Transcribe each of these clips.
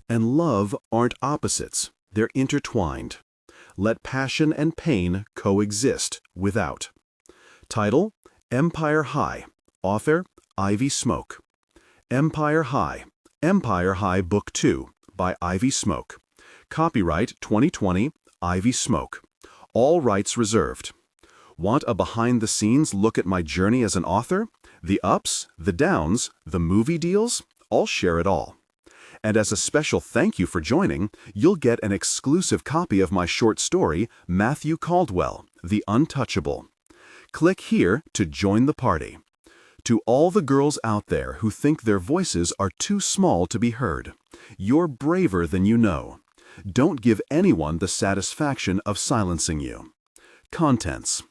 And love aren't opposites, they're intertwined. Let passion and pain coexist without. Title: Empire High. Author: Ivy Smoke. Empire High Book 2 by Ivy Smoke. Copyright 2020, Ivy Smoke. All rights reserved. Want a behind-the-scenes look at my journey as an author? The ups, the downs, the movie deals? I'll share it all. And as a special thank you for joining, you'll get an exclusive copy of my short story, Matt Caldwell, The Untouchable. Click here to join the party. To all the girls out there who think their voices are too small to be heard, you're braver than you know. Don't give anyone the satisfaction of silencing you. Contents.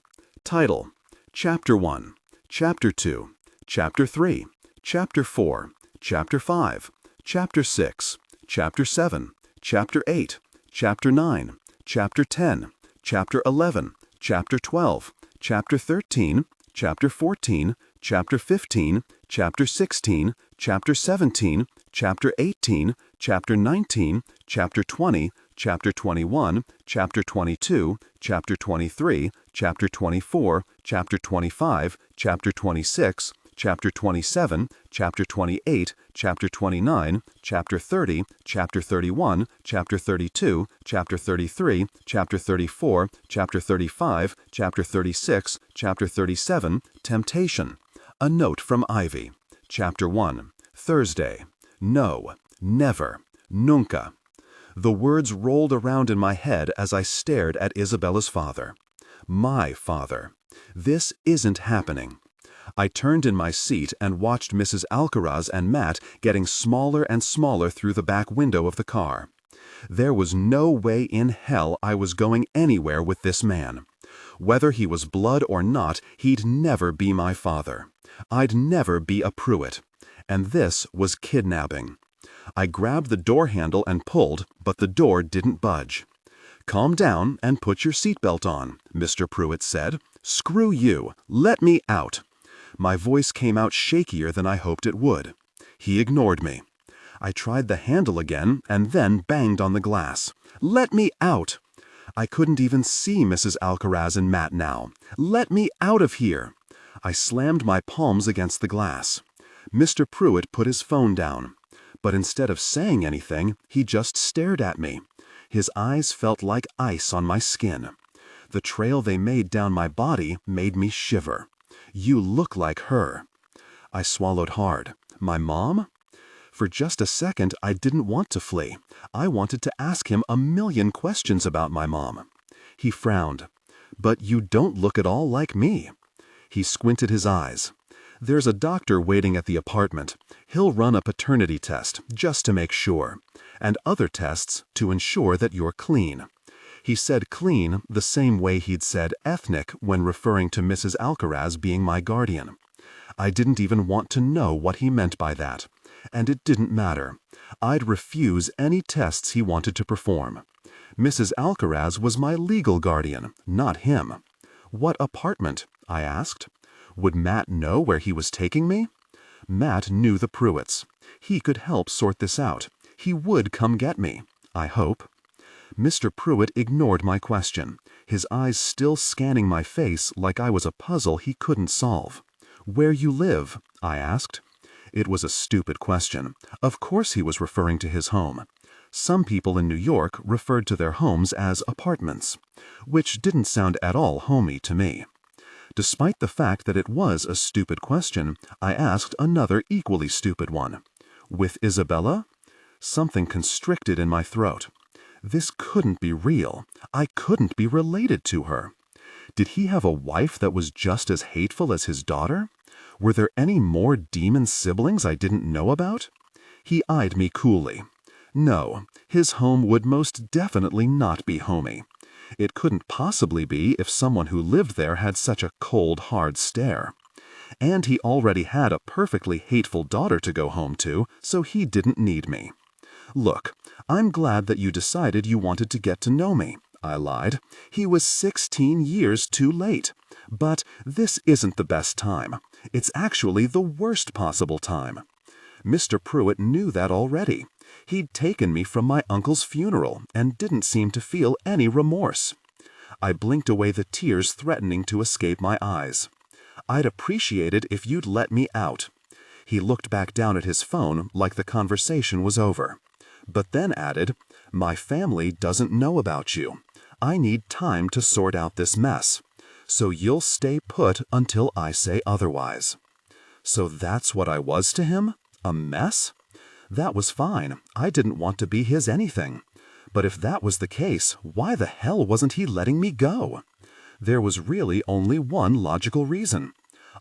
Title: Chapter 1, Chapter 2, Chapter 3, Chapter 4, Chapter 5, Chapter 6, Chapter 7, Chapter 8, Chapter 9, Chapter 10, Chapter 11, Chapter 12, Chapter 13, Chapter 14, Chapter 15, Chapter 16, Chapter 17, Chapter 18, Chapter 19, Chapter 20, Chapter 21, Chapter 22, Chapter 23, Chapter 24, Chapter 25, Chapter 26, Chapter 27, Chapter 28, Chapter 29, Chapter 30, Chapter 31, Chapter 32, Chapter 33, Chapter 34, Chapter 35, Chapter 36, Chapter 37, Temptation. A note from Ivy. Chapter 1, Thursday. No, never, nunca. The words rolled around in my head as I stared at Isabella's father. My father. This isn't happening. I turned in my seat and watched Mrs. Alcaraz and Matt getting smaller and smaller through the back window of the car. There was no way in hell I was going anywhere with this man. Whether he was blood or not, he'd never be my father. I'd never be a Pruitt. And this was kidnapping. I grabbed the door handle and pulled, but the door didn't budge. "Calm down and put your seatbelt on," Mr. Pruitt said. "Screw you. Let me out." My voice came out shakier than I hoped it would. He ignored me. I tried the handle again and then banged on the glass. "Let me out!" I couldn't even see Mrs. Alcaraz and Matt now. "Let me out of here!" I slammed my palms against the glass. Mr. Pruitt put his phone down. But instead of saying anything, he just stared at me. His eyes felt like ice on my skin. The trail they made down my body made me shiver. "You look like her." I swallowed hard. My mom? For just a second, I didn't want to flee. I wanted to ask him a million questions about my mom. He frowned. "But you don't look at all like me." He squinted his eyes. "There's a doctor waiting at the apartment. He'll run a paternity test, just to make sure, and other tests to ensure that you're clean." He said clean the same way he'd said ethnic when referring to Mrs. Alcaraz being my guardian. I didn't even want to know what he meant by that, and it didn't matter. I'd refuse any tests he wanted to perform. Mrs. Alcaraz was my legal guardian, not him. "What apartment?" I asked. Would Matt know where he was taking me? Matt knew the Pruitts. He could help sort this out. He would come get me, I hope. Mr. Pruitt ignored my question, his eyes still scanning my face like I was a puzzle he couldn't solve. "Where you live?" I asked. It was a stupid question. Of course he was referring to his home. Some people in New York referred to their homes as apartments, which didn't sound at all homey to me. Despite the fact that it was a stupid question, I asked another equally stupid one. "With Isabella?" Something constricted in my throat. This couldn't be real. I couldn't be related to her. Did he have a wife that was just as hateful as his daughter? Were there any more demon siblings I didn't know about? He eyed me coolly. No, his home would most definitely not be homey. It couldn't possibly be if someone who lived there had such a cold, hard stare. And he already had a perfectly hateful daughter to go home to, so he didn't need me. "Look, I'm glad that you decided you wanted to get to know me," I lied. "He was 16 years too late. But this isn't the best time. It's actually the worst possible time." Mr. Pruitt knew that already. He'd taken me from my uncle's funeral and didn't seem to feel any remorse. I blinked away the tears threatening to escape my eyes. I'd appreciate it if you'd let me out. He looked back down at his phone like the conversation was over, but then added, "My family doesn't know about you. I need time to sort out this mess, so you'll stay put until I say otherwise." So that's what I was to him? A mess? That was fine. I didn't want to be his anything. But if that was the case, why the hell wasn't he letting me go? There was really only one logical reason.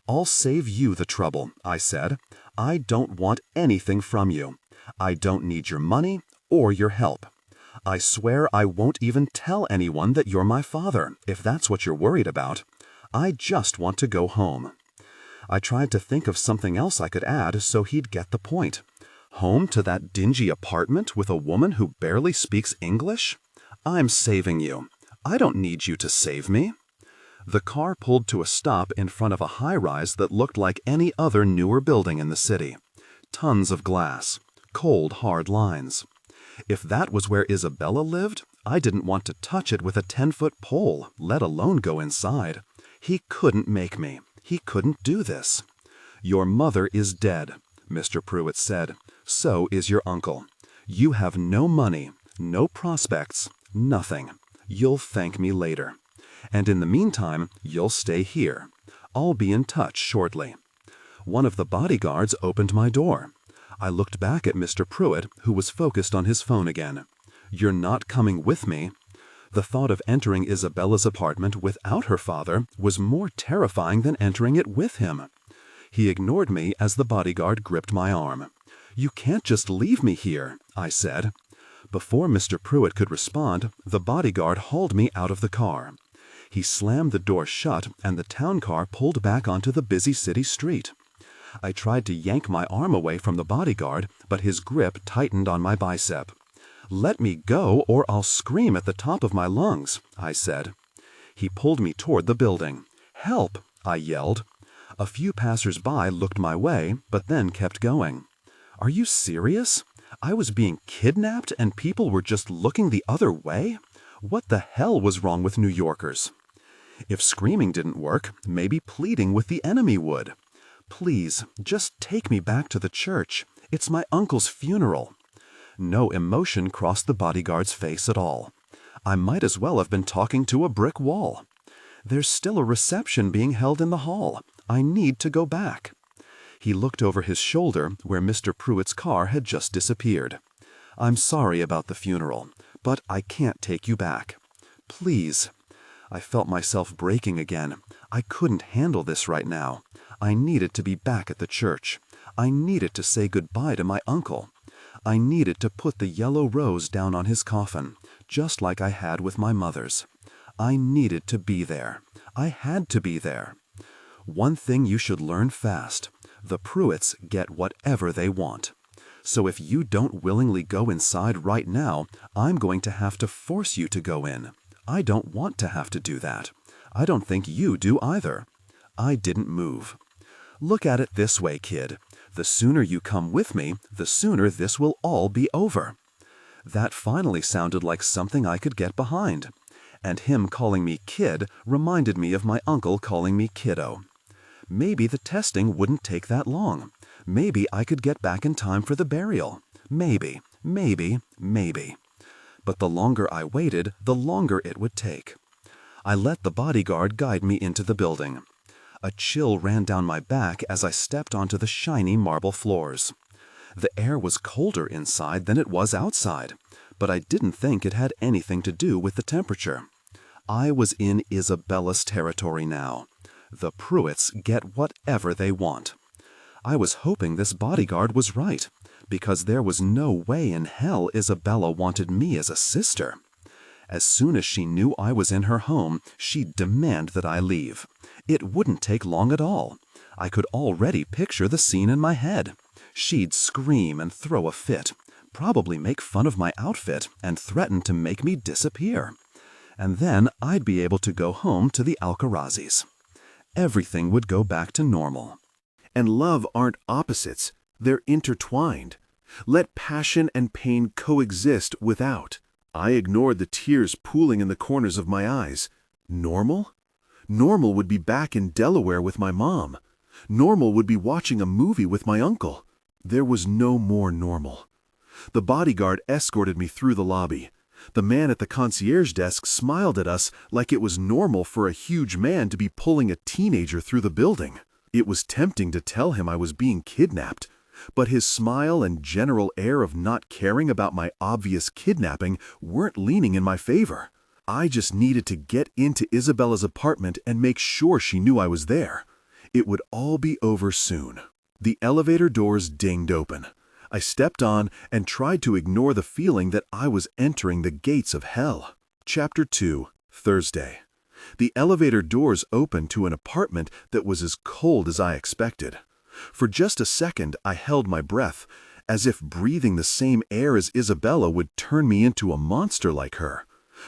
"I'll save you the trouble," I said. "I don't want anything from you. I don't need your money or your help. I swear I won't even tell anyone that you're my father, if that's what you're worried about. I just want to go home." I tried to think of something else I could add so he'd get the point. Home to that dingy apartment with a woman who barely speaks English? I'm saving you. I don't need you to save me. The car pulled to a stop in front of a high-rise that looked like any other newer building in the city. Tons of glass. Cold, hard lines. If that was where Isabella lived, I didn't want to touch it with a 10-foot pole, let alone go inside. He couldn't make me. He couldn't do this. "Your mother is dead," Mr. Pruitt said. "So is your uncle. You have no money, no prospects, nothing. You'll thank me later. And in the meantime, you'll stay here. I'll be in touch shortly." One of the bodyguards opened my door. I looked back at Mr. Pruitt, who was focused on his phone again. "You're not coming with me?" The thought of entering Isabella's apartment without her father was more terrifying than entering it with him. He ignored me as the bodyguard gripped my arm. "You can't just leave me here," I said. Before Mr. Pruitt could respond, the bodyguard hauled me out of the car. He slammed the door shut and the town car pulled back onto the busy city street. I tried to yank my arm away from the bodyguard, but his grip tightened on my bicep. "Let me go or I'll scream at the top of my lungs," I said. He pulled me toward the building. "Help!" I yelled. A few passers-by looked my way, but then kept going. Are you serious? I was being kidnapped and people were just looking the other way? What the hell was wrong with New Yorkers? If screaming didn't work, maybe pleading with the enemy would. "Please, just take me back to the church. It's my uncle's funeral." No emotion crossed the bodyguard's face at all. I might as well have been talking to a brick wall. "There's still a reception being held in the hall. I need to go back." He looked over his shoulder where Mr. Pruitt's car had just disappeared. "I'm sorry about the funeral, but I can't take you back. Please." I felt myself breaking again. I couldn't handle this right now. I needed to be back at the church. I needed to say goodbye to my uncle. I needed to put the yellow rose down on his coffin, just like I had with my mother's. I needed to be there. I had to be there. One thing you should learn fast. The Pruitts get whatever they want. So if you don't willingly go inside right now, I'm going to have to force you to go in. I don't want to have to do that. I don't think you do either. I didn't move. Look at it this way, kid. The sooner you come with me, the sooner this will all be over. That finally sounded like something I could get behind. And him calling me kid reminded me of my uncle calling me kiddo. Maybe the testing wouldn't take that long. Maybe I could get back in time for the burial. Maybe. But the longer I waited, the longer it would take. I let the bodyguard guide me into the building. A chill ran down my back as I stepped onto the shiny marble floors. The air was colder inside than it was outside, but I didn't think it had anything to do with the temperature. I was in Isabella's territory now. The Pruitts get whatever they want. I was hoping this bodyguard was right, because there was no way in hell Isabella wanted me as a sister. As soon as she knew I was in her home, she'd demand that I leave. It wouldn't take long at all. I could already picture the scene in my head. She'd scream and throw a fit, probably make fun of my outfit and threaten to make me disappear. And then I'd be able to go home to the Alcarazes. Everything would go back to normal. And love aren't opposites, they're intertwined. Let passion and pain coexist without. I ignored the tears pooling in the corners of my eyes. Normal? Normal would be back in Delaware with my mom. Normal would be watching a movie with my uncle. There was no more normal. The bodyguard escorted me through the lobby. The man at the concierge desk smiled at us like it was normal for a huge man to be pulling a teenager through the building. It was tempting to tell him I was being kidnapped, but his smile and general air of not caring about my obvious kidnapping weren't leaning in my favor. I just needed to get into Isabella's apartment and make sure she knew I was there. It would all be over soon. The elevator doors dinged open. I stepped on and tried to ignore the feeling that I was entering the gates of hell. Chapter 2, Thursday. The elevator doors opened to an apartment that was as cold as I expected. For just a second, I held my breath, as if breathing the same air as Isabella would turn me into a monster like her.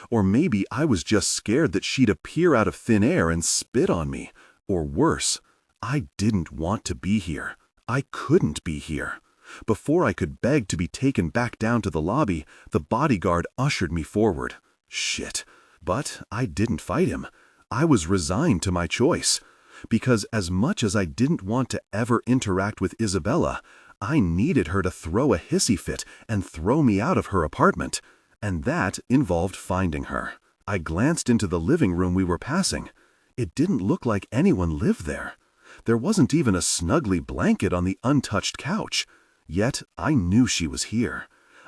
Or maybe I was just scared that she'd appear out of thin air and spit on me. Or worse, I didn't want to be here. I couldn't be here. Before I could beg to be taken back down to the lobby, the bodyguard ushered me forward. Shit. But I didn't fight him. I was resigned to my choice. Because as much as I didn't want to ever interact with Isabella, I needed her to throw a hissy fit and throw me out of her apartment. And that involved finding her. I glanced into the living room we were passing. It didn't look like anyone lived there. There wasn't even a snuggly blanket on the untouched couch. Yet I knew she was here.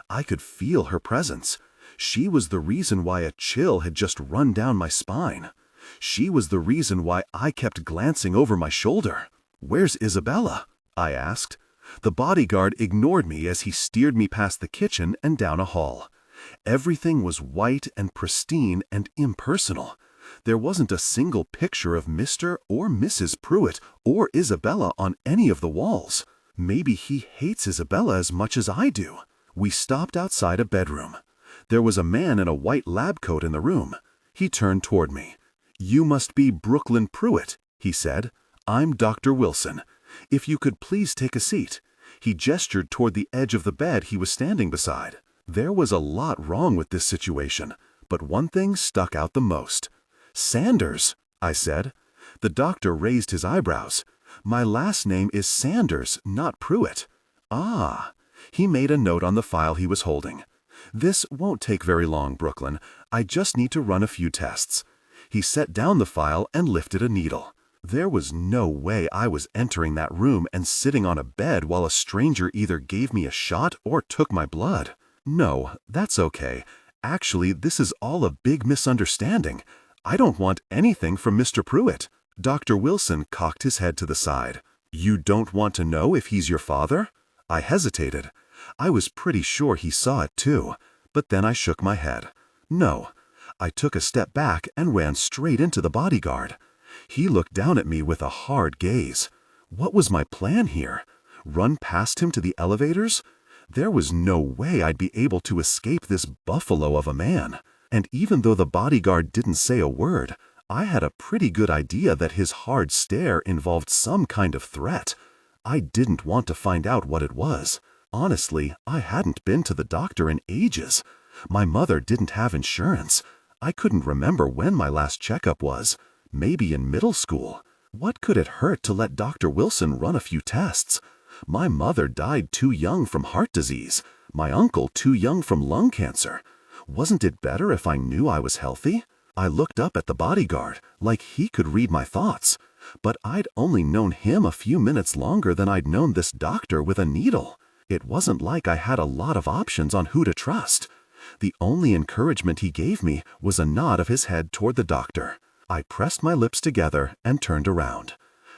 I could feel her presence. She was the reason why a chill had just run down my spine. She was the reason why I kept glancing over my shoulder. "Where's Isabella?" I asked. The bodyguard ignored me as he steered me past the kitchen and down a hall. Everything was white and pristine and impersonal. There wasn't a single picture of Mr. or Mrs. Pruitt or Isabella on any of the walls. Maybe he hates Isabella as much as I do. We stopped outside a bedroom. There was a man in a white lab coat in the room. He turned toward me. "You must be Brooklyn Pruitt," he said. "I'm Dr. Wilson. If you could please take a seat." He gestured toward the edge of the bed he was standing beside. There was a lot wrong with this situation, but one thing stuck out the most. "Sanders," I said. The doctor raised his eyebrows. "My last name is Sanders, not Pruitt." "Ah." He made a note on the file he was holding. "This won't take very long, Brooklyn. I just need to run a few tests." He set down the file and lifted a needle. There was no way I was entering that room and sitting on a bed while a stranger either gave me a shot or took my blood. No, that's okay. Actually, this is all a big misunderstanding. I don't want anything from Mr. Pruitt. Dr. Wilson cocked his head to the side. "You don't want to know if he's your father?" I hesitated. I was pretty sure he saw it too, but then I shook my head. No. I took a step back and ran straight into the bodyguard. He looked down at me with a hard gaze. What was my plan here? Run past him to the elevators? There was no way I'd be able to escape this buffalo of a man. And even though the bodyguard didn't say a word, I had a pretty good idea that his hard stare involved some kind of threat. I didn't want to find out what it was. Honestly, I hadn't been to the doctor in ages. My mother didn't have insurance. I couldn't remember when my last checkup was. Maybe in middle school. What could it hurt to let Dr. Wilson run a few tests? My mother died too young from heart disease. My uncle too young from lung cancer. Wasn't it better if I knew I was healthy? I looked up at the bodyguard, like he could read my thoughts. But I'd only known him a few minutes longer than I'd known this doctor with a needle. It wasn't like I had a lot of options on who to trust. The only encouragement he gave me was a nod of his head toward the doctor. I pressed my lips together and turned around.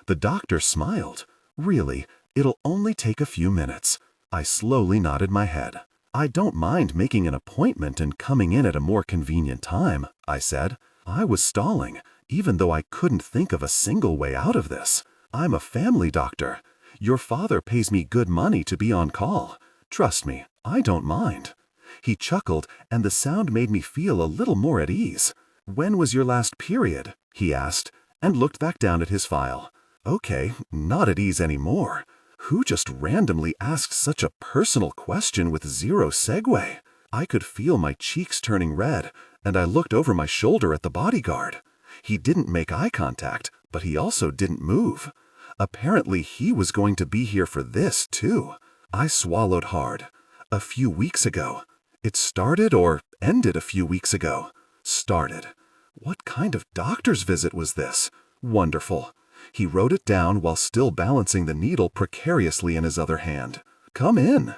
The doctor smiled. "Really, it'll only take a few minutes." I slowly nodded my head. "I don't mind making an appointment and coming in at a more convenient time," I said. I was stalling, even though I couldn't think of a single way out of this. "I'm a family doctor. Your father pays me good money to be on call. Trust me, I don't mind." He chuckled, and the sound made me feel a little more at ease. "When was your last period?" he asked, and looked back down at his file. "Okay, not at ease anymore. Who just randomly asked such a personal question with zero segue? I could feel my cheeks turning red, and I looked over my shoulder at the bodyguard. He didn't make eye contact, but he also didn't move. Apparently, he was going to be here for this, too. I swallowed hard. A few weeks ago. It started or ended a few weeks ago. Started. What kind of doctor's visit was this? Wonderful. He wrote it down while still balancing the needle precariously in his other hand. Come in,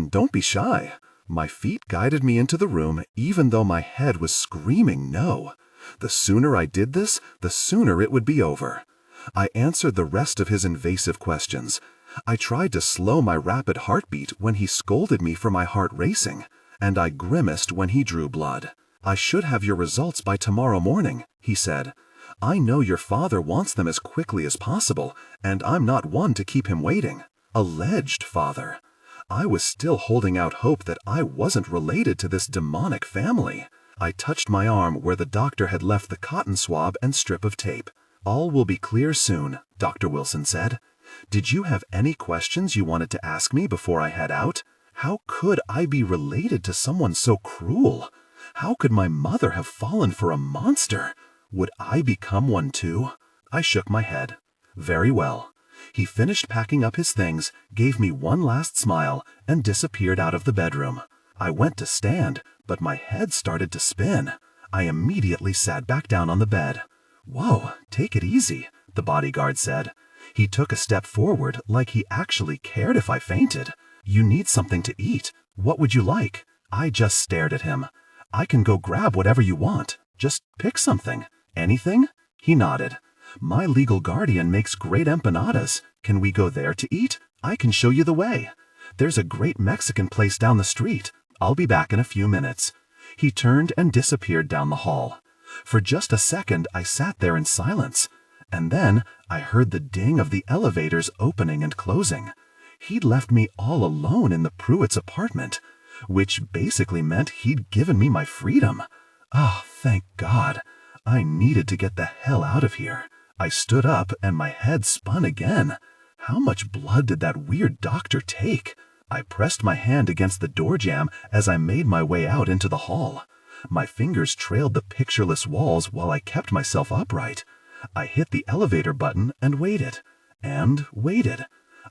don't be shy. My feet guided me into the room, even though my head was screaming no. The sooner I did this, the sooner it would be over. I answered the rest of his invasive questions. I tried to slow my rapid heartbeat when he scolded me for my heart racing, and I grimaced when he drew blood. I should have your results by tomorrow morning, he said. I know your father wants them as quickly as possible, and I'm not one to keep him waiting. Alleged father. I was still holding out hope that I wasn't related to this demonic family. I touched my arm where the doctor had left the cotton swab and strip of tape. All will be clear soon, Dr. Wilson said. Did you have any questions you wanted to ask me before I head out? How could I be related to someone so cruel? How could my mother have fallen for a monster? Would I become one too? I shook my head. Very well. He finished packing up his things, gave me one last smile, and disappeared out of the bedroom. I went to stand, but my head started to spin. I immediately sat back down on the bed. Whoa, take it easy, the bodyguard said. He took a step forward like he actually cared if I fainted. You need something to eat. What would you like? I just stared at him. I can go grab whatever you want. Just pick something. Anything? He nodded. My legal guardian makes great empanadas. Can we go there to eat? I can show you the way. There's a great Mexican place down the street. I'll be back in a few minutes. He turned and disappeared down the hall. For just a second, I sat there in silence. And then I heard the ding of the elevators opening and closing. He'd left me all alone in the Pruitt's apartment, which basically meant he'd given me my freedom. Oh, thank God. I needed to get the hell out of here. I stood up and my head spun again. How much blood did that weird doctor take? I pressed my hand against the door jamb as I made my way out into the hall. My fingers trailed the pictureless walls while I kept myself upright. I hit the elevator button and waited. And waited.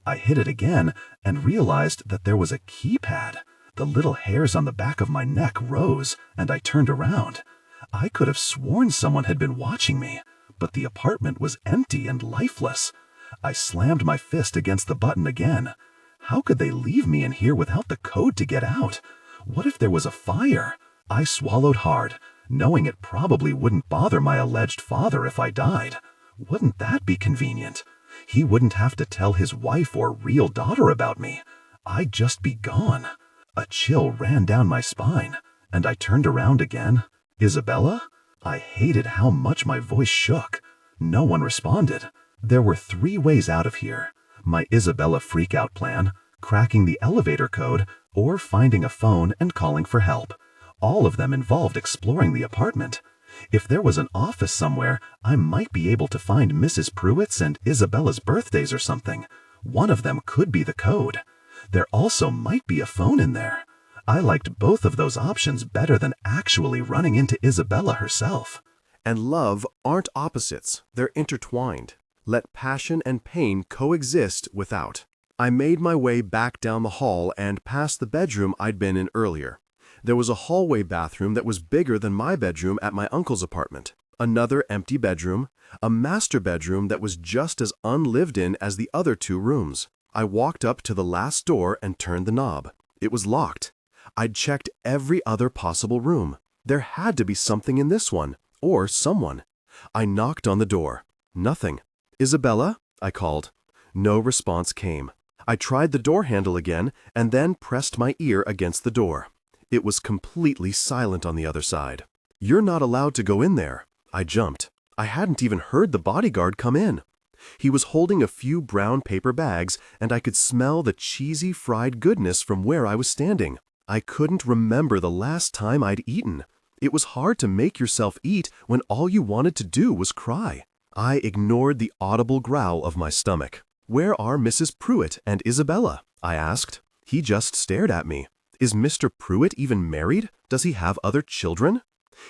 I hit it again and realized that there was a keypad. The little hairs on the back of my neck rose, and I turned around. I could have sworn someone had been watching me, but the apartment was empty and lifeless. I slammed my fist against the button again. How could they leave me in here without the code to get out? What if there was a fire? I swallowed hard, knowing it probably wouldn't bother my alleged father if I died. Wouldn't that be convenient? He wouldn't have to tell his wife or real daughter about me. I'd just be gone. A chill ran down my spine, and I turned around again. Isabella? I hated how much my voice shook. No one responded. There were 3 ways out of here. My Isabella freak-out plan, cracking the elevator code, or finding a phone and calling for help. All of them involved exploring the apartment. If there was an office somewhere, I might be able to find Mrs. Pruitt's and Isabella's birthdays or something. One of them could be the code. There also might be a phone in there. I liked both of those options better than actually running into Isabella herself. And love aren't opposites, they're intertwined. Let passion and pain coexist without. I made my way back down the hall and past the bedroom I'd been in earlier. There was a hallway bathroom that was bigger than my bedroom at my uncle's apartment. Another empty bedroom, a master bedroom that was just as unlived in as the other 2 rooms. I walked up to the last door and turned the knob. It was locked. I'd checked every other possible room. There had to be something in this one, or someone. I knocked on the door. Nothing. Isabella? I called. No response came. I tried the door handle again and then pressed my ear against the door. It was completely silent on the other side. You're not allowed to go in there. I jumped. I hadn't even heard the bodyguard come in. He was holding a few brown paper bags, and I could smell the cheesy fried goodness from where I was standing. I couldn't remember the last time I'd eaten. It was hard to make yourself eat when all you wanted to do was cry. I ignored the audible growl of my stomach. "Where are Mrs. Pruitt and Isabella?" I asked. He just stared at me. "Is Mr. Pruitt even married? Does he have other children?"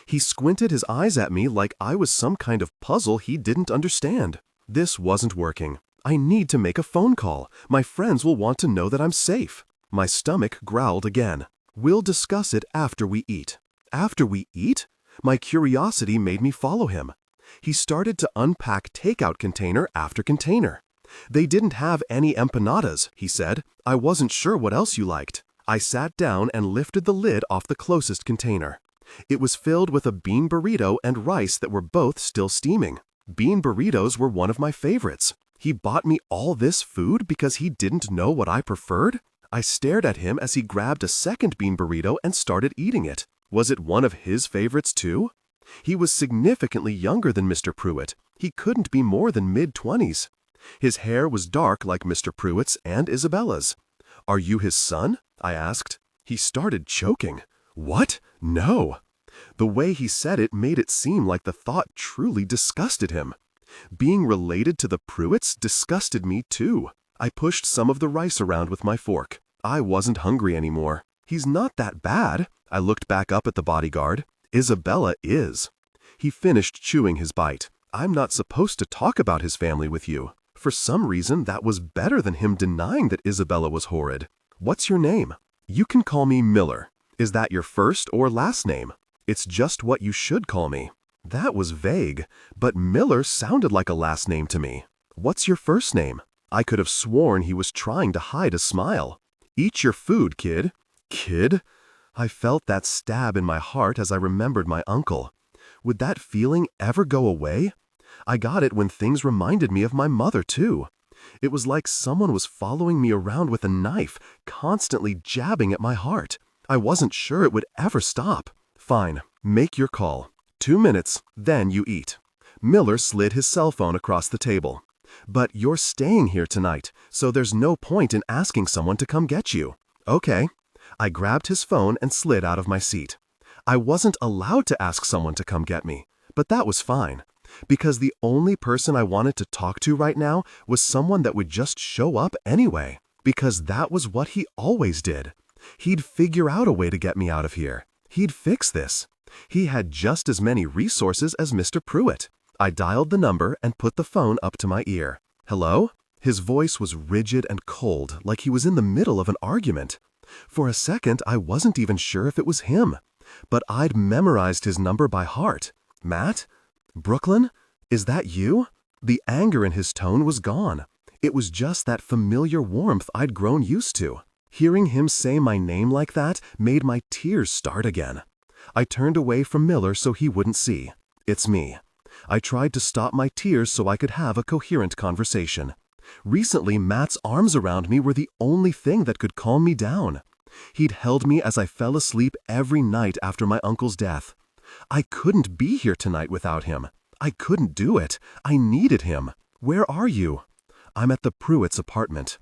He squinted his eyes at me like I was some kind of puzzle he didn't understand. This wasn't working. I need to make a phone call. My friends will want to know that I'm safe. My stomach growled again. "We'll discuss it after we eat." After we eat? My curiosity made me follow him. He started to unpack takeout container after container. "They didn't have any empanadas," he said. "I wasn't sure what else you liked." I sat down and lifted the lid off the closest container. It was filled with a bean burrito and rice that were both still steaming. Bean burritos were one of my favorites. He bought me all this food because he didn't know what I preferred? I stared at him as he grabbed a second bean burrito and started eating it. Was it one of his favorites too? He was significantly younger than Mr. Pruitt. He couldn't be more than mid-20s. His hair was dark like Mr. Pruitt's and Isabella's. "Are you his son?" I asked. He started choking. "What? No." The way he said it made it seem like the thought truly disgusted him. Being related to the Pruitts disgusted me too. I pushed some of the rice around with my fork. I wasn't hungry anymore. "He's not that bad." I looked back up at the bodyguard. "Isabella is." He finished chewing his bite. "I'm not supposed to talk about his family with you." For some reason, that was better than him denying that Isabella was horrid. "What's your name?" "You can call me Miller." "Is that your first or last name?" "It's just what you should call me." That was vague, but Miller sounded like a last name to me. "What's your first name?" I could have sworn he was trying to hide a smile. "Eat your food, kid." Kid? I felt that stab in my heart as I remembered my uncle. Would that feeling ever go away? I got it when things reminded me of my mother, too. It was like someone was following me around with a knife, constantly jabbing at my heart. I wasn't sure it would ever stop. "Fine, make your call. 2 minutes, then you eat." Miller slid his cell phone across the table. "But you're staying here tonight, so there's no point in asking someone to come get you." "Okay." I grabbed his phone and slid out of my seat. I wasn't allowed to ask someone to come get me, but that was fine, because the only person I wanted to talk to right now was someone that would just show up anyway, because that was what he always did. He'd figure out a way to get me out of here. He'd fix this. He had just as many resources as Mr. Pruitt. I dialed the number and put the phone up to my ear. "Hello?" His voice was rigid and cold, like he was in the middle of an argument. For a second, I wasn't even sure if it was him, but I'd memorized his number by heart. "Matt? Brooklyn? Is that you?" The anger in his tone was gone. It was just that familiar warmth I'd grown used to. Hearing him say my name like that made my tears start again. I turned away from Miller so he wouldn't see. "It's me." I tried to stop my tears so I could have a coherent conversation. Recently, Matt's arms around me were the only thing that could calm me down. He'd held me as I fell asleep every night after my uncle's death. I couldn't be here tonight without him. I couldn't do it. I needed him. "Where are you?" "I'm at the Pruitts' apartment."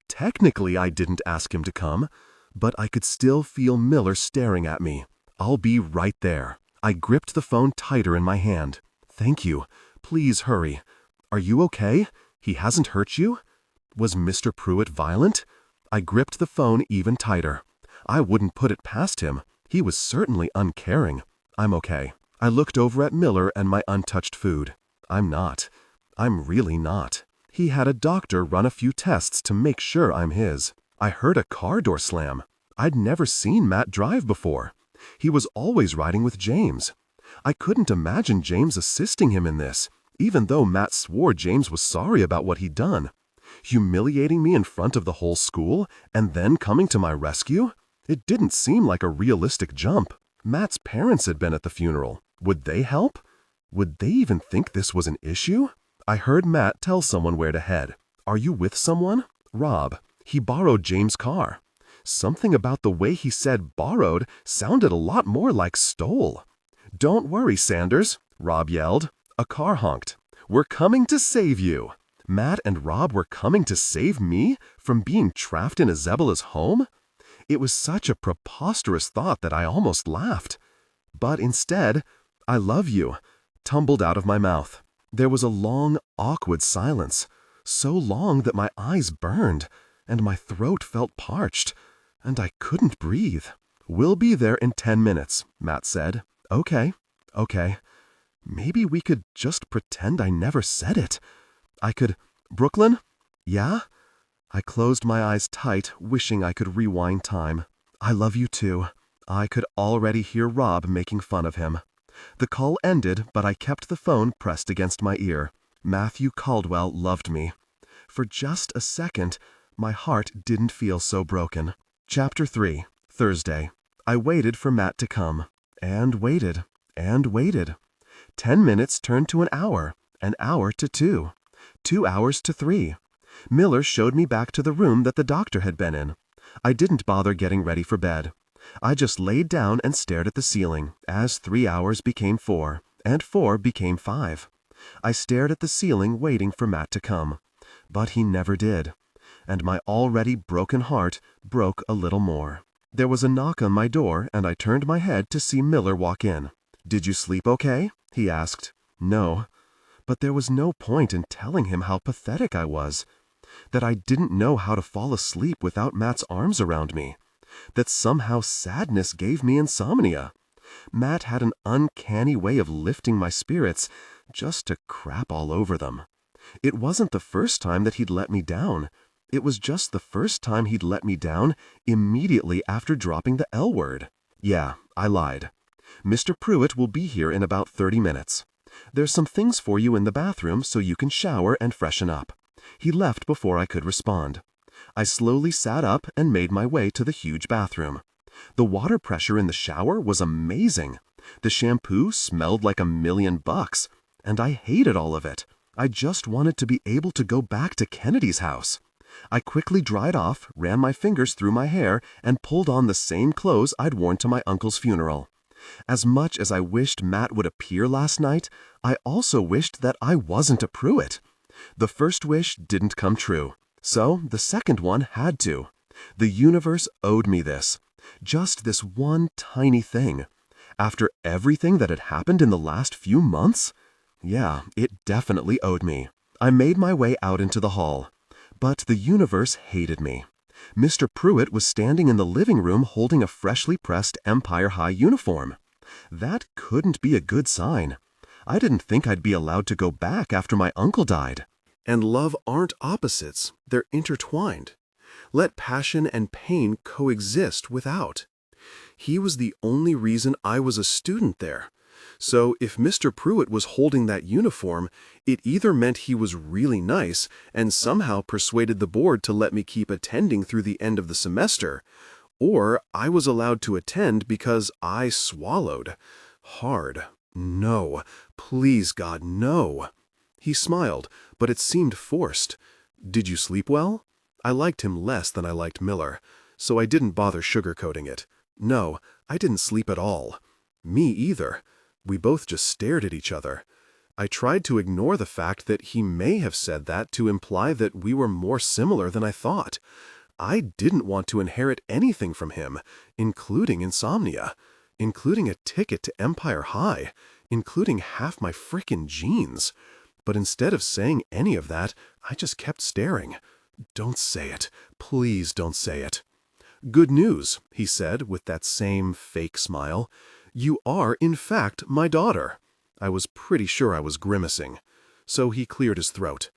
Technically, I didn't ask him to come, but I could still feel Miller staring at me. "I'll be right there." I gripped the phone tighter in my hand. "Thank you. Please hurry." "Are you okay? He hasn't hurt you?" Was Mr. Pruitt violent? I gripped the phone even tighter. I wouldn't put it past him. He was certainly uncaring. "I'm okay." I looked over at Miller and my untouched food. "I'm not. I'm really not." He had a doctor run a few tests to make sure I'm his. I heard a car door slam. I'd never seen Matt drive before. He was always riding with James. I couldn't imagine James assisting him in this, even though Matt swore James was sorry about what he'd done. Humiliating me in front of the whole school, and then coming to my rescue? It didn't seem like a realistic jump. Matt's parents had been at the funeral. Would they help? Would they even think this was an issue? I heard Matt tell someone where to head. "Are you with someone?" "Rob. He borrowed James' car." Something about the way he said borrowed sounded a lot more like stole. "Don't worry, Sanders," Rob yelled. A car honked. "We're coming to save you." Matt and Rob were coming to save me from being trapped in Isabella's home? It was such a preposterous thought that I almost laughed. But instead, "I love you," tumbled out of my mouth. There was a long, awkward silence. so long that my eyes burned, and my throat felt parched, and I couldn't breathe. "We'll be there in 10 minutes, Matt said. Okay. Maybe we could just pretend I never said it. I could, Brooklyn? Yeah? I closed my eyes tight, wishing I could rewind time. I love you too. I could already hear Rob making fun of him. The call ended, but I kept the phone pressed against my ear. Matthew Caldwell loved me. For just a second, my heart didn't feel so broken. Chapter 3, Thursday. I waited for Matt to come, and waited, and waited. 10 minutes turned to an hour to 2, 2 hours to 3. Miller showed me back to the room that the doctor had been in. I didn't bother getting ready for bed. I just laid down and stared at the ceiling, as 3 hours became 4, and 4 became 5. I stared at the ceiling waiting for Matt to come, but he never did, and my already broken heart broke a little more. There was a knock on my door, and I turned my head to see Miller walk in. "Did you sleep okay?" he asked. "No." But there was no point in telling him how pathetic I was, that I didn't know how to fall asleep without Matt's arms around me, that somehow sadness gave me insomnia. Matt had an uncanny way of lifting my spirits just to crap all over them. It wasn't the first time that he'd let me down. It was just the first time he'd let me down immediately after dropping the L word. Yeah, I lied. "Mr. Pruitt will be here in about 30 minutes. There's some things for you in the bathroom so you can shower and freshen up." He left before I could respond. I slowly sat up and made my way to the huge bathroom. The water pressure in the shower was amazing. The shampoo smelled like $1,000,000, and I hated all of it. I just wanted to be able to go back to Kennedy's house. I quickly dried off, ran my fingers through my hair, and pulled on the same clothes I'd worn to my uncle's funeral. As much as I wished Matt would appear last night, I also wished that I wasn't a Pruitt. The first wish didn't come true, so the second one had to. The universe owed me this. Just this one tiny thing. After everything that had happened in the last few months? Yeah, it definitely owed me. I made my way out into the hall. But the universe hated me. Mr. Pruitt was standing in the living room holding a freshly pressed Empire High uniform. That couldn't be a good sign. I didn't think I'd be allowed to go back after my uncle died. And love aren't opposites, they're intertwined. Let passion and pain coexist without. He was the only reason I was a student there. So if Mr. Pruitt was holding that uniform, it either meant he was really nice and somehow persuaded the board to let me keep attending through the end of the semester, or I was allowed to attend because I swallowed. Hard. No. Please, God, no. He smiled, but it seemed forced. "Did you sleep well?" I liked him less than I liked Miller, so I didn't bother sugarcoating it. No, I didn't sleep at all. Me either. We both just stared at each other. I tried to ignore the fact that he may have said that to imply that we were more similar than I thought. I didn't want to inherit anything from him, including insomnia, including a ticket to Empire High, including half my frickin' jeans. But instead of saying any of that, I just kept staring. "Don't say it. Please don't say it." "Good news," he said with that same fake smile. "You are, in fact, my daughter." I was pretty sure I was grimacing. So he cleared his throat.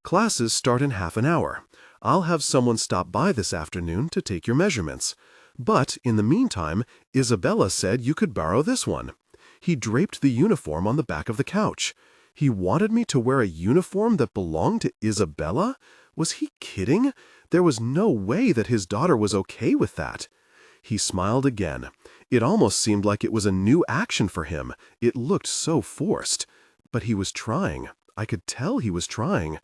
"Classes start in half an hour. I'll have someone stop by this afternoon to take your measurements. But in the meantime, Isabella said you could borrow this one." He draped the uniform on the back of the couch. He wanted me to wear a uniform that belonged to Isabella? Was he kidding? There was no way that his daughter was okay with that. He smiled again. It almost seemed like it was a new action for him. It looked so forced. But he was trying. I could tell he was trying.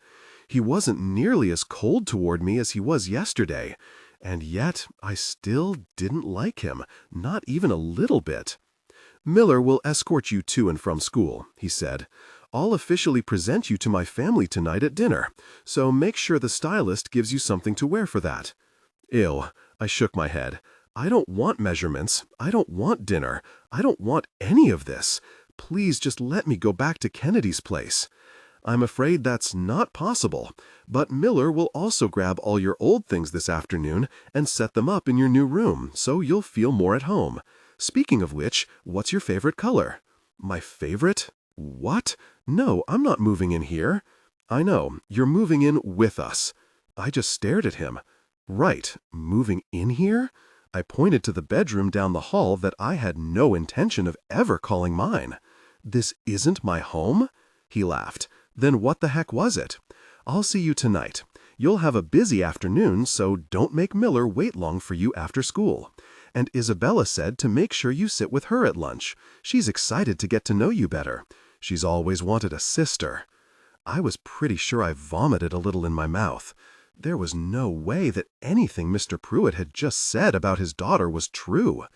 He wasn't nearly as cold toward me as he was yesterday. And yet, I still didn't like him, not even a little bit. "Miller will escort you to and from school," he said. "I'll officially present you to my family tonight at dinner, so make sure the stylist gives you something to wear for that." Ew, I shook my head. I don't want measurements. I don't want dinner. I don't want any of this. Please just let me go back to Kennedy's place. I'm afraid that's not possible, but Miller will also grab all your old things this afternoon and set them up in your new room, so you'll feel more at home. Speaking of which, what's your favorite color? My favorite? What? No, I'm not moving in here. I know, you're moving in with us. I just stared at him. Right, moving in here? I pointed to the bedroom down the hall that I had no intention of ever calling mine. This isn't my home? He laughed. Then what the heck was it? I'll see you tonight. You'll have a busy afternoon, so don't make Miller wait long for you after school. And Isabella said to make sure you sit with her at lunch. She's excited to get to know you better. She's always wanted a sister. I was pretty sure I vomited a little in my mouth. There was no way that anything Mr. Pruitt had just said about his daughter was true.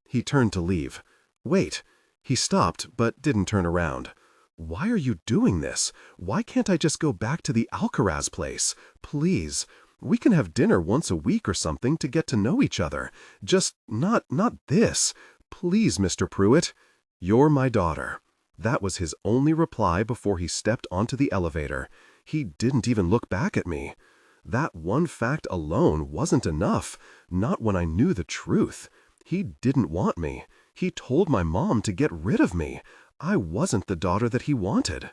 He turned to leave. Wait. He stopped, but didn't turn around. Why are you doing this? Why can't I just go back to the Alcaraz place? Please. We can have dinner once a week or something to get to know each other. Just not this. Please, Mr. Pruitt. You're my daughter. That was his only reply before he stepped onto the elevator. He didn't even look back at me. That one fact alone wasn't enough, not when I knew the truth. He didn't want me. He told my mom to get rid of me. I wasn't the daughter that he wanted.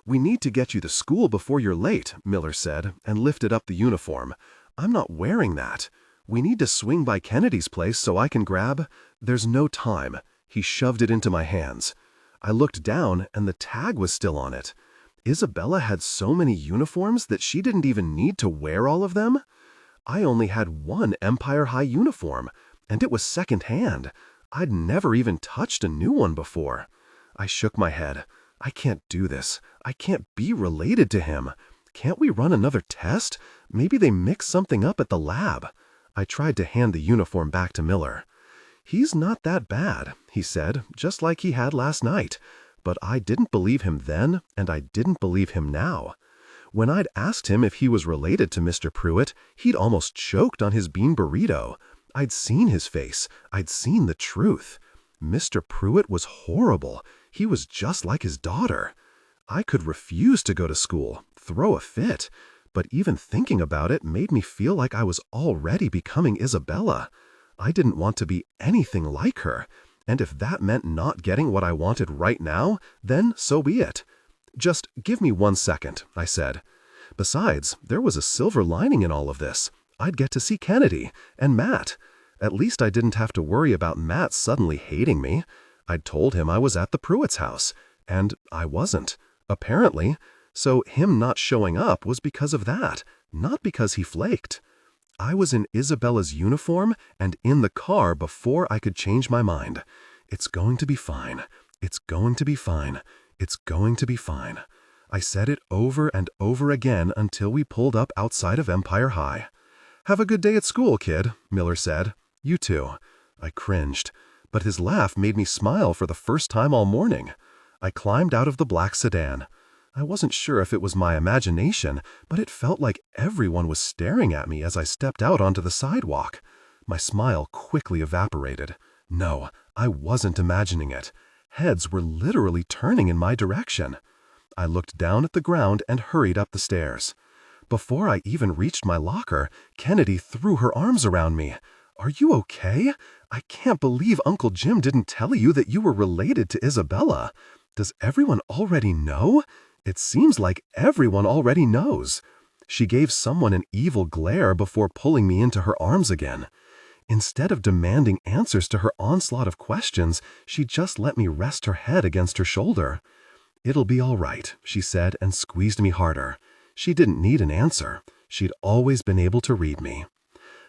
We need to get you to school before you're late, Miller said, and lifted up the uniform. I'm not wearing that. We need to swing by Kennedy's place so I can grab... There's no time. He shoved it into my hands. I looked down, and the tag was still on it. Isabella had so many uniforms that she didn't even need to wear all of them? I only had one Empire High uniform, and it was second-hand. I'd never even touched a new one before. I shook my head. I can't do this. I can't be related to him. Can't we run another test? Maybe they mixed something up at the lab. I tried to hand the uniform back to Miller. He's not that bad, he said, just like he had last night. But I didn't believe him then, and I didn't believe him now. When I'd asked him if he was related to Mr. Pruitt, he'd almost choked on his bean burrito. I'd seen his face. I'd seen the truth. Mr. Pruitt was horrible. He was just like his daughter. I could refuse to go to school, throw a fit, but even thinking about it made me feel like I was already becoming Isabella. I didn't want to be anything like her. And if that meant not getting what I wanted right now, then so be it. Just give me 1 second, I said. Besides, there was a silver lining in all of this. I'd get to see Kennedy and Matt. At least I didn't have to worry about Matt suddenly hating me. I'd told him I was at the Pruitt's house, and I wasn't, apparently. So him not showing up was because of that, not because he flaked. I was in Isabella's uniform and in the car before I could change my mind. It's going to be fine. It's going to be fine. It's going to be fine. I said it over and over again until we pulled up outside of Empire High. Have a good day at school, kid, Miller said. You too. I cringed, but his laugh made me smile for the first time all morning. I climbed out of the black sedan. I wasn't sure if it was my imagination, but it felt like everyone was staring at me as I stepped out onto the sidewalk. My smile quickly evaporated. No, I wasn't imagining it. Heads were literally turning in my direction. I looked down at the ground and hurried up the stairs. Before I even reached my locker, Kennedy threw her arms around me. Are you okay? I can't believe Uncle Jim didn't tell you that you were related to Isabella. Does everyone already know? It seems like everyone already knows. She gave someone an evil glare before pulling me into her arms again. Instead of demanding answers to her onslaught of questions, she just let me rest her head against her shoulder. It'll be all right, she said and squeezed me harder. She didn't need an answer. She'd always been able to read me.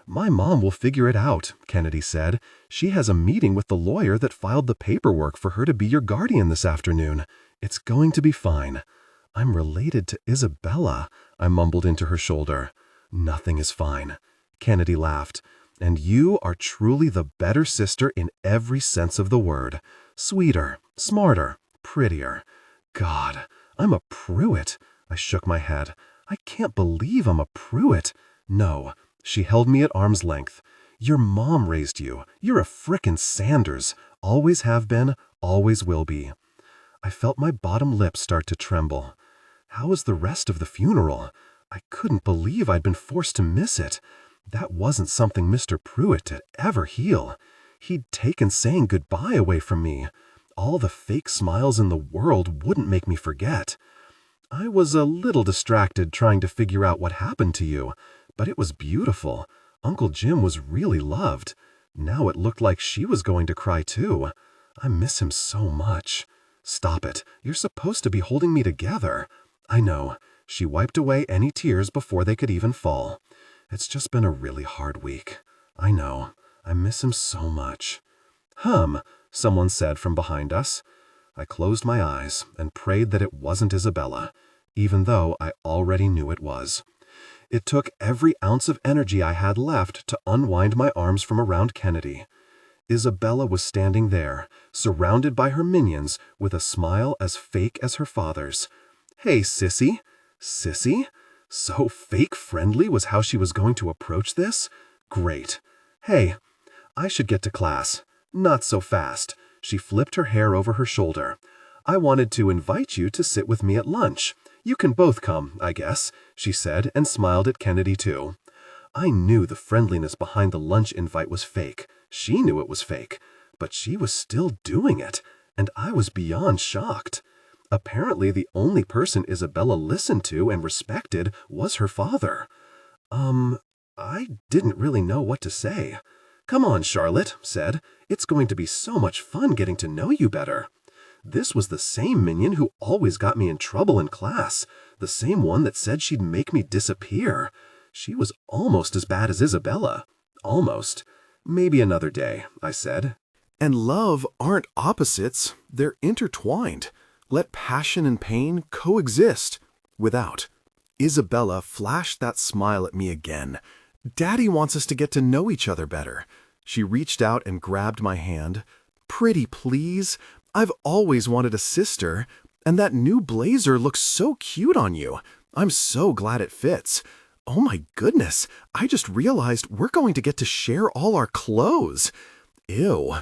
My mom will figure it out, Kennedy said. She has a meeting with the lawyer that filed the paperwork for her to be your guardian this afternoon. It's going to be fine. I'm related to Isabella, I mumbled into her shoulder. Nothing is fine. Kennedy laughed. And you are truly the better sister in every sense of the word. Sweeter, smarter, prettier. God, I'm a Pruitt. I shook my head. I can't believe I'm a Pruitt. No, she held me at arm's length. Your mom raised you. You're a frickin' Sanders. Always have been, always will be. I felt my bottom lip start to tremble. How was the rest of the funeral? I couldn't believe I'd been forced to miss it. That wasn't something Mr. Pruitt had ever heal. He'd taken saying goodbye away from me. All the fake smiles in the world wouldn't make me forget. I was a little distracted trying to figure out what happened to you, but it was beautiful. Uncle Jim was really loved. Now it looked like she was going to cry too. I miss him so much. Stop it. You're supposed to be holding me together. I know. She wiped away any tears before they could even fall. It's just been a really hard week. I know. I miss him so much. Someone said from behind us. I closed my eyes and prayed that it wasn't Isabella, even though I already knew it was. It took every ounce of energy I had left to unwind my arms from around Kennedy. Isabella was standing there, surrounded by her minions, with a smile as fake as her father's. Hey, sissy. Sissy? So fake friendly was how she was going to approach this? Great. Hey, I should get to class. Not so fast. She flipped her hair over her shoulder. I wanted to invite you to sit with me at lunch. You can both come, I guess, she said, and smiled at Kennedy too. I knew the friendliness behind the lunch invite was fake. She knew it was fake, but she was still doing it, and I was beyond shocked. Apparently the only person Isabella listened to and respected was her father. I didn't really know what to say. Come on, Charlotte, said. It's going to be so much fun getting to know you better. This was the same minion who always got me in trouble in class, the same one that said she'd make me disappear. She was almost as bad as Isabella. Almost. Maybe another day, I said. And love aren't opposites, they're intertwined. Let passion and pain coexist without. Isabella flashed that smile at me again. Daddy wants us to get to know each other better. She reached out and grabbed my hand. Pretty please. I've always wanted a sister, and that new blazer looks so cute on you. I'm so glad it fits. Oh my goodness, I just realized we're going to get to share all our clothes. Ew.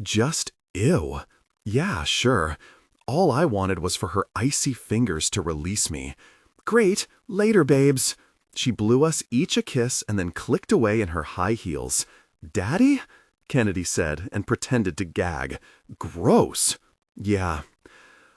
Just ew. Yeah, sure. All I wanted was for her icy fingers to release me. Great, later, babes. She blew us each a kiss and then clicked away in her high heels. Daddy? Kennedy said and pretended to gag. Gross. Yeah.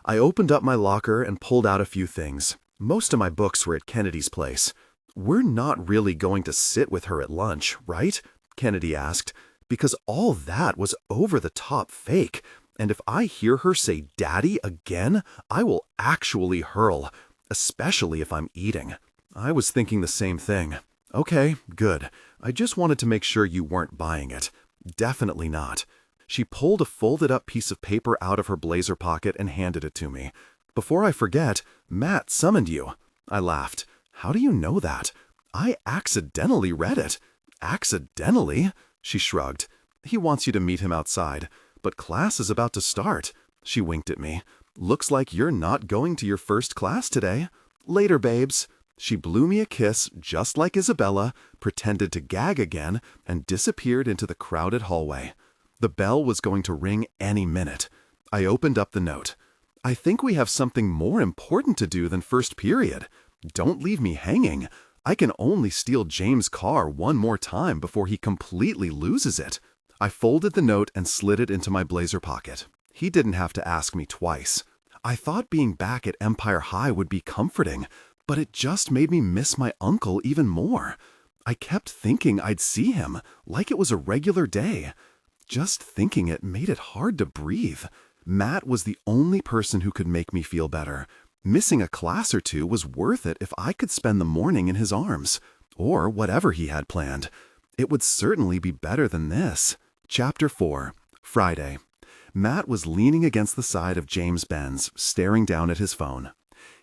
I opened up my locker and pulled out a few things. Most of my books were at Kennedy's place. We're not really going to sit with her at lunch, right? Kennedy asked, because all that was over-the-top fake. And if I hear her say daddy again, I will actually hurl, especially if I'm eating. I was thinking the same thing. Okay, good. I just wanted to make sure you weren't buying it. Definitely not. She pulled a folded-up piece of paper out of her blazer pocket and handed it to me. Before I forget, Matt summoned you. I laughed. How do you know that? I accidentally read it. Accidentally? She shrugged. He wants you to meet him outside. But class is about to start. She winked at me. Looks like you're not going to your first class today. Later, babes. She blew me a kiss just like Isabella, pretended to gag again, and disappeared into the crowded hallway. The bell was going to ring any minute. I opened up the note. I think we have something more important to do than first period. Don't leave me hanging. I can only steal James' car one more time before he completely loses it. I folded the note and slid it into my blazer pocket. He didn't have to ask me twice. I thought being back at Empire High would be comforting, but it just made me miss my uncle even more. I kept thinking I'd see him, like it was a regular day. Just thinking it made it hard to breathe. Matt was the only person who could make me feel better. Missing a class or two was worth it if I could spend the morning in his arms, or whatever he had planned. It would certainly be better than this. Chapter 4, Friday. Matt was leaning against the side of James' Benz, staring down at his phone.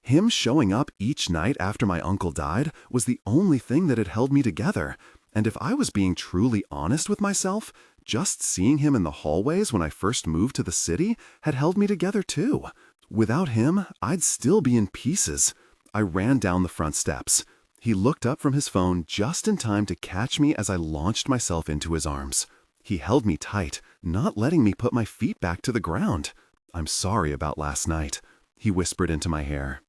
Him showing up each night after my uncle died was the only thing that had held me together, and if I was being truly honest with myself, just seeing him in the hallways when I first moved to the city had held me together too. Without him, I'd still be in pieces. I ran down the front steps. He looked up from his phone just in time to catch me as I launched myself into his arms. He held me tight, not letting me put my feet back to the ground. I'm sorry about last night, he whispered into my hair.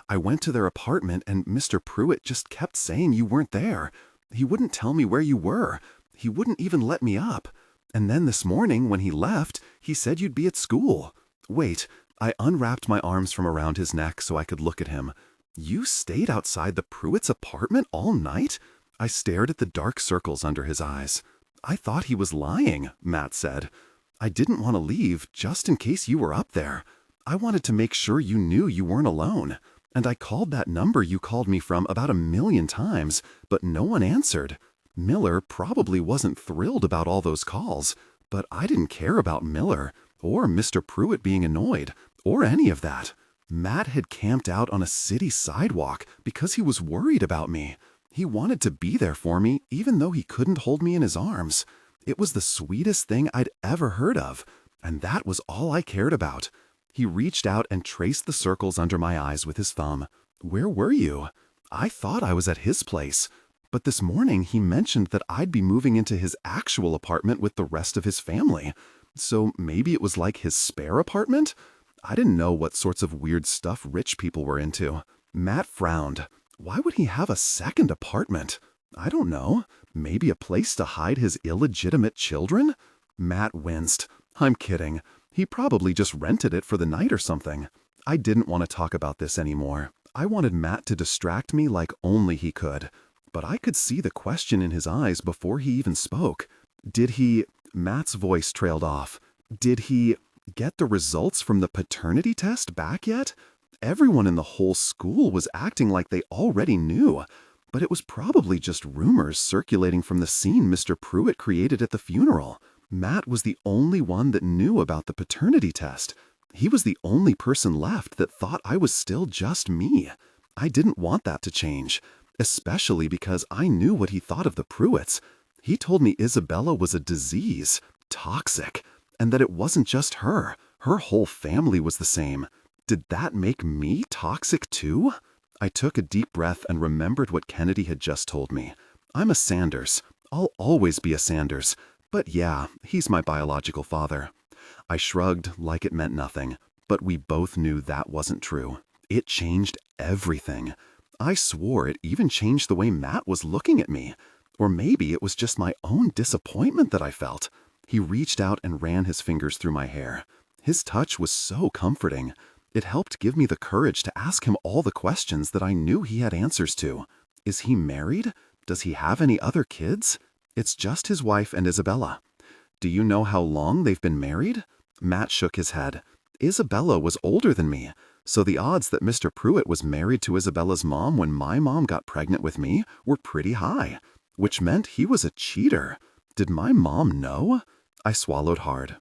I went to their apartment and Mr. Pruitt just kept saying you weren't there. He wouldn't tell me where you were. He wouldn't even let me up. And then this morning, when he left, he said you'd be at school. Wait, I unwrapped my arms from around his neck so I could look at him. You stayed outside the Pruitt's apartment all night? I stared at the dark circles under his eyes. I thought he was lying, Matt said. I didn't want to leave just in case you were up there. I wanted to make sure you knew you weren't alone. And I called that number you called me from about 1,000,000 times, but no one answered. Miller probably wasn't thrilled about all those calls, but I didn't care about Miller, or Mr. Pruitt being annoyed, or any of that. Matt had camped out on a city sidewalk because he was worried about me. He wanted to be there for me, even though he couldn't hold me in his arms. It was the sweetest thing I'd ever heard of, and that was all I cared about. He reached out and traced the circles under my eyes with his thumb. Where were you? I thought I was at his place. But this morning he mentioned that I'd be moving into his actual apartment with the rest of his family. So maybe it was like his spare apartment? I didn't know what sorts of weird stuff rich people were into. Matt frowned. Why would he have a second apartment? I don't know. Maybe a place to hide his illegitimate children? Matt winced. I'm kidding. He probably just rented it for the night or something. I didn't want to talk about this anymore. I wanted Matt to distract me like only he could. But I could see the question in his eyes before he even spoke. Did he... Matt's voice trailed off. Did he get the results from the paternity test back yet? Everyone in the whole school was acting like they already knew. But it was probably just rumors circulating from the scene Mr. Pruitt created at the funeral. Matt was the only one that knew about the paternity test. He was the only person left that thought I was still just me. I didn't want that to change, especially because I knew what he thought of the Pruitts. He told me Isabella was a disease, toxic, and that it wasn't just her. Her whole family was the same. Did that make me toxic too? I took a deep breath and remembered what Kennedy had just told me. I'm a Sanders. I'll always be a Sanders. But yeah, he's my biological father. I shrugged like it meant nothing, but we both knew that wasn't true. It changed everything. I swore it even changed the way Matt was looking at me. Or maybe it was just my own disappointment that I felt. He reached out and ran his fingers through my hair. His touch was so comforting. It helped give me the courage to ask him all the questions that I knew he had answers to. Is he married? Does he have any other kids? It's just his wife and Isabella. Do you know how long they've been married? Matt shook his head. Isabella was older than me, so the odds that Mr. Pruitt was married to Isabella's mom when my mom got pregnant with me were pretty high, which meant he was a cheater. Did my mom know? I swallowed hard.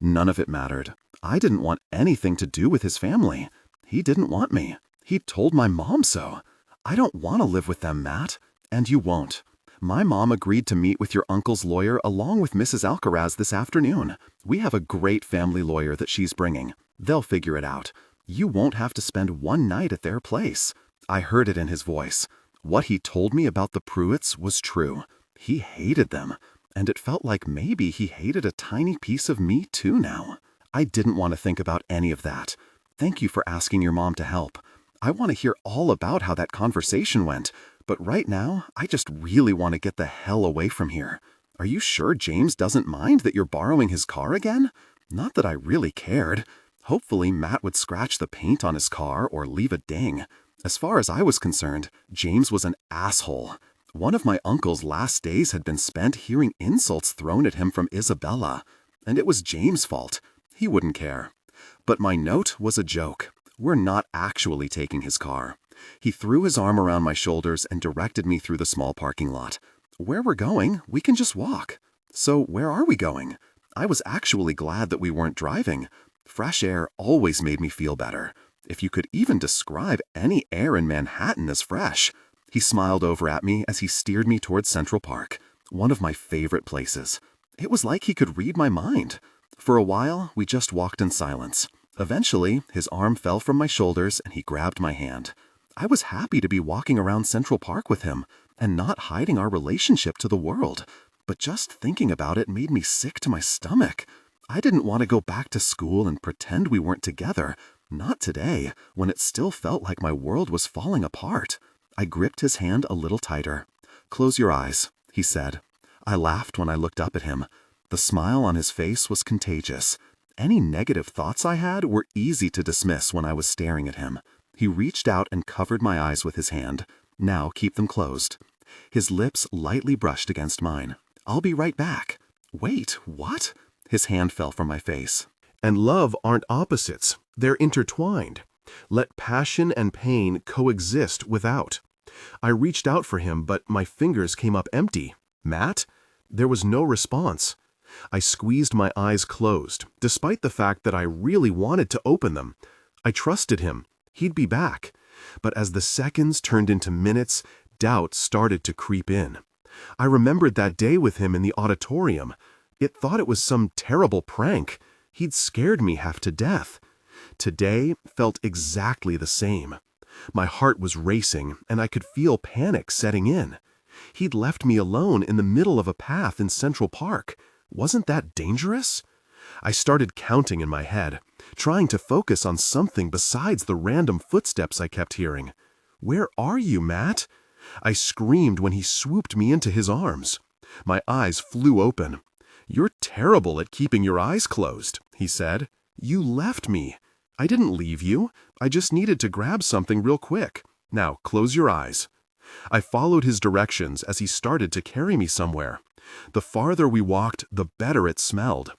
None of it mattered. I didn't want anything to do with his family. He didn't want me. He told my mom so. I don't want to live with them, Matt, and you won't. My mom agreed to meet with your uncle's lawyer along with Mrs. Alcaraz this afternoon. We have a great family lawyer that she's bringing. They'll figure it out. You won't have to spend one night at their place. I heard it in his voice. What he told me about the Pruitts was true. He hated them, and it felt like maybe he hated a tiny piece of me too now. I didn't want to think about any of that. Thank you for asking your mom to help. I want to hear all about how that conversation went. But right now, I just really want to get the hell away from here. Are you sure James doesn't mind that you're borrowing his car again? Not that I really cared. Hopefully Matt would scratch the paint on his car or leave a ding. As far as I was concerned, James was an asshole. One of my uncle's last days had been spent hearing insults thrown at him from Isabella. And it was James' fault. He wouldn't care. But my note was a joke. We're not actually taking his car. He threw his arm around my shoulders and directed me through the small parking lot. Where we're going, we can just walk. So where are we going? I was actually glad that we weren't driving. Fresh air always made me feel better. If you could even describe any air in Manhattan as fresh. He smiled over at me as he steered me towards Central Park, one of my favorite places. It was like he could read my mind. For a while, we just walked in silence. Eventually, his arm fell from my shoulders and he grabbed my hand. I was happy to be walking around Central Park with him and not hiding our relationship to the world. But just thinking about it made me sick to my stomach. I didn't want to go back to school and pretend we weren't together. Not today, when it still felt like my world was falling apart. I gripped his hand a little tighter. "Close your eyes," he said. I laughed when I looked up at him. The smile on his face was contagious. Any negative thoughts I had were easy to dismiss when I was staring at him. He reached out and covered my eyes with his hand. "Now keep them closed." His lips lightly brushed against mine. "I'll be right back." "Wait, what?" His hand fell from my face. And love aren't opposites. They're intertwined. Let passion and pain coexist without. I reached out for him, but my fingers came up empty. "Matt?" There was no response. I squeezed my eyes closed, despite the fact that I really wanted to open them. I trusted him. He'd be back. But as the seconds turned into minutes, doubt started to creep in. I remembered that day with him in the auditorium. It thought it was some terrible prank. He'd scared me half to death. Today felt exactly the same. My heart was racing, and I could feel panic setting in. He'd left me alone in the middle of a path in Central Park. Wasn't that dangerous? I started counting in my head, trying to focus on something besides the random footsteps I kept hearing. "Where are you, Matt?" I screamed when he swooped me into his arms. My eyes flew open. "You're terrible at keeping your eyes closed," he said. "You left me." "I didn't leave you. I just needed to grab something real quick. Now, close your eyes." I followed his directions as he started to carry me somewhere. The farther we walked, the better it smelled.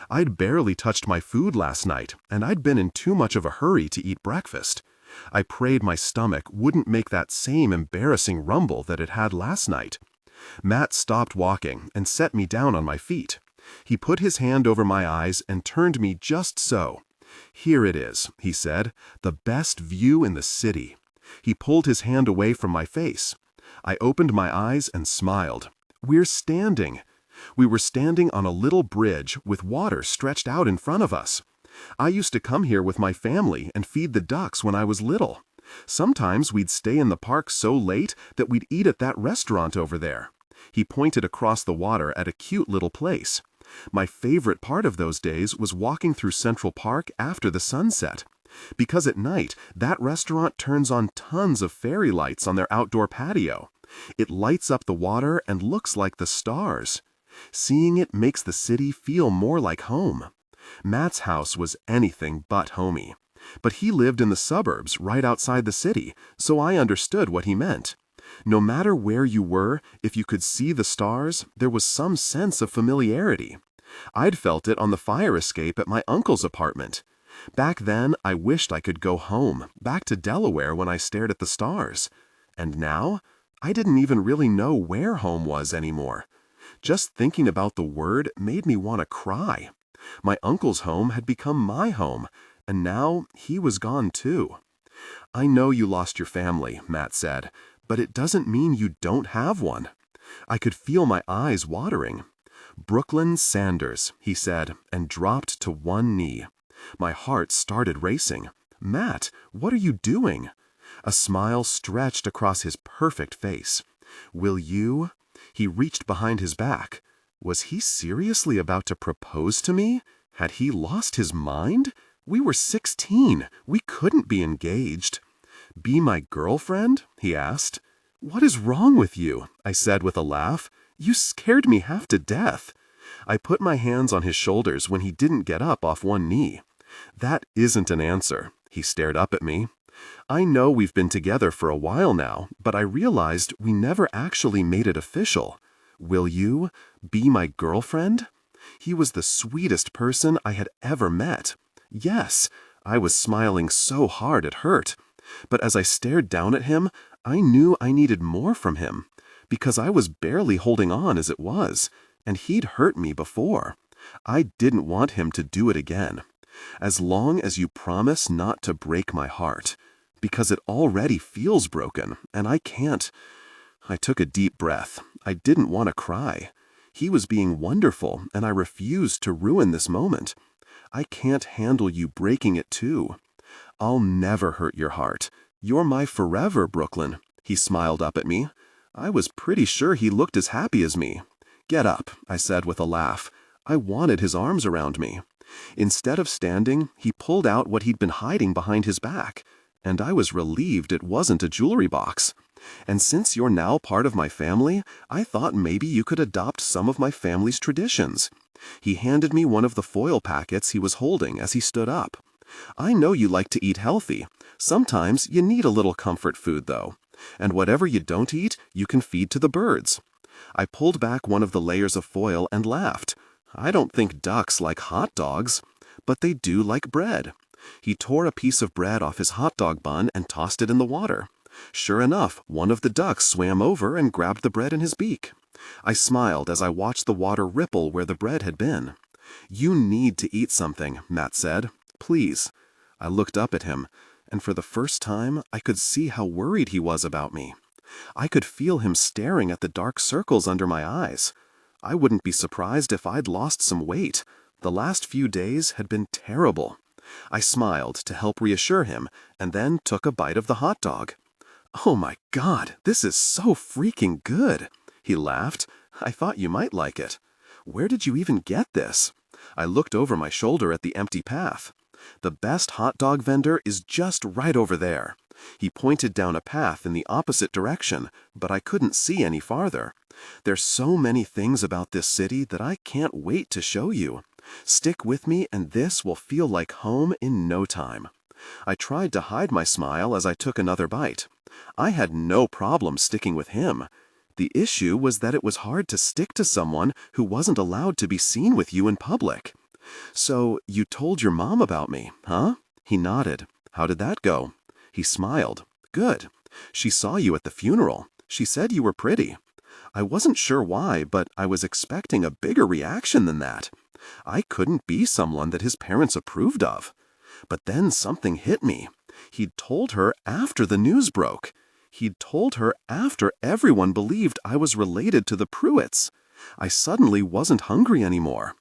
I'd barely touched my food last night, and I'd been in too much of a hurry to eat breakfast. I prayed my stomach wouldn't make that same embarrassing rumble that it had last night. Matt stopped walking and set me down on my feet. He put his hand over my eyes and turned me just so. "Here it is," he said, "the best view in the city." He pulled his hand away from my face. I opened my eyes and smiled. We were standing on a little bridge with water stretched out in front of us. I used to come here with my family and feed the ducks when I was little. Sometimes we'd stay in the park so late that we'd eat at that restaurant over there. He pointed across the water at a cute little place. My favorite part of those days was walking through Central Park after the sunset. Because at night, that restaurant turns on tons of fairy lights on their outdoor patio. It lights up the water and looks like the stars. Seeing it makes the city feel more like home. Matt's house was anything but homey. But he lived in the suburbs right outside the city, so I understood what he meant. No matter where you were, if you could see the stars, there was some sense of familiarity. I'd felt it on the fire escape at my uncle's apartment. Back then, I wished I could go home, back to Delaware when I stared at the stars. And now, I didn't even really know where home was anymore. Just thinking about the word made me want to cry. My uncle's home had become my home, and now he was gone too. "I know you lost your family," Matt said, "but it doesn't mean you don't have one." I could feel my eyes watering. "Brooklyn Sanders," he said, and dropped to one knee. My heart started racing. "Matt, what are you doing?" A smile stretched across his perfect face. "Will you?" He reached behind his back. Was he seriously about to propose to me? Had he lost his mind? We were 16. We couldn't be engaged. "Be my girlfriend?" he asked. "What is wrong with you?" I said with a laugh. "You scared me half to death." I put my hands on his shoulders when he didn't get up off one knee. "That isn't an answer." He stared up at me. "I know we've been together for a while now, but I realized we never actually made it official. Will you be my girlfriend?" He was the sweetest person I had ever met. Yes, I was smiling so hard it hurt. But as I stared down at him, I knew I needed more from him, because I was barely holding on as it was, and he'd hurt me before. I didn't want him to do it again. "As long as you promise not to break my heart, because it already feels broken, and I can't." I took a deep breath. I didn't want to cry. He was being wonderful, and I refused to ruin this moment. "I can't handle you breaking it too." "I'll never hurt your heart. You're my forever, Brooklyn." He smiled up at me. I was pretty sure he looked as happy as me. "Get up," I said with a laugh. I wanted his arms around me. Instead of standing, he pulled out what he'd been hiding behind his back, and I was relieved it wasn't a jewelry box. And since you're now part of my family, I thought maybe you could adopt some of my family's traditions. He handed me one of the foil packets he was holding as he stood up. I know you like to eat healthy. Sometimes you need a little comfort food, though. And whatever you don't eat, you can feed to the birds. I pulled back one of the layers of foil and laughed. I don't think ducks like hot dogs, but they do like bread. He tore a piece of bread off his hot dog bun and tossed it in the water. Sure enough, one of the ducks swam over and grabbed the bread in his beak. I smiled as I watched the water ripple where the bread had been. "You need to eat something," Matt said. "Please." I looked up at him, and for the first time, I could see how worried he was about me. I could feel him staring at the dark circles under my eyes. I wouldn't be surprised if I'd lost some weight. The last few days had been terrible. I smiled to help reassure him, and then took a bite of the hot dog. "Oh my God, this is so freaking good," he laughed. "I thought you might like it. Where did you even get this?" I looked over my shoulder at the empty path. "The best hot dog vendor is just right over there." He pointed down a path in the opposite direction, but I couldn't see any farther. "There's so many things about this city that I can't wait to show you. Stick with me and this will feel like home in no time." I tried to hide my smile as I took another bite. I had no problem sticking with him. The issue was that it was hard to stick to someone who wasn't allowed to be seen with you in public. "So, you told your mom about me, huh?" He nodded. "How did that go?" He smiled. "Good. She saw you at the funeral. She said you were pretty." I wasn't sure why, but I was expecting a bigger reaction than that. I couldn't be someone that his parents approved of. But then something hit me. He'd told her after the news broke. He'd told her after everyone believed I was related to the Pruitts. I suddenly wasn't hungry anymore.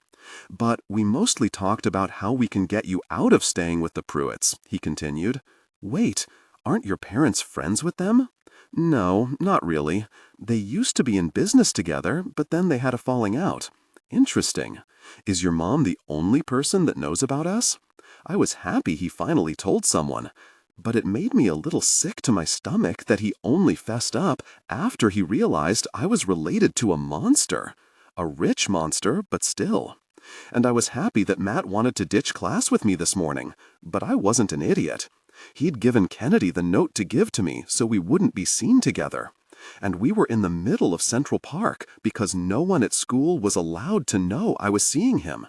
"But we mostly talked about how we can get you out of staying with the Pruitts," he continued. "Wait, aren't your parents friends with them?" "No, not really. They used to be in business together, but then they had a falling out." "Interesting. Is your mom the only person that knows about us?" I was happy he finally told someone, but it made me a little sick to my stomach that he only fessed up after he realized I was related to a monster. A rich monster, but still. And I was happy that Matt wanted to ditch class with me this morning, but I wasn't an idiot. He'd given Kennedy the note to give to me so we wouldn't be seen together. And we were in the middle of Central Park because no one at school was allowed to know I was seeing him.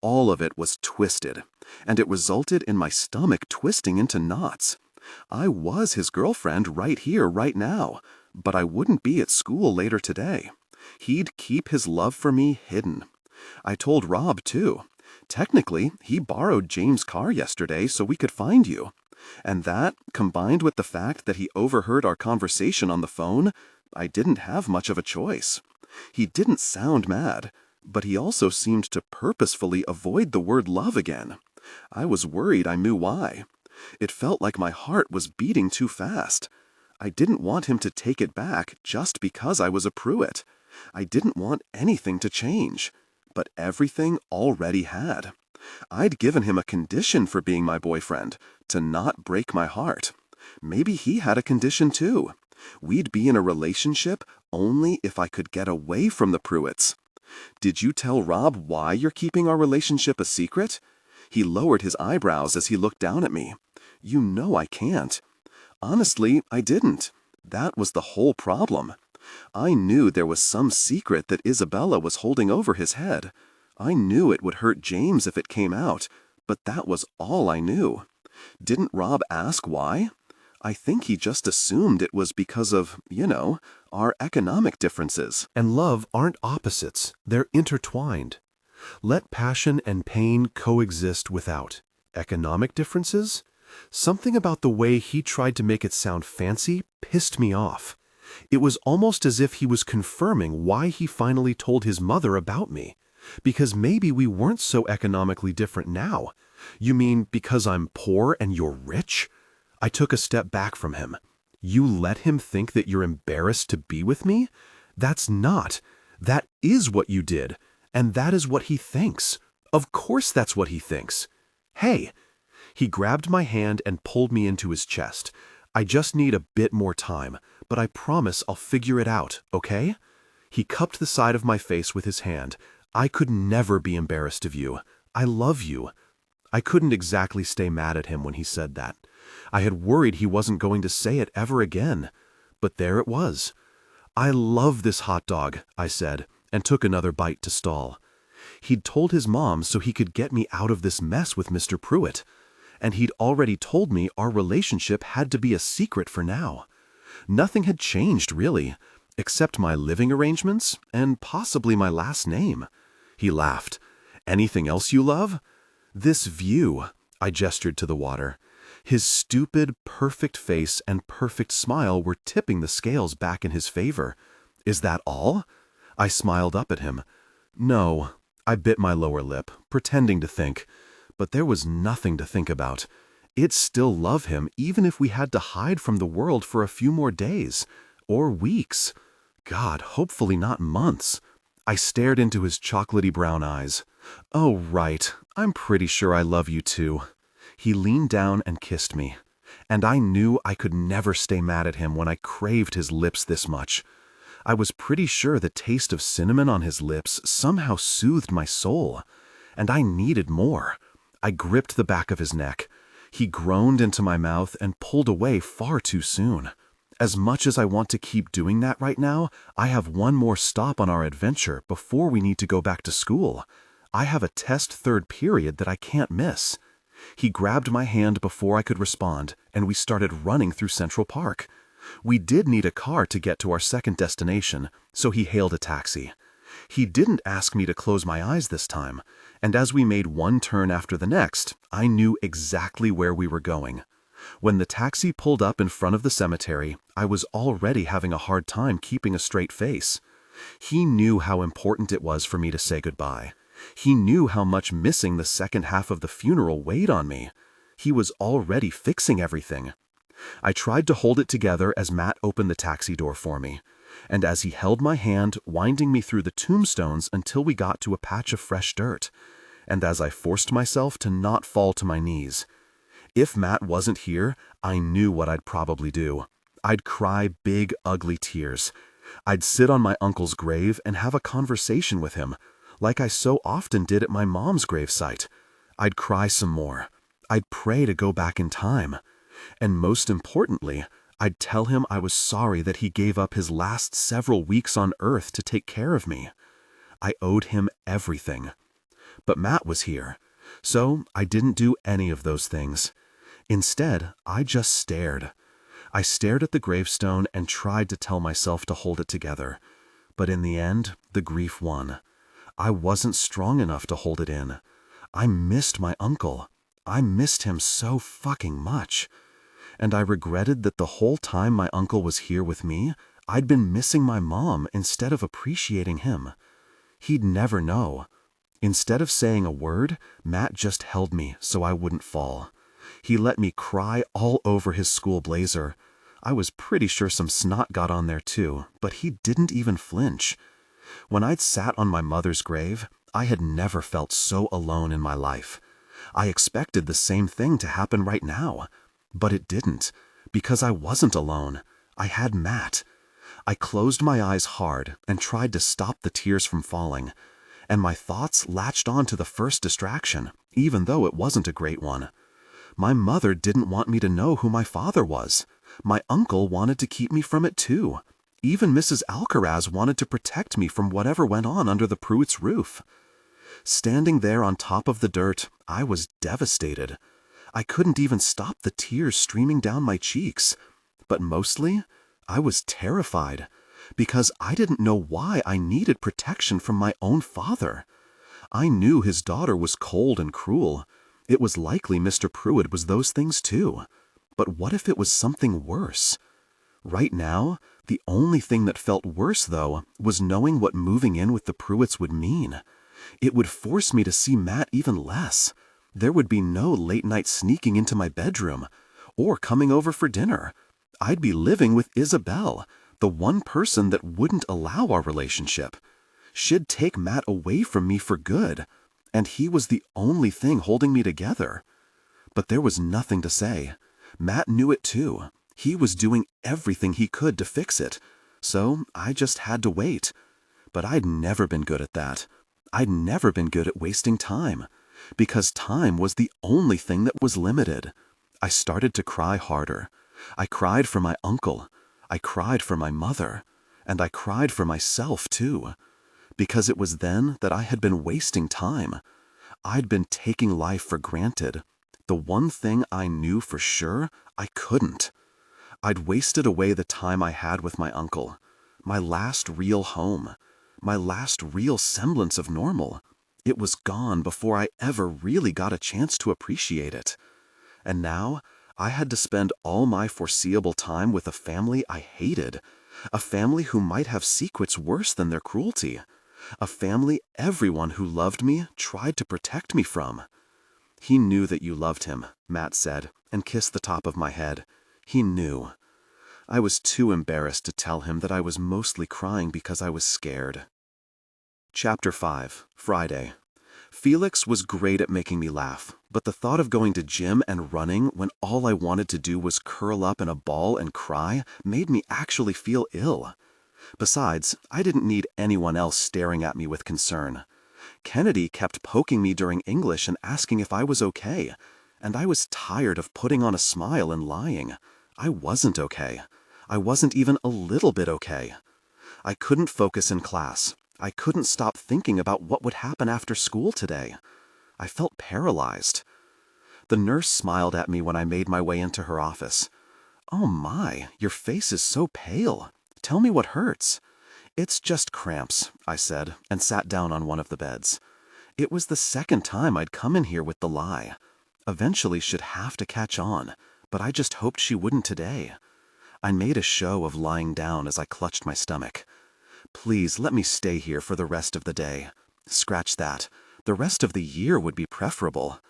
All of it was twisted, and it resulted in my stomach twisting into knots. I was his girlfriend right here, right now, but I wouldn't be at school later today. He'd keep his love for me hidden. I told Rob, too. Technically, he borrowed James' car yesterday so we could find you. And that, combined with the fact that he overheard our conversation on the phone, I didn't have much of a choice. He didn't sound mad, but he also seemed to purposefully avoid the word love again. I was worried I knew why. It felt like my heart was beating too fast. I didn't want him to take it back just because I was a Pruitt. I didn't want anything to change, but everything already had. I'd given him a condition for being my boyfriend, to not break my heart. Maybe he had a condition too. We'd be in a relationship only if I could get away from the Pruitts. "Did you tell Rob why you're keeping our relationship a secret?" He lowered his eyebrows as he looked down at me. "You know I can't." Honestly, I didn't. That was the whole problem. I knew there was some secret that Isabella was holding over his head. I knew it would hurt James if it came out, but that was all I knew. Didn't Rob ask why? I think he just assumed it was because of, our economic differences. And love aren't opposites, they're intertwined. Let passion and pain coexist without. Economic differences? Something about the way he tried to make it sound fancy pissed me off. It was almost as if he was confirming why he finally told his mother about me. Because maybe we weren't so economically different now. You mean because I'm poor and you're rich? I took a step back from him. You let him think that you're embarrassed to be with me? That's not. That is what you did, and that is what he thinks. Of course that's what he thinks. Hey! He grabbed my hand and pulled me into his chest. I just need a bit more time, but I promise I'll figure it out, okay? He cupped the side of my face with his hand. I could never be embarrassed of you. I love you. I couldn't exactly stay mad at him when he said that. I had worried he wasn't going to say it ever again. But there it was. I love this hot dog, I said, and took another bite to stall. He'd told his mom so he could get me out of this mess with Mr. Pruitt. And he'd already told me our relationship had to be a secret for now. Nothing had changed, really, except my living arrangements and possibly my last name. He laughed. Anything else you love? This view, I gestured to the water. His stupid, perfect face and perfect smile were tipping the scales back in his favor. Is that all? I smiled up at him. No, I bit my lower lip, pretending to think. But there was nothing to think about. I'd still love him even if we had to hide from the world for a few more days. Or weeks. God, hopefully not months. I stared into his chocolatey brown eyes. Oh, right. I'm pretty sure I love you too. He leaned down and kissed me. And I knew I could never stay mad at him when I craved his lips this much. I was pretty sure the taste of cinnamon on his lips somehow soothed my soul. And I needed more. I gripped the back of his neck. He groaned into my mouth and pulled away far too soon. As much as I want to keep doing that right now, I have one more stop on our adventure before we need to go back to school. I have a test third period that I can't miss. He grabbed my hand before I could respond, and we started running through Central Park. We did need a car to get to our second destination, so he hailed a taxi. He didn't ask me to close my eyes this time, and as we made one turn after the next, I knew exactly where we were going. When the taxi pulled up in front of the cemetery, I was already having a hard time keeping a straight face. He knew how important it was for me to say goodbye. He knew how much missing the second half of the funeral weighed on me. He was already fixing everything. I tried to hold it together as Matt opened the taxi door for me, and as he held my hand, winding me through the tombstones until we got to a patch of fresh dirt, and as I forced myself to not fall to my knees. If Matt wasn't here, I knew what I'd probably do. I'd cry big, ugly tears. I'd sit on my uncle's grave and have a conversation with him, like I so often did at my mom's gravesite. I'd cry some more. I'd pray to go back in time. And most importantly, I'd tell him I was sorry that he gave up his last several weeks on Earth to take care of me. I owed him everything. But Matt was here, so I didn't do any of those things. Instead, I just stared. I stared at the gravestone and tried to tell myself to hold it together. But in the end, the grief won. I wasn't strong enough to hold it in. I missed my uncle. I missed him so fucking much. And I regretted that the whole time my uncle was here with me, I'd been missing my mom instead of appreciating him. He'd never know. Instead of saying a word, Matt just held me so I wouldn't fall. He let me cry all over his school blazer. I was pretty sure some snot got on there too, but he didn't even flinch. When I'd sat on my mother's grave, I had never felt so alone in my life. I expected the same thing to happen right now. But it didn't, because I wasn't alone. I had Matt. I closed my eyes hard and tried to stop the tears from falling, and my thoughts latched on to the first distraction, even though it wasn't a great one. My mother didn't want me to know who my father was. My uncle wanted to keep me from it too. Even Mrs. Alcaraz wanted to protect me from whatever went on under the Pruitt's roof. Standing there on top of the dirt, I was devastated. I couldn't even stop the tears streaming down my cheeks. But mostly, I was terrified, because I didn't know why I needed protection from my own father. I knew his daughter was cold and cruel. It was likely Mr. Pruitt was those things too. But what if it was something worse? Right now, the only thing that felt worse, though, was knowing what moving in with the Pruitts would mean. It would force me to see Matt even less. There would be no late-night sneaking into my bedroom, or coming over for dinner. I'd be living with Isabel, the one person that wouldn't allow our relationship. She'd take Matt away from me for good. and he was the only thing holding me together. But there was nothing to say. Matt knew it too. He was doing everything he could to fix it, so I just had to wait. But I'd never been good at that. I'd never been good at wasting time, because time was the only thing that was limited. I started to cry harder. I cried for my uncle. I cried for my mother. And I cried for myself too, because it was then that I had been wasting time. I'd been taking life for granted. The one thing I knew for sure, I couldn't. I'd wasted away the time I had with my uncle, my last real home, my last real semblance of normal. It was gone before I ever really got a chance to appreciate it. And now, I had to spend all my foreseeable time with a family I hated, a family who might have secrets worse than their cruelty, a family everyone who loved me tried to protect me from. "He knew that you loved him," Matt said, and kissed the top of my head. He knew. I was too embarrassed to tell him that I was mostly crying because I was scared. Chapter 5, Friday. Felix was great at making me laugh, but the thought of going to gym and running when all I wanted to do was curl up in a ball and cry made me actually feel ill. Besides, I didn't need anyone else staring at me with concern. Kennedy kept poking me during English and asking if I was okay, and I was tired of putting on a smile and lying. I wasn't okay. I wasn't even a little bit okay. I couldn't focus in class. I couldn't stop thinking about what would happen after school today. I felt paralyzed. The nurse smiled at me when I made my way into her office. "Oh my, your face is so pale. Tell me what hurts." "It's just cramps," I said, and sat down on one of the beds. It was the second time I'd come in here with the lie. Eventually she'd have to catch on, but I just hoped she wouldn't today. I made a show of lying down as I clutched my stomach. "Please let me stay here for the rest of the day." Scratch that. The rest of the year would be preferable.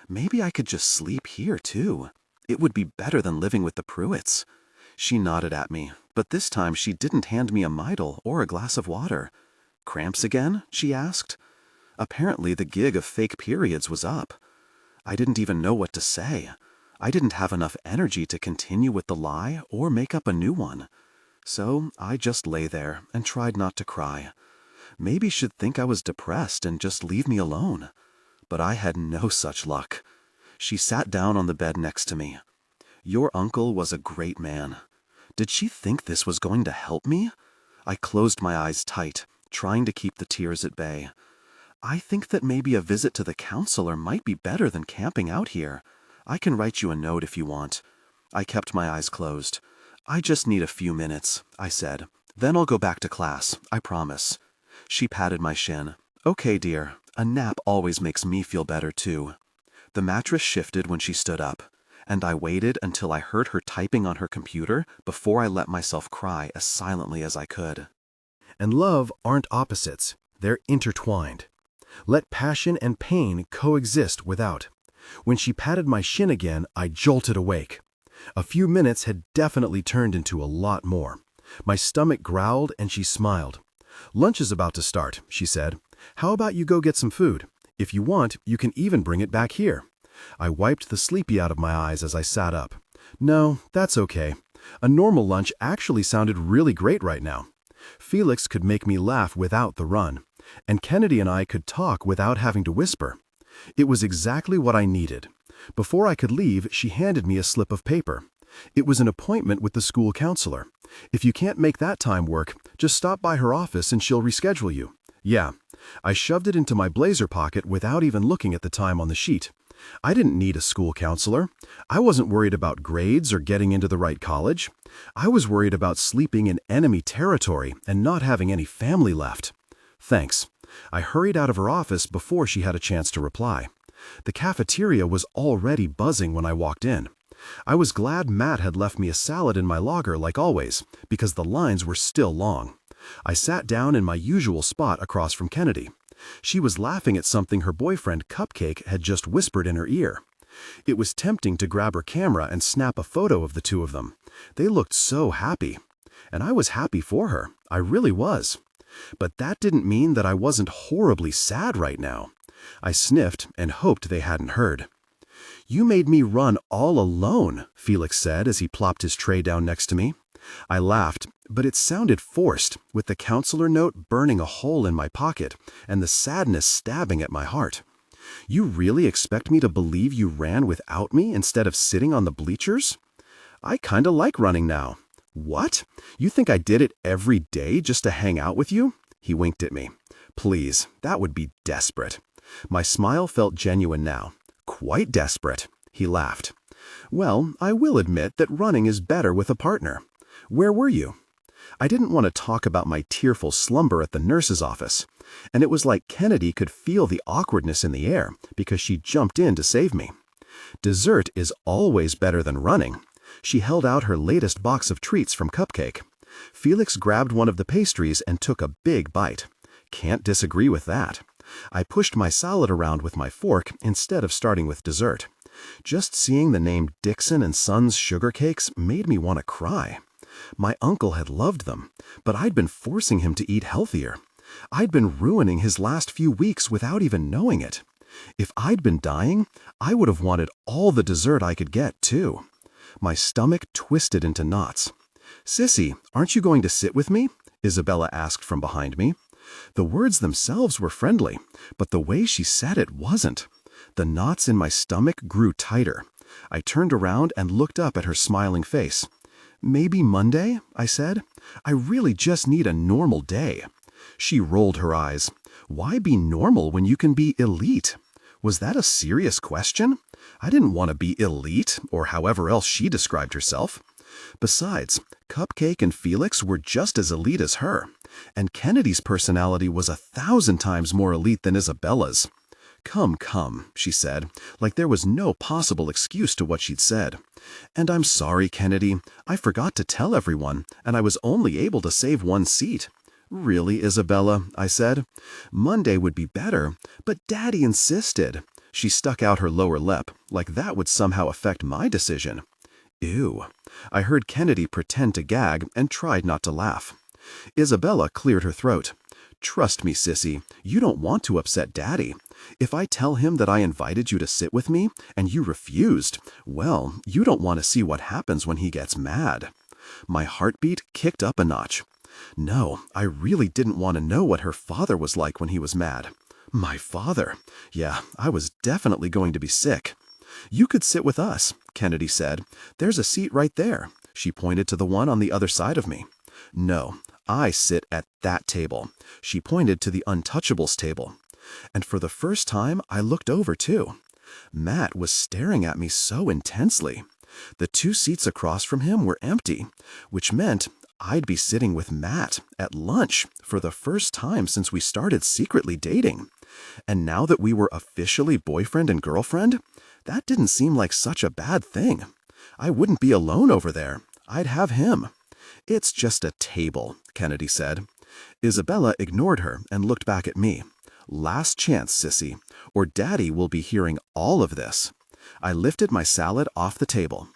Maybe I could just sleep here too. It would be better than living with the Pruitts. She nodded at me, but this time she didn't hand me a Midol or a glass of water. "Cramps again?" she asked. Apparently the gig of fake periods was up. I didn't even know what to say. I didn't have enough energy to continue with the lie or make up a new one. So I just lay there and tried not to cry. Maybe she'd think I was depressed and just leave me alone. But I had no such luck. She sat down on the bed next to me. "Your uncle was a great man." Did she think this was going to help me? I closed my eyes tight, trying to keep the tears at bay. "I think that maybe a visit to the counselor might be better than camping out here. I can write you a note if you want." I kept my eyes closed. "I just need a few minutes," I said. "Then I'll go back to class, I promise." She patted my shin. "Okay, dear. A nap always makes me feel better, too." The mattress shifted when she stood up, and I waited until I heard her typing on her computer before I let myself cry as silently as I could. And love aren't opposites. They're intertwined. Let passion and pain coexist without. When she patted my shin again, I jolted awake. A few minutes had definitely turned into a lot more. My stomach growled and she smiled. "Lunch is about to start," she said. "How about you go get some food? If you want, you can even bring it back here." I wiped the sleepy out of my eyes as I sat up. "No, that's okay. A normal lunch actually sounded really great right now. Felix could make me laugh without the run, and Kennedy and I could talk without having to whisper. It was exactly what I needed. Before I could leave, she handed me a slip of paper. It was an appointment with the school counselor. If you can't make that time work, just stop by her office and she'll reschedule you. Yeah. I shoved it into my blazer pocket without even looking at the time on the sheet. I didn't need a school counselor. I wasn't worried about grades or getting into the right college. I was worried about sleeping in enemy territory and not having any family left. Thanks. I hurried out of her office before she had a chance to reply. The cafeteria was already buzzing when I walked in. I was glad Matt had left me a salad in my locker like always, because the lines were still long. I sat down in my usual spot across from Kennedy. She was laughing at something her boyfriend Cupcake had just whispered in her ear. It was tempting to grab her camera and snap a photo of the two of them. They looked so happy. And I was happy for her. I really was. But that didn't mean that I wasn't horribly sad right now. I sniffed and hoped they hadn't heard. "You made me run all alone," Felix said as he plopped his tray down next to me. I laughed, but it sounded forced, with the counselor note burning a hole in my pocket and the sadness stabbing at my heart. "You really expect me to believe you ran without me instead of sitting on the bleachers? I kinda like running now." "What? You think I did it every day just to hang out with you?" He winked at me. "Please, that would be desperate." My smile felt genuine now. "Quite desperate." He laughed. "Well, I will admit that running is better with a partner. Where were you?" I didn't want to talk about my tearful slumber at the nurse's office, and it was like Kennedy could feel the awkwardness in the air because she jumped in to save me. Dessert is always better than running. She held out her latest box of treats from Cupcake. Felix grabbed one of the pastries and took a big bite. Can't disagree with that. I pushed my salad around with my fork instead of starting with dessert. Just seeing the name Dixon and Sons sugar cakes made me want to cry. My uncle had loved them, but I'd been forcing him to eat healthier. I'd been ruining his last few weeks without even knowing it. If I'd been dying, I would have wanted all the dessert I could get, too. My stomach twisted into knots. "Sissy, aren't you going to sit with me?" Isabella asked from behind me. The words themselves were friendly, but the way she said it wasn't. The knots in my stomach grew tighter. I turned around and looked up at her smiling face. "Maybe Monday?" I said. "I really just need a normal day." She rolled her eyes. "Why be normal when you can be elite?" Was that a serious question? I didn't want to be elite, or however else she described herself. Besides, Cupcake and Felix were just as elite as her, and Kennedy's personality was 1,000 times more elite than Isabella's. Come, she said, like there was no possible excuse to what she'd said. "And I'm sorry, Kennedy. I forgot to tell everyone, and I was only able to save one seat." "Really, Isabella?" I said. "Monday would be better, but Daddy insisted." She stuck out her lower lip, like that would somehow affect my decision. Ew. I heard Kennedy pretend to gag and tried not to laugh. Isabella cleared her throat. "Trust me, Sissy, you don't want to upset Daddy. If I tell him that I invited you to sit with me, and you refused, well, you don't want to see what happens when he gets mad." My heartbeat kicked up a notch. No, I really didn't want to know what her father was like when he was mad. My father? Yeah, I was definitely going to be sick. "You could sit with us," Kennedy said. "There's a seat right there." She pointed to the one on the other side of me. "No, I sit at that table." She pointed to the untouchables table. And for the first time, I looked over too. Matt was staring at me so intensely. The 2 seats across from him were empty, which meant I'd be sitting with Matt at lunch for the first time since we started secretly dating. And now that we were officially boyfriend and girlfriend, that didn't seem like such a bad thing. I wouldn't be alone over there. I'd have him. "It's just a table," Kennedy said. Isabella ignored her and looked back at me. "Last chance, Sissy, or Daddy will be hearing all of this." I lifted my salad off the table.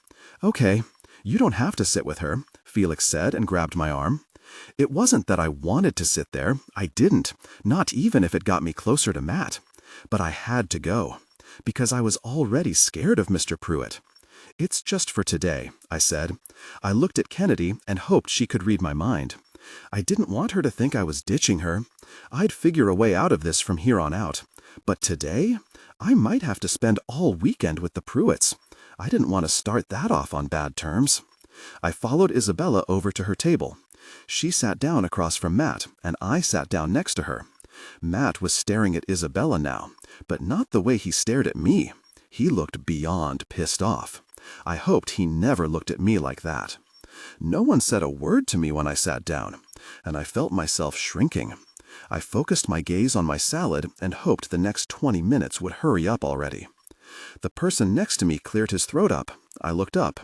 "Okay, you don't have to sit with her," Felix said and grabbed my arm. It wasn't that I wanted to sit there. I didn't, not even if it got me closer to Matt. But I had to go, because I was already scared of Mr. Pruitt. "It's just for today," I said. I looked at Kennedy and hoped she could read my mind. I didn't want her to think I was ditching her. I'd figure a way out of this from here on out. But today, I might have to spend all weekend with the Pruitts. I didn't want to start that off on bad terms. I followed Isabella over to her table. She sat down across from Matt, and I sat down next to her. Matt was staring at Isabella now, but not the way he stared at me. He looked beyond pissed off. I hoped he never looked at me like that. No one said a word to me when I sat down, and I felt myself shrinking. I focused my gaze on my salad and hoped the next 20 minutes would hurry up already. The person next to me cleared his throat up. I looked up.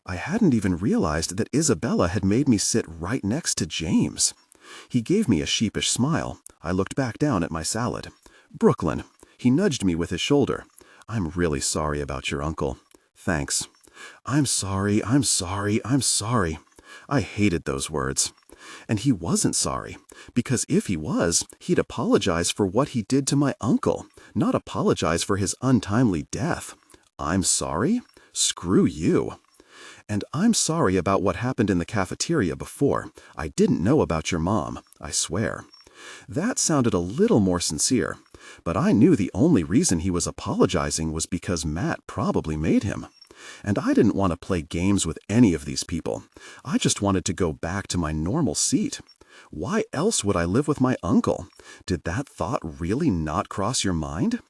I hadn't even realized that Isabella had made me sit right next to James. He gave me a sheepish smile. I looked back down at my salad. "Brooklyn." He nudged me with his shoulder. "I'm really sorry about your uncle." "Thanks." I'm sorry. I hated those words. And he wasn't sorry, because if he was, he'd apologize for what he did to my uncle, not apologize for his untimely death. I'm sorry? Screw you. And I'm sorry about what happened in the cafeteria before. I didn't know about your mom, I swear. That sounded a little more sincere, but I knew the only reason he was apologizing was because Matt probably made him. And I didn't want to play games with any of these people. I just wanted to go back to my normal seat. Why else would I live with my uncle? Did that thought really not cross your mind?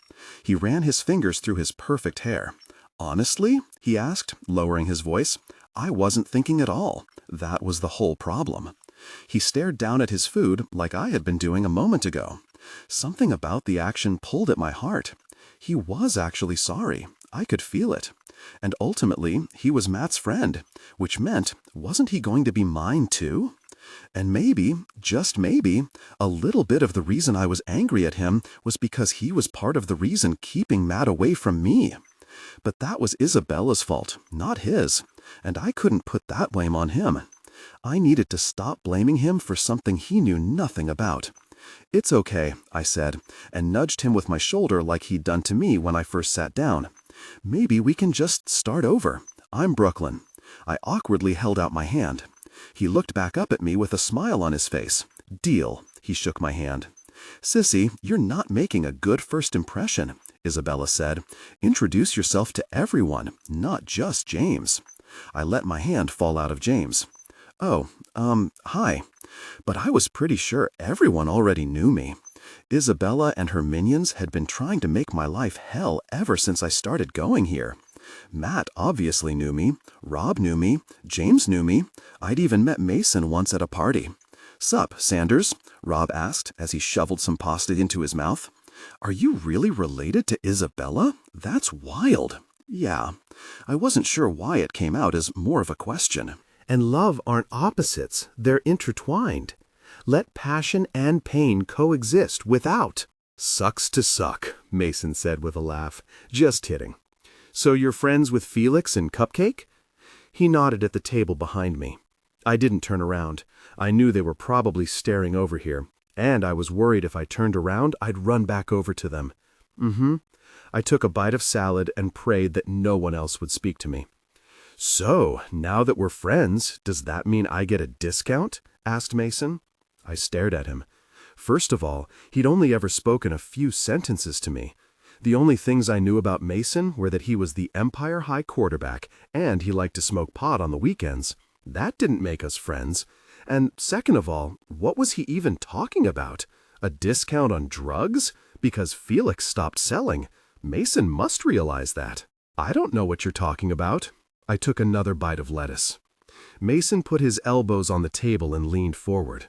He ran his fingers through his perfect hair. Honestly, he asked, lowering his voice, I wasn't thinking at all. That was the whole problem. He stared down at his food like I had been doing a moment ago. Something about the action pulled at my heart. He was actually sorry. I could feel it. And ultimately, he was Matt's friend, which meant, wasn't he going to be mine too? And maybe, just maybe, a little bit of the reason I was angry at him was because he was part of the reason keeping Matt away from me. But that was Isabella's fault, not his, and I couldn't put that blame on him. I needed to stop blaming him for something he knew nothing about. It's okay, I said, and nudged him with my shoulder like he'd done to me when I first sat down. Maybe we can just start over. I'm Brooklyn. I awkwardly held out my hand. He looked back up at me with a smile on his face. Deal, he shook my hand. Sissy, you're not making a good first impression, Isabella said. Introduce yourself to everyone, not just James. I let my hand fall out of James. Oh, hi. But I was pretty sure everyone already knew me. Isabella and her minions had been trying to make my life hell ever since I started going here. Matt obviously knew me, Rob knew me, James knew me. I'd even met Mason once at a party. Sup, Sanders? Rob asked as he shoveled some pasta into his mouth. Are you really related to Isabella? That's wild. Yeah, I wasn't sure why it came out as more of a question. And love aren't opposites, they're intertwined. Let passion and pain coexist without. Sucks to suck, Mason said with a laugh. Just kidding. So you're friends with Felix and Cupcake? He nodded at the table behind me. I didn't turn around. I knew they were probably staring over here, and I was worried if I turned around, I'd run back over to them. I took a bite of salad and prayed that no one else would speak to me. So, now that we're friends, does that mean I get a discount? Asked Mason. I stared at him. First of all, he'd only ever spoken a few sentences to me. The only things I knew about Mason were that he was the Empire High quarterback, and he liked to smoke pot on the weekends. That didn't make us friends. And second of all, what was he even talking about? A discount on drugs? Because Felix stopped selling. Mason must realize that. I don't know what you're talking about. I took another bite of lettuce. Mason put his elbows on the table and leaned forward.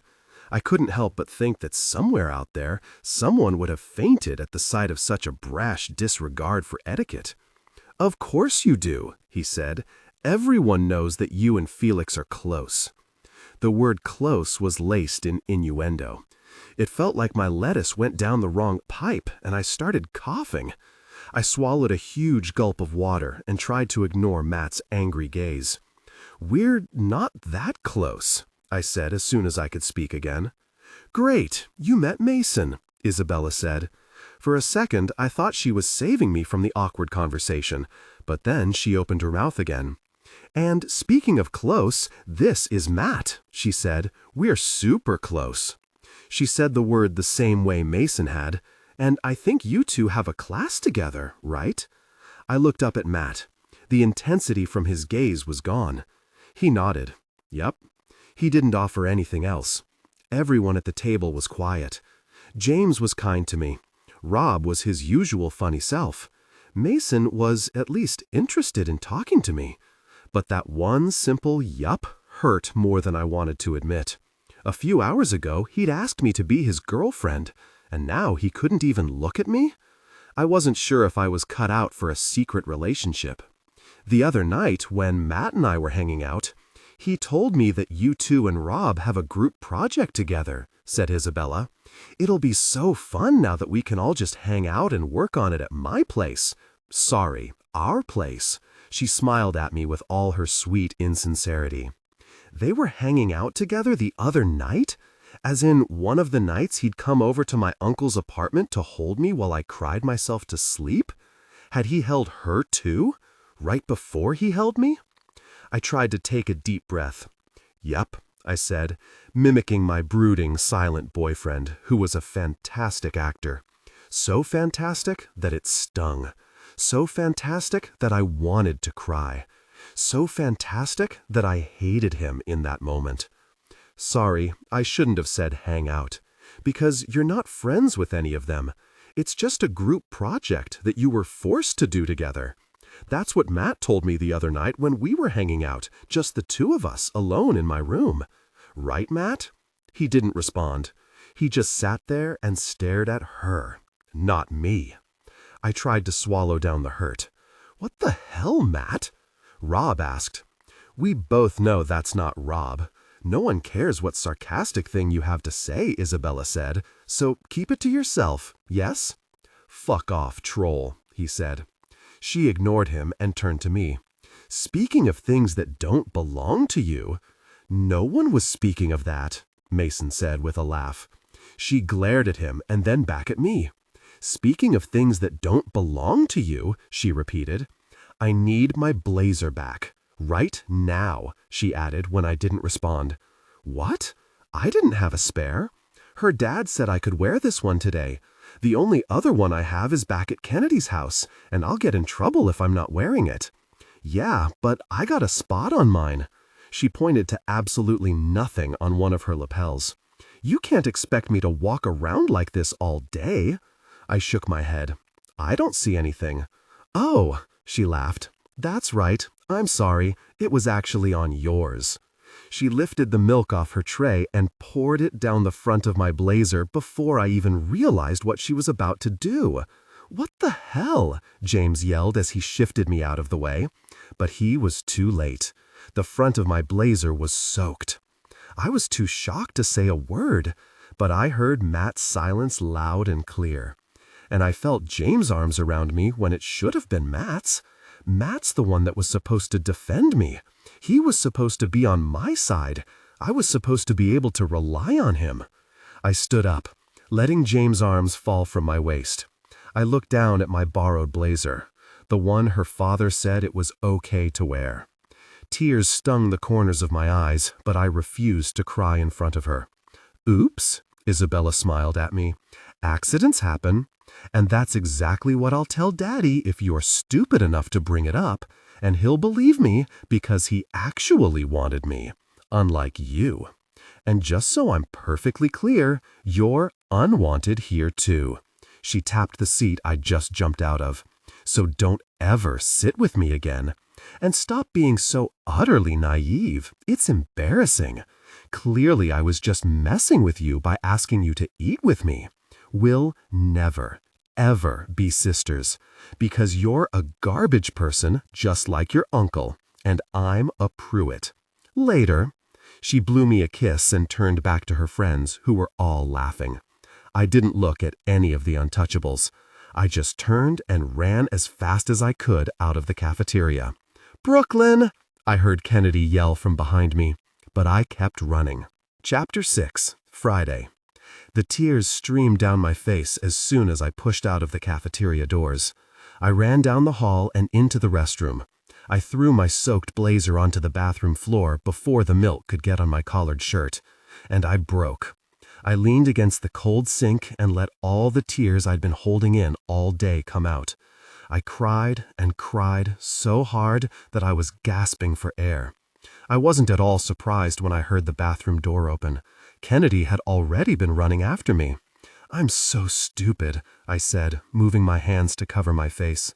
I couldn't help but think that somewhere out there, someone would have fainted at the sight of such a brash disregard for etiquette. Of course you do, he said. Everyone knows that you and Felix are close. The word close was laced in innuendo. It felt like my lettuce went down the wrong pipe, and I started coughing. I swallowed a huge gulp of water and tried to ignore Matt's angry gaze. We're not that close, I said as soon as I could speak again. Great, you met Mason, Isabella said. For a second, I thought she was saving me from the awkward conversation, but then she opened her mouth again. And speaking of close, this is Matt, she said. We're super close. She said the word the same way Mason had. And I think you two have a class together, right? I looked up at Matt. The intensity from his gaze was gone. He nodded. Yep. He didn't offer anything else. Everyone at the table was quiet. James was kind to me. Rob was his usual funny self. Mason was at least interested in talking to me. But that one simple yup hurt more than I wanted to admit. A few hours ago, he'd asked me to be his girlfriend. And now he couldn't even look at me? I wasn't sure if I was cut out for a secret relationship. The other night, when Matt and I were hanging out, he told me that you two and Rob have a group project together, said Isabella. It'll be so fun now that we can all just hang out and work on it at my place. Sorry, our place. She smiled at me with all her sweet insincerity. They were hanging out together the other night? As in, one of the nights he'd come over to my uncle's apartment to hold me while I cried myself to sleep? Had he held her too? Right before he held me? I tried to take a deep breath. Yep, I said, mimicking my brooding, silent boyfriend, who was a fantastic actor. So fantastic that it stung. So fantastic that I wanted to cry. So fantastic that I hated him in that moment. Sorry, I shouldn't have said hang out, because you're not friends with any of them. It's just a group project that you were forced to do together. That's what Matt told me the other night when we were hanging out, just the two of us, alone in my room. Right, Matt? He didn't respond. He just sat there and stared at her, not me. I tried to swallow down the hurt. What the hell, Matt? Rob asked. We both know that's not Rob. No one cares what sarcastic thing you have to say, Isabella said, so keep it to yourself, yes? Fuck off, troll, he said. She ignored him and turned to me. Speaking of things that don't belong to you. No one was speaking of that, Mason said with a laugh. She glared at him and then back at me. Speaking of things that don't belong to you, she repeated. I need my blazer back. Right now, she added when I didn't respond. What? I didn't have a spare. Her dad said I could wear this one today. The only other one I have is back at Kennedy's house, and I'll get in trouble if I'm not wearing it. Yeah, but I got a spot on mine. She pointed to absolutely nothing on one of her lapels. You can't expect me to walk around like this all day. I shook my head. I don't see anything. Oh, she laughed. That's right. I'm sorry. It was actually on yours. She lifted the milk off her tray and poured it down the front of my blazer before I even realized what she was about to do. What the hell? James yelled as he shifted me out of the way. But he was too late. The front of my blazer was soaked. I was too shocked to say a word, but I heard Matt's silence loud and clear. And I felt James' arms around me when it should have been Matt's. Matt's the one that was supposed to defend me. He was supposed to be on my side. I was supposed to be able to rely on him. I stood up, letting James' arms fall from my waist. I looked down at my borrowed blazer, the one her father said it was okay to wear. Tears stung the corners of my eyes, but I refused to cry in front of her. Oops, Isabella smiled at me. Accidents happen. And that's exactly what I'll tell Daddy if you're stupid enough to bring it up, and he'll believe me because he actually wanted me, unlike you. And just so I'm perfectly clear, you're unwanted here too. She tapped the seat I just jumped out of. So don't ever sit with me again. And stop being so utterly naive. It's embarrassing. Clearly I was just messing with you by asking you to eat with me. We'll never, ever be sisters, because you're a garbage person just like your uncle, and I'm a Pruitt. Later. She blew me a kiss and turned back to her friends, who were all laughing. I didn't look at any of the untouchables. I just turned and ran as fast as I could out of the cafeteria. Brooklyn! I heard Kennedy yell from behind me, but I kept running. Chapter 6, Friday. The tears streamed down my face as soon as I pushed out of the cafeteria doors. I ran down the hall and into the restroom. I threw my soaked blazer onto the bathroom floor before the milk could get on my collared shirt, and I broke. I leaned against the cold sink and let all the tears I'd been holding in all day come out. I cried and cried so hard that I was gasping for air. I wasn't at all surprised when I heard the bathroom door open. Kennedy had already been running after me. I'm so stupid, I said, moving my hands to cover my face.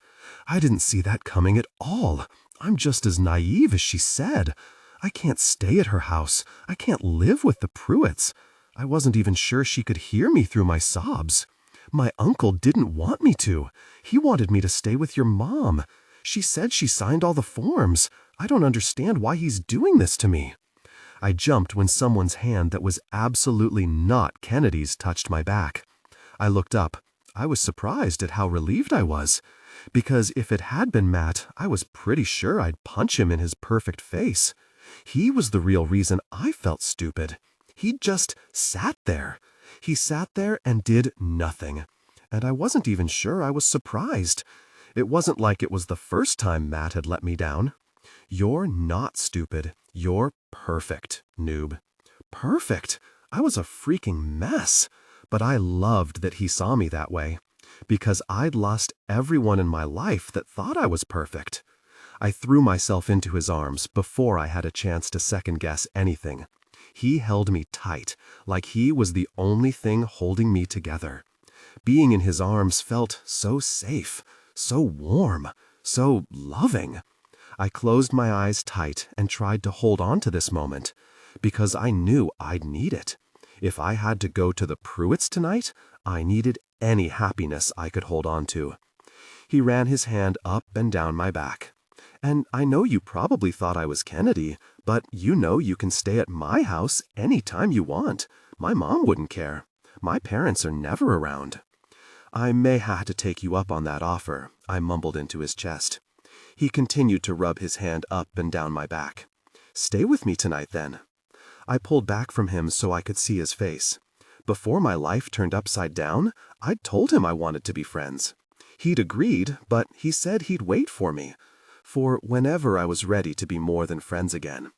I didn't see that coming at all. I'm just as naive as she said. I can't stay at her house. I can't live with the Pruitts. I wasn't even sure she could hear me through my sobs. My uncle didn't want me to. He wanted me to stay with your mom. She said she signed all the forms. I don't understand why he's doing this to me. I jumped when someone's hand that was absolutely not Kennedy's touched my back. I looked up. I was surprised at how relieved I was, because if it had been Matt, I was pretty sure I'd punch him in his perfect face. He was the real reason I felt stupid. He just sat there. He sat there and did nothing. And I wasn't even sure I was surprised. It wasn't like it was the first time Matt had let me down. You're not stupid. You're perfect, noob. Perfect? I was a freaking mess. But I loved that he saw me that way, because I'd lost everyone in my life that thought I was perfect. I threw myself into his arms before I had a chance to second-guess anything. He held me tight, like he was the only thing holding me together. Being in his arms felt so safe, so warm, so loving. I closed my eyes tight and tried to hold on to this moment, because I knew I'd need it. If I had to go to the Pruitts tonight, I needed any happiness I could hold on to. He ran his hand up and down my back. And I know you probably thought I was Kennedy, but you know you can stay at my house any time you want. My mom wouldn't care. My parents are never around. I may have to take you up on that offer, I mumbled into his chest. He continued to rub his hand up and down my back. Stay with me tonight, then. I pulled back from him so I could see his face. Before my life turned upside down, I'd told him I wanted to be friends. He'd agreed, but he said he'd wait for me, for whenever I was ready to be more than friends again.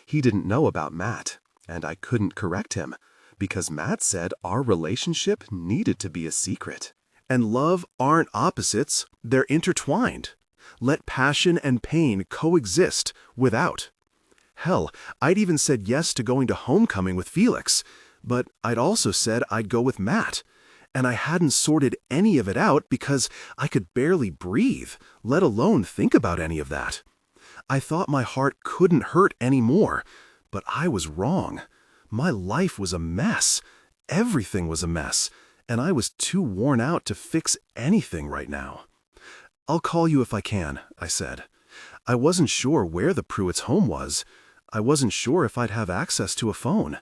He didn't know about Matt, and I couldn't correct him, because Matt said our relationship needed to be a secret. And love aren't opposites, they're intertwined. Let passion and pain coexist without. Hell, I'd even said yes to going to homecoming with Felix, but I'd also said I'd go with Matt. And I hadn't sorted any of it out because I could barely breathe, let alone think about any of that. I thought my heart couldn't hurt anymore, but I was wrong. My life was a mess. Everything was a mess, and I was too worn out to fix anything right now. I'll call you if I can, I said. I wasn't sure where the Pruitts' home was. I wasn't sure if I'd have access to a phone.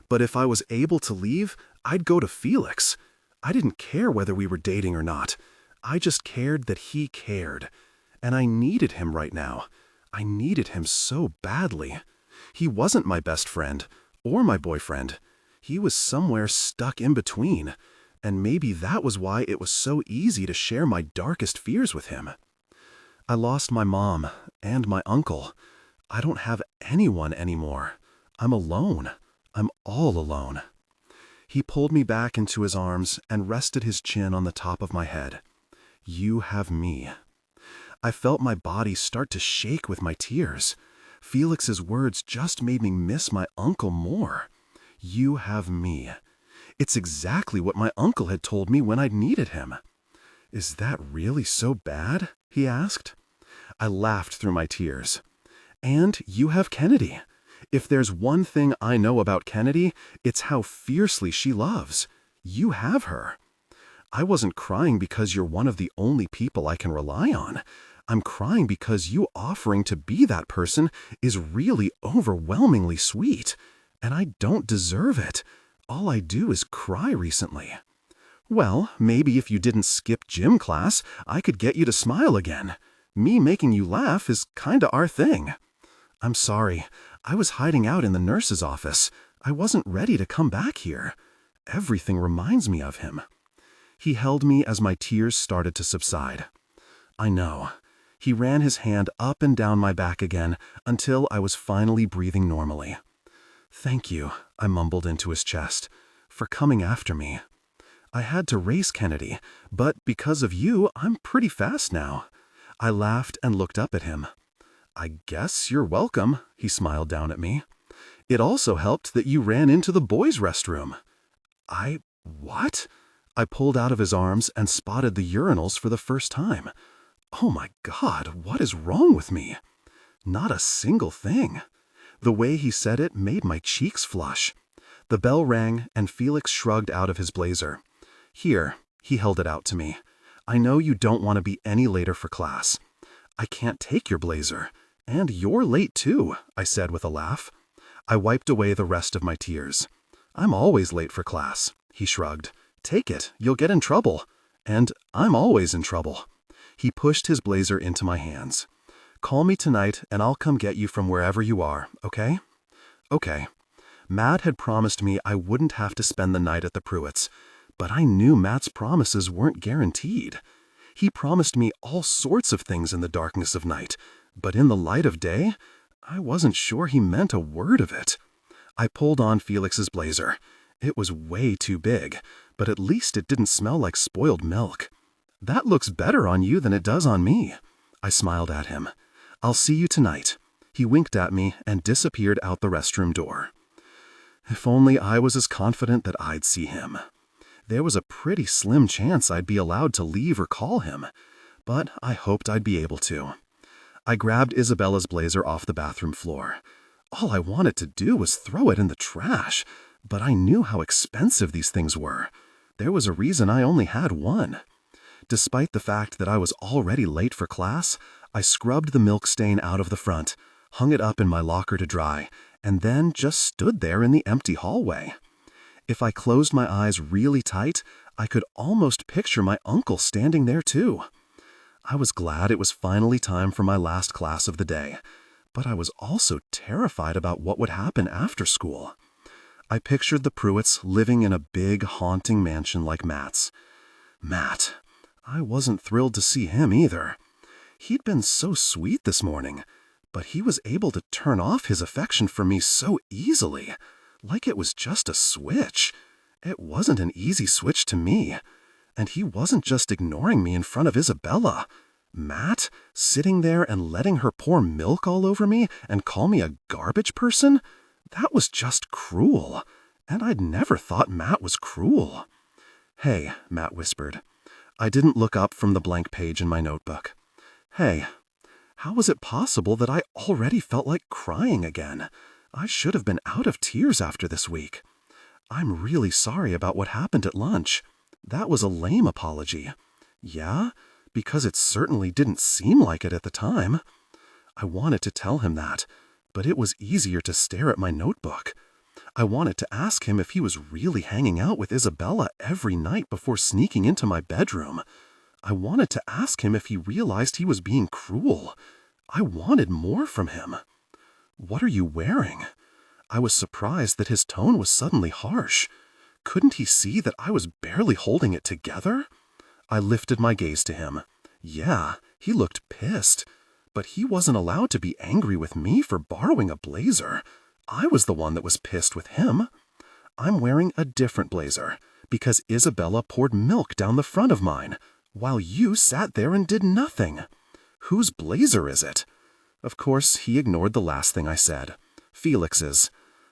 But if I was able to leave, I'd go to Felix. I didn't care whether we were dating or not. I just cared that he cared. And I needed him right now. I needed him so badly. He wasn't my best friend or my boyfriend. He was somewhere stuck in between. And maybe that was why it was so easy to share my darkest fears with him. I lost my mom and my uncle. I don't have anyone anymore. I'm alone. I'm all alone. He pulled me back into his arms and rested his chin on the top of my head. You have me. I felt my body start to shake with my tears. Felix's words just made me miss my uncle more. You have me. It's exactly what my uncle had told me when I'd needed him. Is that really so bad? He asked. I laughed through my tears. And you have Kennedy. If there's one thing I know about Kennedy, it's how fiercely she loves. You have her. I wasn't crying because you're one of the only people I can rely on. I'm crying because you offering to be that person is really overwhelmingly sweet. And I don't deserve it. All I do is cry recently. Well, maybe if you didn't skip gym class, I could get you to smile again. Me making you laugh is kinda our thing. I'm sorry. I was hiding out in the nurse's office. I wasn't ready to come back here. Everything reminds me of him. He held me as my tears started to subside. I know. He ran his hand up and down my back again until I was finally breathing normally. Thank you, I mumbled into his chest, for coming after me. I had to race Kennedy, but because of you, I'm pretty fast now. I laughed and looked up at him. I guess you're welcome, he smiled down at me. It also helped that you ran into the boys' restroom. What? I pulled out of his arms and spotted the urinals for the first time. Oh my God, what is wrong with me? Not a single thing. The way he said it made my cheeks flush. The bell rang and Felix shrugged out of his blazer. Here, he held it out to me. I know you don't want to be any later for class. I can't take your blazer. And you're late too, I said with a laugh. I wiped away the rest of my tears. I'm always late for class, he shrugged. Take it, you'll get in trouble. And I'm always in trouble. He pushed his blazer into my hands. Call me tonight and I'll come get you from wherever you are, okay? Okay. Matt had promised me I wouldn't have to spend the night at the Pruitts, but I knew Matt's promises weren't guaranteed. He promised me all sorts of things in the darkness of night, but in the light of day, I wasn't sure he meant a word of it. I pulled on Felix's blazer. It was way too big, but at least it didn't smell like spoiled milk. "That looks better on you than it does on me." I smiled at him. "I'll see you tonight." He winked at me and disappeared out the restroom door. If only I was as confident that I'd see him. There was a pretty slim chance I'd be allowed to leave or call him, but I hoped I'd be able to. I grabbed Isabella's blazer off the bathroom floor. All I wanted to do was throw it in the trash, but I knew how expensive these things were. There was a reason I only had one. Despite the fact that I was already late for class, I scrubbed the milk stain out of the front, hung it up in my locker to dry, and then just stood there in the empty hallway. If I closed my eyes really tight, I could almost picture my uncle standing there too. I was glad it was finally time for my last class of the day, but I was also terrified about what would happen after school. I pictured the Pruitts living in a big, haunting mansion like Matt's. Matt. I wasn't thrilled to see him either. He'd been so sweet this morning, but he was able to turn off his affection for me so easily, like it was just a switch. It wasn't an easy switch to me. And he wasn't just ignoring me in front of Isabella. Matt, sitting there and letting her pour milk all over me and call me a garbage person? That was just cruel. And I'd never thought Matt was cruel. "Hey," Matt whispered. I didn't look up from the blank page in my notebook. "Hey, how was it possible that I already felt like crying again? I should have been out of tears after this week. I'm really sorry about what happened at lunch. That was a lame apology." "Yeah? Because it certainly didn't seem like it at the time." I wanted to tell him that, but it was easier to stare at my notebook. I wanted to ask him if he was really hanging out with Isabella every night before sneaking into my bedroom. I wanted to ask him if he realized he was being cruel. I wanted more from him. "What are you wearing?" I was surprised that his tone was suddenly harsh. Couldn't he see that I was barely holding it together? I lifted my gaze to him. Yeah, he looked pissed. But he wasn't allowed to be angry with me for borrowing a blazer. I was the one that was pissed with him. "I'm wearing a different blazer, because Isabella poured milk down the front of mine, while you sat there and did nothing. Whose blazer is it?" Of course, he ignored the last thing I said. "Felix's."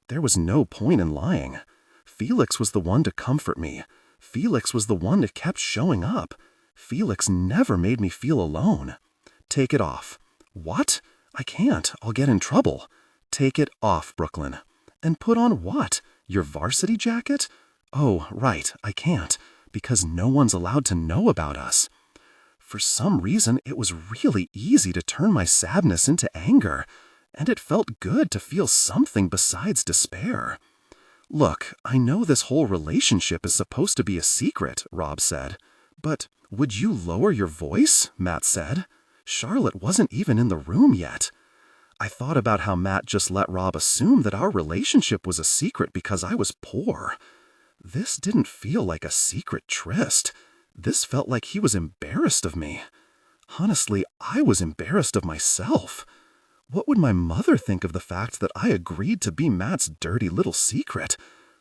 There was no point in lying. Felix was the one to comfort me. Felix was the one that kept showing up. Felix never made me feel alone. "Take it off." "What? I can't. I'll get in trouble." "Take it off, Brooklyn." "And put on what? Your varsity jacket?" "Oh, right, I can't, because no one's allowed to know about us." For some reason, it was really easy to turn my sadness into anger, and it felt good to feel something besides despair. "Look, I know this whole relationship is supposed to be a secret," Rob said. "But would you lower your voice?" Matt said. Charlotte wasn't even in the room yet. I thought about how Matt just let Rob assume that our relationship was a secret because I was poor. This didn't feel like a secret tryst. This felt like he was embarrassed of me. Honestly, I was embarrassed of myself. What would my mother think of the fact that I agreed to be Matt's dirty little secret?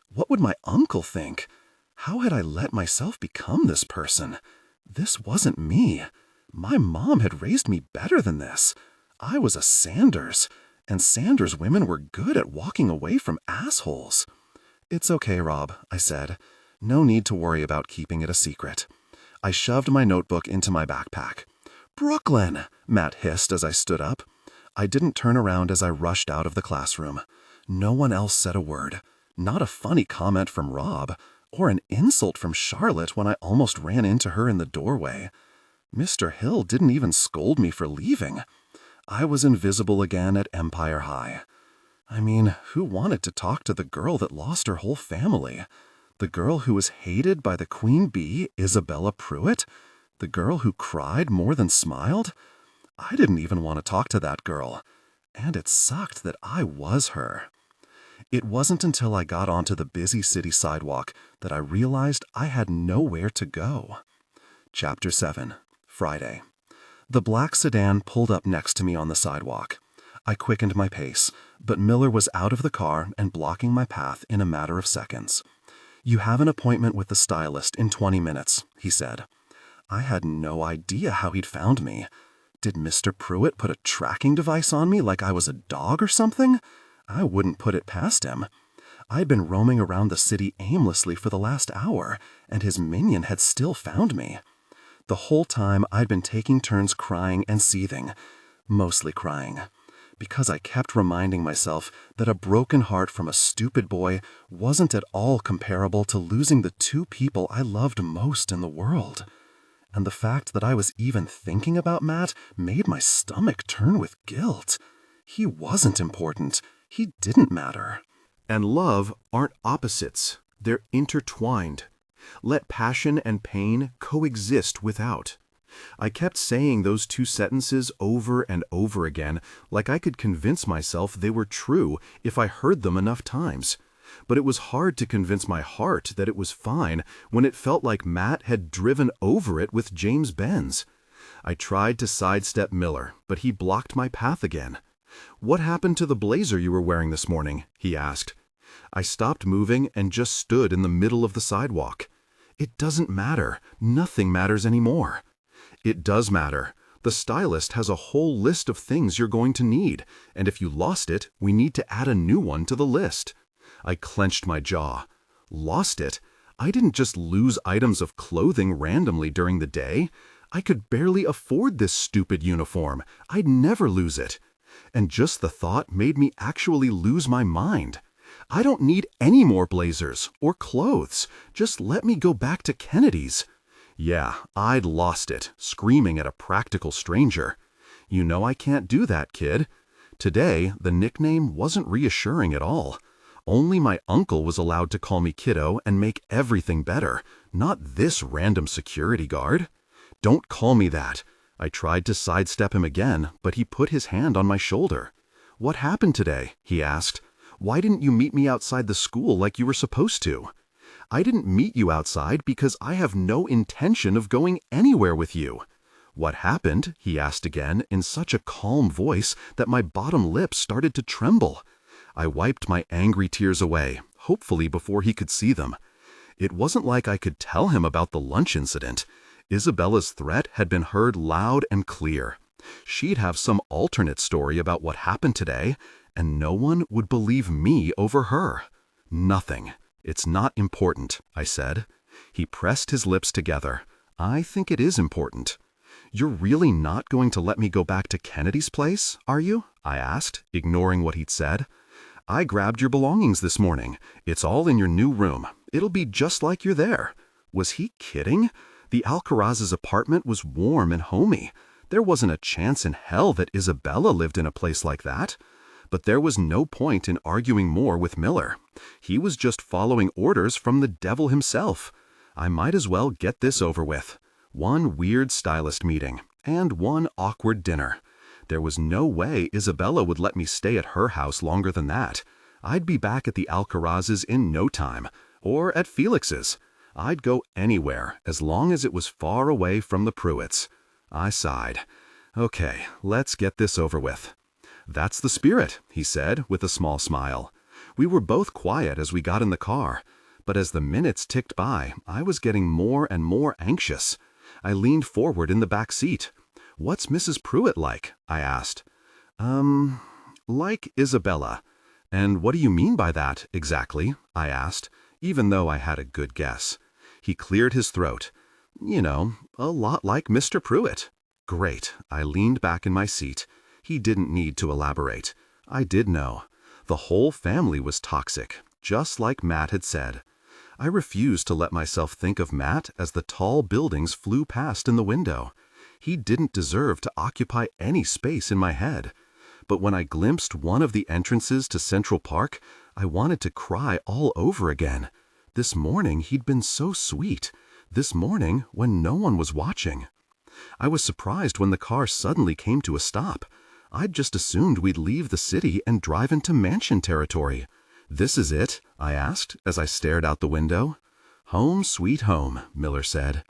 What would my uncle think? How had I let myself become this person? This wasn't me. My mom had raised me better than this. I was a Sanders, and Sanders women were good at walking away from assholes. "It's okay, Rob," I said. "No need to worry about keeping it a secret." I shoved my notebook into my backpack. "Brooklyn!" Matt hissed as I stood up. I didn't turn around as I rushed out of the classroom. No one else said a word. Not a funny comment from Rob, or an insult from Charlotte when I almost ran into her in the doorway. Mr. Hill didn't even scold me for leaving. I was invisible again at Empire High. I mean, who wanted to talk to the girl that lost her whole family? The girl who was hated by the queen bee, Isabella Pruitt? The girl who cried more than smiled? I didn't even want to talk to that girl. And it sucked that I was her. It wasn't until I got onto the busy city sidewalk that I realized I had nowhere to go. Chapter 7. Friday. The black sedan pulled up next to me on the sidewalk. I quickened my pace, but Miller was out of the car and blocking my path in a matter of seconds. "You have an appointment with the stylist in 20 minutes, he said. I had no idea how he'd found me. Did Mr. Pruitt put a tracking device on me like I was a dog or something? I wouldn't put it past him. I'd been roaming around the city aimlessly for the last hour, and his minion had still found me. The whole time I'd been taking turns crying and seething, mostly crying, because I kept reminding myself that a broken heart from a stupid boy wasn't at all comparable to losing the two people I loved most in the world. And the fact that I was even thinking about Matt made my stomach turn with guilt. He wasn't important. He didn't matter. And love aren't opposites. They're intertwined. Let passion and pain coexist without. I kept saying those two sentences over and over again, like I could convince myself they were true if I heard them enough times. But it was hard to convince my heart that it was fine when it felt like Matt had driven over it with James Benz. I tried to sidestep Miller, but he blocked my path again. "What happened to the blazer you were wearing this morning?" he asked. I stopped moving and just stood in the middle of the sidewalk. "It doesn't matter. Nothing matters anymore." "It does matter. The stylist has a whole list of things you're going to need, and if you lost it, we need to add a new one to the list." I clenched my jaw. Lost it? I didn't just lose items of clothing randomly during the day. I could barely afford this stupid uniform. I'd never lose it. And just the thought made me actually lose my mind. I don't need any more blazers or clothes. Just let me go back to Kennedy's. Yeah, I'd lost it, screaming at a practical stranger. "You know I can't do that, kid." Today, the nickname wasn't reassuring at all. Only my uncle was allowed to call me kiddo and make everything better, not this random security guard. "Don't call me that." I tried to sidestep him again, but he put his hand on my shoulder. "What happened today?" he asked. "Why didn't you meet me outside the school like you were supposed to?" "I didn't meet you outside because I have no intention of going anywhere with you." "What happened?" he asked again in such a calm voice that my bottom lip started to tremble. I wiped my angry tears away, hopefully before he could see them. It wasn't like I could tell him about the lunch incident. Isabella's threat had been heard loud and clear. She'd have some alternate story about what happened today, and no one would believe me over her. "Nothing. It's not important," I said. He pressed his lips together. "I think it is important." "You're really not going to let me go back to Kennedy's place, are you?" I asked, ignoring what he'd said. "I grabbed your belongings this morning. It's all in your new room. It'll be just like you're there." Was he kidding? The Alcaraz's apartment was warm and homey. There wasn't a chance in hell that Isabella lived in a place like that. But there was no point in arguing more with Miller. He was just following orders from the devil himself. I might as well get this over with. One weird stylist meeting, and one awkward dinner. There was no way Isabella would let me stay at her house longer than that. I'd be back at the Alcaraz's in no time, or at Felix's. I'd go anywhere, as long as it was far away from the Pruitts. I sighed. "Okay, let's get this over with." "That's the spirit," he said, with a small smile. We were both quiet as we got in the car, but as the minutes ticked by, I was getting more and more anxious. I leaned forward in the back seat. "What's Mrs. Pruitt like?" I asked. Like Isabella." "And what do you mean by that, exactly?" I asked, even though I had a good guess. He cleared his throat. "You know, a lot like Mr. Pruitt." Great. I leaned back in my seat. He didn't need to elaborate. I did know. The whole family was toxic, just like Matt had said. I refused to let myself think of Matt as the tall buildings flew past in the window. He didn't deserve to occupy any space in my head. But when I glimpsed one of the entrances to Central Park, I wanted to cry all over again. This morning he'd been so sweet. This morning when no one was watching. I was surprised when the car suddenly came to a stop. I'd just assumed we'd leave the city and drive into mansion territory. "This is it?" I asked as I stared out the window. "Home sweet home," Miller said.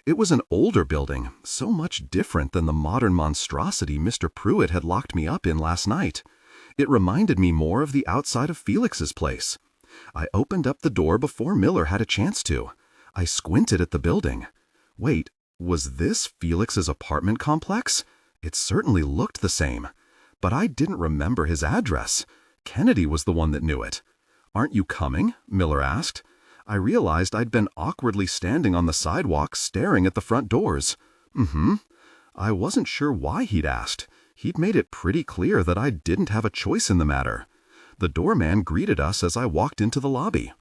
It was an older building, so much different than the modern monstrosity Mr. Pruitt had locked me up in last night. It reminded me more of the outside of Felix's place. I opened up the door before Miller had a chance to. I squinted at the building. Wait, was this Felix's apartment complex? It certainly looked the same. But I didn't remember his address. Kennedy was the one that knew it. "Aren't you coming?" Miller asked. I realized I'd been awkwardly standing on the sidewalk staring at the front doors. I wasn't sure why he'd asked. He'd made it pretty clear that I didn't have a choice in the matter. The doorman greeted us as I walked into the lobby.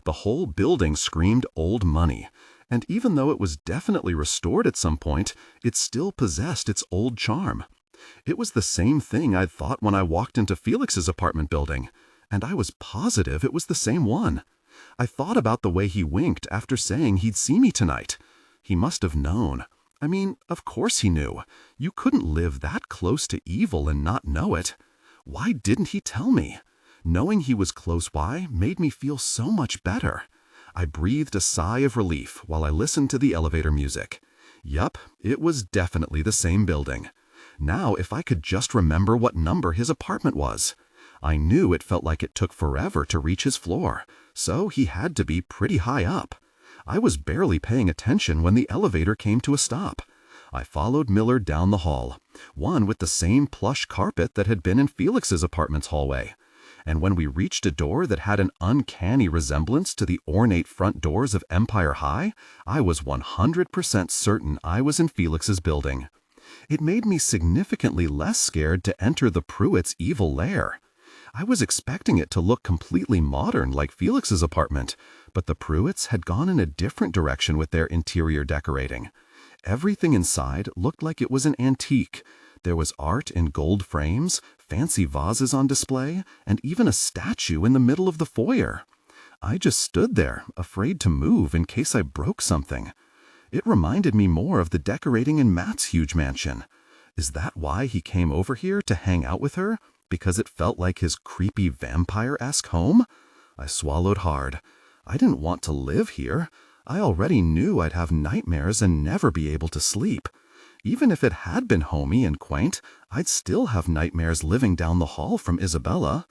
The whole building screamed old money, and even though it was definitely restored at some point, it still possessed its old charm. It was the same thing I'd thought when I walked into Felix's apartment building, and I was positive it was the same one. I thought about the way he winked after saying he'd see me tonight. He must have known. I mean, of course he knew. You couldn't live that close to evil and not know it. Why didn't he tell me? Knowing he was close by made me feel so much better. I breathed a sigh of relief while I listened to the elevator music. Yup, it was definitely the same building. Now if I could just remember what number his apartment was. I knew it felt like it took forever to reach his floor, so he had to be pretty high up. I was barely paying attention when the elevator came to a stop. I followed Miller down the hall, one with the same plush carpet that had been in Felix's apartment's hallway. And when we reached a door that had an uncanny resemblance to the ornate front doors of Empire High, I was 100% certain I was in Felix's building. It made me significantly less scared to enter the Pruitt's evil lair. I was expecting it to look completely modern like Felix's apartment, but the Pruitts had gone in a different direction with their interior decorating. Everything inside looked like it was an antique. There was art in gold frames, fancy vases on display, and even a statue in the middle of the foyer. I just stood there, afraid to move in case I broke something. It reminded me more of the decorating in Matt's huge mansion. Is that why he came over here to hang out with her? Because it felt like his creepy vampire-esque home? I swallowed hard. I didn't want to live here. I already knew I'd have nightmares and never be able to sleep. Even if it had been homey and quaint, I'd still have nightmares living down the hall from Isabella.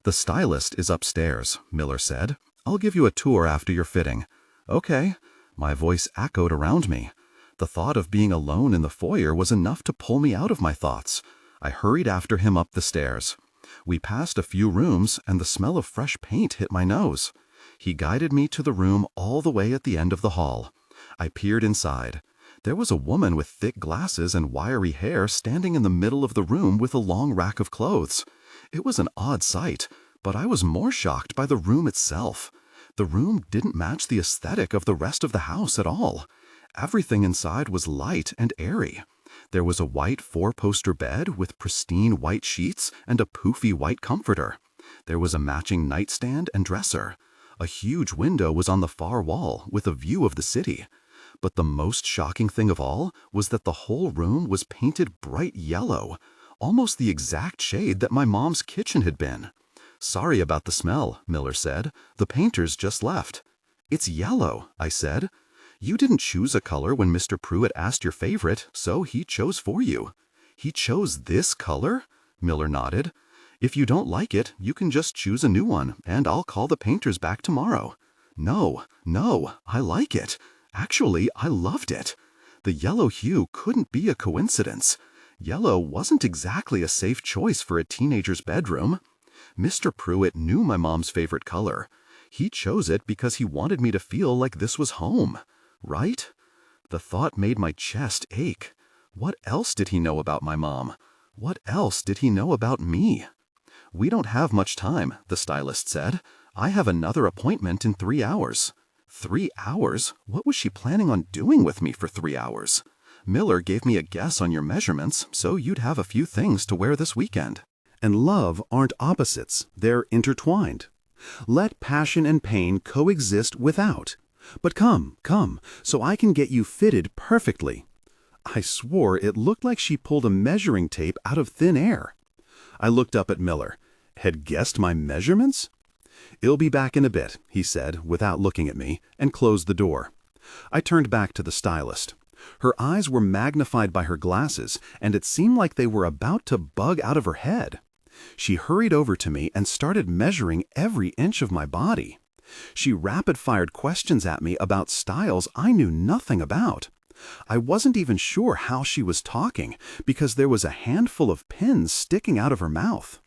"The stylist is upstairs," Miller said. "I'll give you a tour after your fitting." "Okay." My voice echoed around me. The thought of being alone in the foyer was enough to pull me out of my thoughts. I hurried after him up the stairs. We passed a few rooms, and the smell of fresh paint hit my nose. He guided me to the room all the way at the end of the hall. I peered inside. There was a woman with thick glasses and wiry hair standing in the middle of the room with a long rack of clothes. It was an odd sight, but I was more shocked by the room itself. The room didn't match the aesthetic of the rest of the house at all. Everything inside was light and airy. There was a white four-poster bed with pristine white sheets and a poofy white comforter. There was a matching nightstand and dresser. A huge window was on the far wall with a view of the city. But the most shocking thing of all was that the whole room was painted bright yellow, almost the exact shade that my mom's kitchen had been. "Sorry about the smell," Miller said. "The painters just left." "It's yellow," I said. "You didn't choose a color when Mr. Pruitt asked your favorite, so he chose for you." "He chose this color?" Miller nodded. "If you don't like it, you can just choose a new one, and I'll call the painters back tomorrow." No, I like it. Actually, I loved it. The yellow hue couldn't be a coincidence. Yellow wasn't exactly a safe choice for a teenager's bedroom. Mr. Pruitt knew my mom's favorite color. He chose it because he wanted me to feel like this was home. Right? The thought made my chest ache. What else did he know about my mom? What else did he know about me? "We don't have much time," the stylist said. "I have another appointment in 3 hours." 3 hours? What was she planning on doing with me for 3 hours? "Miller gave me a guess on your measurements, so you'd have a few things to wear this weekend." And love aren't opposites, they're intertwined. Let passion and pain coexist without. But come, so I can get you fitted perfectly. I swore it looked like she pulled a measuring tape out of thin air. I looked up at Miller. Had guessed my measurements? "It'll be back in a bit," he said, without looking at me, and closed the door. I turned back to the stylist. Her eyes were magnified by her glasses, and it seemed like they were about to bug out of her head. She hurried over to me and started measuring every inch of my body. She rapid-fired questions at me about styles I knew nothing about. I wasn't even sure how she was talking, because there was a handful of pins sticking out of her mouth.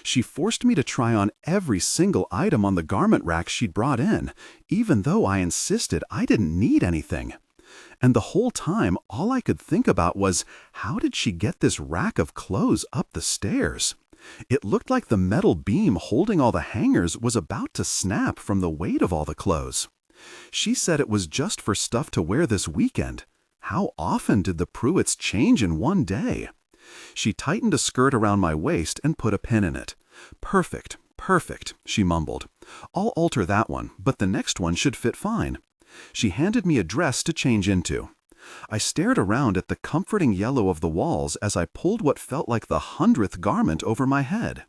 She forced me to try on every single item on the garment rack she'd brought in, even though I insisted I didn't need anything. And the whole time, all I could think about was, how did she get this rack of clothes up the stairs? It looked like the metal beam holding all the hangers was about to snap from the weight of all the clothes. She said it was just for stuff to wear this weekend. How often did the Pruitts change in one day? She tightened a skirt around my waist and put a pin in it. "Perfect, perfect," she mumbled. "I'll alter that one, but the next one should fit fine." She handed me a dress to change into. I stared around at the comforting yellow of the walls as I pulled what felt like the 100th garment over my head.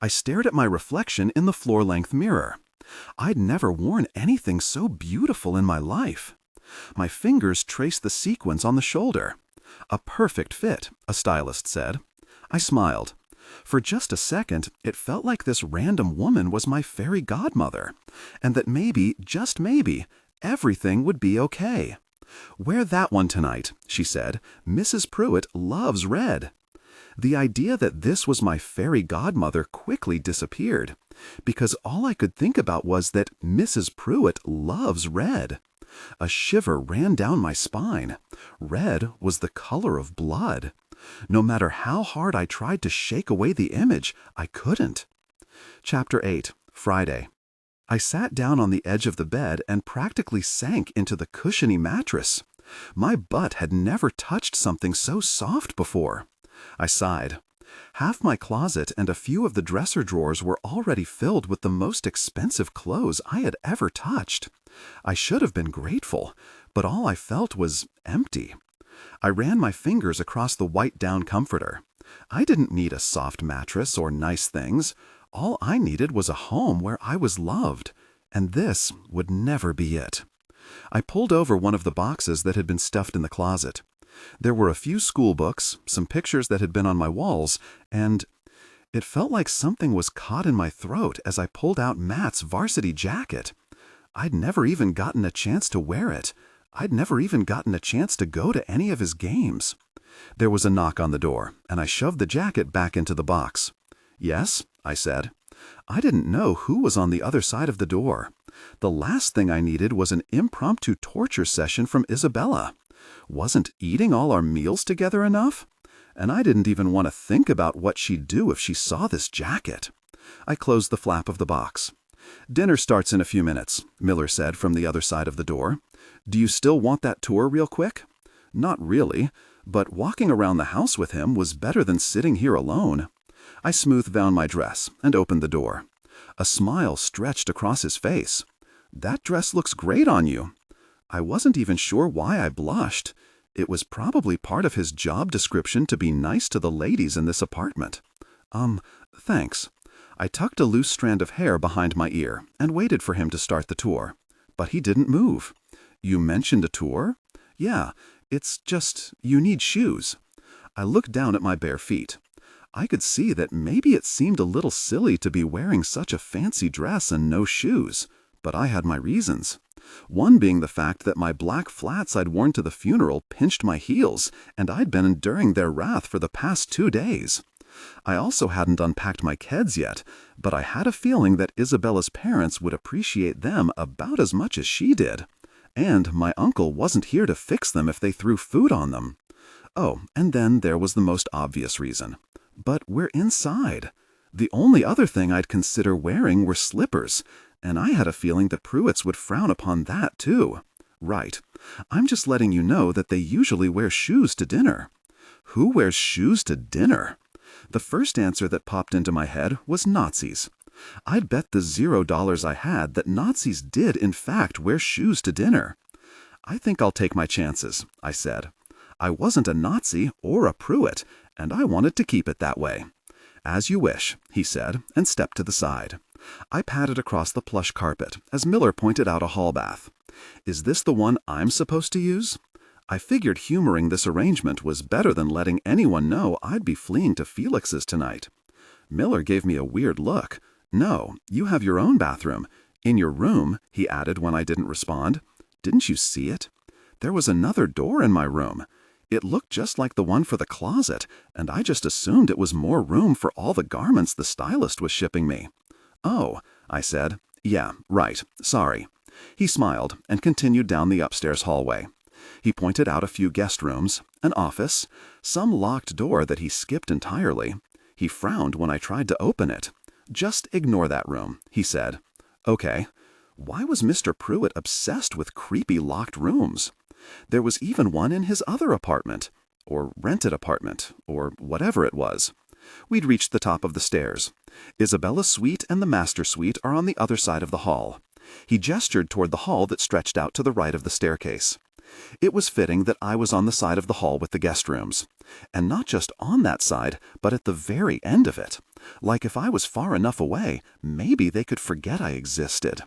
I stared at my reflection in the floor-length mirror. I'd never worn anything so beautiful in my life. My fingers traced the sequins on the shoulder. "A perfect fit," a stylist said. I smiled. For just a second, it felt like this random woman was my fairy godmother, and that maybe, just maybe, everything would be okay. "Wear that one tonight," she said. "Mrs. Pruitt loves red." The idea that this was my fairy godmother quickly disappeared, because all I could think about was that Mrs. Pruitt loves red. A shiver ran down my spine. Red was the color of blood. No matter how hard I tried to shake away the image, I couldn't. Chapter 8, Friday. I sat down on the edge of the bed and practically sank into the cushiony mattress. My butt had never touched something so soft before. I sighed. Half my closet and a few of the dresser drawers were already filled with the most expensive clothes I had ever touched. I should have been grateful, but all I felt was empty. I ran my fingers across the white down comforter. I didn't need a soft mattress or nice things. All I needed was a home where I was loved, and this would never be it. I pulled over one of the boxes that had been stuffed in the closet. There were a few school books, some pictures that had been on my walls, and it felt like something was caught in my throat as I pulled out Matt's varsity jacket. I'd never even gotten a chance to wear it. I'd never even gotten a chance to go to any of his games. There was a knock on the door, and I shoved the jacket back into the box. "Yes?" I said. I didn't know who was on the other side of the door. The last thing I needed was an impromptu torture session from Isabella. Wasn't eating all our meals together enough? And I didn't even want to think about what she'd do if she saw this jacket. I closed the flap of the box. "Dinner starts in a few minutes," Miller said from the other side of the door. "Do you still want that tour real quick?" Not really, but walking around the house with him was better than sitting here alone. I smoothed down my dress and opened the door. A smile stretched across his face. "That dress looks great on you." I wasn't even sure why I blushed. It was probably part of his job description to be nice to the ladies in this apartment. Thanks." I tucked a loose strand of hair behind my ear and waited for him to start the tour. But he didn't move. "You mentioned a tour?" "Yeah, it's just, you need shoes." I looked down at my bare feet. I could see that maybe it seemed a little silly to be wearing such a fancy dress and no shoes, but I had my reasons. One being the fact that my black flats I'd worn to the funeral pinched my heels, and I'd been enduring their wrath for the past 2 days. I also hadn't unpacked my keds yet, but I had a feeling that Isabella's parents would appreciate them about as much as she did. And my uncle wasn't here to fix them if they threw food on them. Oh, and then there was the most obvious reason. But we're inside. The only other thing I'd consider wearing were slippers, and I had a feeling the Pruitts would frown upon that too. Right. I'm just letting you know that they usually wear shoes to dinner. Who wears shoes to dinner? The first answer that popped into my head was Nazis. I'd bet the $0 I had that Nazis did in fact wear shoes to dinner. "I think I'll take my chances," I said. I wasn't a Nazi or a Pruitt, and I wanted to keep it that way. "As you wish," he said, and stepped to the side. I patted across the plush carpet as Miller pointed out a hall bath. Is this the one I'm supposed to use? I figured humoring this arrangement was better than letting anyone know I'd be fleeing to Felix's tonight. Miller gave me a weird look. No, you have your own bathroom. In your room, he added when I didn't respond. Didn't you see it? There was another door in my room. It looked just like the one for the closet, and I just assumed it was more room for all the garments the stylist was shipping me. Oh, I said. Yeah, right. Sorry. He smiled and continued down the upstairs hallway. He pointed out a few guest rooms, an office, some locked door that he skipped entirely. He frowned when I tried to open it. Just ignore that room, he said. Okay. Why was Mr. Pruitt obsessed with creepy locked rooms? There was even one in his other apartment, or rented apartment, or whatever it was. We'd reached the top of the stairs. Isabella's suite and the master suite are on the other side of the hall. He gestured toward the hall that stretched out to the right of the staircase. It was fitting that I was on the side of the hall with the guest rooms. And not just on that side, but at the very end of it. Like if I was far enough away, maybe they could forget I existed.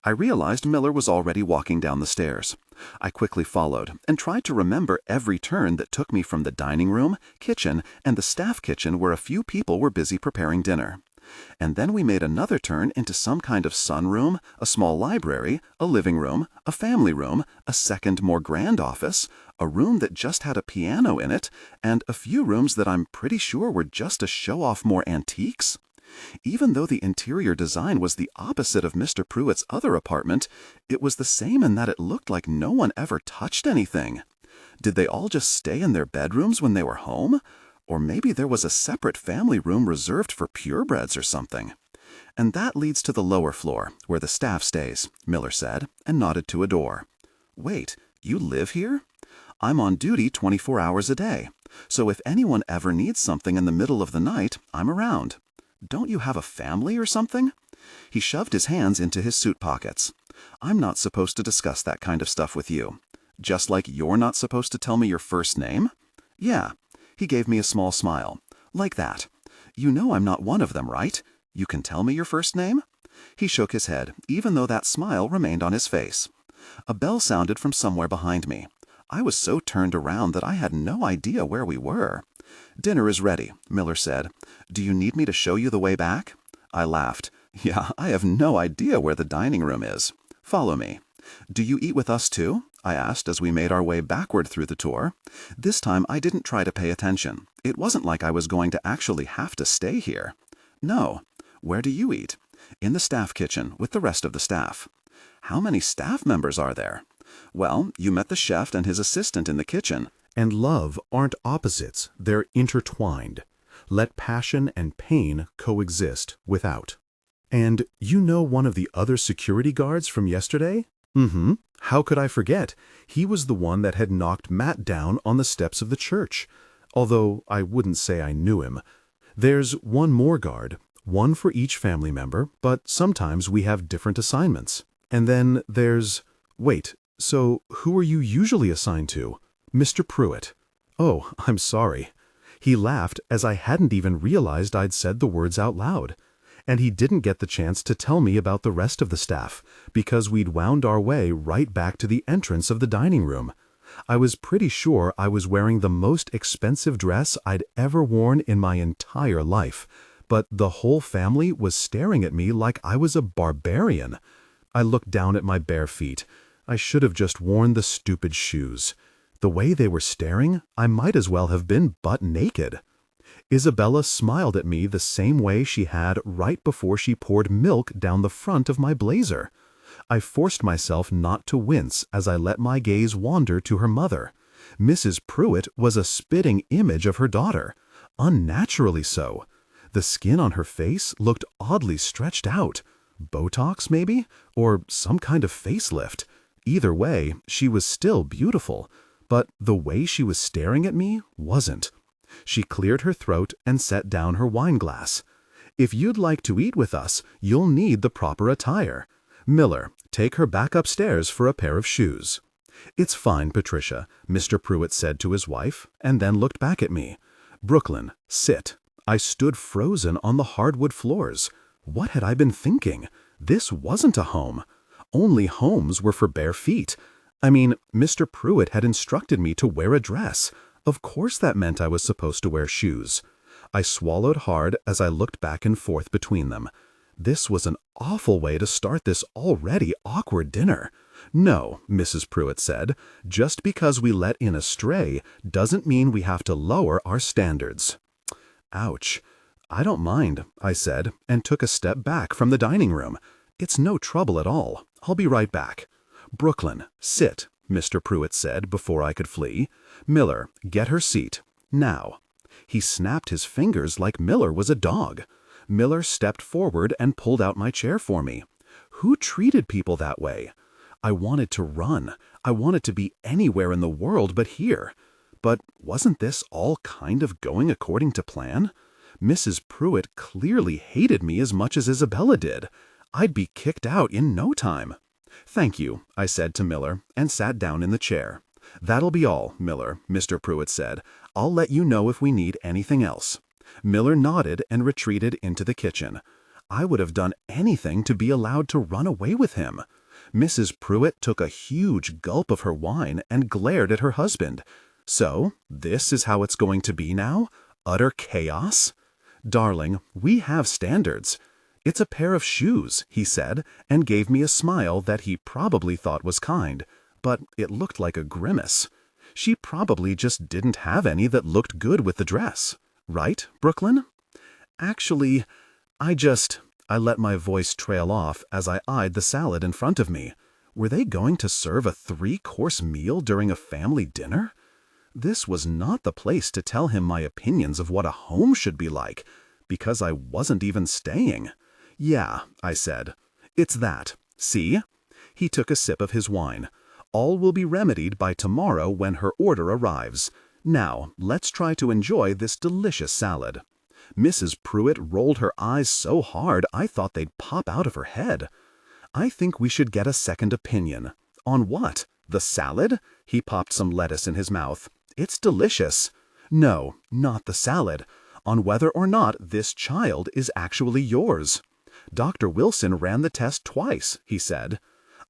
I realized Miller was already walking down the stairs. I quickly followed and tried to remember every turn that took me from the dining room, kitchen, and the staff kitchen where a few people were busy preparing dinner. And then we made another turn into some kind of sunroom, a small library, a living room, a family room, a second more grand office, a room that just had a piano in it, and a few rooms that I'm pretty sure were just to show off more antiques. Even though the interior design was the opposite of Mr. Pruitt's other apartment, it was the same in that it looked like no one ever touched anything. Did they all just stay in their bedrooms when they were home? Or maybe there was a separate family room reserved for purebreds or something. And that leads to the lower floor, where the staff stays, Miller said, and nodded to a door. Wait, you live here? I'm on duty 24 hours a day, so if anyone ever needs something in the middle of the night, I'm around. Don't you have a family or something? He shoved his hands into his suit pockets. I'm not supposed to discuss that kind of stuff with you. Just like you're not supposed to tell me your first name? Yeah. He gave me a small smile. Like that. You know I'm not one of them, right? You can tell me your first name? He shook his head, even though that smile remained on his face. A bell sounded from somewhere behind me. I was so turned around that I had no idea where we were. Dinner is ready, Miller said. Do you need me to show you the way back? I laughed. Yeah, I have no idea where the dining room is. Follow me. Do you eat with us too? I asked as we made our way backward through the tour. This time I didn't try to pay attention. It wasn't like I was going to actually have to stay here. No. Where do you eat? In the staff kitchen with the rest of the staff. How many staff members are there? Well, you met the chef and his assistant in the kitchen. And love aren't opposites, they're intertwined. Let passion and pain coexist without. And you know one of the other security guards from yesterday? Mm-hmm. How could I forget? He was the one that had knocked Matt down on the steps of the church. Although I wouldn't say I knew him. There's one more guard, one for each family member, but sometimes we have different assignments. And then there's... Wait, so who are you usually assigned to? Mr. Pruitt. Oh, I'm sorry. He laughed as I hadn't even realized I'd said the words out loud. And he didn't get the chance to tell me about the rest of the staff, because we'd wound our way right back to the entrance of the dining room. I was pretty sure I was wearing the most expensive dress I'd ever worn in my entire life, but the whole family was staring at me like I was a barbarian. I looked down at my bare feet. I should have just worn the stupid shoes. The way they were staring, I might as well have been butt naked. Isabella smiled at me the same way she had right before she poured milk down the front of my blazer. I forced myself not to wince as I let my gaze wander to her mother. Mrs. Pruitt was a spitting image of her daughter, unnaturally so. The skin on her face looked oddly stretched out. Botox, maybe? Or some kind of facelift. Either way, she was still beautiful, but the way she was staring at me wasn't. She cleared her throat and set down her wine glass. If you'd like to eat with us, you'll need the proper attire. Miller, take her back upstairs for a pair of shoes. It's fine, Patricia, Mr. Pruitt said to his wife, and then looked back at me. Brooklyn, sit. I stood frozen on the hardwood floors. What had I been thinking? This wasn't a home. Only homes were for bare feet. I mean, Mr. Pruitt had instructed me to wear a dress. Of course that meant I was supposed to wear shoes. I swallowed hard as I looked back and forth between them. This was an awful way to start this already awkward dinner. No, Mrs. Pruitt said, just because we let in a stray doesn't mean we have to lower our standards. Ouch. I don't mind, I said, and took a step back from the dining room. It's no trouble at all. I'll be right back. Brooklyn, sit, Mr. Pruitt said before I could flee. Miller, get her seat. Now. He snapped his fingers like Miller was a dog. Miller stepped forward and pulled out my chair for me. Who treated people that way? I wanted to run. I wanted to be anywhere in the world but here. But wasn't this all kind of going according to plan? Mrs. Pruitt clearly hated me as much as Isabella did. I'd be kicked out in no time. Thank you, I said to Miller, and sat down in the chair. That'll be all, Miller, Mr. Pruitt said. I'll let you know if we need anything else. Miller nodded and retreated into the kitchen. I would have done anything to be allowed to run away with him. Mrs. Pruitt took a huge gulp of her wine and glared at her husband. So, this is how it's going to be now? Utter chaos? Darling, we have standards. It's a pair of shoes, he said, and gave me a smile that he probably thought was kind, but it looked like a grimace. She probably just didn't have any that looked good with the dress. Right, Brooklyn? Actually, I let my voice trail off as I eyed the salad in front of me. Were they going to serve a 3-course meal during a family dinner? This was not the place to tell him my opinions of what a home should be like, because I wasn't even staying. Yeah, I said. It's that. See? He took a sip of his wine. All will be remedied by tomorrow when her order arrives. Now, let's try to enjoy this delicious salad. Mrs. Pruitt rolled her eyes so hard I thought they'd pop out of her head. I think we should get a second opinion. On what? The salad? He popped some lettuce in his mouth. It's delicious. No, not the salad. On whether or not this child is actually yours. Dr. Wilson ran the test twice, he said.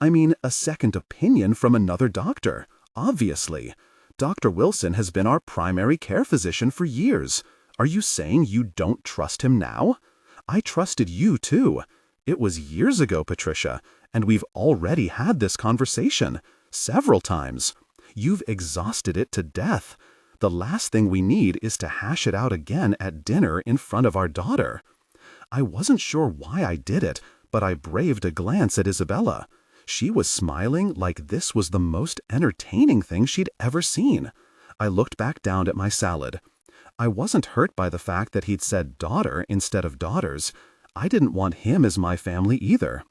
I mean, a second opinion from another doctor, obviously. Dr. Wilson has been our primary care physician for years. Are you saying you don't trust him now? I trusted you, too. It was years ago, Patricia, and we've already had this conversation. Several times. You've exhausted it to death. The last thing we need is to hash it out again at dinner in front of our daughter. I wasn't sure why I did it, but I braved a glance at Isabella. She was smiling like this was the most entertaining thing she'd ever seen. I looked back down at my salad. I wasn't hurt by the fact that he'd said daughter instead of daughters. I didn't want him as my family either.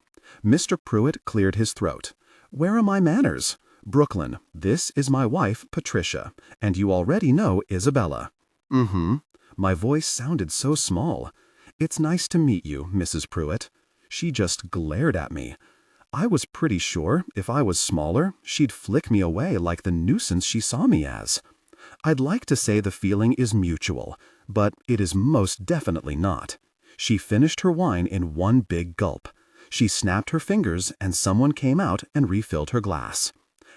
Mr. Pruitt cleared his throat. Where are my manners? Brooklyn, this is my wife, Patricia, and you already know Isabella. Mm-hmm. My voice sounded so small. It's nice to meet you, Mrs. Pruitt. She just glared at me. I was pretty sure if I was smaller, she'd flick me away like the nuisance she saw me as. I'd like to say the feeling is mutual, but it is most definitely not. She finished her wine in one big gulp. She snapped her fingers and someone came out and refilled her glass.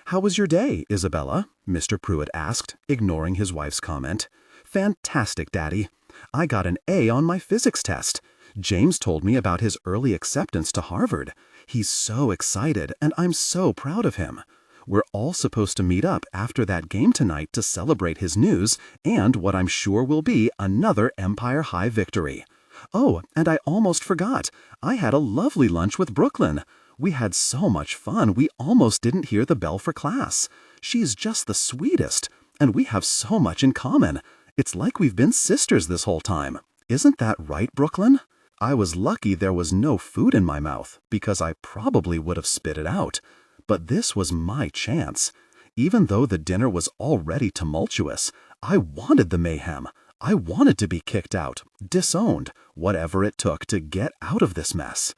How was your day, Isabella? Mr. Pruitt asked, ignoring his wife's comment. Fantastic, Daddy. I got an A on my physics test. James told me about his early acceptance to Harvard. He's so excited, and I'm so proud of him. We're all supposed to meet up after that game tonight to celebrate his news and what I'm sure will be another Empire High victory. Oh, and I almost forgot. I had a lovely lunch with Brooklyn. We had so much fun, we almost didn't hear the bell for class. She's just the sweetest, and we have so much in common. It's like we've been sisters this whole time. Isn't that right, Brooklyn? I was lucky there was no food in my mouth, because I probably would have spit it out. But this was my chance. Even though the dinner was already tumultuous, I wanted the mayhem. I wanted to be kicked out, disowned, whatever it took to get out of this mess.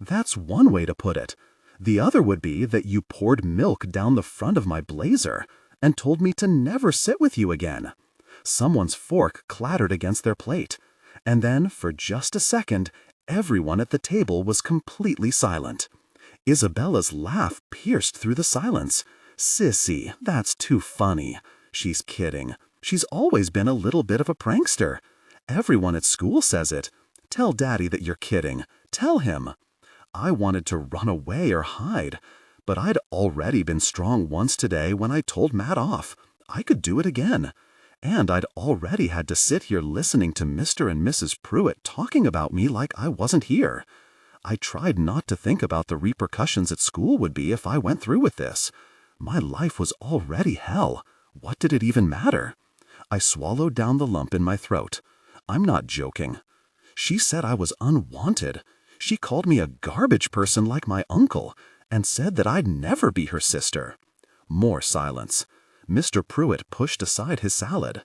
That's one way to put it. The other would be that you poured milk down the front of my blazer and told me to never sit with you again. Someone's fork clattered against their plate, and then, for just a second, Everyone at the table was completely silent. Isabella's laugh pierced through the silence. "Sissy, that's too funny. She's kidding. She's always been a little bit of a prankster. Everyone at school says it. Tell Daddy that you're kidding. Tell him." I wanted to run away or hide, but I'd already been strong once today when I told Matt off. I could do it again. And I'd already had to sit here listening to Mr. and Mrs. Pruitt talking about me like I wasn't here. I tried not to think about the repercussions at school would be if I went through with this. My life was already hell. What did it even matter? I swallowed down the lump in my throat. I'm not joking. She said I was unwanted. She called me a garbage person like my uncle and said that I'd never be her sister. More silence. Mr. Pruitt pushed aside his salad.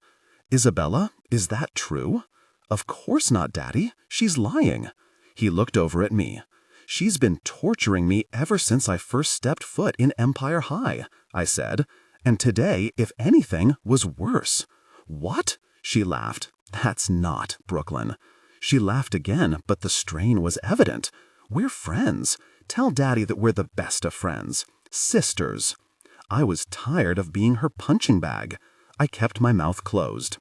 "Isabella, is that true?" "Of course not, Daddy. She's lying." He looked over at me. "She's been torturing me ever since I first stepped foot in Empire High," I said, "and today, if anything, was worse." "What?" She laughed. "That's not Brooklyn." She laughed again, but the strain was evident. "We're friends. Tell Daddy that we're the best of friends. Sisters." I was tired of being her punching bag. I kept my mouth closed.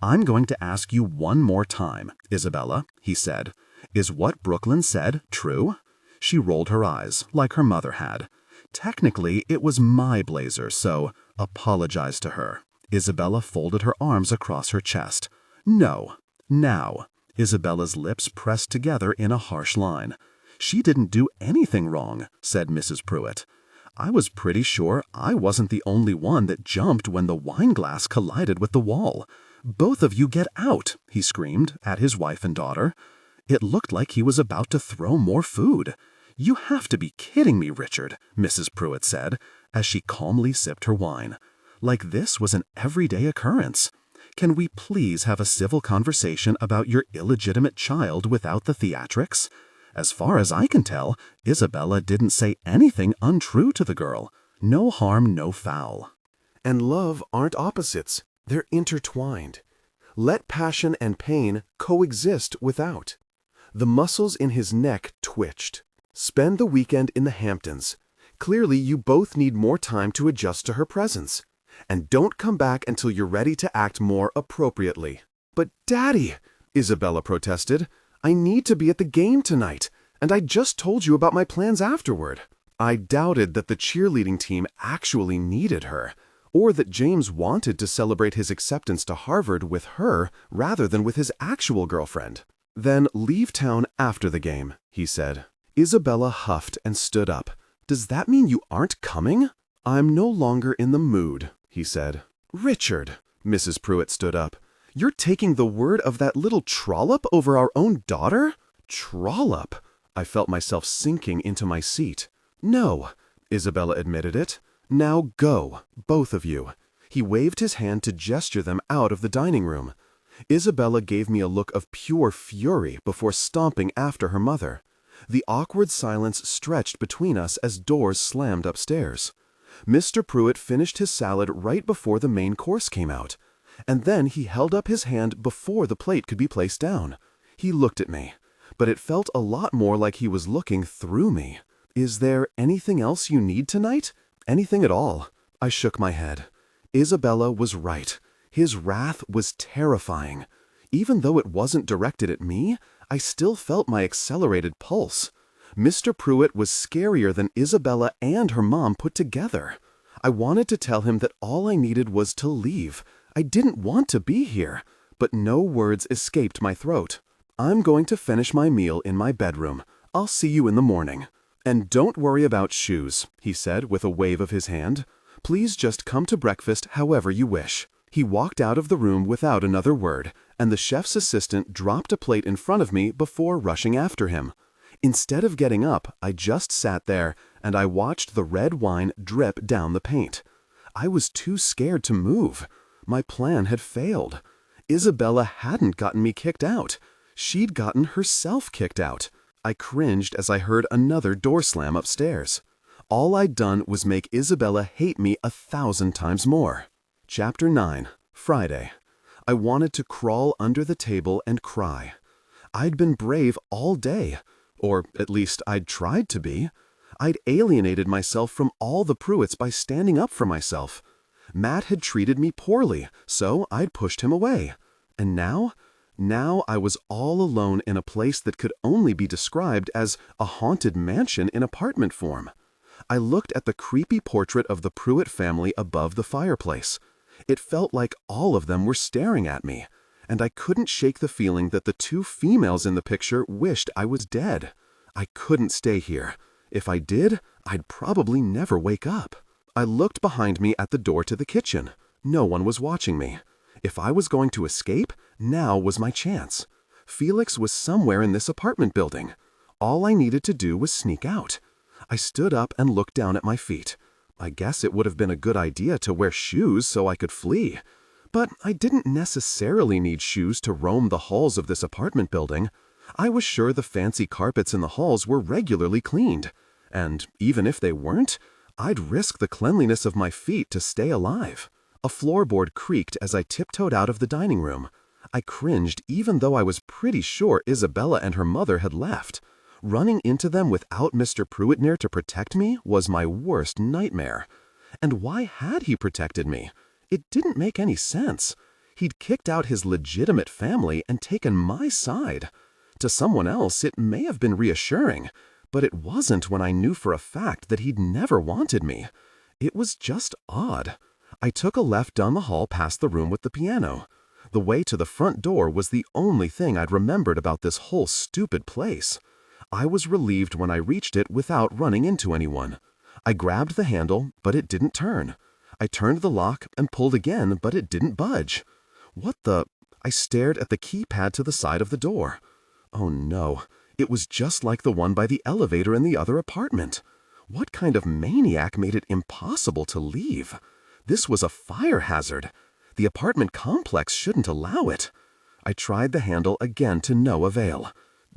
"I'm going to ask you one more time, Isabella," he said. "Is what Brooklyn said true?" She rolled her eyes, like her mother had. "Technically, it was my blazer, so apologize to her." Isabella folded her arms across her chest. "No. Now." Isabella's lips pressed together in a harsh line. "She didn't do anything wrong," said Mrs. Pruitt. I was pretty sure I wasn't the only one that jumped when the wine glass collided with the wall. "Both of you get out," he screamed at his wife and daughter. It looked like he was about to throw more food. "You have to be kidding me, Richard," Mrs. Pruitt said, as she calmly sipped her wine. "Like this was an everyday occurrence. Can we please have a civil conversation about your illegitimate child without the theatrics? As far as I can tell, Isabella didn't say anything untrue to the girl. No harm, no foul." And love aren't opposites. They're intertwined. Let passion and pain coexist without. The muscles in his neck twitched. Spend the weekend in the Hamptons. Clearly, you both need more time to adjust to her presence. And don't come back until you're ready to act more appropriately. "But Daddy," Isabella protested, "I need to be at the game tonight, and I just told you about my plans afterward." I doubted that the cheerleading team actually needed her, or that James wanted to celebrate his acceptance to Harvard with her rather than with his actual girlfriend. "Then leave town after the game," he said. Isabella huffed and stood up. "Does that mean you aren't coming?" "I'm no longer in the mood," he said. "Richard," Mrs. Pruitt stood up, "you're taking the word of that little trollop over our own daughter?" "Trollop?" I felt myself sinking into my seat. "No," Isabella admitted it. "Now go, both of you." He waved his hand to gesture them out of the dining room. Isabella gave me a look of pure fury before stomping after her mother. The awkward silence stretched between us as doors slammed upstairs. Mr. Pruitt finished his salad right before the main course came out, and then he held up his hand before the plate could be placed down. He looked at me, but it felt a lot more like he was looking through me. "Is there anything else you need tonight? Anything at all?" I shook my head. Isabella was right. His wrath was terrifying. Even though it wasn't directed at me, I still felt my accelerated pulse. Mr. Pruitt was scarier than Isabella and her mom put together. I wanted to tell him that all I needed was to leave. I didn't want to be here, but no words escaped my throat. "I'm going to finish my meal in my bedroom. I'll see you in the morning. And don't worry about shoes," he said with a wave of his hand. "Please just come to breakfast however you wish." He walked out of the room without another word, and the chef's assistant dropped a plate in front of me before rushing after him. Instead of getting up, I just sat there, and I watched the red wine drip down the paint. I was too scared to move. My plan had failed. Isabella hadn't gotten me kicked out. She'd gotten herself kicked out. I cringed as I heard another door slam upstairs. All I'd done was make Isabella hate me 1,000 times more. Chapter 9, Friday. I wanted to crawl under the table and cry. I'd been brave all day, or at least I'd tried to be. I'd alienated myself from all the Pruitts by standing up for myself. Matt had treated me poorly, so I'd pushed him away. And now I was all alone in a place that could only be described as a haunted mansion in apartment form. I looked at the creepy portrait of the Pruitt family above the fireplace. It felt like all of them were staring at me, and I couldn't shake the feeling that the two females in the picture wished I was dead. I couldn't stay here. If I did, I'd probably never wake up. I looked behind me at the door to the kitchen. No one was watching me. If I was going to escape, now was my chance. Felix was somewhere in this apartment building. All I needed to do was sneak out. I stood up and looked down at my feet. I guess it would have been a good idea to wear shoes so I could flee. But I didn't necessarily need shoes to roam the halls of this apartment building. I was sure the fancy carpets in the halls were regularly cleaned. And even if they weren't, I'd risk the cleanliness of my feet to stay alive. A floorboard creaked as I tiptoed out of the dining room. I cringed even though I was pretty sure Isabella and her mother had left. Running into them without Mr. Pruitt near to protect me was my worst nightmare. And why had he protected me? It didn't make any sense. He'd kicked out his legitimate family and taken my side. To someone else, it may have been reassuring, but it wasn't when I knew for a fact that he'd never wanted me. It was just odd. I took a left down the hall past the room with the piano. The way to the front door was the only thing I'd remembered about this whole stupid place. I was relieved when I reached it without running into anyone. I grabbed the handle, but it didn't turn. I turned the lock and pulled again, but it didn't budge. What the? I stared at the keypad to the side of the door. Oh no, it was just like the one by the elevator in the other apartment. What kind of maniac made it impossible to leave? This was a fire hazard. The apartment complex shouldn't allow it. I tried the handle again to no avail.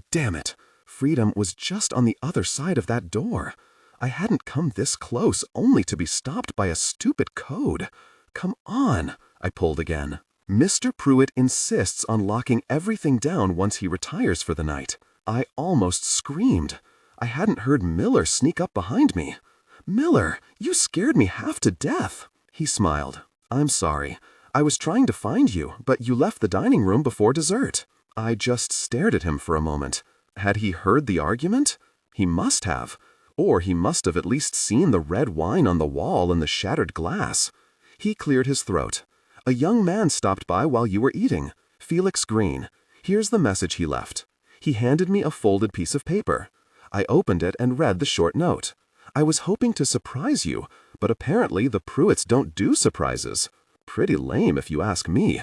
Damn it! Freedom was just on the other side of that door. I hadn't come this close only to be stopped by a stupid code. Come on! I pulled again. Mr. Pruitt insists on locking everything down once he retires for the night. I almost screamed. I hadn't heard Miller sneak up behind me. Miller, you scared me half to death. He smiled. I'm sorry. I was trying to find you, but you left the dining room before dessert. I just stared at him for a moment. Had he heard the argument? He must have. Or he must have at least seen the red wine on the wall and the shattered glass. He cleared his throat. A young man stopped by while you were eating. Felix Green. Here's the message he left. He handed me a folded piece of paper. I opened it and read the short note. I was hoping to surprise you, but apparently the Pruitts don't do surprises. Pretty lame if you ask me.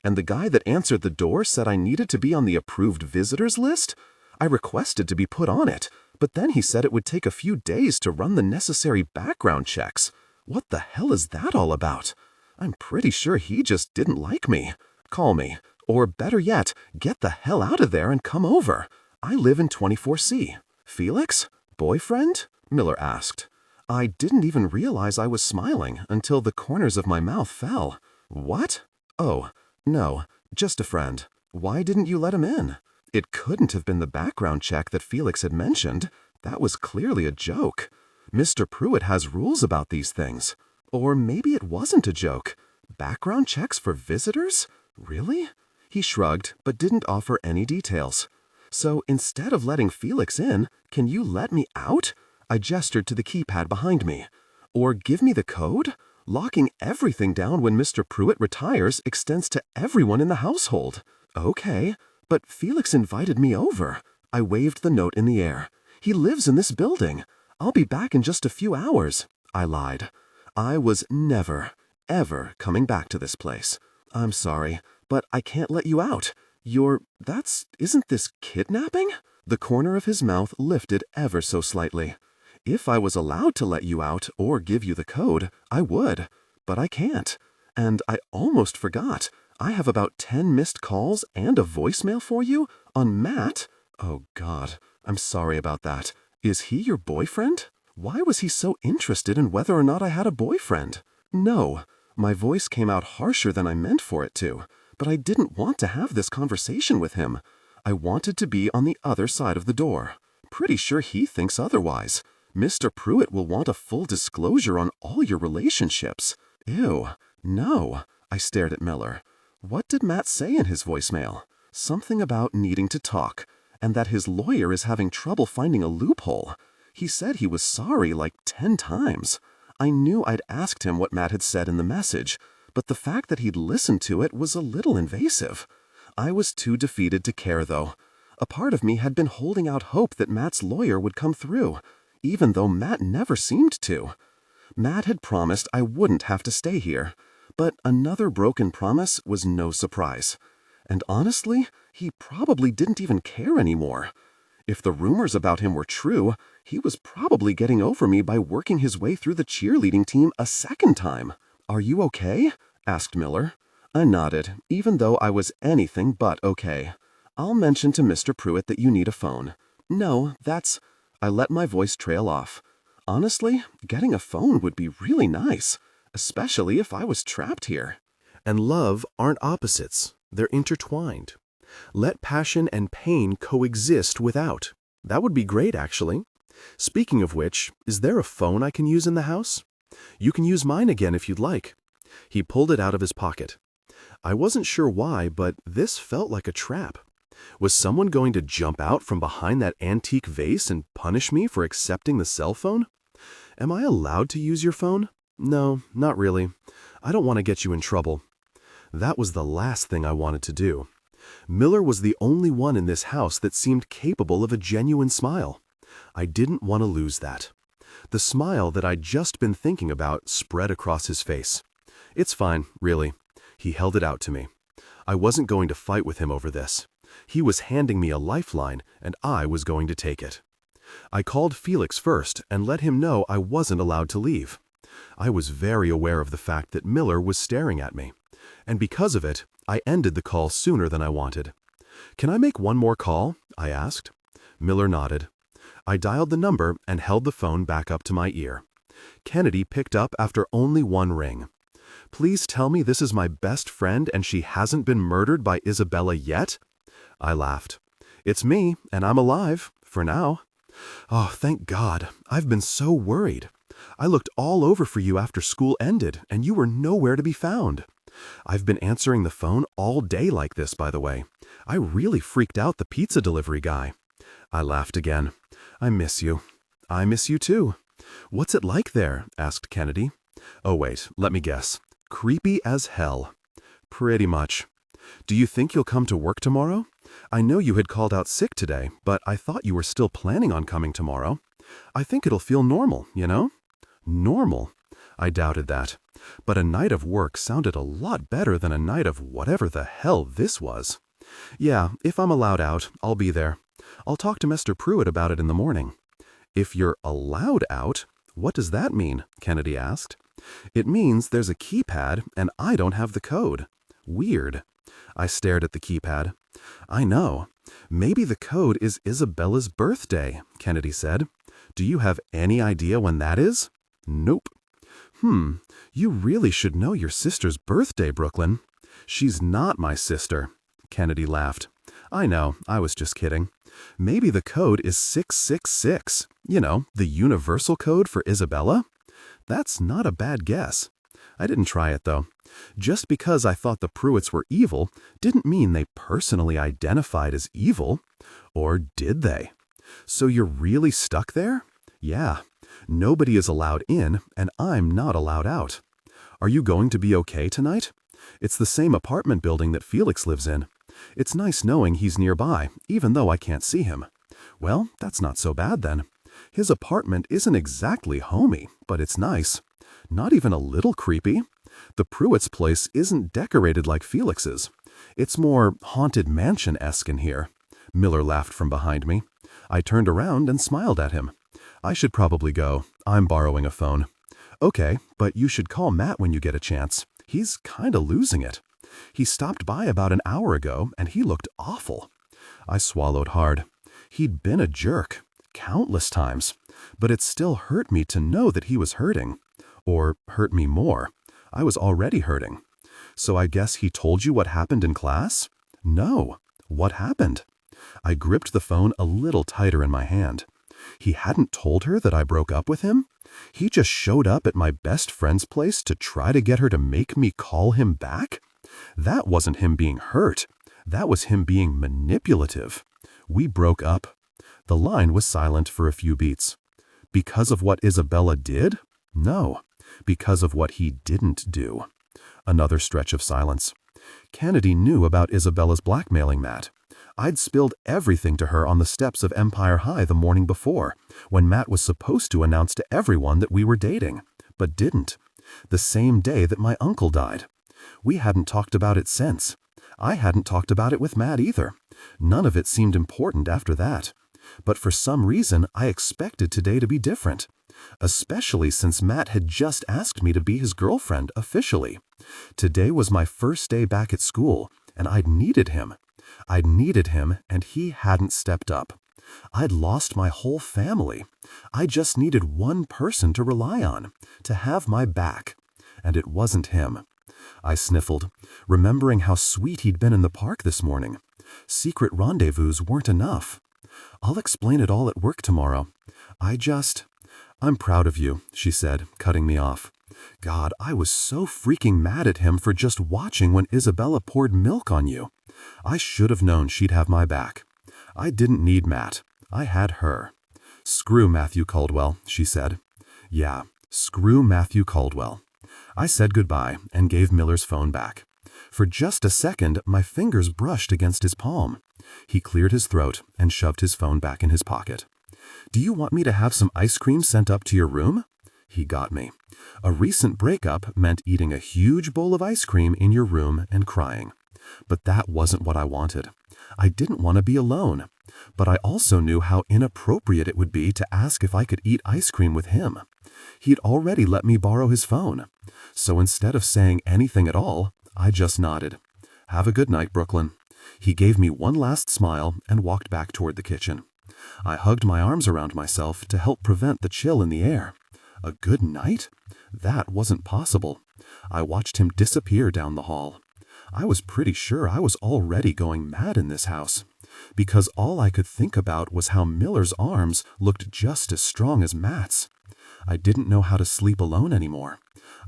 And the guy that answered the door said I needed to be on the approved visitors list? I requested to be put on it, but then he said it would take a few days to run the necessary background checks. What the hell is that all about? I'm pretty sure he just didn't like me. Call me. Or better yet, get the hell out of there and come over. I live in 24C. Felix? Boyfriend? Miller asked. I didn't even realize I was smiling until the corners of my mouth fell. What? Oh, no, just a friend. Why didn't you let him in? It couldn't have been the background check that Felix had mentioned. That was clearly a joke. Mr. Pruitt has rules about these things. Or maybe it wasn't a joke. Background checks for visitors? Really? He shrugged, but didn't offer any details. So instead of letting Felix in, can you let me out? I gestured to the keypad behind me. Or give me the code? Locking everything down when Mr. Pruitt retires extends to everyone in the household. Okay, but Felix invited me over. I waved the note in the air. He lives in this building. I'll be back in just a few hours. I lied. I was never, ever coming back to this place. I'm sorry, but I can't let you out. Isn't this kidnapping? The corner of his mouth lifted ever so slightly. If I was allowed to let you out or give you the code, I would. But I can't. And I almost forgot. I have about 10 missed calls and a voicemail for you on Matt. Oh God, I'm sorry about that. Is he your boyfriend? Why was he so interested in whether or not I had a boyfriend? No, my voice came out harsher than I meant for it to, but I didn't want to have this conversation with him. I wanted to be on the other side of the door. Pretty sure he thinks otherwise. Mr. Pruitt will want a full disclosure on all your relationships. Ew, no. I stared at Miller. What did Matt say in his voicemail? Something about needing to talk, and that his lawyer is having trouble finding a loophole. He said he was sorry like 10 times. I knew I'd asked him what Matt had said in the message, but the fact that he'd listened to it was a little invasive. I was too defeated to care, though. A part of me had been holding out hope that Matt's lawyer would come through, even though Matt never seemed to. Matt had promised I wouldn't have to stay here, but another broken promise was no surprise. And honestly, he probably didn't even care anymore. If the rumors about him were true, he was probably getting over me by working his way through the cheerleading team a second time. "Are you okay?" asked Miller. I nodded, even though I was anything but okay. "I'll mention to Mr. Pruitt that you need a phone." "No, that's—" I let my voice trail off. Honestly, getting a phone would be really nice, especially if I was trapped here. And love aren't opposites. They're intertwined. Let passion and pain coexist without. That would be great, actually. Speaking of which, is there a phone I can use in the house? You can use mine again if you'd like. He pulled it out of his pocket. I wasn't sure why, but this felt like a trap. Was someone going to jump out from behind that antique vase and punish me for accepting the cell phone? Am I allowed to use your phone? No, not really. I don't want to get you in trouble. That was the last thing I wanted to do. Miller was the only one in this house that seemed capable of a genuine smile. I didn't want to lose that. The smile that I'd just been thinking about spread across his face. It's fine, really. He held it out to me. I wasn't going to fight with him over this. He was handing me a lifeline, and I was going to take it. I called Felix first and let him know I wasn't allowed to leave. I was very aware of the fact that Miller was staring at me, and because of it, I ended the call sooner than I wanted. "Can I make one more call?" I asked. Miller nodded. I dialed the number and held the phone back up to my ear. Kennedy picked up after only one ring. "Please tell me this is my best friend and she hasn't been murdered by Isabella yet?" I laughed. "It's me, and I'm alive, for now." "Oh, thank God. I've been so worried. I looked all over for you after school ended, and you were nowhere to be found. I've been answering the phone all day like this, by the way. I really freaked out the pizza delivery guy." I laughed again. "I miss you." "I miss you too." "What's it like there?" asked Kennedy. "Oh wait, let me guess. Creepy as hell." "Pretty much." "Do you think you'll come to work tomorrow? I know you had called out sick today, but I thought you were still planning on coming tomorrow. I think it'll feel normal, you know?" Normal? I doubted that. But a night of work sounded a lot better than a night of whatever the hell this was. "Yeah, if I'm allowed out, I'll be there. I'll talk to Mr. Pruitt about it in the morning." "If you're allowed out? What does that mean?" Kennedy asked. "It means there's a keypad and I don't have the code. Weird." I stared at the keypad. "I know. Maybe the code is Isabella's birthday," Kennedy said. "Do you have any idea when that is?" "Nope." You really should know your sister's birthday, Brooklyn." "She's not my sister." Kennedy laughed. "I know, I was just kidding. Maybe the code is 666. You know, the universal code for Isabella? That's not a bad guess." I didn't try it, though. Just because I thought the Pruitts were evil didn't mean they personally identified as evil. Or did they? "So you're really stuck there?" "Yeah. Nobody is allowed in, and I'm not allowed out." "Are you going to be okay tonight?" "It's the same apartment building that Felix lives in. It's nice knowing he's nearby, even though I can't see him." "Well, that's not so bad then. His apartment isn't exactly homey, but it's nice. Not even a little creepy. The Pruitt's place isn't decorated like Felix's. It's more haunted mansion-esque in here." Miller laughed from behind me. I turned around and smiled at him. "I should probably go. I'm borrowing a phone." "Okay, but you should call Matt when you get a chance. He's kinda losing it. He stopped by about an hour ago, and he looked awful." I swallowed hard. He'd been a jerk, countless times, but it still hurt me to know that he was hurting. Or hurt me more. I was already hurting. "So I guess he told you what happened in class?" "No. What happened?" I gripped the phone a little tighter in my hand. He hadn't told her that I broke up with him? He just showed up at my best friend's place to try to get her to make me call him back? That wasn't him being hurt. That was him being manipulative. We broke up. The line was silent for a few beats. Because of what Isabella did? No. Because of what he didn't do. Another stretch of silence. Kennedy knew about Isabella's blackmailing Matt. I'd spilled everything to her on the steps of Empire High the morning before, when Matt was supposed to announce to everyone that we were dating, but didn't. The same day that my uncle died. We hadn't talked about it since. I hadn't talked about it with Matt either. None of it seemed important after that. But for some reason, I expected today to be different. Especially since Matt had just asked me to be his girlfriend officially. Today was my first day back at school, and I'd needed him. And he hadn't stepped up. I'd lost my whole family. I just needed one person to rely on, to have my back. And it wasn't him. I sniffled, remembering how sweet he'd been in the park this morning. Secret rendezvous weren't enough. I'll explain it all at work tomorrow. I'm proud of you, she said, cutting me off. God, I was so freaking mad at him for just watching when Isabella poured milk on you. I should have known she'd have my back. I didn't need Matt. I had her. Screw Matthew Caldwell, she said. Yeah, screw Matthew Caldwell. I said goodbye and gave Miller's phone back. For just a second, my fingers brushed against his palm. He cleared his throat and shoved his phone back in his pocket. Do you want me to have some ice cream sent up to your room? He got me. A recent breakup meant eating a huge bowl of ice cream in your room and crying. But that wasn't what I wanted. I didn't want to be alone. But I also knew how inappropriate it would be to ask if I could eat ice cream with him. He'd already let me borrow his phone. So instead of saying anything at all, I just nodded. Have a good night, Brooklyn. He gave me one last smile and walked back toward the kitchen. I hugged my arms around myself to help prevent the chill in the air. A good night? That wasn't possible. I watched him disappear down the hall. I was pretty sure I was already going mad in this house, because all I could think about was how Miller's arms looked just as strong as Matt's. I didn't know how to sleep alone anymore.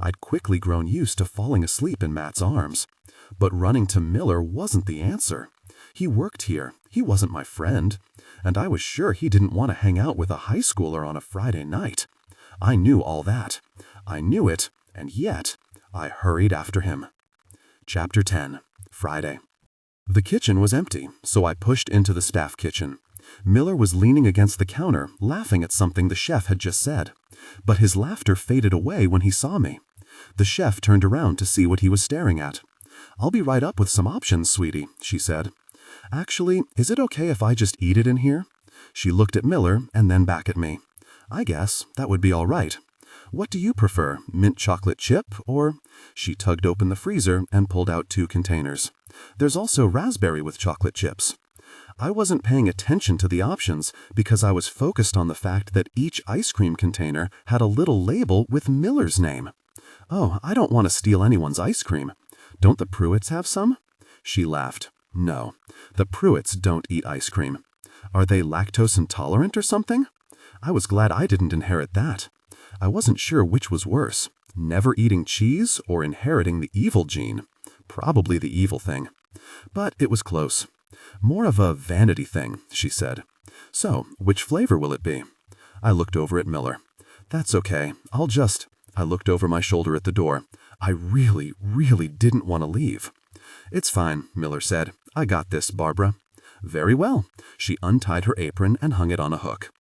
I'd quickly grown used to falling asleep in Matt's arms. But running to Miller wasn't the answer. He worked here. He wasn't my friend. And I was sure he didn't want to hang out with a high schooler on a Friday night. I knew all that. I knew it, and yet I hurried after him. Chapter 10. Friday. The kitchen was empty, so I pushed into the staff kitchen. Miller was leaning against the counter, laughing at something the chef had just said. But his laughter faded away when he saw me. The chef turned around to see what he was staring at. I'll be right up with some options, sweetie, she said. Actually, is it okay if I just eat it in here? She looked at Miller and then back at me. I guess that would be all right. What do you prefer, mint chocolate chip or... She tugged open the freezer and pulled out 2 containers. There's also raspberry with chocolate chips. I wasn't paying attention to the options because I was focused on the fact that each ice cream container had a little label with Miller's name. Oh, I don't want to steal anyone's ice cream. Don't the Pruitts have some? She laughed. No, the Pruitts don't eat ice cream. Are they lactose intolerant or something? I was glad I didn't inherit that. I wasn't sure which was worse, never eating cheese or inheriting the evil gene. Probably the evil thing. But it was close. More of a vanity thing, she said. So, which flavor will it be? I looked over at Miller. That's okay. I looked over my shoulder at the door. I really didn't want to leave. It's fine, Miller said. I got this, Barbara. Very well. She untied her apron and hung it on a hook.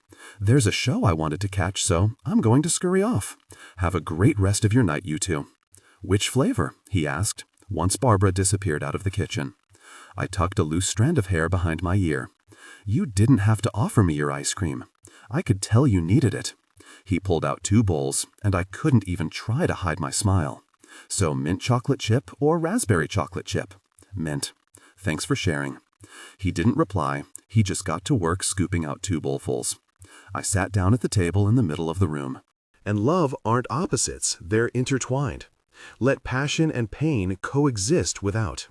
There's a show I wanted to catch, so I'm going to scurry off. Have a great rest of your night, you two. Which flavor? He asked, once Barbara disappeared out of the kitchen. I tucked a loose strand of hair behind my ear. You didn't have to offer me your ice cream. I could tell you needed it. He pulled out 2 bowls, and I couldn't even try to hide my smile. So mint chocolate chip or raspberry chocolate chip? Mint. Thanks for sharing. He didn't reply. He just got to work scooping out 2 bowlfuls. I sat down at the table in the middle of the room. And love aren't opposites, they're intertwined. Let passion and pain coexist without.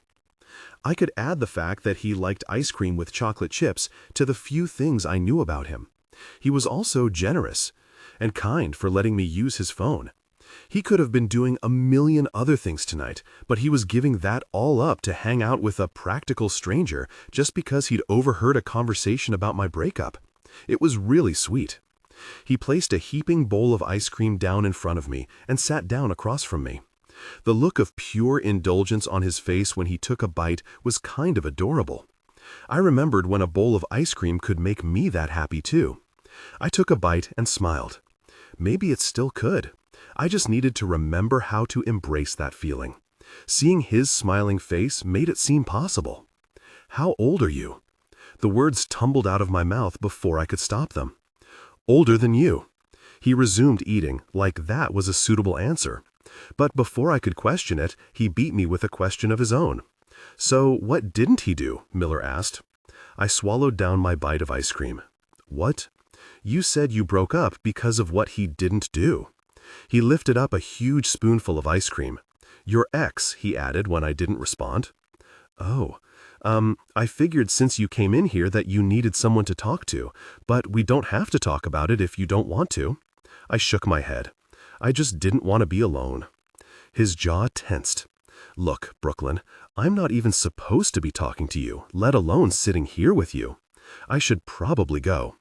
I could add the fact that he liked ice cream with chocolate chips to the few things I knew about him. He was also generous and kind for letting me use his phone. He could have been doing a million other things tonight, but he was giving that all up to hang out with a practical stranger just because he'd overheard a conversation about my breakup. It was really sweet. He placed a heaping bowl of ice cream down in front of me and sat down across from me. The look of pure indulgence on his face when he took a bite was kind of adorable. I remembered when a bowl of ice cream could make me that happy too. I took a bite and smiled. Maybe it still could. I just needed to remember how to embrace that feeling. Seeing his smiling face made it seem possible. "How old are you?" The words tumbled out of my mouth before I could stop them. "Older than you." He resumed eating, like that was a suitable answer. But before I could question it, he beat me with a question of his own. "So what didn't he do?" Miller asked. I swallowed down my bite of ice cream. "What? You said you broke up because of what he didn't do." He lifted up a huge spoonful of ice cream. "Your ex," he added when I didn't respond. "Oh, I figured since you came in here that you needed someone to talk to, but we don't have to talk about it if you don't want to." I shook my head. I just didn't want to be alone. His jaw tensed. "Look, Brooklyn, I'm not even supposed to be talking to you, let alone sitting here with you. I should probably go."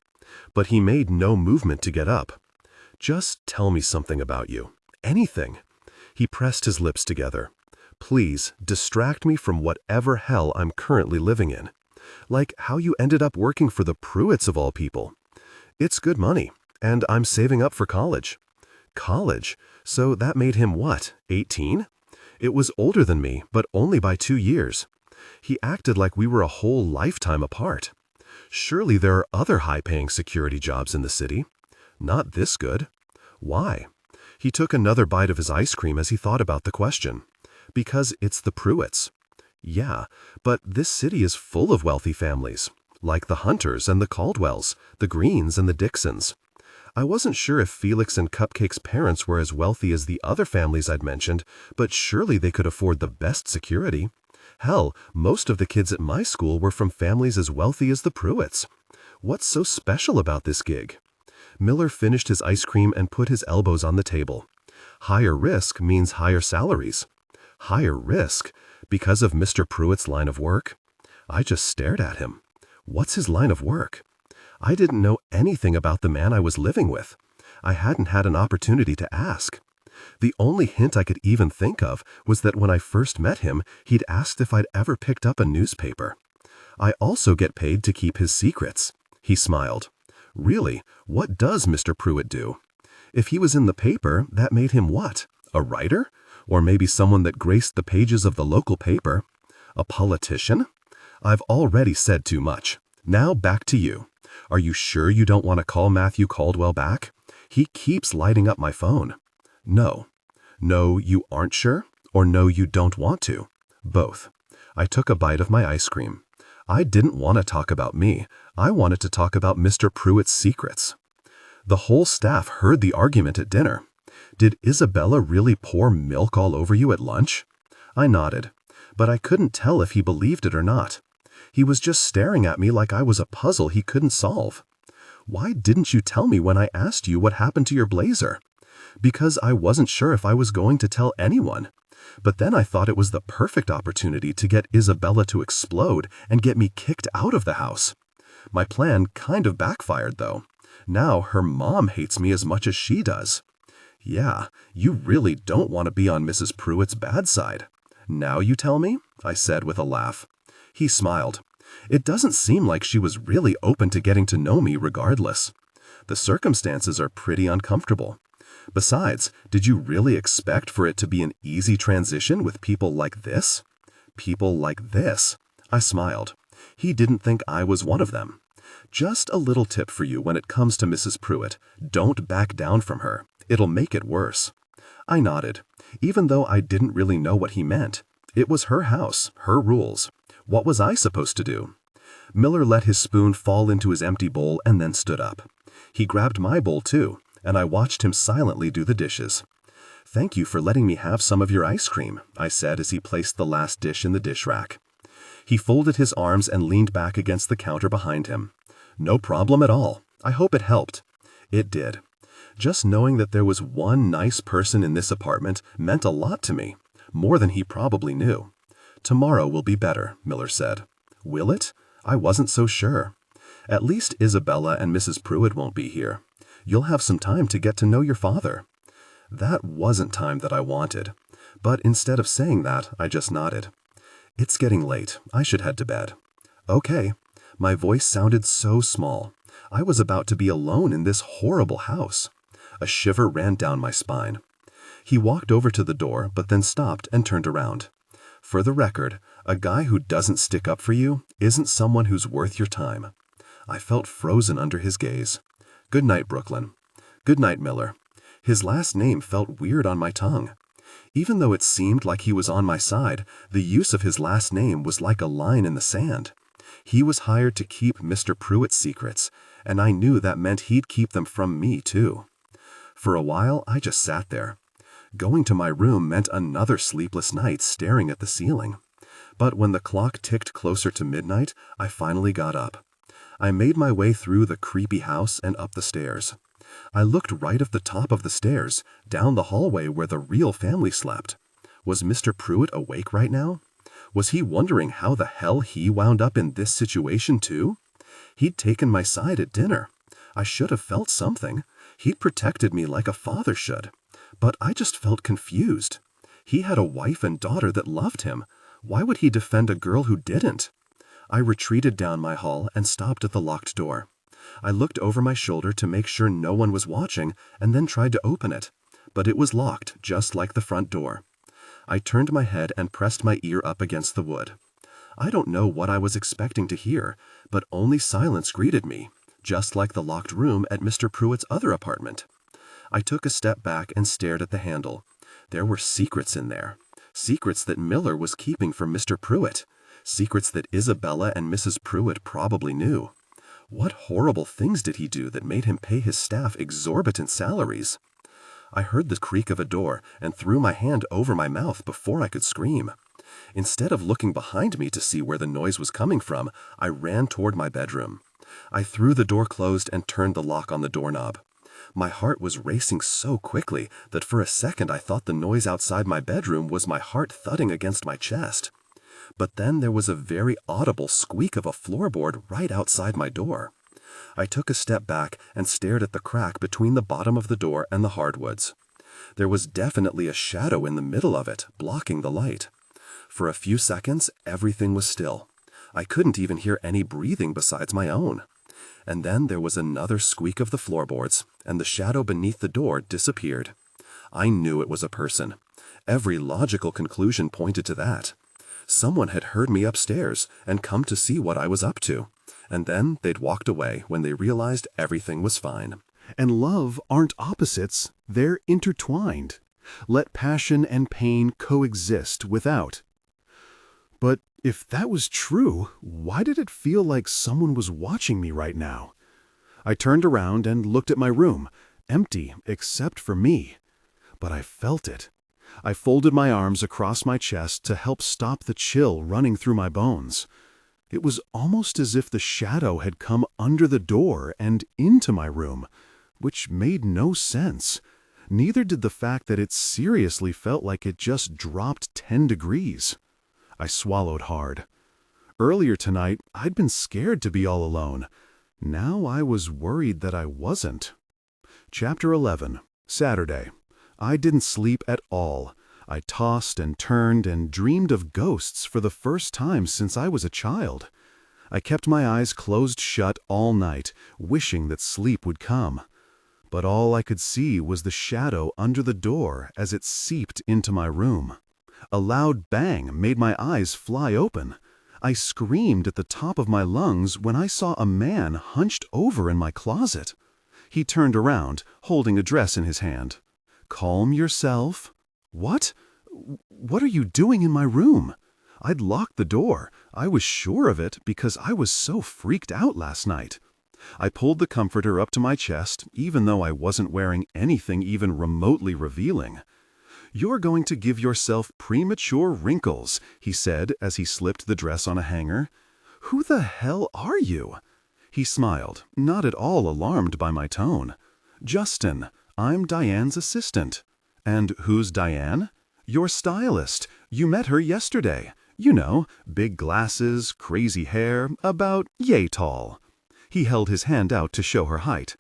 But he made no movement to get up. "Just tell me something about you. Anything." He pressed his lips together. "Please, distract me from whatever hell I'm currently living in. Like how you ended up working for the Pruitts of all people. It's good money, and I'm saving up for college." College? So that made him what, 18? It was older than me, but only by 2 years. He acted like we were a whole lifetime apart. Surely there are other high-paying security jobs in the city. Not this good. Why? He took another bite of his ice cream as he thought about the question. Because it's the Pruitts. Yeah, but this city is full of wealthy families, like the Hunters and the Caldwells, the Greens and the Dixons. I wasn't sure if Felix and Cupcake's parents were as wealthy as the other families I'd mentioned, but surely they could afford the best security. Hell, most of the kids at my school were from families as wealthy as the Pruitts. What's so special about this gig? Miller finished his ice cream and put his elbows on the table. Higher risk means higher salaries. Higher risk? Because of Mr. Pruitt's line of work? I just stared at him. What's his line of work? I didn't know anything about the man I was living with. I hadn't had an opportunity to ask. The only hint I could even think of was that when I first met him, he'd asked if I'd ever picked up a newspaper. I also get paid to keep his secrets. He smiled. Really, what does Mr. Pruitt do? If he was in the paper, that made him what? A writer? Or maybe someone that graced the pages of the local paper? A politician? I've already said too much. Now back to you. Are you sure you don't want to call Matthew Caldwell back? He keeps lighting up my phone. No. No, you aren't sure? Or no, you don't want to? Both. I took a bite of my ice cream. I didn't want to talk about me. I wanted to talk about Mr. Pruitt's secrets. The whole staff heard the argument at dinner. Did Isabella really pour milk all over you at lunch? I nodded, but I couldn't tell if he believed it or not. He was just staring at me like I was a puzzle he couldn't solve. Why didn't you tell me when I asked you what happened to your blazer? Because I wasn't sure if I was going to tell anyone. But then I thought it was the perfect opportunity to get Isabella to explode and get me kicked out of the house. My plan kind of backfired, though. Now her mom hates me as much as she does. Yeah, you really don't want to be on Mrs. Pruitt's bad side. Now you tell me? I said with a laugh. He smiled. It doesn't seem like she was really open to getting to know me regardless. The circumstances are pretty uncomfortable. Besides, did you really expect for it to be an easy transition with people like this? People like this. I smiled. He didn't think I was one of them. Just a little tip for you when it comes to Mrs. Pruitt. Don't back down from her. It'll make it worse. I nodded, even though I didn't really know what he meant. It was her house, her rules. What was I supposed to do? Miller let his spoon fall into his empty bowl and then stood up. He grabbed my bowl too, and I watched him silently do the dishes. "Thank you for letting me have some of your ice cream," I said as he placed the last dish in the dish rack. He folded his arms and leaned back against the counter behind him. "No problem at all. I hope it helped." It did. Just knowing that there was one nice person in this apartment meant a lot to me, more than he probably knew. "Tomorrow will be better," Miller said. Will it? I wasn't so sure. "At least Isabella and Mrs. Pruitt won't be here. You'll have some time to get to know your father." That wasn't time that I wanted. But instead of saying that, I just nodded. "It's getting late. I should head to bed." "Okay." My voice sounded so small. I was about to be alone in this horrible house. A shiver ran down my spine. He walked over to the door, but then stopped and turned around. "For the record, a guy who doesn't stick up for you isn't someone who's worth your time." I felt frozen under his gaze. "Good night, Brooklyn." "Good night, Miller." His last name felt weird on my tongue. Even though it seemed like he was on my side, the use of his last name was like a line in the sand. He was hired to keep Mr. Pruitt's secrets, and I knew that meant he'd keep them from me, too. For a while, I just sat there. Going to my room meant another sleepless night staring at the ceiling. But when the clock ticked closer to midnight, I finally got up. I made my way through the creepy house and up the stairs. I looked right at the top of the stairs, down the hallway where the real family slept. Was Mr. Pruitt awake right now? Was he wondering how the hell he wound up in this situation too? He'd taken my side at dinner. I should have felt something. He'd protected me like a father should. But I just felt confused. He had a wife and daughter that loved him. Why would he defend a girl who didn't? I retreated down my hall and stopped at the locked door. I looked over my shoulder to make sure no one was watching and then tried to open it. But it was locked, just like the front door. I turned my head and pressed my ear up against the wood. I don't know what I was expecting to hear, but only silence greeted me, just like the locked room at Mr. Pruitt's other apartment. I took a step back and stared at the handle. There were secrets in there. Secrets that Miller was keeping from Mr. Pruitt. Secrets that Isabella and Mrs. Pruitt probably knew. What horrible things did he do that made him pay his staff exorbitant salaries? I heard the creak of a door and threw my hand over my mouth before I could scream. Instead of looking behind me to see where the noise was coming from, I ran toward my bedroom. I threw the door closed and turned the lock on the doorknob. My heart was racing so quickly that for a second I thought the noise outside my bedroom was my heart thudding against my chest. But then there was a very audible squeak of a floorboard right outside my door. I took a step back and stared at the crack between the bottom of the door and the hardwoods. There was definitely a shadow in the middle of it, blocking the light. For a few seconds, everything was still. I couldn't even hear any breathing besides my own. And then there was another squeak of the floorboards, and the shadow beneath the door disappeared. I knew it was a person. Every logical conclusion pointed to that. Someone had heard me upstairs and come to see what I was up to. And then they'd walked away when they realized everything was fine. And love aren't opposites, they're intertwined. Let passion and pain coexist without. But if that was true, why did it feel like someone was watching me right now? I turned around and looked at my room, empty except for me. But I felt it. I folded my arms across my chest to help stop the chill running through my bones. It was almost as if the shadow had come under the door and into my room, which made no sense. Neither did the fact that it seriously felt like it just dropped 10 degrees. I swallowed hard. Earlier tonight, I'd been scared to be all alone. Now I was worried that I wasn't. Chapter 11, Saturday. I didn't sleep at all. I tossed and turned and dreamed of ghosts for the first time since I was a child. I kept my eyes closed shut all night, wishing that sleep would come. But all I could see was the shadow under the door as it seeped into my room. A loud bang made my eyes fly open. I screamed at the top of my lungs when I saw a man hunched over in my closet. He turned around, holding a dress in his hand. "Calm yourself." "What? What are you doing in my room?" I'd locked the door. I was sure of it because I was so freaked out last night. I pulled the comforter up to my chest, even though I wasn't wearing anything even remotely revealing. "You're going to give yourself premature wrinkles," he said as he slipped the dress on a hanger. "Who the hell are you?" He smiled, not at all alarmed by my tone. "Justin, I'm Diane's assistant." "And who's Diane?" "Your stylist. You met her yesterday. You know, big glasses, crazy hair, about yay tall." He held his hand out to show her height.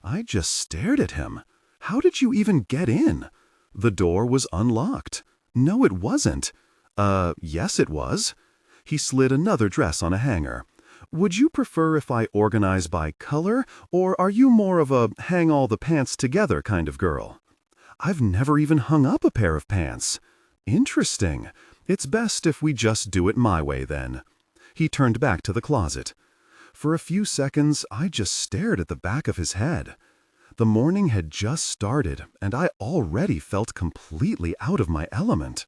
I just stared at him. "How did you even get in?" "The door was unlocked." "No, it wasn't." Yes it was." He slid another dress on a hanger. "Would you prefer if I organize by color, or are you more of a hang all the pants together kind of girl?" "I've never even hung up a pair of pants." "Interesting. It's best if we just do it my way then." He turned back to the closet. For a few seconds, I just stared at the back of his head. The morning had just started, and I already felt completely out of my element.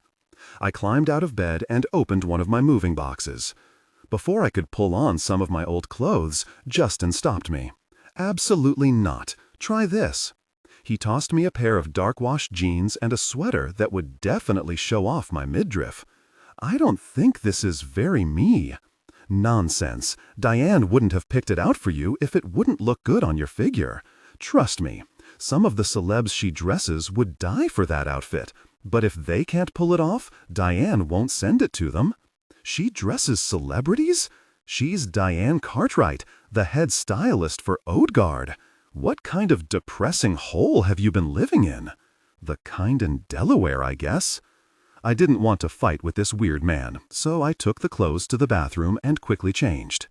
I climbed out of bed and opened one of my moving boxes. Before I could pull on some of my old clothes, Justin stopped me. "Absolutely not. Try this." He tossed me a pair of dark-washed jeans and a sweater that would definitely show off my midriff. "I don't think this is very me." "Nonsense. Diane wouldn't have picked it out for you if it wouldn't look good on your figure. Trust me, some of the celebs she dresses would die for that outfit, but if they can't pull it off, Diane won't send it to them." "She dresses celebrities?" "She's Diane Cartwright, the head stylist for Odegaard. What kind of depressing hole have you been living in?" "The kind in Delaware, I guess." I didn't want to fight with this weird man, so I took the clothes to the bathroom and quickly changed.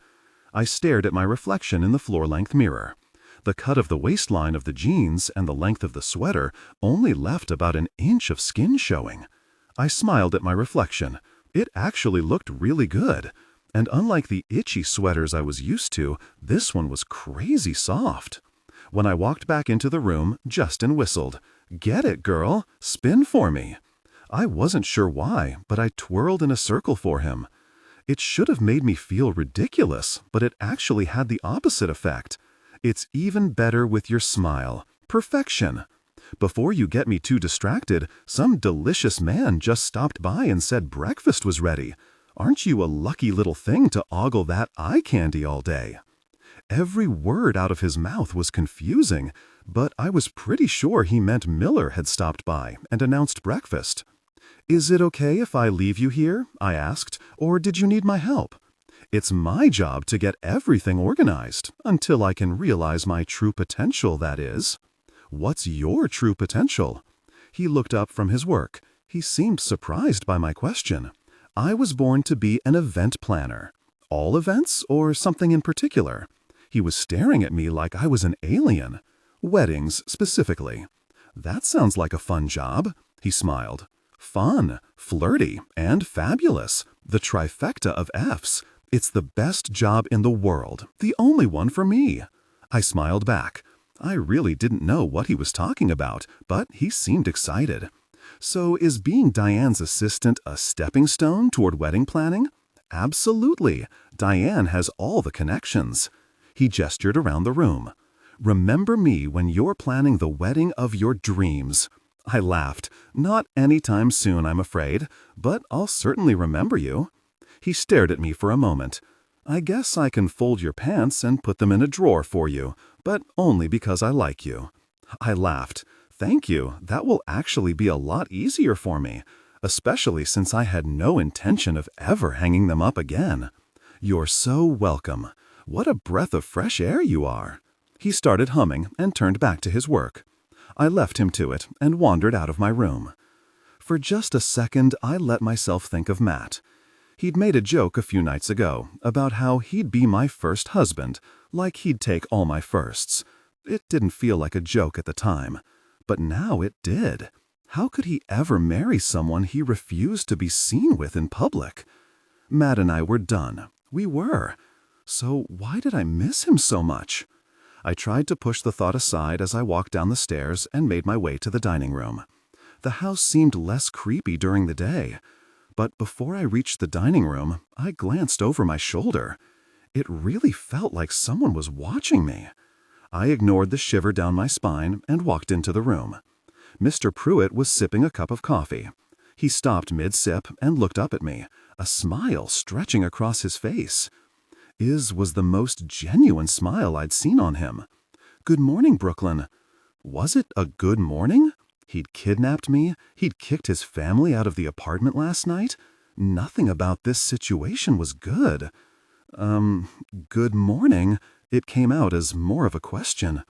I stared at my reflection in the floor-length mirror. The cut of the waistline of the jeans and the length of the sweater only left about an inch of skin showing. I smiled at my reflection. It actually looked really good, and unlike the itchy sweaters I was used to, this one was crazy soft. When I walked back into the room, Justin whistled. "Get it, girl. Spin for me." I wasn't sure why, but I twirled in a circle for him. It should have made me feel ridiculous, but it actually had the opposite effect. "It's even better with your smile. Perfection." "Before you get me too distracted, some delicious man just stopped by and said breakfast was ready. Aren't you a lucky little thing to ogle that eye candy all day?" Every word out of his mouth was confusing, but I was pretty sure he meant Miller had stopped by and announced breakfast. "Is it okay if I leave you here?" I asked, "or did you need my help?" "It's my job to get everything organized, until I can realize my true potential, that is." "What's your true potential?" He looked up from his work. He seemed surprised by my question. "I was born to be an event planner." "All events, or something in particular?" He was staring at me like I was an alien. "Weddings, specifically." "That sounds like a fun job." He smiled. "Fun, flirty, and fabulous. The trifecta of Fs. It's the best job in the world, the only one for me." I smiled back. I really didn't know what he was talking about, but he seemed excited. "So is being Diane's assistant a stepping stone toward wedding planning?" "Absolutely. Diane has all the connections." He gestured around the room. "Remember me when you're planning the wedding of your dreams." I laughed. "Not anytime soon, I'm afraid, but I'll certainly remember you." He stared at me for a moment. "I guess I can fold your pants and put them in a drawer for you, but only because I like you." I laughed. "Thank you, that will actually be a lot easier for me, especially since I had no intention of ever hanging them up again." "You're so welcome. What a breath of fresh air you are." He started humming and turned back to his work. I left him to it and wandered out of my room. For just a second, I let myself think of Matt. He'd made a joke a few nights ago about how he'd be my first husband, like he'd take all my firsts. It didn't feel like a joke at the time, but now it did. How could he ever marry someone he refused to be seen with in public? Matt and I were done. We were. So why did I miss him so much? I tried to push the thought aside as I walked down the stairs and made my way to the dining room. The house seemed less creepy during the day, but before I reached the dining room, I glanced over my shoulder. It really felt like someone was watching me. I ignored the shiver down my spine and walked into the room. Mr. Pruitt was sipping a cup of coffee. He stopped mid-sip and looked up at me, a smile stretching across his face. Was the most genuine smile I'd seen on him. "Good morning, Brooklyn." Was it a good morning? He'd kidnapped me. He'd kicked his family out of the apartment last night. Nothing about this situation was good. Good morning. It came out as more of a question.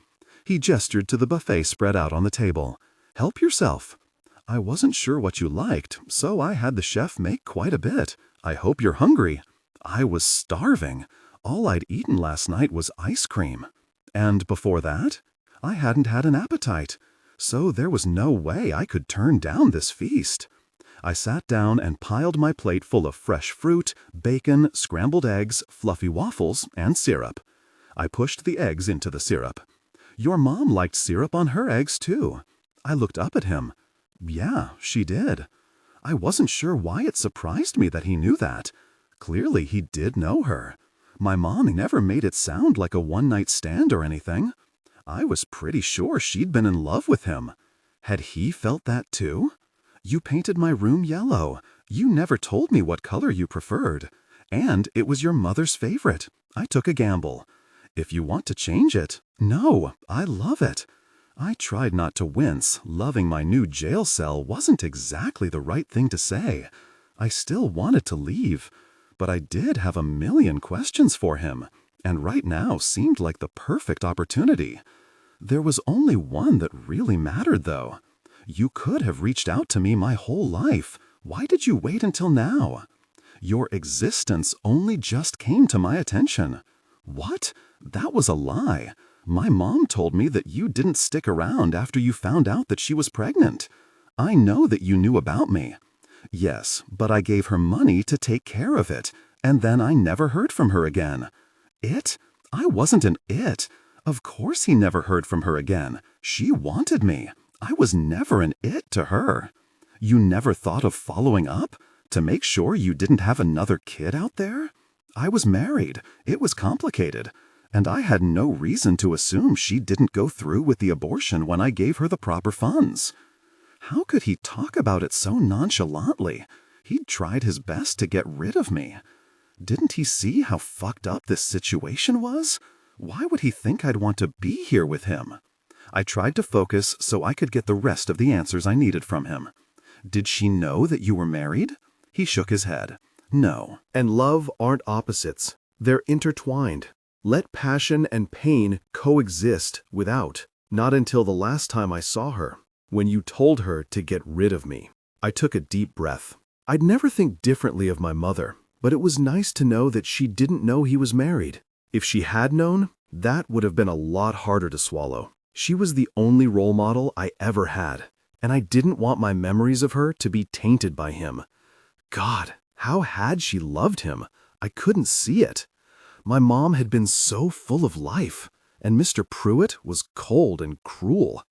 He gestured to the buffet spread out on the table. "Help yourself." I wasn't sure what you liked, so I had the chef make quite a bit. "I hope you're hungry." I was starving. All I'd eaten last night was ice cream. And before that, I hadn't had an appetite. So there was no way I could turn down this feast. I sat down and piled my plate full of fresh fruit, bacon, scrambled eggs, fluffy waffles, and syrup. I pushed the eggs into the syrup. "Your mom liked syrup on her eggs, too." I looked up at him. Yeah, she did. I wasn't sure why it surprised me that he knew that. Clearly, he did know her. My mom never made it sound like a one-night stand or anything. I was pretty sure she'd been in love with him. Had he felt that too? "You painted my room yellow. You never told me what color you preferred. And it was your mother's favorite." I took a gamble. "If you want to change it." "No, I love it." I tried not to wince. Loving my new jail cell wasn't exactly the right thing to say. I still wanted to leave. But I did have a million questions for him. And right now seemed like the perfect opportunity. There was only one that really mattered, though. "You could have reached out to me my whole life. Why did you wait until now?" "Your existence only just came to my attention." "What? That was a lie. My mom told me that you didn't stick around after you found out that she was pregnant. I know that you knew about me." "Yes, but I gave her money to take care of it, and then I never heard from her again." "It? I wasn't an it. Of course he never heard from her again. She wanted me. I was never an it to her." "You never thought of following up? To make sure you didn't have another kid out there?" "I was married. It was complicated. And I had no reason to assume she didn't go through with the abortion when I gave her the proper funds." How could he talk about it so nonchalantly? He'd tried his best to get rid of me. Didn't he see how fucked up this situation was? Why would he think I'd want to be here with him? I tried to focus so I could get the rest of the answers I needed from him. "Did she know that you were married?" He shook his head. "No." And love aren't opposites. They're intertwined. Let passion and pain coexist without. Not until the last time I saw her, when you told her to get rid of me. I took a deep breath. I'd never think differently of my mother, but it was nice to know that she didn't know he was married. If she had known, that would have been a lot harder to swallow. She was the only role model I ever had, and I didn't want my memories of her to be tainted by him. God, how had she loved him? I couldn't see it. My mom had been so full of life, and Mr. Pruitt was cold and cruel.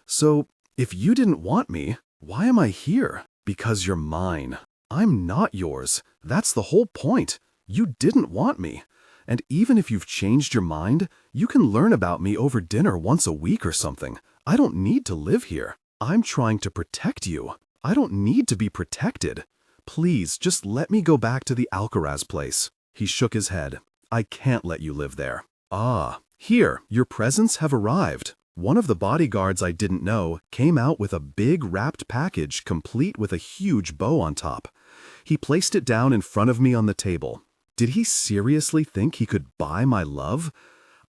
So, if you didn't want me, why am I here? Because you're mine. I'm not yours. That's the whole point. You didn't want me. And even if you've changed your mind, you can learn about me over dinner once a week or something. I don't need to live here. I'm trying to protect you. I don't need to be protected. Please, just let me go back to the Alcaraz place." He shook his head. "I can't let you live there." "Ah, here, your presents have arrived." One of the bodyguards I didn't know came out with a big wrapped package complete with a huge bow on top. He placed it down in front of me on the table. Did he seriously think he could buy my love?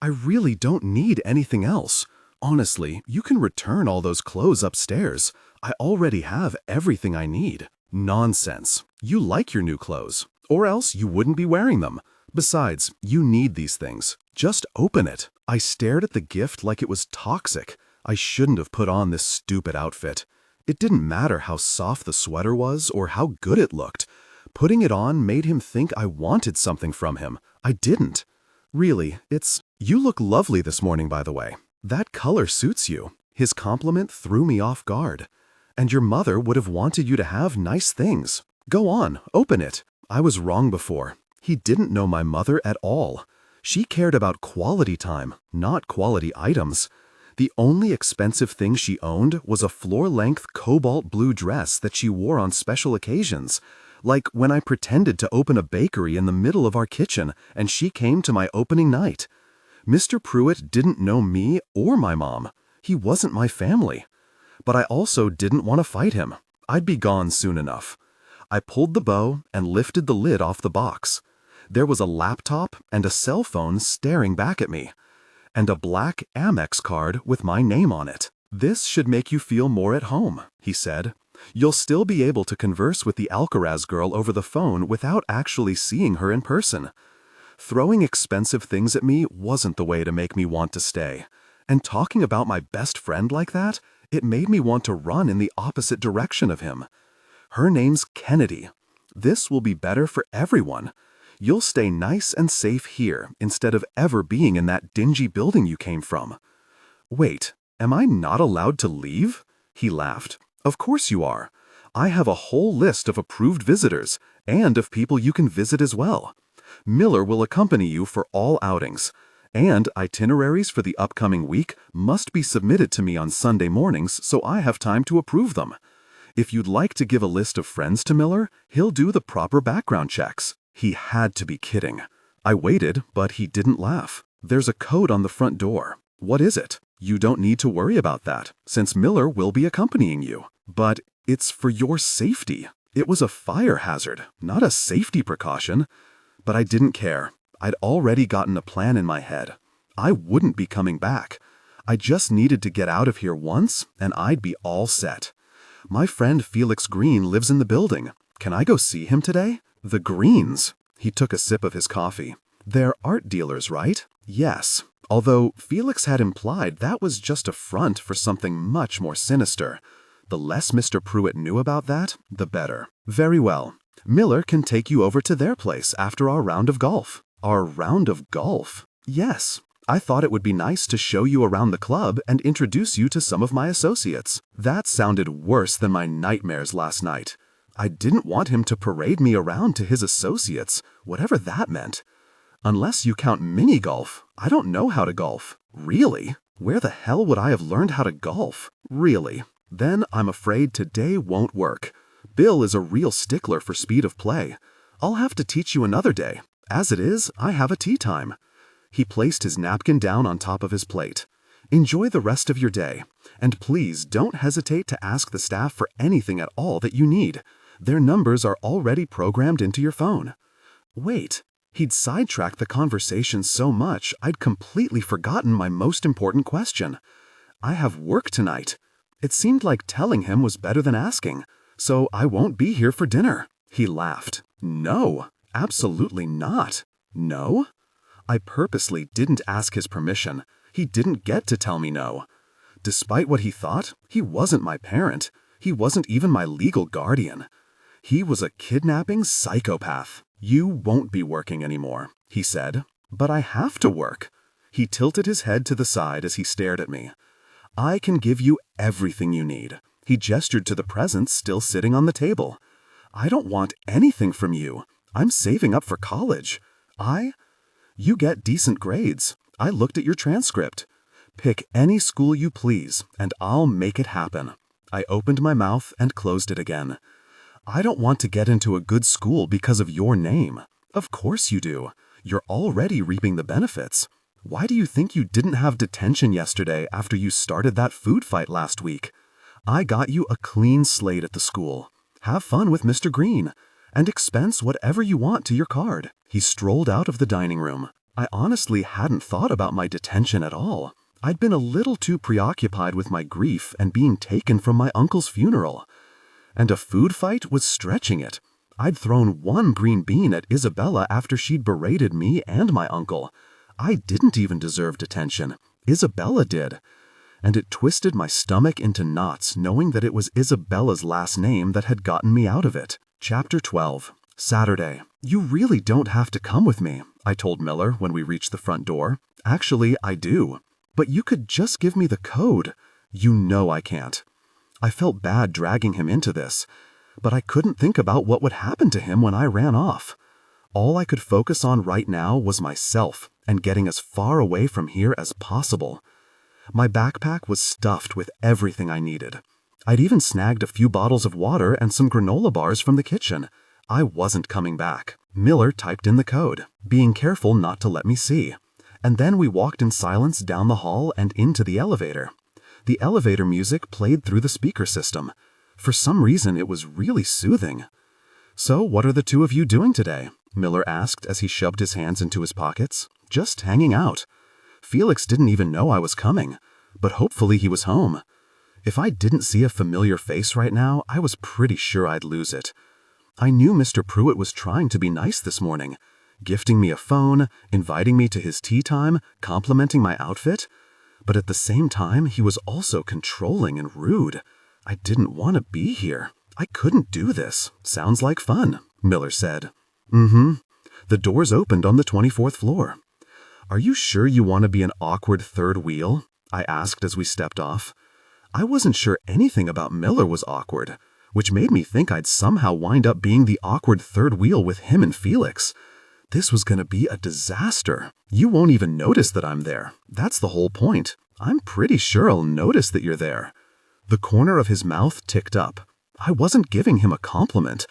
I really don't need anything else. Honestly, you can return all those clothes upstairs. I already have everything I need. Nonsense. You like your new clothes, or else you wouldn't be wearing them. Besides, you need these things. Just open it. I stared at the gift like it was toxic. I shouldn't have put on this stupid outfit. It didn't matter how soft the sweater was or how good it looked. Putting it on made him think I wanted something from him. I didn't. Really, You look lovely this morning, by the way. That color suits you. His compliment threw me off guard. And your mother would have wanted you to have nice things. Go on, open it. I was wrong before. He didn't know my mother at all. She cared about quality time, not quality items. The only expensive thing she owned was a floor-length cobalt blue dress that she wore on special occasions, like when I pretended to open a bakery in the middle of our kitchen and she came to my opening night. Mr. Pruitt didn't know me or my mom. He wasn't my family. But I also didn't want to fight him. I'd be gone soon enough. I pulled the bow and lifted the lid off the box. There was a laptop and a cell phone staring back at me, and a black Amex card with my name on it. "This should make you feel more at home," he said. "You'll still be able to converse with the Alcaraz girl over the phone without actually seeing her in person." Throwing expensive things at me wasn't the way to make me want to stay. And talking about my best friend like that, it made me want to run in the opposite direction of him. "Her name's Kennedy. This will be better for everyone. You'll stay nice and safe here instead of ever being in that dingy building you came from." "Wait, am I not allowed to leave?" He laughed. "Of course you are. I have a whole list of approved visitors and of people you can visit as well. Miller will accompany you for all outings, and itineraries for the upcoming week must be submitted to me on Sunday mornings so I have time to approve them. If you'd like to give a list of friends to Miller, he'll do the proper background checks." He had to be kidding. I waited, but he didn't laugh. "There's a code on the front door." "What is it?" "You don't need to worry about that, since Miller will be accompanying you." "But it's for your safety." It was a fire hazard, not a safety precaution. But I didn't care. I'd already gotten a plan in my head. I wouldn't be coming back. I just needed to get out of here once, and I'd be all set. "My friend Felix Green lives in the building. Can I go see him today?" "The Greens?" He took a sip of his coffee. "They're art dealers, right?" "Yes." Although Felix had implied that was just a front for something much more sinister. The less Mr. Pruitt knew about that, the better. "Very well. Miller can take you over to their place after our round of golf." "Our round of golf?" "Yes. I thought it would be nice to show you around the club and introduce you to some of my associates." That sounded worse than my nightmares last night. I didn't want him to parade me around to his associates, whatever that meant. "Unless you count mini-golf, I don't know how to golf." "Really? Where the hell would I have learned how to golf?" "Really? Then I'm afraid today won't work. Bill is a real stickler for speed of play. I'll have to teach you another day. As it is, I have a tea time." He placed his napkin down on top of his plate. "Enjoy the rest of your day, and please don't hesitate to ask the staff for anything at all that you need. Their numbers are already programmed into your phone." Wait, he'd sidetracked the conversation so much I'd completely forgotten my most important question. "I have work tonight." It seemed like telling him was better than asking. "So I won't be here for dinner." He laughed. "No, absolutely not." "No?" I purposely didn't ask his permission. He didn't get to tell me no. Despite what he thought, he wasn't my parent. He wasn't even my legal guardian. He was a kidnapping psychopath. "You won't be working anymore," he said. "But I have to work." He tilted his head to the side as he stared at me. "I can give you everything you need." He gestured to the presents still sitting on the table. "I don't want anything from you. I'm saving up for college. You get decent grades. I looked at your transcript. Pick any school you please, and I'll make it happen." I opened my mouth and closed it again. "I don't want to get into a good school because of your name." "Of course you do. You're already reaping the benefits. Why do you think you didn't have detention yesterday after you started that food fight last week? I got you a clean slate at the school. Have fun with Mr. Green, and expense whatever you want to your card." He strolled out of the dining room. I honestly hadn't thought about my detention at all. I'd been a little too preoccupied with my grief and being taken from my uncle's funeral. And a food fight was stretching it. I'd thrown one green bean at Isabella after she'd berated me and my uncle. I didn't even deserve detention. Isabella did. And it twisted my stomach into knots knowing that it was Isabella's last name that had gotten me out of it. Chapter 12. Saturday. "You really don't have to come with me," I told Miller when we reached the front door. "Actually, I do. But you could just give me the code." "You know I can't." I felt bad dragging him into this, but I couldn't think about what would happen to him when I ran off. All I could focus on right now was myself and getting as far away from here as possible. My backpack was stuffed with everything I needed. I'd even snagged a few bottles of water and some granola bars from the kitchen. I wasn't coming back. Miller typed in the code, being careful not to let me see. And then we walked in silence down the hall and into the elevator. The elevator music played through the speaker system. For some reason, it was really soothing. "So, what are the two of you doing today?" Miller asked as he shoved his hands into his pockets. "Just hanging out." Felix didn't even know I was coming, but hopefully he was home. If I didn't see a familiar face right now, I was pretty sure I'd lose it. I knew Mr. Pruitt was trying to be nice this morning, gifting me a phone, inviting me to his tea time, complimenting my outfit. But at the same time, he was also controlling and rude. I didn't want to be here. I couldn't do this. "Sounds like fun," Miller said. "Mm-hmm." The doors opened on the 24th floor. "Are you sure you want to be an awkward third wheel?" I asked as we stepped off. I wasn't sure anything about Miller was awkward, which made me think I'd somehow wind up being the awkward third wheel with him and Felix. This was going to be a disaster. "You won't even notice that I'm there. That's the whole point. I'm pretty sure I'll notice that you're there." The corner of his mouth ticked up. I wasn't giving him a compliment.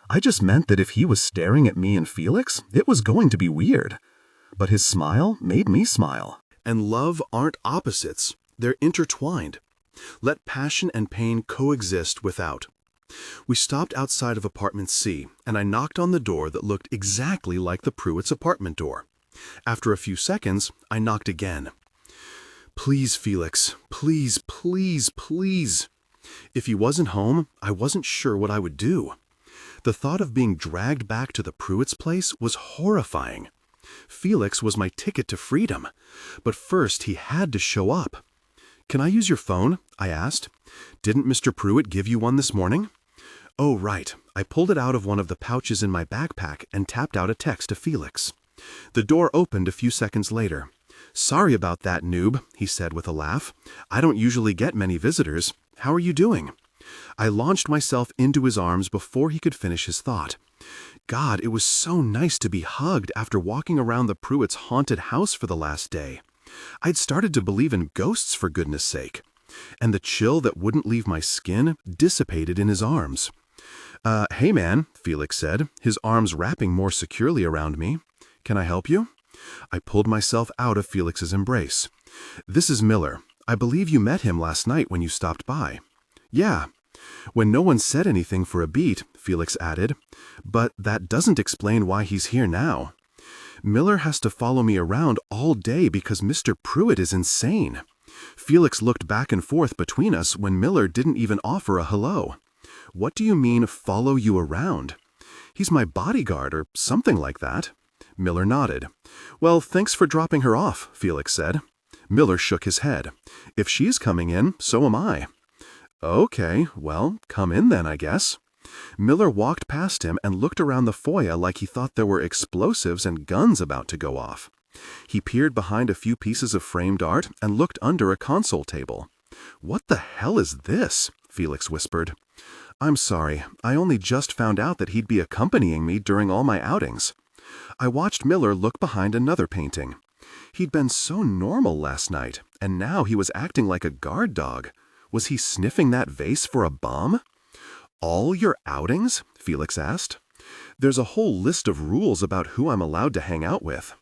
I just meant that if he was staring at me and Felix, it was going to be weird. But his smile made me smile. And love aren't opposites. They're intertwined. Let passion and pain coexist without. We stopped outside of apartment C, and I knocked on the door that looked exactly like the Pruitt's apartment door. After a few seconds, I knocked again. "Please, Felix, please, please, please." If he wasn't home, I wasn't sure what I would do. The thought of being dragged back to the Pruitt's place was horrifying. Felix was my ticket to freedom, but first he had to show up. "Can I use your phone?" I asked. "Didn't Mr. Pruitt give you one this morning?" "Oh, right." I pulled it out of one of the pouches in my backpack and tapped out a text to Felix. The door opened a few seconds later. "Sorry about that, noob," he said with a laugh. "I don't usually get many visitors. How are you doing?" I launched myself into his arms before he could finish his thought. God, it was so nice to be hugged after walking around the Pruitt's haunted house for the last day. I'd started to believe in ghosts, for goodness sake. And the chill that wouldn't leave my skin dissipated in his arms. Hey man," Felix said, his arms wrapping more securely around me. "Can I help you?" I pulled myself out of Felix's embrace. "This is Miller. I believe you met him last night when you stopped by." "Yeah." When no one said anything for a beat, Felix added, "But that doesn't explain why he's here now." "Miller has to follow me around all day because Mr. Pruitt is insane." Felix looked back and forth between us when Miller didn't even offer a hello. "What do you mean, follow you around?" "He's my bodyguard or something like that." Miller nodded. "Well, thanks for dropping her off," Felix said. Miller shook his head. "If she's coming in, so am I." "Okay, well, come in then, I guess." Miller walked past him and looked around the foyer like he thought there were explosives and guns about to go off. He peered behind a few pieces of framed art and looked under a console table. "What the hell is this?" Felix whispered. "I'm sorry, I only just found out that he'd be accompanying me during all my outings." I watched Miller look behind another painting. He'd been so normal last night, and now he was acting like a guard dog. Was he sniffing that vase for a bomb? "All your outings?" Felix asked. "There's a whole list of rules about who I'm allowed to hang out with.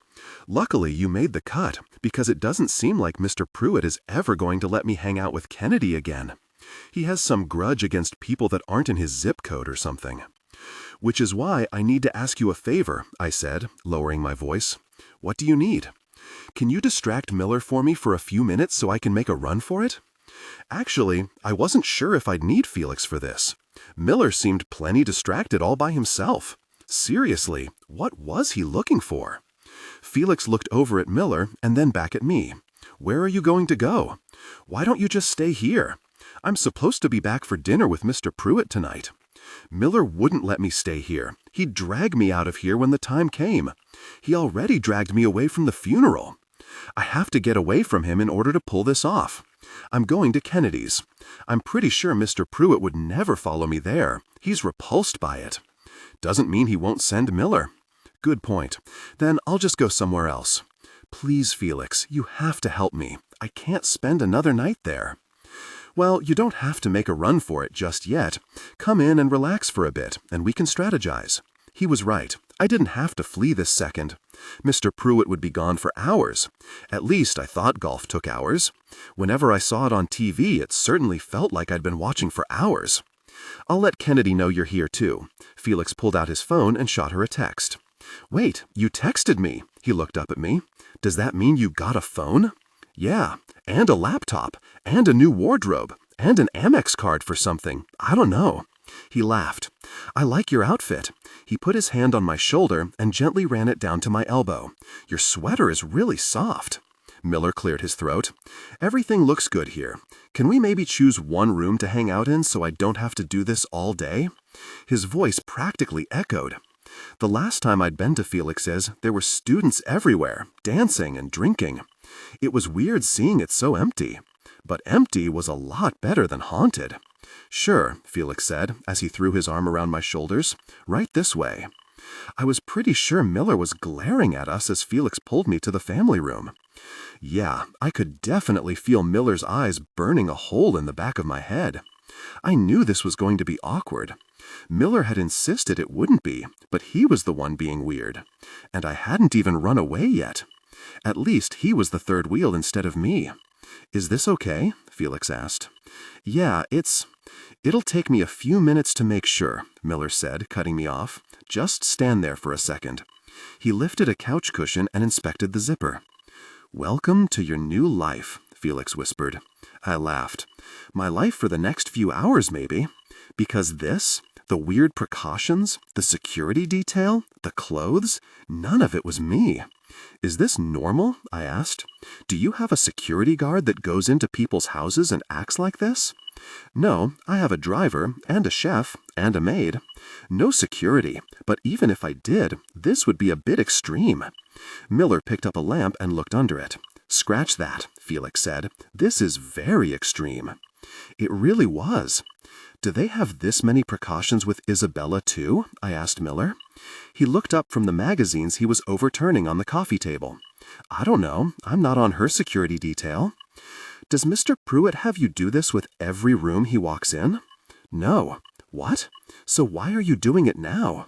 Luckily, you made the cut, because it doesn't seem like Mr. Pruitt is ever going to let me hang out with Kennedy again. He has some grudge against people that aren't in his zip code or something." "Which is why I need to ask you a favor," I said, lowering my voice. "What do you need?" "Can you distract Miller for me for a few minutes so I can make a run for it?" Actually, I wasn't sure if I'd need Felix for this. Miller seemed plenty distracted all by himself. Seriously, what was he looking for? Felix looked over at Miller and then back at me. "Where are you going to go? Why don't you just stay here? I'm supposed to be back for dinner with Mr. Pruitt tonight." Miller wouldn't let me stay here. He'd drag me out of here when the time came. He already dragged me away from the funeral. I have to get away from him in order to pull this off. I'm going to Kennedy's. I'm pretty sure Mr. Pruitt would never follow me there. He's repulsed by it. Doesn't mean he won't send Miller. Good point. Then I'll just go somewhere else. Please, Felix, you have to help me. I can't spend another night there." "Well, you don't have to make a run for it just yet. Come in and relax for a bit, and we can strategize." He was right. I didn't have to flee this second. Mr. Pruitt would be gone for hours. At least I thought golf took hours. Whenever I saw it on TV, it certainly felt like I'd been watching for hours. "I'll let Kennedy know you're here, too." Felix pulled out his phone and shot her a text. "Wait, you texted me." He looked up at me. "Does that mean you got a phone?" "Yeah, and a laptop, and a new wardrobe, and an Amex card for something. I don't know." He laughed. "I like your outfit." He put his hand on my shoulder and gently ran it down to my elbow. "Your sweater is really soft." Miller cleared his throat. "Everything looks good here. Can we maybe choose one room to hang out in so I don't have to do this all day?" His voice practically echoed. The last time I'd been to Felix's, there were students everywhere, dancing and drinking. It was weird seeing it so empty. But empty was a lot better than haunted. "Sure," Felix said, as he threw his arm around my shoulders. "Right this way." I was pretty sure Miller was glaring at us as Felix pulled me to the family room. Yeah, I could definitely feel Miller's eyes burning a hole in the back of my head. I knew this was going to be awkward. Miller had insisted it wouldn't be, but he was the one being weird. And I hadn't even run away yet. At least he was the third wheel instead of me. "Is this okay?" Felix asked. "Yeah, it'll take me a few minutes to make sure," Miller said, cutting me off. "Just stand there for a second." He lifted a couch cushion and inspected the zipper. "Welcome to your new life," Felix whispered. I laughed. "My life for the next few hours, maybe. Because this, the weird precautions, the security detail, the clothes, none of it was me." "Is this normal?" I asked. "Do you have a security guard that goes into people's houses and acts like this?" "No, I have a driver, and a chef, and a maid. No security, but even if I did, this would be a bit extreme." Miller picked up a lamp and looked under it. "Scratch that," Felix said. "This is very extreme." It really was. "Do they have this many precautions with Isabella, too?" I asked Miller. He looked up from the magazines he was overturning on the coffee table. "I don't know. I'm not on her security detail." "Does Mr. Pruitt have you do this with every room he walks in?" "No." "What? So why are you doing it now?"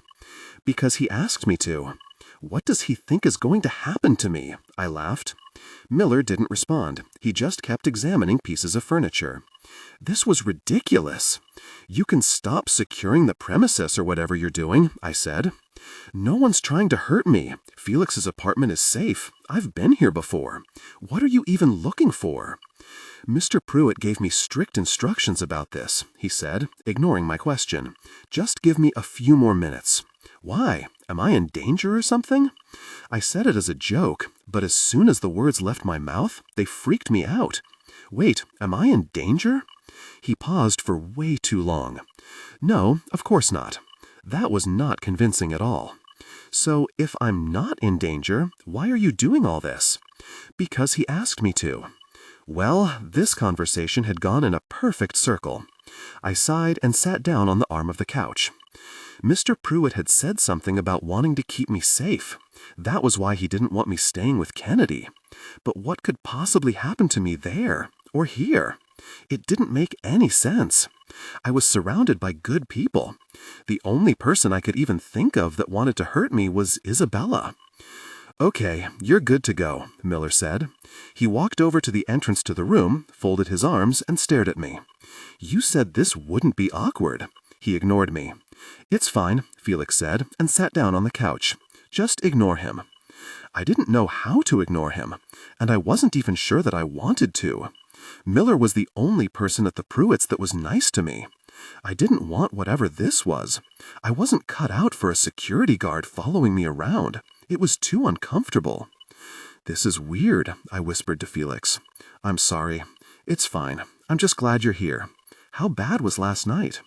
"Because he asked me to." "What does he think is going to happen to me?" I laughed. Miller didn't respond. He just kept examining pieces of furniture. This was ridiculous. "You can stop securing the premises or whatever you're doing," I said. "No one's trying to hurt me. Felix's apartment is safe. I've been here before. What are you even looking for?" "Mr. Pruitt gave me strict instructions about this," he said, ignoring my question. "Just give me a few more minutes." "Why? Am I in danger or something?" I said it as a joke, but as soon as the words left my mouth, they freaked me out. "Wait, am I in danger?" He paused for way too long. "No, of course not." That was not convincing at all. "So, if I'm not in danger, why are you doing all this?" "Because he asked me to." Well, this conversation had gone in a perfect circle. I sighed and sat down on the arm of the couch. Mr. Pruitt had said something about wanting to keep me safe. That was why he didn't want me staying with Kennedy. But what could possibly happen to me there, or here? It didn't make any sense. I was surrounded by good people. The only person I could even think of that wanted to hurt me was Isabella. "Okay, you're good to go," Miller said. He walked over to the entrance to the room, folded his arms, and stared at me. "You said this wouldn't be awkward." He ignored me. "It's fine," Felix said, and sat down on the couch. "Just ignore him." I didn't know how to ignore him, and I wasn't even sure that I wanted to. Miller was the only person at the Pruitts that was nice to me. I didn't want whatever this was. I wasn't cut out for a security guard following me around. It was too uncomfortable. "This is weird," I whispered to Felix. "I'm sorry. It's fine. I'm just glad you're here. How bad was last night?"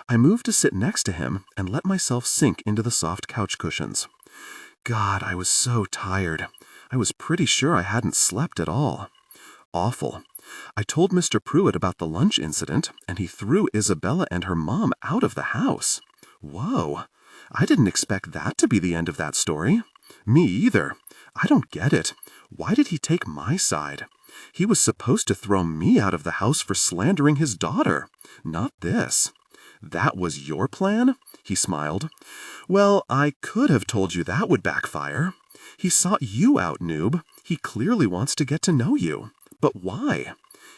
I moved to sit next to him and let myself sink into the soft couch cushions. God, I was so tired. I was pretty sure I hadn't slept at all. Awful. I told Mr. Pruitt about the lunch incident, and he threw Isabella and her mom out of the house. Whoa. I didn't expect that to be the end of that story. Me either. I don't get it. Why did he take my side? He was supposed to throw me out of the house for slandering his daughter, not this. That was your plan? He smiled. Well, I could have told you that would backfire. He sought you out, noob. He clearly wants to get to know you. But why?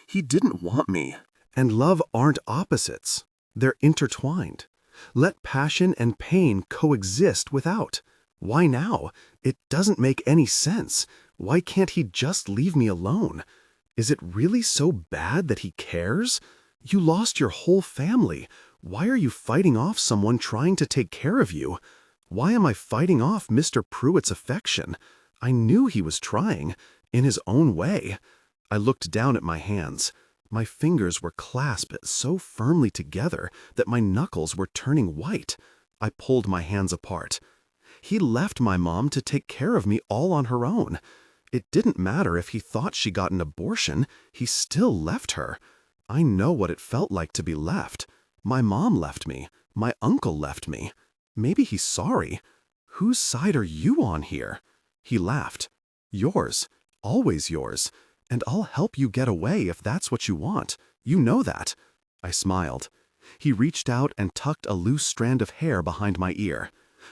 He didn't want me. And love aren't opposites. They're intertwined. Let passion and pain coexist without. Why now? It doesn't make any sense. Why can't he just leave me alone? Is it really so bad that he cares? You lost your whole family. Why are you fighting off someone trying to take care of you? Why am I fighting off Mr. Pruitt's affection? I knew he was trying, in his own way. I looked down at my hands. My fingers were clasped so firmly together that my knuckles were turning white. I pulled my hands apart. He left my mom to take care of me all on her own. It didn't matter if he thought she got an abortion, he still left her. I know what it felt like to be left. My mom left me. My uncle left me. Maybe he's sorry. Whose side are you on here? He laughed. Yours. Always yours. And I'll help you get away if that's what you want. You know that. I smiled. He reached out and tucked a loose strand of hair behind my ear.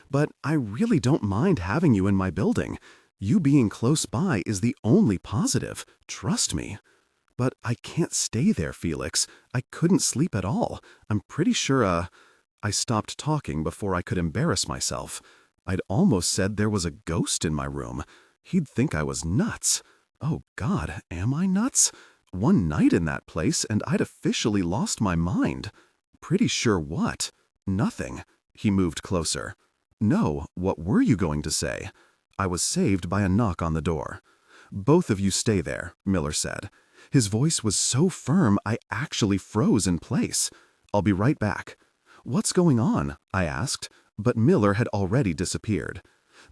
But I really don't mind having you in my building. You being close by is the only positive. Trust me. But I can't stay there, Felix. I couldn't sleep at all. I'm pretty sure, I stopped talking before I could embarrass myself. I'd almost said there was a ghost in my room. He'd think I was nuts. Oh God, am I nuts? One night in that place and I'd officially lost my mind. Pretty sure what? Nothing. He moved closer. No, what were you going to say? I was saved by a knock on the door. Both of you stay there, Miller said. His voice was so firm I actually froze in place. I'll be right back. What's going on? I asked, but Miller had already disappeared.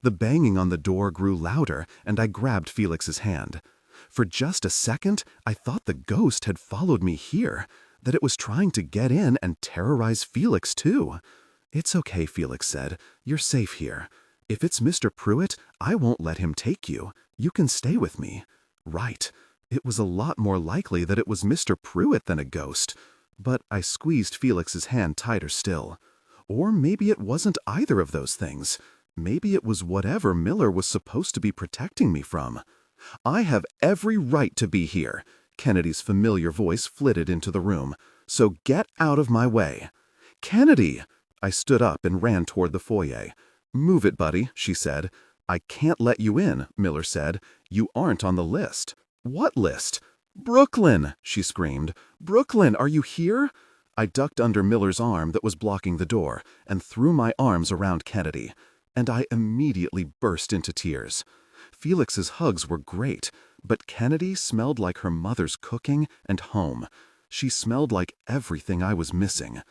The banging on the door grew louder and I grabbed Felix's hand. For just a second, I thought the ghost had followed me here, that it was trying to get in and terrorize Felix too. It's okay, Felix said. You're safe here. If it's Mr. Pruitt, I won't let him take you. You can stay with me. Right. It was a lot more likely that it was Mr. Pruitt than a ghost. But I squeezed Felix's hand tighter still. Or maybe it wasn't either of those things. Maybe it was whatever Miller was supposed to be protecting me from. I have every right to be here. Kennedy's familiar voice flitted into the room. So get out of my way. Kennedy! I stood up and ran toward the foyer. Move it, buddy, she said. I can't let you in, Miller said. You aren't on the list. What list? Brooklyn, she screamed. Brooklyn, are you here? I ducked under Miller's arm that was blocking the door and threw my arms around Kennedy. And I immediately burst into tears. Felix's hugs were great, but Kennedy smelled like her mother's cooking and home. She smelled like everything I was missing.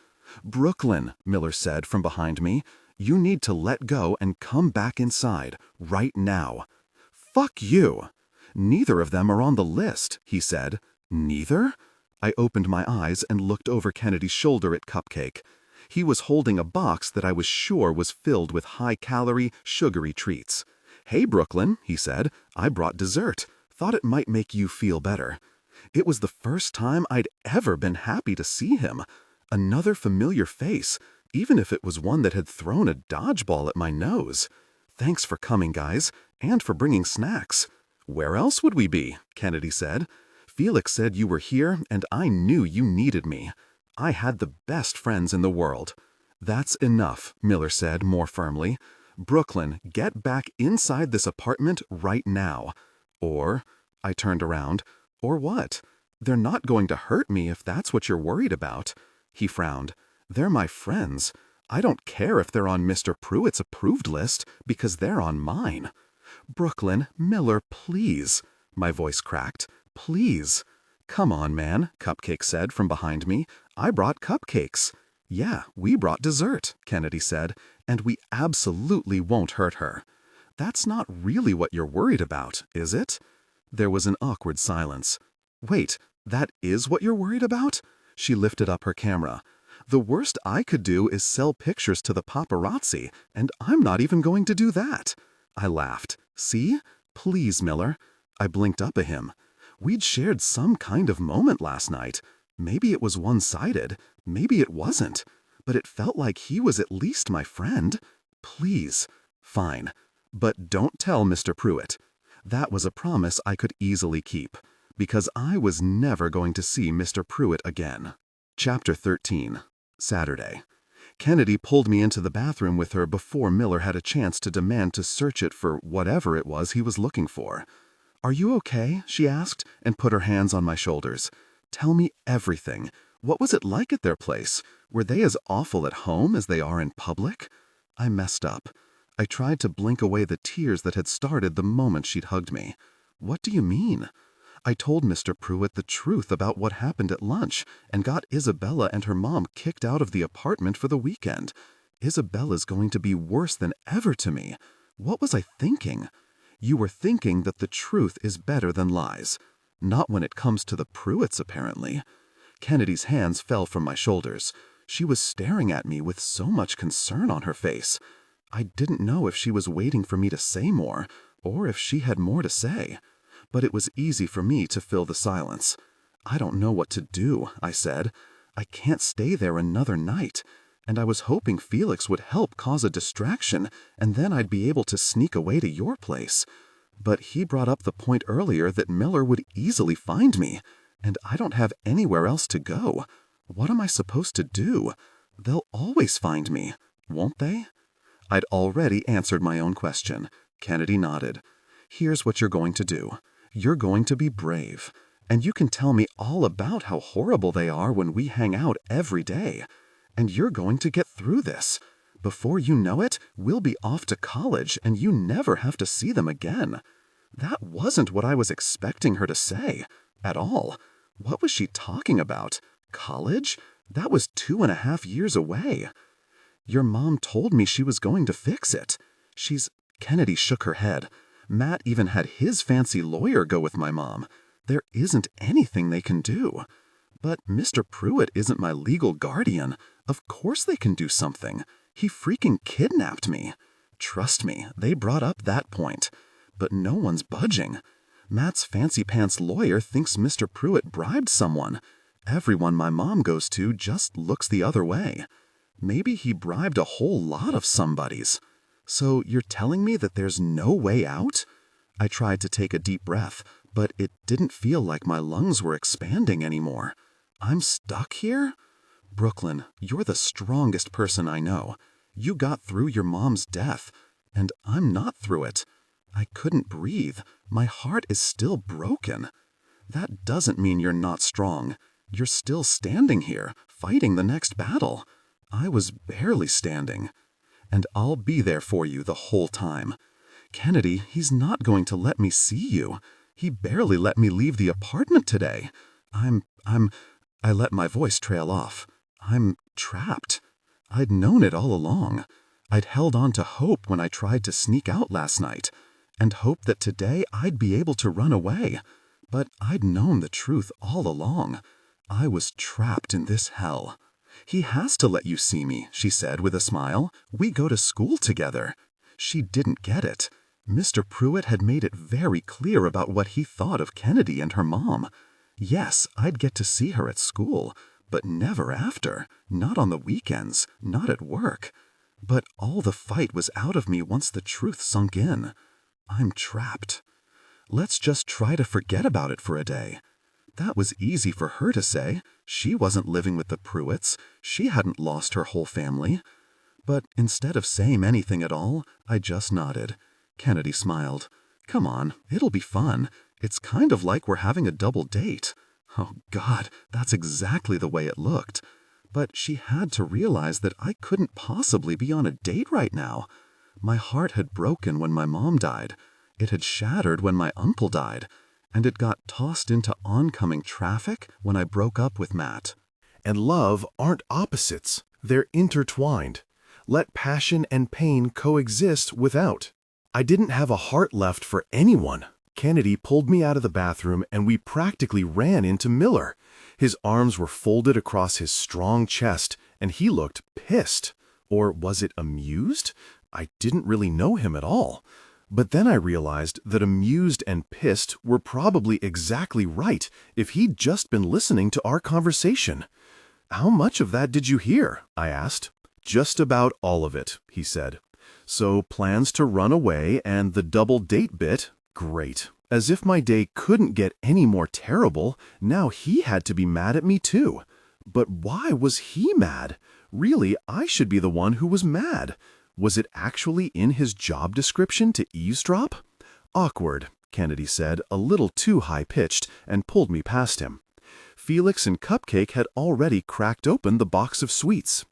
Brooklyn, Miller said from behind me, you need to let go and come back inside, right now. Fuck you. Neither of them are on the list, he said. Neither? I opened my eyes and looked over Kennedy's shoulder at Cupcake. He was holding a box that I was sure was filled with high-calorie, sugary treats. Hey, Brooklyn, he said, I brought dessert. Thought it might make you feel better. It was the first time I'd ever been happy to see him. Another familiar face, even if it was one that had thrown a dodgeball at my nose. Thanks for coming, guys, and for bringing snacks. Where else would we be? Kennedy said. Felix said you were here, and I knew you needed me. I had the best friends in the world. That's enough, Miller said more firmly. Brooklyn, get back inside this apartment right now. Or, I turned around, or what? They're not going to hurt me if that's what you're worried about. He frowned. They're my friends. I don't care if they're on Mr. Pruitt's approved list because they're on mine. Brooklyn, Miller, please. My voice cracked. Please. Come on, man, Cupcake said from behind me. I brought cupcakes. Yeah, we brought dessert, Kennedy said, and we absolutely won't hurt her. That's not really what you're worried about, is it? There was an awkward silence. Wait, that is what you're worried about? She lifted up her camera. The worst I could do is sell pictures to the paparazzi, and I'm not even going to do that. I laughed. See? Please, Miller. I blinked up at him. We'd shared some kind of moment last night. Maybe it was one-sided, maybe it wasn't, but it felt like he was at least my friend. Please. Fine. But don't tell Mr. Pruitt. That was a promise I could easily keep, because I was never going to see Mr. Pruitt again. Chapter 13. Saturday. Kennedy pulled me into the bathroom with her before Miller had a chance to demand to search it for whatever it was he was looking for. "Are you okay?" she asked, and put her hands on my shoulders. "Tell me everything. What was it like at their place? Were they as awful at home as they are in public?" I messed up. I tried to blink away the tears that had started the moment she'd hugged me. "What do you mean?" "I told Mr. Pruitt the truth about what happened at lunch and got Isabella and her mom kicked out of the apartment for the weekend. Isabella's going to be worse than ever to me. What was I thinking?" "You were thinking that the truth is better than lies. Not when it comes to the Pruitts, apparently." Kennedy's hands fell from my shoulders. She was staring at me with so much concern on her face. I didn't know if she was waiting for me to say more, or if she had more to say. But it was easy for me to fill the silence. "I don't know what to do," I said. "I can't stay there another night. And I was hoping Felix would help cause a distraction, and then I'd be able to sneak away to your place. But he brought up the point earlier that Miller would easily find me, and I don't have anywhere else to go. What am I supposed to do? They'll always find me, won't they?" I'd already answered my own question. Kennedy nodded. "Here's what you're going to do. You're going to be brave. And you can tell me all about how horrible they are when we hang out every day. And you're going to get through this. Before you know it, we'll be off to college and you never have to see them again." That wasn't what I was expecting her to say. At all. What was she talking about? College? That was 2.5 years away. "Your mom told me she was going to fix it. Kennedy shook her head. "Matt even had his fancy lawyer go with my mom. There isn't anything they can do." "But Mr. Pruitt isn't my legal guardian. Of course they can do something. He freaking kidnapped me." "Trust me, they brought up that point. But no one's budging. Matt's fancy-pants lawyer thinks Mr. Pruitt bribed someone. Everyone my mom goes to just looks the other way. Maybe he bribed a whole lot of somebodies. So you're telling me that there's no way out?" I tried to take a deep breath, but it didn't feel like my lungs were expanding anymore. "I'm stuck here?" "Brooklyn, you're the strongest person I know. You got through your mom's death, and I'm not through it. I couldn't breathe. My heart is still broken." "That doesn't mean you're not strong. You're still standing here, fighting the next battle. I was barely standing. And I'll be there for you the whole time. Kennedy, he's not going to let me see you. He barely let me leave the apartment today. I let my voice trail off. I'm trapped. I'd known it all along. I'd held on to hope when I tried to sneak out last night, and hoped that today I'd be able to run away. But I'd known the truth all along. I was trapped in this hell." "He has to let you see me," she said with a smile. "We go to school together." She didn't get it. Mr. Pruitt had made it very clear about what he thought of Kennedy and her mom. Yes, I'd get to see her at school, but never after. Not on the weekends, not at work. But all the fight was out of me once the truth sunk in. I'm trapped. "Let's just try to forget about it for a day." That was easy for her to say. She wasn't living with the Pruitts. She hadn't lost her whole family. But instead of saying anything at all, I just nodded. Kennedy smiled. "Come on, it'll be fun. It's kind of like we're having a double date." Oh God, that's exactly the way it looked. But she had to realize that I couldn't possibly be on a date right now. My heart had broken when my mom died. It had shattered when my uncle died. And it got tossed into oncoming traffic when I broke up with Matt. And love aren't opposites. They're intertwined. Let passion and pain coexist without. I didn't have a heart left for anyone. Kennedy pulled me out of the bathroom and we practically ran into Miller. His arms were folded across his strong chest and he looked pissed. Or was it amused? I didn't really know him at all. But then I realized that amused and pissed were probably exactly right if he'd just been listening to our conversation. "How much of that did you hear?" I asked. "Just about all of it," he said. "So plans to run away and the double date bit? Great." As if my day couldn't get any more terrible, now he had to be mad at me too. But why was he mad? Really, I should be the one who was mad. Was it actually in his job description to eavesdrop? "Awkward," Kennedy said, a little too high-pitched, and pulled me past him. Felix and Cupcake had already cracked open the box of sweets.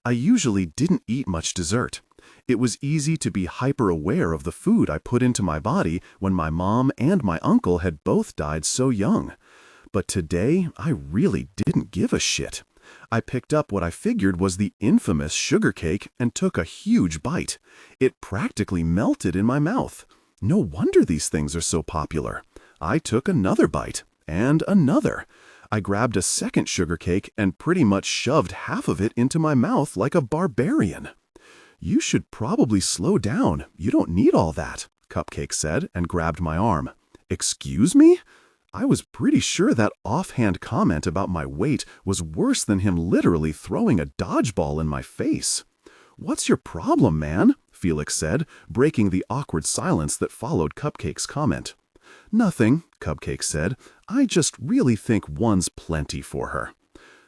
I usually didn't eat much dessert. It was easy to be hyper-aware of the food I put into my body when my mom and my uncle had both died so young. But today, I really didn't give a shit. I picked up what I figured was the infamous sugar cake and took a huge bite. It practically melted in my mouth. No wonder these things are so popular. I took another bite, and another. I grabbed a second sugar cake and pretty much shoved half of it into my mouth like a barbarian. "You should probably slow down. You don't need all that," Cupcake said and grabbed my arm. "Excuse me?" I was pretty sure that offhand comment about my weight was worse than him literally throwing a dodgeball in my face. "What's your problem, man?" Felix said, breaking the awkward silence that followed Cupcake's comment. "Nothing," Cupcake said. "I just really think one's plenty for her."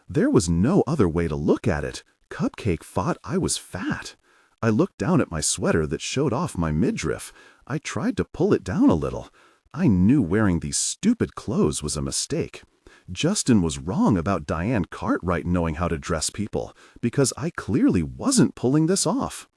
There was no other way to look at it. Cupcake thought I was fat. I looked down at my sweater that showed off my midriff. I tried to pull it down a little. I knew wearing these stupid clothes was a mistake. Justin was wrong about Diane Cartwright knowing how to dress people, because I clearly wasn't pulling this off.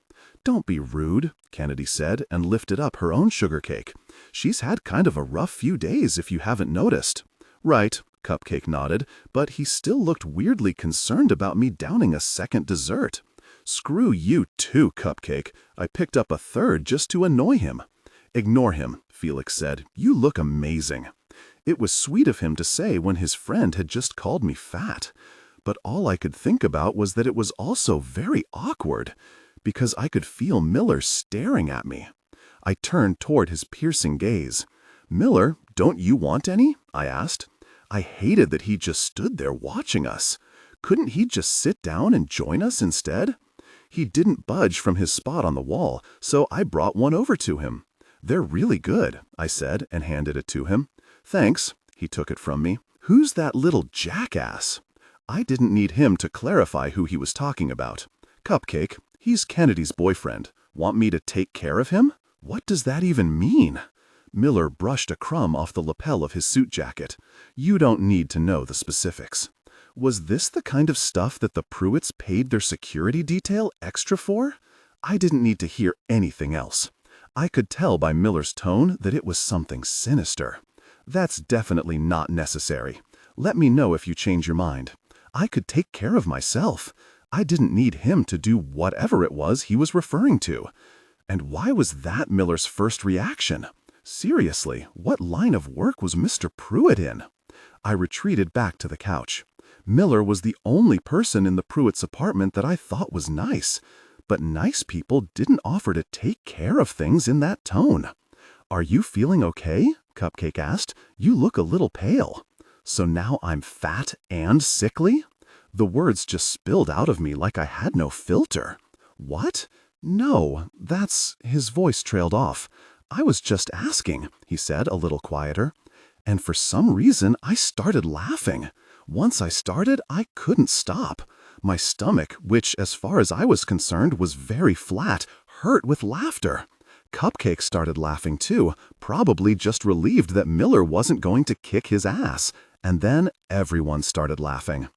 "Don't be rude," Kennedy said and lifted up her own sugar cake. "She's had kind of a rough few days if you haven't noticed." "Right," Cupcake nodded, but he still looked weirdly concerned about me downing a second dessert. "Screw you too, Cupcake. I picked up a third just to annoy him." "Ignore him," Felix said. "You look amazing." It was sweet of him to say when his friend had just called me fat. But all I could think about was that it was also very awkward, because I could feel Miller staring at me. I turned toward his piercing gaze. "Miller, don't you want any?" I asked. I hated that he just stood there watching us. Couldn't he just sit down and join us instead? He didn't budge from his spot on the wall, so I brought one over to him. "They're really good," I said and handed it to him. "Thanks." He took it from me. "Who's that little jackass?" I didn't need him to clarify who he was talking about. "Cupcake, he's Kennedy's boyfriend. Want me to take care of him?" What does that even mean? Miller brushed a crumb off the lapel of his suit jacket. "You don't need to know the specifics." Was this the kind of stuff that the Pruitts paid their security detail extra for? I didn't need to hear anything else. I could tell by Miller's tone that it was something sinister. "That's definitely not necessary. Let me know if you change your mind. I could take care of myself. I didn't need him to do whatever it was he was referring to." And why was that Miller's first reaction? Seriously, what line of work was Mr. Pruitt in? I retreated back to the couch. Miller was the only person in the Pruitts' apartment that I thought was nice. But nice people didn't offer to take care of things in that tone. "Are you feeling okay?" Cupcake asked. "You look a little pale." So now I'm fat and sickly? The words just spilled out of me like I had no filter. "What? No, that's—" His voice trailed off. "I was just asking," he said a little quieter. And for some reason, I started laughing. Once I started, I couldn't stop. My stomach, which, as far as I was concerned, was very flat, hurt with laughter. Cupcake started laughing too, probably just relieved that Miller wasn't going to kick his ass. And then everyone started laughing.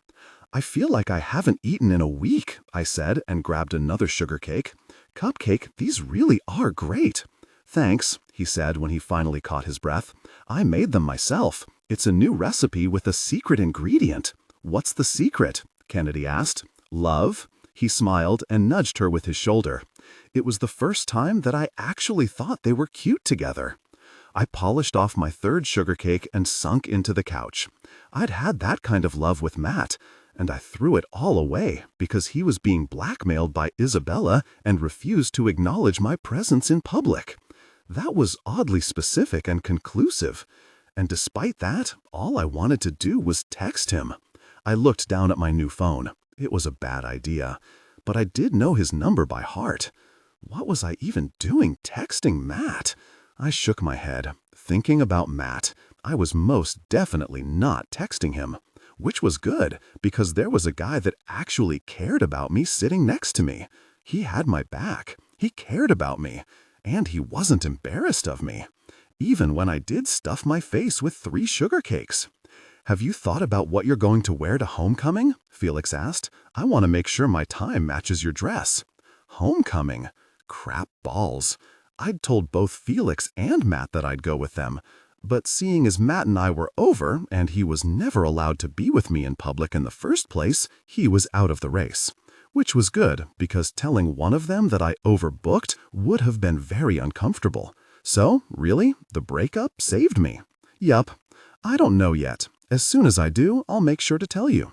"I feel like I haven't eaten in a week," I said and grabbed another sugar cake. "Cupcake, these really are great." "Thanks," he said when he finally caught his breath. "I made them myself. It's a new recipe with a secret ingredient." "What's the secret?" Kennedy asked. "Love?" He smiled and nudged her with his shoulder. It was the first time that I actually thought they were cute together. I polished off my third sugar cake and sunk into the couch. I'd had that kind of love with Matt, and I threw it all away because he was being blackmailed by Isabella and refused to acknowledge my presence in public. That was oddly specific and conclusive. And despite that, all I wanted to do was text him. I looked down at my new phone. It was a bad idea. But I did know his number by heart. What was I even doing texting Matt? I shook my head. Thinking about Matt, I was most definitely not texting him. Which was good, because there was a guy that actually cared about me sitting next to me. He had my back. He cared about me. And he wasn't embarrassed of me. Even when I did stuff my face with 3 sugar cakes. "Have you thought about what you're going to wear to homecoming?" Felix asked. "I want to make sure my tie matches your dress." Homecoming? Crap balls. I'd told both Felix and Matt that I'd go with them. But seeing as Matt and I were over, and he was never allowed to be with me in public in the first place, he was out of the race. Which was good, because telling one of them that I overbooked would have been very uncomfortable. So, really, the breakup saved me. Yup. I don't know yet. As soon as I do, I'll make sure to tell you.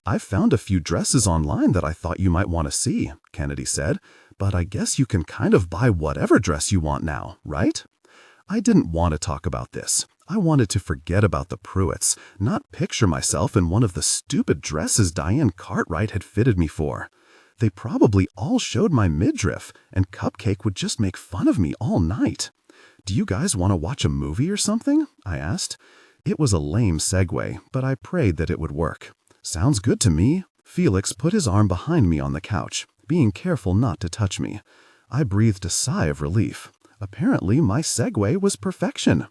"I've found a few dresses online that I thought you might want to see," Kennedy said, "but I guess you can kind of buy whatever dress you want now, right?" I didn't want to talk about this. I wanted to forget about the Pruitts, not picture myself in one of the stupid dresses Diane Cartwright had fitted me for. They probably all showed my midriff, and Cupcake would just make fun of me all night. "Do you guys want to watch a movie or something?" I asked. It was a lame segue, but I prayed that it would work. "Sounds good to me." Felix put his arm behind me on the couch, being careful not to touch me. I breathed a sigh of relief. Apparently, my segue was perfection.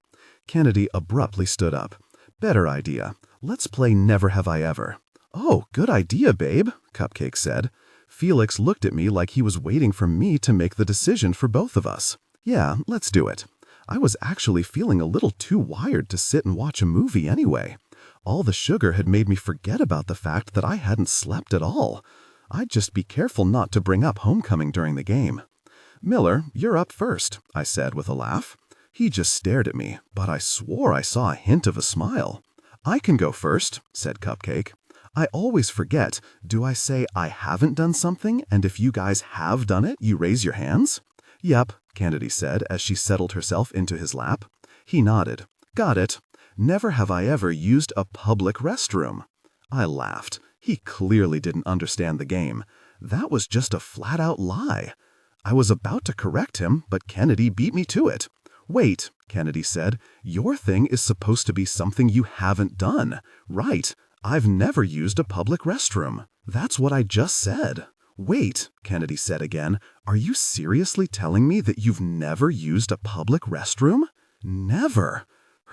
Kennedy abruptly stood up. "Better idea. Let's play Never Have I Ever." "Oh, good idea, babe," Cupcake said. Felix looked at me like he was waiting for me to make the decision for both of us. "Yeah, let's do it." I was actually feeling a little too wired to sit and watch a movie anyway. All the sugar had made me forget about the fact that I hadn't slept at all. I'd just be careful not to bring up homecoming during the game. "Miller, you're up first," I said with a laugh. He just stared at me, but I swore I saw a hint of a smile. "I can go first," said Cupcake. "I always forget. Do I say I haven't done something, and if you guys have done it, you raise your hands?" "Yep," Kennedy said as she settled herself into his lap. He nodded. "Got it. Never have I ever used a public restroom." I laughed. He clearly didn't understand the game. That was just a flat-out lie. I was about to correct him, but Kennedy beat me to it. "Wait," Kennedy said. "Your thing is supposed to be something you haven't done. Right. I've never used a public restroom." "That's what I just said." "Wait," Kennedy said again. "Are you seriously telling me that you've never used a public restroom?" "Never."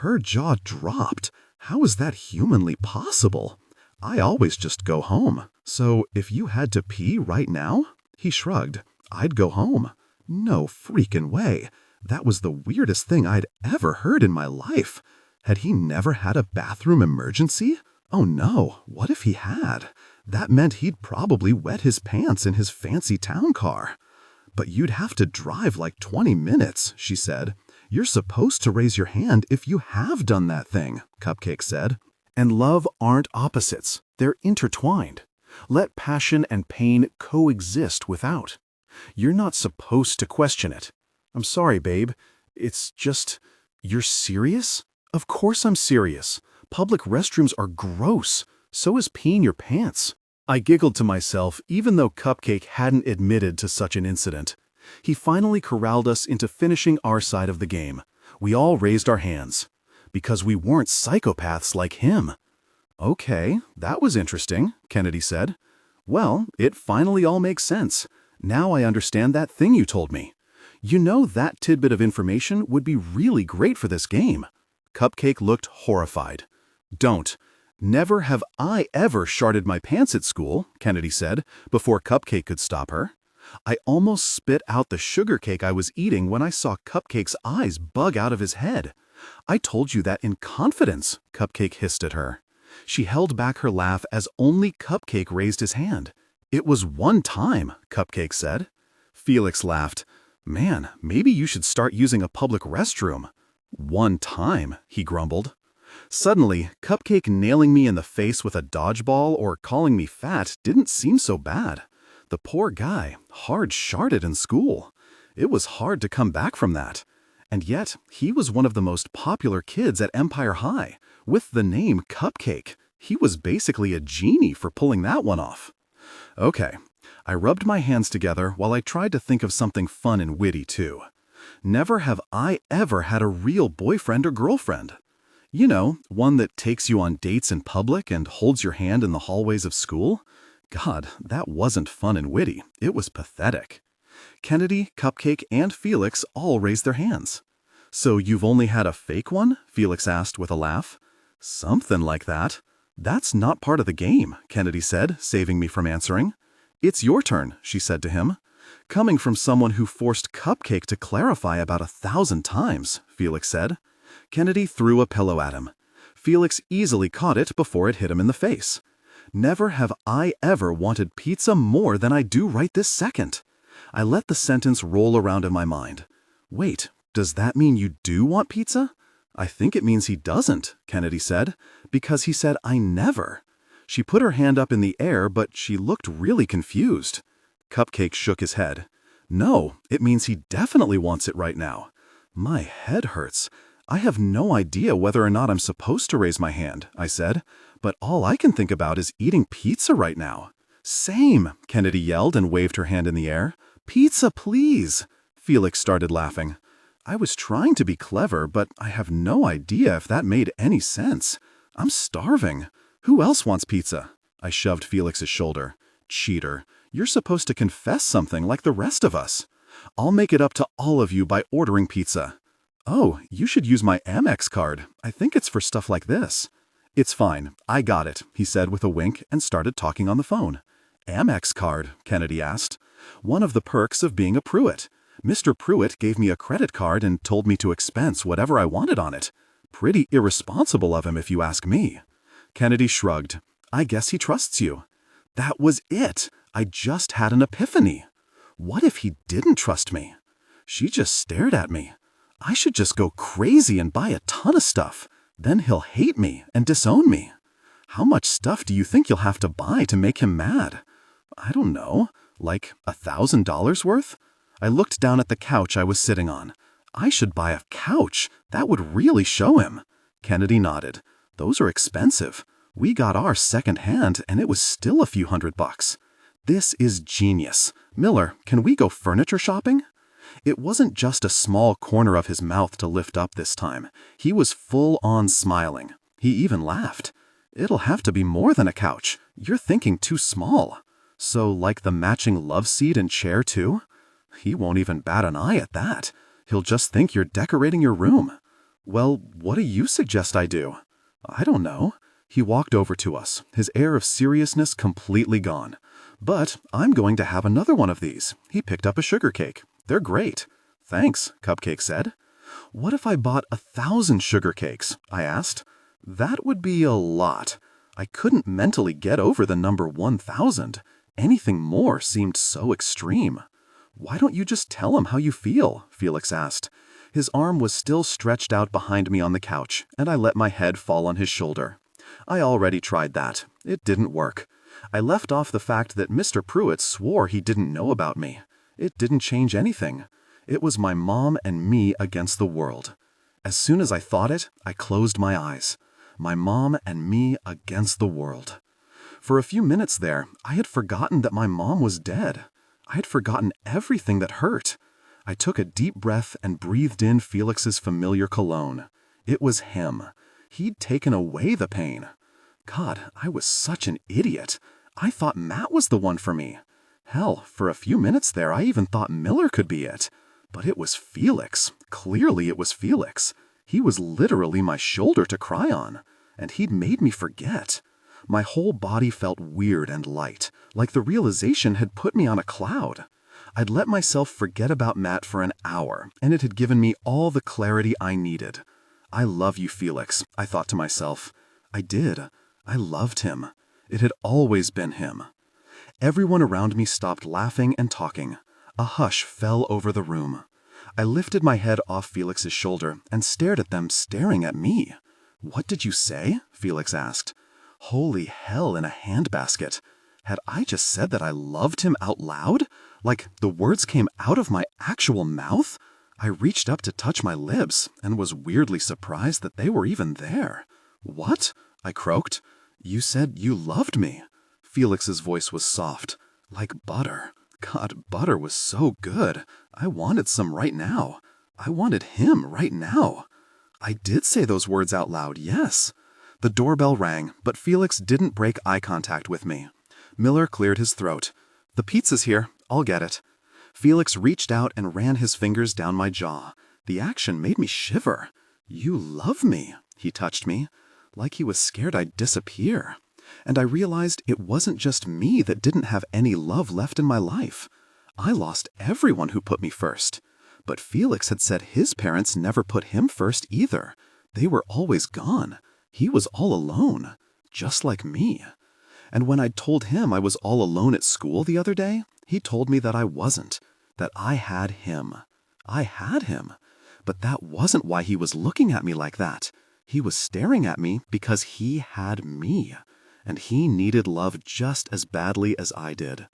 Her jaw dropped. How is that humanly possible? I always just go home. "So if you had to pee right now?" He shrugged. "I'd go home." No freaking way. That was the weirdest thing I'd ever heard in my life. Had he never had a bathroom emergency? Oh no, what if he had? That meant he'd probably wet his pants in his fancy town car. "But you'd have to drive like 20 minutes, she said. "You're supposed to raise your hand if you have done that thing," Cupcake said. "And love aren't opposites. They're intertwined. Let passion and pain coexist without. You're not supposed to question it." "I'm sorry, babe. It's just... You're serious?" "Of course I'm serious. Public restrooms are gross. So is peeing your pants." I giggled to myself, even though Cupcake hadn't admitted to such an incident. He finally corralled us into finishing our side of the game. We all raised our hands. Because we weren't psychopaths like him. "Okay, that was interesting," Kennedy said. "Well, it finally all makes sense. Now I understand that thing you told me. You know, that tidbit of information would be really great for this game." Cupcake looked horrified. "Don't. Never have I ever sharted my pants at school," Kennedy said, before Cupcake could stop her. I almost spit out the sugar cake I was eating when I saw Cupcake's eyes bug out of his head. "I told you that in confidence," Cupcake hissed at her. She held back her laugh as only Cupcake raised his hand. "It was one time," Cupcake said. Felix laughed. "Man, maybe you should start using a public restroom." "One time," he grumbled. Suddenly, Cupcake nailing me in the face with a dodgeball or calling me fat didn't seem so bad. The poor guy, hard-sharted in school. It was hard to come back from that. And yet, he was one of the most popular kids at Empire High. With the name Cupcake, he was basically a genie for pulling that one off. Okay, I rubbed my hands together while I tried to think of something fun and witty too. Never have I ever had a real boyfriend or girlfriend. You know, one that takes you on dates in public and holds your hand in the hallways of school? God, that wasn't fun and witty. It was pathetic. Kennedy, Cupcake, and Felix all raised their hands. So you've only had a fake one? Felix asked with a laugh. Something like that. That's not part of the game, Kennedy said, saving me from answering. It's your turn, she said to him. Coming from someone who forced Cupcake to clarify about 1,000 times, Felix said. Kennedy threw a pillow at him. Felix easily caught it before it hit him in the face. Never have I ever wanted pizza more than I do right this second. I let the sentence roll around in my mind. Wait, does that mean you do want pizza? I think it means he doesn't, Kennedy said, because he said I never. She put her hand up in the air, but she looked really confused. Cupcake shook his head. No, it means he definitely wants it right now. My head hurts. I have no idea whether or not I'm supposed to raise my hand, I said, but all I can think about is eating pizza right now. Same, Kennedy yelled and waved her hand in the air. Pizza, please. Felix started laughing. I was trying to be clever, but I have no idea if that made any sense. I'm starving. Who else wants pizza? I shoved Felix's shoulder. Cheater. You're supposed to confess something like the rest of us. I'll make it up to all of you by ordering pizza. Oh, you should use my Amex card. I think it's for stuff like this. It's fine. I got it, he said with a wink and started talking on the phone. Amex card? Kennedy asked. One of the perks of being a Pruitt. Mr. Pruitt gave me a credit card and told me to expense whatever I wanted on it. Pretty irresponsible of him if you ask me. Kennedy shrugged. I guess he trusts you. That was it. I just had an epiphany. What if he didn't trust me? She just stared at me. I should just go crazy and buy a ton of stuff. Then he'll hate me and disown me. How much stuff do you think you'll have to buy to make him mad? I don't know, like $1,000 worth? I looked down at the couch I was sitting on. I should buy a couch. That would really show him. Kennedy nodded. Those are expensive. We got ours second-hand and it was still a few $100. This is genius. Miller, can we go furniture shopping? It wasn't just a small corner of his mouth to lift up this time. He was full-on smiling. He even laughed. It'll have to be more than a couch. You're thinking too small. So like the matching love seat and chair too? He won't even bat an eye at that. He'll just think you're decorating your room. Well, what do you suggest I do? I don't know. He walked over to us, his air of seriousness completely gone. But I'm going to have another one of these. He picked up a sugar cake. They're great. Thanks, Cupcake said. What if I bought 1,000 sugar cakes? I asked. That would be a lot. I couldn't mentally get over the number 1,000. Anything more seemed so extreme. Why don't you just tell him how you feel? Felix asked. His arm was still stretched out behind me on the couch, and I let my head fall on his shoulder. I already tried that. It didn't work. I left off the fact that Mr. Pruitt swore he didn't know about me. It didn't change anything. It was my mom and me against the world. As soon as I thought it, I closed my eyes. My mom and me against the world. For a few minutes there, I had forgotten that my mom was dead. I had forgotten everything that hurt. I took a deep breath and breathed in Felix's familiar cologne. It was him. He'd taken away the pain. God, I was such an idiot. I thought Matt was the one for me. Hell, for a few minutes there, I even thought Miller could be it. But it was Felix. Clearly it was Felix. He was literally my shoulder to cry on. And he'd made me forget. My whole body felt weird and light, like the realization had put me on a cloud. I'd let myself forget about Matt for an hour, and it had given me all the clarity I needed. I love you, Felix, I thought to myself. I did. I loved him. It had always been him. Everyone around me stopped laughing and talking. A hush fell over the room. I lifted my head off Felix's shoulder and stared at them staring at me. What did you say? Felix asked. Holy hell in a handbasket. Had I just said that I loved him out loud? Like the words came out of my actual mouth? I reached up to touch my lips and was weirdly surprised that they were even there. "What?" I croaked. "You said you loved me." Felix's voice was soft, like butter. God, butter was so good. I wanted some right now. I wanted him right now. I did say those words out loud, yes. The doorbell rang, but Felix didn't break eye contact with me. Miller cleared his throat. "The pizza's here. I'll get it." Felix reached out and ran his fingers down my jaw. The action made me shiver. "You love me," he touched me, like he was scared I'd disappear. And I realized it wasn't just me that didn't have any love left in my life. I lost everyone who put me first. But Felix had said his parents never put him first either. They were always gone. He was all alone, just like me. And when I'd told him I was all alone at school the other day, he told me that I wasn't, that I had him. I had him. But that wasn't why he was looking at me like that. He was staring at me because he had me. And he needed love just as badly as I did.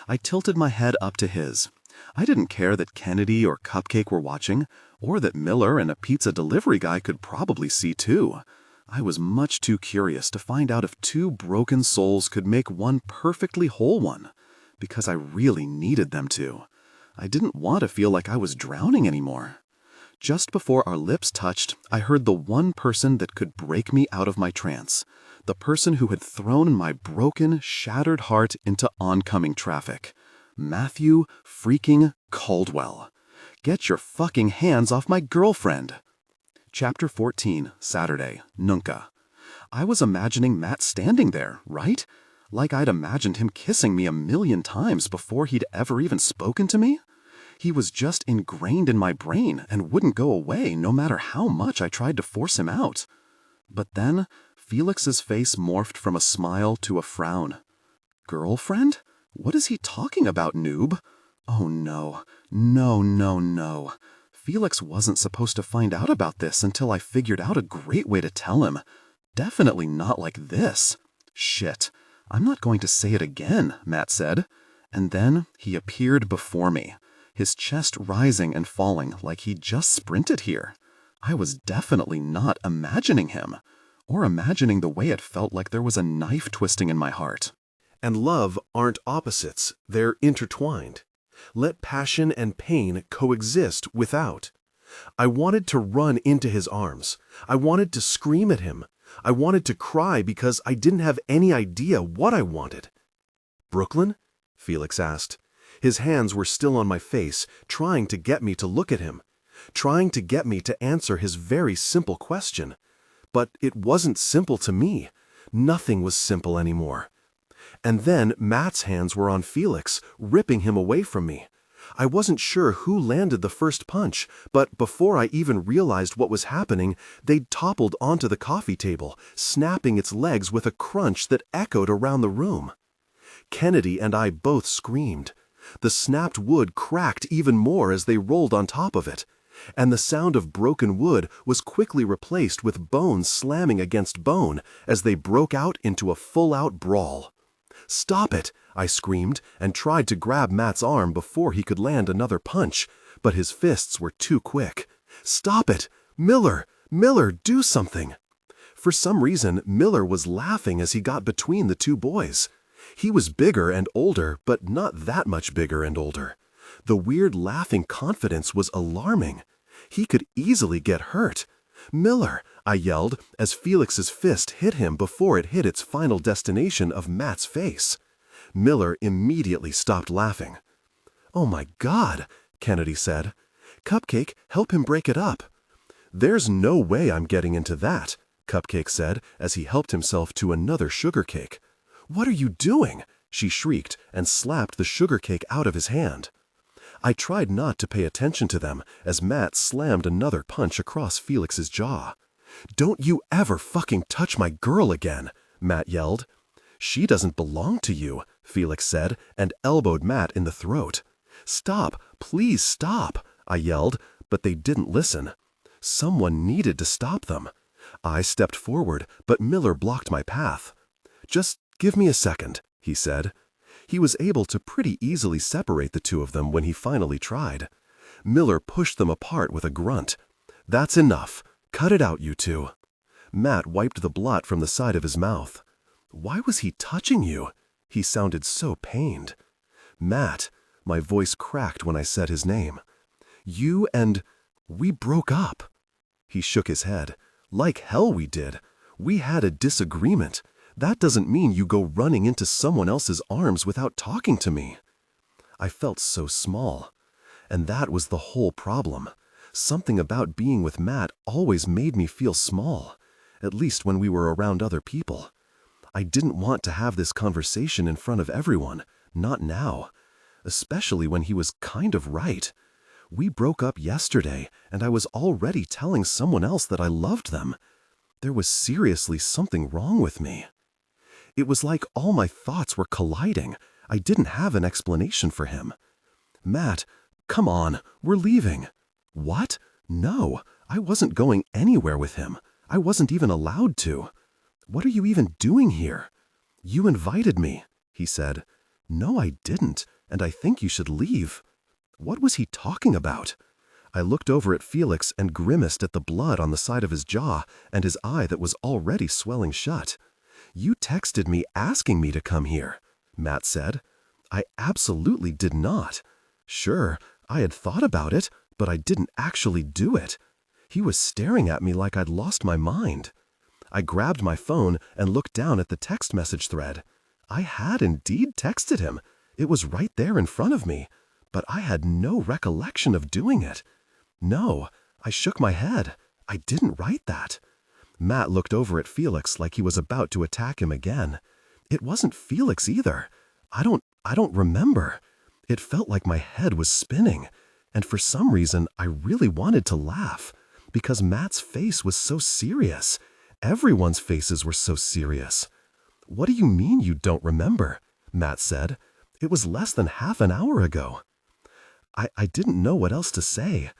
I tilted my head up to his. I didn't care that Kennedy or Cupcake were watching, or that Miller and a pizza delivery guy could probably see too. I was much too curious to find out if two broken souls could make one perfectly whole one, because I really needed them to. I didn't want to feel like I was drowning anymore. Just before our lips touched, I heard the one person that could break me out of my trance, the person who had thrown my broken, shattered heart into oncoming traffic. Matthew freaking Caldwell. Get your fucking hands off my girlfriend. Chapter 14, Saturday, Nunca. I was imagining Matt standing there, right? Like I'd imagined him kissing me 1,000,000 times before he'd ever even spoken to me. He was just ingrained in my brain and wouldn't go away no matter how much I tried to force him out. But then, Felix's face morphed from a smile to a frown. Girlfriend? What is he talking about, noob? Oh no, no, no, no. Felix wasn't supposed to find out about this until I figured out a great way to tell him. Definitely not like this. Shit, I'm not going to say it again, Matt said. And then he appeared before me, his chest rising and falling like he just sprinted here. I was definitely not imagining him, or imagining the way it felt like there was a knife twisting in my heart. And love aren't opposites, they're intertwined. Let passion and pain coexist without. I wanted to run into his arms. I wanted to scream at him. I wanted to cry because I didn't have any idea what I wanted. "Brooklyn?" Felix asked. His hands were still on my face, trying to get me to look at him, trying to get me to answer his very simple question. But it wasn't simple to me. Nothing was simple anymore. And then Matt's hands were on Felix, ripping him away from me. I wasn't sure who landed the first punch, but before I even realized what was happening, they'd toppled onto the coffee table, snapping its legs with a crunch that echoed around the room. Kennedy and I both screamed. The snapped wood cracked even more as they rolled on top of it, and the sound of broken wood was quickly replaced with bone slamming against bone as they broke out into a full-out brawl. "Stop it!" I screamed and tried to grab Matt's arm before he could land another punch, but his fists were too quick. "Stop it! Miller! Miller, do something!" For some reason, Miller was laughing as he got between the two boys. He was bigger and older, but not that much bigger and older. The weird laughing confidence was alarming. He could easily get hurt. "Miller!" I yelled as Felix's fist hit him before it hit its final destination of Matt's face. Miller immediately stopped laughing. "Oh my God," Kennedy said. "Cupcake, help him break it up." "There's no way I'm getting into that," Cupcake said as he helped himself to another sugar cake. "What are you doing?" she shrieked and slapped the sugar cake out of his hand. I tried not to pay attention to them as Matt slammed another punch across Felix's jaw. "Don't you ever fucking touch my girl again," Matt yelled. "She doesn't belong to you," Felix said and elbowed Matt in the throat. "Stop, please stop," I yelled, but they didn't listen. Someone needed to stop them. I stepped forward, but Miller blocked my path. "Just give me a second," he said. He was able to pretty easily separate the two of them when he finally tried. Miller pushed them apart with a grunt. "That's enough. Cut it out, you two." Matt wiped the blood from the side of his mouth. "Why was he touching you?" He sounded so pained. "Matt," my voice cracked when I said his name. "You and we broke up." He shook his head. "Like hell we did. We had a disagreement. That doesn't mean you go running into someone else's arms without talking to me." I felt so small. And that was the whole problem. Something about being with Matt always made me feel small, at least when we were around other people. I didn't want to have this conversation in front of everyone, not now, especially when he was kind of right. We broke up yesterday, and I was already telling someone else that I loved them. There was seriously something wrong with me. It was like all my thoughts were colliding. I didn't have an explanation for him. "Matt, come on, we're leaving." "What? No, I wasn't going anywhere with him. I wasn't even allowed to." "What are you even doing here?" "You invited me," he said. "No, I didn't, and I think you should leave." What was he talking about? I looked over at Felix and grimaced at the blood on the side of his jaw and his eye that was already swelling shut. "You texted me asking me to come here," Matt said. "I absolutely did not. Sure, I had thought about it, but I didn't actually do it." He was staring at me like I'd lost my mind. I grabbed my phone and looked down at the text message thread. I had indeed texted him. It was right there in front of me, but I had no recollection of doing it. No, I shook my head. I didn't write that. Matt looked over at Felix like he was about to attack him again. It wasn't Felix either. I don't remember. It felt like my head was spinning, and for some reason I really wanted to laugh, because Matt's face was so serious. Everyone's faces were so serious. "What do you mean you don't remember?" Matt said. "It was less than half an hour ago." I didn't know what else to say.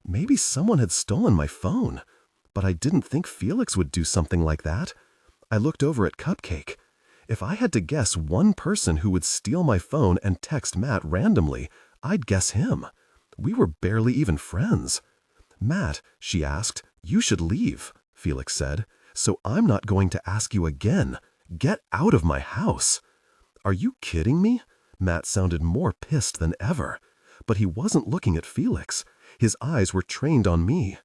Maybe someone had stolen my phone, but I didn't think Felix would do something like that. I looked over at Cupcake. If I had to guess one person who would steal my phone and text Matt randomly, I'd guess him. We were barely even friends. "Matt," she asked, "you should leave," Felix said, "so I'm not going to ask you again. Get out of my house." "Are you kidding me?" Matt sounded more pissed than ever. But he wasn't looking at Felix. His eyes were trained on me.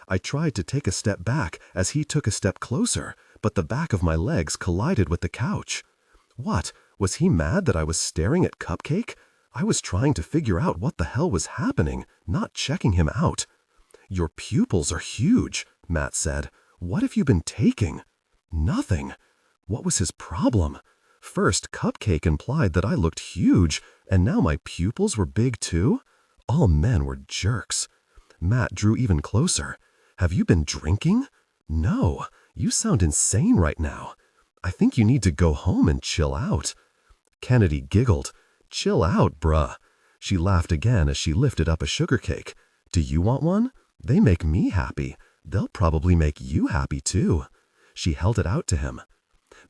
I tried to take a step back as he took a step closer, but the back of my legs collided with the couch. What? Was he mad that I was staring at Cupcake? I was trying to figure out what the hell was happening, not checking him out. "Your pupils are huge," Matt said. "What have you been taking?" "Nothing." What was his problem? First, Cupcake implied that I looked huge, and now my pupils were big too? All men were jerks. Matt drew even closer. "Have you been drinking?" "No, you sound insane right now. I think you need to go home and chill out." Kennedy giggled. "Chill out, bruh." She laughed again as she lifted up a sugar cake. "Do you want one? They make me happy. They'll probably make you happy too." She held it out to him.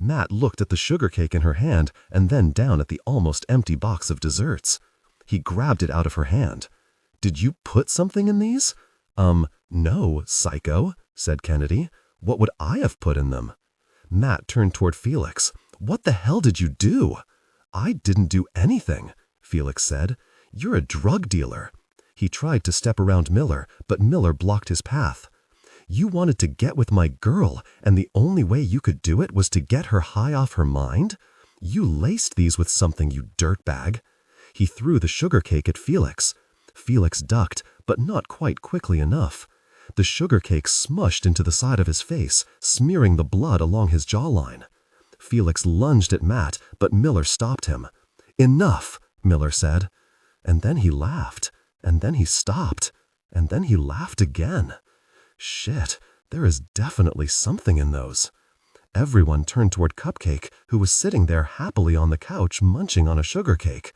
Matt looked at the sugar cake in her hand and then down at the almost empty box of desserts. He grabbed it out of her hand. "Did you put something in these?" No, psycho," said Kennedy. "What would I have put in them?" Matt turned toward Felix. "What the hell did you do?" "I didn't do anything," Felix said. "You're a drug dealer." He tried to step around Miller, but Miller blocked his path. "You wanted to get with my girl, and the only way you could do it was to get her high off her mind? You laced these with something, you dirtbag." He threw the sugar cake at Felix. Felix ducked, but not quite quickly enough. The sugar cake smushed into the side of his face, smearing the blood along his jawline. Felix lunged at Matt, but Miller stopped him. "Enough," Miller said. And then he laughed, and then he stopped, and then he laughed again. Shit, there is definitely something in those. Everyone turned toward Cupcake, who was sitting there happily on the couch munching on a sugar cake.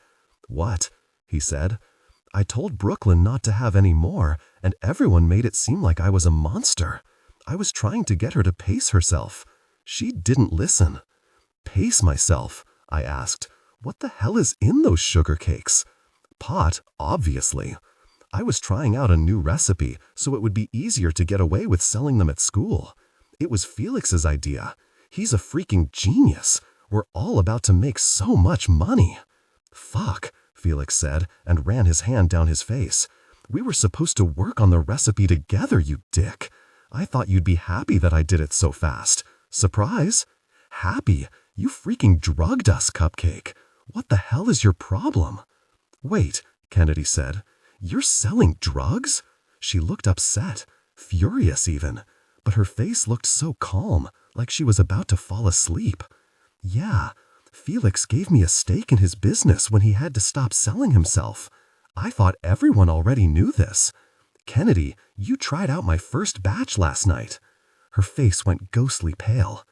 "What?" he said. "I told Brooklyn not to have any more, and everyone made it seem like I was a monster. I was trying to get her to pace herself. She didn't listen." "Pace myself?" I asked. "What the hell is in those sugar cakes?" "Pot, obviously." I was trying out a new recipe so it would be easier to get away with selling them at school. It was Felix's idea. He's a freaking genius. We're all about to make so much money. Fuck, Felix said and ran his hand down his face. We were supposed to work on the recipe together, you dick. I thought you'd be happy that I did it so fast. Surprise? Happy? You freaking drugged us, Cupcake. What the hell is your problem? Wait, Kennedy said. You're selling drugs? She looked upset, furious even, but her face looked so calm, like she was about to fall asleep. Yeah, Felix gave me a stake in his business when he had to stop selling himself. I thought everyone already knew this. Kennedy, you tried out my first batch last night. Her face went ghostly pale.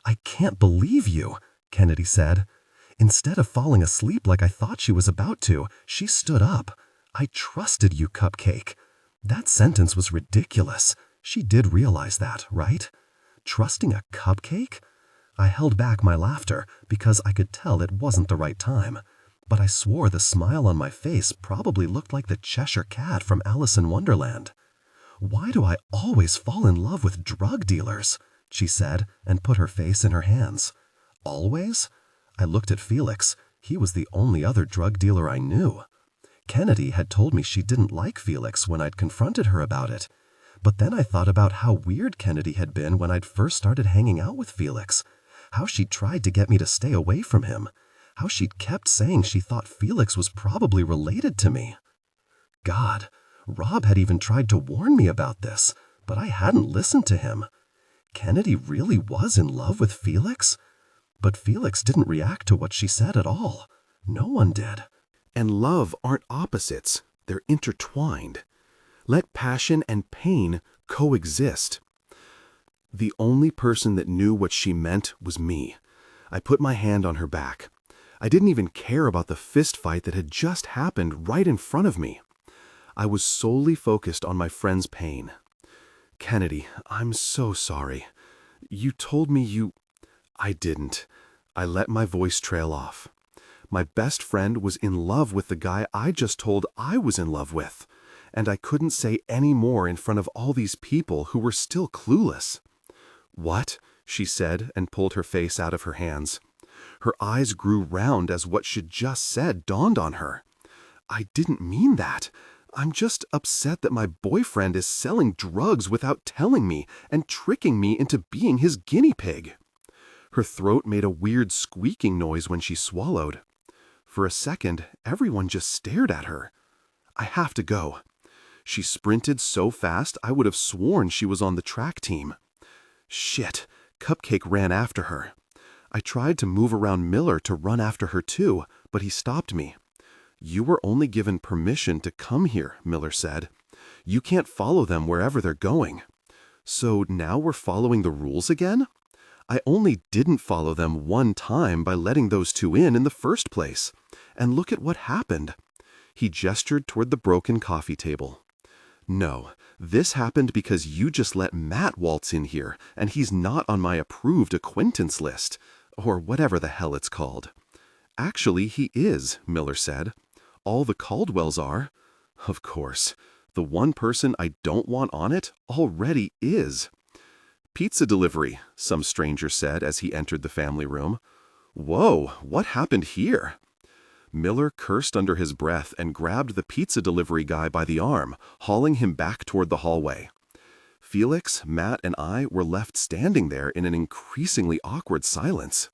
I can't believe you, Kennedy said. Instead of falling asleep like I thought she was about to, she stood up. I trusted you, Cupcake. That sentence was ridiculous. She did realize that, right? Trusting a cupcake? I held back my laughter because I could tell it wasn't the right time. But I swore the smile on my face probably looked like the Cheshire Cat from Alice in Wonderland. Why do I always fall in love with drug dealers? She said and put her face in her hands. Always? I looked at Felix. He was the only other drug dealer I knew. Kennedy had told me she didn't like Felix when I'd confronted her about it. But then I thought about how weird Kennedy had been when I'd first started hanging out with Felix. How she'd tried to get me to stay away from him. How she'd kept saying she thought Felix was probably related to me. God, Rob had even tried to warn me about this, but I hadn't listened to him. Kennedy really was in love with Felix? But Felix didn't react to what she said at all. No one did. And love aren't opposites. They're intertwined. Let passion and pain coexist. The only person that knew what she meant was me. I put my hand on her back. I didn't even care about the fist fight that had just happened right in front of me. I was solely focused on my friend's pain. Kennedy, I'm so sorry. You told me you... I didn't. I let my voice trail off. My best friend was in love with the guy I just told I was in love with, and I couldn't say any more in front of all these people who were still clueless. What? She said and pulled her face out of her hands. Her eyes grew round as what she'd just said dawned on her. I didn't mean that. I'm just upset that my boyfriend is selling drugs without telling me and tricking me into being his guinea pig. Her throat made a weird squeaking noise when she swallowed. For a second, everyone just stared at her. I have to go. She sprinted so fast I would have sworn she was on the track team. Shit, Cupcake ran after her. I tried to move around Miller to run after her too, but he stopped me. You were only given permission to come here, Miller said. You can't follow them wherever they're going. So now we're following the rules again? I only didn't follow them one time by letting those two in the first place. And look at what happened. He gestured toward the broken coffee table. No, this happened because you just let Matt waltz in here, and he's not on my approved acquaintance list, or whatever the hell it's called. Actually, he is, Miller said. All the Caldwells are. Of course. The one person I don't want on it already is. Pizza delivery, some stranger said as he entered the family room. Whoa, what happened here? Miller cursed under his breath and grabbed the pizza delivery guy by the arm, hauling him back toward the hallway. Felix, Matt, and I were left standing there in an increasingly awkward silence.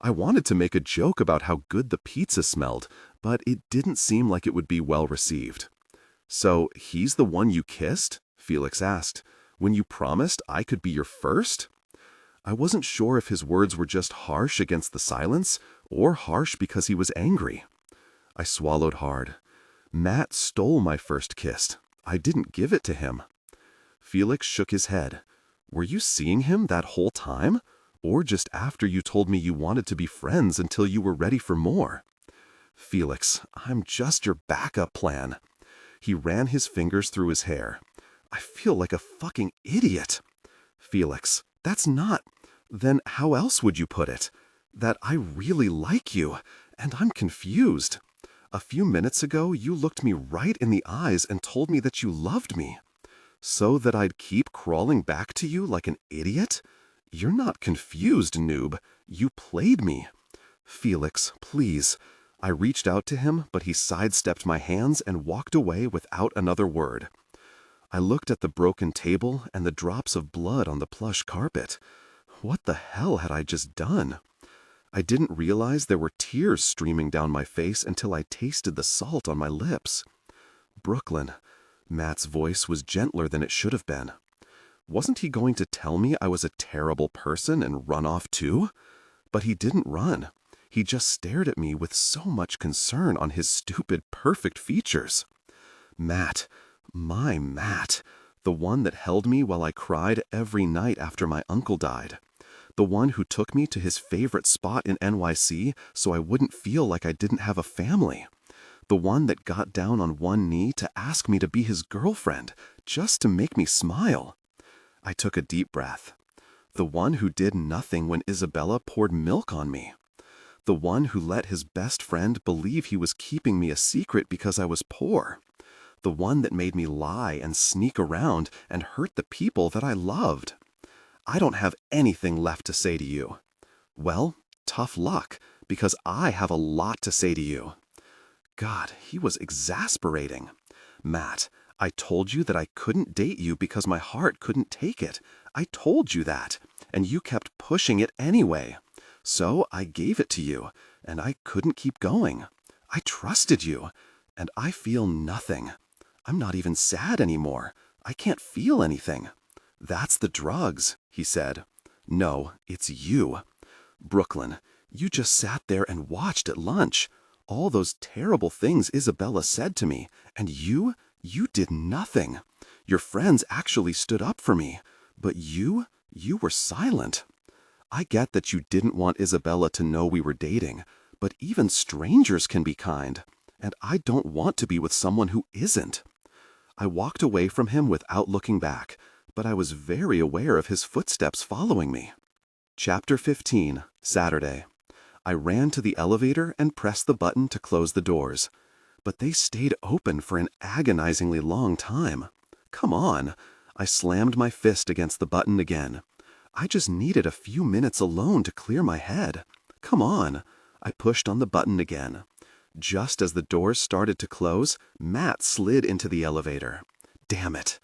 I wanted to make a joke about how good the pizza smelled, but it didn't seem like it would be well received. So, he's the one you kissed? Felix asked. When you promised I could be your first? I wasn't sure if his words were just harsh against the silence, or harsh because he was angry. I swallowed hard. Matt stole my first kiss. I didn't give it to him. Felix shook his head. Were you seeing him that whole time? Or just after you told me you wanted to be friends until you were ready for more? Felix, I'm just your backup plan. He ran his fingers through his hair. I feel like a fucking idiot. Felix, that's not... Then how else would you put it? That I really like you, and I'm confused. A few minutes ago, you looked me right in the eyes and told me that you loved me. So that I'd keep crawling back to you like an idiot? You're not confused, noob. You played me. Felix, please. I reached out to him, but he sidestepped my hands and walked away without another word. I looked at the broken table and the drops of blood on the plush carpet. What the hell had I just done? I didn't realize there were tears streaming down my face until I tasted the salt on my lips. Brooklyn. Matt's voice was gentler than it should have been. Wasn't he going to tell me I was a terrible person and run off too? But he didn't run. He just stared at me with so much concern on his stupid, perfect features. Matt, my Matt, the one that held me while I cried every night after my uncle died. The one who took me to his favorite spot in NYC so I wouldn't feel like I didn't have a family. The one that got down on one knee to ask me to be his girlfriend, just to make me smile. I took a deep breath. The one who did nothing when Isabella poured milk on me. The one who let his best friend believe he was keeping me a secret because I was poor. The one that made me lie and sneak around and hurt the people that I loved. I don't have anything left to say to you. Well, tough luck, because I have a lot to say to you. God, he was exasperating. Matt, I told you that I couldn't date you because my heart couldn't take it. I told you that, and you kept pushing it anyway. So I gave it to you, and I couldn't keep going. I trusted you, and I feel nothing. I'm not even sad anymore. I can't feel anything. That's the drugs, he said. No, it's you. Brooklyn, you just sat there and watched at lunch. All those terrible things Isabella said to me, and you did nothing. Your friends actually stood up for me, but you were silent. I get that you didn't want Isabella to know we were dating, but even strangers can be kind, and I don't want to be with someone who isn't. I walked away from him without looking back, but I was very aware of his footsteps following me. Chapter 15, Saturday. I ran to the elevator and pressed the button to close the doors, but they stayed open for an agonizingly long time. Come on. I slammed my fist against the button again. I just needed a few minutes alone to clear my head. Come on. I pushed on the button again. Just as the doors started to close, Matt slid into the elevator. Damn it.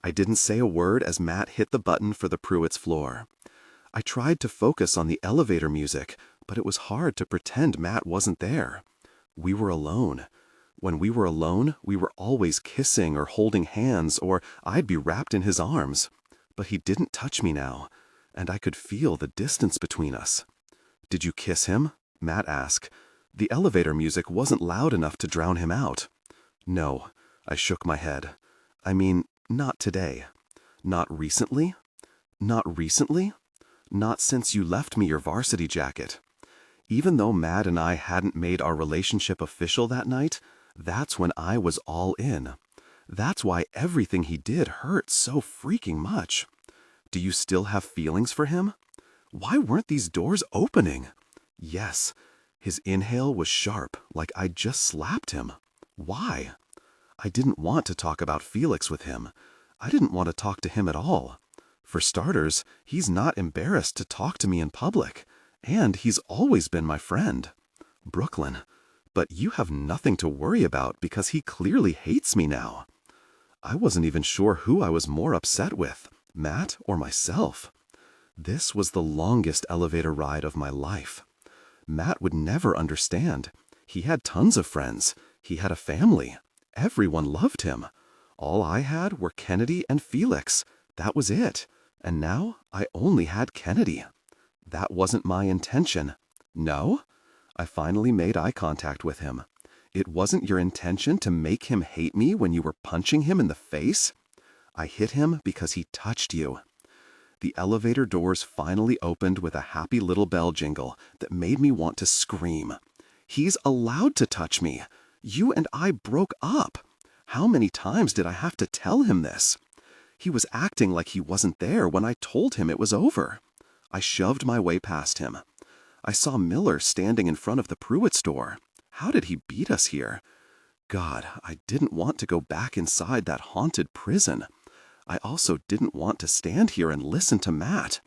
I didn't say a word as Matt hit the button for the Pruitt's floor. I tried to focus on the elevator music, but it was hard to pretend Matt wasn't there. We were alone. When we were alone, we were always kissing or holding hands, or I'd be wrapped in his arms. But he didn't touch me now, and I could feel the distance between us. Did you kiss him? Matt asked. The elevator music wasn't loud enough to drown him out. No, I shook my head. I mean, not today. Not recently? Not recently? Not since you left me your varsity jacket. Even though Matt and I hadn't made our relationship official that night, that's when I was all in. That's why everything he did hurt so freaking much. Do you still have feelings for him? Why weren't these doors opening? Yes, his inhale was sharp, like I'd just slapped him. Why? I didn't want to talk about Felix with him. I didn't want to talk to him at all. For starters, he's not embarrassed to talk to me in public, and he's always been my friend. Brooklyn, but you have nothing to worry about because he clearly hates me now. I wasn't even sure who I was more upset with, Matt or myself. This was the longest elevator ride of my life. Matt would never understand. He had tons of friends. He had a family. Everyone loved him. All I had were Kennedy and Felix. That was it. And now I only had Kennedy. That wasn't my intention. No? I finally made eye contact with him. It wasn't your intention to make him hate me when you were punching him in the face? I hit him because he touched you. The elevator doors finally opened with a happy little bell jingle that made me want to scream. He's allowed to touch me. You and I broke up. How many times did I have to tell him this? He was acting like he wasn't there when I told him it was over. I shoved my way past him. I saw Miller standing in front of the Pruitt store. How did he beat us here? God, I didn't want to go back inside that haunted prison. I also didn't want to stand here and listen to Matt.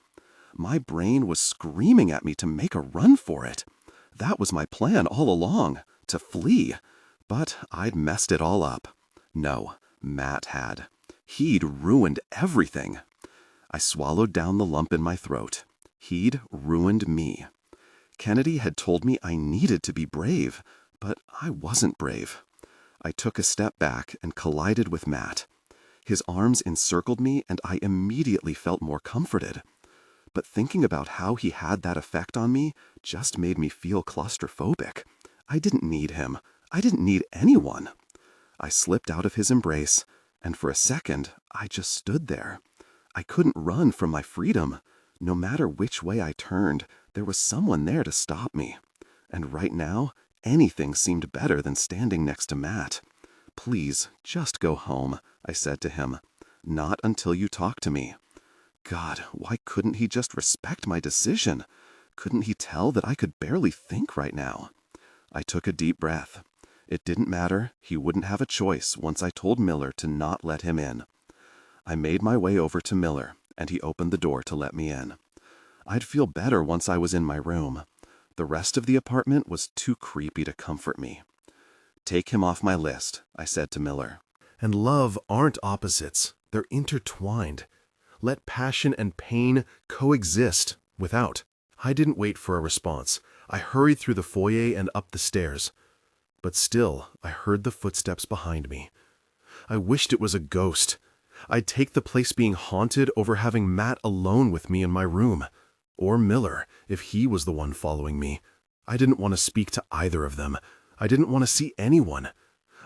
My brain was screaming at me to make a run for it. That was my plan all along, to flee. But I'd messed it all up. No, Matt had. He'd ruined everything. I swallowed down the lump in my throat. He'd ruined me. Kennedy had told me I needed to be brave, but I wasn't brave. I took a step back and collided with Matt. His arms encircled me and I immediately felt more comforted. But thinking about how he had that effect on me just made me feel claustrophobic. I didn't need him. I didn't need anyone. I slipped out of his embrace, and for a second, I just stood there. I couldn't run from my freedom. No matter which way I turned, there was someone there to stop me. And right now, anything seemed better than standing next to Matt. Please, just go home, I said to him. Not until you talk to me. God, why couldn't he just respect my decision? Couldn't he tell that I could barely think right now? I took a deep breath. It didn't matter. He wouldn't have a choice once I told Miller to not let him in. I made my way over to Miller, and he opened the door to let me in. I'd feel better once I was in my room. The rest of the apartment was too creepy to comfort me. Take him off my list, I said to Miller. And love aren't opposites. They're intertwined. Let passion and pain coexist without. I didn't wait for a response. I hurried through the foyer and up the stairs. But still, I heard the footsteps behind me. I wished it was a ghost. I'd take the place being haunted over having Matt alone with me in my room. Or Miller, if he was the one following me. I didn't want to speak to either of them. I didn't want to see anyone.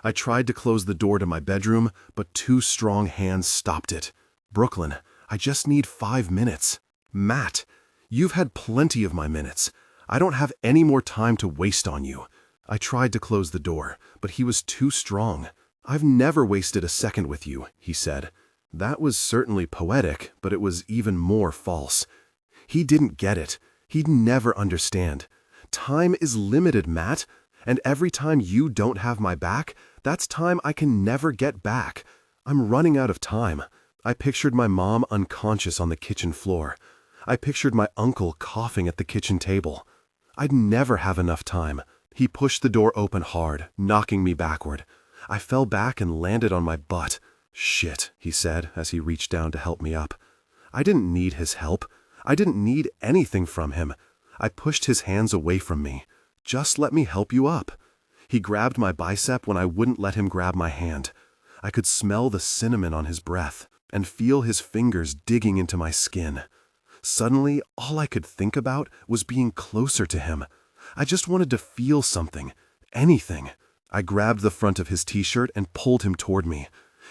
I tried to close the door to my bedroom, but two strong hands stopped it. Brooklyn, I just need 5 minutes. Matt, you've had plenty of my minutes. I don't have any more time to waste on you. I tried to close the door, but he was too strong. I've never wasted a second with you, he said. That was certainly poetic, but it was even more false. He didn't get it. He'd never understand. Time is limited, Matt, and every time you don't have my back, that's time I can never get back. I'm running out of time. I pictured my mom unconscious on the kitchen floor. I pictured my uncle coughing at the kitchen table. I'd never have enough time. He pushed the door open hard, knocking me backward. I fell back and landed on my butt. Shit, he said as he reached down to help me up. I didn't need his help. I didn't need anything from him. I pushed his hands away from me. Just let me help you up. He grabbed my bicep when I wouldn't let him grab my hand. I could smell the cinnamon on his breath and feel his fingers digging into my skin. Suddenly, all I could think about was being closer to him. I just wanted to feel something, anything. I grabbed the front of his t-shirt and pulled him toward me.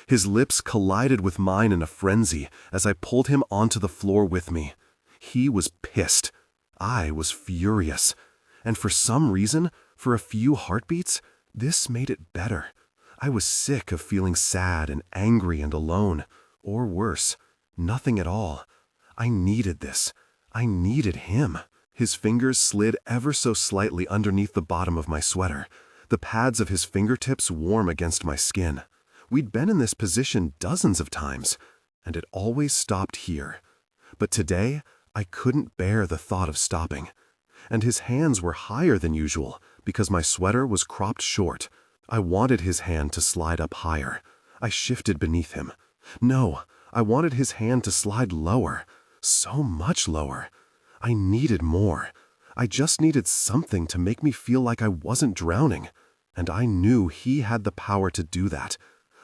His lips collided with mine in a frenzy as I pulled him onto the floor with me. He was pissed. I was furious. And for some reason, for a few heartbeats, this made it better. I was sick of feeling sad and angry and alone. Or worse, nothing at all. I needed this. I needed him. His fingers slid ever so slightly underneath the bottom of my sweater, the pads of his fingertips warm against my skin. We'd been in this position dozens of times, and it always stopped here. But today, I couldn't bear the thought of stopping. And his hands were higher than usual because my sweater was cropped short. I wanted his hand to slide up higher. I shifted beneath him. No, I wanted his hand to slide lower, so much lower. I needed more. I just needed something to make me feel like I wasn't drowning. And I knew he had the power to do that.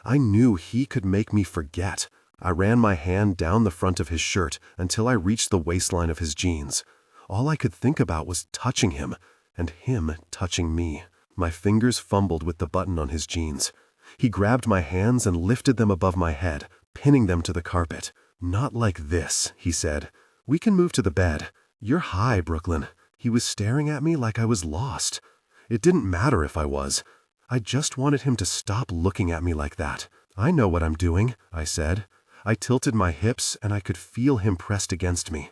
I knew he could make me forget. I ran my hand down the front of his shirt until I reached the waistline of his jeans. All I could think about was touching him, and him touching me. My fingers fumbled with the button on his jeans. He grabbed my hands and lifted them above my head, pinning them to the carpet. Not like this, he said. We can move to the bed. You're high, Brooklyn. He was staring at me like I was lost. It didn't matter if I was. I just wanted him to stop looking at me like that. I know what I'm doing, I said. I tilted my hips and I could feel him pressed against me.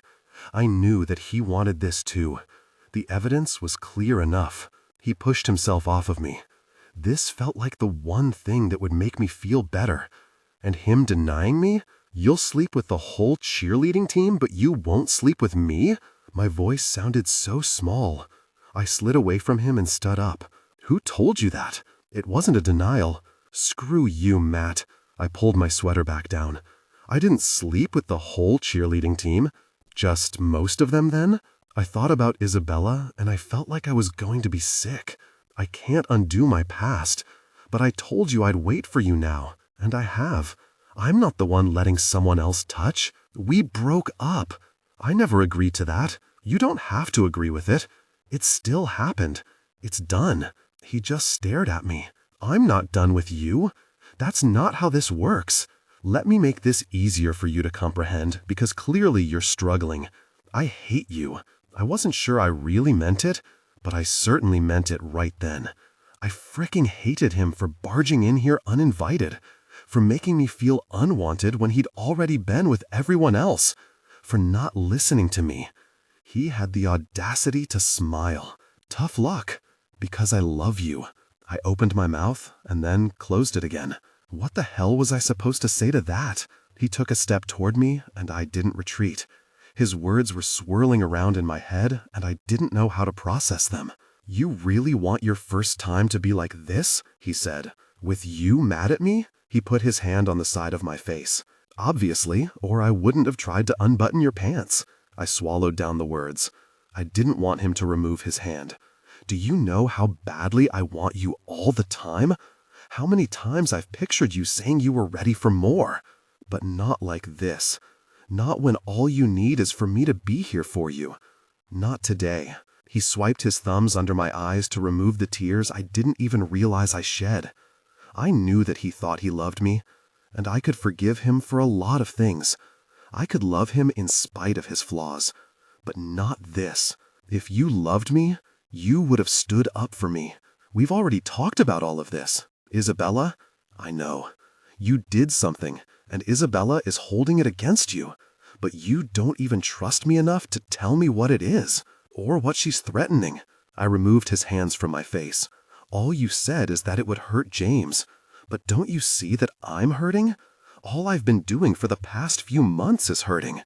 I knew that he wanted this too. The evidence was clear enough. He pushed himself off of me. This felt like the one thing that would make me feel better. And him denying me? You'll sleep with the whole cheerleading team, but you won't sleep with me? My voice sounded so small. I slid away from him and stood up. Who told you that? It wasn't a denial. Screw you, Matt. I pulled my sweater back down. I didn't sleep with the whole cheerleading team. Just most of them, then? I thought about Isabella, and I felt like I was going to be sick. I can't undo my past. But I told you I'd wait for you now, and I have. I'm not the one letting someone else touch. We broke up. I never agreed to that. You don't have to agree with it. It still happened. It's done. He just stared at me. I'm not done with you. That's not how this works. Let me make this easier for you to comprehend, because clearly you're struggling. I hate you. I wasn't sure I really meant it, but I certainly meant it right then. I fricking hated him for barging in here uninvited, for making me feel unwanted when he'd already been with everyone else, for not listening to me. He had the audacity to smile. Tough luck, because I love you. I opened my mouth and then closed it again. What the hell was I supposed to say to that? He took a step toward me, and I didn't retreat. His words were swirling around in my head, and I didn't know how to process them. You really want your first time to be like this? He said. With you mad at me? He put his hand on the side of my face. Obviously, or I wouldn't have tried to unbutton your pants. I swallowed down the words. I didn't want him to remove his hand. Do you know how badly I want you all the time? How many times I've pictured you saying you were ready for more, but not like this. Not when all you need is for me to be here for you. Not today. He swiped his thumbs under my eyes to remove the tears I didn't even realize I shed. I knew that he thought he loved me, and I could forgive him for a lot of things. I could love him in spite of his flaws, but not this. If you loved me, you would have stood up for me. We've already talked about all of this. Isabella? I know. You did something, and Isabella is holding it against you. But you don't even trust me enough to tell me what it is, or what she's threatening. I removed his hands from my face. All you said is that it would hurt James. But don't you see that I'm hurting? All I've been doing for the past few months is hurting.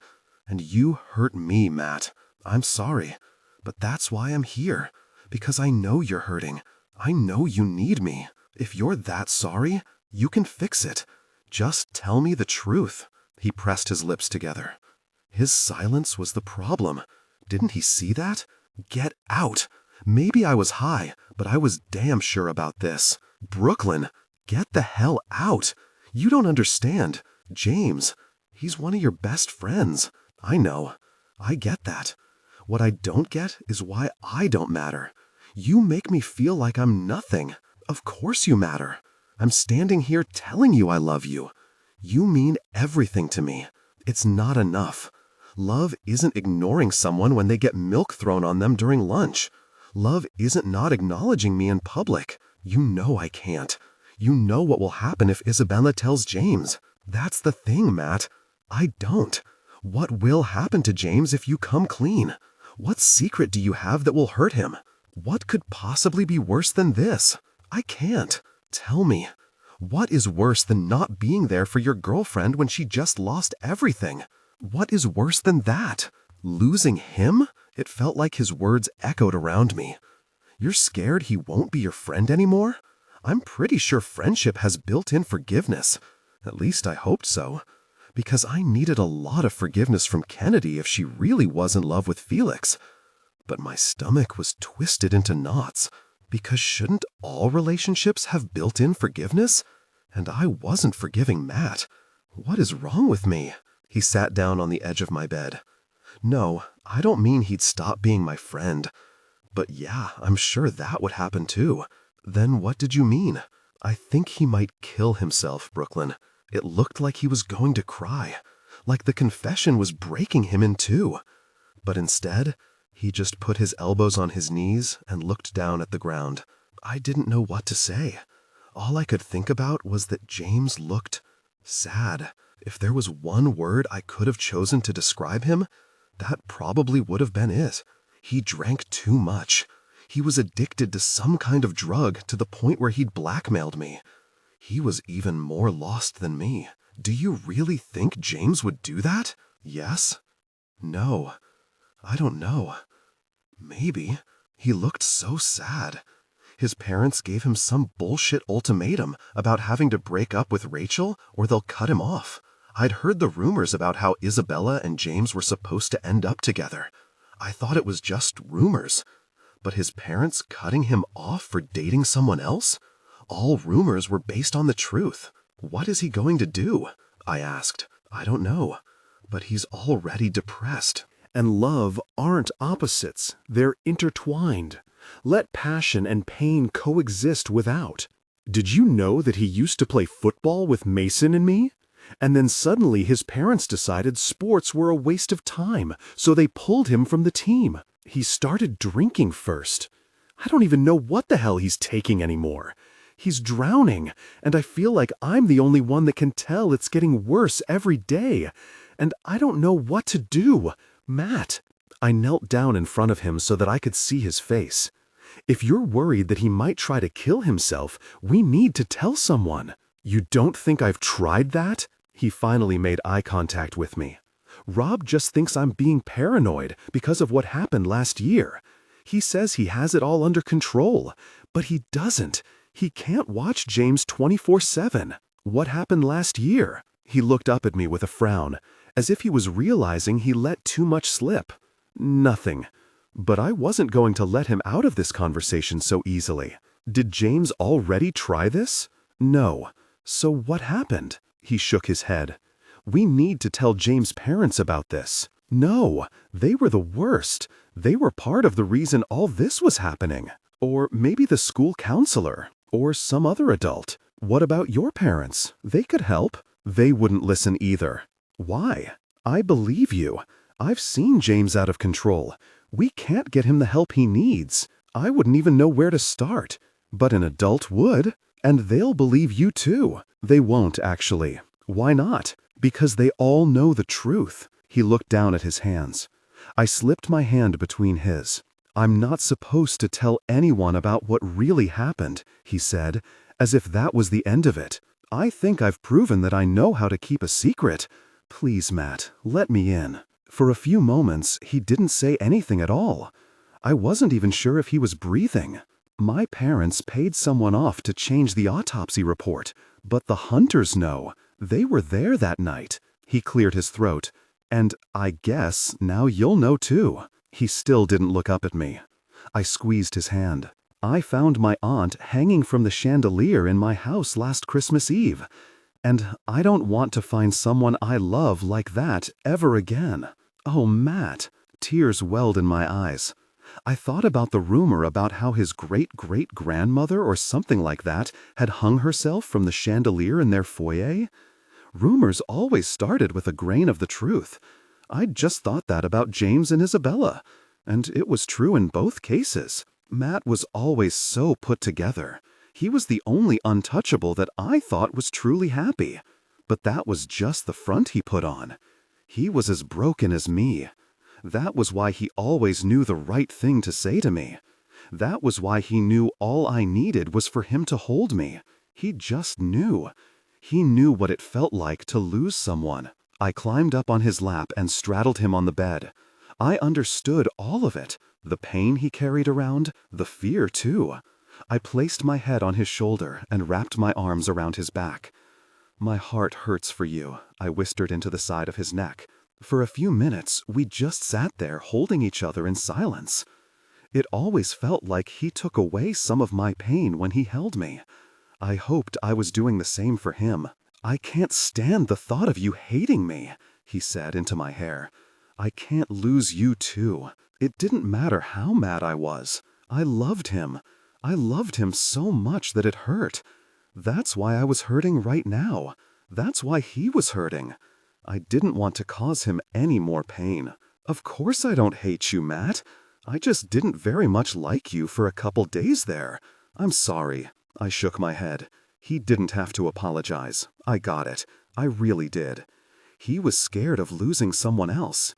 And you hurt me, Matt. I'm sorry. But that's why I'm here. Because I know you're hurting. I know you need me. If you're that sorry, you can fix it. Just tell me the truth. He pressed his lips together. His silence was the problem. Didn't he see that? Get out. Maybe I was high, but I was damn sure about this. Brooklyn, get the hell out. You don't understand. James, he's one of your best friends. I know. I get that. What I don't get is why I don't matter. You make me feel like I'm nothing. Of course you matter. I'm standing here telling you I love you. You mean everything to me. It's not enough. Love isn't ignoring someone when they get milk thrown on them during lunch. Love isn't not acknowledging me in public. You know I can't. You know what will happen if Isabella tells James. That's the thing, Matt. I don't. What will happen to James if you come clean? What secret do you have that will hurt him? What could possibly be worse than this? I can't. Tell me. What is worse than not being there for your girlfriend when she just lost everything? What is worse than that? Losing him? It felt like his words echoed around me. You're scared he won't be your friend anymore? I'm pretty sure friendship has built-in forgiveness. At least I hoped so. Because I needed a lot of forgiveness from Kennedy if she really was in love with Felix. But my stomach was twisted into knots. Because shouldn't all relationships have built-in forgiveness? And I wasn't forgiving Matt. What is wrong with me? He sat down on the edge of my bed. No, I don't mean he'd stop being my friend. But yeah, I'm sure that would happen too. Then what did you mean? I think he might kill himself, Brooklyn. It looked like he was going to cry. Like the confession was breaking him in two. But instead, he just put his elbows on his knees and looked down at the ground. I didn't know what to say. All I could think about was that James looked sad. If there was one word I could have chosen to describe him, that probably would have been it. He drank too much. He was addicted to some kind of drug to the point where he'd blackmailed me. He was even more lost than me. Do you really think James would do that? Yes? No. I don't know. Maybe. He looked so sad. His parents gave him some bullshit ultimatum about having to break up with Rachel or they'll cut him off. I'd heard the rumors about how Isabella and James were supposed to end up together. I thought it was just rumors. But his parents cutting him off for dating someone else? All rumors were based on the truth. What is he going to do? I asked. I don't know. But he's already depressed. And love aren't opposites. They're intertwined. Let passion and pain coexist without. Did you know that he used to play football with Mason and me? And then suddenly his parents decided sports were a waste of time, so they pulled him from the team. He started drinking first. I don't even know what the hell he's taking anymore. He's drowning, and I feel like I'm the only one that can tell it's getting worse every day. And I don't know what to do. Matt. I knelt down in front of him so that I could see his face. If you're worried that he might try to kill himself, we need to tell someone. You don't think I've tried that? He finally made eye contact with me. Rob just thinks I'm being paranoid because of what happened last year. He says he has it all under control, but he doesn't. He can't watch James 24/7. What happened last year? He looked up at me with a frown, as if he was realizing he let too much slip. Nothing. But I wasn't going to let him out of this conversation so easily. Did James already try this? No. So what happened? He shook his head. We need to tell James' parents about this. No, they were the worst. They were part of the reason all this was happening. Or maybe the school counselor, or some other adult. What about your parents? They could help. They wouldn't listen either. Why? I believe you. I've seen James out of control. We can't get him the help he needs. I wouldn't even know where to start. But an adult would. And they'll believe you too. They won't, actually. Why not? Because they all know the truth. He looked down at his hands. I slipped my hand between his. I'm not supposed to tell anyone about what really happened, he said, as if that was the end of it. I think I've proven that I know how to keep a secret. Please, Matt, let me in. For a few moments, he didn't say anything at all. I wasn't even sure if he was breathing. My parents paid someone off to change the autopsy report, but the Hunters know. They were there that night. He cleared his throat. And I guess now you'll know too. He still didn't look up at me. I squeezed his hand. I found my aunt hanging from the chandelier in my house last Christmas Eve. And I don't want to find someone I love like that ever again. Oh, Matt. Tears welled in my eyes. I thought about the rumor about how his great-great-grandmother or something like that had hung herself from the chandelier in their foyer. Rumors always started with a grain of the truth. I'd just thought that about James and Isabella, and it was true in both cases. Matt was always so put together. He was the only untouchable that I thought was truly happy. But that was just the front he put on. He was as broken as me. That was why he always knew the right thing to say to me. That was why he knew all I needed was for him to hold me. He just knew. He knew what it felt like to lose someone. I climbed up on his lap and straddled him on the bed. I understood all of it. The pain he carried around, the fear too. I placed my head on his shoulder and wrapped my arms around his back. My heart hurts for you, I whispered into the side of his neck. For a few minutes, we just sat there holding each other in silence. It always felt like he took away some of my pain when he held me. I hoped I was doing the same for him. I can't stand the thought of you hating me, he said into my hair. I can't lose you too. It didn't matter how mad I was. I loved him. I loved him so much that it hurt. That's why I was hurting right now. That's why he was hurting. I didn't want to cause him any more pain. Of course I don't hate you, Matt. I just didn't very much like you for a couple days there. I'm sorry. I shook my head. He didn't have to apologize. I got it. I really did. He was scared of losing someone else.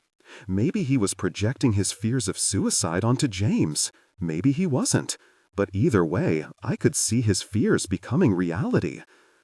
Maybe he was projecting his fears of suicide onto James. Maybe he wasn't. But either way, I could see his fears becoming reality.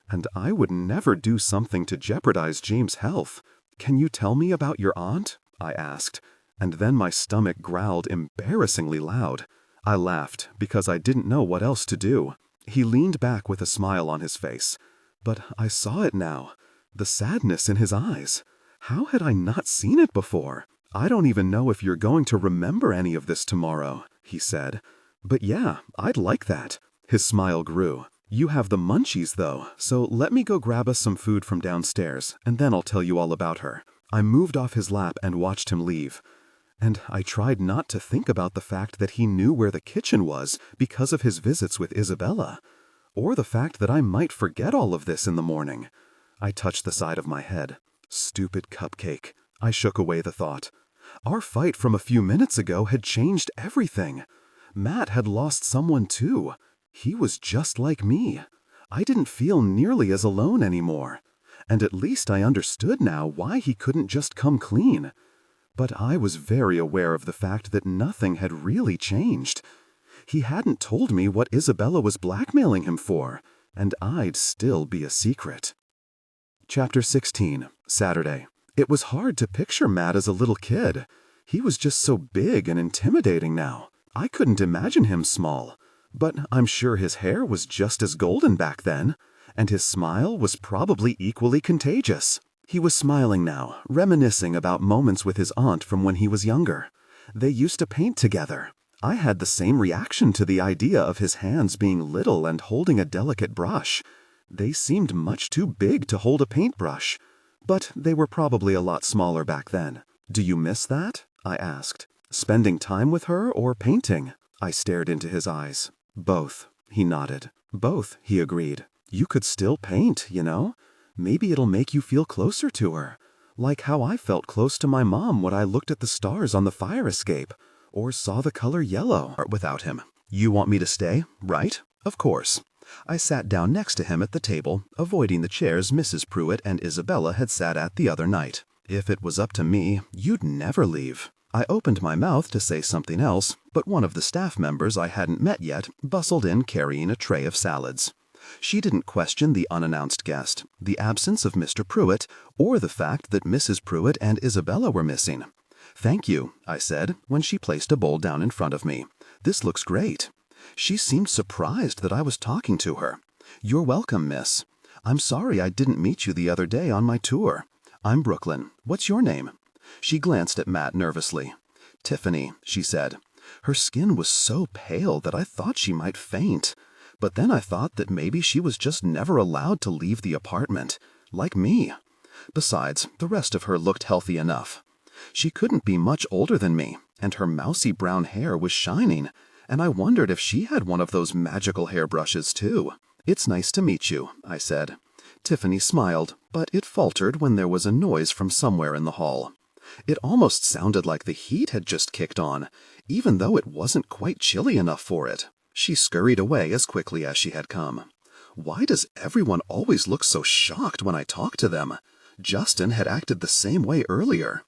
And I would never do something to jeopardize James' health. "Can you tell me about your aunt?" I asked. And then my stomach growled embarrassingly loud. I laughed because I didn't know what else to do. He leaned back with a smile on his face. But I saw it now. The sadness in his eyes. How had I not seen it before? "I don't even know if you're going to remember any of this tomorrow," he said. "But yeah, I'd like that." His smile grew. "You have the munchies, though, so let me go grab us some food from downstairs, and then I'll tell you all about her." I moved off his lap and watched him leave. And I tried not to think about the fact that he knew where the kitchen was because of his visits with Isabella, or the fact that I might forget all of this in the morning. I touched the side of my head. Stupid cupcake. I shook away the thought. Our fight from a few minutes ago had changed everything. Matt had lost someone too. He was just like me. I didn't feel nearly as alone anymore. And at least I understood now why he couldn't just come clean. But I was very aware of the fact that nothing had really changed. He hadn't told me what Isabella was blackmailing him for, and I'd still be a secret. Chapter 16, Saturday. It was hard to picture Matt as a little kid. He was just so big and intimidating now. I couldn't imagine him small. But I'm sure his hair was just as golden back then, and his smile was probably equally contagious. He was smiling now, reminiscing about moments with his aunt from when he was younger. They used to paint together. I had the same reaction to the idea of his hands being little and holding a delicate brush. They seemed much too big to hold a paintbrush. But they were probably a lot smaller back then. "Do you miss that?" I asked. "Spending time with her or painting?" I stared into his eyes. "Both," he nodded. "Both," he agreed. "You could still paint, you know? Maybe it'll make you feel closer to her. Like how I felt close to my mom when I looked at the stars on the fire escape, or saw the color yellow without him. You want me to stay, right? Of course." I sat down next to him at the table, avoiding the chairs Mrs. Pruitt and Isabella had sat at the other night. "If it was up to me, you'd never leave." I opened my mouth to say something else, but one of the staff members I hadn't met yet bustled in carrying a tray of salads. She didn't question the unannounced guest, the absence of Mr. Pruitt, or the fact that Mrs. Pruitt and Isabella were missing. "Thank you," I said, when she placed a bowl down in front of me. "This looks great." She seemed surprised that I was talking to her. "You're welcome, miss. I'm sorry I didn't meet you the other day on my tour. I'm Brooklyn. What's your name?" She glanced at Matt nervously. "Tiffany," she said. Her skin was so pale that I thought she might faint. But then I thought that maybe she was just never allowed to leave the apartment, like me. Besides, the rest of her looked healthy enough. She couldn't be much older than me, and her mousy brown hair was shining, and I wondered if she had one of those magical hairbrushes too. "It's nice to meet you," I said. Tiffany smiled, but it faltered when there was a noise from somewhere in the hall. It almost sounded like the heat had just kicked on, even though it wasn't quite chilly enough for it. She scurried away as quickly as she had come. Why does everyone always look so shocked when I talk to them? Justin had acted the same way earlier.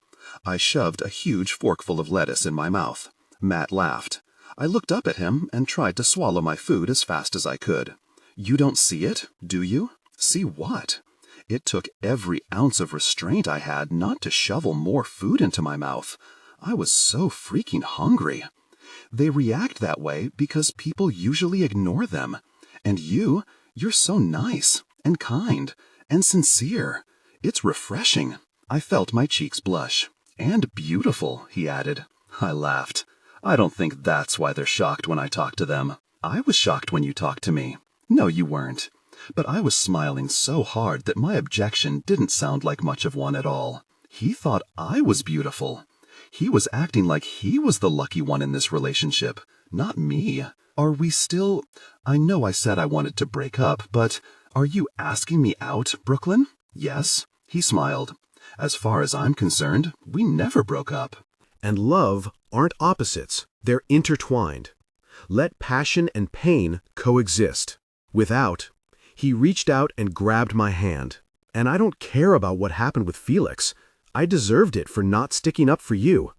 I shoved a huge forkful of lettuce in my mouth. Matt laughed. I looked up at him and tried to swallow my food as fast as I could. "You don't see it, do you?" "See what?" It took every ounce of restraint I had not to shovel more food into my mouth. I was so freaking hungry. They react that way because people usually ignore them. And you're so nice and kind and sincere. It's refreshing. I felt my cheeks blush. "And beautiful," he added. I laughed. "I don't think that's why they're shocked when I talk to them. I was shocked when you talked to me." "No, you weren't." But I was smiling so hard that my objection didn't sound like much of one at all. He thought I was beautiful. He was acting like he was the lucky one in this relationship, not me. "Are we still—" I know I said I wanted to break up, but are you asking me out, Brooklyn? "Yes," he smiled. "As far as I'm concerned, we never broke up." And love aren't opposites, they're intertwined. Let passion and pain coexist. Without, he reached out and grabbed my hand. And I don't care about what happened with Felix. I deserved it for not sticking up for you.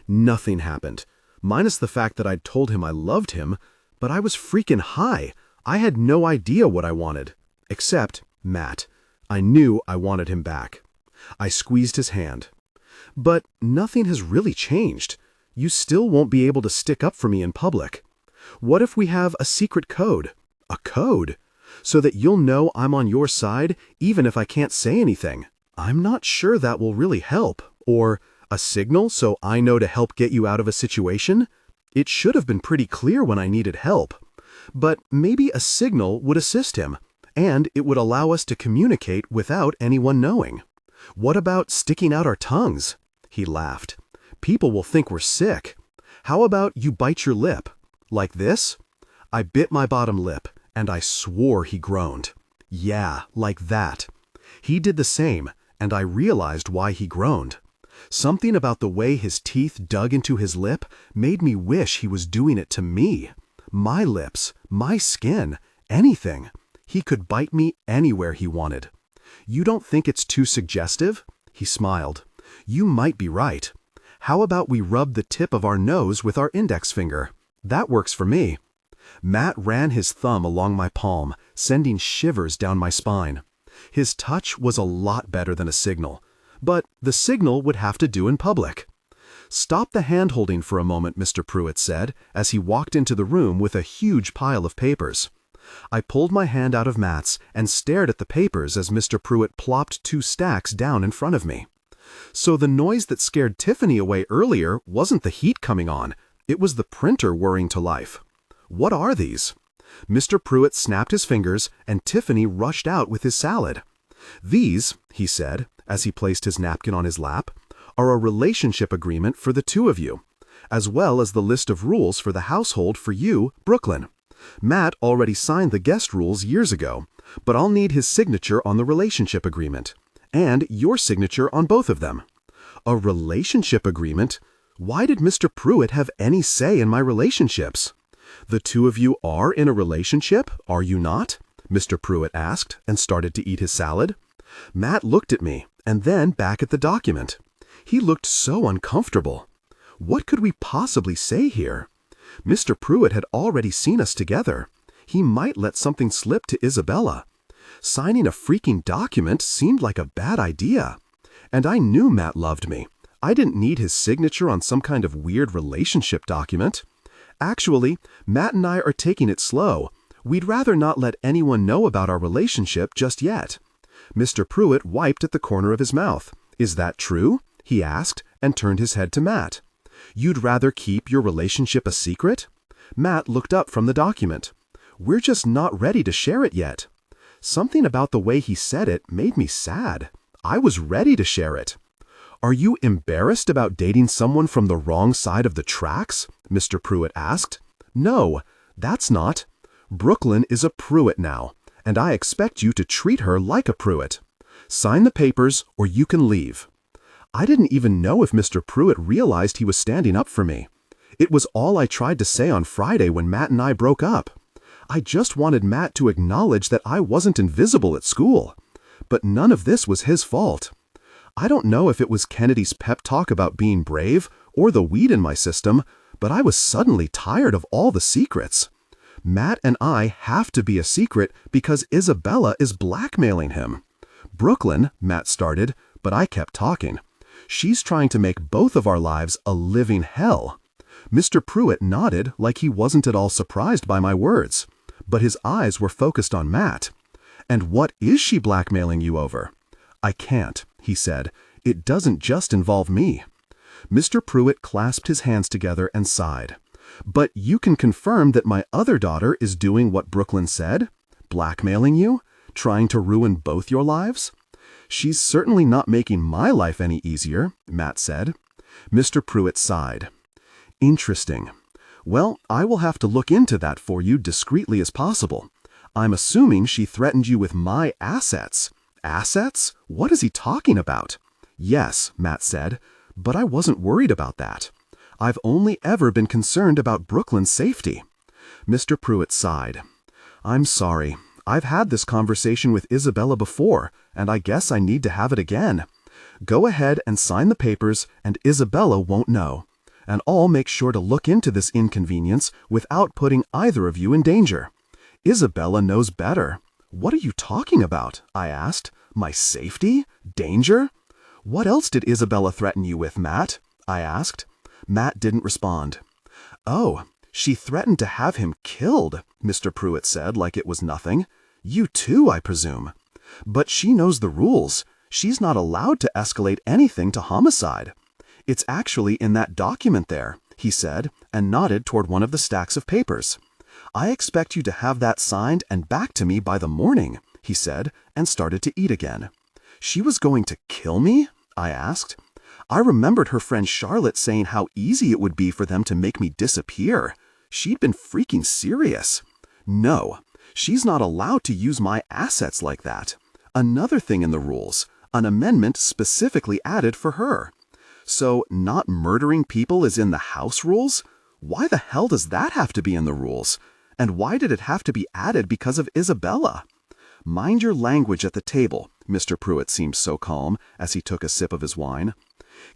Nothing happened, minus the fact that I'd told him I loved him, but I was freaking high. I had no idea what I wanted. Except Matt. I knew I wanted him back. I squeezed his hand. But nothing has really changed. You still won't be able to stick up for me in public. What if we have a secret code? A code? So that you'll know I'm on your side even if I can't say anything. I'm not sure that will really help. Or a signal so I know to help get you out of a situation? It should have been pretty clear when I needed help. But maybe a signal would assist him, and it would allow us to communicate without anyone knowing. What about sticking out our tongues? He laughed. People will think we're sick. How about you bite your lip? Like this? I bit my bottom lip, and I swore he groaned. Yeah, like that. He did the same, and I realized why he groaned. Something about the way his teeth dug into his lip made me wish he was doing it to me. My lips, my skin, anything. He could bite me anywhere he wanted. You don't think it's too suggestive? He smiled. You might be right. How about we rub the tip of our nose with our index finger? That works for me. Matt ran his thumb along my palm, sending shivers down my spine. His touch was a lot better than a signal, but the signal would have to do in public. Stop the hand-holding for a moment, Mr. Pruitt said, as he walked into the room with a huge pile of papers. I pulled my hand out of Matt's and stared at the papers as Mr. Pruitt plopped 2 stacks down in front of me. So the noise that scared Tiffany away earlier wasn't the heat coming on, it was the printer whirring to life. What are these? Mr. Pruitt snapped his fingers and Tiffany rushed out with his salad. These, he said, as he placed his napkin on his lap, are a relationship agreement for the 2 of you, as well as the list of rules for the household for you, Brooklyn. Matt already signed the guest rules years ago, but I'll need his signature on the relationship agreement, and your signature on both of them. A relationship agreement? Why did Mr. Pruitt have any say in my relationships? The 2 of you are in a relationship, are you not? Mr. Pruitt asked and started to eat his salad. Matt looked at me and then back at the document. He looked so uncomfortable. What could we possibly say here? Mr. Pruitt had already seen us together. He might let something slip to Isabella. Signing a freaking document seemed like a bad idea. And I knew Matt loved me. I didn't need his signature on some kind of weird relationship document. Actually, Matt and I are taking it slow. We'd rather not let anyone know about our relationship just yet. Mr. Pruitt wiped at the corner of his mouth. Is that true? He asked and turned his head to Matt. You'd rather keep your relationship a secret? Matt looked up from the document. We're just not ready to share it yet. Something about the way he said it made me sad. I was ready to share it. Are you embarrassed about dating someone from the wrong side of the tracks? Mr. Pruitt asked. No, that's not. Brooklyn is a Pruitt now, and I expect you to treat her like a Pruitt. Sign the papers or you can leave. I didn't even know if Mr. Pruitt realized he was standing up for me. It was all I tried to say on Friday when Matt and I broke up. I just wanted Matt to acknowledge that I wasn't invisible at school. But none of this was his fault. I don't know if it was Kennedy's pep talk about being brave or the weed in my system, but I was suddenly tired of all the secrets. Matt and I have to be a secret because Isabella is blackmailing him. Brooklyn, Matt started, but I kept talking. She's trying to make both of our lives a living hell. Mr. Pruitt nodded like he wasn't at all surprised by my words, but his eyes were focused on Matt. And what is she blackmailing you over? I can't, he said. It doesn't just involve me. Mr. Pruitt clasped his hands together and sighed. But you can confirm that my other daughter is doing what Brooklyn said? Blackmailing you? Trying to ruin both your lives? She's certainly not making my life any easier, Matt said. Mr. Pruitt sighed. Interesting. Well, I will have to look into that for you discreetly as possible. I'm assuming she threatened you with my assets. Assets? What is he talking about? Yes, Matt said, but I wasn't worried about that. I've only ever been concerned about Brooklyn's safety. Mr. Pruitt sighed. I'm sorry. I've had this conversation with Isabella before, and I guess I need to have it again. Go ahead and sign the papers, and Isabella won't know. and I'll make sure to look into this inconvenience without putting either of you in danger. Isabella knows better. What are you talking about? I asked. My safety? Danger? What else did Isabella threaten you with, Matt? I asked. Matt didn't respond. Oh, she threatened to have him killed, Mr. Pruitt said like it was nothing. You too, I presume. But she knows the rules. She's not allowed to escalate anything to homicide. It's actually in that document there, he said, and nodded toward one of the stacks of papers. I expect you to have that signed and back to me by the morning, he said, and started to eat again. She was going to kill me? I asked. I remembered her friend Charlotte saying how easy it would be for them to make me disappear. She'd been freaking serious. No, she's not allowed to use my assets like that. Another thing in the rules, an amendment specifically added for her. So not murdering people is in the house rules? Why the hell does that have to be in the rules? And why did it have to be added because of Isabella? Mind your language at the table, Mr. Pruitt seemed so calm as he took a sip of his wine.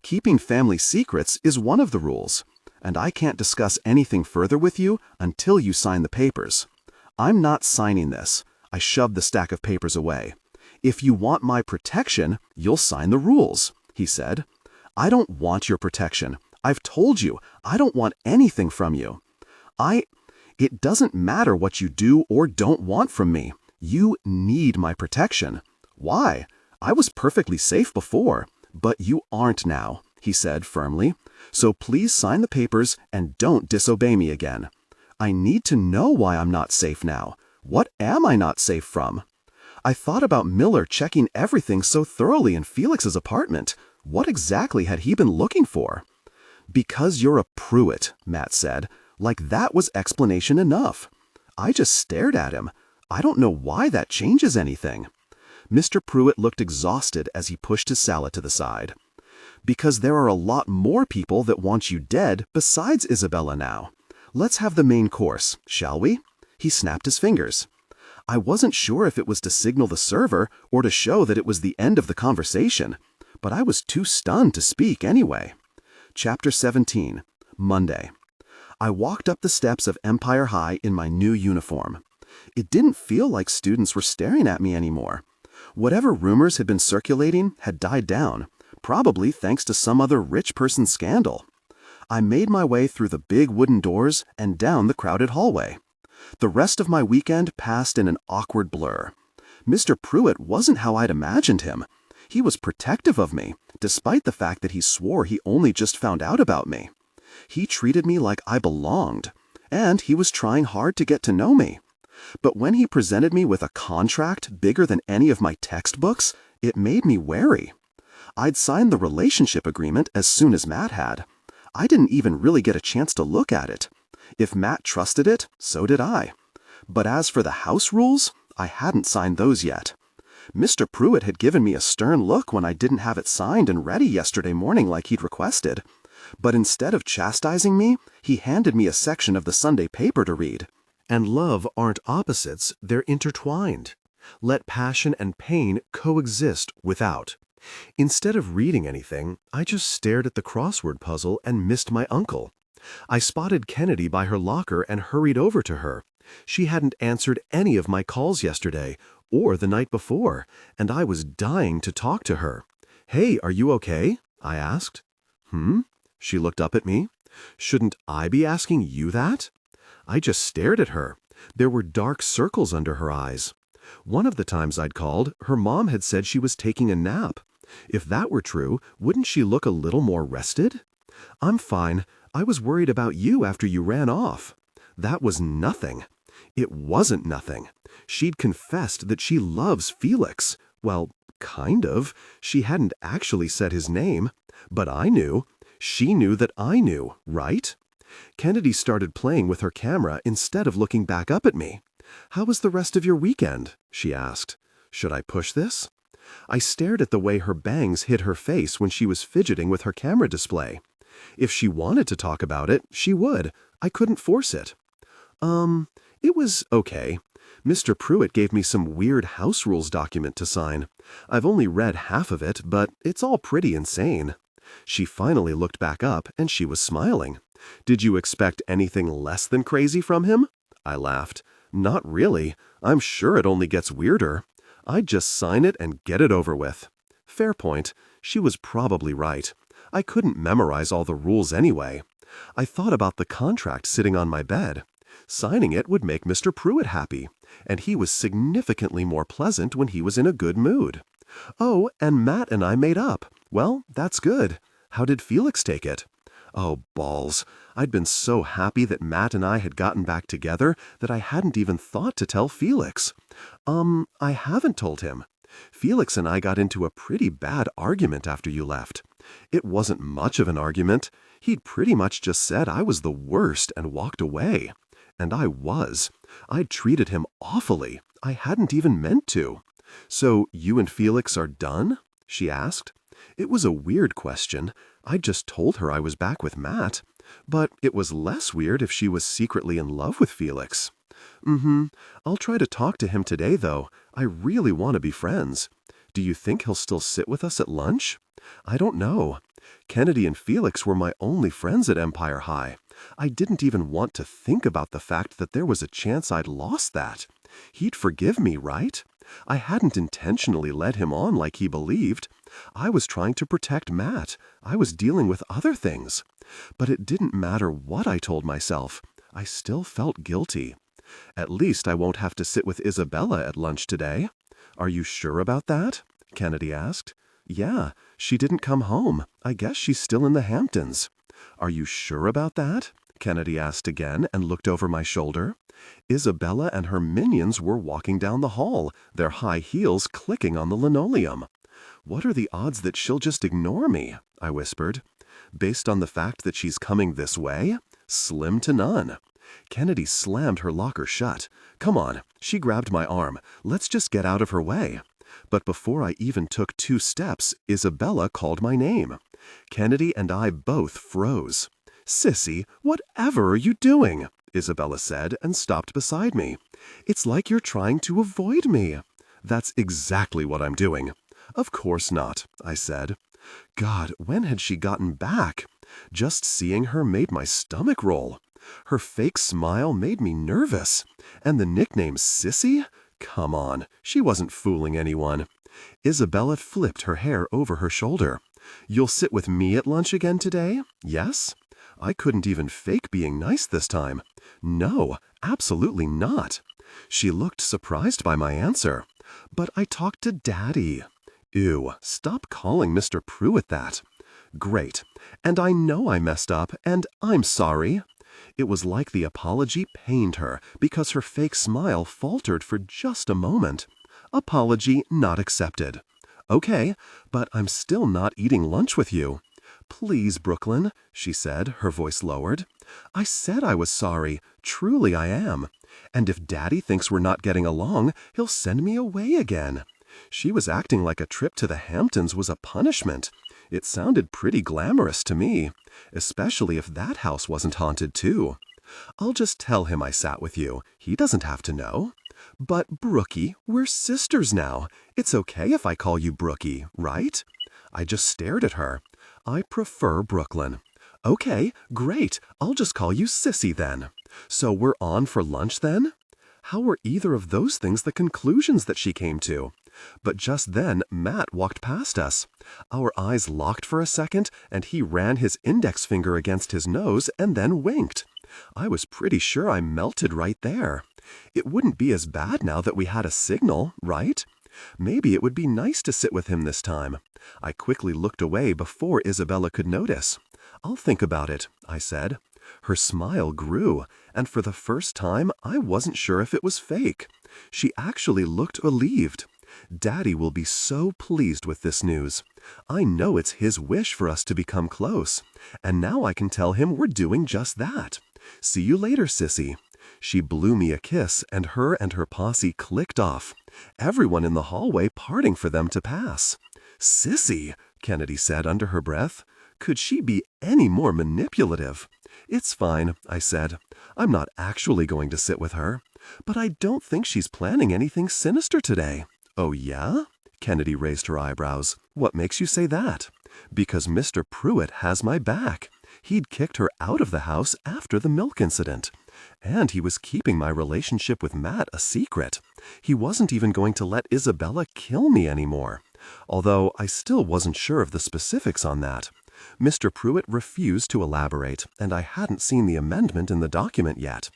Keeping family secrets is one of the rules, and I can't discuss anything further with you until you sign the papers. I'm not signing this. I shoved the stack of papers away. If you want my protection, you'll sign the rules, he said. I don't want your protection. I've told you, I don't want anything from you. It doesn't matter what you do or don't want from me. You need my protection. Why? I was perfectly safe before, but you aren't now, he said firmly. So please sign the papers and don't disobey me again. I need to know why I'm not safe now. What am I not safe from? I thought about Miller checking everything so thoroughly in Felix's apartment. What exactly had he been looking for? Because you're a Pruitt, Matt said, like that was explanation enough. I just stared at him. I don't know why that changes anything. Mr. Pruitt looked exhausted as he pushed his salad to the side. Because there are a lot more people that want you dead besides Isabella now. Let's have the main course, shall we? He snapped his fingers. I wasn't sure if it was to signal the server or to show that it was the end of the conversation, but I was too stunned to speak anyway. Chapter 17, Monday. I walked up the steps of Empire High in my new uniform. It didn't feel like students were staring at me anymore. Whatever rumors had been circulating had died down, probably thanks to some other rich person's scandal. I made my way through the big wooden doors and down the crowded hallway. The rest of my weekend passed in an awkward blur. Mr. Pruitt wasn't how I'd imagined him. He was protective of me, despite the fact that he swore he only just found out about me. He treated me like I belonged, and he was trying hard to get to know me. But when he presented me with a contract bigger than any of my textbooks, it made me wary. I'd signed the relationship agreement as soon as Matt had. I didn't even really get a chance to look at it. If Matt trusted it, so did I. But as for the house rules, I hadn't signed those yet. Mr. Pruitt had given me a stern look when I didn't have it signed and ready yesterday morning like he'd requested. But instead of chastising me, he handed me a section of the Sunday paper to read. And love aren't opposites, they're intertwined. Let passion and pain coexist without. Instead of reading anything, I just stared at the crossword puzzle and missed my uncle. I spotted Kennedy by her locker and hurried over to her. She hadn't answered any of my calls yesterday, or the night before, and I was dying to talk to her. Hey, are you okay? I asked. She looked up at me. Shouldn't I be asking you that? I just stared at her. There were dark circles under her eyes. One of the times I'd called, her mom had said she was taking a nap. If that were true, wouldn't she look a little more rested? I'm fine. I was worried about you after you ran off. That was nothing. It wasn't nothing. She'd confessed that she loves Felix. Well, kind of. She hadn't actually said his name. But I knew. She knew that I knew, right? Kennedy started playing with her camera instead of looking back up at me. How was the rest of your weekend? She asked. Should I push this? I stared at the way her bangs hid her face when she was fidgeting with her camera display. If she wanted to talk about it, she would. I couldn't force it. It was okay. Mr. Pruitt gave me some weird house rules document to sign. I've only read half of it, but it's all pretty insane. She finally looked back up, and she was smiling. "Did you expect anything less than crazy from him?" I laughed. "Not really. I'm sure it only gets weirder. I'd just sign it and get it over with." Fair point. She was probably right. I couldn't memorize all the rules anyway. I thought about the contract sitting on my bed. Signing it would make Mr. Pruitt happy, and he was significantly more pleasant when he was in a good mood. Oh, and Matt and I made up. Well, that's good. How did Felix take it? Oh, balls. I'd been so happy that Matt and I had gotten back together that I hadn't even thought to tell Felix. I haven't told him. Felix and I got into a pretty bad argument after you left. It wasn't much of an argument. He'd pretty much just said I was the worst and walked away. And I was. I'd treated him awfully. I hadn't even meant to. "So you and Felix are done?" she asked. It was a weird question. I just told her I was back with Matt. But it was less weird if she was secretly in love with Felix. I'll try to talk to him today, though. I really want to be friends. Do you think he'll still sit with us at lunch? I don't know. Kennedy and Felix were my only friends at Empire High. I didn't even want to think about the fact that there was a chance I'd lost that. He'd forgive me, right? I hadn't intentionally led him on like he believed. I was trying to protect Matt. I was dealing with other things. But it didn't matter what I told myself. I still felt guilty. "At least I won't have to sit with Isabella at lunch today." "Are you sure about that?" Kennedy asked. "Yeah, she didn't come home. I guess she's still in the Hamptons." "Are you sure about that?" Kennedy asked again and looked over my shoulder. Isabella and her minions were walking down the hall, their high heels clicking on the linoleum. "What are the odds that she'll just ignore me?" I whispered. "Based on the fact that she's coming this way? Slim to none." Kennedy slammed her locker shut. "Come on." She grabbed my arm. "Let's just get out of her way." But before I even took 2 steps, Isabella called my name. Kennedy and I both froze. "Sissy, whatever are you doing?" Isabella said and stopped beside me. "It's like you're trying to avoid me." "That's exactly what I'm doing." "Of course not," I said. God, when had she gotten back? Just seeing her made my stomach roll. Her fake smile made me nervous. And the nickname Sissy? Come on, she wasn't fooling anyone. Isabella flipped her hair over her shoulder. "You'll sit with me at lunch again today? Yes?" I couldn't even fake being nice this time. "No, absolutely not." She looked surprised by my answer. "But I talked to Daddy." Ew, stop calling Mr. Pruitt that. "Great. And I know I messed up, and I'm sorry." It was like the apology pained her because her fake smile faltered for just a moment. "Apology not accepted." "Okay, but I'm still not eating lunch with you." "Please, Brooklyn," she said, her voice lowered. "I said I was sorry. Truly I am. And if Daddy thinks we're not getting along, he'll send me away again." She was acting like a trip to the Hamptons was a punishment. It sounded pretty glamorous to me, especially if that house wasn't haunted too. "I'll just tell him I sat with you. He doesn't have to know." "But, Brookie, we're sisters now. It's okay if I call you Brookie, right?" I just stared at her. "I prefer Brooklyn." "Okay, great. I'll just call you Sissy then." "So we're on for lunch then?" How were either of those things the conclusions that she came to? But just then, Matt walked past us. Our eyes locked for a second, and he ran his index finger against his nose and then winked. I was pretty sure I melted right there. It wouldn't be as bad now that we had a signal, right? Maybe it would be nice to sit with him this time. I quickly looked away before Isabella could notice. "I'll think about it," I said. Her smile grew, and for the first time I wasn't sure if it was fake. She actually looked relieved. Daddy will be so pleased with this news. I know it's his wish for us to become close, and now I can tell him we're doing just that. "See you later, Sissy." She blew me a kiss, and her posse clicked off, everyone in the hallway parting for them to pass. "Sissy," Kennedy said under her breath. Could she be any more manipulative? "It's fine," I said. "I'm not actually going to sit with her. But I don't think she's planning anything sinister today." "Oh, yeah?" Kennedy raised her eyebrows. "What makes you say that?" Because Mr. Pruitt has my back. He'd kicked her out of the house after the milk incident. And he was keeping my relationship with Matt a secret. He wasn't even going to let Isabella kill me anymore. Although I still wasn't sure of the specifics on that. Mr. Pruitt refused to elaborate, and I hadn't seen the amendment in the document yet.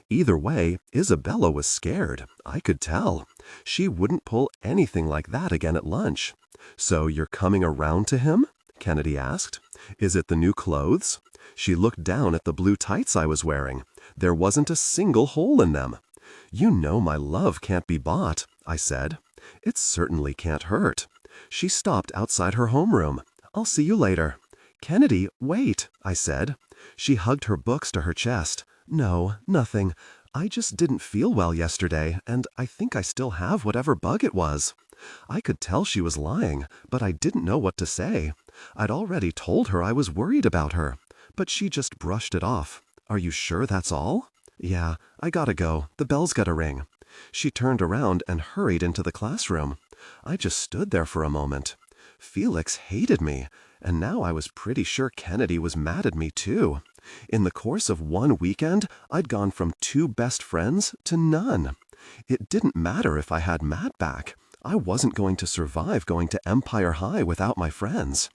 Either way, Isabella was scared. I could tell. She wouldn't pull anything like that again at lunch. "So you're coming around to him?" Kennedy asked. "Is it the new clothes?" She looked down at the blue tights I was wearing. There wasn't a single hole in them. "You know my love can't be bought," I said. "It certainly can't hurt." She stopped outside her homeroom. "I'll see you later." "Kennedy, wait," I said. She hugged her books to her chest. "No, nothing. I just didn't feel well yesterday, and I think I still have whatever bug it was." I could tell she was lying, but I didn't know what to say. I'd already told her I was worried about her, but she just brushed it off. "Are you sure that's all?" "Yeah, I gotta go. The bell's gotta ring." She turned around and hurried into the classroom. I just stood there for a moment. Felix hated me, and now I was pretty sure Kennedy was mad at me too. In the course of one weekend, I'd gone from 2 best friends to none. It didn't matter if I had Matt back. I wasn't going to survive going to Empire High without my friends.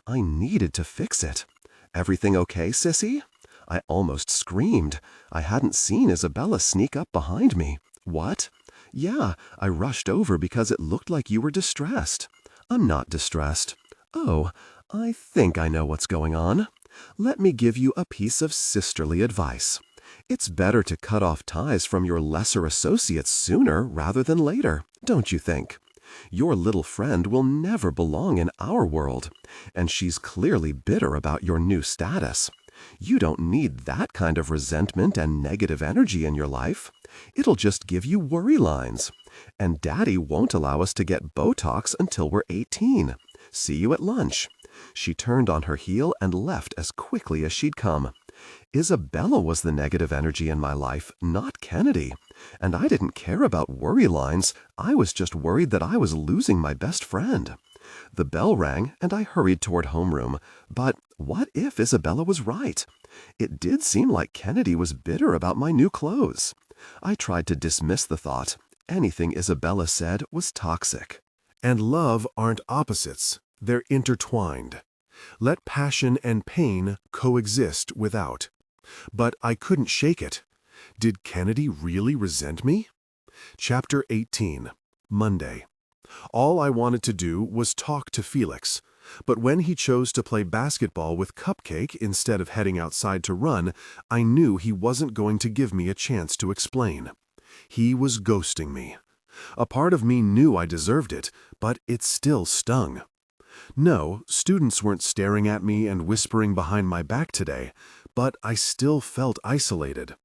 I needed to fix it. "Everything okay, sissy?" I almost screamed. I hadn't seen Isabella sneak up behind me. "What?" "Yeah, I rushed over because it looked like you were distressed." "I'm not distressed." "Oh, I think I know what's going on. Let me give you a piece of sisterly advice. It's better to cut off ties from your lesser associates sooner rather than later, don't you think? Your little friend will never belong in our world, and she's clearly bitter about your new status. You don't need that kind of resentment and negative energy in your life. It'll just give you worry lines. And Daddy won't allow us to get Botox until we're 18. See you at lunch." She turned on her heel and left as quickly as she'd come. Isabella was the negative energy in my life, not Kennedy. And I didn't care about worry lines. I was just worried that I was losing my best friend. The bell rang, and I hurried toward homeroom. But what if Isabella was right? It did seem like Kennedy was bitter about my new clothes. I tried to dismiss the thought. Anything Isabella said was toxic. And love aren't opposites. They're intertwined. Let passion and pain coexist without. But I couldn't shake it. Did Kennedy really resent me? Chapter 18. Monday. All I wanted to do was talk to Felix. But when he chose to play basketball with Cupcake instead of heading outside to run, I knew he wasn't going to give me a chance to explain. He was ghosting me. A part of me knew I deserved it, but it still stung. No, students weren't staring at me and whispering behind my back today, but I still felt isolated.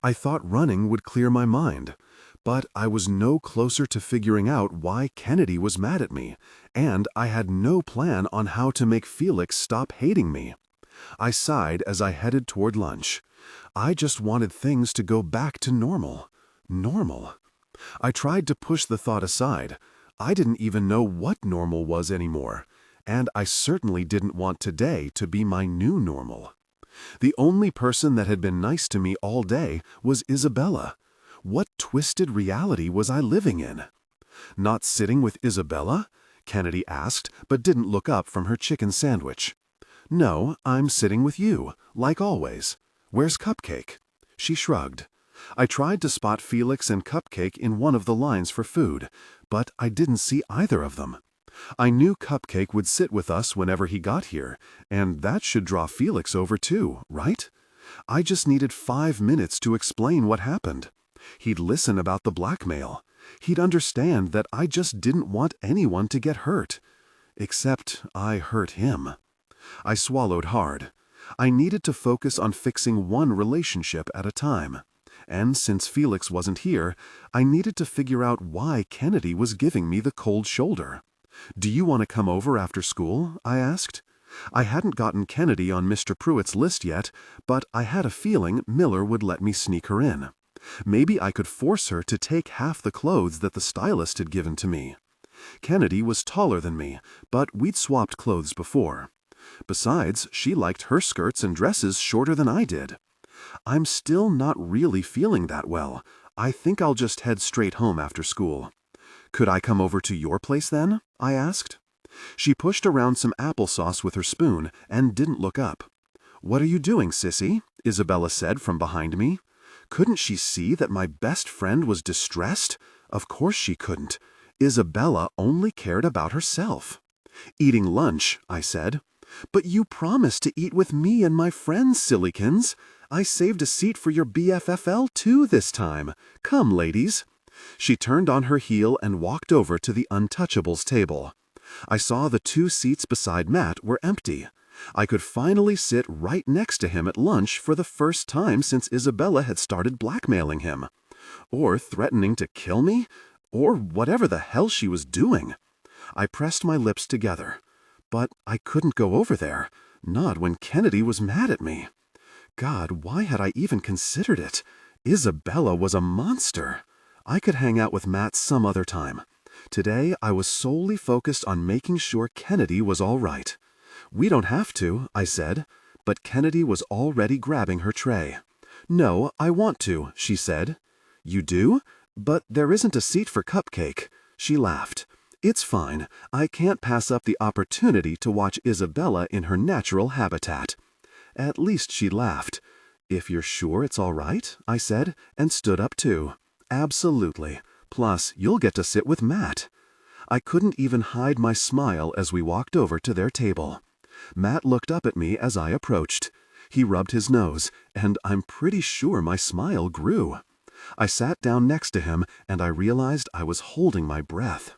I thought running would clear my mind, but I was no closer to figuring out why Kennedy was mad at me, and I had no plan on how to make Felix stop hating me. I sighed as I headed toward lunch. I just wanted things to go back to normal. Normal. I tried to push the thought aside. I didn't even know what normal was anymore, and I certainly didn't want today to be my new normal. The only person that had been nice to me all day was Isabella. What twisted reality was I living in? "Not sitting with Isabella?" Kennedy asked, but didn't look up from her chicken sandwich. "No, I'm sitting with you, like always. Where's Cupcake?" She shrugged. I tried to spot Felix and Cupcake in one of the lines for food, but I didn't see either of them. I knew Cupcake would sit with us whenever he got here, and that should draw Felix over too, right? I just needed 5 minutes to explain what happened. He'd listen about the blackmail. He'd understand that I just didn't want anyone to get hurt. Except I hurt him. I swallowed hard. I needed to focus on fixing one relationship at a time. And since Felix wasn't here, I needed to figure out why Kennedy was giving me the cold shoulder. "Do you want to come over after school?" I asked. I hadn't gotten Kennedy on Mr. Pruitt's list yet, but I had a feeling Miller would let me sneak her in. Maybe I could force her to take half the clothes that the stylist had given to me. Kennedy was taller than me, but we'd swapped clothes before. Besides, she liked her skirts and dresses shorter than I did. I'm still not really feeling that well. I think I'll just head straight home after school. Could I come over to your place then? I asked. She pushed around some applesauce with her spoon and didn't look up. What are you doing, sissy? Isabella said from behind me. Couldn't she see that my best friend was distressed? Of course she couldn't. Isabella only cared about herself. Eating lunch, I said. But you promised to eat with me and my friends, sillykins. I saved a seat for your BFFL too this time. Come, ladies. She turned on her heel and walked over to the Untouchables table. I saw the 2 seats beside Matt were empty. I could finally sit right next to him at lunch for the first time since Isabella had started blackmailing him. Or threatening to kill me? Or whatever the hell she was doing. I pressed my lips together. But I couldn't go over there, not when Kennedy was mad at me. God, why had I even considered it? Isabella was a monster. I could hang out with Matt some other time. Today, I was solely focused on making sure Kennedy was all right. We don't have to, I said, but Kennedy was already grabbing her tray. No, I want to, she said. You do? But there isn't a seat for Cupcake. She laughed. It's fine. I can't pass up the opportunity to watch Isabella in her natural habitat. At least she laughed. If you're sure it's all right, I said, and stood up too. Absolutely. Plus, you'll get to sit with Matt. I couldn't even hide my smile as we walked over to their table. Matt looked up at me as I approached. He rubbed his nose, and I'm pretty sure my smile grew. I sat down next to him, and I realized I was holding my breath.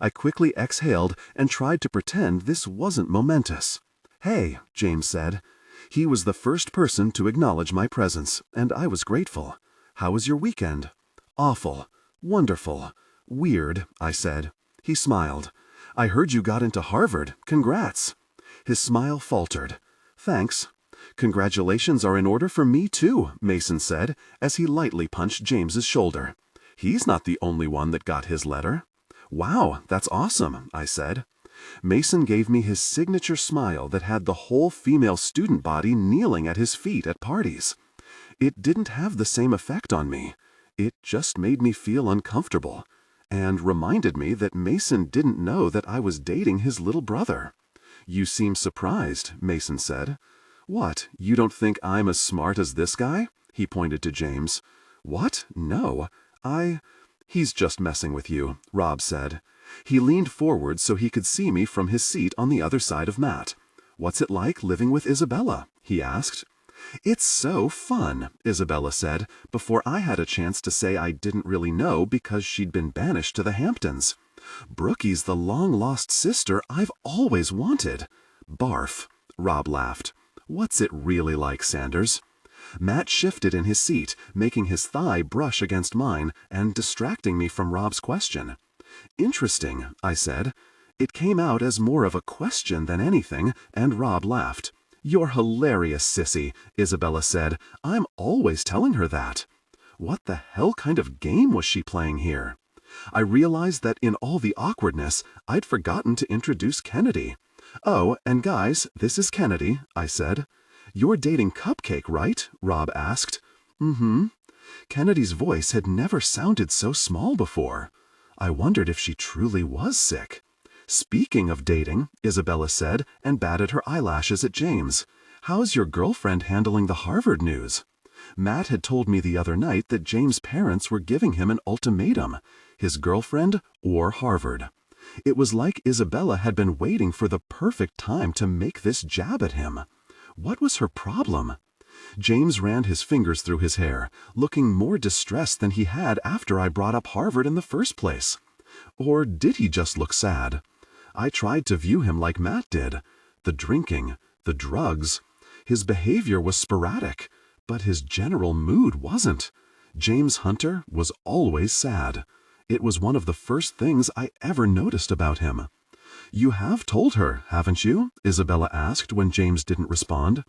I quickly exhaled and tried to pretend this wasn't momentous. Hey, James said. He was the first person to acknowledge my presence, and I was grateful. How was your weekend? Awful. Wonderful. Weird, I said. He smiled. I heard you got into Harvard. Congrats. His smile faltered. Thanks. Congratulations are in order for me too, Mason said, as he lightly punched James's shoulder. He's not the only one that got his letter. Wow, that's awesome, I said. Mason gave me his signature smile that had the whole female student body kneeling at his feet at parties. It didn't have the same effect on me. It just made me feel uncomfortable, and reminded me that Mason didn't know that I was dating his little brother. You seem surprised, Mason said. What, you don't think I'm as smart as this guy? He pointed to James. What? No. He's just messing with you, Rob said. He leaned forward so he could see me from his seat on the other side of Matt. What's it like living with Isabella? He asked. It's so fun, Isabella said, before I had a chance to say I didn't really know because she'd been banished to the Hamptons. Brookie's the long-lost sister I've always wanted. Barf, Rob laughed. What's it really like, Sanders? Matt shifted in his seat, making his thigh brush against mine and distracting me from Rob's question. Interesting, I said. It came out as more of a question than anything, and Rob laughed. You're hilarious, sissy, Isabella said. I'm always telling her that. What the hell kind of game was she playing here? I realized that in all the awkwardness, I'd forgotten to introduce Kennedy. Oh, and guys, this is Kennedy, I said. You're dating Cupcake, right? Rob asked. Mm-hmm. Kennedy's voice had never sounded so small before. I wondered if she truly was sick. Speaking of dating, Isabella said, and batted her eyelashes at James. How's your girlfriend handling the Harvard news? Matt had told me the other night that James' parents were giving him an ultimatum. His girlfriend or Harvard. It was like Isabella had been waiting for the perfect time to make this jab at him. What was her problem? James ran his fingers through his hair, looking more distressed than he had after I brought up Harvard in the first place. Or did he just look sad? I tried to view him like Matt did. The drinking, the drugs. His behavior was sporadic, but his general mood wasn't. James Hunter was always sad. It was one of the first things I ever noticed about him. You have told her, haven't you? Isabella asked when James didn't respond.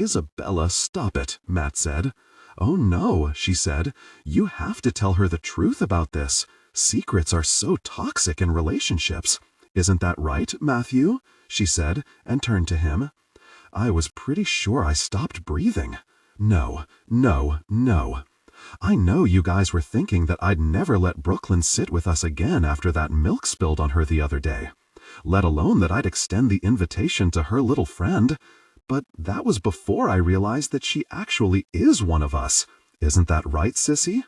Isabella, stop it, Matt said. Oh no, she said. You have to tell her the truth about this. Secrets are so toxic in relationships. Isn't that right, Matthew? She said, and turned to him. I was pretty sure I stopped breathing. No, no, no. I know you guys were thinking that I'd never let Brooklyn sit with us again after that milk spilled on her the other day, let alone that I'd extend the invitation to her little friend. But that was before I realized that she actually is one of us. Isn't that right, Sissy?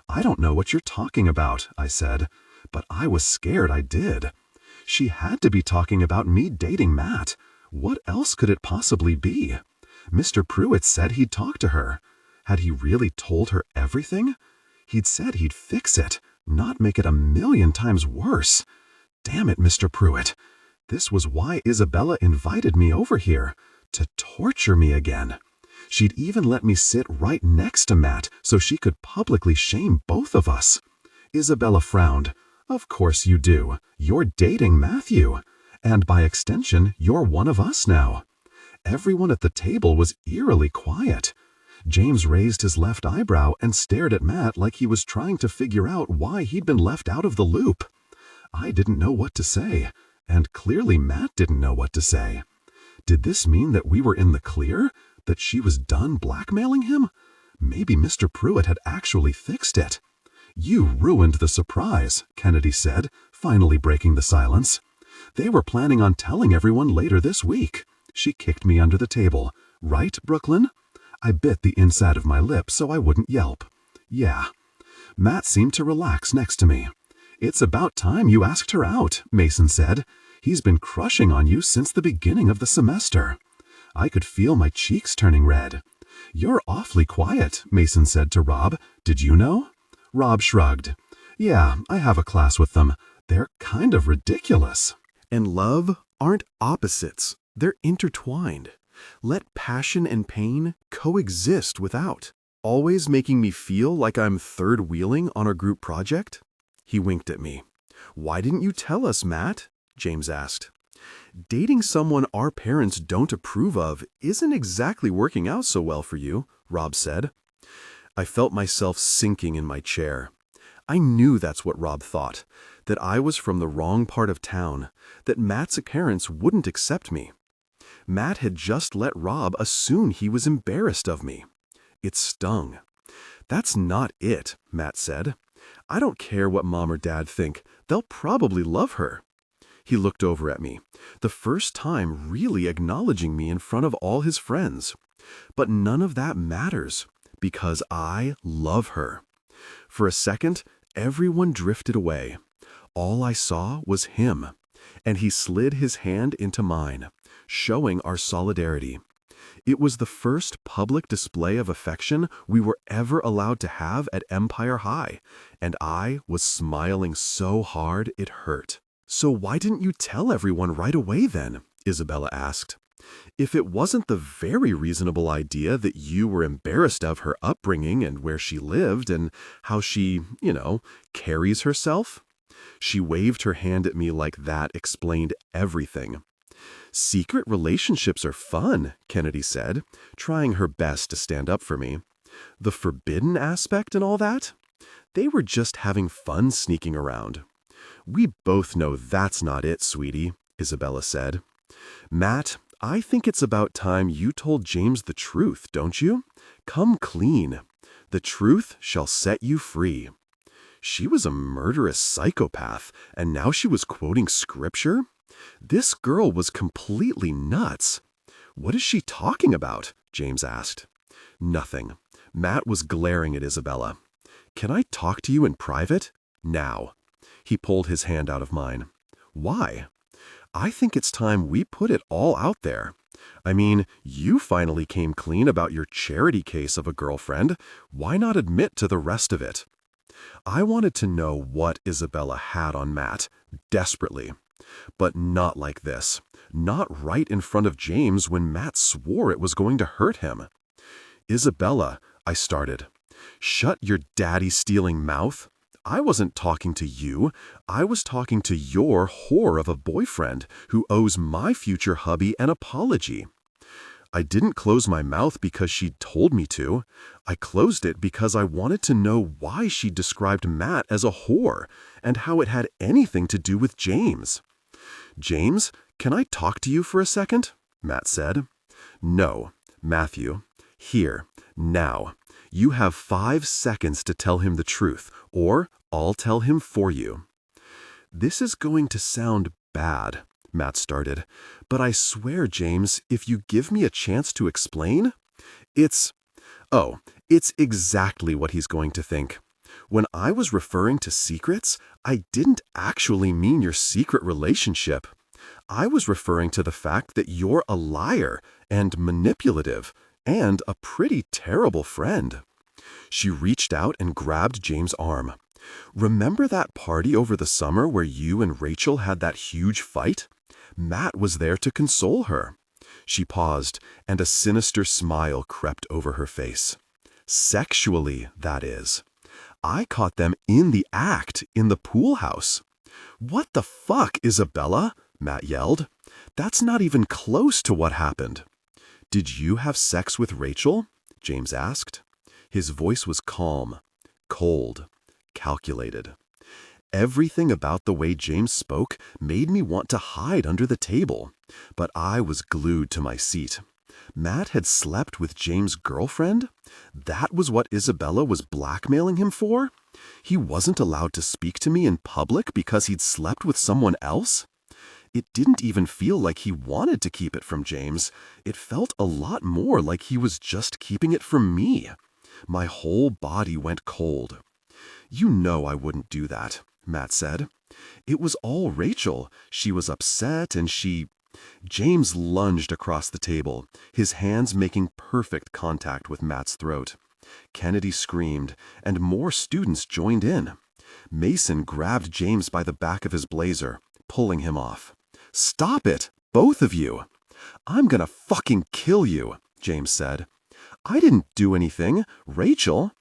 I don't know what you're talking about, I said, but I was scared I did. She had to be talking about me dating Matt. What else could it possibly be? Mr. Pruitt said he'd talk to her. Had he really told her everything? He'd said he'd fix it, not make it 1,000,000 times worse. Damn it, Mr. Pruitt. This was why Isabella invited me over here, to torture me again. She'd even let me sit right next to Matt so she could publicly shame both of us. Isabella frowned. Of course you do. You're dating Matthew. And by extension, you're one of us now. Everyone at the table was eerily quiet. James raised his left eyebrow and stared at Matt like he was trying to figure out why he'd been left out of the loop. I didn't know what to say, and clearly Matt didn't know what to say. Did this mean that we were in the clear? That she was done blackmailing him? Maybe Mr. Pruitt had actually fixed it. You ruined the surprise, Kennedy said, finally breaking the silence. They were planning on telling everyone later this week. She kicked me under the table. Right, Brooklyn? I bit the inside of my lip so I wouldn't yelp. Yeah. Matt seemed to relax next to me. It's about time you asked her out, Mason said. He's been crushing on you since the beginning of the semester. I could feel my cheeks turning red. You're awfully quiet, Mason said to Rob. Did you know? Rob shrugged. Yeah, I have a class with them. They're kind of ridiculous. And love aren't opposites. They're intertwined. Let passion and pain coexist without. Always making me feel like I'm third-wheeling on our group project? He winked at me. Why didn't you tell us, Matt? James asked. Dating someone our parents don't approve of isn't exactly working out so well for you, Rob said. I felt myself sinking in my chair. I knew that's what Rob thought, that I was from the wrong part of town, that Matt's parents wouldn't accept me. Matt had just let Rob assume he was embarrassed of me. It stung. That's not it, Matt said. I don't care what Mom or Dad think. They'll probably love her. He looked over at me, the first time really acknowledging me in front of all his friends. But none of that matters, because I love her. For a second, everyone drifted away. All I saw was him, and he slid his hand into mine, showing our solidarity. It was the first public display of affection we were ever allowed to have at Empire High, and I was smiling so hard it hurt. So why didn't you tell everyone right away then? Isabella asked. If it wasn't the very reasonable idea that you were embarrassed of her upbringing and where she lived and how she, carries herself? She waved her hand at me like that explained everything. Secret relationships are fun, Kennedy said, trying her best to stand up for me. The forbidden aspect and all that? They were just having fun sneaking around. We both know that's not it, sweetie, Isabella said. Matt, I think it's about time you told James the truth, don't you? Come clean. The truth shall set you free. She was a murderous psychopath, and now she was quoting scripture? This girl was completely nuts. What is she talking about? James asked. Nothing. Matt was glaring at Isabella. Can I talk to you in private? Now. He pulled his hand out of mine. Why? I think it's time we put it all out there. I mean, you finally came clean about your charity case of a girlfriend. Why not admit to the rest of it? I wanted to know what Isabella had on Matt, desperately. But not like this. Not right in front of James when Matt swore it was going to hurt him. Isabella, I started. Shut your daddy-stealing mouth. I wasn't talking to you. I was talking to your whore of a boyfriend who owes my future hubby an apology. I didn't close my mouth because she'd told me to. I closed it because I wanted to know why she described Matt as a whore and how it had anything to do with James. James, can I talk to you for a second? Matt said. No, Matthew. Here, now. You have 5 seconds to tell him the truth, or I'll tell him for you. This is going to sound bad, Matt started, but I swear, James, if you give me a chance to explain, it's exactly what he's going to think. When I was referring to secrets, I didn't actually mean your secret relationship. I was referring to the fact that you're a liar and manipulative and a pretty terrible friend. She reached out and grabbed James' arm. Remember that party over the summer where you and Rachel had that huge fight? Matt was there to console her. She paused, and a sinister smile crept over her face. Sexually, that is. I caught them in the act in the pool house. What the fuck, Isabella? Matt yelled. That's not even close to what happened. Did you have sex with Rachel? James asked. His voice was calm, cold, calculated. Everything about the way James spoke made me want to hide under the table, but I was glued to my seat. Matt had slept with James' girlfriend? That was what Isabella was blackmailing him for? He wasn't allowed to speak to me in public because he'd slept with someone else? It didn't even feel like he wanted to keep it from James. It felt a lot more like he was just keeping it from me. My whole body went cold. You know I wouldn't do that, Matt said. It was all Rachel. She was upset and James lunged across the table, his hands making perfect contact with Matt's throat. Kennedy screamed, and more students joined in. Mason grabbed James by the back of his blazer, pulling him off. Stop it, both of you. I'm gonna fucking kill you, James said. I didn't do anything. Rachel.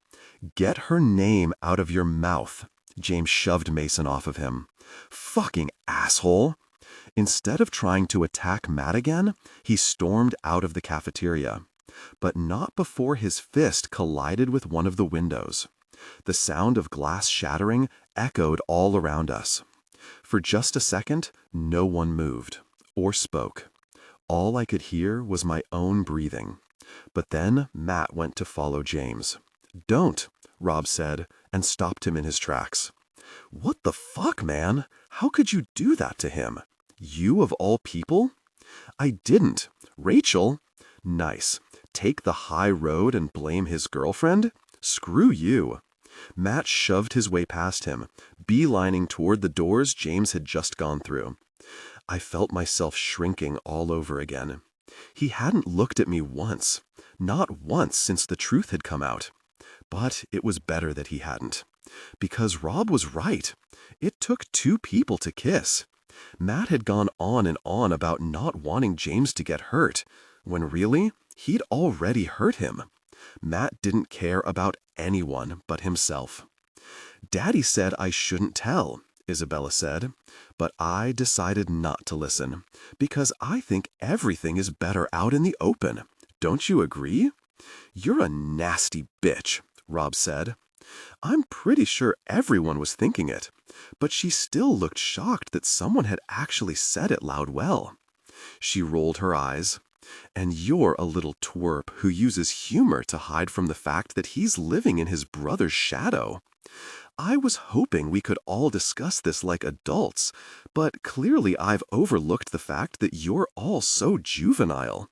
Get her name out of your mouth. James shoved Mason off of him. Fucking asshole. Instead of trying to attack Matt again, he stormed out of the cafeteria. But not before his fist collided with one of the windows. The sound of glass shattering echoed all around us. For just a second, no one moved or spoke. All I could hear was my own breathing. But then Matt went to follow James. Don't, Rob said, and stopped him in his tracks. What the fuck, man? How could you do that to him? You of all people? I didn't. Rachel? Nice. Take the high road and blame his girlfriend? Screw you. Matt shoved his way past him, beelining toward the doors James had just gone through. I felt myself shrinking all over again. He hadn't looked at me once. Not once since the truth had come out. But it was better that he hadn't. Because Rob was right. It took 2 people to kiss. Matt had gone on and on about not wanting James to get hurt, when really, he'd already hurt him. Matt didn't care about anyone but himself. Daddy said I shouldn't tell, Isabella said, but I decided not to listen, because I think everything is better out in the open. Don't you agree? You're a nasty bitch, Rob said. I'm pretty sure everyone was thinking it, but she still looked shocked that someone had actually said it loud well. She rolled her eyes. And you're a little twerp who uses humor to hide from the fact that he's living in his brother's shadow. I was hoping we could all discuss this like adults, but clearly I've overlooked the fact that you're all so juvenile.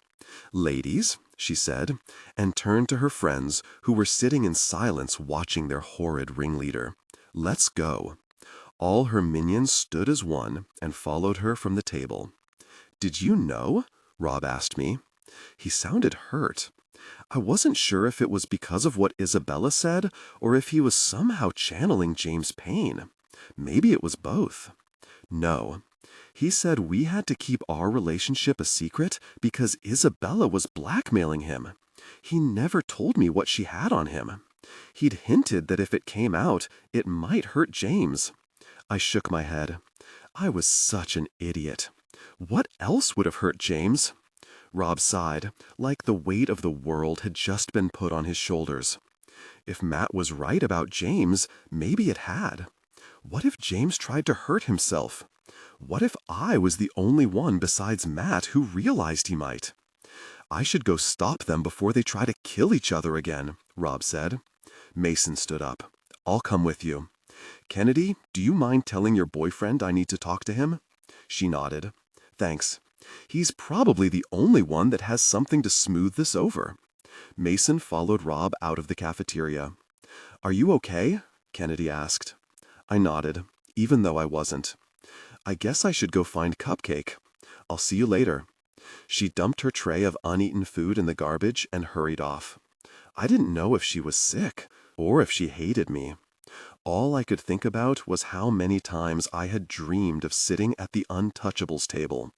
Ladies, she said, and turned to her friends who were sitting in silence watching their horrid ringleader. Let's go. All her minions stood as one and followed her from the table. Did you know? Rob asked me. He sounded hurt. I wasn't sure if it was because of what Isabella said or if he was somehow channeling James' pain. Maybe it was both. No. He said we had to keep our relationship a secret because Isabella was blackmailing him. He never told me what she had on him. He'd hinted that if it came out, it might hurt James. I shook my head. I was such an idiot. What else would have hurt James? Rob sighed, like the weight of the world had just been put on his shoulders. If Matt was right about James, maybe it had. What if James tried to hurt himself? What if I was the only one besides Matt who realized he might? I should go stop them before they try to kill each other again, Rob said. Mason stood up. I'll come with you. Kennedy, do you mind telling your boyfriend I need to talk to him? She nodded. Thanks. He's probably the only one that has something to smooth this over. Mason followed Rob out of the cafeteria. Are you okay? Kennedy asked. I nodded, even though I wasn't. I guess I should go find Cupcake. I'll see you later. She dumped her tray of uneaten food in the garbage and hurried off. I didn't know if she was sick or if she hated me. All I could think about was how many times I had dreamed of sitting at the Untouchables table.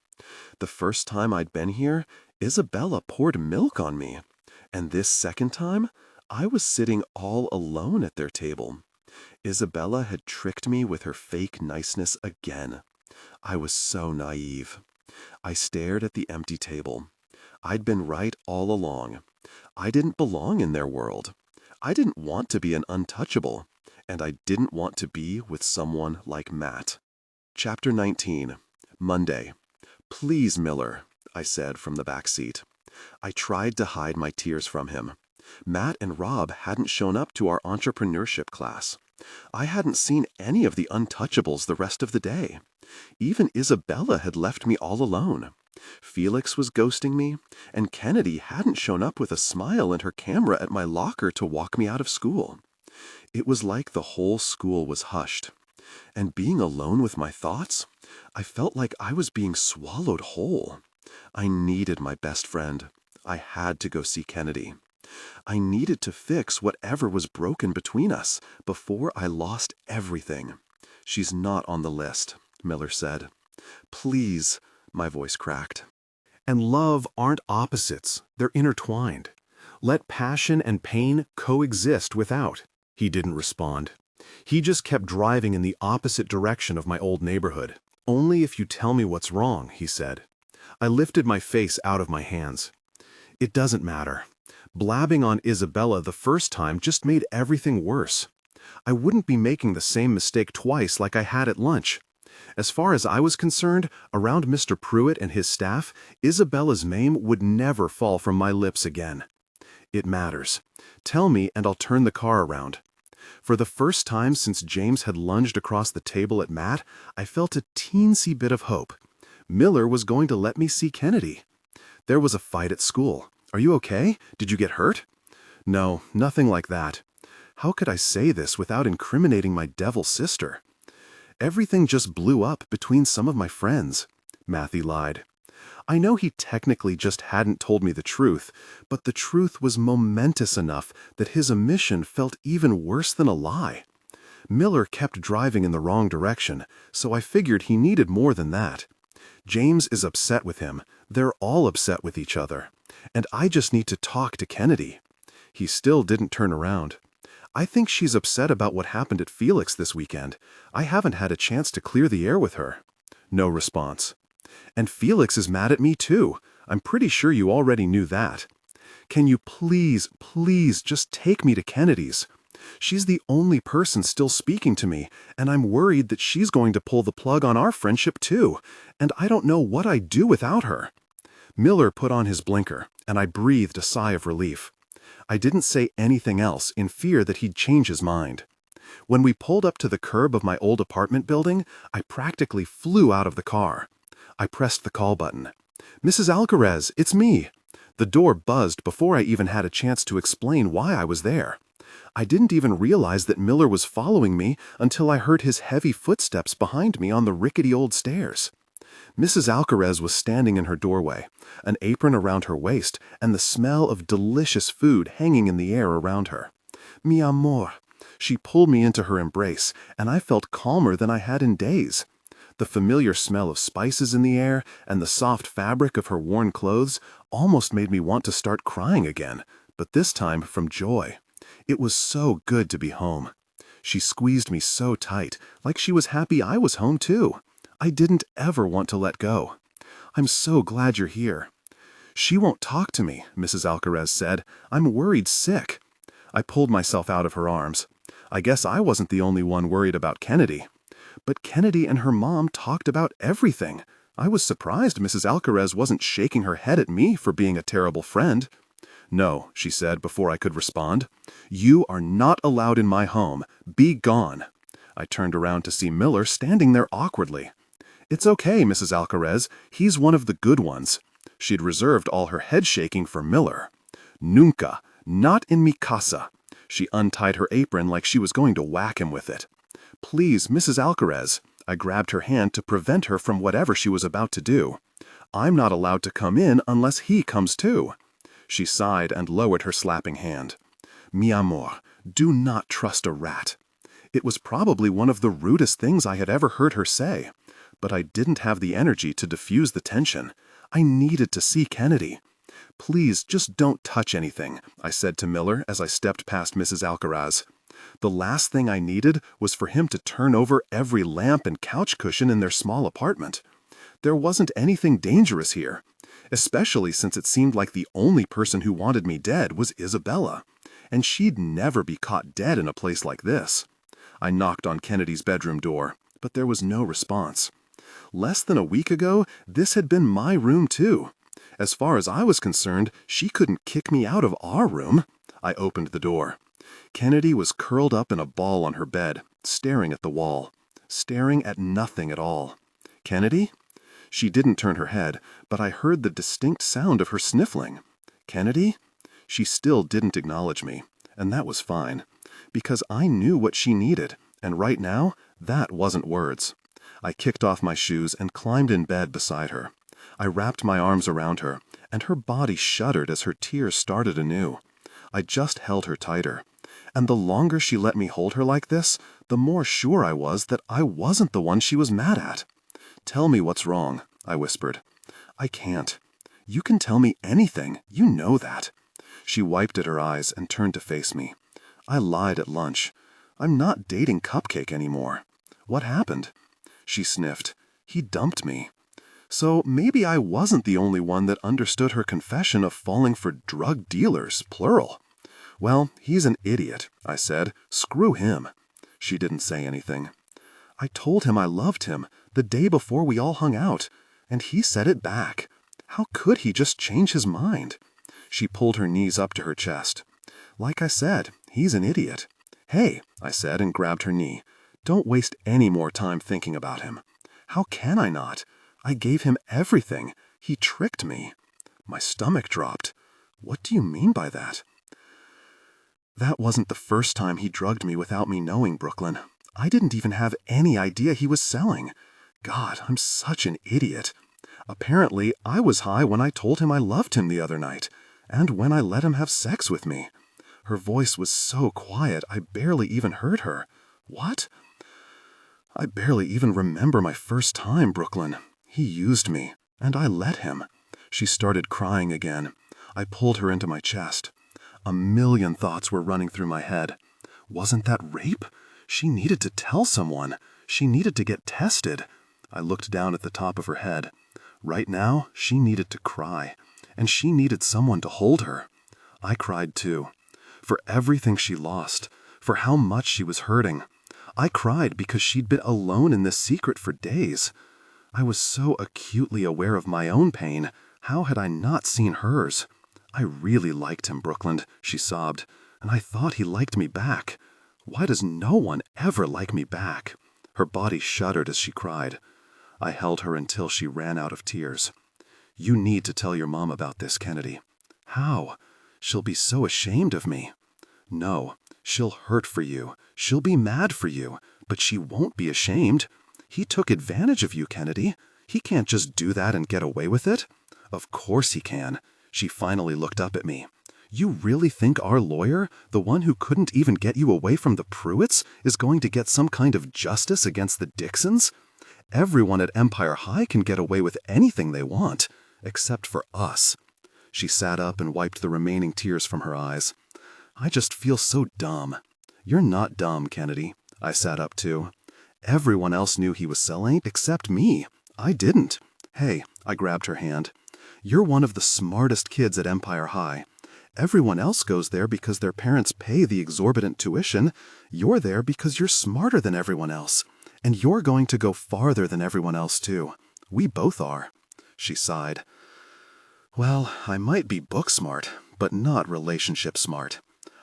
The first time I'd been here, Isabella poured milk on me. And this second time, I was sitting all alone at their table. Isabella had tricked me with her fake niceness again. I was so naive. I stared at the empty table. I'd been right all along. I didn't belong in their world. I didn't want to be an untouchable, and I didn't want to be with someone like Matt. Chapter 19. Monday. Please, Miller, I said from the back seat. I tried to hide my tears from him. Matt and Rob hadn't shown up to our entrepreneurship class. I hadn't seen any of the Untouchables the rest of the day. Even Isabella had left me all alone. Felix was ghosting me, and Kennedy hadn't shown up with a smile and her camera at my locker to walk me out of school. It was like the whole school was hushed. And being alone with my thoughts, I felt like I was being swallowed whole. I needed my best friend. I had to go see Kennedy. I needed to fix whatever was broken between us before I lost everything. She's not on the list, Miller said. Please, my voice cracked. And love aren't opposites, they're intertwined. Let passion and pain coexist without. He didn't respond. He just kept driving in the opposite direction of my old neighborhood. Only if you tell me what's wrong, he said. I lifted my face out of my hands. It doesn't matter. Blabbing on Isabella the first time just made everything worse. I wouldn't be making the same mistake twice like I had at lunch. As far as I was concerned, around Mr. Pruitt and his staff, Isabella's name would never fall from my lips again. It matters. Tell me and I'll turn the car around. For the first time since James had lunged across the table at Matt, I felt a teensy bit of hope. Miller was going to let me see Kennedy. There was a fight at school. Are you okay? Did you get hurt? No, nothing like that. How could I say this without incriminating my devil sister? Everything just blew up between some of my friends. Matthew lied. I know he technically just hadn't told me the truth, but the truth was momentous enough that his omission felt even worse than a lie. Miller kept driving in the wrong direction, so I figured he needed more than that. James is upset with him. They're all upset with each other. And I just need to talk to Kennedy. He still didn't turn around. I think she's upset about what happened at Felix this weekend. I haven't had a chance to clear the air with her. No response. And Felix is mad at me too. I'm pretty sure you already knew that. Can you please, please just take me to Kennedy's? She's the only person still speaking to me, and I'm worried that she's going to pull the plug on our friendship too, and I don't know what I'd do without her. Miller put on his blinker, and I breathed a sigh of relief. I didn't say anything else in fear that he'd change his mind. When we pulled up to the curb of my old apartment building, I practically flew out of the car. I pressed the call button. Mrs. Alcarez, it's me. The door buzzed before I even had a chance to explain why I was there. I didn't even realize that Miller was following me until I heard his heavy footsteps behind me on the rickety old stairs. Mrs. Alcarez was standing in her doorway, an apron around her waist and the smell of delicious food hanging in the air around her. Mi amor. She pulled me into her embrace, and I felt calmer than I had in days. The familiar smell of spices in the air and the soft fabric of her worn clothes almost made me want to start crying again, but this time from joy. It was so good to be home. She squeezed me so tight, like she was happy I was home too. I didn't ever want to let go. I'm so glad you're here. "She won't talk to me," Mrs. Alcaraz said. "I'm worried sick." I pulled myself out of her arms. I guess I wasn't the only one worried about Kennedy. But Kennedy and her mom talked about everything. I was surprised Mrs. Alcaraz wasn't shaking her head at me for being a terrible friend. "No," she said before I could respond. "You are not allowed in my home. Be gone." I turned around to see Miller standing there awkwardly. "It's okay, Mrs. Alcaraz. He's one of the good ones." She'd reserved all her head shaking for Miller. "Nunca. Not in mi casa." She untied her apron like she was going to whack him with it. "Please, Mrs. Alcaraz." I grabbed her hand to prevent her from whatever she was about to do. "I'm not allowed to come in unless he comes too." She sighed and lowered her slapping hand. "Mi amor, do not trust a rat." It was probably one of the rudest things I had ever heard her say. But I didn't have the energy to diffuse the tension. I needed to see Kennedy. "Please, just don't touch anything," I said to Miller as I stepped past Mrs. Alcaraz. The last thing I needed was for him to turn over every lamp and couch cushion in their small apartment. There wasn't anything dangerous here, especially since it seemed like the only person who wanted me dead was Isabella, and she'd never be caught dead in a place like this. I knocked on Kennedy's bedroom door, but there was no response. Less than a week ago, this had been my room too. As far as I was concerned, she couldn't kick me out of our room. I opened the door. Kennedy was curled up in a ball on her bed, staring at the wall, staring at nothing at all. "Kennedy?" She didn't turn her head, but I heard the distinct sound of her sniffling. "Kennedy?" She still didn't acknowledge me, and that was fine, because I knew what she needed, and right now, that wasn't words. I kicked off my shoes and climbed in bed beside her. I wrapped my arms around her, and her body shuddered as her tears started anew. I just held her tighter. And the longer she let me hold her like this, the more sure I was that I wasn't the one she was mad at. "Tell me what's wrong," I whispered. "I can't." "You can tell me anything. You know that." She wiped at her eyes and turned to face me. "I lied at lunch. I'm not dating Cupcake anymore." "What happened?" She sniffed. "He dumped me." So maybe I wasn't the only one that understood her confession of falling for drug dealers, plural. "Well, he's an idiot," I said. "Screw him." She didn't say anything. "I told him I loved him the day before we all hung out, and he said it back. How could he just change his mind?" She pulled her knees up to her chest. "Like I said, he's an idiot." "Hey," I said and grabbed her knee. "Don't waste any more time thinking about him." "How can I not? I gave him everything. He tricked me." My stomach dropped. "What do you mean by that?" "That wasn't the first time he drugged me without me knowing, Brooklyn. I didn't even have any idea he was selling. God, I'm such an idiot. Apparently, I was high when I told him I loved him the other night, and when I let him have sex with me." Her voice was so quiet I barely even heard her. "What?" "I barely even remember my first time, Brooklyn. He used me, and I let him." She started crying again. I pulled her into my chest. A million thoughts were running through my head. Wasn't that rape? She needed to tell someone. She needed to get tested. I looked down at the top of her head. Right now, she needed to cry, and she needed someone to hold her. I cried too. For everything she lost, for how much she was hurting. I cried because she'd been alone in this secret for days. I was so acutely aware of my own pain. How had I not seen hers? "I really liked him, Brooklyn," she sobbed, "and I thought he liked me back. Why does no one ever like me back?" Her body shuddered as she cried. I held her until she ran out of tears. "You need to tell your mom about this, Kennedy." "How? She'll be so ashamed of me." "No, she'll hurt for you. She'll be mad for you, but she won't be ashamed. He took advantage of you, Kennedy. He can't just do that and get away with it." "Of course he can." She finally looked up at me. "You really think our lawyer, the one who couldn't even get you away from the Pruitts, is going to get some kind of justice against the Dixons? Everyone at Empire High can get away with anything they want, except for us." She sat up and wiped the remaining tears from her eyes. "I just feel so dumb." "You're not dumb, Kennedy." I sat up too. "Everyone else knew he was selling except me. I didn't." "Hey," I grabbed her hand. You're one of the smartest kids at Empire High. Everyone else goes there because their parents pay the exorbitant tuition. You're there because you're smarter than everyone else. And you're going to go farther than everyone else, too. We both are." She sighed. "Well, I might be book smart, but not relationship smart.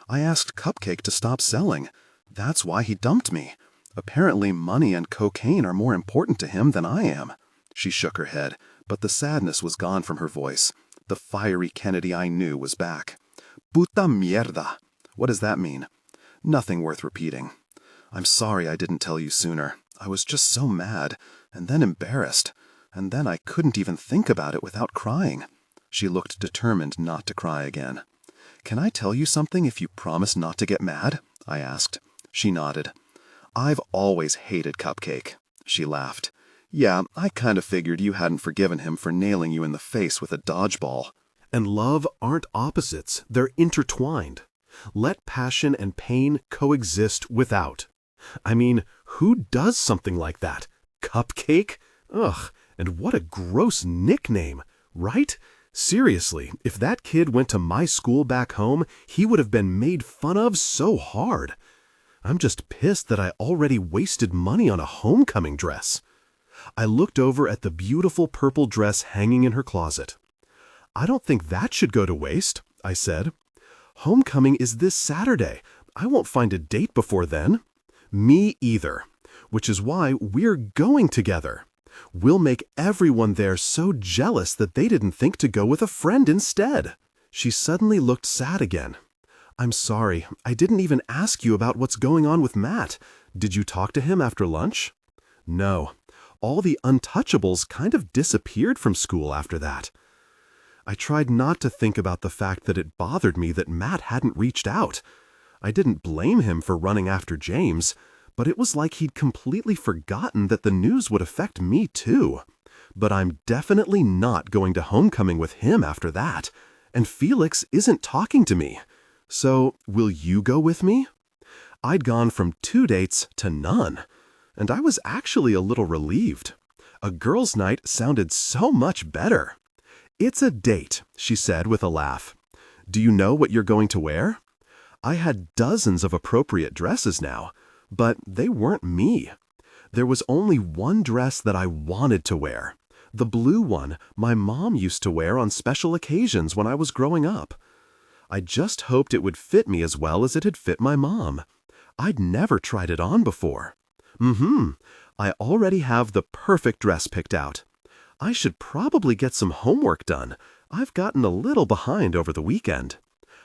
I asked Cupcake to stop selling. That's why he dumped me. Apparently money and cocaine are more important to him than I am." She shook her head, but the sadness was gone from her voice. The fiery Kennedy I knew was back. "Puta mierda." What does that mean? Nothing worth repeating. "I'm sorry I didn't tell you sooner. I was just so mad, and then embarrassed, and then I couldn't even think about it without crying." She looked determined not to cry again. "Can I tell you something if you promise not to get mad?" I asked. She nodded. "I've always hated Cupcake." She laughed. "Yeah, I kind of figured you hadn't forgiven him for nailing you in the face with a dodgeball." And love aren't opposites, they're intertwined. Let passion and pain coexist without. I mean, who does something like that? Cupcake? Ugh, and what a gross nickname, right? Seriously, if that kid went to my school back home, he would have been made fun of so hard. I'm just pissed that I already wasted money on a homecoming dress. I looked over at the beautiful purple dress hanging in her closet. "I don't think that should go to waste," I said. "Homecoming is this Saturday. I won't find a date before then." "Me either. Which is why we're going together. We'll make everyone there so jealous that they didn't think to go with a friend instead." She suddenly looked sad again. "I'm sorry, I didn't even ask you about what's going on with Matt. Did you talk to him after lunch?" "No. All the untouchables kind of disappeared from school after that." I tried not to think about the fact that it bothered me that Matt hadn't reached out. I didn't blame him for running after James, but it was like he'd completely forgotten that the news would affect me too. But I'm definitely not going to homecoming with him after that, and Felix isn't talking to me. So, will you go with me? I'd gone from 2 dates to none, and I was actually a little relieved. A girls' night sounded so much better. "It's a date," she said with a laugh. "Do you know what you're going to wear?" I had dozens of appropriate dresses now, but they weren't me. There was only one dress that I wanted to wear, the blue one my mom used to wear on special occasions when I was growing up. I just hoped it would fit me as well as it had fit my mom. I'd never tried it on before. I already have the perfect dress picked out. I should probably get some homework done. I've gotten a little behind over the weekend.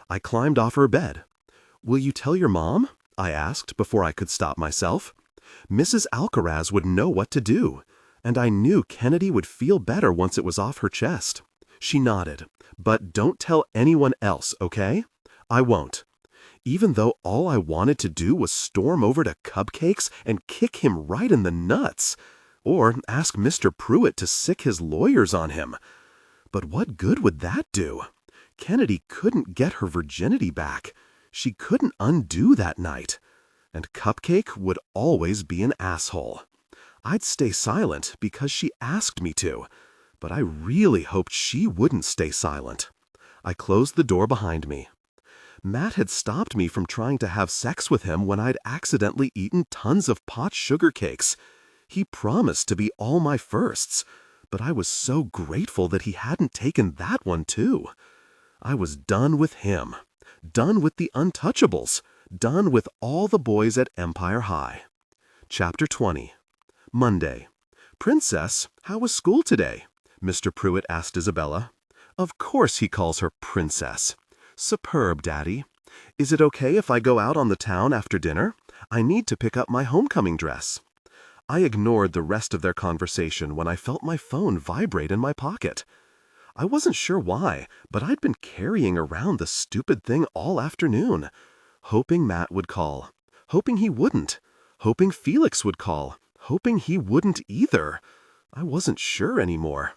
I climbed off her bed. "Will you tell your mom?" I asked before I could stop myself. Mrs. Alcaraz would know what to do, and I knew Kennedy would feel better once it was off her chest. She nodded. "But don't tell anyone else, okay?" "I won't." Even though all I wanted to do was storm over to Cupcakes and kick him right in the nuts, or ask Mr. Pruitt to sick his lawyers on him. But what good would that do? Kennedy couldn't get her virginity back. She couldn't undo that night. And Cupcake would always be an asshole. I'd stay silent because she asked me to, but I really hoped she wouldn't stay silent. I closed the door behind me. Matt had stopped me from trying to have sex with him when I'd accidentally eaten tons of pot sugar cakes. He promised to be all my firsts, but I was so grateful that he hadn't taken that one too. I was done with him. Done with the untouchables. Done with all the boys at Empire High. Chapter 20. Monday. "Princess, how was school today?" Mr. Pruitt asked Isabella. Of course he calls her Princess. "Superb, Daddy. Is it okay if I go out on the town after dinner? I need to pick up my homecoming dress." I ignored the rest of their conversation when I felt my phone vibrate in my pocket. I wasn't sure why, but I'd been carrying around the stupid thing all afternoon, hoping Matt would call, hoping he wouldn't, hoping Felix would call, hoping he wouldn't either. I wasn't sure anymore.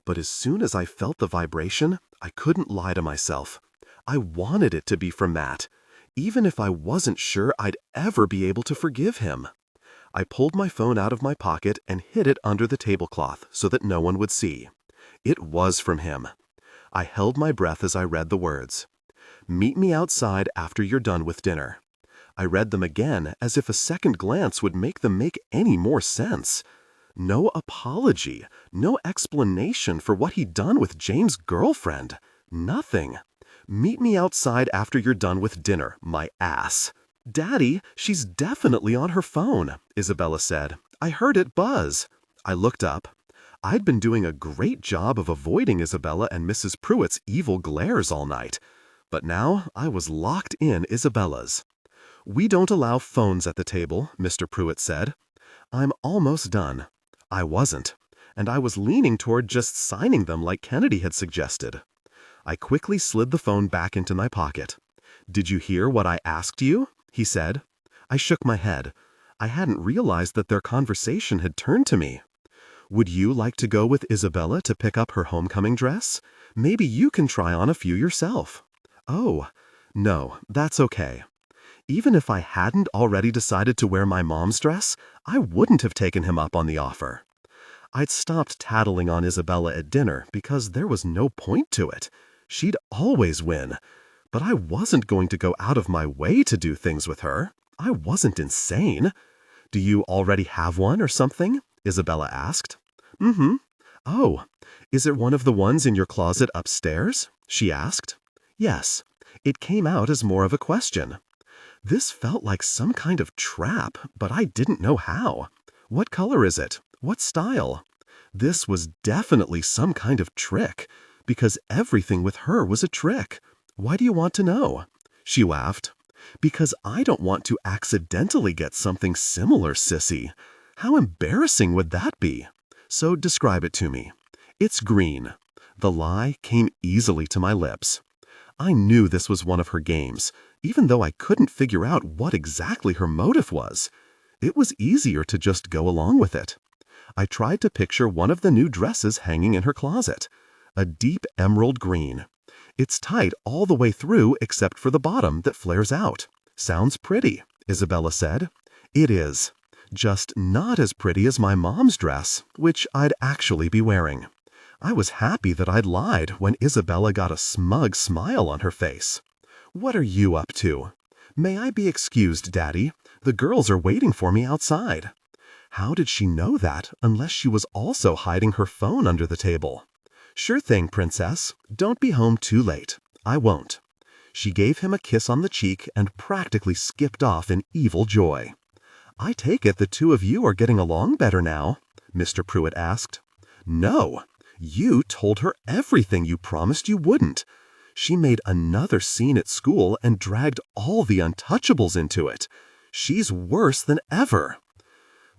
But as soon as I felt the vibration, I couldn't lie to myself. I wanted it to be from Matt, even if I wasn't sure I'd ever be able to forgive him. I pulled my phone out of my pocket and hid it under the tablecloth so that no one would see. It was from him. I held my breath as I read the words. Meet me outside after you're done with dinner. I read them again as if a second glance would make them make any more sense. No apology, no explanation for what he'd done with James' girlfriend. Nothing. Meet me outside after you're done with dinner, my ass. Daddy, she's definitely on her phone, Isabella said. I heard it buzz. I looked up. I'd been doing a great job of avoiding Isabella and Mrs. Pruitt's evil glares all night. But now I was locked in Isabella's. We don't allow phones at the table, Mr. Pruitt said. I'm almost done. I wasn't, and I was leaning toward just signing them like Kennedy had suggested. I quickly slid the phone back into my pocket. Did you hear what I asked you? He said. I shook my head. I hadn't realized that their conversation had turned to me. Would you like to go with Isabella to pick up her homecoming dress? Maybe you can try on a few yourself. Oh, no, that's okay. Even if I hadn't already decided to wear my mom's dress, I wouldn't have taken him up on the offer. I'd stopped tattling on Isabella at dinner because there was no point to it. She'd always win. But I wasn't going to go out of my way to do things with her. I wasn't insane. Do you already have one or something? Isabella asked. Mm-hmm. Oh, is it one of the ones in your closet upstairs? She asked. Yes. It came out as more of a question. This felt like some kind of trap, but I didn't know how. What color is it? What style? This was definitely some kind of trick, because everything with her was a trick. Why do you want to know? She laughed. Because I don't want to accidentally get something similar, sissy. How embarrassing would that be? So describe it to me. It's green. The lie came easily to my lips. I knew this was one of her games, even though I couldn't figure out what exactly her motive was. It was easier to just go along with it. I tried to picture one of the new dresses hanging in her closet. A deep emerald green. It's tight all the way through except for the bottom that flares out. Sounds pretty, Isabella said. It is. Just not as pretty as my mom's dress, which I'd actually be wearing. I was happy that I'd lied when Isabella got a smug smile on her face. What are you up to? May I be excused, Daddy? The girls are waiting for me outside. How did she know that unless she was also hiding her phone under the table? Sure thing, Princess. Don't be home too late. I won't. She gave him a kiss on the cheek and practically skipped off in evil joy. I take it the two of you are getting along better now, Mr. Pruitt asked. No. You told her everything you promised you wouldn't. She made another scene at school and dragged all the untouchables into it. She's worse than ever.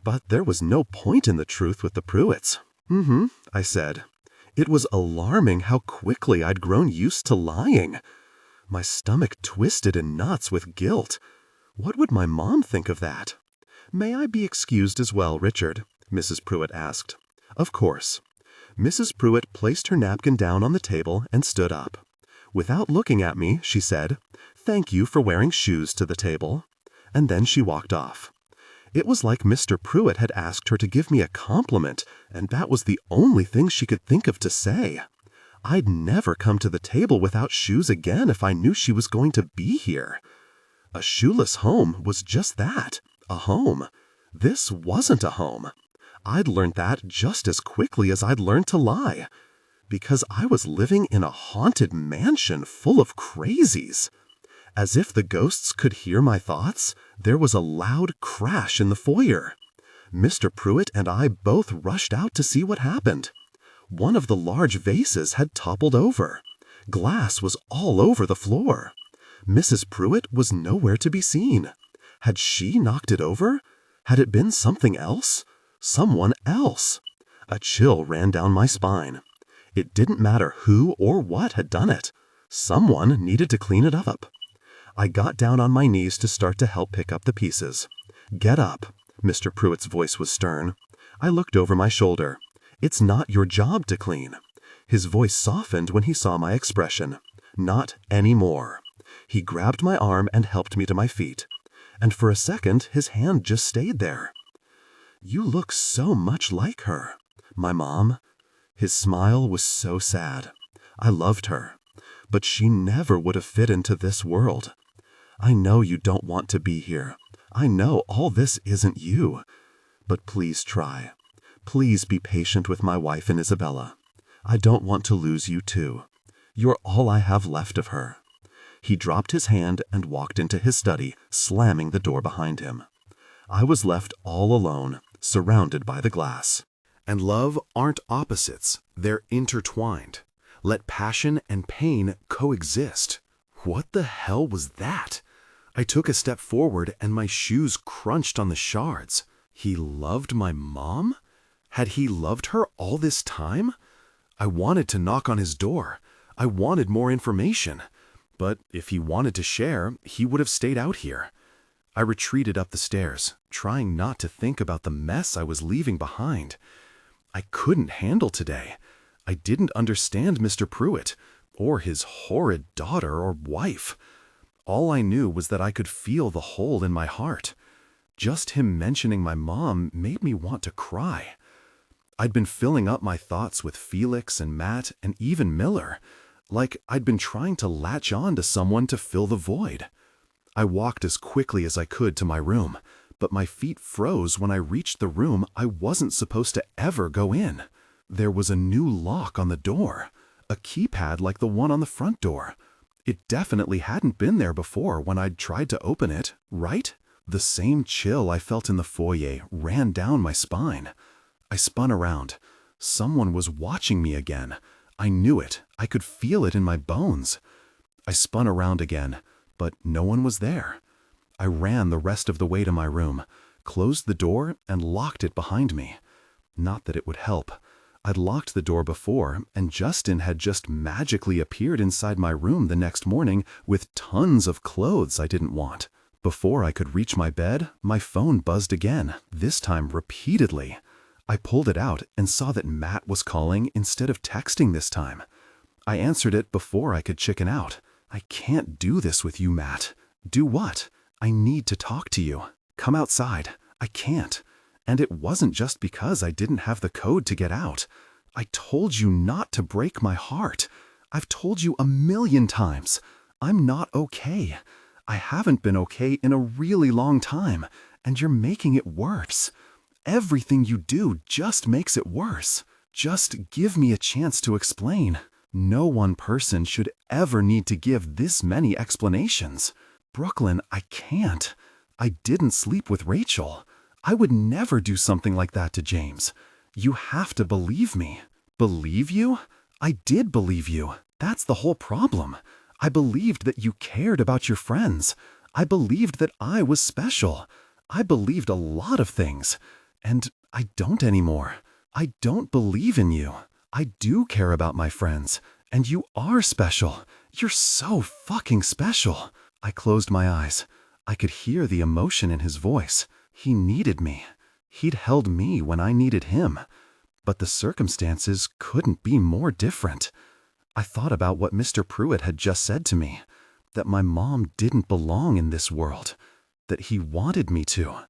But there was no point in the truth with the Pruitts. Mm-hmm, I said. It was alarming how quickly I'd grown used to lying. My stomach twisted in knots with guilt. What would my mom think of that? May I be excused as well, Richard? Mrs. Pruitt asked. Of course. Mrs. Pruitt placed her napkin down on the table and stood up. Without looking at me, she said, "Thank you for wearing shoes to the table." And then she walked off. It was like Mr. Pruitt had asked her to give me a compliment, and that was the only thing she could think of to say. I'd never come to the table without shoes again if I knew she was going to be here. A shoeless home was just that, a home. This wasn't a home. I'd learned that just as quickly as I'd learned to lie. Because I was living in a haunted mansion full of crazies. As if the ghosts could hear my thoughts, there was a loud crash in the foyer. Mr. Pruitt and I both rushed out to see what happened. One of the large vases had toppled over. Glass was all over the floor. Mrs. Pruitt was nowhere to be seen. Had she knocked it over? Had it been something else? Someone else? A chill ran down my spine. It didn't matter who or what had done it. Someone needed to clean it up. I got down on my knees to start to help pick up the pieces. Get up. Mr. Pruitt's voice was stern. I looked over my shoulder. It's not your job to clean. His voice softened when he saw my expression. Not anymore. He grabbed my arm and helped me to my feet. And for a second, his hand just stayed there. You look so much like her. My mom. His smile was so sad. I loved her, but she never would have fit into this world. I know you don't want to be here. I know all this isn't you. But please try. Please be patient with my wife and Isabella. I don't want to lose you too. You're all I have left of her." He dropped his hand and walked into his study, slamming the door behind him. I was left all alone, surrounded by the glass. And love aren't opposites, they're intertwined. Let passion and pain coexist. What the hell was that? I took a step forward and my shoes crunched on the shards. He loved my mom? Had he loved her all this time? I wanted to knock on his door. I wanted more information. But if he wanted to share, he would have stayed out here. I retreated up the stairs, trying not to think about the mess I was leaving behind. I couldn't handle today. I didn't understand Mr. Pruitt, or his horrid daughter or wife. All I knew was that I could feel the hole in my heart. Just him mentioning my mom made me want to cry. I'd been filling up my thoughts with Felix and Matt and even Miller, like I'd been trying to latch on to someone to fill the void. I walked as quickly as I could to my room, but my feet froze when I reached the room I wasn't supposed to ever go in. There was a new lock on the door, a keypad like the one on the front door. It definitely hadn't been there before when I'd tried to open it, right? The same chill I felt in the foyer ran down my spine. I spun around. Someone was watching me again. I knew it. I could feel it in my bones. I spun around again, but no one was there. I ran the rest of the way to my room, closed the door, and locked it behind me. Not that it would help. I'd locked the door before, and Justin had just magically appeared inside my room the next morning with tons of clothes I didn't want. Before I could reach my bed, my phone buzzed again, this time repeatedly. I pulled it out and saw that Matt was calling instead of texting this time. I answered it before I could chicken out. "I can't do this with you, Matt." "Do what?" "I need to talk to you. Come outside." "I can't." And it wasn't just because I didn't have the code to get out. "I told you not to break my heart. I've told you 1,000,000 times. I'm not okay. I haven't been okay in a really long time, and you're making it worse. Everything you do just makes it worse. Just give me a chance to explain. No one person should ever need to give this many explanations. Brooklyn, I can't. I didn't sleep with Rachel. I would never do something like that to James. You have to believe me." "Believe you?" "I did believe you. That's the whole problem. I believed that you cared about your friends. I believed that I was special. I believed a lot of things. And I don't anymore. I don't believe in you. I do care about my friends. And you are special. You're so fucking special." I closed my eyes. I could hear the emotion in his voice. He needed me. He'd held me when I needed him. But the circumstances couldn't be more different. I thought about what Mr. Pruitt had just said to me, that my mom didn't belong in this world, that he wanted me to.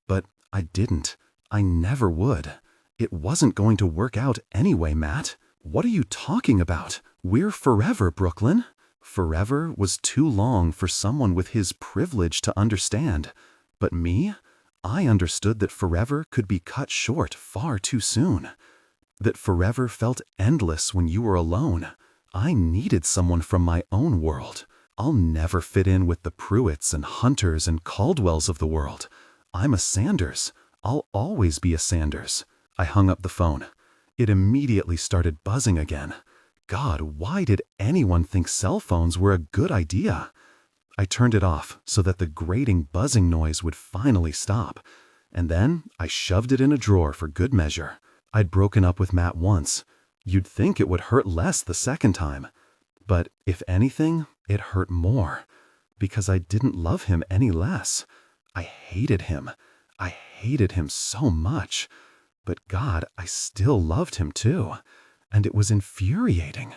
But I didn't. I never would. It wasn't going to work out anyway, Matt. "What are you talking about? We're forever, Brooklyn." Forever was too long for someone with his privilege to understand. But me? I understood that forever could be cut short far too soon. That forever felt endless when you were alone. I needed someone from my own world. I'll never fit in with the Pruitts and Hunters and Caldwells of the world. I'm a Sanders. I'll always be a Sanders. I hung up the phone. It immediately started buzzing again. God, why did anyone think cell phones were a good idea? I turned it off so that the grating buzzing noise would finally stop. And then I shoved it in a drawer for good measure. I'd broken up with Matt once. You'd think it would hurt less the second time. But if anything, it hurt more. Because I didn't love him any less. I hated him. I hated him so much. But God, I still loved him too. And it was infuriating.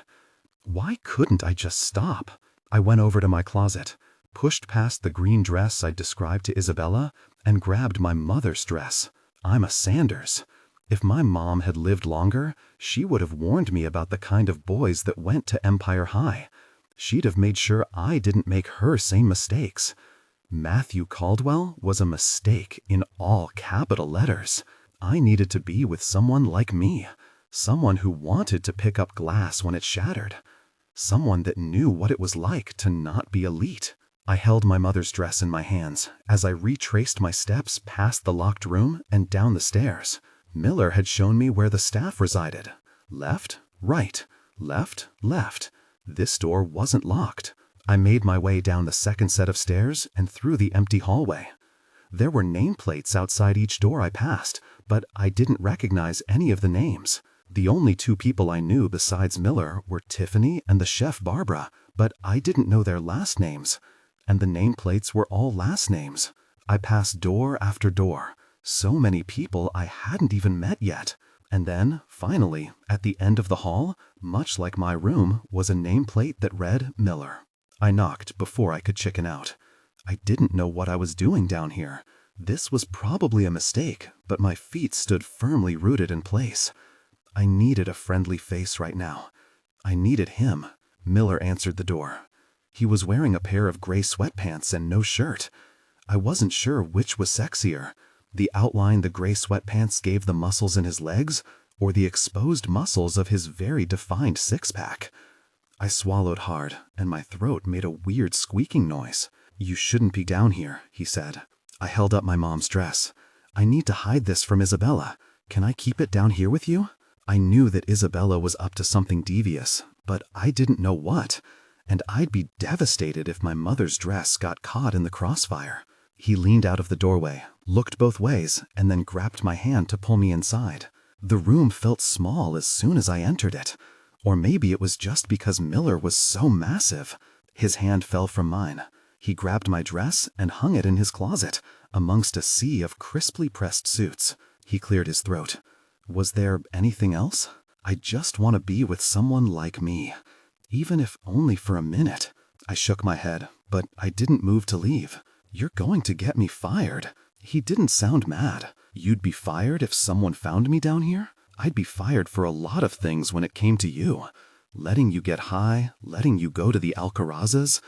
Why couldn't I just stop? I went over to my closet, pushed past the green dress I'd described to Isabella, and grabbed my mother's dress. I'm a Sanders. If my mom had lived longer, she would have warned me about the kind of boys that went to Empire High. She'd have made sure I didn't make her same mistakes. Matthew Caldwell was a mistake in all capital letters. I needed to be with someone like me, someone who wanted to pick up glass when it shattered, someone that knew what it was like to not be elite. I held my mother's dress in my hands as I retraced my steps past the locked room and down the stairs. Miller had shown me where the staff resided. Left, right, left, left. This door wasn't locked. I made my way down the second set of stairs and through the empty hallway. There were nameplates outside each door I passed, but I didn't recognize any of the names. The only two people I knew besides Miller were Tiffany and the chef Barbara, but I didn't know their last names. And the nameplates were all last names. I passed door after door, so many people I hadn't even met yet. And then, finally, at the end of the hall, much like my room, was a nameplate that read Miller. I knocked before I could chicken out. I didn't know what I was doing down here. This was probably a mistake, but my feet stood firmly rooted in place. I needed a friendly face right now. I needed him. Miller answered the door. He was wearing a pair of gray sweatpants and no shirt. I wasn't sure which was sexier, the outline the gray sweatpants gave the muscles in his legs, or the exposed muscles of his very defined six-pack. I swallowed hard, and my throat made a weird squeaking noise. "You shouldn't be down here," he said. I held up my mom's dress. "I need to hide this from Isabella. Can I keep it down here with you?" I knew that Isabella was up to something devious, but I didn't know what. And I'd be devastated if my mother's dress got caught in the crossfire. He leaned out of the doorway, looked both ways, and then grabbed my hand to pull me inside. The room felt small as soon as I entered it. Or maybe it was just because Miller was so massive. His hand fell from mine. He grabbed my dress and hung it in his closet, amongst a sea of crisply pressed suits. He cleared his throat. "Was there anything else? I just want to be with someone like me. Even if only for a minute." I shook my head, but I didn't move to leave. "You're going to get me fired." He didn't sound mad. "You'd be fired if someone found me down here?" "I'd be fired for a lot of things when it came to you. Letting you get high, letting you go to the Alcarazes.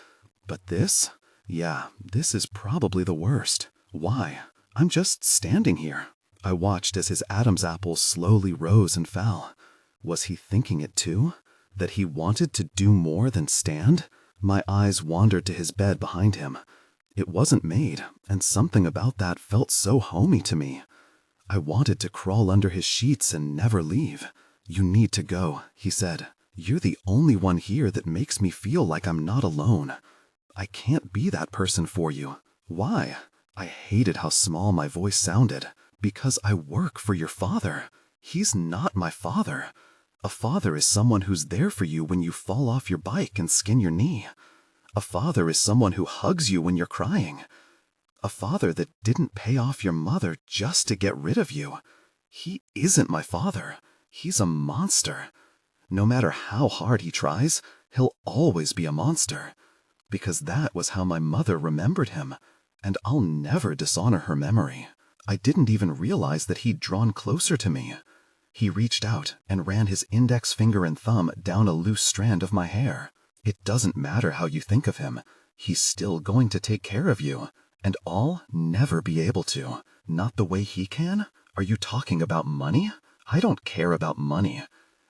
But this? Yeah, this is probably the worst. Why? I'm just standing here." I watched as his Adam's apple slowly rose and fell. Was he thinking it too? That he wanted to do more than stand? My eyes wandered to his bed behind him. It wasn't made, and something about that felt so homey to me. I wanted to crawl under his sheets and never leave. "You need to go," he said. "You're the only one here that makes me feel like I'm not alone. I can't be that person for you." "Why?" I hated how small my voice sounded. "Because I work for your father. He's not my father. A father is someone who's there for you when you fall off your bike and skin your knee. A father is someone who hugs you when you're crying. A father that didn't pay off your mother just to get rid of you. He isn't my father. He's a monster. No matter how hard he tries, he'll always be a monster. Because that was how my mother remembered him, and I'll never dishonor her memory." I didn't even realize that he'd drawn closer to me. He reached out and ran his index finger and thumb down a loose strand of my hair. "It doesn't matter how you think of him. He's still going to take care of you. And I'll never be able to. Not the way he can? Are you talking about money? I don't care about money.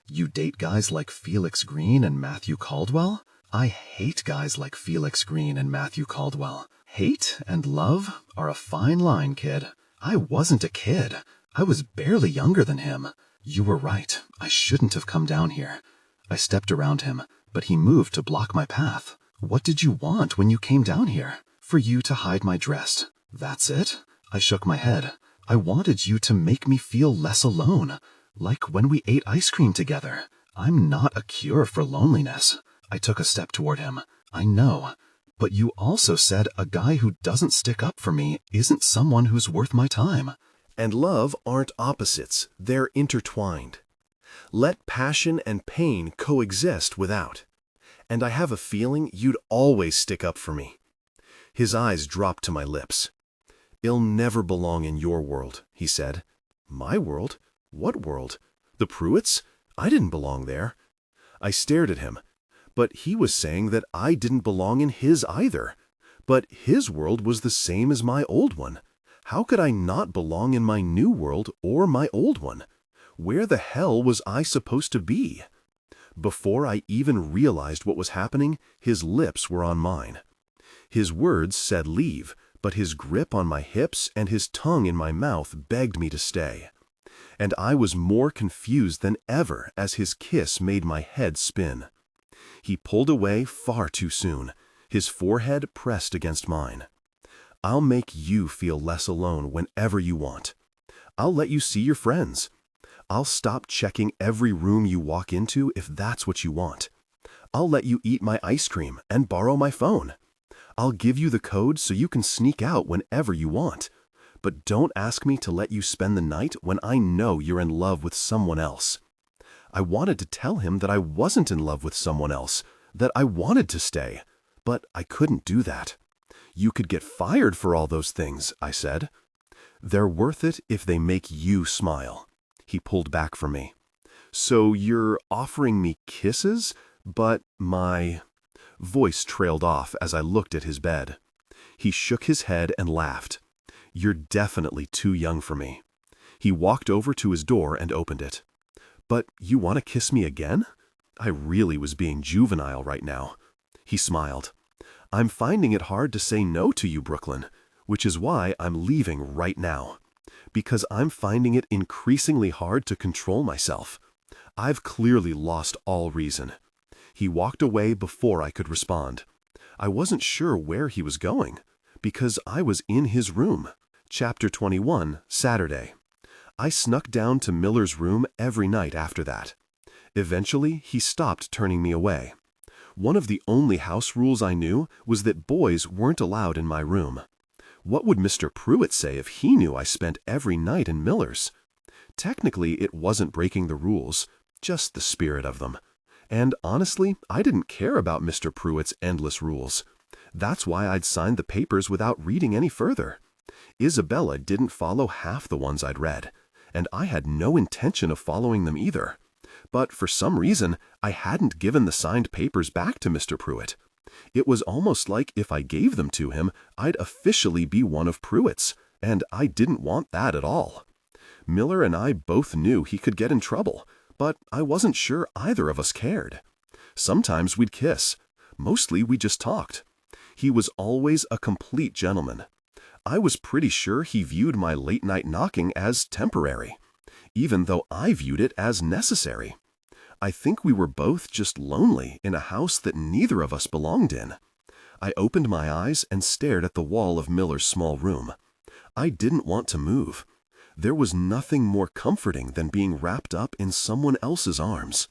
You date guys like Felix Green and Matthew Caldwell? I hate guys like Felix Green and Matthew Caldwell. Hate and love are a fine line, kid. I wasn't a kid. I was barely younger than him. You were right. I shouldn't have come down here." I stepped around him, but he moved to block my path. "What did you want when you came down here?" "For you to hide my dress." "That's it?" I shook my head. "I wanted you to make me feel less alone, like when we ate ice cream together. I'm not a cure for loneliness." I took a step toward him. "I know. But you also said a guy who doesn't stick up for me isn't someone who's worth my time." And love aren't opposites, they're intertwined. Let passion and pain coexist without. And I have a feeling you'd always stick up for me. His eyes dropped to my lips. "It'll never belong in your world," he said. "My world? What world? The Pruitts? I didn't belong there. I stared at him, but he was saying that I didn't belong in his either. But his world was the same as my old one. How could I not belong in my new world or my old one? Where the hell was I supposed to be? Before I even realized what was happening, his lips were on mine. His words said leave, but his grip on my hips and his tongue in my mouth begged me to stay. And I was more confused than ever as his kiss made my head spin. He pulled away far too soon, his forehead pressed against mine. I'll make you feel less alone whenever you want. I'll let you see your friends. I'll stop checking every room you walk into if that's what you want. I'll let you eat my ice cream and borrow my phone. I'll give you the code so you can sneak out whenever you want. But don't ask me to let you spend the night when I know you're in love with someone else. I wanted to tell him that I wasn't in love with someone else, that I wanted to stay, but I couldn't do that. You could get fired for all those things, I said. They're worth it if they make you smile. He pulled back from me. So you're offering me kisses, but my voice trailed off as I looked at his bed. He shook his head and laughed. You're definitely too young for me. He walked over to his door and opened it. But you want to kiss me again? I really was being juvenile right now. He smiled. I'm finding it hard to say no to you, Brooklyn, which is why I'm leaving right now. Because I'm finding it increasingly hard to control myself. I've clearly lost all reason. He walked away before I could respond. I wasn't sure where he was going, because I was in his room. Chapter 21, Saturday. I snuck down to Miller's room every night after that. Eventually, he stopped turning me away. One of the only house rules I knew was that boys weren't allowed in my room. What would Mr. Pruitt say if he knew I spent every night in Miller's? Technically, it wasn't breaking the rules, just the spirit of them. And honestly, I didn't care about Mr. Pruitt's endless rules. That's why I'd signed the papers without reading any further. Isabella didn't follow half the ones I'd read, and I had no intention of following them either. But for some reason, I hadn't given the signed papers back to Mr. Pruitt. It was almost like if I gave them to him, I'd officially be one of Pruitt's, and I didn't want that at all. Miller and I both knew he could get in trouble, but I wasn't sure either of us cared. Sometimes we'd kiss. Mostly we just talked. He was always a complete gentleman. I was pretty sure he viewed my late-night knocking as temporary, even though I viewed it as necessary. I think we were both just lonely in a house that neither of us belonged in. I opened my eyes and stared at the wall of Miller's small room. I didn't want to move. There was nothing more comforting than being wrapped up in someone else's arms.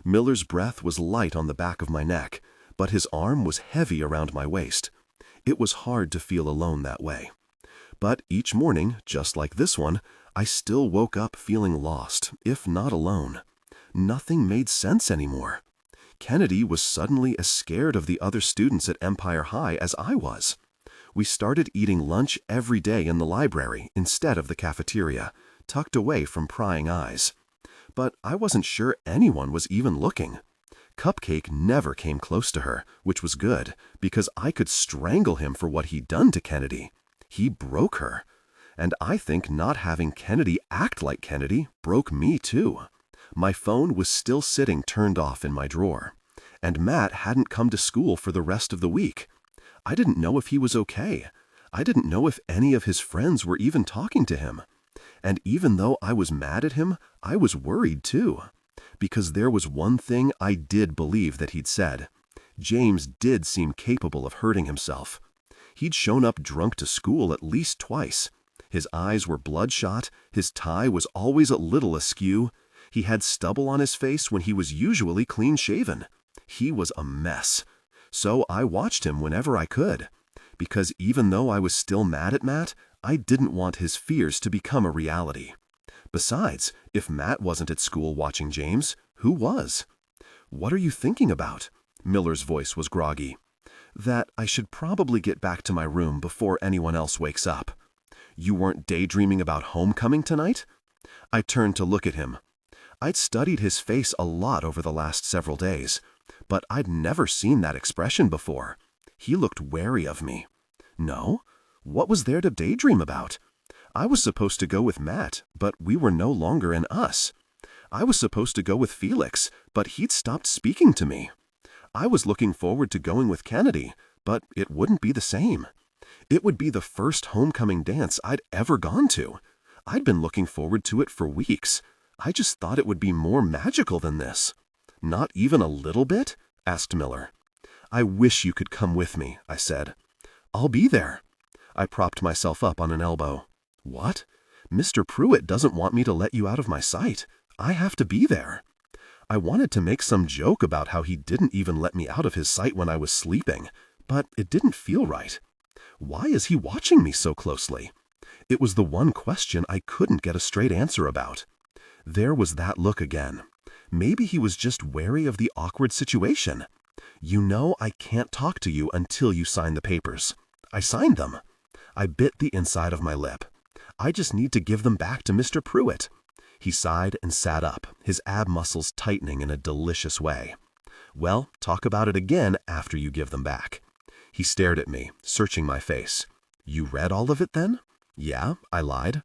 Miller's breath was light on the back of my neck, but his arm was heavy around my waist. It was hard to feel alone that way. But each morning, just like this one, I still woke up feeling lost, if not alone. Nothing made sense anymore. Kennedy was suddenly as scared of the other students at Empire High as I was. We started eating lunch every day in the library instead of the cafeteria, tucked away from prying eyes. But I wasn't sure anyone was even looking. Cupcake never came close to her, which was good, because I could strangle him for what he'd done to Kennedy. He broke her. And I think not having Kennedy act like Kennedy broke me too. My phone was still sitting turned off in my drawer. And Matt hadn't come to school for the rest of the week. I didn't know if he was okay. I didn't know if any of his friends were even talking to him. And even though I was mad at him, I was worried too. Because there was one thing I did believe that he'd said. James did seem capable of hurting himself. He'd shown up drunk to school at least twice. His eyes were bloodshot, his tie was always a little askew. He had stubble on his face when he was usually clean-shaven. He was a mess. So I watched him whenever I could. Because even though I was still mad at Matt, I didn't want his fears to become a reality. Besides, if Matt wasn't at school watching James, who was? "What are you thinking about?" Miller's voice was groggy. "That I should probably get back to my room before anyone else wakes up." "You weren't daydreaming about homecoming tonight?" I turned to look at him. I'd studied his face a lot over the last several days, but I'd never seen that expression before. He looked wary of me. No? What was there to daydream about? I was supposed to go with Matt, but we were no longer in us. I was supposed to go with Felix, but he'd stopped speaking to me. I was looking forward to going with Kennedy, but it wouldn't be the same. It would be the first homecoming dance I'd ever gone to. I'd been looking forward to it for weeks. I just thought it would be more magical than this. Not even a little bit? Asked Miller. I wish you could come with me, I said. I'll be there. I propped myself up on an elbow. What? Mr. Pruitt doesn't want me to let you out of my sight. I have to be there. I wanted to make some joke about how he didn't even let me out of his sight when I was sleeping, but it didn't feel right. Why is he watching me so closely? It was the one question I couldn't get a straight answer about. There was that look again. Maybe he was just wary of the awkward situation. You know I can't talk to you until you sign the papers. I signed them. I bit the inside of my lip. I just need to give them back to Mr. Pruitt. He sighed and sat up, his ab muscles tightening in a delicious way. Well, talk about it again after you give them back. He stared at me, searching my face. You read all of it then? Yeah, I lied.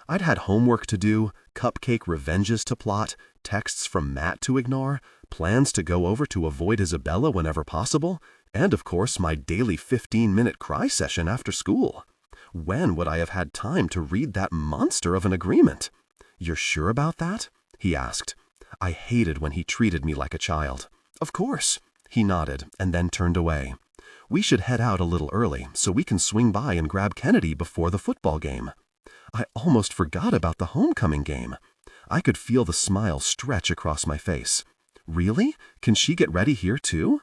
I'd had homework to do, cupcake revenges to plot, texts from Matt to ignore, plans to go over to avoid Isabella whenever possible, and of course my daily 15-minute cry session after school. When would I have had time to read that monster of an agreement? You're sure about that? He asked. I hated when he treated me like a child. Of course. He nodded and then turned away. We should head out a little early so we can swing by and grab Kennedy before the football game. I almost forgot about the homecoming game. I could feel the smile stretch across my face. Really? Can she get ready here too?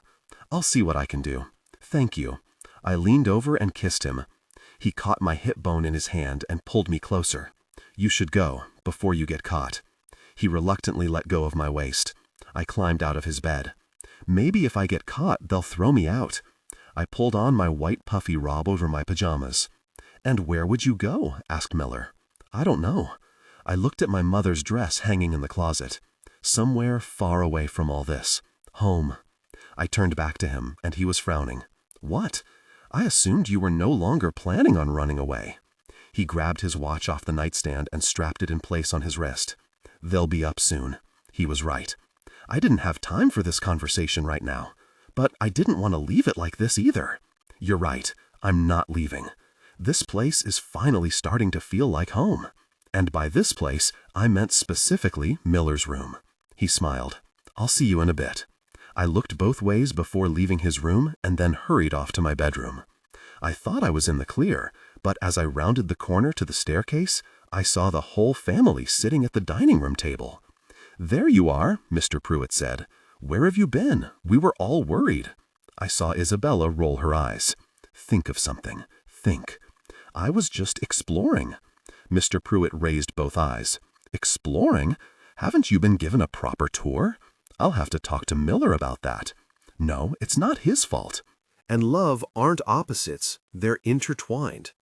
I'll see what I can do. Thank you. I leaned over and kissed him. He caught my hip bone in his hand and pulled me closer. You should go, before you get caught. He reluctantly let go of my waist. I climbed out of his bed. Maybe if I get caught, they'll throw me out. I pulled on my white puffy robe over my pajamas. And where would you go? Asked Miller. I don't know. I looked at my mother's dress hanging in the closet. Somewhere far away from all this. Home. I turned back to him, and he was frowning. What? I assumed you were no longer planning on running away. He grabbed his watch off the nightstand and strapped it in place on his wrist. They'll be up soon. He was right. I didn't have time for this conversation right now. But I didn't want to leave it like this either. You're right. I'm not leaving. This place is finally starting to feel like home. And by this place, I meant specifically Miller's room. He smiled. I'll see you in a bit. I looked both ways before leaving his room and then hurried off to my bedroom. I thought I was in the clear, but as I rounded the corner to the staircase, I saw the whole family sitting at the dining room table. There you are, Mr. Pruitt said. Where have you been? We were all worried. I saw Isabella roll her eyes. Think of something. Think. I was just exploring. Mr. Pruitt raised both eyes. Exploring? Haven't you been given a proper tour? I'll have to talk to Miller about that. No, it's not his fault. And love aren't opposites, they're intertwined.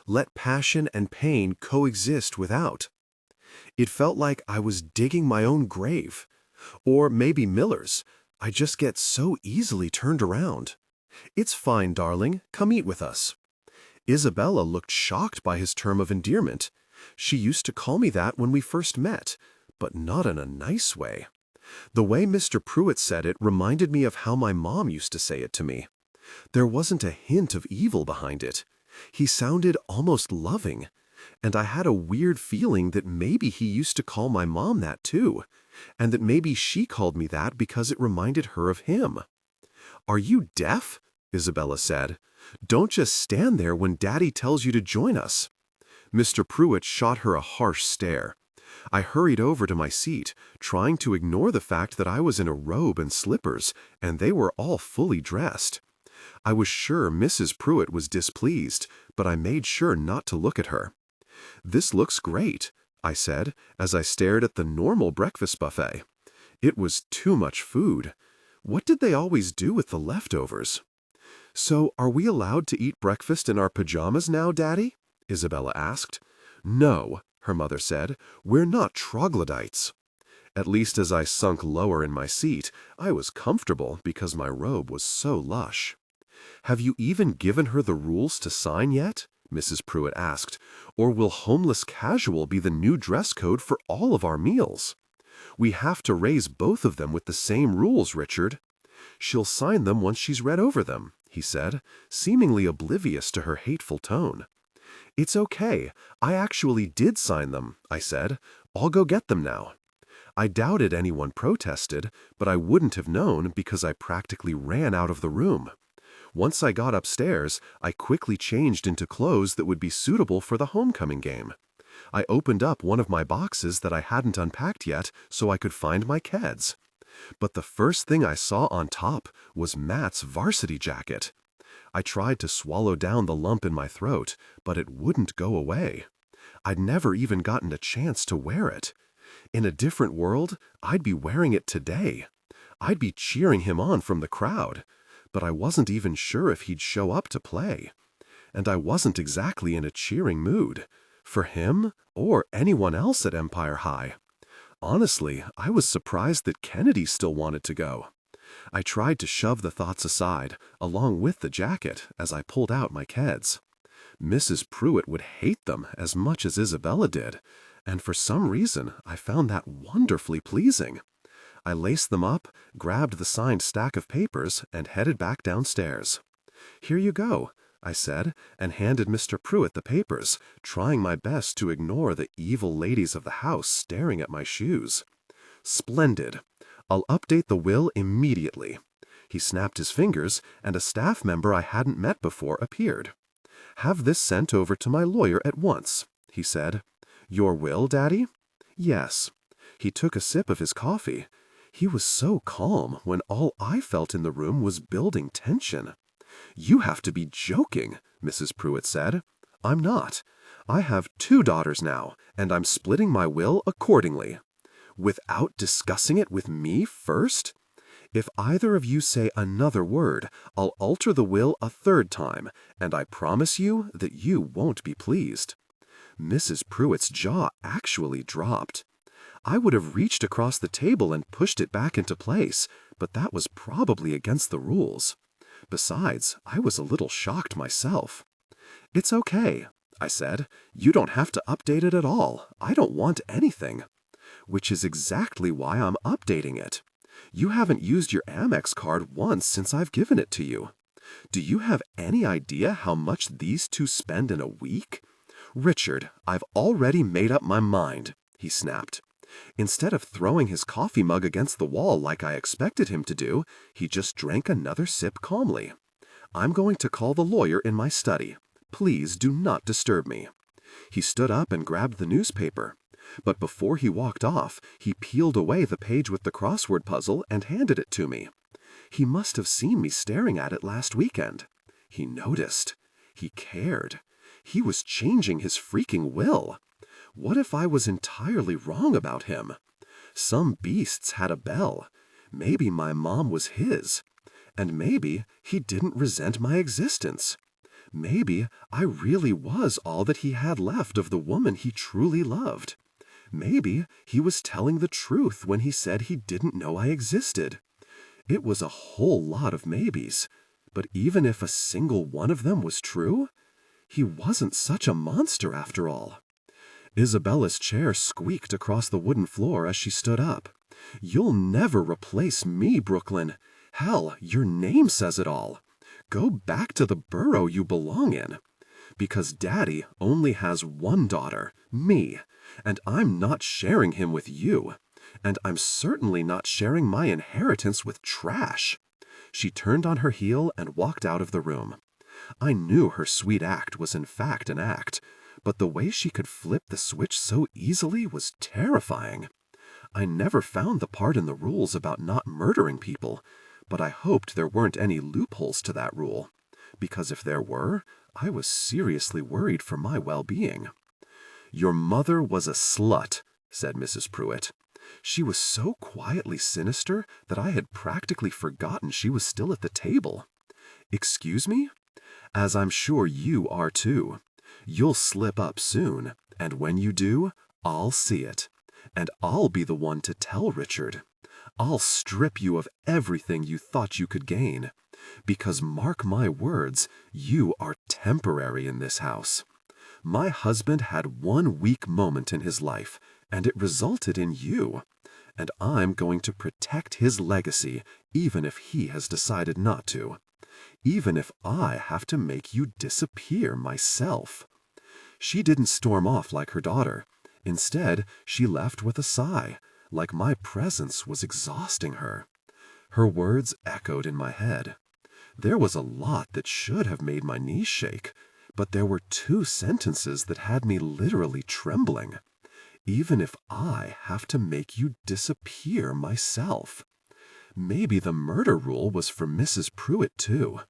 Let passion and pain coexist without. It felt like I was digging my own grave. Or maybe Miller's. I just get so easily turned around. It's fine, darling. Come eat with us. Isabella looked shocked by his term of endearment. She used to call me that when we first met, but not in a nice way. The way Mr. Pruitt said it reminded me of how my mom used to say it to me. There wasn't a hint of evil behind it. He sounded almost loving, and I had a weird feeling that maybe he used to call my mom that too, and that maybe she called me that because it reminded her of him. "Are you deaf?" Isabella said. "Don't just stand there when Daddy tells you to join us." Mr. Pruitt shot her a harsh stare. I hurried over to my seat, trying to ignore the fact that I was in a robe and slippers, and they were all fully dressed. I was sure Mrs. Pruitt was displeased, but I made sure not to look at her. "This looks great," I said, as I stared at the normal breakfast buffet. It was too much food. What did they always do with the leftovers? "So, are we allowed to eat breakfast in our pajamas now, Daddy?" Isabella asked. "No," her mother said. "We're not troglodytes." At least as I sunk lower in my seat, I was comfortable because my robe was so lush. "Have you even given her the rules to sign yet?" Mrs. Pruitt asked. "Or will homeless casual be the new dress code for all of our meals? We have to raise both of them with the same rules, Richard." "She'll sign them once she's read over them," he said, seemingly oblivious to her hateful tone. "It's okay. I actually did sign them," I said. "I'll go get them now." I doubted anyone protested, but I wouldn't have known because I practically ran out of the room. Once I got upstairs, I quickly changed into clothes that would be suitable for the homecoming game. I opened up one of my boxes that I hadn't unpacked yet so I could find my Keds. But the first thing I saw on top was Matt's varsity jacket. I tried to swallow down the lump in my throat, but it wouldn't go away. I'd never even gotten a chance to wear it. In a different world, I'd be wearing it today. I'd be cheering him on from the crowd. But I wasn't even sure if he'd show up to play. And I wasn't exactly in a cheering mood. For him, or anyone else at Empire High. Honestly, I was surprised that Kennedy still wanted to go. I tried to shove the thoughts aside, along with the jacket, as I pulled out my Keds. Mrs. Pruitt would hate them as much as Isabella did, and for some reason I found that wonderfully pleasing. I laced them up, grabbed the signed stack of papers, and headed back downstairs. "Here you go," I said, and handed Mr. Pruitt the papers, trying my best to ignore the evil ladies of the house staring at my shoes. "Splendid. I'll update the will immediately." He snapped his fingers, and a staff member I hadn't met before appeared. "Have this sent over to my lawyer at once," he said. "Your will, Daddy?" "Yes." He took a sip of his coffee. He was so calm when all I felt in the room was building tension. "You have to be joking," Mrs. Pruitt said. "I'm not. I have 2 daughters now, and I'm splitting my will accordingly." "Without discussing it with me first?" "If either of you say another word, I'll alter the will a 3rd time, and I promise you that you won't be pleased." Mrs. Pruitt's jaw actually dropped. I would have reached across the table and pushed it back into place, but that was probably against the rules. Besides, I was a little shocked myself. "It's okay," I said. "You don't have to update it at all. I don't want anything." "Which is exactly why I'm updating it. You haven't used your Amex card once since I've given it to you. Do you have any idea how much these 2 spend in a week?" "Richard, I've already made up my mind," he snapped. Instead of throwing his coffee mug against the wall like I expected him to do, he just drank another sip calmly. "I'm going to call the lawyer in my study. Please do not disturb me." He stood up and grabbed the newspaper. But before he walked off, he peeled away the page with the crossword puzzle and handed it to me. He must have seen me staring at it last weekend. He noticed. He cared. He was changing his freaking will. What if I was entirely wrong about him? Some beasts had a bell. Maybe my mom was his. And maybe he didn't resent my existence. Maybe I really was all that he had left of the woman he truly loved. Maybe he was telling the truth when he said he didn't know I existed. It was a whole lot of maybes. But even if a single one of them was true, he wasn't such a monster after all. Isabella's chair squeaked across the wooden floor as she stood up. "You'll never replace me, Brooklyn. Hell, your name says it all. Go back to the burrow you belong in. Because Daddy only has 1 daughter, me, and I'm not sharing him with you. And I'm certainly not sharing my inheritance with trash." She turned on her heel and walked out of the room. I knew her sweet act was in fact an act, but the way she could flip the switch so easily was terrifying. I never found the part in the rules about not murdering people, but I hoped there weren't any loopholes to that rule, because if there were, I was seriously worried for my well-being. "Your mother was a slut," said Mrs. Pruitt. She was so quietly sinister that I had practically forgotten she was still at the table. "Excuse me?" "As I'm sure you are too. You'll slip up soon, and when you do, I'll see it. And I'll be the one to tell Richard. I'll strip you of everything you thought you could gain. Because mark my words, you are temporary in this house. My husband had one weak moment in his life, and it resulted in you. And I'm going to protect his legacy, even if he has decided not to. Even if I have to make you disappear myself. She didn't storm off like her daughter. Instead, she left with a sigh, like my presence was exhausting her. Her words echoed in my head. There was a lot that should have made my knees shake, but there were 2 sentences that had me literally trembling. Even if I have to make you disappear myself. Maybe the murder rule was for Mrs. Pruitt, too.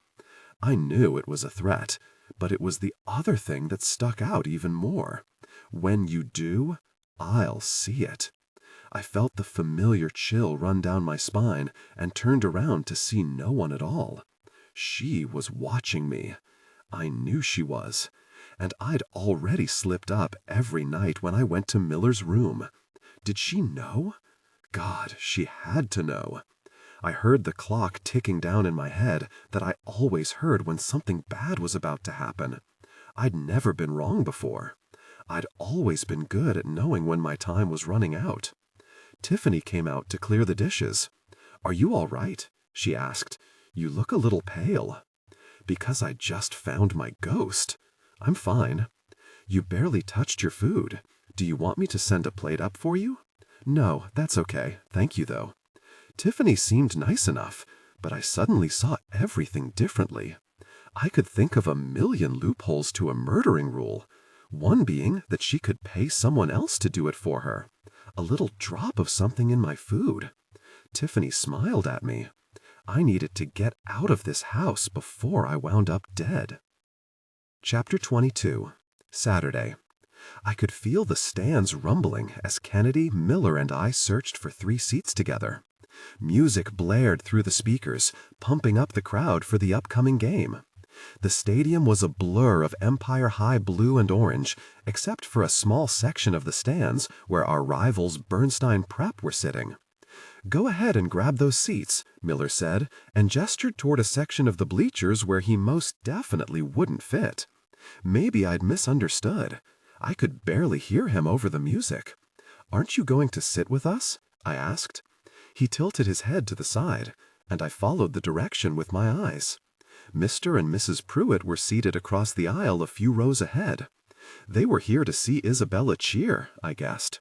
I knew it was a threat, but it was the other thing that stuck out even more. When you do, I'll see it. I felt the familiar chill run down my spine and turned around to see no one at all. She was watching me. I knew she was. And I'd already slipped up every night when I went to Miller's room. Did she know? God, she had to know. I heard the clock ticking down in my head that I always heard when something bad was about to happen. I'd never been wrong before. I'd always been good at knowing when my time was running out. Tiffany came out to clear the dishes. "Are you all right?" she asked. "You look a little pale." "Because I just found my ghost. I'm fine." "You barely touched your food. Do you want me to send a plate up for you?" "No, that's okay. Thank you, though." Tiffany seemed nice enough, but I suddenly saw everything differently. I could think of a million loopholes to a murdering rule. One being that she could pay someone else to do it for her. A little drop of something in my food. Tiffany smiled at me. I needed to get out of this house before I wound up dead. Chapter 22. Saturday. I could feel the stands rumbling as Kennedy, Miller, and I searched for 3 seats together. Music blared through the speakers, pumping up the crowd for the upcoming game. The stadium was a blur of Empire High blue and orange, except for a small section of the stands where our rivals Bernstein Prep were sitting. "Go ahead and grab those seats," Miller said, and gestured toward a section of the bleachers where he most definitely wouldn't fit. Maybe I'd misunderstood. I could barely hear him over the music. "Aren't you going to sit with us?" I asked. He tilted his head to the side, and I followed the direction with my eyes. Mr. and Mrs. Pruitt were seated across the aisle a few rows ahead. They were here to see Isabella cheer, I guessed.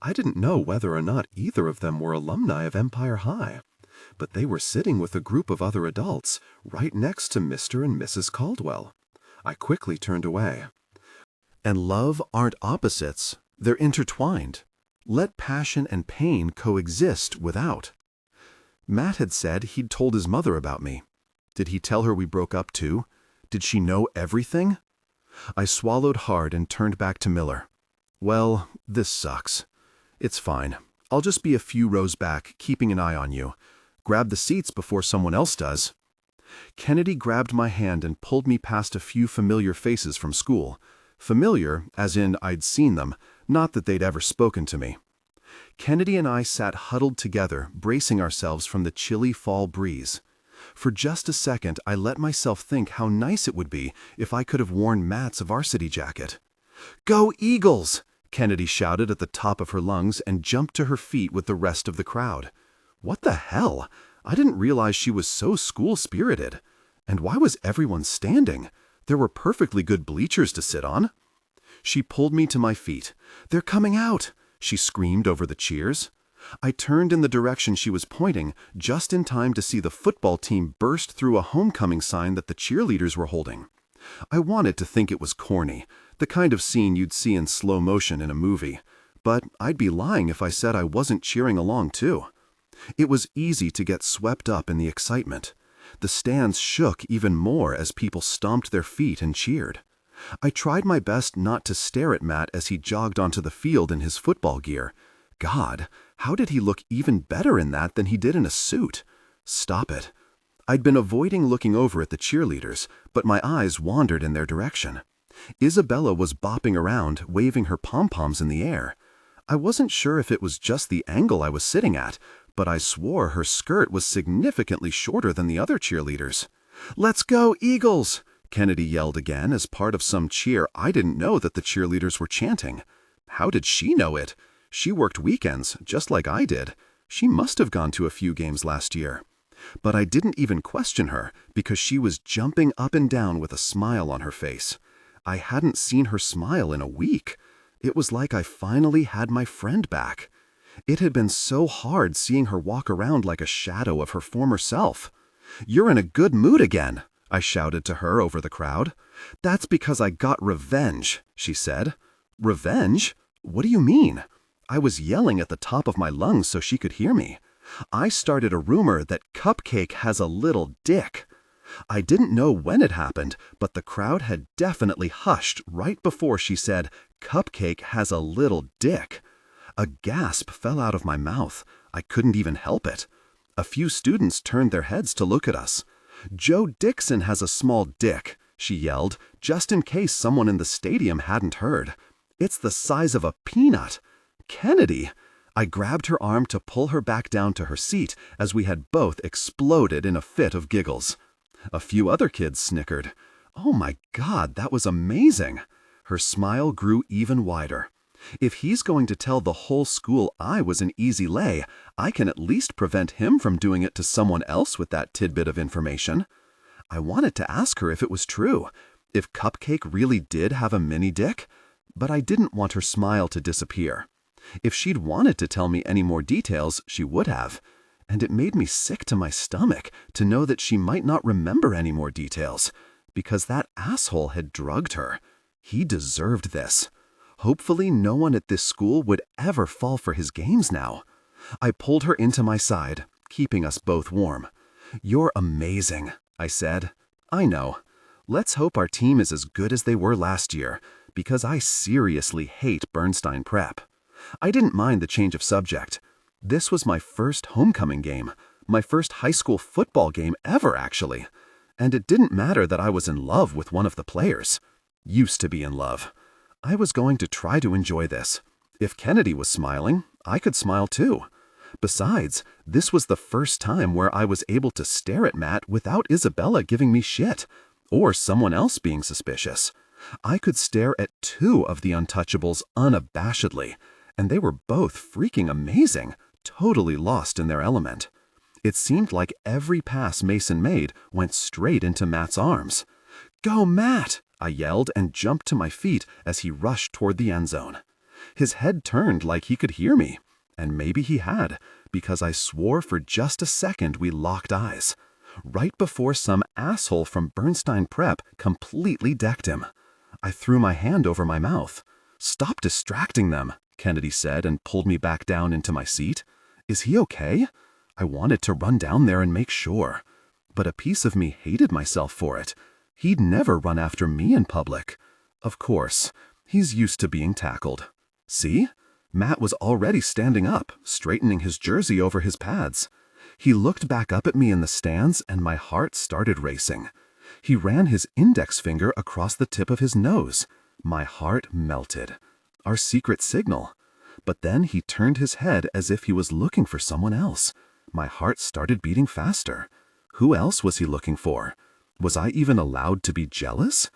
I didn't know whether or not either of them were alumni of Empire High, but they were sitting with a group of other adults right next to Mr. and Mrs. Caldwell. I quickly turned away. And love aren't opposites, they're intertwined. Let passion and pain coexist without. Matt had said he'd told his mother about me. Did he tell her we broke up too? Did she know everything? I swallowed hard and turned back to Miller. "Well, this sucks. It's fine. I'll just be a few rows back, keeping an eye on you. Grab the seats before someone else does." Kennedy grabbed my hand and pulled me past a few familiar faces from school. Familiar, as in I'd seen them, not that they'd ever spoken to me. Kennedy and I sat huddled together, bracing ourselves from the chilly fall breeze. For just a second, I let myself think how nice it would be if I could have worn Matt's varsity jacket. "Go Eagles!" Kennedy shouted at the top of her lungs and jumped to her feet with the rest of the crowd. What the hell? I didn't realize she was so school-spirited. And why was everyone standing? There were perfectly good bleachers to sit on. She pulled me to my feet. "They're coming out!" she screamed over the cheers. I turned in the direction she was pointing, just in time to see the football team burst through a homecoming sign that the cheerleaders were holding. I wanted to think it was corny, the kind of scene you'd see in slow motion in a movie, but I'd be lying if I said I wasn't cheering along too. It was easy to get swept up in the excitement. The stands shook even more as people stomped their feet and cheered. I tried my best not to stare at Matt as he jogged onto the field in his football gear. God, how did he look even better in that than he did in a suit? Stop it. I'd been avoiding looking over at the cheerleaders, but my eyes wandered in their direction. Isabella was bopping around, waving her pom-poms in the air. I wasn't sure if it was just the angle I was sitting at, but I swore her skirt was significantly shorter than the other cheerleaders. "Let's go, Eagles!" Kennedy yelled again as part of some cheer I didn't know that the cheerleaders were chanting. How did she know it? She worked weekends, just like I did. She must have gone to a few games last year. But I didn't even question her because she was jumping up and down with a smile on her face. I hadn't seen her smile in a week. It was like I finally had my friend back. It had been so hard seeing her walk around like a shadow of her former self. "You're in a good mood again," I shouted to her over the crowd. "That's because I got revenge," she said. "Revenge? What do you mean?" I was yelling at the top of my lungs so she could hear me. "I started a rumor that Cupcake has a little dick." I didn't know when it happened, but the crowd had definitely hushed right before she said, "Cupcake has a little dick." A gasp fell out of my mouth. I couldn't even help it. A few students turned their heads to look at us. "Joe Dixon has a small dick," she yelled, just in case someone in the stadium hadn't heard. "It's the size of a peanut." "Kennedy!" I grabbed her arm to pull her back down to her seat as we had both exploded in a fit of giggles. A few other kids snickered. "Oh my God, that was amazing!" Her smile grew even wider. "If he's going to tell the whole school I was an easy lay, I can at least prevent him from doing it to someone else with that tidbit of information." I wanted to ask her if it was true, if Cupcake really did have a mini dick, but I didn't want her smile to disappear. If she'd wanted to tell me any more details, she would have. And it made me sick to my stomach to know that she might not remember any more details, because that asshole had drugged her. He deserved this. Hopefully no one at this school would ever fall for his games now. I pulled her into my side, keeping us both warm. "You're amazing," I said. "I know. Let's hope our team is as good as they were last year, because I seriously hate Bernstein Prep." I didn't mind the change of subject. This was my first homecoming game, my first high school football game ever, actually. And it didn't matter that I was in love with one of the players. Used to be in love. I was going to try to enjoy this. If Kennedy was smiling, I could smile too. Besides, this was the first time where I was able to stare at Matt without Isabella giving me shit, or someone else being suspicious. I could stare at two of the untouchables unabashedly, and they were both freaking amazing, totally lost in their element. It seemed like every pass Mason made went straight into Matt's arms. "Go, Matt!" I yelled and jumped to my feet as he rushed toward the end zone. His head turned like he could hear me, and maybe he had, because I swore for just a second we locked eyes, right before some asshole from Bernstein Prep completely decked him. I threw my hand over my mouth. "Stop distracting them," Kennedy said and pulled me back down into my seat. "Is he okay?" I wanted to run down there and make sure, but a piece of me hated myself for it. He'd never run after me in public. Of course, he's used to being tackled. See? Matt was already standing up, straightening his jersey over his pads. He looked back up at me in the stands and my heart started racing. He ran his index finger across the tip of his nose. My heart melted. Our secret signal. But then he turned his head as if he was looking for someone else. My heart started beating faster. Who else was he looking for? Was I even allowed to be jealous?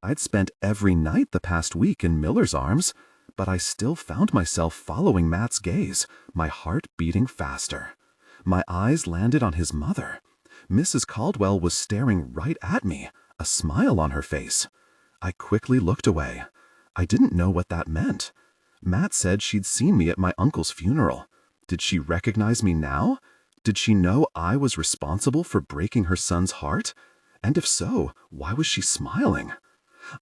I'd spent every night the past week in Miller's arms, but I still found myself following Matt's gaze, my heart beating faster. My eyes landed on his mother. Mrs. Caldwell was staring right at me, a smile on her face. I quickly looked away. I didn't know what that meant. Matt said she'd seen me at my uncle's funeral. Did she recognize me now? Did she know I was responsible for breaking her son's heart? And if so, why was she smiling?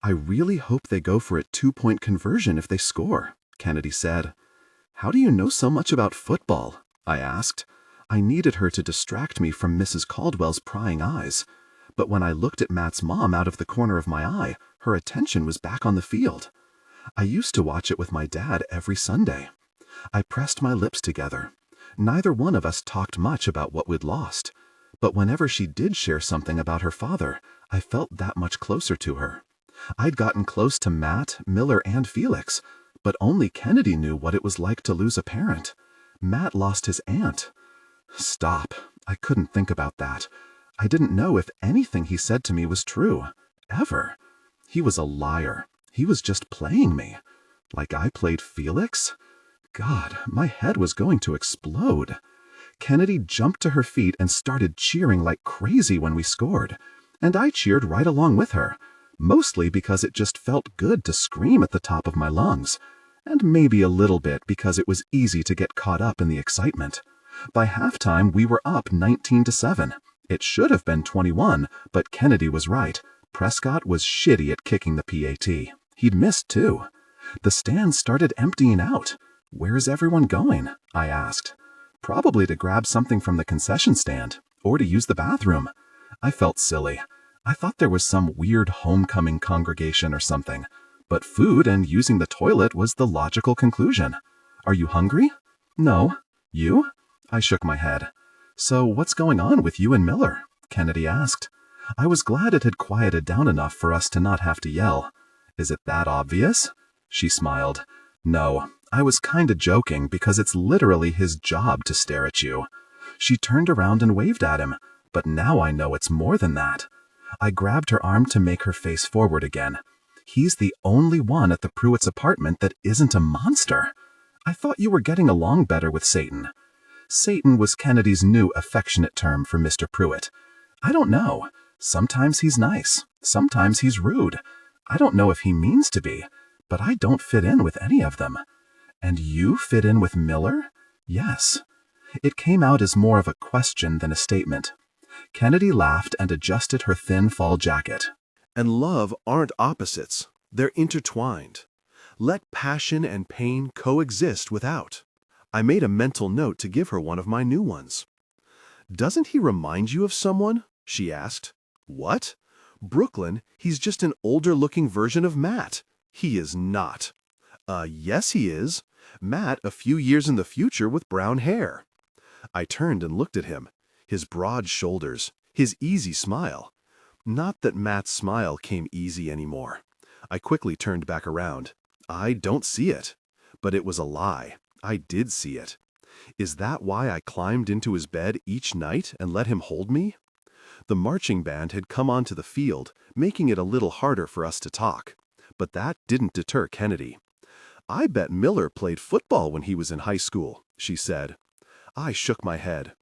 "I really hope they go for a 2-point conversion if they score," Kennedy said. "How do you know so much about football?" I asked. I needed her to distract me from Mrs. Caldwell's prying eyes. But when I looked at Matt's mom out of the corner of my eye, her attention was back on the field. "I used to watch it with my dad every Sunday." I pressed my lips together. Neither one of us talked much about what we'd lost. But whenever she did share something about her father, I felt that much closer to her. I'd gotten close to Matt, Miller, and Felix, but only Kennedy knew what it was like to lose a parent. Matt lost his aunt. Stop. I couldn't think about that. I didn't know if anything he said to me was true. Ever. He was a liar. He was just playing me. Like I played Felix? God, my head was going to explode. Kennedy jumped to her feet and started cheering like crazy when we scored. And I cheered right along with her, mostly because it just felt good to scream at the top of my lungs, and maybe a little bit because it was easy to get caught up in the excitement. By halftime, we were up 19-7. It should have been 21, but Kennedy was right. Prescott was shitty at kicking the PAT. He'd missed too. The stands started emptying out. "Where's everyone going?" I asked. "Probably to grab something from the concession stand, or to use the bathroom." I felt silly. I thought there was some weird homecoming congregation or something, but food and using the toilet was the logical conclusion. "Are you hungry?" "No. You?" I shook my head. "So what's going on with you and Miller?" Kennedy asked. I was glad it had quieted down enough for us to not have to yell. "Is it that obvious?" She smiled. "No, I was kinda joking because it's literally his job to stare at you." She turned around and waved at him, but now I know it's more than that. I grabbed her arm to make her face forward again. "He's the only one at the Pruitt's apartment that isn't a monster. I thought you were getting along better with Satan." Satan was Kennedy's new affectionate term for Mr. Pruitt. I don't know. Sometimes he's nice. Sometimes he's rude. I don't know if he means to be, but I don't fit in with any of them. "And you fit in with Miller?" "Yes." It came out as more of a question than a statement. Kennedy laughed and adjusted her thin fall jacket. And love aren't opposites. They're intertwined. Let passion and pain coexist without. I made a mental note to give her one of my new ones. "Doesn't he remind you of someone?" she asked. "What?" "Brooklyn, he's just an older-looking version of Matt." "He is not." Yes he is. Matt a few years in the future with brown hair." I turned and looked at him. His broad shoulders, his easy smile. Not that Matt's smile came easy anymore. I quickly turned back around. "I don't see it." But it was a lie. I did see it. Is that why I climbed into his bed each night and let him hold me? The marching band had come onto the field, making it a little harder for us to talk. But that didn't deter Kennedy. "I bet Miller played football when he was in high school," she said. I shook my head.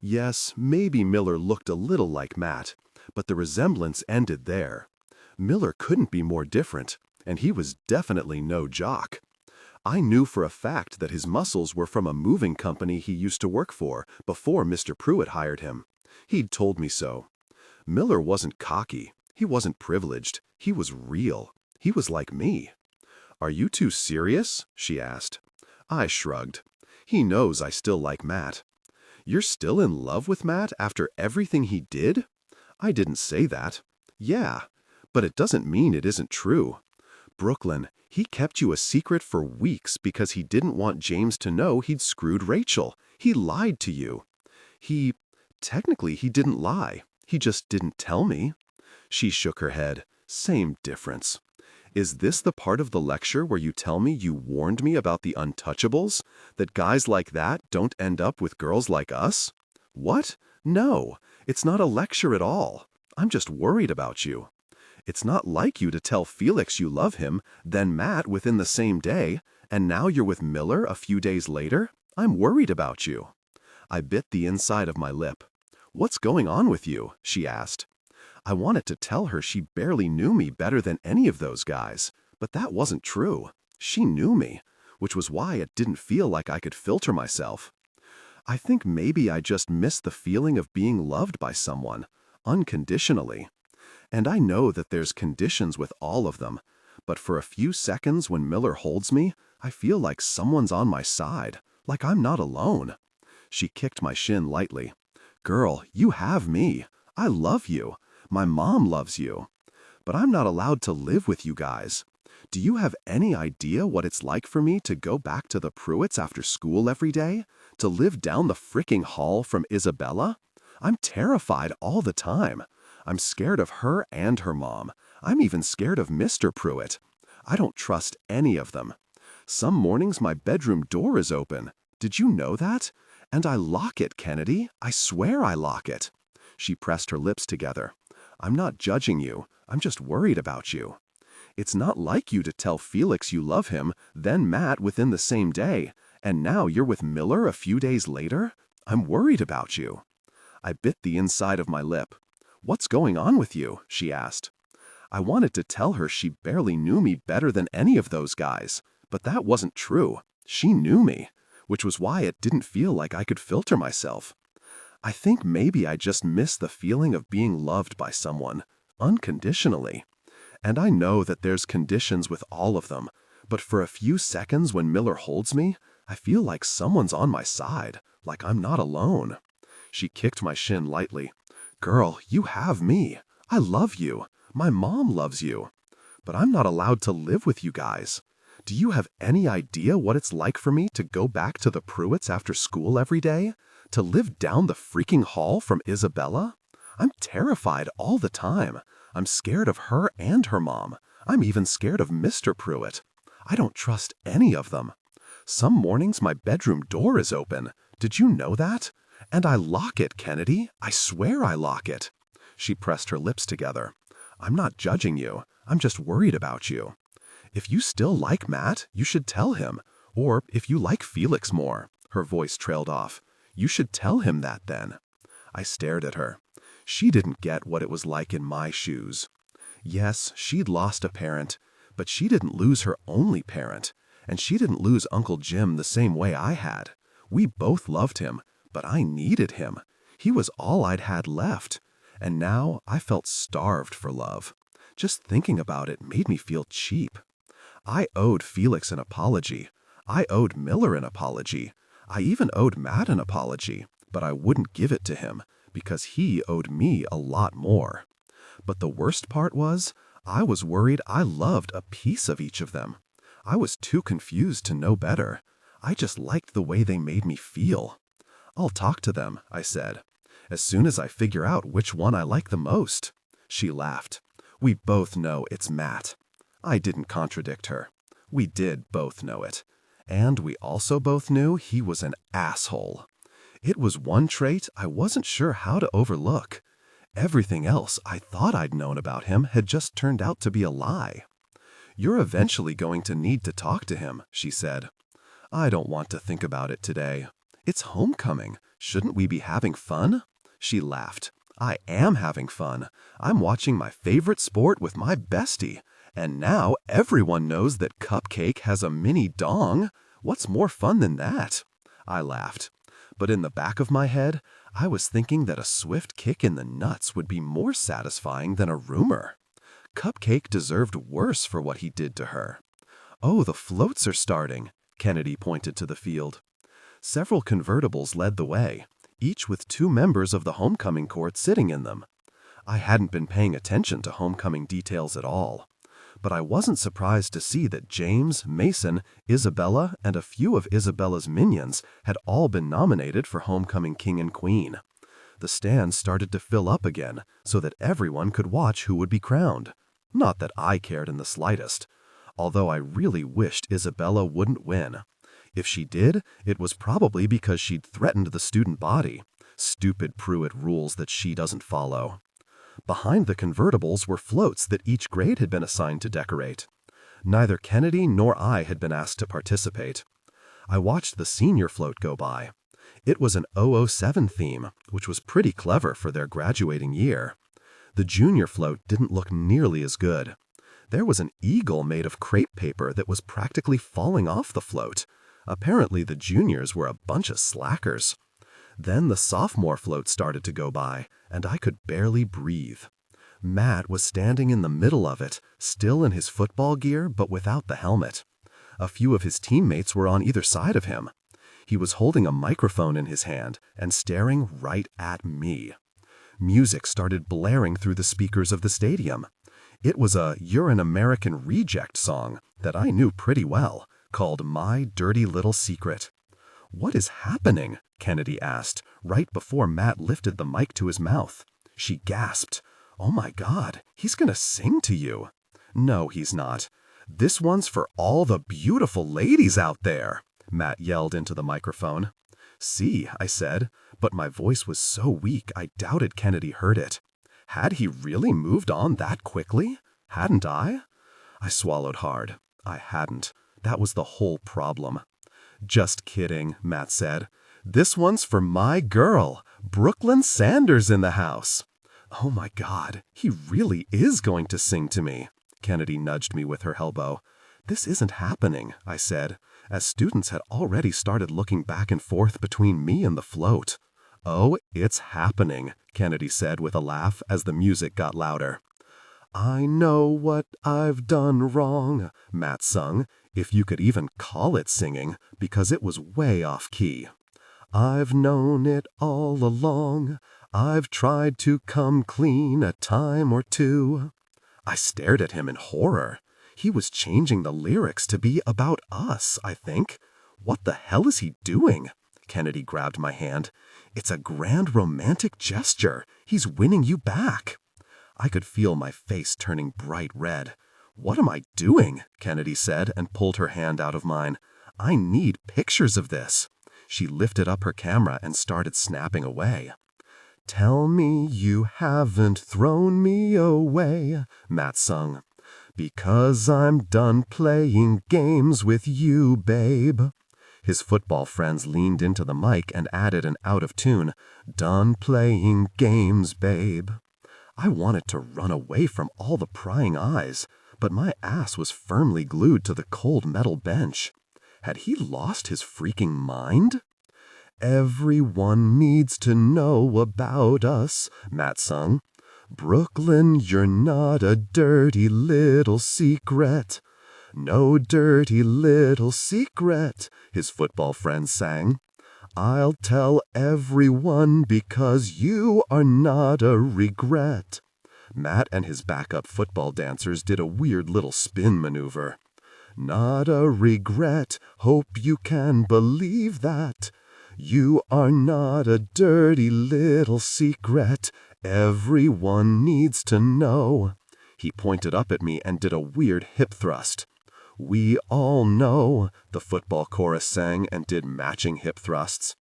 Yes, maybe Miller looked a little like Matt, but the resemblance ended there. Miller couldn't be more different, and he was definitely no jock. I knew for a fact that his muscles were from a moving company he used to work for before Mr. Pruitt hired him. He'd told me so. Miller wasn't cocky. He wasn't privileged. He was real. He was like me. "Are you too serious?" she asked. I shrugged. He knows I still like Matt. "You're still in love with Matt after everything he did?" I didn't say that. "Yeah, but it doesn't mean it isn't true. Brooklyn, he kept you a secret for weeks because he didn't want James to know he'd screwed Rachel. He lied to you." Technically he didn't lie. He just didn't tell me." She shook her head. "Same difference. Is this the part of the lecture where you tell me you warned me about the untouchables? That guys like that don't end up with girls like us?" "What? No, it's not a lecture at all. I'm just worried about you. It's not like you to tell Felix you love him, then Matt within the same day, and now you're with Miller a few days later. I'm worried about you." I bit the inside of my lip. "What's going on with you?" she asked. I wanted to tell her she barely knew me better than any of those guys, but that wasn't true. She knew me, which was why it didn't feel like I could filter myself. "I think maybe I just missed the feeling of being loved by someone, unconditionally. And I know that there's conditions with all of them, but for a few seconds when Miller holds me, I feel like someone's on my side, like I'm not alone." She kicked my shin lightly. "Girl, you have me. I love you. My mom loves you. But I'm not allowed to live with you guys. Do you have any idea what it's like for me to go back to the Pruitts after school every day? To live down the fricking hall from Isabella? I'm terrified all the time. I'm scared of her and her mom. I'm even scared of Mr. Pruitt. I don't trust any of them. Some mornings my bedroom door is open. Did you know that? And I lock it, Kennedy. I swear I lock it." She pressed her lips together. "I'm not judging you. I'm just worried about you. It's not like you to tell Felix you love him, then Matt within the same day, and now you're with Miller a few days later. I'm worried about you." I bit the inside of my lip. "What's going on with you?" she asked. I wanted to tell her she barely knew me better than any of those guys, but that wasn't true. She knew me, which was why it didn't feel like I could filter myself. I think maybe I just miss the feeling of being loved by someone, unconditionally. And I know that there's conditions with all of them, but for a few seconds when Miller holds me, I feel like someone's on my side, like I'm not alone. She kicked my shin lightly. "Girl, you have me. I love you. My mom loves you. But I'm not allowed to live with you guys. Do you have any idea what it's like for me to go back to the Pruitts after school every day? To live down the freaking hall from Isabella? I'm terrified all the time. I'm scared of her and her mom. I'm even scared of Mr. Pruitt. I don't trust any of them. Some mornings my bedroom door is open. Did you know that? And I lock it, Kennedy. I swear I lock it." She pressed her lips together. "I'm not judging you. I'm just worried about you. If you still like Matt, you should tell him. Or if you like Felix more," her voice trailed off, "you should tell him that then." I stared at her. She didn't get what it was like in my shoes. Yes, she'd lost a parent, but she didn't lose her only parent, and she didn't lose Uncle Jim the same way I had. We both loved him, but I needed him. He was all I'd had left, and now I felt starved for love. Just thinking about it made me feel cheap. I owed Felix an apology. I owed Miller an apology. I even owed Matt an apology, but I wouldn't give it to him because he owed me a lot more. But the worst part was, I was worried I loved a piece of each of them. I was too confused to know better. I just liked the way they made me feel. "I'll talk to them," I said, "as soon as I figure out which one I like the most." She laughed. "We both know it's Matt." I didn't contradict her. We did both know it. And we also both knew he was an asshole. It was one trait I wasn't sure how to overlook. Everything else I thought I'd known about him had just turned out to be a lie. "You're eventually going to need to talk to him," she said. "I don't want to think about it today. It's homecoming. Shouldn't we be having fun?" She laughed. "I am having fun. I'm watching my favorite sport with my bestie. And now everyone knows that Cupcake has a mini dong. What's more fun than that?" I laughed. But in the back of my head, I was thinking that a swift kick in the nuts would be more satisfying than a rumor. Cupcake deserved worse for what he did to her. "Oh, the floats are starting." Kennedy pointed to the field. Several convertibles led the way, each with 2 members of the homecoming court sitting in them. I hadn't been paying attention to homecoming details at all. But I wasn't surprised to see that James, Mason, Isabella, and a few of Isabella's minions had all been nominated for Homecoming King and Queen. The stands started to fill up again so that everyone could watch who would be crowned. Not that I cared in the slightest, although I really wished Isabella wouldn't win. If she did, it was probably because she'd threatened the student body. Stupid Pruitt rules that she doesn't follow. Behind the convertibles were floats that each grade had been assigned to decorate. Neither Kennedy nor I had been asked to participate. I watched the senior float go by. It was an 007 theme, which was pretty clever for their graduating year. The junior float didn't look nearly as good. There was an eagle made of crepe paper that was practically falling off the float. Apparently the juniors were a bunch of slackers. Then the sophomore float started to go by, and I could barely breathe. Matt was standing in the middle of it, still in his football gear but without the helmet. A few of his teammates were on either side of him. He was holding a microphone in his hand and staring right at me. Music started blaring through the speakers of the stadium. It was a "You're an American Reject" song that I knew pretty well, called My Dirty Little Secret. "What is happening?" Kennedy asked, right before Matt lifted the mic to his mouth. She gasped. "Oh my God, he's gonna sing to you." "No, he's not. This one's for all the beautiful ladies out there," Matt yelled into the microphone. "See," I said, but my voice was so weak I doubted Kennedy heard it. Had he really moved on that quickly? Hadn't I? I swallowed hard. I hadn't. That was the whole problem. "Just kidding," Matt said. "This one's for my girl, Brooklyn Sanders in the house." "Oh my God, he really is going to sing to me." Kennedy nudged me with her elbow. "This isn't happening," I said, as students had already started looking back and forth between me and the float. "Oh, it's happening," Kennedy said with a laugh as the music got louder. "I know what I've done wrong," Matt sung, if you could even call it singing, because it was way off key. "I've known it all along. I've tried to come clean a time or two." I stared at him in horror. He was changing the lyrics to be about us, I think. What the hell is he doing? Kennedy grabbed my hand. "It's a grand romantic gesture. He's winning you back." I could feel my face turning bright red. "What am I doing?" Kennedy said and pulled her hand out of mine. "I need pictures of this." She lifted up her camera and started snapping away. "Tell me you haven't thrown me away," Matt sung. "Because I'm done playing games with you, babe." His football friends leaned into the mic and added an out-of-tune, "Done playing games, babe." I wanted to run away from all the prying eyes, but my ass was firmly glued to the cold metal bench. Had he lost his freaking mind? "Everyone needs to know about us," Matt sung. "Brooklyn, you're not a dirty little secret." "No dirty little secret," his football friends sang. "I'll tell everyone because you are not a regret." Matt and his backup football dancers did a weird little spin maneuver. "Not a regret, hope you can believe that. You are not a dirty little secret. Everyone needs to know." He pointed up at me and did a weird hip thrust. "We all know," the football chorus sang and did matching hip thrusts.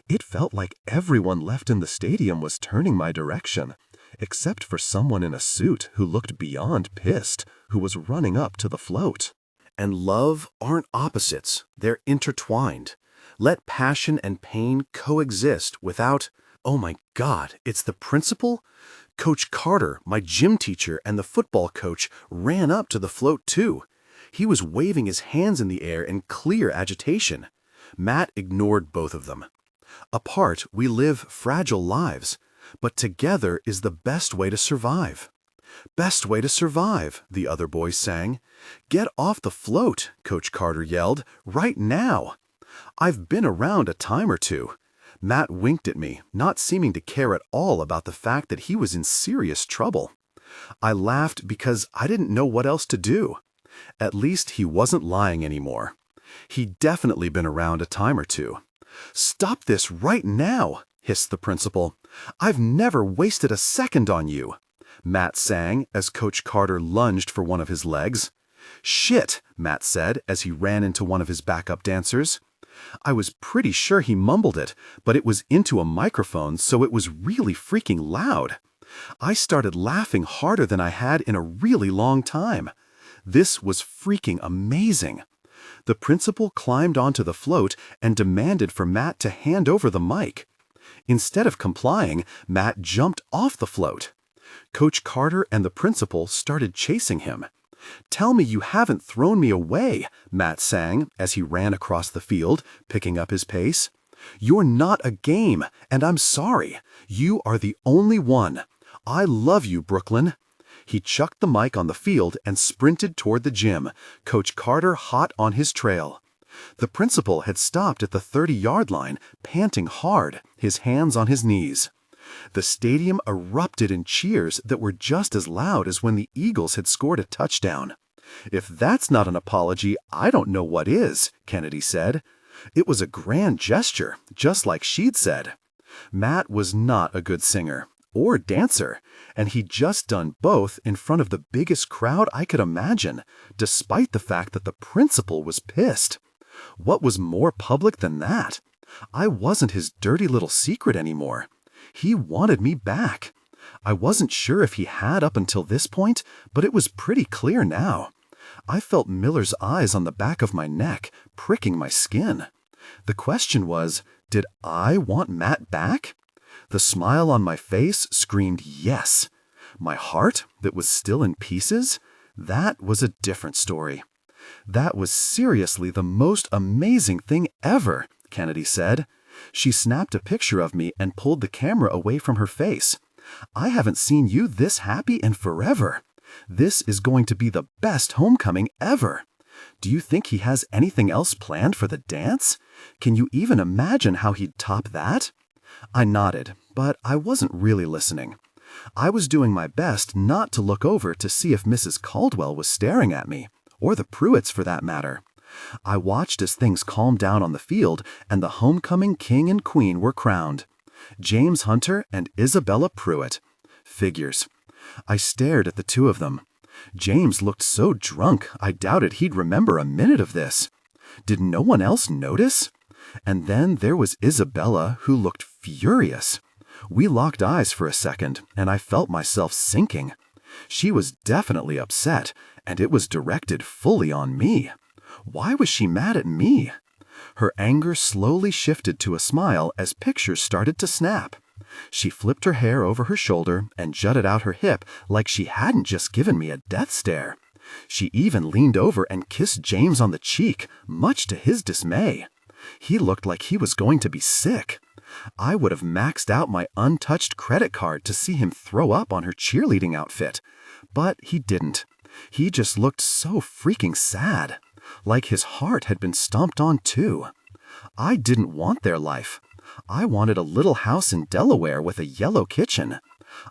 It felt like everyone left in the stadium was turning my direction, except for someone in a suit who looked beyond pissed, who was running up to the float. And love aren't opposites, they're intertwined. Let passion and pain coexist without, oh my God, it's the principal? Coach Carter, my gym teacher, and the football coach ran up to the float too. He was waving his hands in the air in clear agitation. Matt ignored both of them. Apart, we live fragile lives, but together is the best way to survive. "Best way to survive," the other boys sang. "Get off the float," Coach Carter yelled, "right now." "I've been around a time or two." Matt winked at me, not seeming to care at all about the fact that he was in serious trouble. I laughed because I didn't know what else to do. At least he wasn't lying anymore. He'd definitely been around a time or two. "Stop this right now," hissed the principal. "I've never wasted a second on you." Matt sang as Coach Carter lunged for one of his legs. "Shit," Matt said as he ran into one of his backup dancers. I was pretty sure he mumbled it, but it was into a microphone, so it was really freaking loud. I started laughing harder than I had in a really long time. This was freaking amazing. The principal climbed onto the float and demanded for Matt to hand over the mic. Instead of complying, Matt jumped off the float. Coach Carter and the principal started chasing him. "Tell me you haven't thrown me away," Matt sang as he ran across the field, picking up his pace. "You're not a game, and I'm sorry. You are the only one. I love you, Brooklyn." He chucked the mic on the field and sprinted toward the gym, Coach Carter hot on his trail. The principal had stopped at the 30-yard line, panting hard, his hands on his knees. The stadium erupted in cheers that were just as loud as when the Eagles had scored a touchdown. "If that's not an apology, I don't know what is," Kennedy said. It was a grand gesture, just like she'd said. Matt was not a good singer. or dancer, and he'd just done both in front of the biggest crowd I could imagine, despite the fact that the principal was pissed. What was more public than that? I wasn't his dirty little secret anymore. He wanted me back. I wasn't sure if he had up until this point, but it was pretty clear now. I felt Miller's eyes on the back of my neck, pricking my skin. The question was, did I want Matt back? The smile on my face screamed yes. My heart, that was still in pieces, that was a different story. That was seriously the most amazing thing ever, Kennedy said. She snapped a picture of me and pulled the camera away from her face. I haven't seen you this happy in forever. This is going to be the best homecoming ever. Do you think he has anything else planned for the dance? Can you even imagine how he'd top that? I nodded, but I wasn't really listening. I was doing my best not to look over to see if Mrs. Caldwell was staring at me, or the Pruitts for that matter. I watched as things calmed down on the field and the homecoming king and queen were crowned. James Hunter and Isabella Pruitt. Figures. I stared at the two of them. James looked so drunk I doubted he'd remember a minute of this. Did no one else notice? And then there was Isabella, who looked furious. We locked eyes for a second, and I felt myself sinking. She was definitely upset, and it was directed fully on me. Why was she mad at me? Her anger slowly shifted to a smile as pictures started to snap. She flipped her hair over her shoulder and jutted out her hip like she hadn't just given me a death stare. She even leaned over and kissed James on the cheek, much to his dismay. He looked like he was going to be sick. I would have maxed out my untouched credit card to see him throw up on her cheerleading outfit. But he didn't. He just looked so freaking sad. Like his heart had been stomped on too. I didn't want their life. I wanted a little house in Delaware with a yellow kitchen.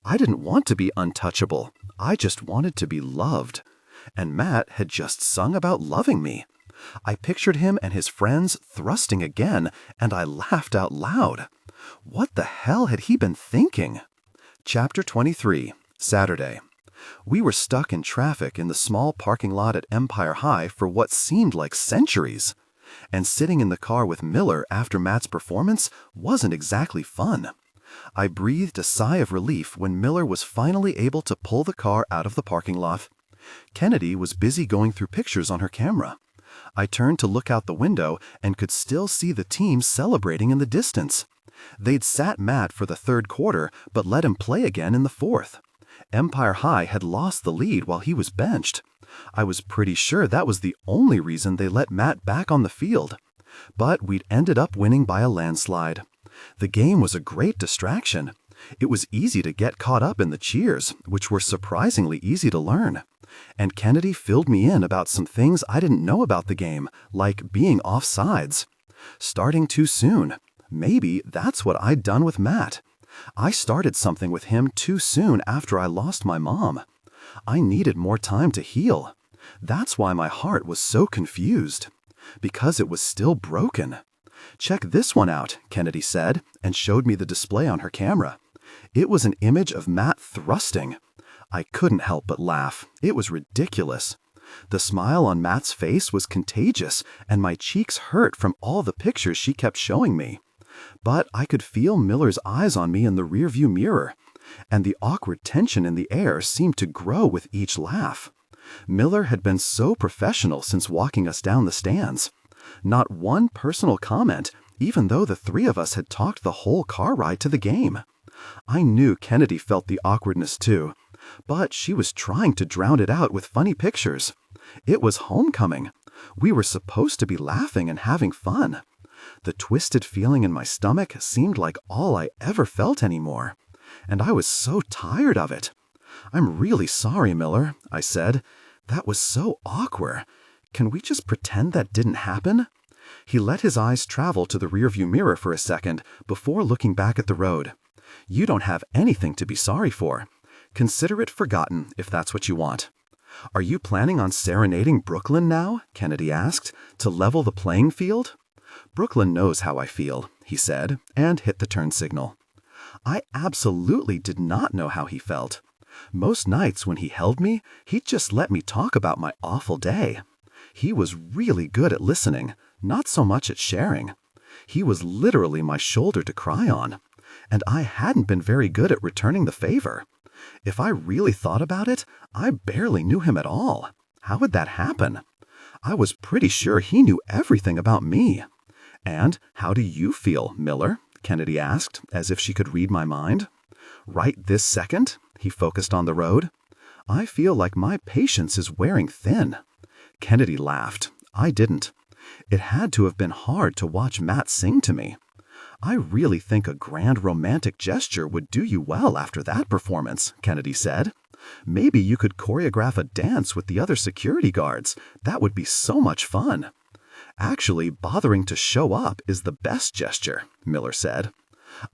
I didn't want to be untouchable. I just wanted to be loved. And Matt had just sung about loving me. I pictured him and his friends thrusting again, and I laughed out loud. What the hell had he been thinking? Chapter 23, Saturday. We were stuck in traffic in the small parking lot at Empire High for what seemed like centuries. And sitting in the car with Miller after Matt's performance wasn't exactly fun. I breathed a sigh of relief when Miller was finally able to pull the car out of the parking lot. Kennedy was busy going through pictures on her camera. I turned to look out the window and could still see the team celebrating in the distance. They'd sat Matt for the third quarter, but let him play again in the fourth. Empire High had lost the lead while he was benched. I was pretty sure that was the only reason they let Matt back on the field. But we'd ended up winning by a landslide. The game was a great distraction. It was easy to get caught up in the cheers, which were surprisingly easy to learn. And Kennedy filled me in about some things I didn't know about the game, like being offsides. Starting too soon. Maybe that's what I'd done with Matt. I started something with him too soon after I lost my mom. I needed more time to heal. That's why my heart was so confused. Because it was still broken. Check this one out, Kennedy said, and showed me the display on her camera. It was an image of Matt thrusting. I couldn't help but laugh. It was ridiculous. The smile on Matt's face was contagious, and my cheeks hurt from all the pictures she kept showing me. But I could feel Miller's eyes on me in the rearview mirror, and the awkward tension in the air seemed to grow with each laugh. Miller had been so professional since walking us down the stands. Not one personal comment, even though the three of us had talked the whole car ride to the game. I knew Kennedy felt the awkwardness too, but she was trying to drown it out with funny pictures. It was homecoming. We were supposed to be laughing and having fun. The twisted feeling in my stomach seemed like all I ever felt anymore, and I was so tired of it. "I'm really sorry, Miller," I said. "That was so awkward. Can we just pretend that didn't happen?" He let his eyes travel to the rearview mirror for a second before looking back at the road. "You don't have anything to be sorry for. Consider it forgotten if that's what you want." "Are you planning on serenading Brooklyn now?" Kennedy asked, "to level the playing field?" "Brooklyn knows how I feel," he said, and hit the turn signal. I absolutely did not know how he felt. Most nights when he held me, he'd just let me talk about my awful day. He was really good at listening, not so much at sharing. He was literally my shoulder to cry on, and I hadn't been very good at returning the favor. If I really thought about it, I barely knew him at all. How would that happen? I was pretty sure he knew everything about me. "And how do you feel, Miller?" Kennedy asked, as if she could read my mind. "Right this second?" He focused on the road. "I feel like my patience is wearing thin." Kennedy laughed. I didn't. It had to have been hard to watch Matt sing to me. "I really think a grand romantic gesture would do you well after that performance," Kennedy said. "Maybe you could choreograph a dance with the other security guards. That would be so much fun." "Actually, bothering to show up is the best gesture," Miller said.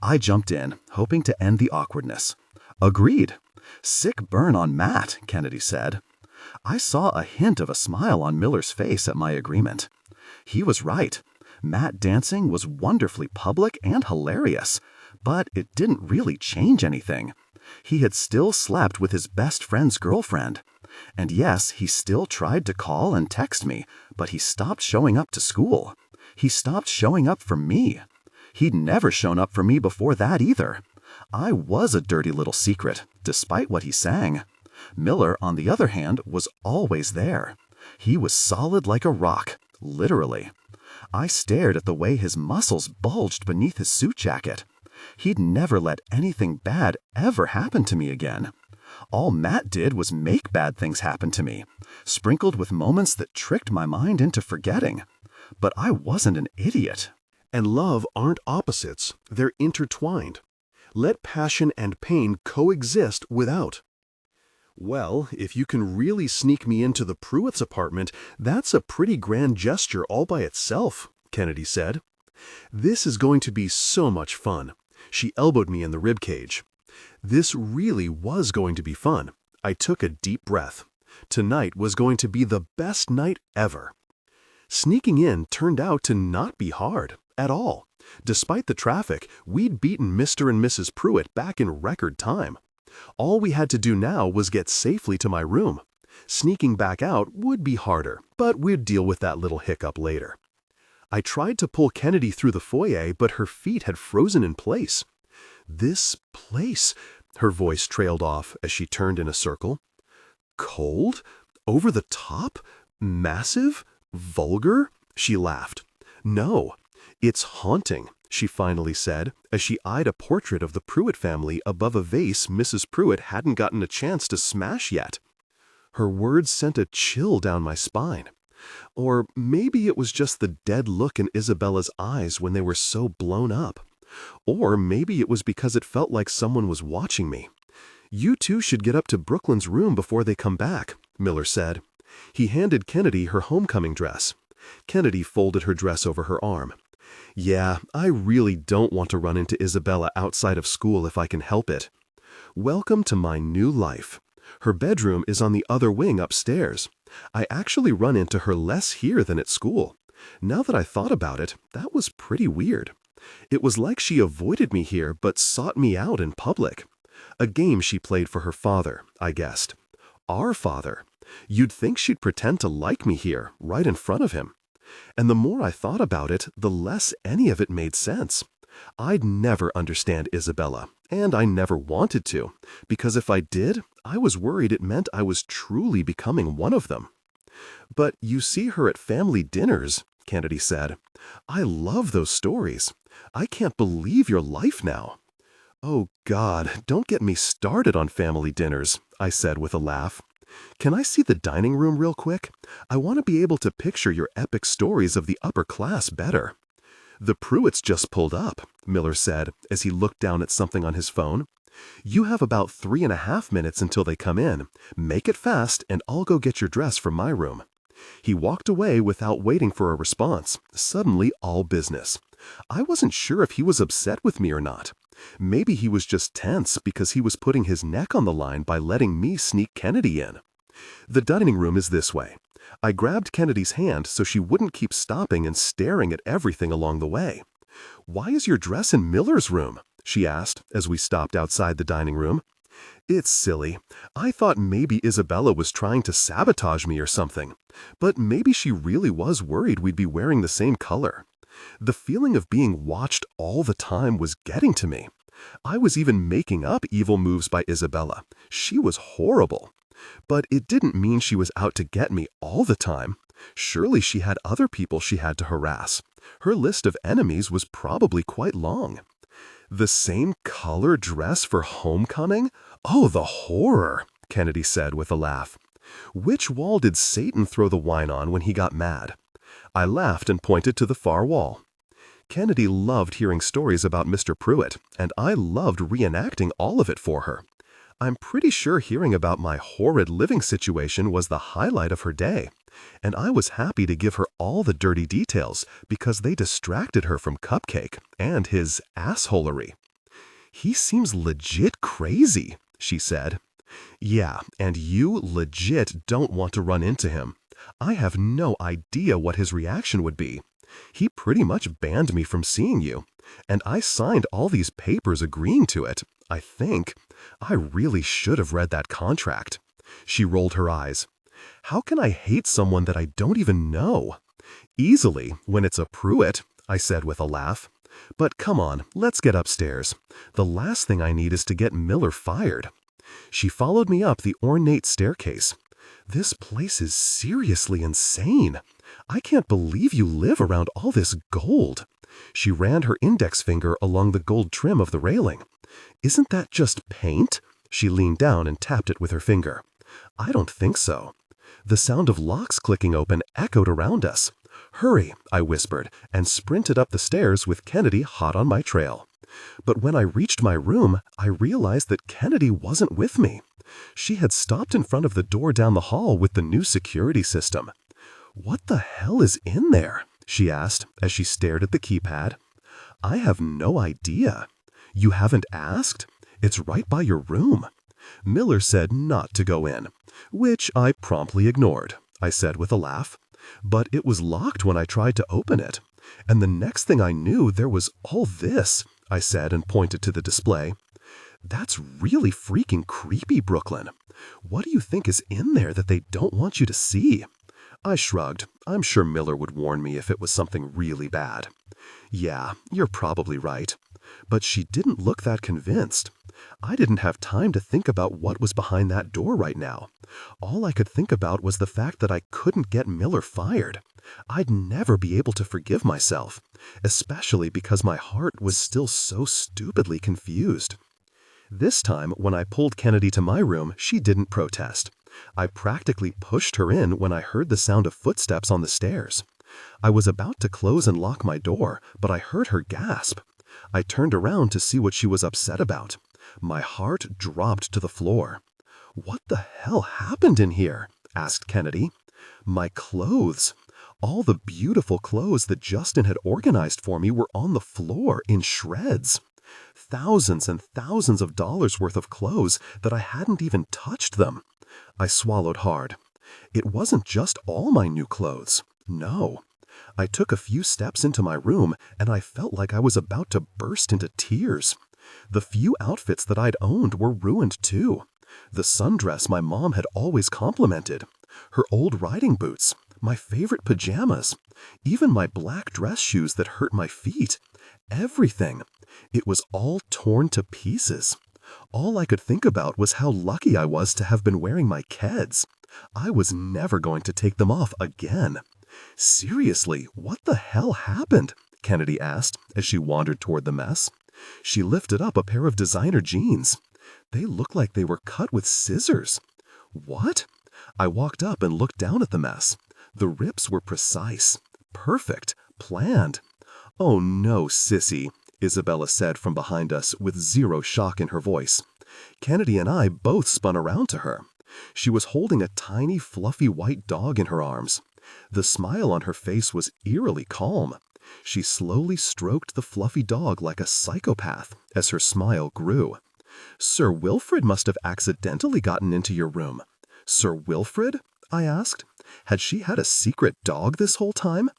I jumped in, hoping to end the awkwardness. "Agreed." "Sick burn on Matt," Kennedy said. I saw a hint of a smile on Miller's face at my agreement. He was right. Matt dancing was wonderfully public and hilarious, but it didn't really change anything. He had still slept with his best friend's girlfriend. And yes, he still tried to call and text me, but he stopped showing up to school. He stopped showing up for me. He'd never shown up for me before that either. I was a dirty little secret, despite what he sang. Miller, on the other hand, was always there. He was solid like a rock, literally. I stared at the way his muscles bulged beneath his suit jacket. He'd never let anything bad ever happen to me again. All Matt did was make bad things happen to me, sprinkled with moments that tricked my mind into forgetting. But I wasn't an idiot. And love aren't opposites, they're intertwined. Let passion and pain coexist without. "Well, if you can really sneak me into the Pruitt's apartment, that's a pretty grand gesture all by itself," Kennedy said. "This is going to be so much fun." She elbowed me in the ribcage. This really was going to be fun. I took a deep breath. Tonight was going to be the best night ever. Sneaking in turned out to not be hard at all. Despite the traffic, we'd beaten Mr. and Mrs. Pruitt back in record time. All we had to do now was get safely to my room. Sneaking back out would be harder, but we'd deal with that little hiccup later. I tried to pull Kennedy through the foyer, but her feet had frozen in place. "This place," her voice trailed off as she turned in a circle. "Cold? Over the top? Massive? Vulgar?" She laughed. "No, it's haunting," she finally said, as she eyed a portrait of the Pruitt family above a vase Mrs. Pruitt hadn't gotten a chance to smash yet. Her words sent a chill down my spine. Or maybe it was just the dead look in Isabella's eyes when they were so blown up. Or maybe it was because it felt like someone was watching me. "You two should get up to Brooklyn's room before they come back," Miller said. He handed Kennedy her homecoming dress. Kennedy folded her dress over her arm. "Yeah, I really don't want to run into Isabella outside of school if I can help it. Welcome to my new life. Her bedroom is on the other wing upstairs. I actually run into her less here than at school. Now that I thought about it, that was pretty weird. It was like she avoided me here but sought me out in public. A game she played for her father, I guessed. Our father. You'd think she'd pretend to like me here, right in front of him. And the more I thought about it, the less any of it made sense. I'd never understand Isabella, and I never wanted to, because if I did, I was worried it meant I was truly becoming one of them. "But you see her at family dinners," Kennedy said. "I love those stories. I can't believe your life now." "Oh God, don't get me started on family dinners," I said with a laugh. "Can I see the dining room real quick? I want to be able to picture your epic stories of the upper class better." "The Pruitts just pulled up," Miller said as he looked down at something on his phone. "You have about 3.5 minutes until they come in. Make it fast and I'll go get your dress from my room." He walked away without waiting for a response, suddenly all business. I wasn't sure if he was upset with me or not. Maybe he was just tense because he was putting his neck on the line by letting me sneak Kennedy in. "The dining room is this way." I grabbed Kennedy's hand so she wouldn't keep stopping and staring at everything along the way. "Why is your dress in Miller's room?" she asked as we stopped outside the dining room. It's silly. I thought maybe Isabella was trying to sabotage me or something. But maybe she really was worried we'd be wearing the same color. The feeling of being watched all the time was getting to me. I was even making up evil moves by Isabella. She was horrible. But it didn't mean she was out to get me all the time. Surely she had other people she had to harass. Her list of enemies was probably quite long. The same color dress for homecoming? Oh, the horror, Kennedy said with a laugh. Which wall did Satan throw the wine on when he got mad? I laughed and pointed to the far wall. Kennedy loved hearing stories about Mr. Pruitt, and I loved reenacting all of it for her. I'm pretty sure hearing about my horrid living situation was the highlight of her day, and I was happy to give her all the dirty details because they distracted her from Cupcake and his assholery. He seems legit crazy, she said. Yeah, and you legit don't want to run into him. I have no idea what his reaction would be. He pretty much banned me from seeing you, and I signed all these papers agreeing to it, I think. I really should have read that contract. She rolled her eyes. How can I hate someone that I don't even know? Easily, when it's a Pruitt, I said with a laugh. But come on, let's get upstairs. The last thing I need is to get Miller fired. She followed me up the ornate staircase. This place is seriously insane. I can't believe you live around all this gold. She ran her index finger along the gold trim of the railing. Isn't that just paint? She leaned down and tapped it with her finger. I don't think so. The sound of locks clicking open echoed around us. Hurry, I whispered, and sprinted up the stairs with Kennedy hot on my trail. But when I reached my room, I realized that Kennedy wasn't with me. She had stopped in front of the door down the hall with the new security system. What the hell is in there? She asked as she stared at the keypad. I have no idea. You haven't asked? It's right by your room. Miller said not to go in, which I promptly ignored, I said with a laugh. But it was locked when I tried to open it. And the next thing I knew, there was all this, I said and pointed to the display. That's really freaking creepy, Brooklyn. What do you think is in there that they don't want you to see? I shrugged. I'm sure Miller would warn me if it was something really bad. Yeah, you're probably right. But she didn't look that convinced. I didn't have time to think about what was behind that door right now. All I could think about was the fact that I couldn't get Miller fired. I'd never be able to forgive myself, especially because my heart was still so stupidly confused. This time, when I pulled Kennedy to my room, she didn't protest. I practically pushed her in when I heard the sound of footsteps on the stairs. I was about to close and lock my door, but I heard her gasp. I turned around to see what she was upset about. My heart dropped to the floor. What the hell happened in here? Asked Kennedy. My clothes. All the beautiful clothes that Justin had organized for me were on the floor in shreds. Thousands and thousands of dollars worth of clothes that I hadn't even touched them. I swallowed hard. It wasn't just all my new clothes. No. I took a few steps into my room and I felt like I was about to burst into tears. The few outfits that I'd owned were ruined too. The sundress my mom had always complimented, her old riding boots, my favorite pajamas, even my black dress shoes that hurt my feet. Everything. It was all torn to pieces. All I could think about was how lucky I was to have been wearing my Keds. I was never going to take them off again. Seriously, what the hell happened? Kennedy asked as she wandered toward the mess. She lifted up a pair of designer jeans. They looked like they were cut with scissors. What? I walked up and looked down at the mess. The rips were precise, perfect, planned. Oh no, sissy, Isabella said from behind us with zero shock in her voice. Kennedy and I both spun around to her. She was holding a tiny, fluffy white dog in her arms. The smile on her face was eerily calm. She slowly stroked the fluffy dog like a psychopath as her smile grew. Sir Wilfrid must have accidentally gotten into your room. Sir Wilfrid? I asked. Had she had a secret dog this whole time?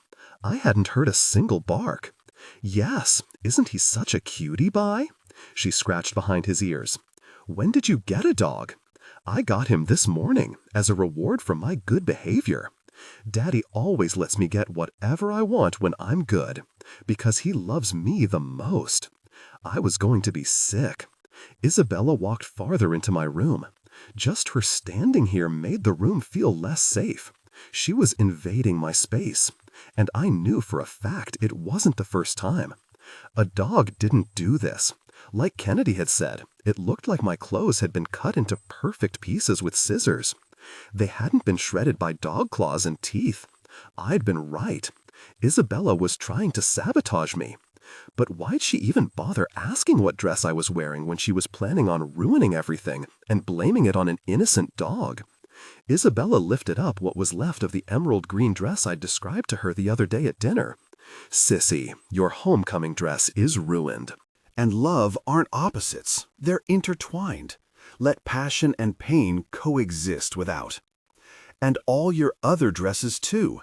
I hadn't heard a single bark. Yes, isn't he such a cutie pie? She scratched behind his ears. "When did you get a dog?" "I got him this morning, as a reward for my good behavior. Daddy always lets me get whatever I want when I'm good, because he loves me the most. I was going to be sick." Isabella walked farther into my room. Just her standing here made the room feel less safe. She was invading my space, and I knew for a fact it wasn't the first time. A dog didn't do this. Like Kennedy had said, it looked like my clothes had been cut into perfect pieces with scissors. They hadn't been shredded by dog claws and teeth. I'd been right. Isabella was trying to sabotage me. But why'd she even bother asking what dress I was wearing when she was planning on ruining everything and blaming it on an innocent dog? Isabella lifted up what was left of the emerald green dress I'd described to her the other day at dinner. "Sissy, your homecoming dress is ruined." And love aren't opposites. They're intertwined. Let passion and pain coexist without. And all your other dresses too.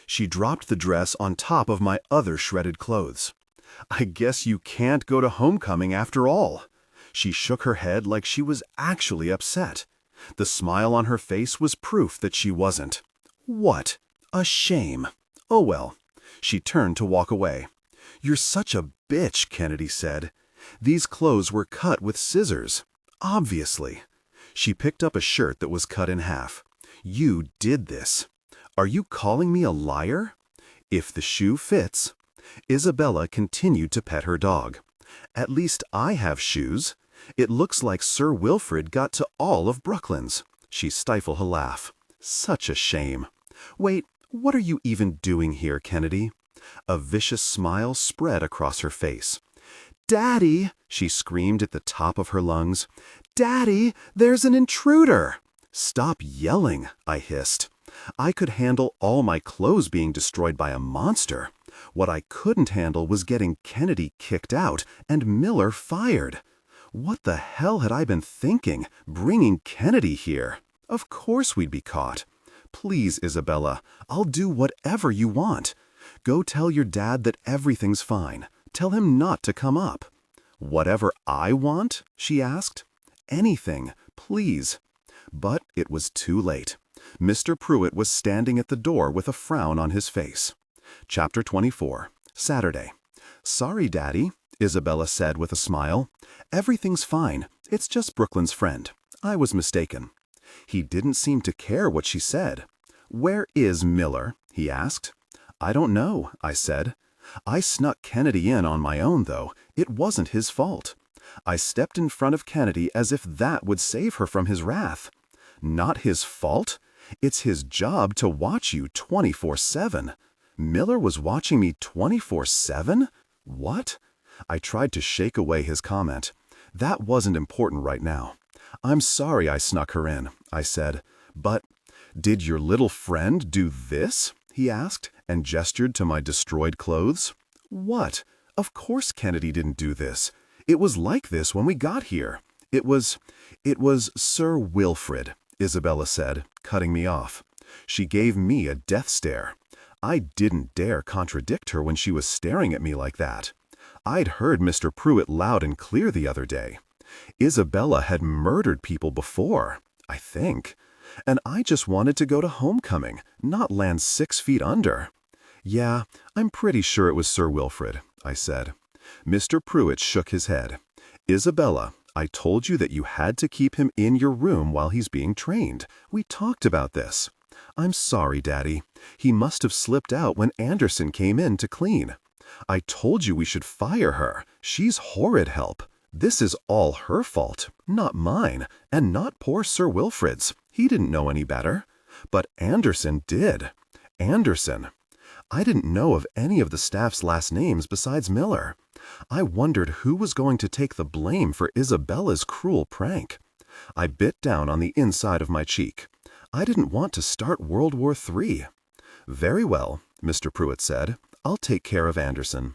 She dropped the dress on top of my other shredded clothes. "I guess you can't go to homecoming after all." She shook her head like she was actually upset. The smile on her face was proof that she wasn't. What a shame. Oh well. She turned to walk away. "You're such a bitch," Kennedy said. "These clothes were cut with scissors. Obviously." She picked up a shirt that was cut in half. "You did this. Are you calling me a liar?" "If the shoe fits." Isabella continued to pet her dog. "At least I have shoes. It looks like Sir Wilfrid got to all of Brooklyn's." She stifled a laugh. "Such a shame. Wait, what are you even doing here, Kennedy?" A vicious smile spread across her face. "Daddy!" she screamed at the top of her lungs. "Daddy, there's an intruder!" "Stop yelling," I hissed. I could handle all my clothes being destroyed by a monster. What I couldn't handle was getting Kennedy kicked out and Miller fired. What the hell had I been thinking, bringing Kennedy here? Of course we'd be caught. "Please, Isabella, I'll do whatever you want. Go tell your dad that everything's fine. Tell him not to come up." "Whatever I want?" she asked. "Anything, please." But it was too late. Mr. Pruitt was standing at the door with a frown on his face. Chapter 24, Saturday. "Sorry, Daddy," Isabella said with a smile. "Everything's fine. It's just Brooklyn's friend. I was mistaken." He didn't seem to care what she said. "Where is Miller?" he asked. "I don't know," I said. "I snuck Kennedy in on my own, though. It wasn't his fault." I stepped in front of Kennedy as if that would save her from his wrath. "Not his fault? It's his job to watch you 24/7. Miller was watching me 24/7? What?" I tried to shake away his comment. That wasn't important right now. "I'm sorry I snuck her in," I said. "But did your little friend do this?" he asked, and gestured to my destroyed clothes. "What? Of course Kennedy didn't do this. It was like this when we got here. It was Sir Wilfrid," Isabella said, cutting me off. She gave me a death stare. I didn't dare contradict her when she was staring at me like that. I'd heard Mr. Pruitt loud and clear the other day. Isabella had murdered people before, I think. And I just wanted to go to homecoming, not land 6 feet under. "Yeah, I'm pretty sure it was Sir Wilfrid," I said. Mr. Pruitt shook his head. "Isabella, I told you that you had to keep him in your room while he's being trained. We talked about this." "I'm sorry, Daddy. He must have slipped out when Anderson came in to clean." "I told you we should fire her. She's horrid help. This is all her fault, not mine, and not poor Sir Wilfrid's. He didn't know any better. But Anderson did. Anderson. I didn't know of any of the staff's last names besides Miller. I wondered who was going to take the blame for Isabella's cruel prank. I bit down on the inside of my cheek. I didn't want to start World War III. "Very well," Mr. Pruitt said. "I'll take care of Anderson.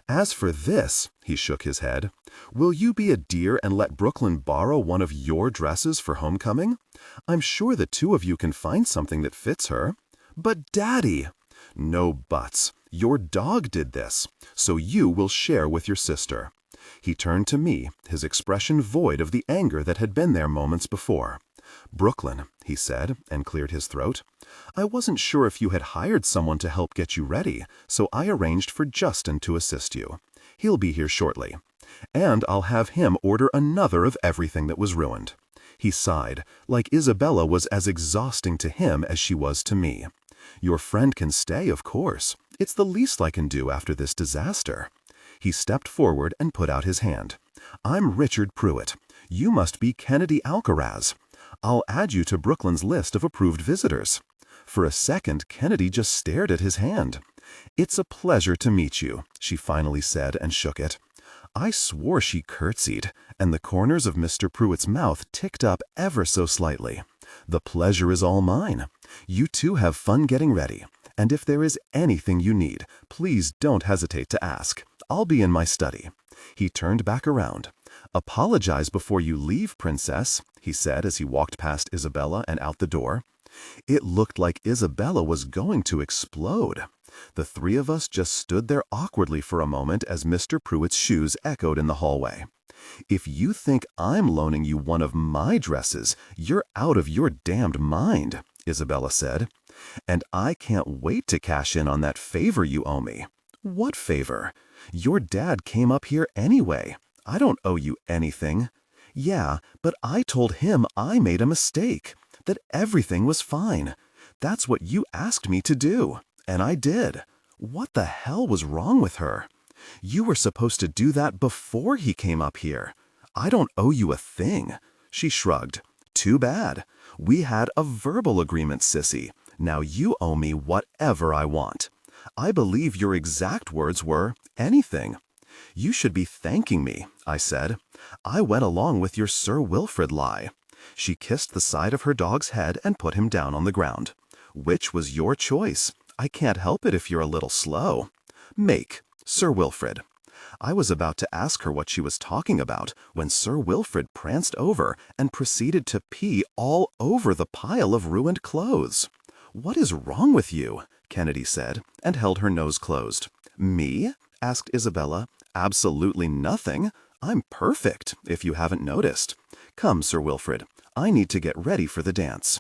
As for this," he shook his head, "will you be a dear and let Brooklyn borrow one of your dresses for homecoming? I'm sure the two of you can find something that fits her." "But Daddy—" "No buts. Your dog did this, so you will share with your sister. He turned to me, his expression void of the anger that had been there moments before. "Brooklyn," he said, and cleared his throat. "I wasn't sure if you had hired someone to help get you ready, so I arranged for Justin to assist you. He'll be here shortly. And I'll have him order another of everything that was ruined." He sighed, like Isabella was as exhausting to him as she was to me. "Your friend can stay, of course. It's the least I can do after this disaster." He stepped forward and put out his hand. "I'm Richard Pruitt. You must be Kennedy Alcaraz. I'll add you to Brooklyn's list of approved visitors." For a second, Kennedy just stared at his hand. "It's a pleasure to meet you," she finally said and shook it. I swore she curtsied, and the corners of Mr. Pruitt's mouth ticked up ever so slightly. "The pleasure is all mine. You two have fun getting ready, and if there is anything you need, please don't hesitate to ask. I'll be in my study." He turned back around. "Apologize before you leave, Princess," he said as he walked past Isabella and out the door. It looked like Isabella was going to explode. The three of us just stood there awkwardly for a moment as Mr. Pruitt's shoes echoed in the hallway. "If you think I'm loaning you one of my dresses, you're out of your damned mind," Isabella said. "And I can't wait to cash in on that favor you owe me." "What favor?" "Your dad came up here anyway. I don't owe you anything." "Yeah, but I told him I made a mistake, that everything was fine. That's what you asked me to do, and I did." What the hell was wrong with her? "You were supposed to do that before he came up here." "I don't owe you a thing." She shrugged. "Too bad. We had a verbal agreement, sissy. Now you owe me whatever I want." I believe your exact words were, "anything." "You should be thanking me," I said. "I went along with your Sir Wilfrid lie." She kissed the side of her dog's head and put him down on the ground. "Which was your choice. I can't help it if you're a little slow." "Make, Sir Wilfrid." I was about to ask her what she was talking about when Sir Wilfrid pranced over and proceeded to pee all over the pile of ruined clothes. "What is wrong with you?" Kennedy said, and held her nose closed. "Me?" asked Isabella. "Absolutely nothing. I'm perfect, if you haven't noticed. Come, Sir Wilfrid, I need to get ready for the dance."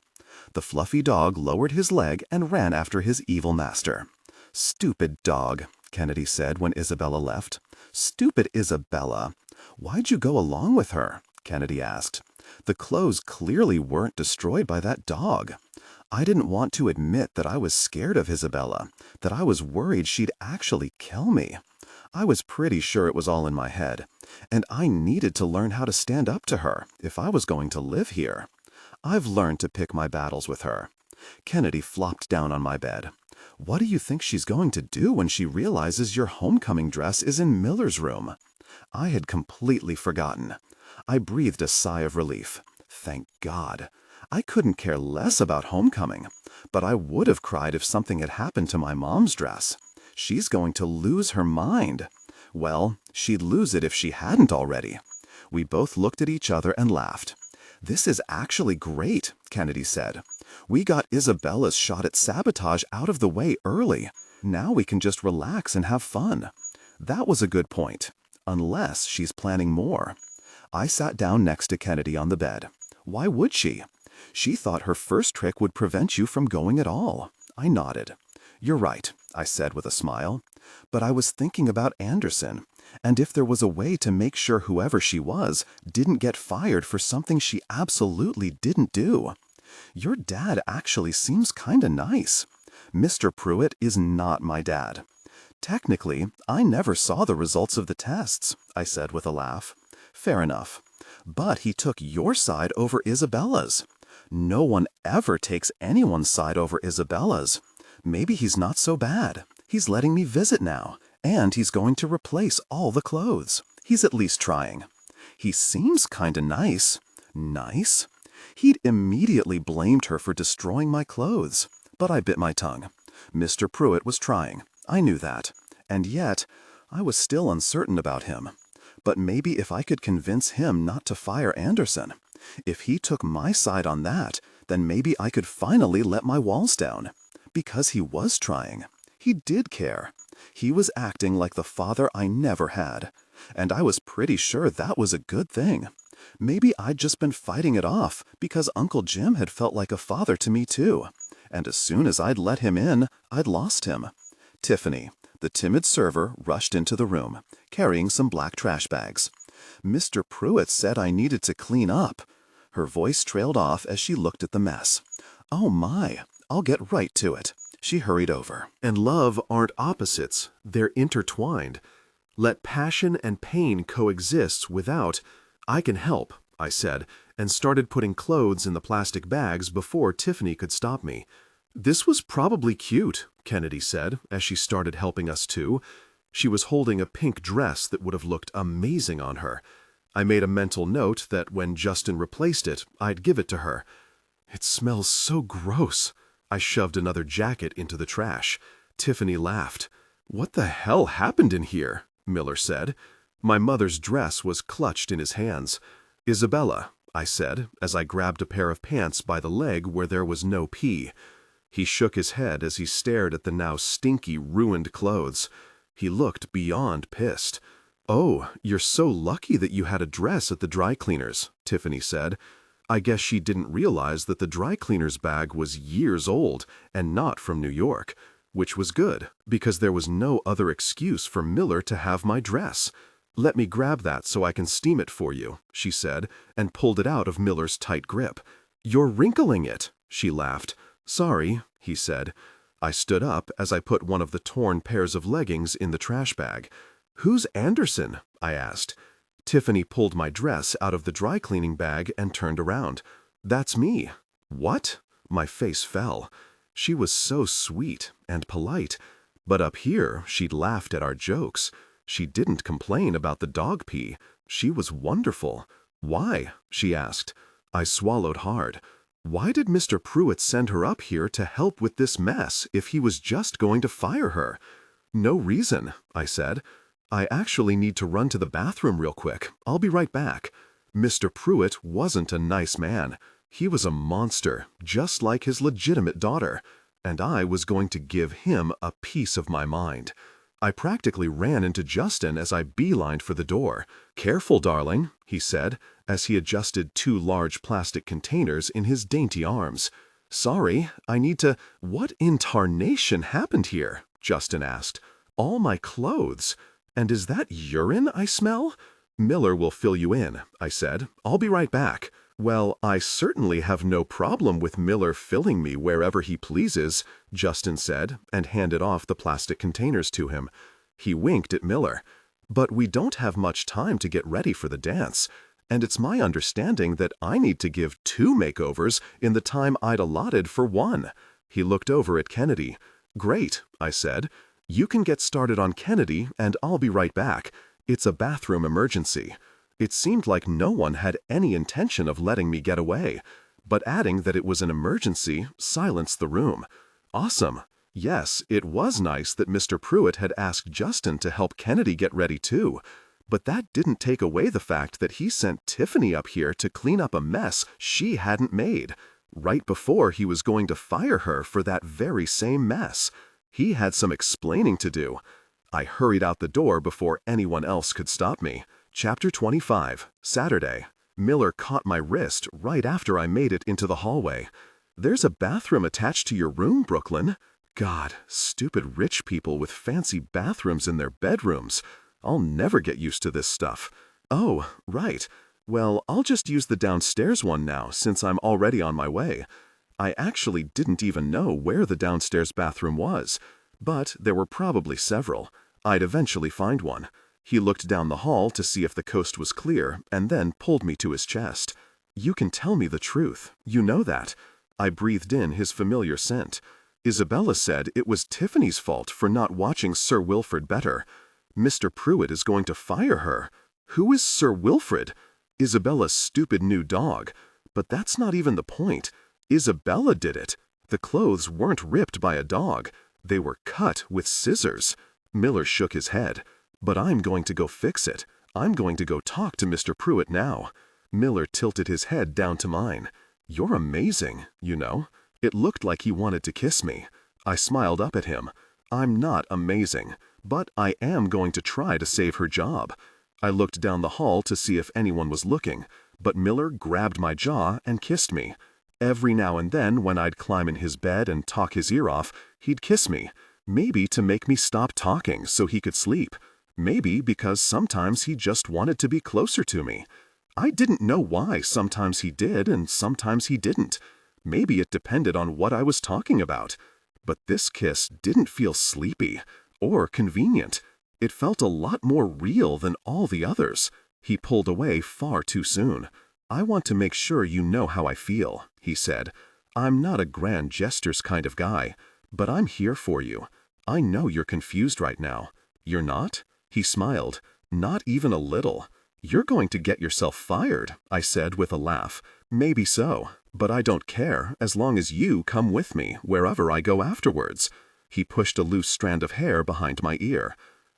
The fluffy dog lowered his leg and ran after his evil master. "Stupid dog," Kennedy said when Isabella left. "Stupid Isabella. Why'd you go along with her?" Kennedy asked. "The clothes clearly weren't destroyed by that dog." I didn't want to admit that I was scared of Isabella, that I was worried she'd actually kill me. I was pretty sure it was all in my head, and I needed to learn how to stand up to her if I was going to live here. I've learned to pick my battles with her. Kennedy flopped down on my bed. "What do you think she's going to do when she realizes your homecoming dress is in Miller's room?" I had completely forgotten. I breathed a sigh of relief. Thank God. I couldn't care less about homecoming, but I would have cried if something had happened to my mom's dress. She's going to lose her mind. Well, she'd lose it if she hadn't already. We both looked at each other and laughed. "This is actually great," Kennedy said. "We got Isabella's shot at sabotage out of the way early. Now we can just relax and have fun." That was a good point, unless she's planning more. I sat down next to Kennedy on the bed. Why would she? She thought her first trick would prevent you from going at all. I nodded. "You're right," I said with a smile. "But I was thinking about Anderson, and if there was a way to make sure whoever she was didn't get fired for something she absolutely didn't do. Your dad actually seems kinda nice." "Mr. Pruitt is not my dad." "Technically, I never saw the results of the tests," I said with a laugh. "Fair enough. But he took your side over Isabella's." "No one ever takes anyone's side over Isabella's. Maybe he's not so bad. He's letting me visit now, and he's going to replace all the clothes. He's at least trying. He seems kinda nice." "Nice?" He'd immediately blamed her for destroying my clothes, but I bit my tongue. Mr. Pruitt was trying. I knew that. And yet, I was still uncertain about him. But maybe if I could convince him not to fire Anderson, if he took my side on that, then maybe I could finally let my walls down. Because he was trying. He did care. He was acting like the father I never had. And I was pretty sure that was a good thing. Maybe I'd just been fighting it off because Uncle Jim had felt like a father to me too. And as soon as I'd let him in, I'd lost him. Tiffany, the timid server, rushed into the room, carrying some black trash bags. Mr. Pruitt said I needed to clean up. Her voice trailed off as she looked at the mess. Oh my, I'll get right to it. She hurried over. And love aren't opposites, they're intertwined. Let passion and pain coexist without. I can help, I said, and started putting clothes in the plastic bags before Tiffany could stop me. This was probably cute, Kennedy said, as she started helping us too. She was holding a pink dress that would have looked amazing on her. I made a mental note that when Justin replaced it, I'd give it to her. It smells so gross. I shoved another jacket into the trash. Tiffany laughed. What the hell happened in here? Miller said. My mother's dress was clutched in his hands. Isabella, I said, as I grabbed a pair of pants by the leg where there was no pee. He shook his head as he stared at the now stinky, ruined clothes. He looked beyond pissed. Oh, you're so lucky that you had a dress at the dry cleaners, Tiffany said. I guess she didn't realize that the dry cleaner's bag was years old and not from New York, which was good, because there was no other excuse for Miller to have my dress. Let me grab that so I can steam it for you, she said, and pulled it out of Miller's tight grip. You're wrinkling it, she laughed. Sorry, he said. I stood up as I put one of the torn pairs of leggings in the trash bag. Who's Anderson? I asked. Tiffany pulled my dress out of the dry cleaning bag and turned around. That's me. What? My face fell. She was so sweet and polite, but up here she'd laughed at our jokes. She didn't complain about the dog pee. She was wonderful. Why? She asked. I swallowed hard. Why did Mr. Pruitt send her up here to help with this mess if he was just going to fire her? No reason, I said. I actually need to run to the bathroom real quick. I'll be right back. Mr. Pruitt wasn't a nice man. He was a monster, just like his legitimate daughter, and I was going to give him a piece of my mind. I practically ran into Justin as I beelined for the door. Careful, darling, he said, as he adjusted 2 large plastic containers in his dainty arms. Sorry, I need to— What in tarnation happened here? Justin asked. All my clothes. And is that urine I smell? Miller will fill you in, I said. I'll be right back. Well, I certainly have no problem with Miller filling me wherever he pleases, Justin said, and handed off the plastic containers to him. He winked at Miller. But we don't have much time to get ready for the dance, and it's my understanding that I need to give 2 makeovers in the time I'd allotted for 1. He looked over at Kennedy. Great, I said. You can get started on Kennedy, and I'll be right back. It's a bathroom emergency. It seemed like no one had any intention of letting me get away, but adding that it was an emergency silenced the room. Awesome. Yes, it was nice that Mr. Pruitt had asked Justin to help Kennedy get ready too, but that didn't take away the fact that he sent Tiffany up here to clean up a mess she hadn't made, right before he was going to fire her for that very same mess. He had some explaining to do. I hurried out the door before anyone else could stop me. Chapter 25, Saturday. Miller caught my wrist right after I made it into the hallway. There's a bathroom attached to your room, Brooklyn. God, stupid rich people with fancy bathrooms in their bedrooms. I'll never get used to this stuff. Oh, right. Well, I'll just use the downstairs one now since I'm already on my way. I actually didn't even know where the downstairs bathroom was, but there were probably several. I'd eventually find one. He looked down the hall to see if the coast was clear and then pulled me to his chest. You can tell me the truth. You know that. I breathed in his familiar scent. Isabella said it was Tiffany's fault for not watching Sir Wilfrid better. Mr. Pruitt is going to fire her. Who is Sir Wilfrid? Isabella's stupid new dog. But that's not even the point. Isabella did it. The clothes weren't ripped by a dog. They were cut with scissors. Miller shook his head. But I'm going to go fix it. I'm going to go talk to Mr. Pruitt now. Miller tilted his head down to mine. You're amazing, you know. It looked like he wanted to kiss me. I smiled up at him. I'm not amazing, but I am going to try to save her job. I looked down the hall to see if anyone was looking, but Miller grabbed my jaw and kissed me. Every now and then, when I'd climb in his bed and talk his ear off, he'd kiss me, maybe to make me stop talking so he could sleep, maybe because sometimes he just wanted to be closer to me. I didn't know why sometimes he did and sometimes he didn't. Maybe it depended on what I was talking about. But this kiss didn't feel sleepy or convenient. It felt a lot more real than all the others. He pulled away far too soon. "I want to make sure you know how I feel," he said. "I'm not a grand gestures kind of guy, but I'm here for you. I know you're confused right now. You're not?" He smiled. "Not even a little." "You're going to get yourself fired," I said with a laugh. "Maybe so, but I don't care as long as you come with me wherever I go afterwards." He pushed a loose strand of hair behind my ear.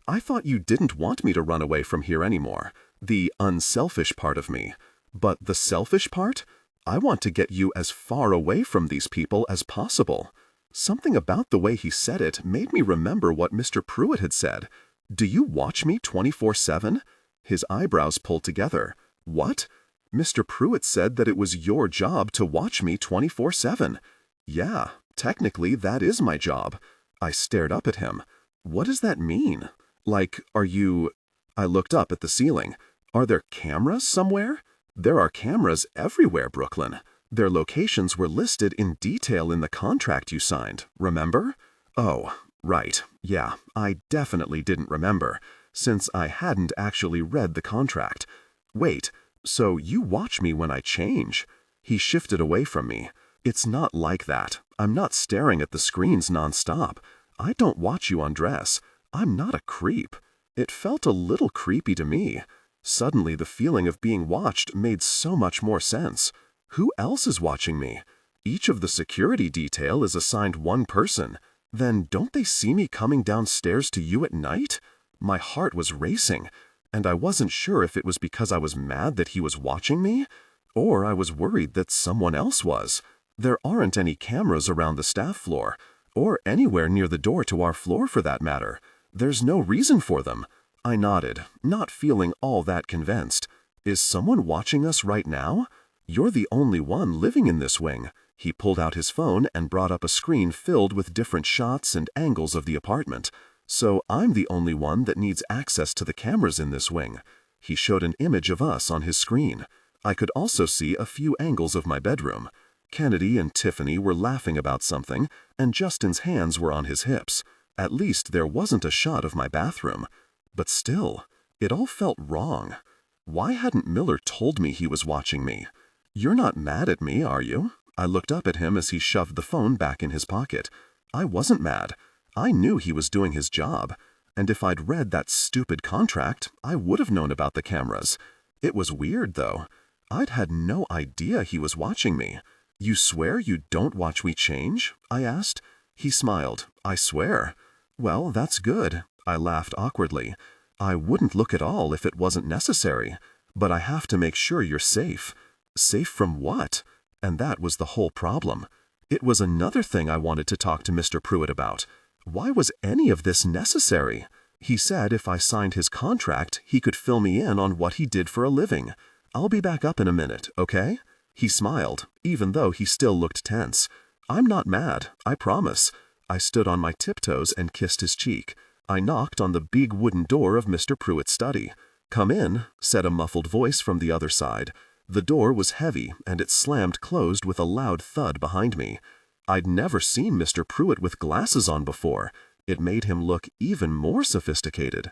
"I thought you didn't want me to run away from here anymore. The unselfish part of me. But the selfish part? I want to get you as far away from these people as possible." Something about the way he said it made me remember what Mr. Pruitt had said. "Do you watch me 24/7? His eyebrows pulled together. "What?" "Mr. Pruitt said that it was your job to watch me 24/7. "Yeah, technically that is my job." I stared up at him. "What does that mean? Like, are you—" I looked up at the ceiling. "Are there cameras somewhere?" "There are cameras everywhere, Brooklyn. Their locations were listed in detail in the contract you signed, remember?" "Oh, right, yeah, I definitely didn't remember, since I hadn't actually read the contract. Wait, so you watch me when I change?" He shifted away from me. "It's not like that. I'm not staring at the screens nonstop. I don't watch you undress. I'm not a creep." It felt a little creepy to me. Suddenly the feeling of being watched made so much more sense. Who else is watching me? Each of the security detail is assigned one person. Then don't they see me coming downstairs to you at night? My heart was racing, and I wasn't sure if it was because I was mad that he was watching me, or I was worried that someone else was. There aren't any cameras around the staff floor, or anywhere near the door to our floor for that matter. There's no reason for them. I nodded, not feeling all that convinced. "Is someone watching us right now? You're the only one living in this wing." He pulled out his phone and brought up a screen filled with different shots and angles of the apartment. "So I'm the only one that needs access to the cameras in this wing." He showed an image of us on his screen. I could also see a few angles of my bedroom. Kennedy and Tiffany were laughing about something, and Justin's hands were on his hips. At least there wasn't a shot of my bathroom. But still, it all felt wrong. Why hadn't Miller told me he was watching me? "You're not mad at me, are you?" I looked up at him as he shoved the phone back in his pocket. I wasn't mad. I knew he was doing his job. And if I'd read that stupid contract, I would have known about the cameras. It was weird, though. I'd had no idea he was watching me. "You swear you don't watch me change?" I asked. He smiled. "I swear." "Well, that's good." I laughed awkwardly. "I wouldn't look at all if it wasn't necessary. But I have to make sure you're safe." Safe from what? And that was the whole problem. It was another thing I wanted to talk to Mr. Pruitt about. Why was any of this necessary? He said if I signed his contract, he could fill me in on what he did for a living. "I'll be back up in a minute, okay?" He smiled, even though he still looked tense. "I'm not mad, I promise." I stood on my tiptoes and kissed his cheek. I knocked on the big wooden door of Mr. Pruitt's study. "Come in," said a muffled voice from the other side. The door was heavy, and it slammed closed with a loud thud behind me. I'd never seen Mr. Pruitt with glasses on before. It made him look even more sophisticated.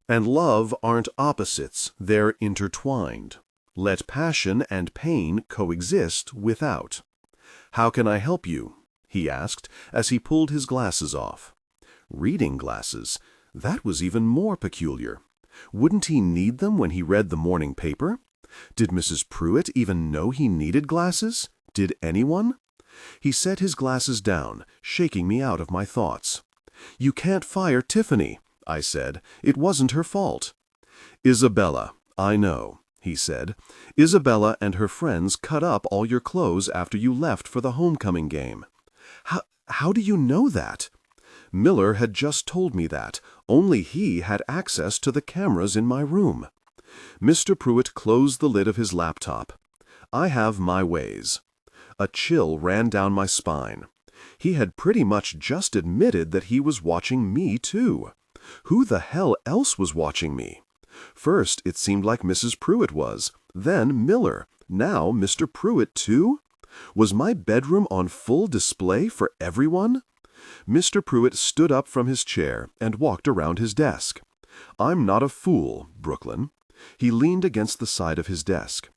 And love aren't opposites, they're intertwined. Let passion and pain coexist without. "How can I help you?" he asked as he pulled his glasses off. Reading glasses, that was even more peculiar. Wouldn't he need them when he read the morning paper? Did Mrs. Pruitt even know he needed glasses? Did anyone? He set his glasses down, shaking me out of my thoughts. "You can't fire Tiffany," I said. "It wasn't her fault." "Isabella, I know," he said. "Isabella and her friends cut up all your clothes after you left for the homecoming game." How do you know that?" Miller had just told me that. Only he had access to the cameras in my room. Mr. Pruitt closed the lid of his laptop. I have my ways. A chill ran down my spine. He had pretty much just admitted that he was watching me, too. Who the hell else was watching me? First, it seemed like Mrs. Pruitt was, then Miller, now Mr. Pruitt, too? Was my bedroom on full display for everyone? Mr. Pruitt stood up from his chair and walked around his desk. I'm not a fool, Brooklyn. He leaned against the side of his desk.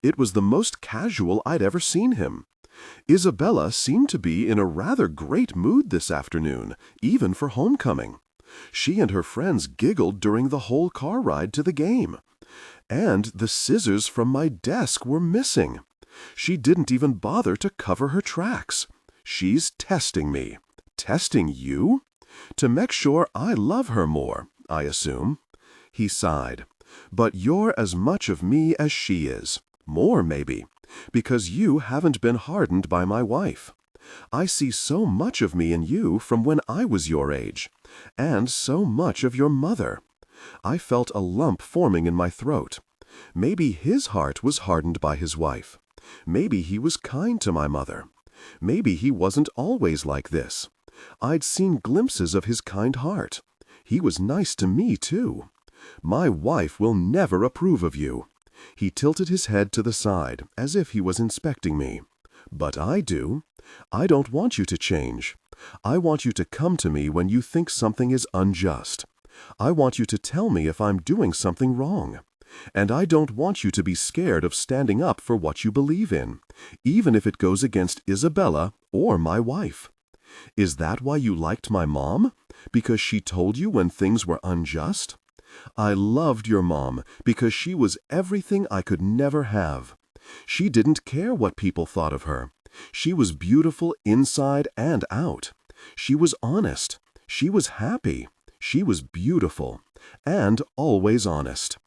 It was the most casual I'd ever seen him. Isabella seemed to be in a rather great mood this afternoon, even for homecoming. She and her friends giggled during the whole car ride to the game. And the scissors from my desk were missing. She didn't even bother to cover her tracks. She's testing me. Testing you? To make sure I love her more, I assume. He sighed. But you're as much of me as she is. More, maybe. Because you haven't been hardened by my wife. I see so much of me in you from when I was your age. And so much of your mother. I felt a lump forming in my throat. Maybe his heart was hardened by his wife. Maybe he was kind to my mother. Maybe he wasn't always like this. I'd seen glimpses of his kind heart. He was nice to me, too. My wife will never approve of you. He tilted his head to the side, as if he was inspecting me. But I do. I don't want you to change. I want you to come to me when you think something is unjust. I want you to tell me if I'm doing something wrong. And I don't want you to be scared of standing up for what you believe in, even if it goes against Isabella or my wife. Is that why you liked my mom? Because she told you when things were unjust? I loved your mom because she was everything I could never have. She didn't care what people thought of her. She was beautiful inside and out. She was honest. She was happy. She was beautiful. And always honest.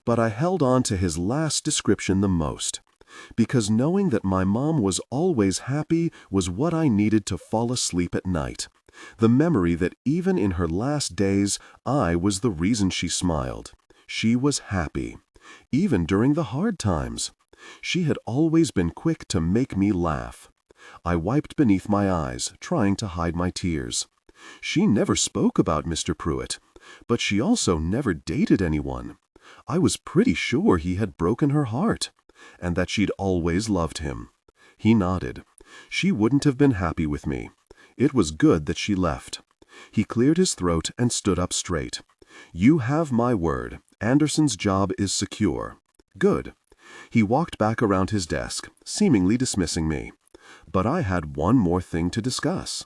But I held on to his last description the most. Because knowing that my mom was always happy was what I needed to fall asleep at night. The memory that even in her last days, I was the reason she smiled. She was happy. Even during the hard times. She had always been quick to make me laugh. I wiped beneath my eyes, trying to hide my tears. She never spoke about Mr. Pruitt, but she also never dated anyone. I was pretty sure he had broken her heart, and that she'd always loved him. He nodded. She wouldn't have been happy with me. It was good that she left. He cleared his throat and stood up straight. You have my word. Anderson's job is secure. Good. He walked back around his desk, seemingly dismissing me. But I had one more thing to discuss.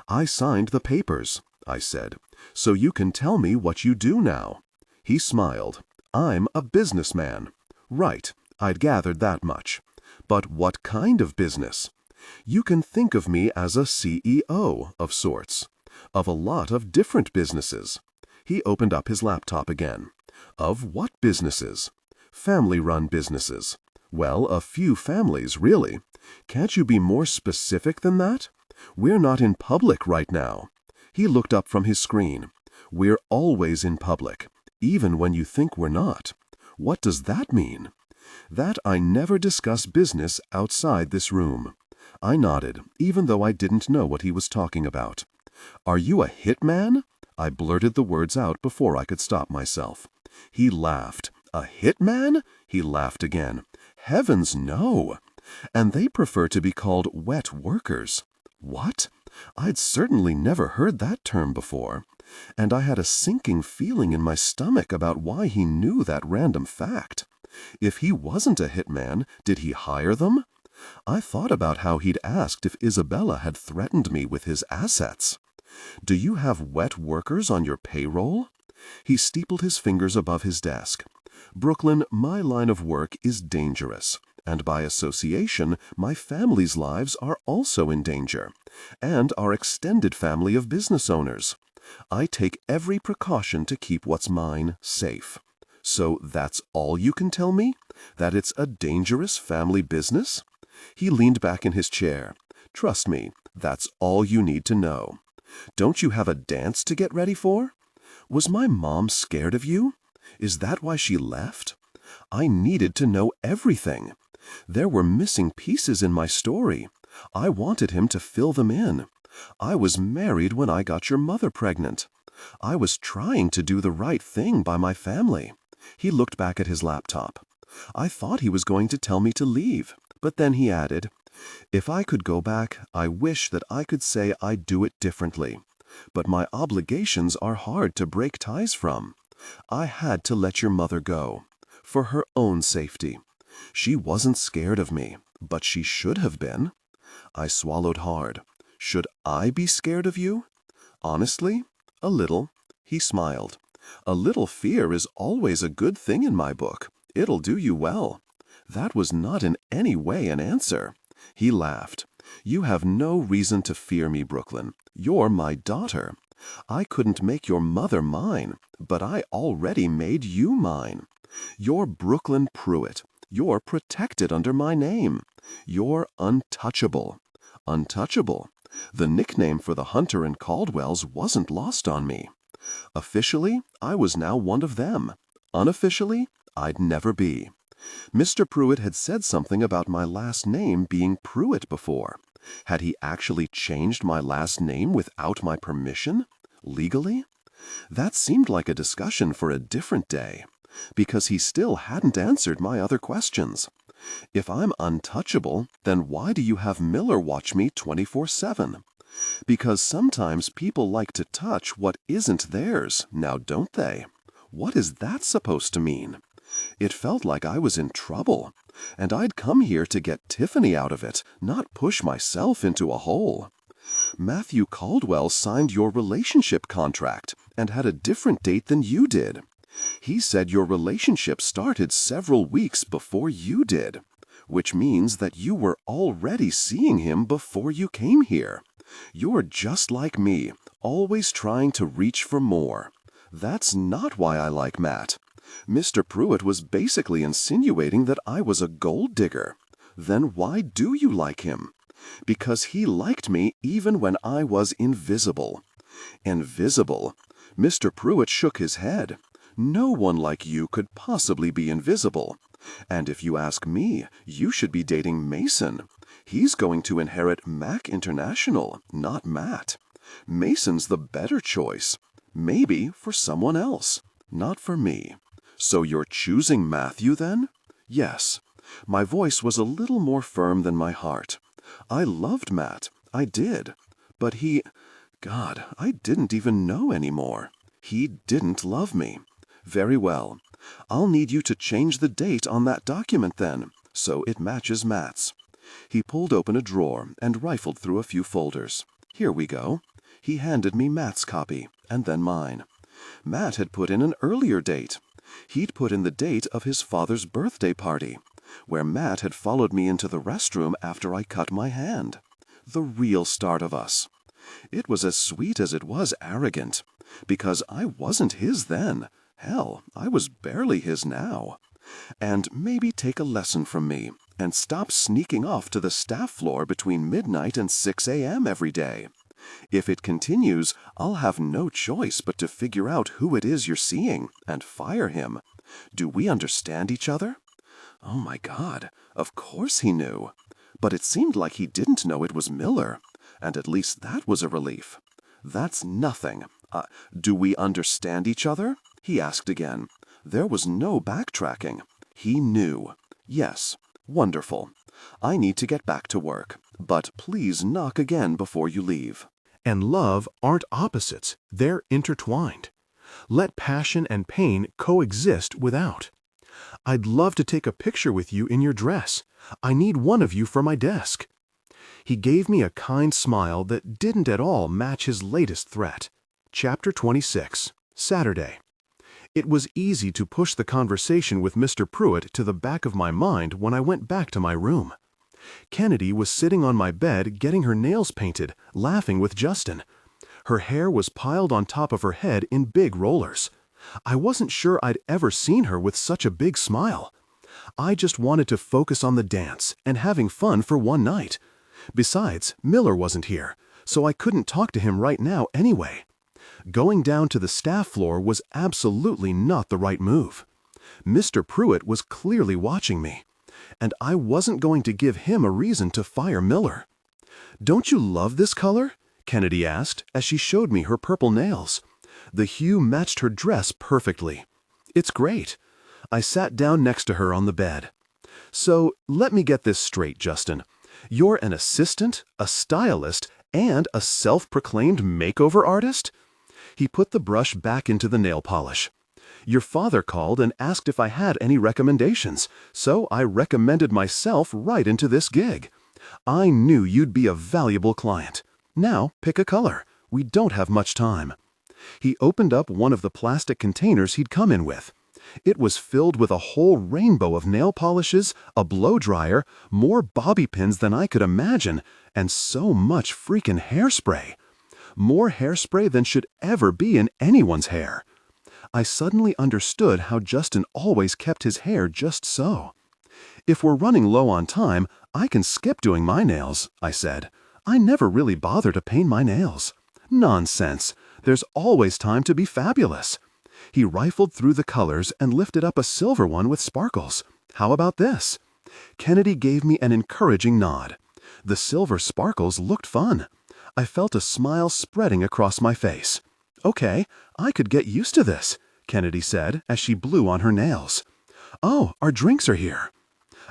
I signed the papers, I said, so you can tell me what you do now. He smiled. I'm a businessman. Right, I'd gathered that much. But what kind of business? You can think of me as a CEO of sorts. Of a lot of different businesses. He opened up his laptop again. Of what businesses? Family-run businesses. Well, a few families, really. Can't you be more specific than that? We're not in public right now. He looked up from his screen. We're always in public, even when you think we're not. What does that mean? That I never discuss business outside this room. I nodded, even though I didn't know what he was talking about. Are you a hitman? I blurted the words out before I could stop myself. He laughed. A hitman? He laughed again. Heavens, no. And they prefer to be called wet workers. What? I'd certainly never heard that term before. And I had a sinking feeling in my stomach about why he knew that random fact. If he wasn't a hitman, did he hire them? I thought about how he'd asked if Isabella had threatened me with his assets. Do you have wet workers on your payroll? He steepled his fingers above his desk. Brooklyn, my line of work is dangerous, and by association, my family's lives are also in danger, and our extended family of business owners. I take every precaution to keep what's mine safe. So that's all you can tell me? That it's a dangerous family business? He leaned back in his chair. Trust me, that's all you need to know. Don't you have a dance to get ready for? Was my mom scared of you? Is that why she left? I needed to know everything. There were missing pieces in my story. I wanted him to fill them in. I was married when I got your mother pregnant. I was trying to do the right thing by my family. He looked back at his laptop. I thought he was going to tell me to leave, but then he added, "If I could go back, I wish that I could say I'd do it differently. But my obligations are hard to break ties from. I had to let your mother go, for her own safety. She wasn't scared of me, but she should have been." I swallowed hard. Should I be scared of you? Honestly, a little. He smiled. A little fear is always a good thing in my book. It'll do you well. That was not in any way an answer. He laughed. You have no reason to fear me, Brooklyn. You're my daughter. I couldn't make your mother mine, but I already made you mine. You're Brooklyn Pruitt. You're protected under my name. You're untouchable. Untouchable. The nickname for the Hunter and Caldwells wasn't lost on me. Officially, I was now one of them. Unofficially, I'd never be. Mr. Pruitt had said something about my last name being Pruitt before. Had he actually changed my last name without my permission? Legally? That seemed like a discussion for a different day, because he still hadn't answered my other questions. If I'm untouchable, then why do you have Miller watch me 24/7? Because sometimes people like to touch what isn't theirs, now don't they? What is that supposed to mean? It felt like I was in trouble, and I'd come here to get Tiffany out of it, not push myself into a hole. Matthew Caldwell signed your relationship contract and had a different date than you did. He said your relationship started several weeks before you did, which means that you were already seeing him before you came here. You're just like me, always trying to reach for more. That's not why I like Matt. Mr. Pruitt was basically insinuating that I was a gold digger. Then why do you like him? Because he liked me even when I was invisible. Invisible? Mr. Pruitt shook his head. No one like you could possibly be invisible. And if you ask me, you should be dating Mason. He's going to inherit Mac International, not Matt. Mason's the better choice. Maybe for someone else, not for me. So you're choosing Matthew then? Yes. My voice was a little more firm than my heart. I loved Matt. I did. But God, I didn't even know anymore. He didn't love me. Very well. I'll need you to change the date on that document then, so it matches Matt's. He pulled open a drawer and rifled through a few folders. Here we go. He handed me Matt's copy, and then mine. Matt had put in an earlier date. He'd put in the date of his father's birthday party, where Matt had followed me into the restroom after I cut my hand. The real start of us. It was as sweet as it was arrogant, because I wasn't his then. Hell, I was barely his now. And maybe take a lesson from me and stop sneaking off to the staff floor between midnight and 6 a.m. every day. If it continues, I'll have no choice but to figure out who it is you're seeing and fire him. Do we understand each other? Oh my God, of course he knew. But it seemed like he didn't know it was Miller, and at least that was a relief. That's nothing. Do we understand each other? He asked again. There was no backtracking. He knew. Yes. Wonderful. I need to get back to work, but please knock again before you leave. And love aren't opposites, they're intertwined. Let passion and pain coexist without. I'd love to take a picture with you in your dress. I need one of you for my desk. He gave me a kind smile that didn't at all match his latest threat. Chapter 26, Saturday. It was easy to push the conversation with Mr. Pruitt to the back of my mind when I went back to my room. Kennedy was sitting on my bed getting her nails painted, laughing with Justin. Her hair was piled on top of her head in big rollers. I wasn't sure I'd ever seen her with such a big smile. I just wanted to focus on the dance and having fun for one night. Besides, Miller wasn't here, so I couldn't talk to him right now anyway. Going down to the staff floor was absolutely not the right move. Mr. Pruitt was clearly watching me, and I wasn't going to give him a reason to fire Miller. "Don't you love this color?" Kennedy asked as she showed me her purple nails. The hue matched her dress perfectly. "It's great." I sat down next to her on the bed. "So, let me get this straight, Justin. You're an assistant, a stylist, and a self-proclaimed makeover artist?" He put the brush back into the nail polish. "Your father called and asked if I had any recommendations, so I recommended myself right into this gig. I knew you'd be a valuable client. Now, pick a color. We don't have much time." He opened up one of the plastic containers he'd come in with. It was filled with a whole rainbow of nail polishes, a blow dryer, more bobby pins than I could imagine, and so much freaking hairspray. More hairspray than should ever be in anyone's hair. I suddenly understood how Justin always kept his hair just so. "If we're running low on time, I can skip doing my nails," I said. "I never really bother to paint my nails." "Nonsense. There's always time to be fabulous." He rifled through the colors and lifted up a silver one with sparkles. "How about this?" Kennedy gave me an encouraging nod. The silver sparkles looked fun. I felt a smile spreading across my face. "Okay, I could get used to this," Kennedy said as she blew on her nails. "Oh, our drinks are here."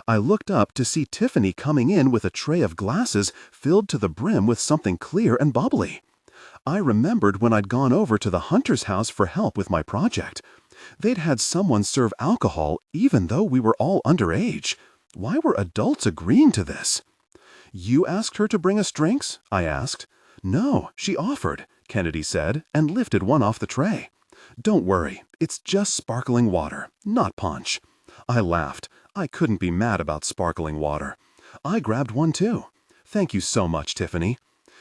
I looked up to see Tiffany coming in with a tray of glasses filled to the brim with something clear and bubbly. I remembered when I'd gone over to the Hunter's house for help with my project. They'd had someone serve alcohol even though we were all underage. Why were adults agreeing to this? "You asked her to bring us drinks?" I asked. "No, she offered," Kennedy said, and lifted one off the tray. "Don't worry, it's just sparkling water, not punch." I laughed. I couldn't be mad about sparkling water. I grabbed one too. "Thank you so much, Tiffany."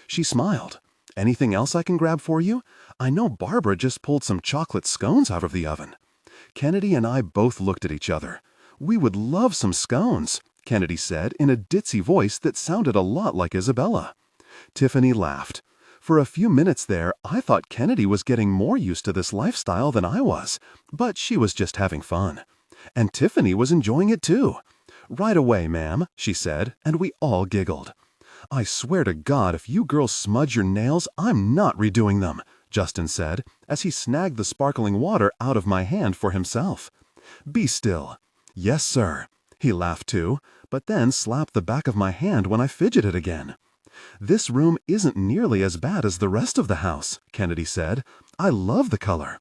She smiled. "Anything else I can grab for you? I know Barbara just pulled some chocolate scones out of the oven." Kennedy and I both looked at each other. "We would love some scones," Kennedy said in a ditzy voice that sounded a lot like Isabella. Tiffany laughed. For a few minutes there, I thought Kennedy was getting more used to this lifestyle than I was, but she was just having fun. And Tiffany was enjoying it too. "Right away, ma'am," she said, and we all giggled. "I swear to God, if you girls smudge your nails, I'm not redoing them," Justin said, as he snagged the sparkling water out of my hand for himself. "Be still." "Yes, sir." He laughed too, but then slapped the back of my hand when I fidgeted again. "This room isn't nearly as bad as the rest of the house," Kennedy said. "I love the color.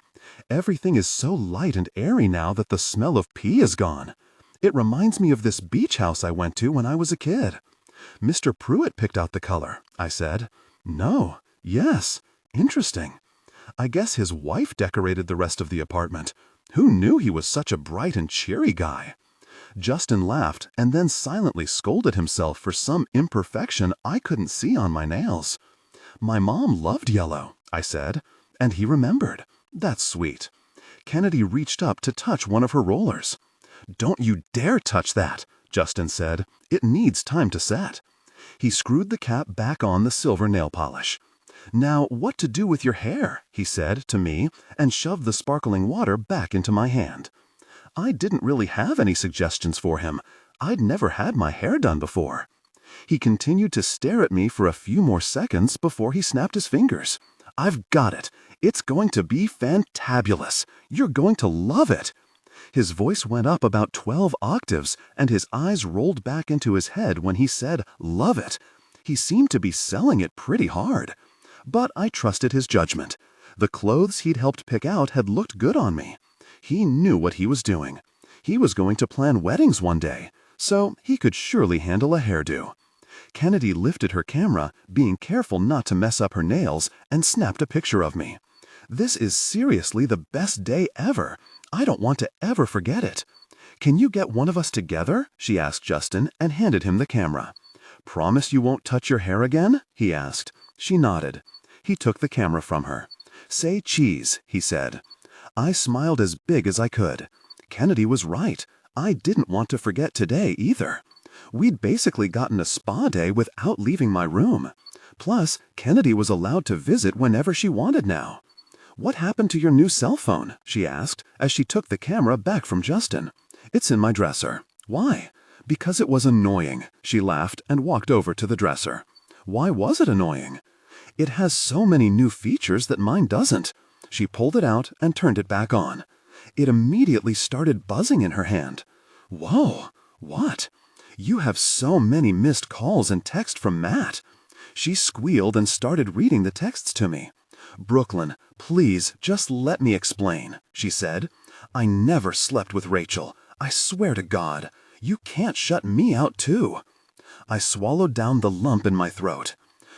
Everything is so light and airy now that the smell of pee is gone. It reminds me of this beach house I went to when I was a kid." "Mr. Pruitt picked out the color," I said. "No. Yes. Interesting. I guess his wife decorated the rest of the apartment. Who knew he was such a bright and cheery guy?" Justin laughed and then silently scolded himself for some imperfection I couldn't see on my nails. "My mom loved yellow," I said, and he remembered. "That's sweet." Kennedy reached up to touch one of her rollers. "Don't you dare touch that," Justin said. "It needs time to set." He screwed the cap back on the silver nail polish. "Now, what to do with your hair?" he said to me, and shoved the sparkling water back into my hand. I didn't really have any suggestions for him. I'd never had my hair done before. He continued to stare at me for a few more seconds before he snapped his fingers. "I've got it. It's going to be fantabulous. You're going to love it." His voice went up about 12 octaves, and his eyes rolled back into his head when he said, "Love it." He seemed to be selling it pretty hard. But I trusted his judgment. The clothes he'd helped pick out had looked good on me. He knew what he was doing. He was going to plan weddings one day, so he could surely handle a hairdo. Kennedy lifted her camera, being careful not to mess up her nails, and snapped a picture of me. "This is seriously the best day ever. I don't want to ever forget it." "Can you get one of us together?" she asked Justin and handed him the camera. "Promise you won't touch your hair again?" he asked. She nodded. He took the camera from her. "Say cheese," he said. I smiled as big as I could. Kennedy was right. I didn't want to forget today either. We'd basically gotten a spa day without leaving my room. Plus, Kennedy was allowed to visit whenever she wanted now. "What happened to your new cell phone?" she asked as she took the camera back from Justin. "It's in my dresser." "Why?" "Because it was annoying," she laughed and walked over to the dresser. "Why was it annoying?" "It has so many new features that mine doesn't." She pulled it out and turned it back on. It immediately started buzzing in her hand. "Whoa, what?" "You have so many missed calls and text from Matt." She squealed and started reading the texts to me. "Brooklyn, please just let me explain," she said. "I never slept with Rachel. I swear to God. You can't shut me out too." I swallowed down the lump in my throat.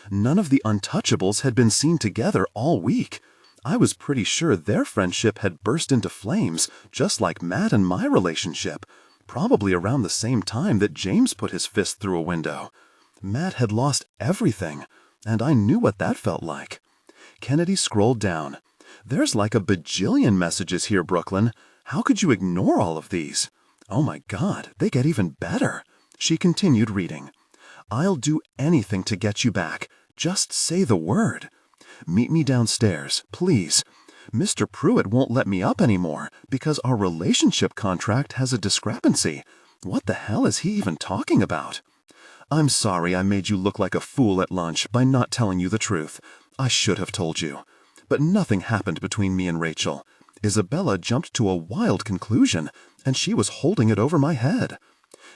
None of the untouchables had been seen together all week. I was pretty sure their friendship had burst into flames, just like Matt and my relationship, probably around the same time that James put his fist through a window. Matt had lost everything, and I knew what that felt like. Kennedy scrolled down. "There's like a bajillion messages here, Brooklyn. How could you ignore all of these? Oh my God, they get even better." She continued reading. "I'll do anything to get you back. Just say the word. Meet me downstairs, please. Mr. Pruitt won't let me up anymore because our relationship contract has a discrepancy. What the hell is he even talking about? I'm sorry I made you look like a fool at lunch by not telling you the truth. I should have told you. But nothing happened between me and Rachel. Isabella jumped to a wild conclusion, and she was holding it over my head.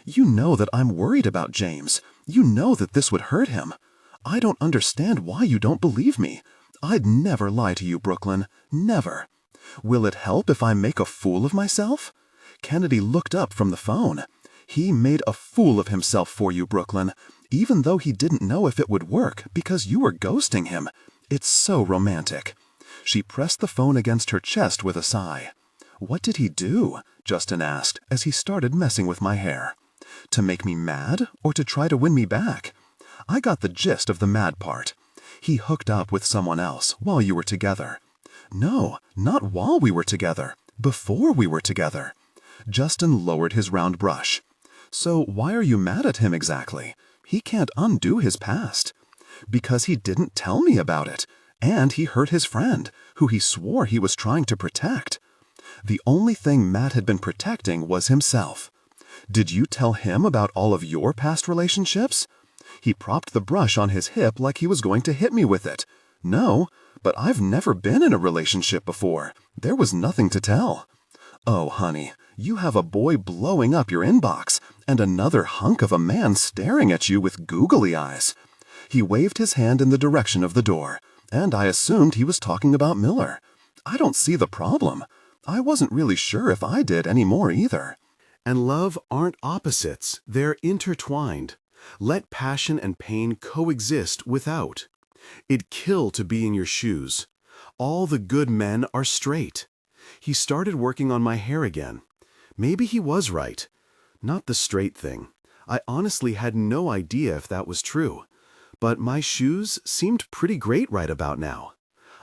You know that I'm worried about James. You know that this would hurt him. I don't understand why you don't believe me. I'd never lie to you, Brooklyn. Never. Will it help if I make a fool of myself?" Kennedy looked up from the phone. "He made a fool of himself for you, Brooklyn, even though he didn't know if it would work because you were ghosting him. It's so romantic." She pressed the phone against her chest with a sigh. "What did he do?" Justin asked as he started messing with my hair. "To make me mad or to try to win me back?" I got the gist of the mad part. "He hooked up with someone else while you were together." "No, not while we were together. Before we were together." Justin lowered his round brush. "So why are you mad at him exactly? He can't undo his past." "Because he didn't tell me about it. And he hurt his friend, who he swore he was trying to protect." The only thing Matt had been protecting was himself. "Did you tell him about all of your past relationships?" He propped the brush on his hip like he was going to hit me with it. "No, but I've never been in a relationship before. There was nothing to tell." "Oh, honey, you have a boy blowing up your inbox and another hunk of a man staring at you with googly eyes." He waved his hand in the direction of the door, and I assumed he was talking about Miller. I don't see the problem. I wasn't really sure if I did anymore either. And love aren't opposites, they're intertwined. Let passion and pain coexist without. It'd kill to be in your shoes. All the good men are straight. He started working on my hair again. Maybe he was right. Not the straight thing. I honestly had no idea if that was true. But my shoes seemed pretty great right about now.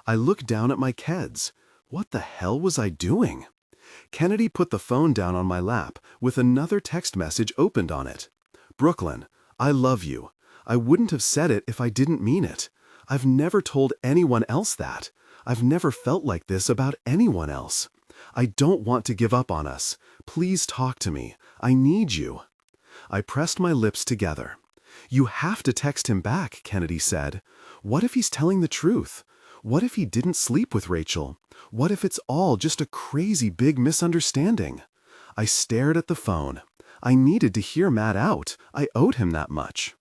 I looked down at my Keds. What the hell was I doing? Kennedy put the phone down on my lap with another text message opened on it. "Brooklyn, I love you. I wouldn't have said it if I didn't mean it. I've never told anyone else that. I've never felt like this about anyone else. I don't want to give up on us. Please talk to me. I need you." I pressed my lips together. "You have to text him back," Kennedy said. "What if he's telling the truth? What if he didn't sleep with Rachel? What if it's all just a crazy big misunderstanding?" I stared at the phone. I needed to hear Matt out. I owed him that much.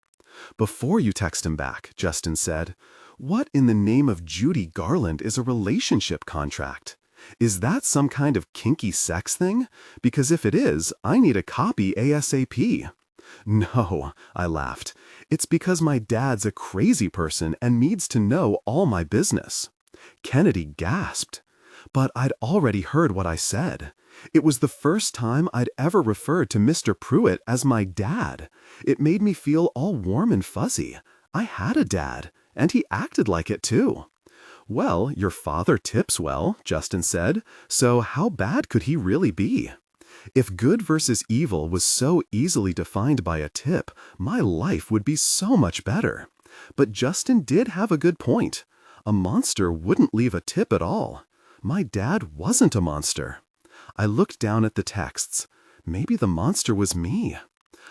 "Before you text him back," Justin said, "what in the name of Judy Garland is a relationship contract? Is that some kind of kinky sex thing? Because if it is, I need a copy ASAP." "No," I laughed. "It's because my dad's a crazy person and needs to know all my business." Kennedy gasped. But I'd already heard what I said. It was the first time I'd ever referred to Mr. Pruitt as my dad. It made me feel all warm and fuzzy. I had a dad, and he acted like it too. "Well, your father tips well," Justin said, "so how bad could he really be?" If good versus evil was so easily defined by a tip, my life would be so much better. But Justin did have a good point. A monster wouldn't leave a tip at all. My dad wasn't a monster. I looked down at the texts. Maybe the monster was me.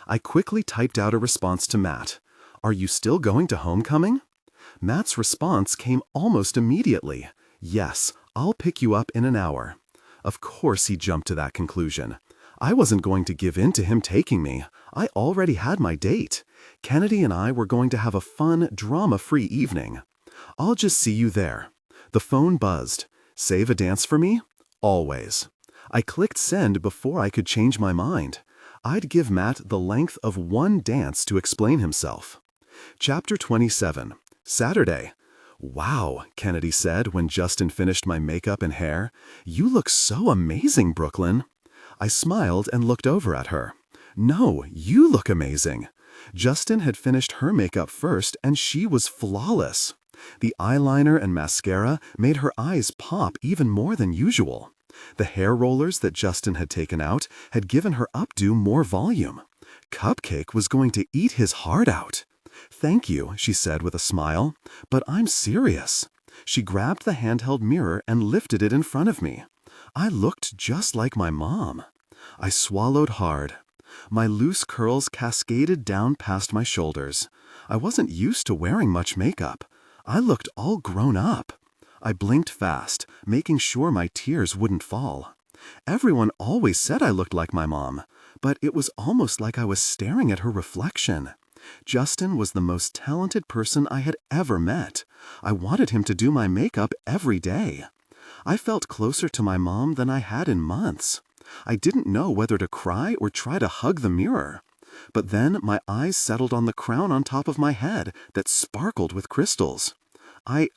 I quickly typed out a response to Matt. "Are you still going to homecoming?" Matt's response came almost immediately. "Yes, I'll pick you up in an hour." Of course he jumped to that conclusion. I wasn't going to give in to him taking me. I already had my date. Kennedy and I were going to have a fun, drama-free evening. "I'll just see you there." The phone buzzed. "Save a dance for me?" "Always." I clicked send before I could change my mind. I'd give Matt the length of one dance to explain himself. Chapter 27. Saturday. "Wow," Kennedy said when Justin finished my makeup and hair. "You look so amazing, Brooklyn." I smiled and looked over at her. "No, you look amazing." Justin had finished her makeup first, and she was flawless. The eyeliner and mascara made her eyes pop even more than usual. The hair rollers that Justin had taken out had given her updo more volume. Cupcake was going to eat his heart out. "Thank you," she said with a smile, "but I'm serious." She grabbed the handheld mirror and lifted it in front of me. I looked just like my mom. I swallowed hard. My loose curls cascaded down past my shoulders. I wasn't used to wearing much makeup. I looked all grown up. I blinked fast, making sure my tears wouldn't fall. Everyone always said I looked like my mom, but it was almost like I was staring at her reflection. Justin was the most talented person I had ever met. I wanted him to do my makeup every day. I felt closer to my mom than I had in months. I didn't know whether to cry or try to hug the mirror. But then my eyes settled on the crown on top of my head that sparkled with crystals. I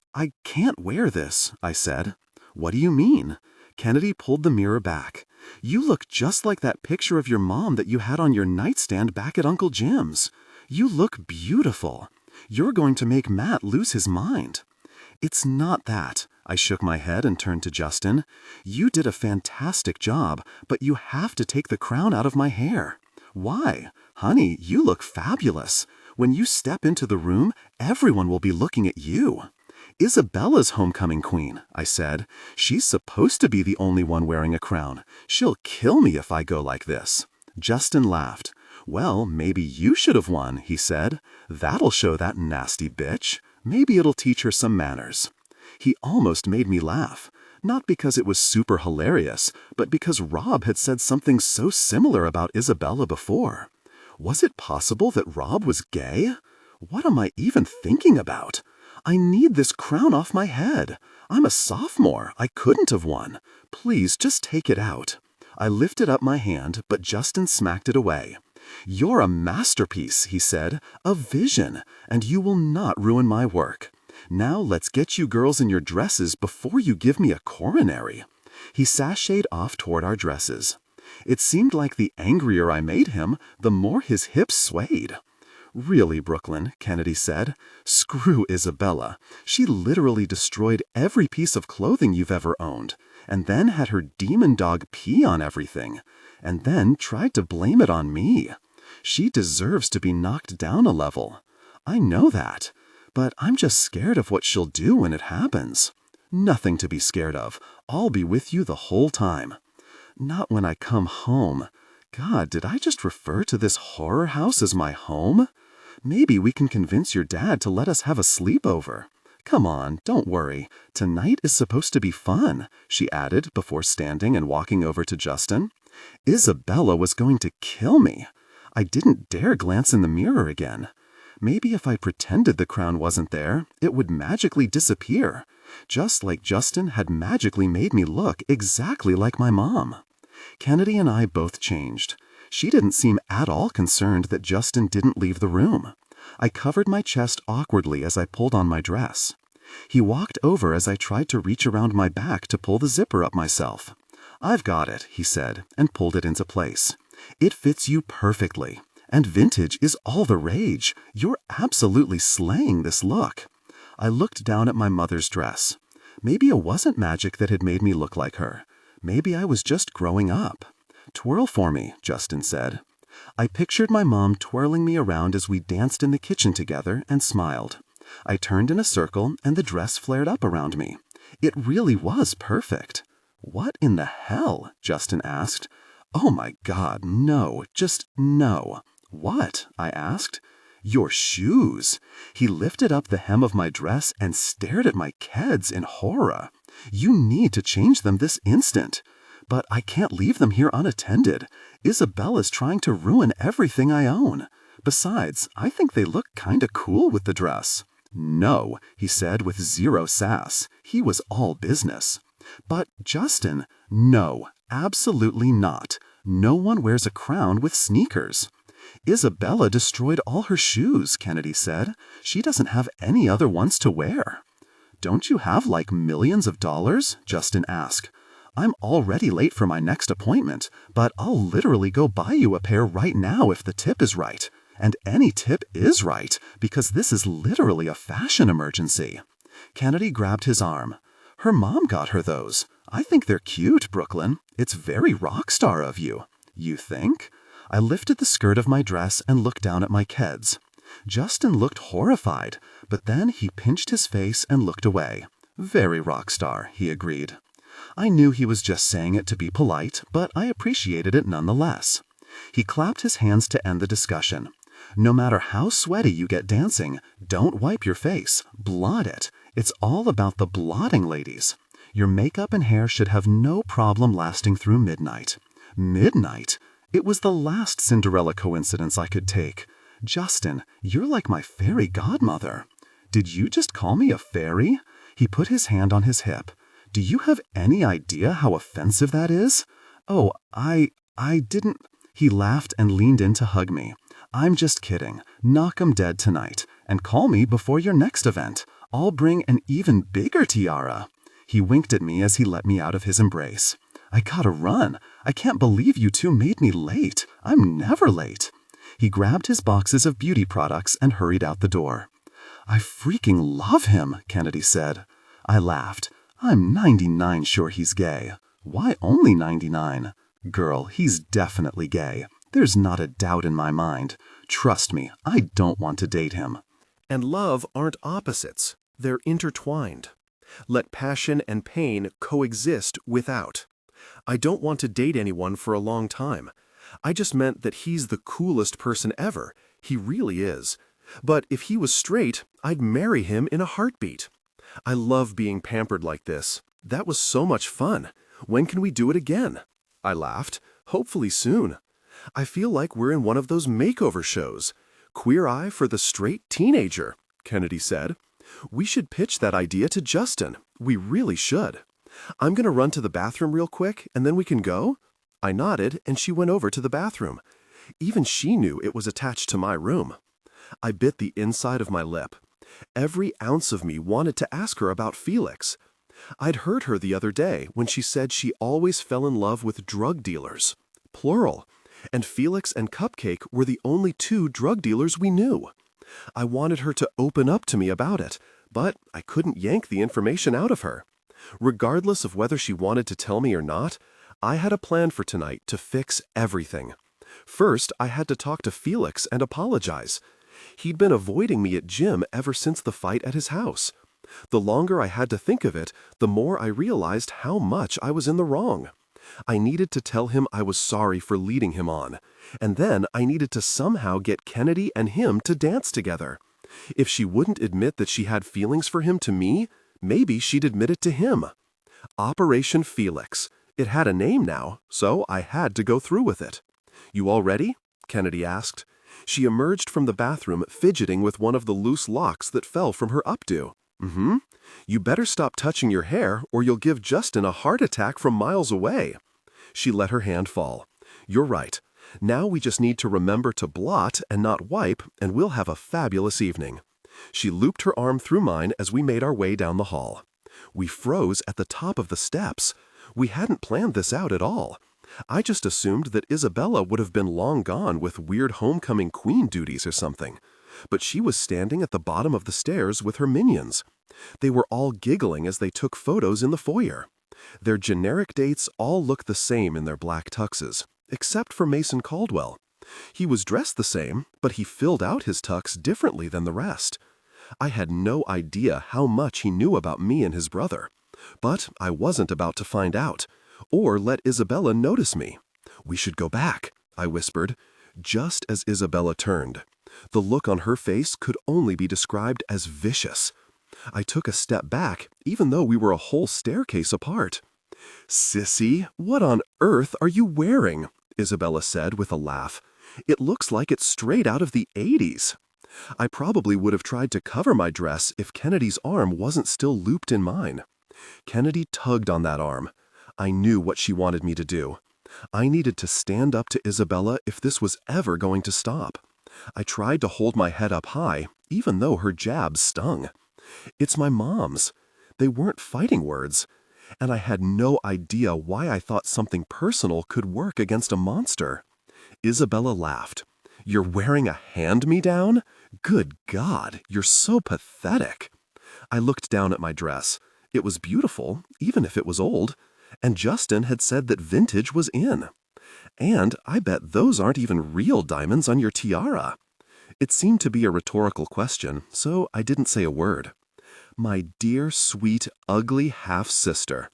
can't wear this," I said. "What do you mean?" Kennedy pulled the mirror back. "You look just like that picture of your mom that you had on your nightstand back at Uncle Jim's. You look beautiful. You're going to make Matt lose his mind." "It's not that." I shook my head and turned to Justin. "You did a fantastic job, but you have to take the crown out of my hair." "Why? Honey, you look fabulous. When you step into the room, everyone will be looking at you." "Isabella's homecoming queen," I said. "She's supposed to be the only one wearing a crown. She'll kill me if I go like this." Justin laughed. "Well, maybe you should have won," he said. "That'll show that nasty bitch. Maybe it'll teach her some manners." He almost made me laugh. Not because it was super hilarious, but because Rob had said something so similar about Isabella before. Was it possible that Rob was gay? What am I even thinking about? I need this crown off my head. I'm a sophomore. I couldn't have won. Please just take it out. I lifted up my hand, but Justin smacked it away. "You're a masterpiece," he said, "a vision, and you will not ruin my work. Now let's get you girls in your dresses before you give me a coronary." He sashayed off toward our dresses. It seemed like the angrier I made him, the more his hips swayed. "Really, Brooklyn," Kennedy said, "screw Isabella. She literally destroyed every piece of clothing you've ever owned, and then had her demon dog pee on everything, and then tried to blame it on me. She deserves to be knocked down a level. I know that, but I'm just scared of what she'll do when it happens." "Nothing to be scared of. I'll be with you the whole time." "Not when I come home." God, did I just refer to this horror house as my home? "Maybe we can convince your dad to let us have a sleepover." "Come on, don't worry. Tonight is supposed to be fun," she added before standing and walking over to Justin. Isabella was going to kill me. I didn't dare glance in the mirror again. Maybe if I pretended the crown wasn't there, it would magically disappear, just like Justin had magically made me look exactly like my mom. Kennedy and I both changed. She didn't seem at all concerned that Justin didn't leave the room. I covered my chest awkwardly as I pulled on my dress. He walked over as I tried to reach around my back to pull the zipper up myself. "I've got it," he said, and pulled it into place. "It fits you perfectly. And vintage is all the rage. You're absolutely slaying this look." I looked down at my mother's dress. Maybe it wasn't magic that had made me look like her. Maybe I was just growing up. "Twirl for me," Justin said. I pictured my mom twirling me around as we danced in the kitchen together and smiled. I turned in a circle and the dress flared up around me. It really was perfect. What in the hell? Justin asked. Oh my God, no, just no. What? I asked. Your shoes. He lifted up the hem of my dress and stared at my keds in horror. You need to change them this instant. But I can't leave them here unattended. Isabella's trying to ruin everything I own. Besides, I think they look kinda cool with the dress. No, he said with zero sass. He was all business. But, Justin, no, absolutely not. No one wears a crown with sneakers. Isabella destroyed all her shoes, Kennedy said. She doesn't have any other ones to wear. Don't you have like millions of dollars? Justin asked. I'm already late for my next appointment, but I'll literally go buy you a pair right now if the tip is right. And any tip is right, because this is literally a fashion emergency. Kennedy grabbed his arm. Her mom got her those. I think they're cute, Brooklyn. It's very rock star of you. You think? I lifted the skirt of my dress and looked down at my keds. Justin looked horrified, but then he pinched his face and looked away. Very rock star, he agreed. I knew he was just saying it to be polite, but I appreciated it nonetheless. He clapped his hands to end the discussion. No matter how sweaty you get dancing, don't wipe your face. Blot it. It's all about the blotting, ladies. Your makeup and hair should have no problem lasting through midnight. Midnight? It was the last Cinderella coincidence I could take. Justin, you're like my fairy godmother. Did you just call me a fairy? He put his hand on his hip. Do you have any idea how offensive that is? Oh, I didn't... He laughed and leaned in to hug me. I'm just kidding. Knock 'em dead tonight. And call me before your next event. I'll bring an even bigger tiara. He winked at me as he let me out of his embrace. I gotta run. I can't believe you two made me late. I'm never late. He grabbed his boxes of beauty products and hurried out the door. I freaking love him, Kennedy said. I laughed. I'm 99 sure he's gay. Why only 99? Girl, he's definitely gay. There's not a doubt in my mind. Trust me, I don't want to date him. And love aren't opposites. They're intertwined. Let passion and pain coexist without. I don't want to date anyone for a long time. I just meant that he's the coolest person ever. He really is. But if he was straight, I'd marry him in a heartbeat. I love being pampered like this. That was so much fun. When can we do it again? I laughed. Hopefully soon. I feel like we're in one of those makeover shows. Queer Eye for the straight teenager, Kennedy said. We should pitch that idea to Justin. We really should. I'm going to run to the bathroom real quick, and then we can go? I nodded, and she went over to the bathroom. Even she knew it was attached to my room. I bit the inside of my lip. Every ounce of me wanted to ask her about Felix. I'd heard her the other day when she said she always fell in love with drug dealers. Plural. And Felix and Cupcake were the only two drug dealers we knew. I wanted her to open up to me about it, but I couldn't yank the information out of her. Regardless of whether she wanted to tell me or not, I had a plan for tonight to fix everything. First, I had to talk to Felix and apologize. He'd been avoiding me at gym ever since the fight at his house. The longer I had to think of it, the more I realized how much I was in the wrong. I needed to tell him I was sorry for leading him on, and then I needed to somehow get Kennedy and him to dance together. If she wouldn't admit that she had feelings for him to me, maybe she'd admit it to him. Operation Felix. It had a name now, so I had to go through with it. You all ready? Kennedy asked. She emerged from the bathroom fidgeting with one of the loose locks that fell from her updo. Mm-hmm. You better stop touching your hair or you'll give Justin a heart attack from miles away. She let her hand fall. You're right. Now we just need to remember to blot and not wipe, and we'll have a fabulous evening. She looped her arm through mine as we made our way down the hall. We froze at the top of the steps. We hadn't planned this out at all. I just assumed that Isabella would have been long gone with weird homecoming queen duties or something. But she was standing at the bottom of the stairs with her minions. They were all giggling as they took photos in the foyer. Their generic dates all looked the same in their black tuxes, except for Mason Caldwell. He was dressed the same, but he filled out his tux differently than the rest. I had no idea how much he knew about me and his brother. But I wasn't about to find out, or let Isabella notice me. "We should go back," I whispered, just as Isabella turned. The look on her face could only be described as vicious. I took a step back, even though we were a whole staircase apart. "Sissy, what on earth are you wearing?" Isabella said with a laugh. "It looks like it's straight out of the '80s. I probably would have tried to cover my dress if Kennedy's arm wasn't still looped in mine. Kennedy tugged on that arm. I knew what she wanted me to do. I needed to stand up to Isabella if this was ever going to stop. I tried to hold my head up high, even though her jabs stung. It's my mom's. They weren't fighting words. And I had no idea why I thought something personal could work against a monster. Isabella laughed. "You're wearing a hand-me-down? Good God, you're so pathetic." I looked down at my dress. It was beautiful, even if it was old. And Justin had said that vintage was in. And I bet those aren't even real diamonds on your tiara. It seemed to be a rhetorical question, so I didn't say a word. "My dear, sweet, ugly half-sister,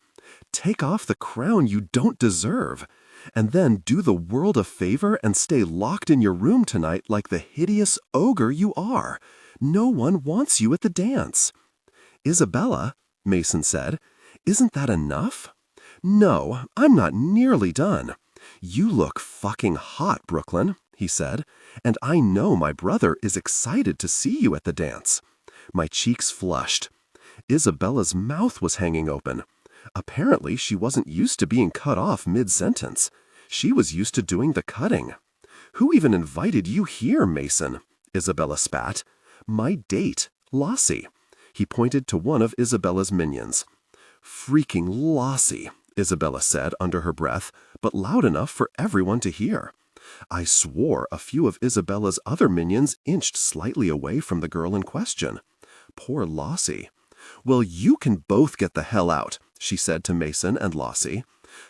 take off the crown you don't deserve, and then do the world a favor and stay locked in your room tonight like the hideous ogre you are. No one wants you at the dance." "Isabella," Mason said, "isn't that enough?" "No, I'm not nearly done. You look fucking hot, Brooklyn," he said, "and I know my brother is excited to see you at the dance." My cheeks flushed. Isabella's mouth was hanging open. Apparently, she wasn't used to being cut off mid-sentence. She was used to doing the cutting. "Who even invited you here, Mason?" Isabella spat. "My date, Lossie." He pointed to one of Isabella's minions. "Freaking Lossie," Isabella said under her breath, but loud enough for everyone to hear. I swore a few of Isabella's other minions inched slightly away from the girl in question. Poor Lossie. "Well, you can both get the hell out," she said to Mason and Lossie.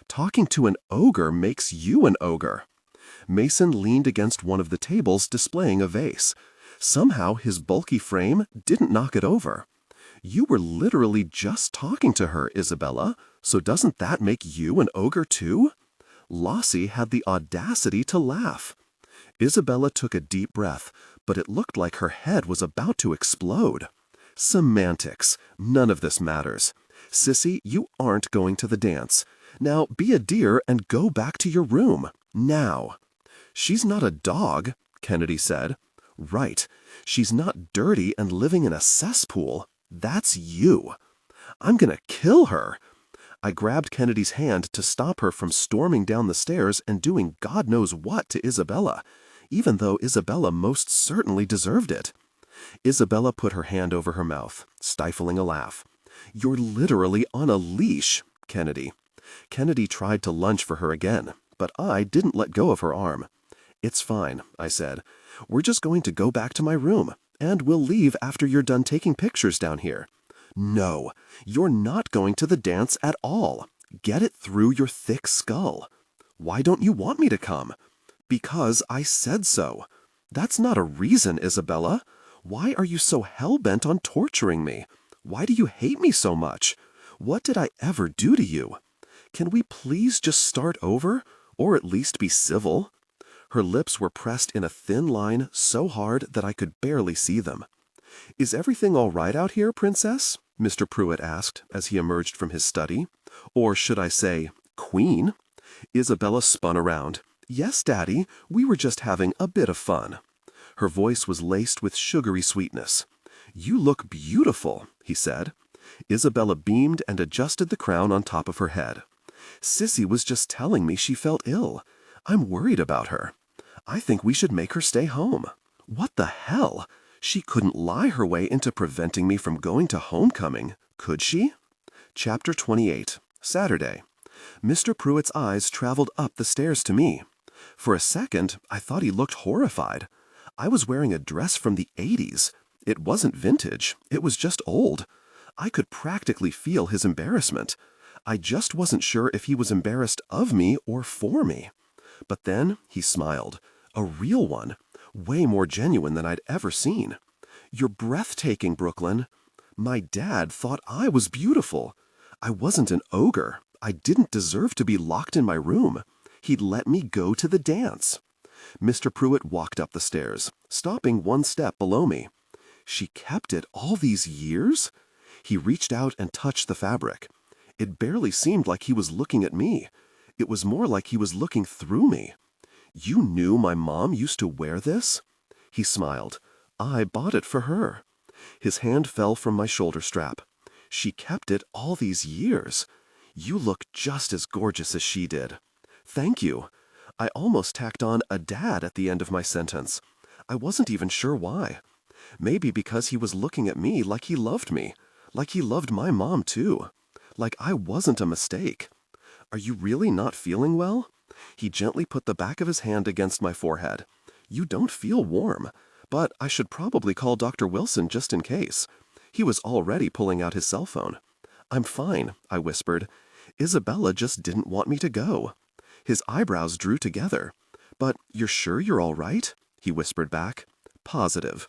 "Talking to an ogre makes you an ogre." Mason leaned against one of the tables displaying a vase. Somehow his bulky frame didn't knock it over. "You were literally just talking to her, Isabella, so doesn't that make you an ogre too?" Lossie had the audacity to laugh. Isabella took a deep breath, but it looked like her head was about to explode. "Semantics. None of this matters. Sissy, you aren't going to the dance. Now be a dear and go back to your room. Now." "She's not a dog," Kennedy said. "Right. She's not dirty and living in a cesspool. That's you." "I'm gonna kill her." I grabbed Kennedy's hand to stop her from storming down the stairs and doing God knows what to Isabella, even though Isabella most certainly deserved it. Isabella put her hand over her mouth, stifling a laugh. "You're literally on a leash, Kennedy." Kennedy tried to lunge for her again, but I didn't let go of her arm. "It's fine," I said. "We're just going to go back to my room, and we'll leave after you're done taking pictures down here." "No, you're not going to the dance at all. Get it through your thick skull." "Why don't you want me to come?" "Because I said so." "That's not a reason, Isabella. Why are you so hell-bent on torturing me? Why do you hate me so much? What did I ever do to you? Can we please just start over, or at least be civil?" Her lips were pressed in a thin line so hard that I could barely see them. "Is everything all right out here, Princess?" Mr. Pruitt asked as he emerged from his study. Or should I say, Queen? Isabella spun around. "Yes, Daddy, we were just having a bit of fun." Her voice was laced with sugary sweetness. "You look beautiful," he said. Isabella beamed and adjusted the crown on top of her head. "Sissy was just telling me she felt ill. I'm worried about her. I think we should make her stay home." "What the hell? She couldn't lie her way into preventing me from going to homecoming, could she?" Chapter 28, Saturday. Mr. Pruitt's eyes traveled up the stairs to me. For a second, I thought he looked horrified. I was wearing a dress from the '80s. It wasn't vintage. It was just old. I could practically feel his embarrassment. I just wasn't sure if he was embarrassed of me or for me. But then he smiled. A real one. Way more genuine than I'd ever seen. "You're breathtaking, Brooklyn." My dad thought I was beautiful. I wasn't an ogre. I didn't deserve to be locked in my room. He'd let me go to the dance. Mr. Pruitt walked up the stairs, stopping one step below me. She kept it all these years? He reached out and touched the fabric. It barely seemed like he was looking at me. It was more like he was looking through me. You knew my mom used to wear this? He smiled. I bought it for her. His hand fell from my shoulder strap. She kept it all these years. You look just as gorgeous as she did. Thank you. I almost tacked on a dad at the end of my sentence. I wasn't even sure why. Maybe because he was looking at me like he loved me, like he loved my mom too, like I wasn't a mistake. Are you really not feeling well? He gently put the back of his hand against my forehead. You don't feel warm, but I should probably call Dr. Wilson just in case. He was already pulling out his cell phone. I'm fine, I whispered. Isabella just didn't want me to go. His eyebrows drew together. But you're sure you're all right? He whispered back. Positive.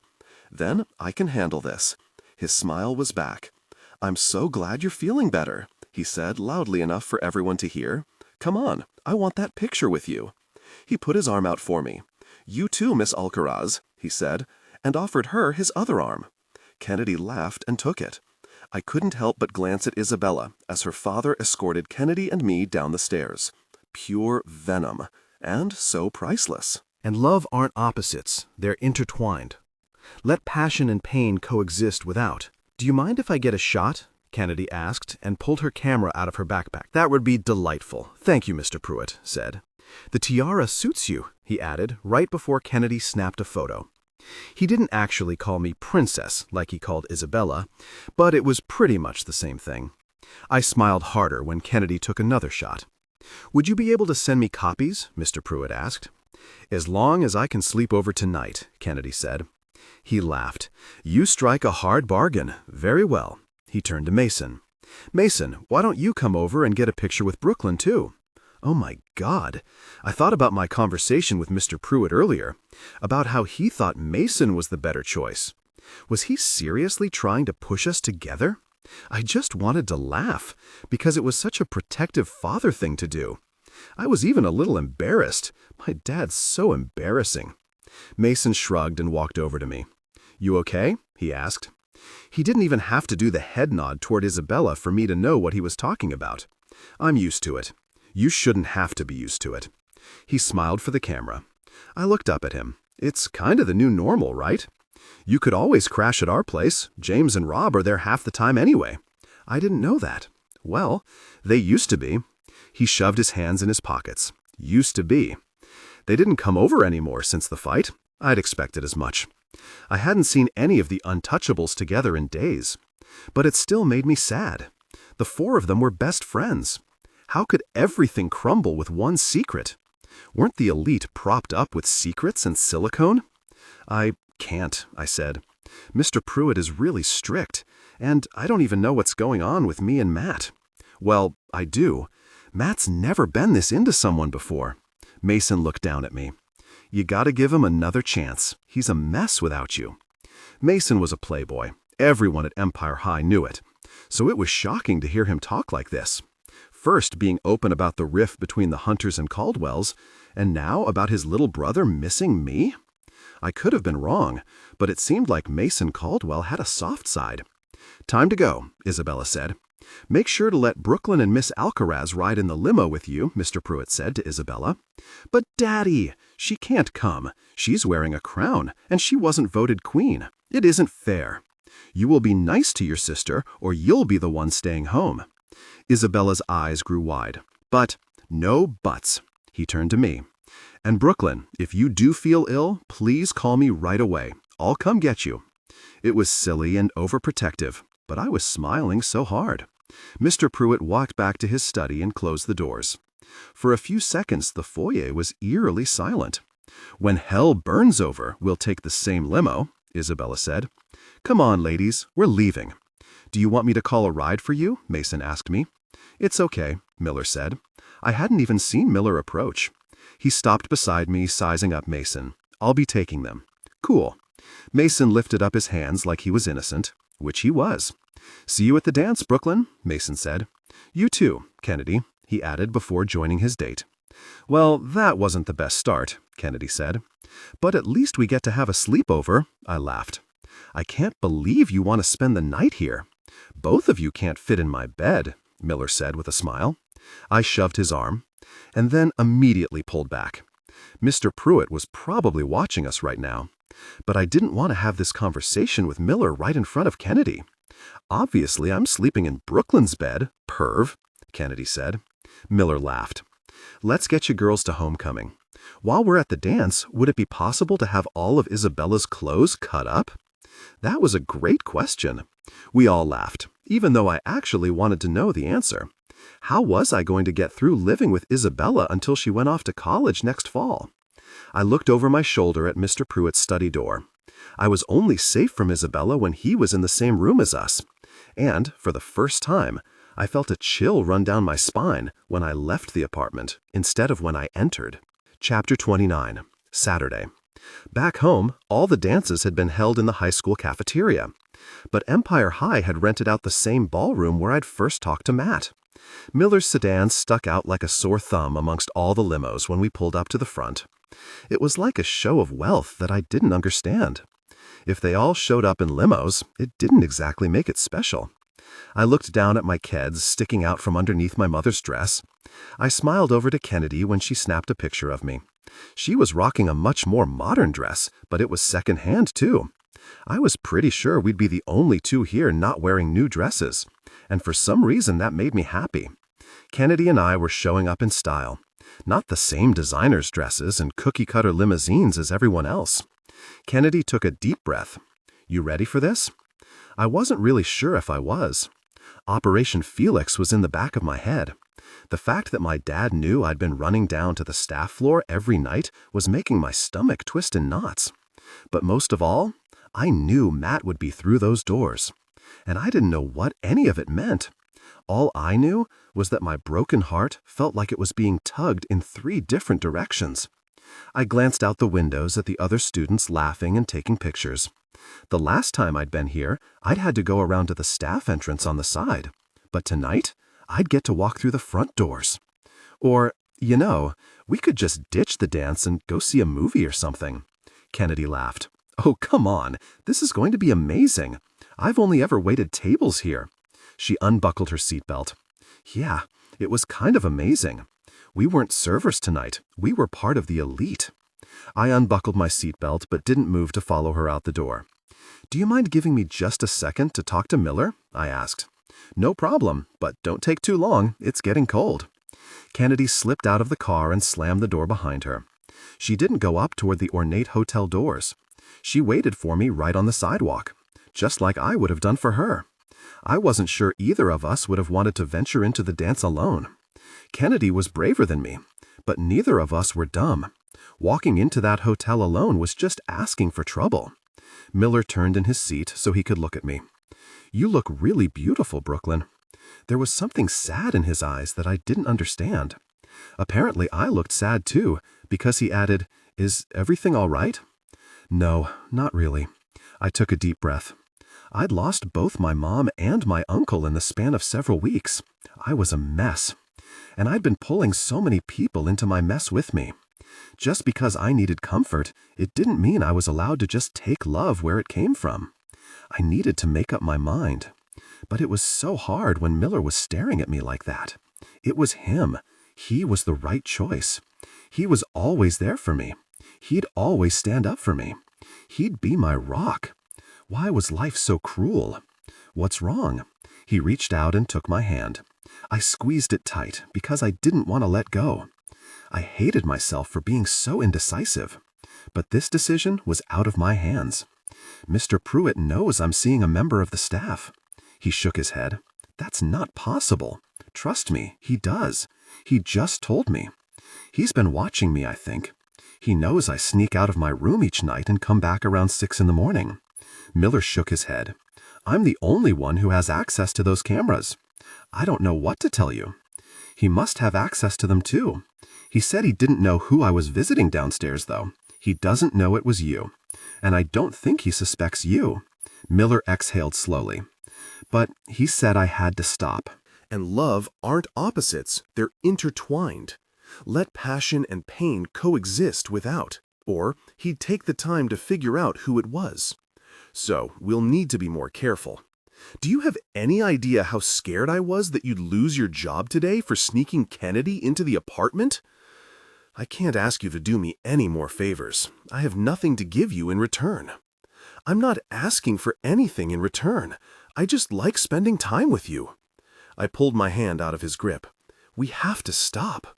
Then I can handle this. His smile was back. I'm so glad you're feeling better, he said loudly enough for everyone to hear. Come on, I want that picture with you. He put his arm out for me. You too, Miss Alcaraz, he said, and offered her his other arm. Kennedy laughed and took it. I couldn't help but glance at Isabella as her father escorted Kennedy and me down the stairs. Pure venom, and so priceless. And love aren't opposites, they're intertwined. Let passion and pain coexist without. Do you mind if I get a shot? Kennedy asked and pulled her camera out of her backpack. That would be delightful. Thank you, Mr. Pruitt said. The tiara suits you, he added, right before Kennedy snapped a photo. He didn't actually call me princess like he called Isabella, but it was pretty much the same thing. I smiled harder when Kennedy took another shot. Would you be able to send me copies? Mr. Pruitt asked. As long as I can sleep over tonight, Kennedy said. He laughed. You strike a hard bargain. Very well. He turned to Mason. Mason, why don't you come over and get a picture with Brooklyn, too? Oh my God. I thought about my conversation with Mr. Pruitt earlier, about how he thought Mason was the better choice. Was he seriously trying to push us together? I just wanted to laugh, because it was such a protective father thing to do. I was even a little embarrassed. My dad's so embarrassing. Mason shrugged and walked over to me. You okay? He asked. He didn't even have to do the head nod toward Isabella for me to know what he was talking about. I'm used to it. You shouldn't have to be used to it. He smiled for the camera. I looked up at him. It's kind of the new normal, right? You could always crash at our place. James and Rob are there half the time anyway. I didn't know that. Well, they used to be. He shoved his hands in his pockets. Used to be. They didn't come over anymore since the fight. I'd expected as much. I hadn't seen any of the untouchables together in days. But it still made me sad. The four of them were best friends. How could everything crumble with one secret? Weren't the elite propped up with secrets and silicone? I can't, I said. Mr. Pruitt is really strict, and I don't even know what's going on with me and Matt. Well, I do. Matt's never been this into someone before. Mason looked down at me. You gotta give him another chance. He's a mess without you. Mason was a playboy. Everyone at Empire High knew it. So it was shocking to hear him talk like this. First being open about the rift between the Hunters and Caldwells, and now about his little brother missing me? I could have been wrong, but it seemed like Mason Caldwell had a soft side. Time to go, Isabella said. Make sure to let Brooklyn and Miss Alcaraz ride in the limo with you, Mr. Pruitt said to Isabella. But Daddy, she can't come. She's wearing a crown, and she wasn't voted queen. It isn't fair. You will be nice to your sister, or you'll be the one staying home. Isabella's eyes grew wide. But no buts. He turned to me. And Brooklyn, if you do feel ill, please call me right away. I'll come get you. It was silly and overprotective, but I was smiling so hard. Mr. Pruitt walked back to his study and closed the doors. For a few seconds, the foyer was eerily silent. When hell burns over, we'll take the same limo, Isabella said. Come on, ladies, we're leaving. Do you want me to call a ride for you? Mason asked me. It's okay, Miller said. I hadn't even seen Miller approach. He stopped beside me, sizing up Mason. I'll be taking them. Cool. Mason lifted up his hands like he was innocent, which he was. "See you at the dance, Brooklyn," Mason said. "You too, Kennedy," he added before joining his date. "Well, that wasn't the best start," Kennedy said. "But at least we get to have a sleepover," I laughed. "I can't believe you want to spend the night here. Both of you can't fit in my bed," Miller said with a smile. I shoved his arm, and then immediately pulled back. Mr. Pruitt was probably watching us right now, but I didn't want to have this conversation with Miller right in front of Kennedy. "Obviously, I'm sleeping in Brooklyn's bed, perv," Kennedy said. Miller laughed. "Let's get you girls to homecoming. While we're at the dance, would it be possible to have all of Isabella's clothes cut up?" That was a great question. We all laughed, even though I actually wanted to know the answer. How was I going to get through living with Isabella until she went off to college next fall? I looked over my shoulder at Mr. Pruitt's study door. I was only safe from Isabella when he was in the same room as us. And, for the first time, I felt a chill run down my spine when I left the apartment instead of when I entered. Chapter 29. Saturday. Back home, all the dances had been held in the high school cafeteria. But Empire High had rented out the same ballroom where I'd first talked to Matt. Miller's sedan stuck out like a sore thumb amongst all the limos when we pulled up to the front. It was like a show of wealth that I didn't understand. If they all showed up in limos, it didn't exactly make it special. I looked down at my keds sticking out from underneath my mother's dress. I smiled over to Kennedy when she snapped a picture of me. She was rocking a much more modern dress, but it was secondhand too. I was pretty sure we'd be the only two here not wearing new dresses, and for some reason that made me happy. Kennedy and I were showing up in style. Not the same designer's dresses and cookie-cutter limousines as everyone else. Kennedy took a deep breath. "You ready for this?" I wasn't really sure if I was. Operation Felix was in the back of my head. The fact that my dad knew I'd been running down to the staff floor every night was making my stomach twist in knots. But most of all, I knew Matt would be through those doors. And I didn't know what any of it meant. All I knew was that my broken heart felt like it was being tugged in 3 different directions. I glanced out the windows at the other students laughing and taking pictures. The last time I'd been here, I'd had to go around to the staff entrance on the side. But tonight, I'd get to walk through the front doors. Or, we could just ditch the dance and go see a movie or something. Kennedy laughed. "Oh, come on. This is going to be amazing. I've only ever waited tables here." She unbuckled her seatbelt. "Yeah, it was kind of amazing. We weren't servers tonight. We were part of the elite." I unbuckled my seatbelt but didn't move to follow her out the door. "Do you mind giving me just a second to talk to Miller?" I asked. "No problem, but don't take too long. It's getting cold." Kennedy slipped out of the car and slammed the door behind her. She didn't go up toward the ornate hotel doors. She waited for me right on the sidewalk, just like I would have done for her. I wasn't sure either of us would have wanted to venture into the dance alone. Kennedy was braver than me, but neither of us were dumb. Walking into that hotel alone was just asking for trouble. Miller turned in his seat so he could look at me. "You look really beautiful, Brooklyn." There was something sad in his eyes that I didn't understand. Apparently I looked sad too, because he added, "Is everything all right?" "No, not really." I took a deep breath. I'd lost both my mom and my uncle in the span of several weeks. I was a mess. And I'd been pulling so many people into my mess with me. Just because I needed comfort, it didn't mean I was allowed to just take love where it came from. I needed to make up my mind. But it was so hard when Miller was staring at me like that. It was him. He was the right choice. He was always there for me. He'd always stand up for me. He'd be my rock. Why was life so cruel? What's wrong? He reached out and took my hand. I squeezed it tight because I didn't want to let go. I hated myself for being so indecisive. But this decision was out of my hands. Mr. Pruitt knows I'm seeing a member of the staff. He shook his head. "That's not possible. Trust me, he does. He just told me. He's been watching me, I think. He knows I sneak out of my room each night and come back around 6 in the morning." Miller shook his head. "I'm the only one who has access to those cameras. I don't know what to tell you. He must have access to them too. He said he didn't know who I was visiting downstairs, though. He doesn't know it was you. And I don't think he suspects you." Miller exhaled slowly. But he said I had to stop. And love aren't opposites, they're intertwined. Let passion and pain coexist without. Or he'd take the time to figure out who it was. So we'll need to be more careful. Do you have any idea how scared I was that you'd lose your job today for sneaking Kennedy into the apartment? I can't ask you to do me any more favors. I have nothing to give you in return. I'm not asking for anything in return. I just like spending time with you. I pulled my hand out of his grip. We have to stop.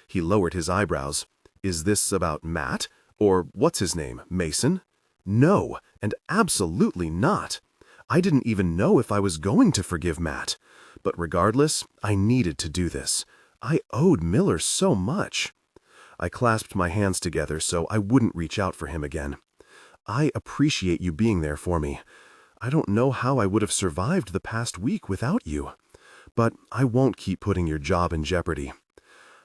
He lowered his eyebrows. Is this about Matt? Or what's his name, Mason? No, and absolutely not. I didn't even know if I was going to forgive Matt. But regardless, I needed to do this. I owed Miller so much. I clasped my hands together so I wouldn't reach out for him again. I appreciate you being there for me. I don't know how I would have survived the past week without you. But I won't keep putting your job in jeopardy.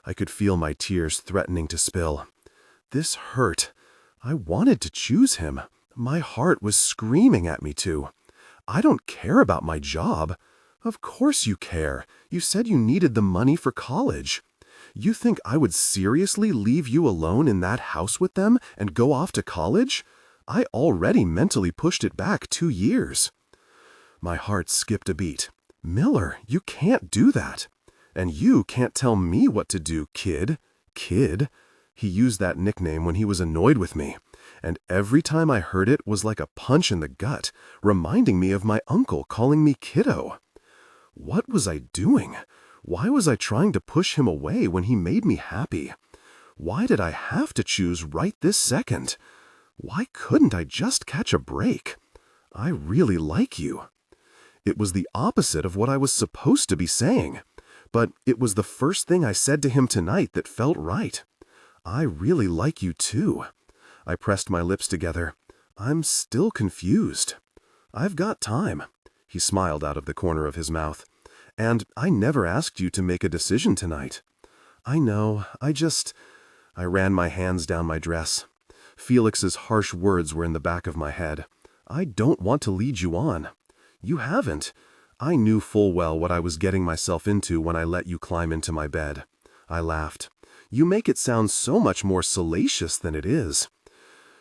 I could feel my tears threatening to spill. This hurt. I wanted to choose him. My heart was screaming at me to. I don't care about my job. Of course you care. You said you needed the money for college. You think I would seriously leave you alone in that house with them and go off to college? I already mentally pushed it back 2 years. My heart skipped a beat. Miller, you can't do that. And you can't tell me what to do, kid. Kid? He used that nickname when he was annoyed with me. And every time I heard it was like a punch in the gut, reminding me of my uncle calling me kiddo. What was I doing? Why was I trying to push him away when he made me happy? Why did I have to choose right this second? Why couldn't I just catch a break? I really like you. It was the opposite of what I was supposed to be saying. But it was the first thing I said to him tonight that felt right. I really like you too. I pressed my lips together. I'm still confused. I've got time. He smiled out of the corner of his mouth. And I never asked you to make a decision tonight. I know, I ran my hands down my dress. Felix's harsh words were in the back of my head. I don't want to lead you on. You haven't. I knew full well what I was getting myself into when I let you climb into my bed. I laughed. You make it sound so much more salacious than it is.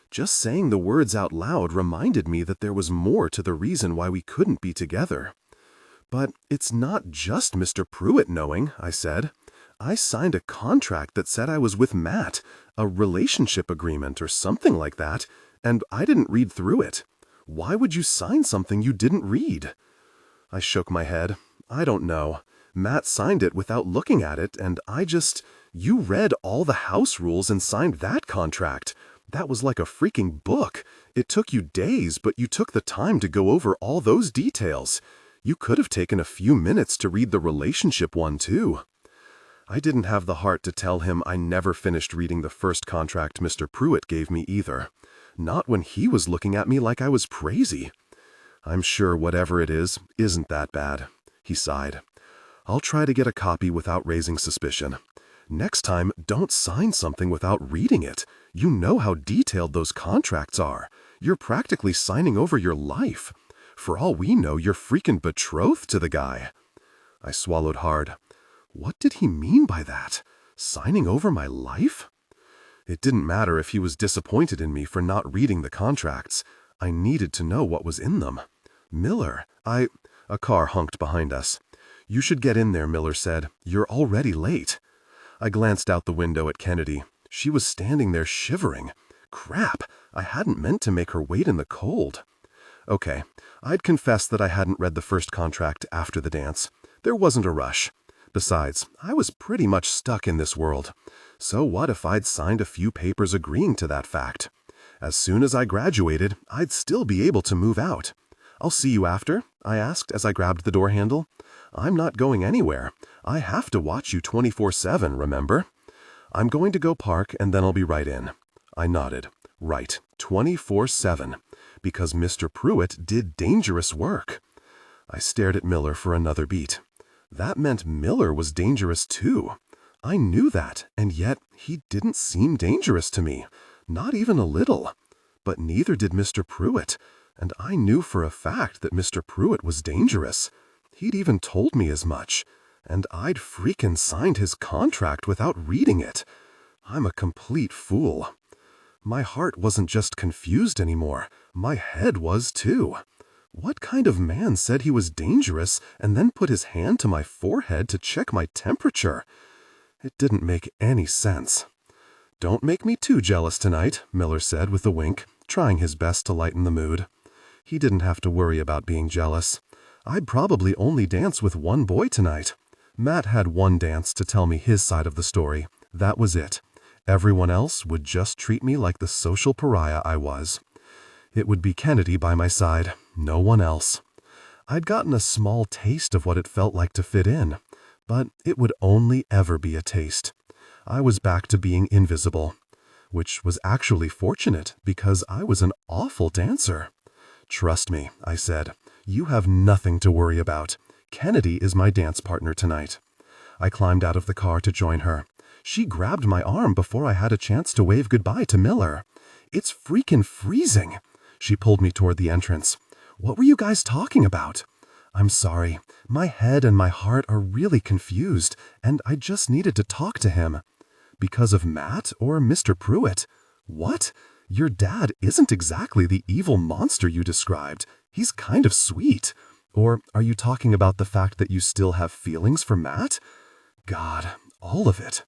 Just saying the words out loud reminded me that there was more to the reason why we couldn't be together. But it's not just Mr. Pruitt knowing, I said. I signed a contract that said I was with Matt, a relationship agreement or something like that, and I didn't read through it. Why would you sign something you didn't read? I shook my head. I don't know. Matt signed it without looking at it, and you read all the house rules and signed that contract. That was like a freaking book. It took you days, but you took the time to go over all those details. You could have taken a few minutes to read the relationship one, too. I didn't have the heart to tell him I never finished reading the first contract Mr. Pruitt gave me either. Not when he was looking at me like I was crazy. I'm sure whatever it is, isn't that bad. He sighed. I'll try to get a copy without raising suspicion. Next time, don't sign something without reading it. You know how detailed those contracts are. You're practically signing over your life. For all we know, you're freaking betrothed to the guy. I swallowed hard. What did he mean by that? Signing over my life? It didn't matter if he was disappointed in me for not reading the contracts. I needed to know what was in them. Miller, A car honked behind us. You should get in there, Miller said. You're already late. I glanced out the window at Kennedy. She was standing there shivering. Crap, I hadn't meant to make her wait in the cold. Okay, I'd confess that I hadn't read the first contract after the dance. There wasn't a rush. Besides, I was pretty much stuck in this world. So what if I'd signed a few papers agreeing to that fact? As soon as I graduated, I'd still be able to move out. I'll see you after, I asked as I grabbed the door handle. I'm not going anywhere. I have to watch you 24/7, remember? I'm going to go park and then I'll be right in. I nodded. Right, 24/7. Because Mr. Pruitt did dangerous work. I stared at Miller for another beat. That meant Miller was dangerous too. I knew that, and yet he didn't seem dangerous to me. Not even a little. But neither did Mr. Pruitt. And I knew for a fact that Mr. Pruitt was dangerous. He'd even told me as much. And I'd freaking signed his contract without reading it. I'm a complete fool. My heart wasn't just confused anymore. My head was too. What kind of man said he was dangerous and then put his hand to my forehead to check my temperature? It didn't make any sense. "Don't make me too jealous tonight," Miller said with a wink, trying his best to lighten the mood. He didn't have to worry about being jealous. I'd probably only dance with one boy tonight. Matt had one dance to tell me his side of the story. That was it. Everyone else would just treat me like the social pariah I was. It would be Kennedy by my side, no one else. I'd gotten a small taste of what it felt like to fit in, but it would only ever be a taste. I was back to being invisible, which was actually fortunate because I was an awful dancer. "Trust me," I said. "You have nothing to worry about. Kennedy is my dance partner tonight." I climbed out of the car to join her. She grabbed my arm before I had a chance to wave goodbye to Miller. "It's freaking freezing." She pulled me toward the entrance. "What were you guys talking about?" "I'm sorry. My head and my heart are really confused, and I just needed to talk to him." "Because of Matt or Mr. Pruitt?" "What? Your dad isn't exactly the evil monster you described. He's kind of sweet. Or are you talking about the fact that you still have feelings for Matt?" God, all of it.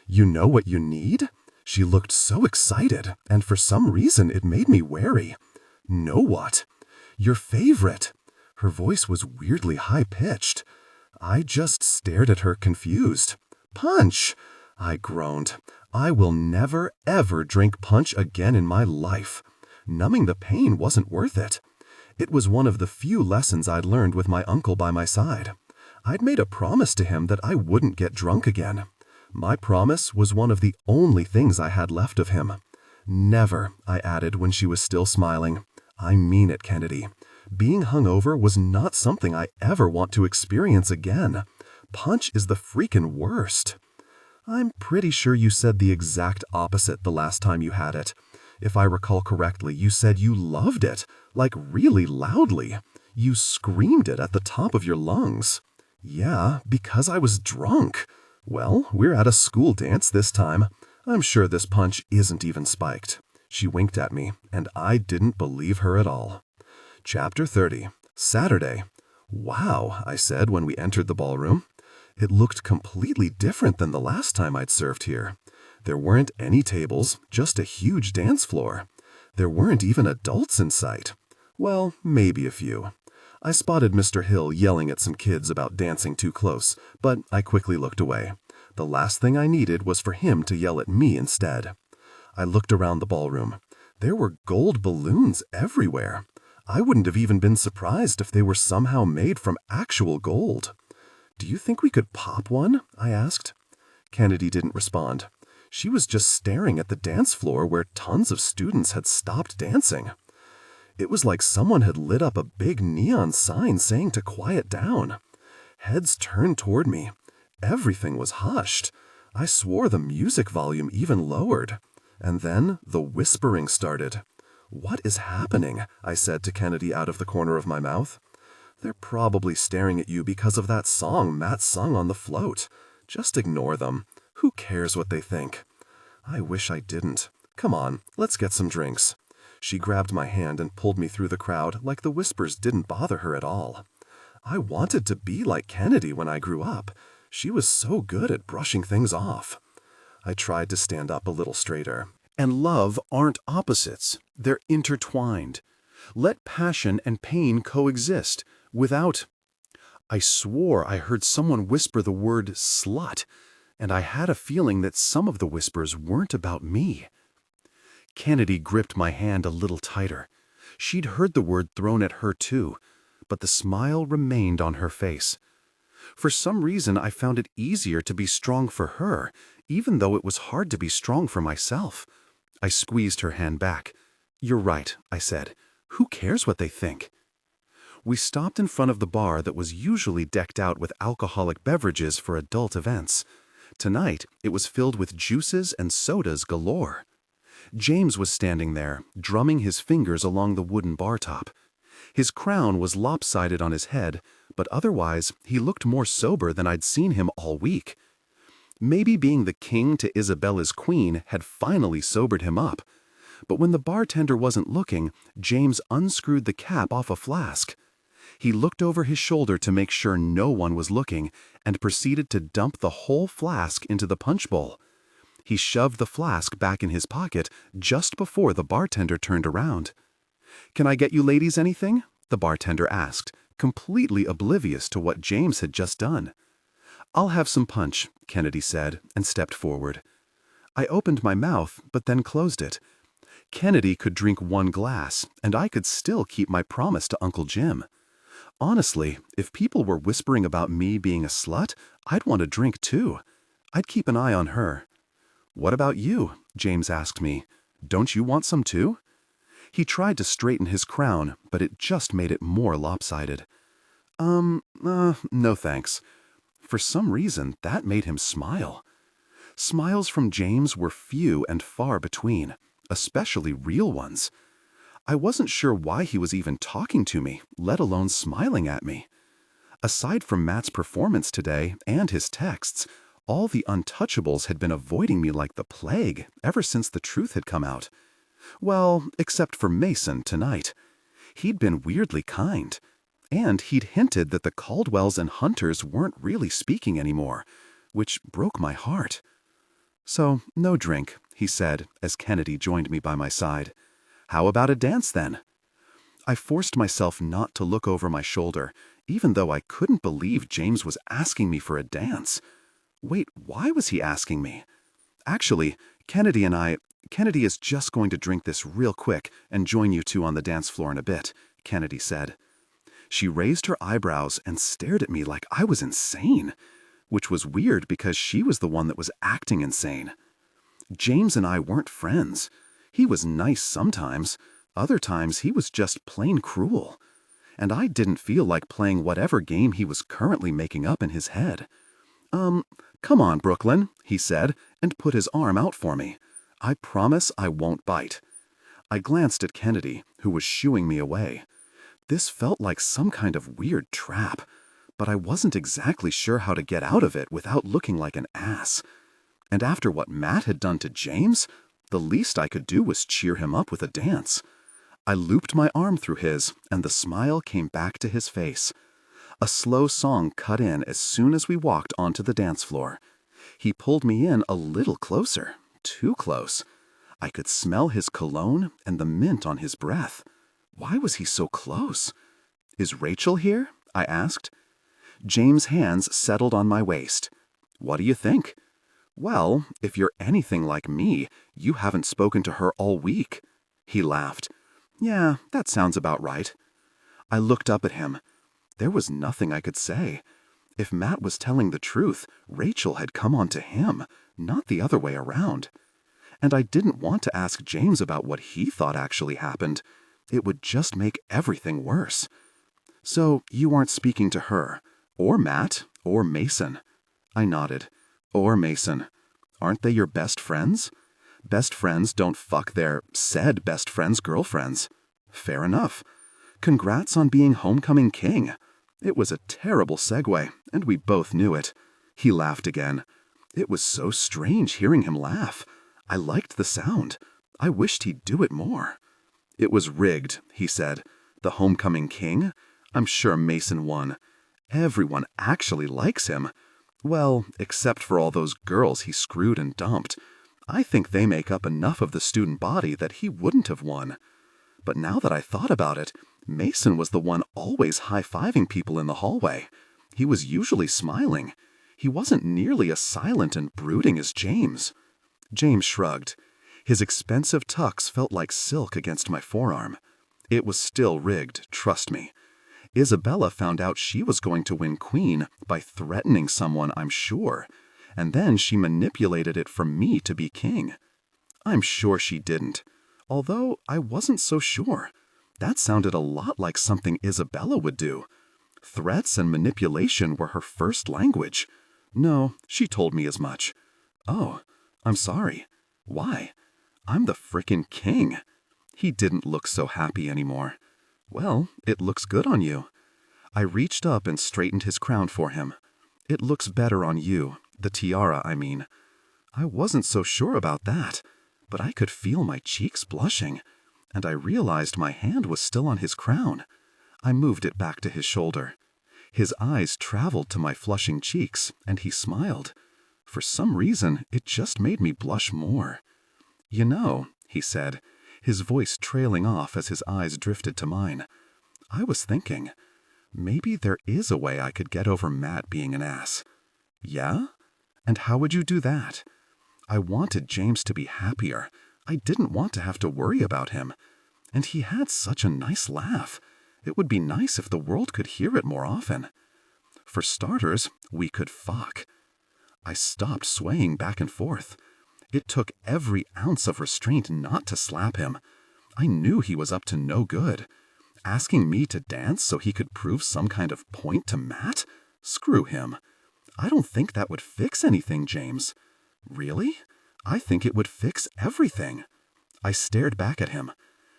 "You know what you need?" She looked so excited, and for some reason it made me wary. "Know what?" "Your favorite." Her voice was weirdly high-pitched. I just stared at her confused. "Punch!" I groaned. I will never, ever drink punch again in my life. Numbing the pain wasn't worth it. It was one of the few lessons I'd learned with my uncle by my side. I'd made a promise to him that I wouldn't get drunk again. My promise was one of the only things I had left of him. "Never," I added when she was still smiling. "I mean it, Kennedy. Being hungover was not something I ever want to experience again. Punch is the freaking worst." "I'm pretty sure you said the exact opposite the last time you had it. If I recall correctly, you said you loved it, like really loudly. You screamed it at the top of your lungs." "Yeah, because I was drunk." "Well, we're at a school dance this time. I'm sure this punch isn't even spiked." She winked at me, and I didn't believe her at all. Chapter 30. Saturday. "Wow," I said when we entered the ballroom. It looked completely different than the last time I'd served here. There weren't any tables, just a huge dance floor. There weren't even adults in sight. Well, maybe a few. I spotted Mr. Hill yelling at some kids about dancing too close, but I quickly looked away. The last thing I needed was for him to yell at me instead. I looked around the ballroom. There were gold balloons everywhere. I wouldn't have even been surprised if they were somehow made from actual gold. "Do you think we could pop one?" I asked. Kennedy didn't respond. She was just staring at the dance floor where tons of students had stopped dancing. It was like someone had lit up a big neon sign saying to quiet down. Heads turned toward me. Everything was hushed. I swore the music volume even lowered. And then the whispering started. "What is happening?" I said to Kennedy out of the corner of my mouth. "They're probably staring at you because of that song Matt sung on the float. Just ignore them. Who cares what they think?" I wish I didn't. "Come on, let's get some drinks." She grabbed my hand and pulled me through the crowd like the whispers didn't bother her at all. I wanted to be like Kennedy when I grew up. She was so good at brushing things off. I tried to stand up a little straighter. And love aren't opposites. They're intertwined. Let passion and pain coexist without... I swore I heard someone whisper the word slut, and I had a feeling that some of the whispers weren't about me. Kennedy gripped my hand a little tighter. She'd heard the word thrown at her too, but the smile remained on her face. For some reason, I found it easier to be strong for her, even though it was hard to be strong for myself. I squeezed her hand back. "You're right," I said. "Who cares what they think?" We stopped in front of the bar that was usually decked out with alcoholic beverages for adult events. Tonight, it was filled with juices and sodas galore. James was standing there, drumming his fingers along the wooden bar top. His crown was lopsided on his head, but otherwise he looked more sober than I'd seen him all week. Maybe being the king to Isabella's queen had finally sobered him up. But when the bartender wasn't looking, James unscrewed the cap off a flask. He looked over his shoulder to make sure no one was looking and proceeded to dump the whole flask into the punch bowl. He shoved the flask back in his pocket just before the bartender turned around. "Can I get you ladies anything?" the bartender asked, completely oblivious to what James had just done. "I'll have some punch," Kennedy said, and stepped forward. I opened my mouth, but then closed it. Kennedy could drink one glass, and I could still keep my promise to Uncle Jim. Honestly, if people were whispering about me being a slut, I'd want a drink too. I'd keep an eye on her. "What about you?" James asked me. "Don't you want some too?" He tried to straighten his crown, but it just made it more lopsided. No thanks." For some reason, that made him smile. Smiles from James were few and far between, especially real ones. I wasn't sure why he was even talking to me, let alone smiling at me. Aside from Matt's performance today and his texts, all the untouchables had been avoiding me like the plague ever since the truth had come out. Well, except for Mason tonight. He'd been weirdly kind. And he'd hinted that the Caldwells and Hunters weren't really speaking anymore, which broke my heart. "So, no drink," he said as Kennedy joined me by my side. "How about a dance then?" I forced myself not to look over my shoulder, even though I couldn't believe James was asking me for a dance. Wait, why was he asking me? "Actually, Kennedy is just going to drink this real quick and join you two on the dance floor in a bit," Kennedy said. She raised her eyebrows and stared at me like I was insane, which was weird because she was the one that was acting insane. James and I weren't friends. He was nice sometimes. Other times he was just plain cruel. And I didn't feel like playing whatever game he was currently making up in his head. Come on, Brooklyn," he said, and put his arm out for me. "I promise I won't bite." I glanced at Kennedy, who was shooing me away. This felt like some kind of weird trap, but I wasn't exactly sure how to get out of it without looking like an ass. And after what Matt had done to James, the least I could do was cheer him up with a dance. I looped my arm through his, and the smile came back to his face. A slow song cut in as soon as we walked onto the dance floor. He pulled me in a little closer, too close. I could smell his cologne and the mint on his breath. Why was he so close? "Is Rachel here?" I asked. James' hands settled on my waist. "What do you think?" "Well, if you're anything like me, you haven't spoken to her all week." He laughed. "Yeah, that sounds about right." I looked up at him. There was nothing I could say. If Matt was telling the truth, Rachel had come on to him, not the other way around. And I didn't want to ask James about what he thought actually happened. It would just make everything worse. "So you aren't speaking to her, or Matt, or Mason?" I nodded. "Or Mason. Aren't they your best friends?" "Best friends don't fuck their said best friends' girlfriends." "Fair enough. Congrats on being homecoming king." It was a terrible segue, and we both knew it. He laughed again. It was so strange hearing him laugh. I liked the sound. I wished he'd do it more. "It was rigged," he said. "The homecoming king? I'm sure Mason won. Everyone actually likes him. Well, except for all those girls he screwed and dumped. I think they make up enough of the student body that he wouldn't have won. But now that I thought about it, Mason was the one always high-fiving people in the hallway. He was usually smiling. He wasn't nearly as silent and brooding as James." James shrugged. His expensive tux felt like silk against my forearm. It was still rigged, trust me. Isabella found out she was going to win queen by threatening someone, I'm sure, and then she manipulated it for me to be king. I'm sure she didn't, although I wasn't so sure. That sounded a lot like something Isabella would do. Threats and manipulation were her first language. No, she told me as much. "Oh, I'm sorry. Why?" I'm the frickin' king. He didn't look so happy anymore. Well, it looks good on you. I reached up and straightened his crown for him. It looks better on you, the tiara, I mean. I wasn't so sure about that, but I could feel my cheeks blushing, and I realized my hand was still on his crown. I moved it back to his shoulder. His eyes traveled to my flushing cheeks, and he smiled. For some reason, it just made me blush more. You know, he said, his voice trailing off as his eyes drifted to mine. I was thinking, maybe there is a way I could get over Matt being an ass. Yeah? And how would you do that? I wanted James to be happier. I didn't want to have to worry about him. And he had such a nice laugh. It would be nice if the world could hear it more often. For starters, we could fuck. I stopped swaying back and forth. It took every ounce of restraint not to slap him. I knew he was up to no good. Asking me to dance so he could prove some kind of point to Matt? Screw him. I don't think that would fix anything, James. Really? I think it would fix everything. I stared back at him.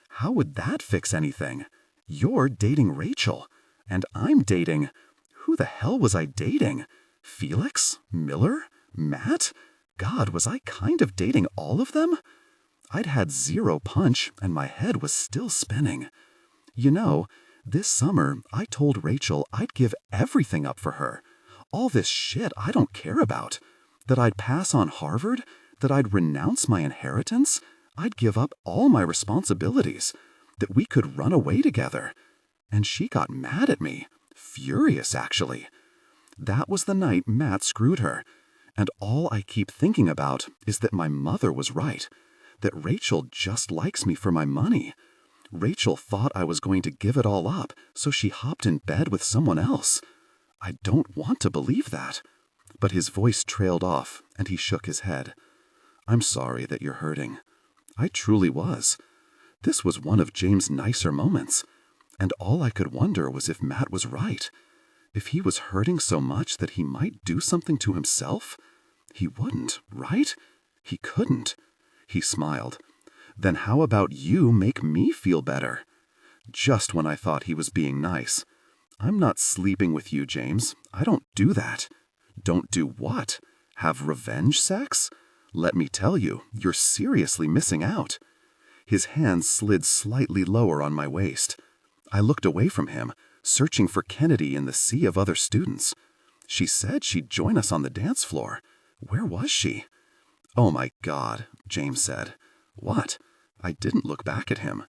How would that fix anything? You're dating Rachel, and I'm dating... Who the hell was I dating? Felix? Miller? Matt? God, was I kind of dating all of them? I'd had zero punch, and my head was still spinning. You know, this summer I told Rachel I'd give everything up for her. All this shit I don't care about. That I'd pass on Harvard, that I'd renounce my inheritance, I'd give up all my responsibilities, that we could run away together. And she got mad at me. Furious, actually. That was the night Matt screwed her. And all I keep thinking about is that my mother was right, that Rachel just likes me for my money. Rachel thought I was going to give it all up, so she hopped in bed with someone else. I don't want to believe that. But his voice trailed off, and he shook his head. I'm sorry that you're hurting. I truly was. This was one of James' nicer moments, and all I could wonder was if Matt was right. If he was hurting so much that he might do something to himself? He wouldn't, right? He couldn't. He smiled. Then how about you make me feel better? Just when I thought he was being nice. I'm not sleeping with you, James. I don't do that. Don't do what? Have revenge sex? Let me tell you, you're seriously missing out. His hand slid slightly lower on my waist. I looked away from him, searching for Kennedy in the sea of other students. She said she'd join us on the dance floor. Where was she? Oh my God, James said. What? I didn't look back at him.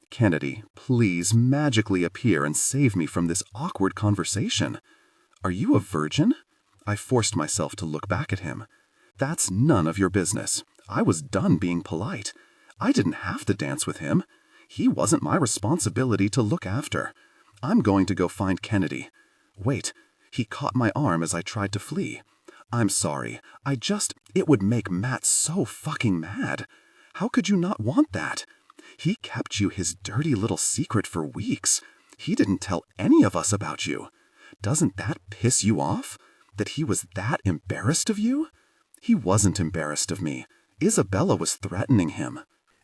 Kennedy, please magically appear and save me from this awkward conversation. Are you a virgin? I forced myself to look back at him. That's none of your business. I was done being polite. I didn't have to dance with him. He wasn't my responsibility to look after. I'm going to go find Kennedy. Wait, he caught my arm as I tried to flee. I'm sorry. It would make Matt so fucking mad. How could you not want that? He kept you his dirty little secret for weeks. He didn't tell any of us about you. Doesn't that piss you off? That he was that embarrassed of you? He wasn't embarrassed of me. Isabella was threatening him.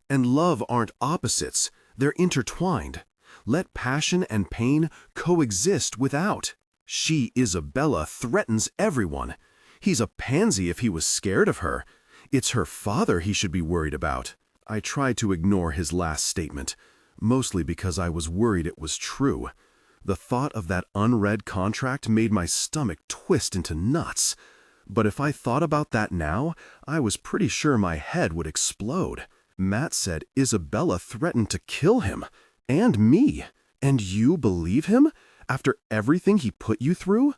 And love aren't opposites. They're intertwined. Let passion and pain coexist without. She, Isabella, threatens everyone. He's a pansy if he was scared of her. It's her father he should be worried about. I tried to ignore his last statement, mostly because I was worried it was true. The thought of that unread contract made my stomach twist into knots. But if I thought about that now, I was pretty sure my head would explode. Matt said Isabella threatened to kill him. And me. And you believe him? After everything he put you through?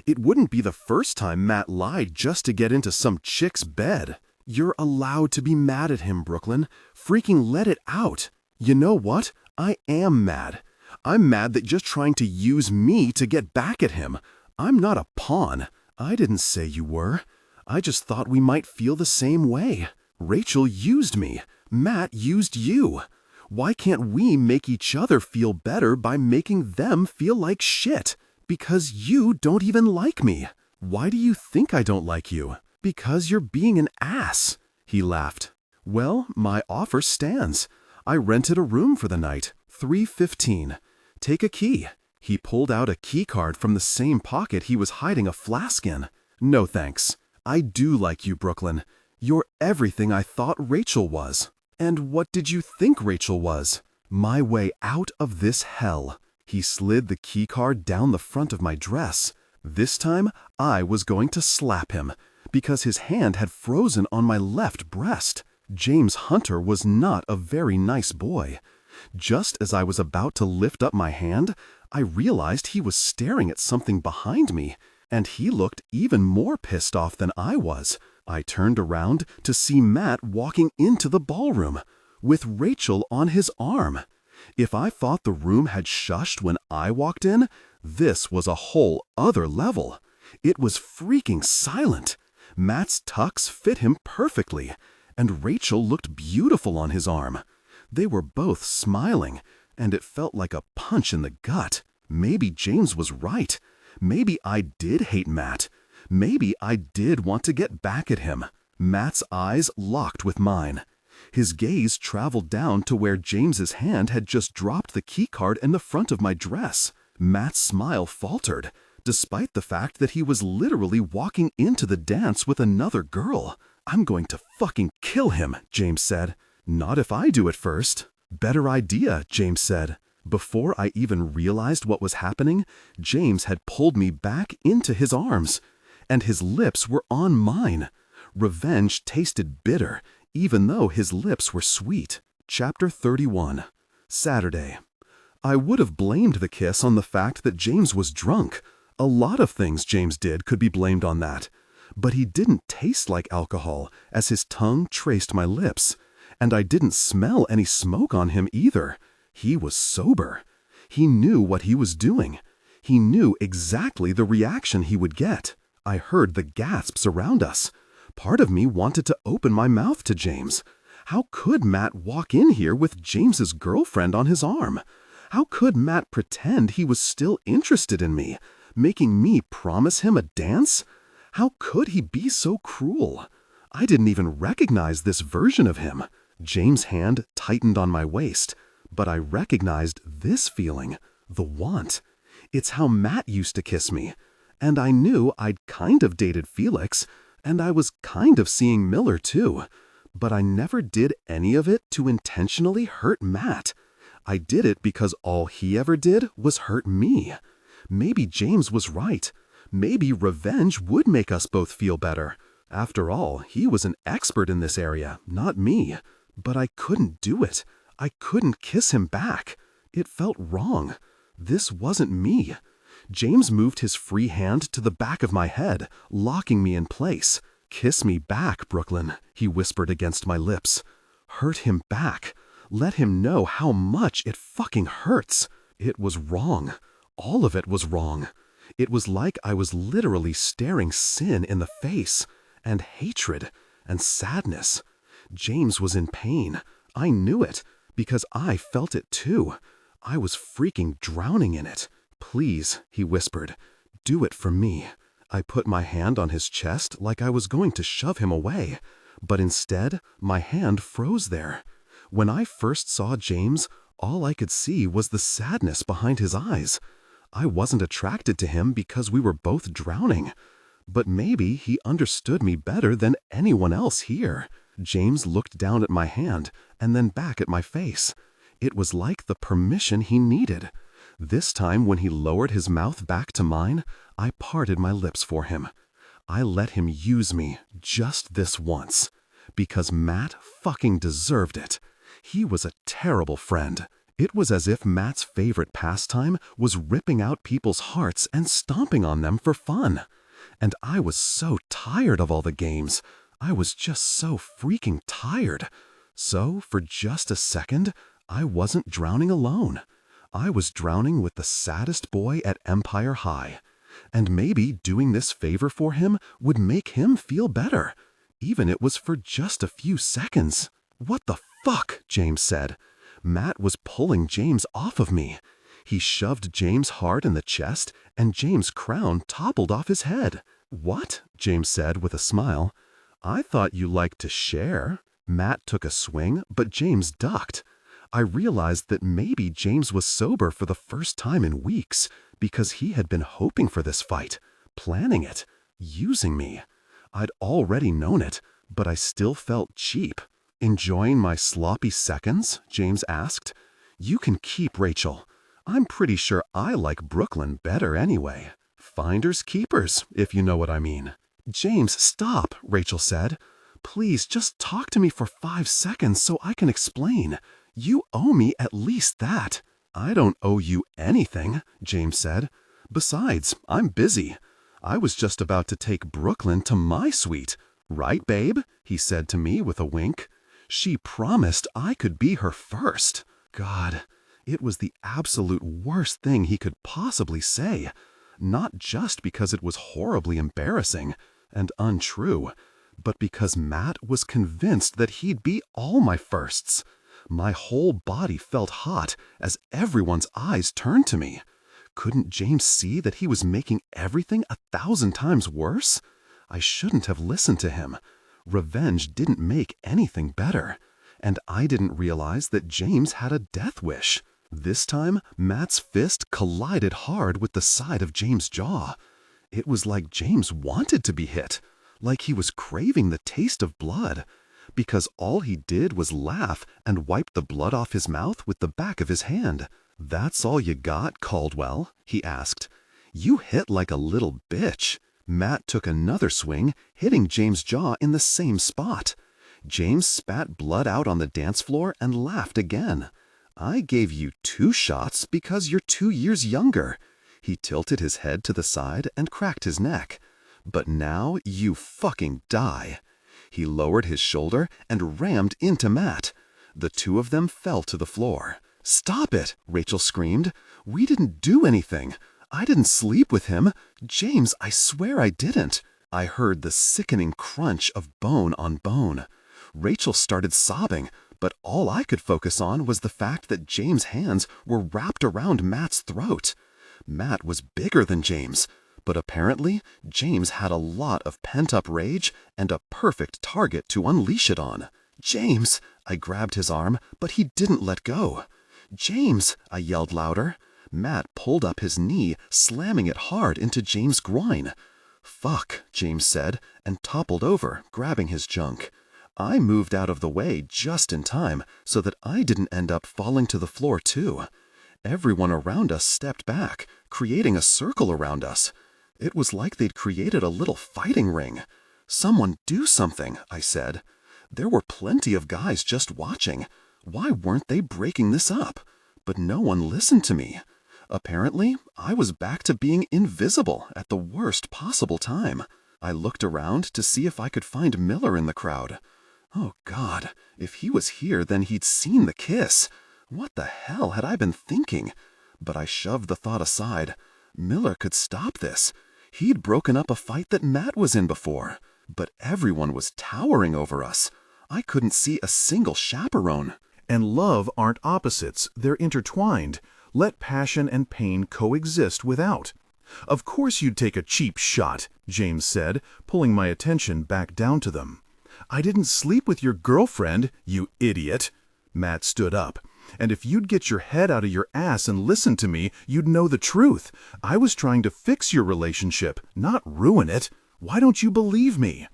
It wouldn't be the first time Matt lied just to get into some chick's bed. You're allowed to be mad at him, Brooklyn. Freaking let it out. You know what? I am mad. I'm mad that you're trying to use me to get back at him. I'm not a pawn. I didn't say you were. I just thought we might feel the same way. Rachel used me. Matt used you. Why can't we make each other feel better by making them feel like shit? Because you don't even like me. Why do you think I don't like you? Because you're being an ass. He laughed. Well, my offer stands. I rented a room for the night, 315. Take a key. He pulled out a key card from the same pocket he was hiding a flask in. No thanks. I do like you, Brooklyn. You're everything I thought Rachel was. And what did you think Rachel was? My way out of this hell. He slid the key card down the front of my dress. This time, I was going to slap him, because his hand had frozen on my left breast. James Hunter was not a very nice boy. Just as I was about to lift up my hand, I realized he was staring at something behind me, and he looked even more pissed off than I was. I turned around to see Matt walking into the ballroom, with Rachel on his arm. If I thought the room had shushed when I walked in, this was a whole other level. It was freaking silent. Matt's tux fit him perfectly, and Rachel looked beautiful on his arm. They were both smiling, and it felt like a punch in the gut. Maybe James was right. Maybe I did hate Matt. Maybe I did want to get back at him. Matt's eyes locked with mine. His gaze traveled down to where James's hand had just dropped the key card in the front of my dress. Matt's smile faltered, despite the fact that he was literally walking into the dance with another girl. I'm going to fucking kill him, James said. Not if I do it first. Better idea, James said. Before I even realized what was happening, James had pulled me back into his arms, and his lips were on mine. Revenge tasted bitter, even though his lips were sweet. Chapter 31. Saturday. I would have blamed the kiss on the fact that James was drunk. A lot of things James did could be blamed on that. But he didn't taste like alcohol as his tongue traced my lips, and I didn't smell any smoke on him either. He was sober. He knew what he was doing. He knew exactly the reaction he would get. I heard the gasps around us. Part of me wanted to open my mouth to James. How could Matt walk in here with James's girlfriend on his arm? How could Matt pretend he was still interested in me, making me promise him a dance? How could he be so cruel? I didn't even recognize this version of him. James' hand tightened on my waist, but I recognized this feeling, the want. It's how Matt used to kiss me. And I knew I'd kind of dated Felix, and I was kind of seeing Miller too. But I never did any of it to intentionally hurt Matt. I did it because all he ever did was hurt me. Maybe James was right. Maybe revenge would make us both feel better. After all, he was an expert in this area, not me. But I couldn't do it. I couldn't kiss him back. It felt wrong. This wasn't me. James moved his free hand to the back of my head, locking me in place. "Kiss me back, Brooklyn," he whispered against my lips. "Hurt him back. Let him know how much it fucking hurts." It was wrong. All of it was wrong. It was like I was literally staring sin in the face, and hatred, and sadness. James was in pain. I knew it, because I felt it too. I was freaking drowning in it. "Please," he whispered, "do it for me." I put my hand on his chest like I was going to shove him away, but instead, my hand froze there. When I first saw James, all I could see was the sadness behind his eyes. I wasn't attracted to him because we were both drowning. But maybe he understood me better than anyone else here. James looked down at my hand and then back at my face. It was like the permission he needed. This time when he lowered his mouth back to mine, I parted my lips for him. I let him use me just this once. Because Matt fucking deserved it. He was a terrible friend. It was as if Matt's favorite pastime was ripping out people's hearts and stomping on them for fun. And I was so tired of all the games. I was just so freaking tired. So, for just a second, I wasn't drowning alone. I was drowning with the saddest boy at Empire High. And maybe doing this favor for him would make him feel better. Even it was for just a few seconds. "What the fuck?" James said. Matt was pulling James off of me. He shoved James hard in the chest, and James' crown toppled off his head. "What?" James said with a smile. "I thought you liked to share." Matt took a swing, but James ducked. I realized that maybe James was sober for the first time in weeks because he had been hoping for this fight, planning it, using me. I'd already known it, but I still felt cheap. "Enjoying my sloppy seconds?" James asked. "You can keep Rachel. I'm pretty sure I like Brooklyn better anyway. Finders keepers, if you know what I mean." "James, stop," Rachel said. "Please, just talk to me for 5 seconds so I can explain. You owe me at least that." "I don't owe you anything," James said. "Besides, I'm busy. I was just about to take Brooklyn to my suite. Right, babe?" he said to me with a wink. She promised I could be her first. God, it was the absolute worst thing he could possibly say. Not just because it was horribly embarrassing and untrue, but because Matt was convinced that he'd be all my firsts. My whole body felt hot as everyone's eyes turned to me. Couldn't James see that he was making everything 1,000 times worse? I shouldn't have listened to him. Revenge didn't make anything better. And I didn't realize that James had a death wish. This time, Matt's fist collided hard with the side of James' jaw. It was like James wanted to be hit, like he was craving the taste of blood, because all he did was laugh and wipe the blood off his mouth with the back of his hand. "That's all you got, Caldwell?" he asked. "You hit like a little bitch." Matt took another swing, hitting James' jaw in the same spot. James spat blood out on the dance floor and laughed again. "I gave you 2 shots because you're 2 years younger." He tilted his head to the side and cracked his neck. "But now you fucking die." He lowered his shoulder and rammed into Matt. The two of them fell to the floor. "Stop it!" Rachel screamed. "We didn't do anything. I didn't sleep with him. James, I swear I didn't." I heard the sickening crunch of bone on bone. Rachel started sobbing, but all I could focus on was the fact that James' hands were wrapped around Matt's throat. Matt was bigger than James, but apparently James had a lot of pent-up rage and a perfect target to unleash it on. "James!" I grabbed his arm, but he didn't let go. "James!" I yelled louder. Matt pulled up his knee, slamming it hard into James' groin. "Fuck," James said, and toppled over, grabbing his junk. I moved out of the way just in time so that I didn't end up falling to the floor too. Everyone around us stepped back, creating a circle around us. It was like they'd created a little fighting ring. "Someone do something," I said. There were plenty of guys just watching. Why weren't they breaking this up? But no one listened to me. Apparently, I was back to being invisible at the worst possible time. I looked around to see if I could find Miller in the crowd. Oh God, if he was here, then he'd seen the kiss. What the hell had I been thinking? But I shoved the thought aside. Miller could stop this. He'd broken up a fight that Matt was in before. But everyone was towering over us. I couldn't see a single chaperone. And love aren't opposites, they're intertwined. Let passion and pain coexist without. "Of course you'd take a cheap shot," James said, pulling my attention back down to them. "I didn't sleep with your girlfriend, you idiot." Matt stood up. "And if you'd get your head out of your ass and listen to me, you'd know the truth. I was trying to fix your relationship, not ruin it. Why don't you believe me?"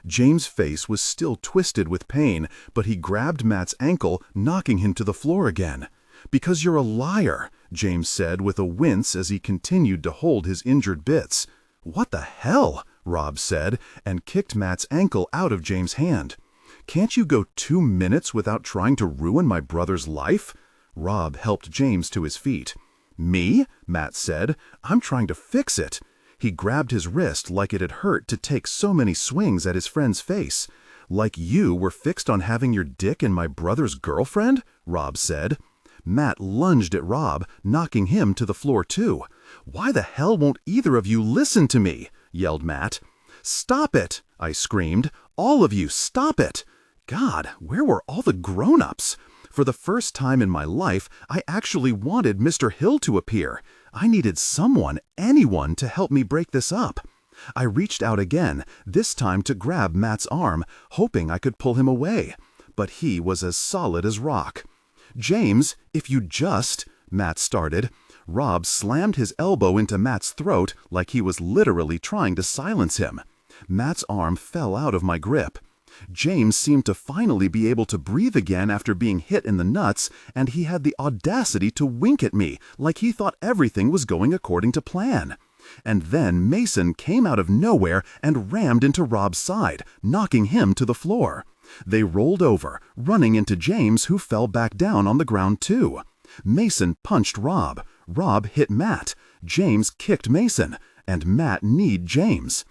James' face was still twisted with pain, but he grabbed Matt's ankle, knocking him to the floor again. "Because you're a liar," James said with a wince as he continued to hold his injured bits. "What the hell?" Rob said, and kicked Matt's ankle out of James' hand. "Can't you go 2 minutes without trying to ruin my brother's life?" Rob helped James to his feet. "Me?" Matt said. "I'm trying to fix it." He grabbed his wrist like it had hurt to take so many swings at his friend's face. "Like you were fixed on having your dick in my brother's girlfriend?" Rob said. Matt lunged at Rob, knocking him to the floor too. "Why the hell won't either of you listen to me?" yelled Matt. "Stop it!" I screamed. "All of you, stop it!" God, where were all the grown-ups? For the first time in my life, I actually wanted Mr. Hill to appear. I needed someone, anyone, to help me break this up. I reached out again, this time to grab Matt's arm, hoping I could pull him away. But he was as solid as rock. "James, if you just—" Matt started. Rob slammed his elbow into Matt's throat like he was literally trying to silence him. Matt's arm fell out of my grip. James seemed to finally be able to breathe again after being hit in the nuts, and he had the audacity to wink at me like he thought everything was going according to plan. And then Mason came out of nowhere and rammed into Rob's side, knocking him to the floor. They rolled over, running into James, who fell back down on the ground too. Mason punched Rob. Rob hit Matt. James kicked Mason, and Matt kneed James.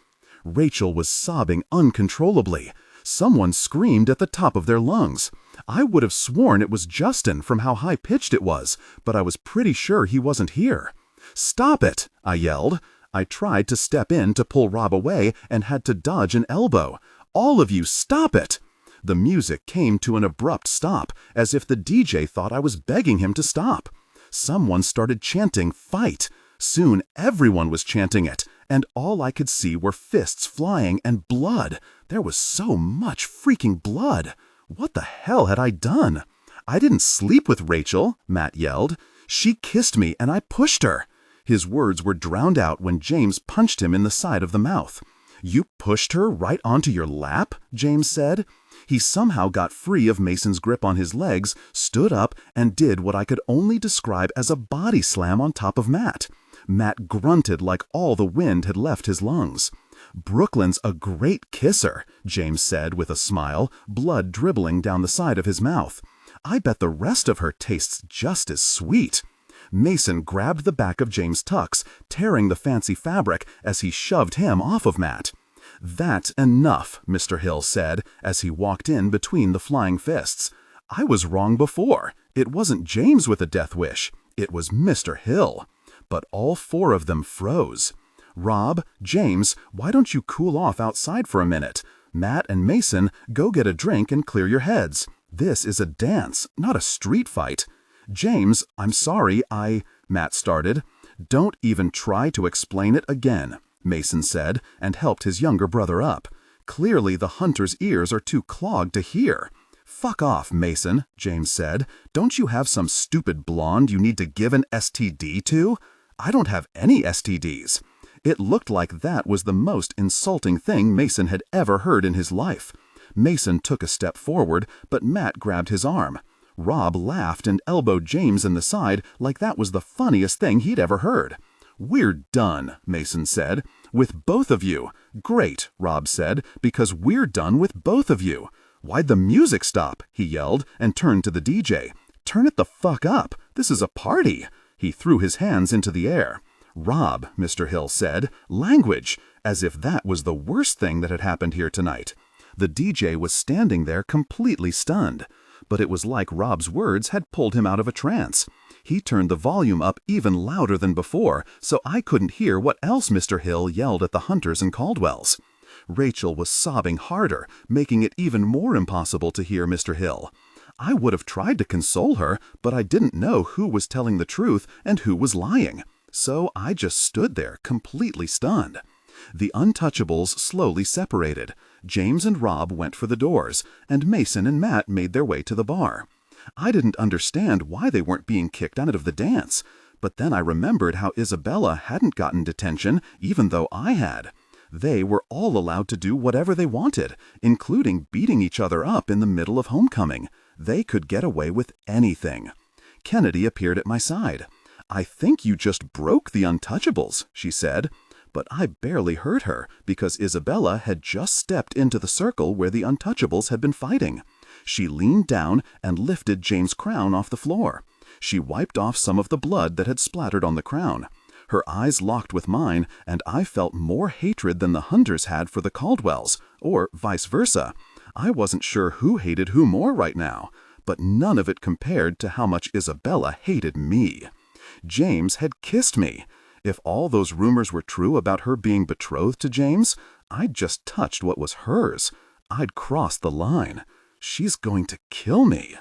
Rachel was sobbing uncontrollably. Someone screamed at the top of their lungs. I would have sworn it was Justin from how high-pitched it was, but I was pretty sure he wasn't here. "Stop it!" I yelled. I tried to step in to pull Rob away and had to dodge an elbow. "All of you, stop it!" The music came to an abrupt stop, as if the DJ thought I was begging him to stop. Someone started chanting, "Fight!" Soon everyone was chanting it, and all I could see were fists flying and blood. There was so much freaking blood. What the hell had I done? "I didn't sleep with Rachel," Matt yelled. "She kissed me and I pushed her." His words were drowned out when James punched him in the side of the mouth. "You pushed her right onto your lap?" James said. He somehow got free of Mason's grip on his legs, stood up, and did what I could only describe as a body slam on top of Matt. Matt grunted like all the wind had left his lungs. "Brooklyn's a great kisser," James said with a smile, blood dribbling down the side of his mouth. "I bet the rest of her tastes just as sweet." Mason grabbed the back of James' tux, tearing the fancy fabric as he shoved him off of Matt. "That's enough," Mr. Hill said as he walked in between the flying fists. "I was wrong before. It wasn't James with a death wish. It was Mr. Hill." But all four of them froze. "Rob, James, why don't you cool off outside for a minute? Matt and Mason, go get a drink and clear your heads. This is a dance, not a street fight." "James, I'm sorry, Matt started. "Don't even try to explain it again," Mason said, and helped his younger brother up. "Clearly the hunter's ears are too clogged to hear." "Fuck off, Mason," James said. "Don't you have some stupid blonde you need to give an STD to?" "I don't have any STDs." It looked like that was the most insulting thing Mason had ever heard in his life. Mason took a step forward, but Matt grabbed his arm. Rob laughed and elbowed James in the side like that was the funniest thing he'd ever heard. "We're done," Mason said. "With both of you." "Great," Rob said, "because we're done with both of you." "Why'd the music stop?" he yelled and turned to the DJ. "Turn it the fuck up. This is a party." He threw his hands into the air. "Rob," Mr. Hill said, "language," as if that was the worst thing that had happened here tonight. The DJ was standing there completely stunned. But it was like Rob's words had pulled him out of a trance. He turned the volume up even louder than before, so I couldn't hear what else Mr. Hill yelled at the Hunters and Caldwells. Rachel was sobbing harder, making it even more impossible to hear Mr. Hill. I would have tried to console her, but I didn't know who was telling the truth and who was lying. So I just stood there, completely stunned. The Untouchables slowly separated. James and Rob went for the doors, and Mason and Matt made their way to the bar. I didn't understand why they weren't being kicked out of the dance, but then I remembered how Isabella hadn't gotten detention, even though I had. They were all allowed to do whatever they wanted, including beating each other up in the middle of homecoming. They could get away with anything. Kennedy appeared at my side. "I think you just broke the Untouchables," she said. But I barely heard her because Isabella had just stepped into the circle where the Untouchables had been fighting. She leaned down and lifted James' crown off the floor. She wiped off some of the blood that had splattered on the crown. Her eyes locked with mine, and I felt more hatred than the Hunters had for the Caldwells, or vice versa. I wasn't sure who hated who more right now, but none of it compared to how much Isabella hated me. James had kissed me. If all those rumors were true about her being betrothed to James, I'd just touched what was hers. I'd crossed the line. She's going to kill me.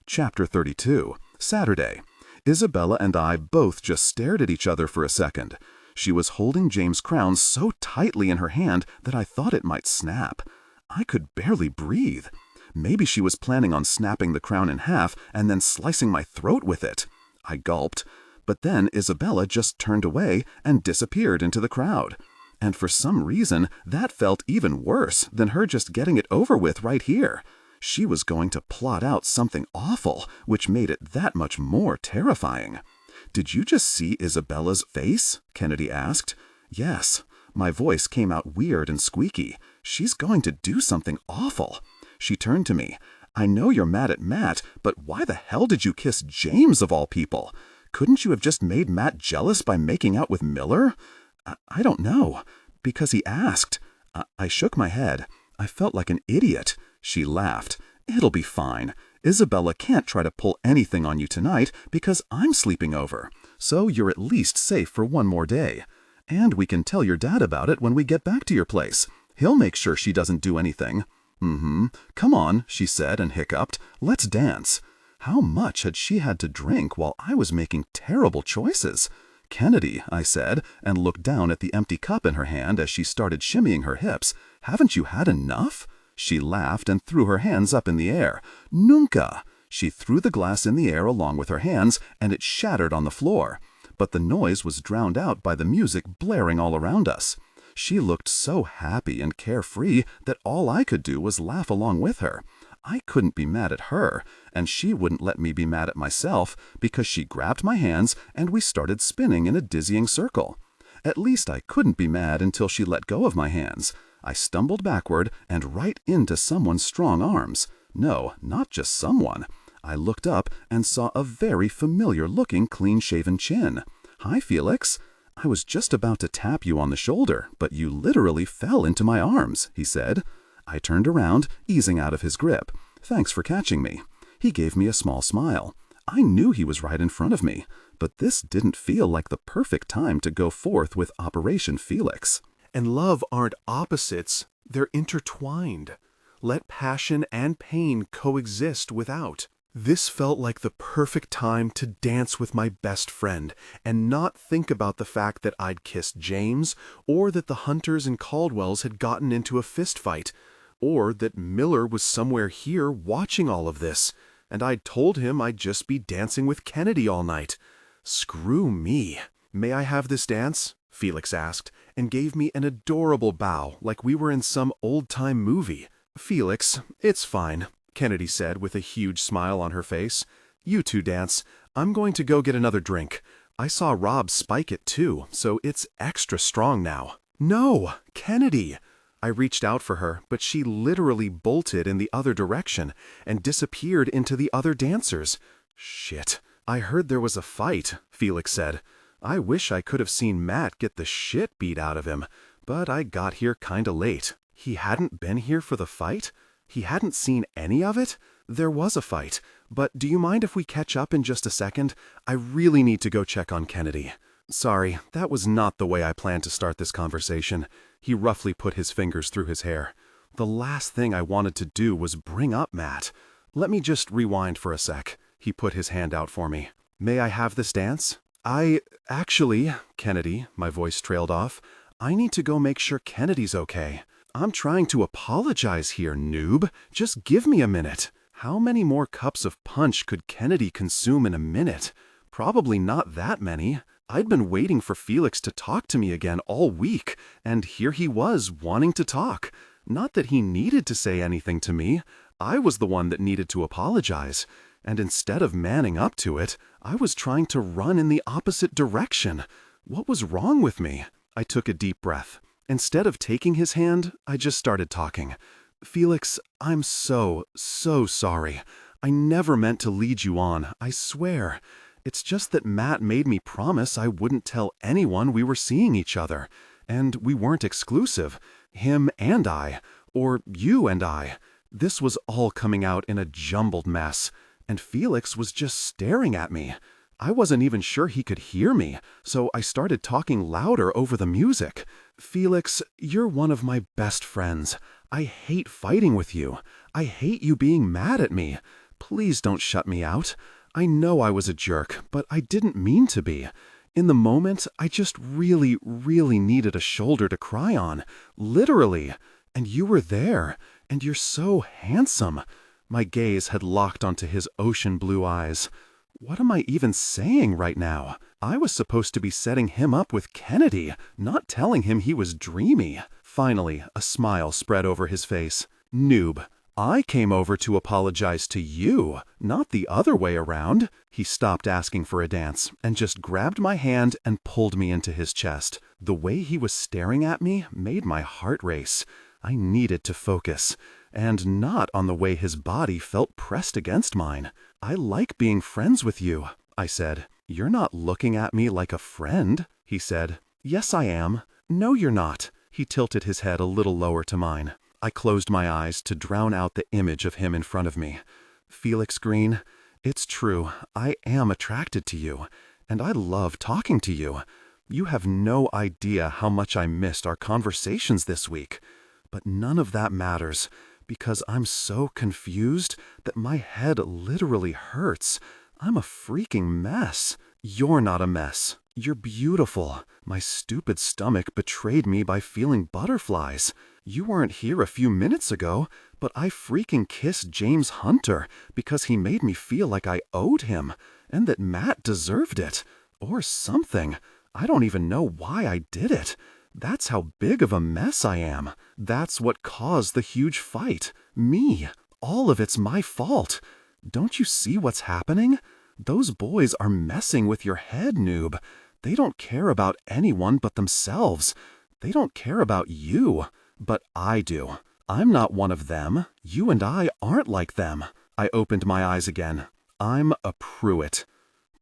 Chapter 32, Saturday. Isabella and I both just stared at each other for a second. She was holding James' crown so tightly in her hand that I thought it might snap. I could barely breathe. Maybe she was planning on snapping the crown in half and then slicing my throat with it. I gulped. But then Isabella just turned away and disappeared into the crowd. And for some reason, that felt even worse than her just getting it over with right here. She was going to plot out something awful, which made it that much more terrifying. "Did you just see Isabella's face?" Kennedy asked. "Yes." My voice came out weird and squeaky. "She's going to do something awful." She turned to me. "I know you're mad at Matt, but why the hell did you kiss James of all people? Couldn't you have just made Matt jealous by making out with Miller?" I don't know. Because he asked." I shook my head. I felt like an idiot. She laughed. "It'll be fine. Isabella can't try to pull anything on you tonight because I'm sleeping over. So you're at least safe for one more day. And we can tell your dad about it when we get back to your place. He'll make sure she doesn't do anything." "Come on," she said and hiccuped. "Let's dance." How much had she had to drink while I was making terrible choices? "Kennedy," I said, and looked down at the empty cup in her hand as she started shimmying her hips. "Haven't you had enough?" She laughed and threw her hands up in the air. "Nunca!" She threw the glass in the air along with her hands, and it shattered on the floor. But the noise was drowned out by the music blaring all around us. She looked so happy and carefree that all I could do was laugh along with her. I couldn't be mad at her, and she wouldn't let me be mad at myself because she grabbed my hands and we started spinning in a dizzying circle. At least I couldn't be mad until she let go of my hands. I stumbled backward and right into someone's strong arms. No, not just someone. I looked up and saw a very familiar-looking clean-shaven chin. "Hi, Felix." "I was just about to tap you on the shoulder, but you literally fell into my arms," he said. I turned around, easing out of his grip. "Thanks for catching me." He gave me a small smile. I knew he was right in front of me, but this didn't feel like the perfect time to go forth with Operation Felix. And love aren't opposites, they're intertwined. Let passion and pain coexist without. This felt like the perfect time to dance with my best friend and not think about the fact that I'd kissed James, or that the Hunters and Caldwells had gotten into a fist fight, or that Miller was somewhere here watching all of this, and I'd told him I'd just be dancing with Kennedy all night. Screw me. "May I have this dance?" Felix asked, and gave me an adorable bow like we were in some old-time movie. "Felix, it's fine," Kennedy said with a huge smile on her face. "You two dance. I'm going to go get another drink. I saw Rob spike it too, so it's extra strong now." "No, Kennedy!" I reached out for her, but she literally bolted in the other direction and disappeared into the other dancers. "Shit. I heard there was a fight," Felix said. "I wish I could have seen Matt get the shit beat out of him, but I got here kinda late." He hadn't been here for the fight? He hadn't seen any of it? There was a fight, but do you mind if we catch up in just a second? I really need to go check on Kennedy. Sorry, that was not the way I planned to start this conversation. He roughly put his fingers through his hair. The last thing I wanted to do was bring up Matt. Let me just rewind for a sec. He put his hand out for me. "May I have this dance?" Actually, Kennedy," my voice trailed off, "I need to go make sure Kennedy's okay. I'm trying to apologize here, noob. Just give me a minute." How many more cups of punch could Kennedy consume in a minute? Probably not that many. I'd been waiting for Felix to talk to me again all week, and here he was wanting to talk. Not that he needed to say anything to me. I was the one that needed to apologize. And instead of manning up to it, I was trying to run in the opposite direction. What was wrong with me? I took a deep breath. Instead of taking his hand, I just started talking. "Felix, I'm so sorry. I never meant to lead you on, I swear. It's just that Matt made me promise I wouldn't tell anyone we were seeing each other. And we weren't exclusive. Him and I. Or you and I. This was all coming out in a jumbled mess. And Felix was just staring at me. I wasn't even sure he could hear me, so I started talking louder over the music. "Felix, you're one of my best friends. I hate fighting with you. I hate you being mad at me. Please don't shut me out. I know I was a jerk, but I didn't mean to be. In the moment, I just really, really needed a shoulder to cry on. Literally. And you were there. And you're so handsome. My gaze had locked onto his ocean blue eyes. What am I even saying right now? I was supposed to be setting him up with Kennedy, not telling him he was dreamy. Finally, a smile spread over his face. Noob, I came over to apologize to you, not the other way around. He stopped asking for a dance and just grabbed my hand and pulled me into his chest. The way he was staring at me made my heart race. I needed to focus, and not on the way his body felt pressed against mine. I like being friends with you, I said. You're not looking at me like a friend, he said. Yes, I am. No, you're not. He tilted his head a little lower to mine. I closed my eyes to drown out the image of him in front of me. Felix Green, it's true, I am attracted to you, and I love talking to you. You have no idea how much I missed our conversations this week. But none of that matters, because I'm so confused that my head literally hurts. I'm a freaking mess. You're not a mess. You're beautiful. My stupid stomach betrayed me by feeling butterflies. You weren't here a few minutes ago, but I freaking kissed James Hunter because he made me feel like I owed him, and that Matt deserved it. Or something. I don't even know why I did it. That's how big of a mess I am. That's what caused the huge fight. Me. All of it's my fault. Don't you see what's happening? Those boys are messing with your head, noob. They don't care about anyone but themselves. They don't care about you. But I do. I'm not one of them. You and I aren't like them. I opened my eyes again. I'm a Pruitt.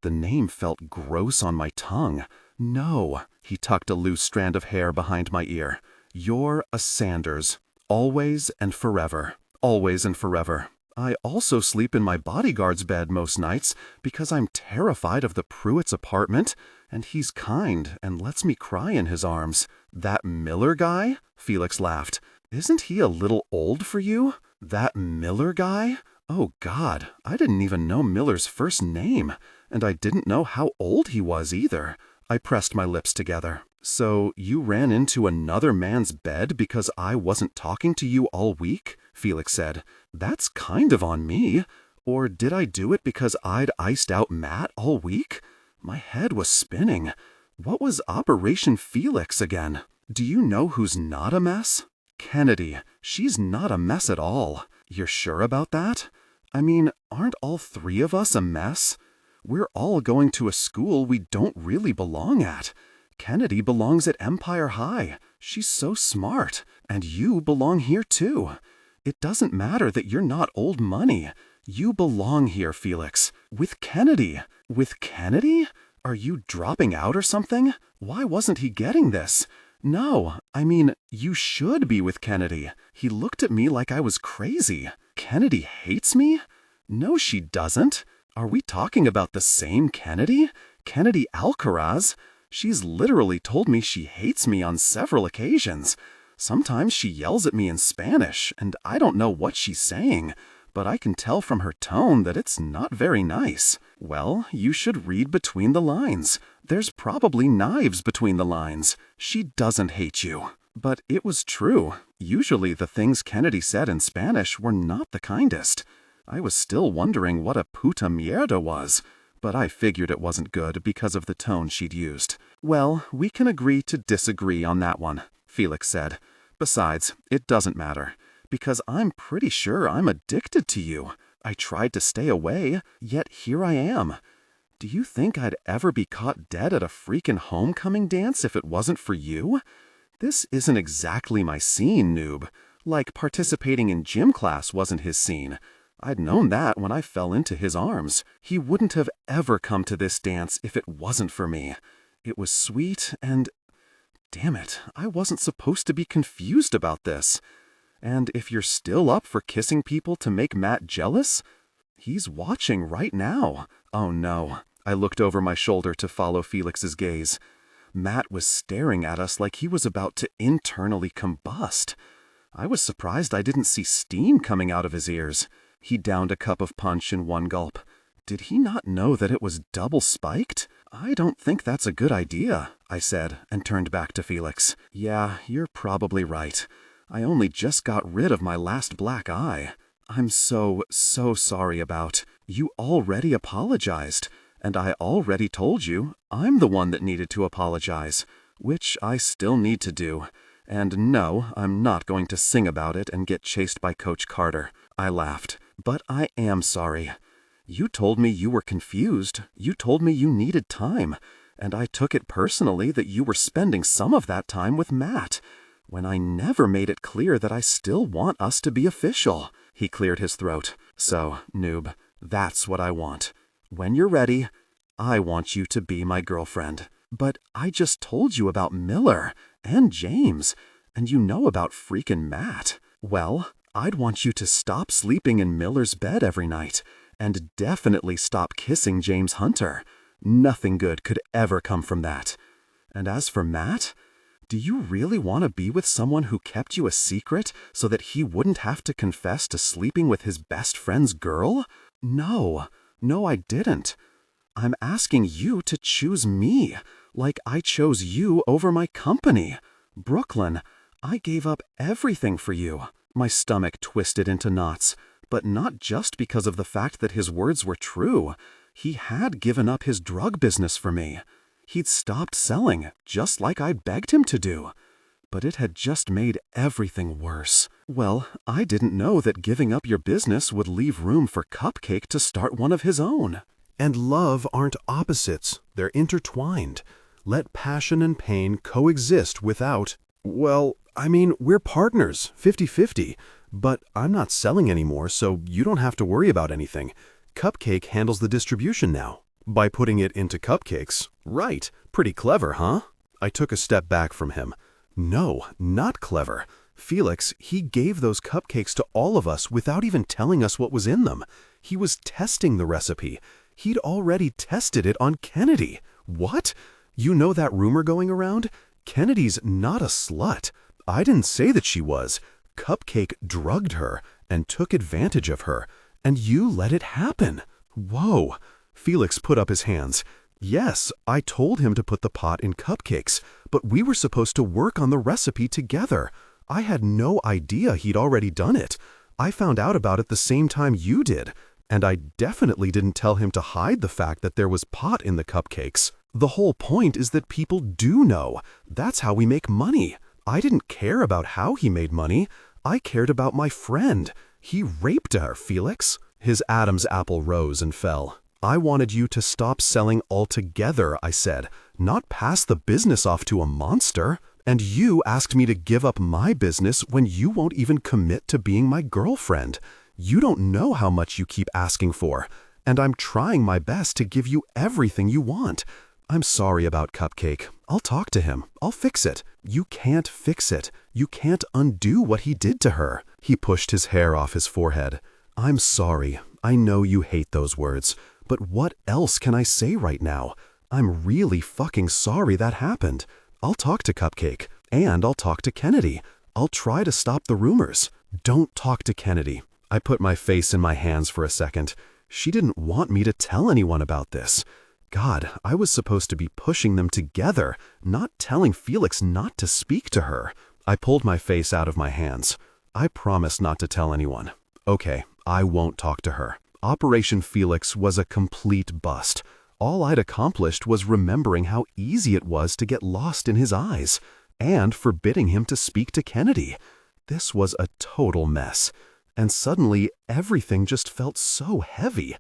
The name felt gross on my tongue. No. He tucked a loose strand of hair behind my ear. You're a Sanders. Always and forever. Always and forever. I also sleep in my bodyguard's bed most nights because I'm terrified of the Pruitt's apartment, and he's kind and lets me cry in his arms. That Miller guy? Felix laughed. Isn't he a little old for you? That Miller guy? Oh God, I didn't even know Miller's first name, and I didn't know how old he was either. I pressed my lips together. So you ran into another man's bed because I wasn't talking to you all week? Felix said. That's kind of on me. Or did I do it because I'd iced out Matt all week? My head was spinning. What was Operation Felix again? Do you know who's not a mess? Kennedy. She's not a mess at all. You're sure about that? I mean, aren't all three of us a mess? We're all going to a school we don't really belong at. Kennedy belongs at Empire High. She's so smart. And you belong here too. It doesn't matter that you're not old money. You belong here, Felix. With Kennedy. With Kennedy? Are you dropping out or something? Why wasn't he getting this? No, I mean, you should be with Kennedy. He looked at me like I was crazy. Kennedy hates me? No, she doesn't. Are we talking about the same Kennedy? Kennedy Alcaraz? She's literally told me she hates me on several occasions. Sometimes she yells at me in Spanish, and I don't know what she's saying, but I can tell from her tone that it's not very nice. Well, you should read between the lines. There's probably knives between the lines. She doesn't hate you. But it was true. Usually the things Kennedy said in Spanish were not the kindest. I was still wondering what a puta mierda was, but I figured it wasn't good because of the tone she'd used. Well, we can agree to disagree on that one, Felix said. Besides, it doesn't matter, because I'm pretty sure I'm addicted to you. I tried to stay away, yet here I am. Do you think I'd ever be caught dead at a freaking homecoming dance if it wasn't for you? This isn't exactly my scene, noob. Like participating in gym class wasn't his scene. I'd known that when I fell into his arms. He wouldn't have ever come to this dance if it wasn't for me. It was sweet and... Damn it, I wasn't supposed to be confused about this. And if you're still up for kissing people to make Matt jealous, he's watching right now. Oh no. I looked over my shoulder to follow Felix's gaze. Matt was staring at us like he was about to internally combust. I was surprised I didn't see steam coming out of his ears. He downed a cup of punch in one gulp. Did he not know that it was double-spiked? I don't think that's a good idea, I said, and turned back to Felix. Yeah, you're probably right. I only just got rid of my last black eye. I'm so sorry about. You already apologized, and I already told you I'm the one that needed to apologize, which I still need to do. And no, I'm not going to sing about it and get chased by Coach Carter. I laughed. But I am sorry. You told me you were confused. You told me you needed time, and I took it personally that you were spending some of that time with Matt, when I never made it clear that I still want us to be official. He cleared his throat. So, noob, that's what I want. When you're ready, I want you to be my girlfriend. But I just told you about Miller and James, and you know about freaking Matt. Well, I'd want you to stop sleeping in Miller's bed every night, and definitely stop kissing James Hunter. Nothing good could ever come from that. And as for Matt, do you really want to be with someone who kept you a secret so that he wouldn't have to confess to sleeping with his best friend's girl? No, I didn't. I'm asking you to choose me, like I chose you over my company. Brooklyn, I gave up everything for you. My stomach twisted into knots, but not just because of the fact that his words were true. He had given up his drug business for me. He'd stopped selling, just like I'd begged him to do. But it had just made everything worse. Well, I didn't know that giving up your business would leave room for Cupcake to start one of his own. And love aren't opposites, they're intertwined. Let passion and pain coexist without... Well, I mean, we're partners, 50-50. But I'm not selling anymore, so you don't have to worry about anything. Cupcake handles the distribution now. By putting it into cupcakes. Right, pretty clever, huh? I took a step back from him. No, not clever. Felix, he gave those cupcakes to all of us without even telling us what was in them. He was testing the recipe. He'd already tested it on Kennedy. What? You know that rumor going around? Kennedy's not a slut. I didn't say that she was. Cupcake drugged her and took advantage of her, and you let it happen. Whoa. Felix put up his hands. Yes, I told him to put the pot in cupcakes, but we were supposed to work on the recipe together. I had no idea he'd already done it. I found out about it the same time you did, and I definitely didn't tell him to hide the fact that there was pot in the cupcakes. The whole point is that people do know. That's how we make money. I didn't care about how he made money. I cared about my friend. He raped her, Felix. His Adam's apple rose and fell. I wanted you to stop selling altogether, I said, not pass the business off to a monster. And you asked me to give up my business when you won't even commit to being my girlfriend. You don't know how much you keep asking for, and I'm trying my best to give you everything you want. I'm sorry about Cupcake. I'll talk to him. I'll fix it. You can't fix it. You can't undo what he did to her. He pushed his hair off his forehead. I'm sorry. I know you hate those words, but what else can I say right now? I'm really fucking sorry that happened. I'll talk to Cupcake, and I'll talk to Kennedy. I'll try to stop the rumors. Don't talk to Kennedy. I put my face in my hands for a second. She didn't want me to tell anyone about this. God, I was supposed to be pushing them together, not telling Felix not to speak to her. I pulled my face out of my hands. I promised not to tell anyone. Okay, I won't talk to her. Operation Felix was a complete bust. All I'd accomplished was remembering how easy it was to get lost in his eyes, and forbidding him to speak to Kennedy. This was a total mess. And suddenly, everything just felt so heavy.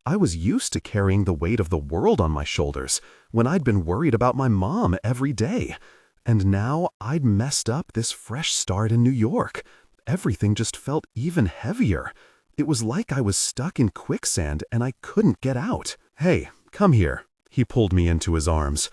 I was used to carrying the weight of the world on my shoulders when I'd been worried about my mom every day. And now I'd messed up this fresh start in New York. Everything just felt even heavier. It was like I was stuck in quicksand and I couldn't get out. Hey, come here. He pulled me into his arms.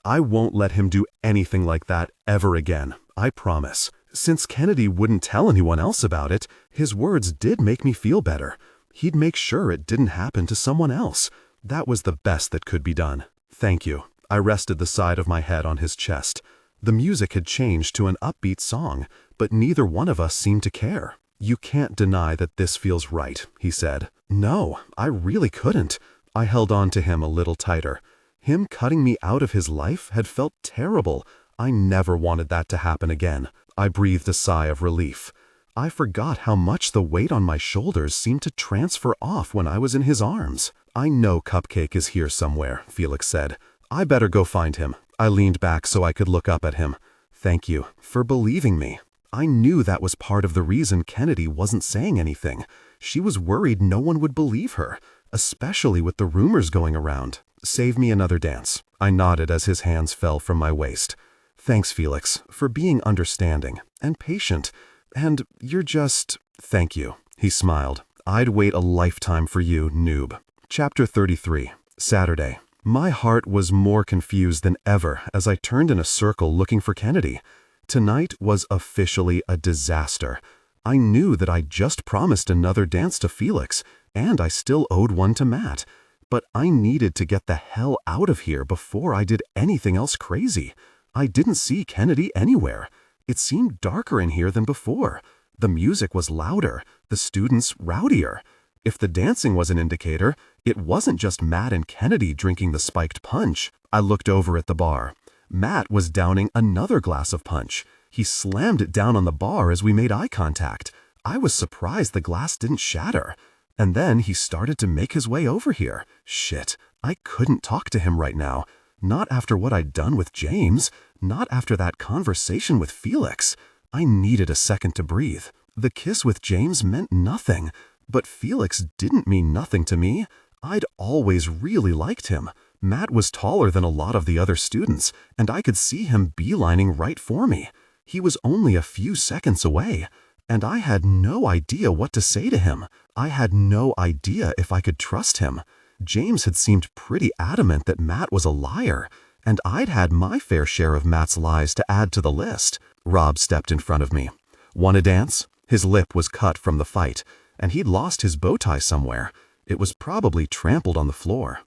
I won't let him do anything like that ever again. I promise. Since Kennedy wouldn't tell anyone else about it, his words did make me feel better. He'd make sure it didn't happen to someone else. That was the best that could be done. Thank you. I rested the side of my head on his chest. The music had changed to an upbeat song, but neither one of us seemed to care. You can't deny that this feels right, he said. No, I really couldn't. I held on to him a little tighter. Him cutting me out of his life had felt terrible. I never wanted that to happen again. I breathed a sigh of relief. I forgot how much the weight on my shoulders seemed to transfer off when I was in his arms. I know Cupcake is here somewhere, Felix said. I better go find him. I leaned back so I could look up at him. Thank you for believing me. I knew that was part of the reason Kennedy wasn't saying anything. She was worried no one would believe her, especially with the rumors going around. Save me another dance. I nodded as his hands fell from my waist. Thanks, Felix, for being understanding and patient. And you're just... Thank you. He smiled. I'd wait a lifetime for you, noob. Chapter 33. Saturday. My heart was more confused than ever as I turned in a circle looking for Kennedy. Tonight was officially a disaster. I knew that I just promised another dance to Felix, and I still owed one to Matt. But I needed to get the hell out of here before I did anything else crazy. I didn't see Kennedy anywhere. It seemed darker in here than before. The music was louder, the students rowdier. If the dancing was an indicator, it wasn't just Matt and Kennedy drinking the spiked punch. I looked over at the bar. Matt was downing another glass of punch. He slammed it down on the bar as we made eye contact. I was surprised the glass didn't shatter. And then he started to make his way over here. Shit, I couldn't talk to him right now. Not after what I'd done with James. Not after that conversation with Felix. I needed a second to breathe. The kiss with James meant nothing. But Felix didn't mean nothing to me. I'd always really liked him. Matt was taller than a lot of the other students, and I could see him beelining right for me. He was only a few seconds away, and I had no idea what to say to him. I had no idea if I could trust him. James had seemed pretty adamant that Matt was a liar, and I'd had my fair share of Matt's lies to add to the list. Rob stepped in front of me. Want to dance? His lip was cut from the fight, and he'd lost his bow tie somewhere. It was probably trampled on the floor.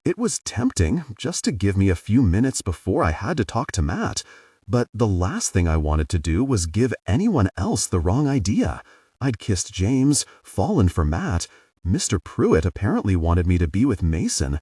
It was tempting just to give me a few minutes before I had to talk to Matt, but the last thing I wanted to do was give anyone else the wrong idea. I'd kissed James, fallen for Matt. Mr. Pruitt apparently wanted me to be with Mason.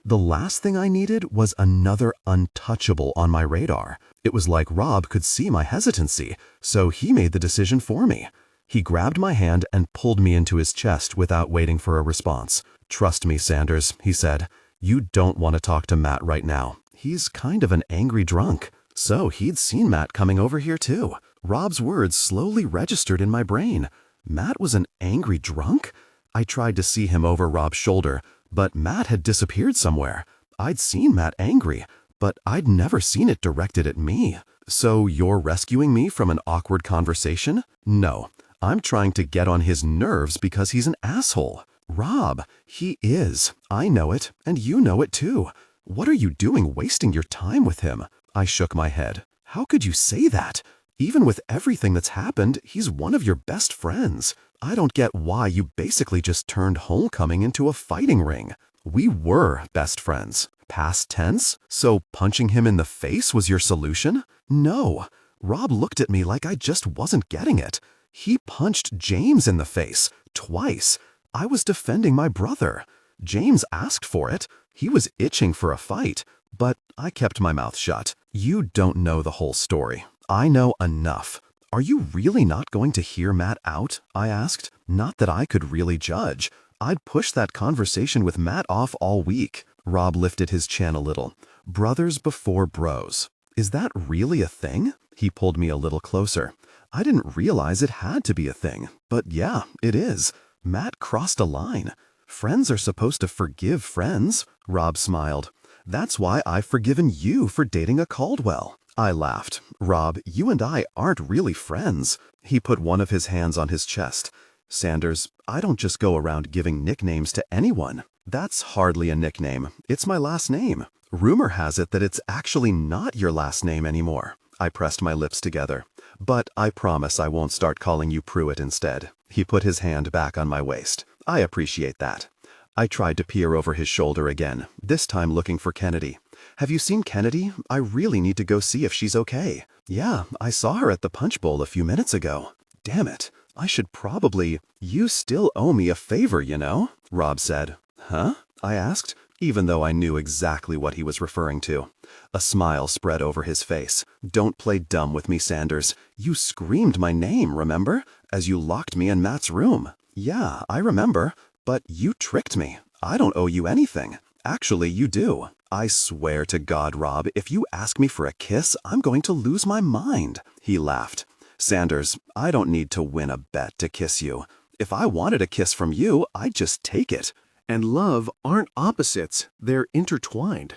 The last thing I needed was another untouchable on my radar. It was like Rob could see my hesitancy, so he made the decision for me. He grabbed my hand and pulled me into his chest without waiting for a response. Trust me, Sanders, he said. You don't want to talk to Matt right now. He's kind of an angry drunk. So he'd seen Matt coming over here too. Rob's words slowly registered in my brain. Matt was an angry drunk? I tried to see him over Rob's shoulder, but Matt had disappeared somewhere. I'd seen Matt angry, but I'd never seen it directed at me. So you're rescuing me from an awkward conversation? No, I'm trying to get on his nerves because he's an asshole. Rob, he is. I know it, and you know it too. What are you doing wasting your time with him? I shook my head. How could you say that? Even with everything that's happened, he's one of your best friends. I don't get why you basically just turned homecoming into a fighting ring. We were best friends. Past tense? So punching him in the face was your solution? No. Rob looked at me like I just wasn't getting it. He punched James in the face, twice. I was defending my brother. James asked for it. He was itching for a fight. But I kept my mouth shut. You don't know the whole story. I know enough. Are you really not going to hear Matt out? I asked. Not that I could really judge. I'd pushed that conversation with Matt off all week. Rob lifted his chin a little. Brothers before bros. Is that really a thing? He pulled me a little closer. I didn't realize it had to be a thing. But yeah, it is. Matt crossed a line. Friends are supposed to forgive friends. Rob smiled. That's why I've forgiven you for dating a Caldwell. I laughed. Rob, you and I aren't really friends. He put one of his hands on his chest. Sanders, I don't just go around giving nicknames to anyone. That's hardly a nickname. It's my last name. Rumor has it that it's actually not your last name anymore. I pressed my lips together. But I promise I won't start calling you Pruitt instead. He put his hand back on my waist. I appreciate that. I tried to peer over his shoulder again, this time looking for Kennedy. Have you seen Kennedy? I really need to go see if she's okay. Yeah, I saw her at the punch bowl a few minutes ago. Damn it. I should probably... You still owe me a favor, you know? Rob said. Huh? I asked, even though I knew exactly what he was referring to. A smile spread over his face. Don't play dumb with me, Sanders. You screamed my name, remember? As you locked me in Matt's room. Yeah, I remember. But you tricked me. I don't owe you anything. Actually, you do. I swear to God, Rob, if you ask me for a kiss, I'm going to lose my mind. He laughed. Sanders, I don't need to win a bet to kiss you. If I wanted a kiss from you, I'd just take it. And love aren't opposites, they're intertwined.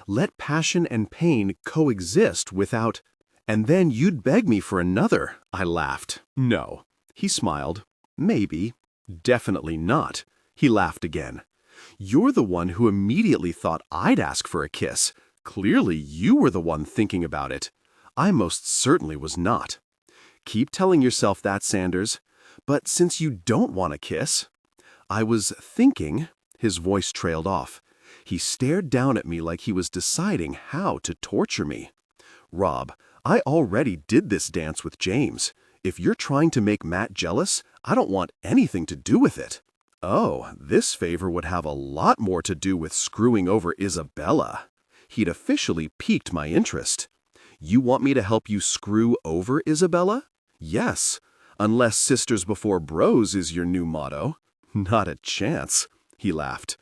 Let passion and pain coexist without... And then you'd beg me for another, I laughed. No. He smiled. Maybe. Definitely not. He laughed again. You're the one who immediately thought I'd ask for a kiss. Clearly, you were the one thinking about it. I most certainly was not. Keep telling yourself that, Sanders. But since you don't want a kiss... I was thinking... His voice trailed off. He stared down at me like he was deciding how to torture me. Rob, I already did this dance with James. If you're trying to make Matt jealous, I don't want anything to do with it. Oh, this favor would have a lot more to do with screwing over Isabella. He'd officially piqued my interest. You want me to help you screw over Isabella? Yes, unless sisters before bros is your new motto. Not a chance. He laughed.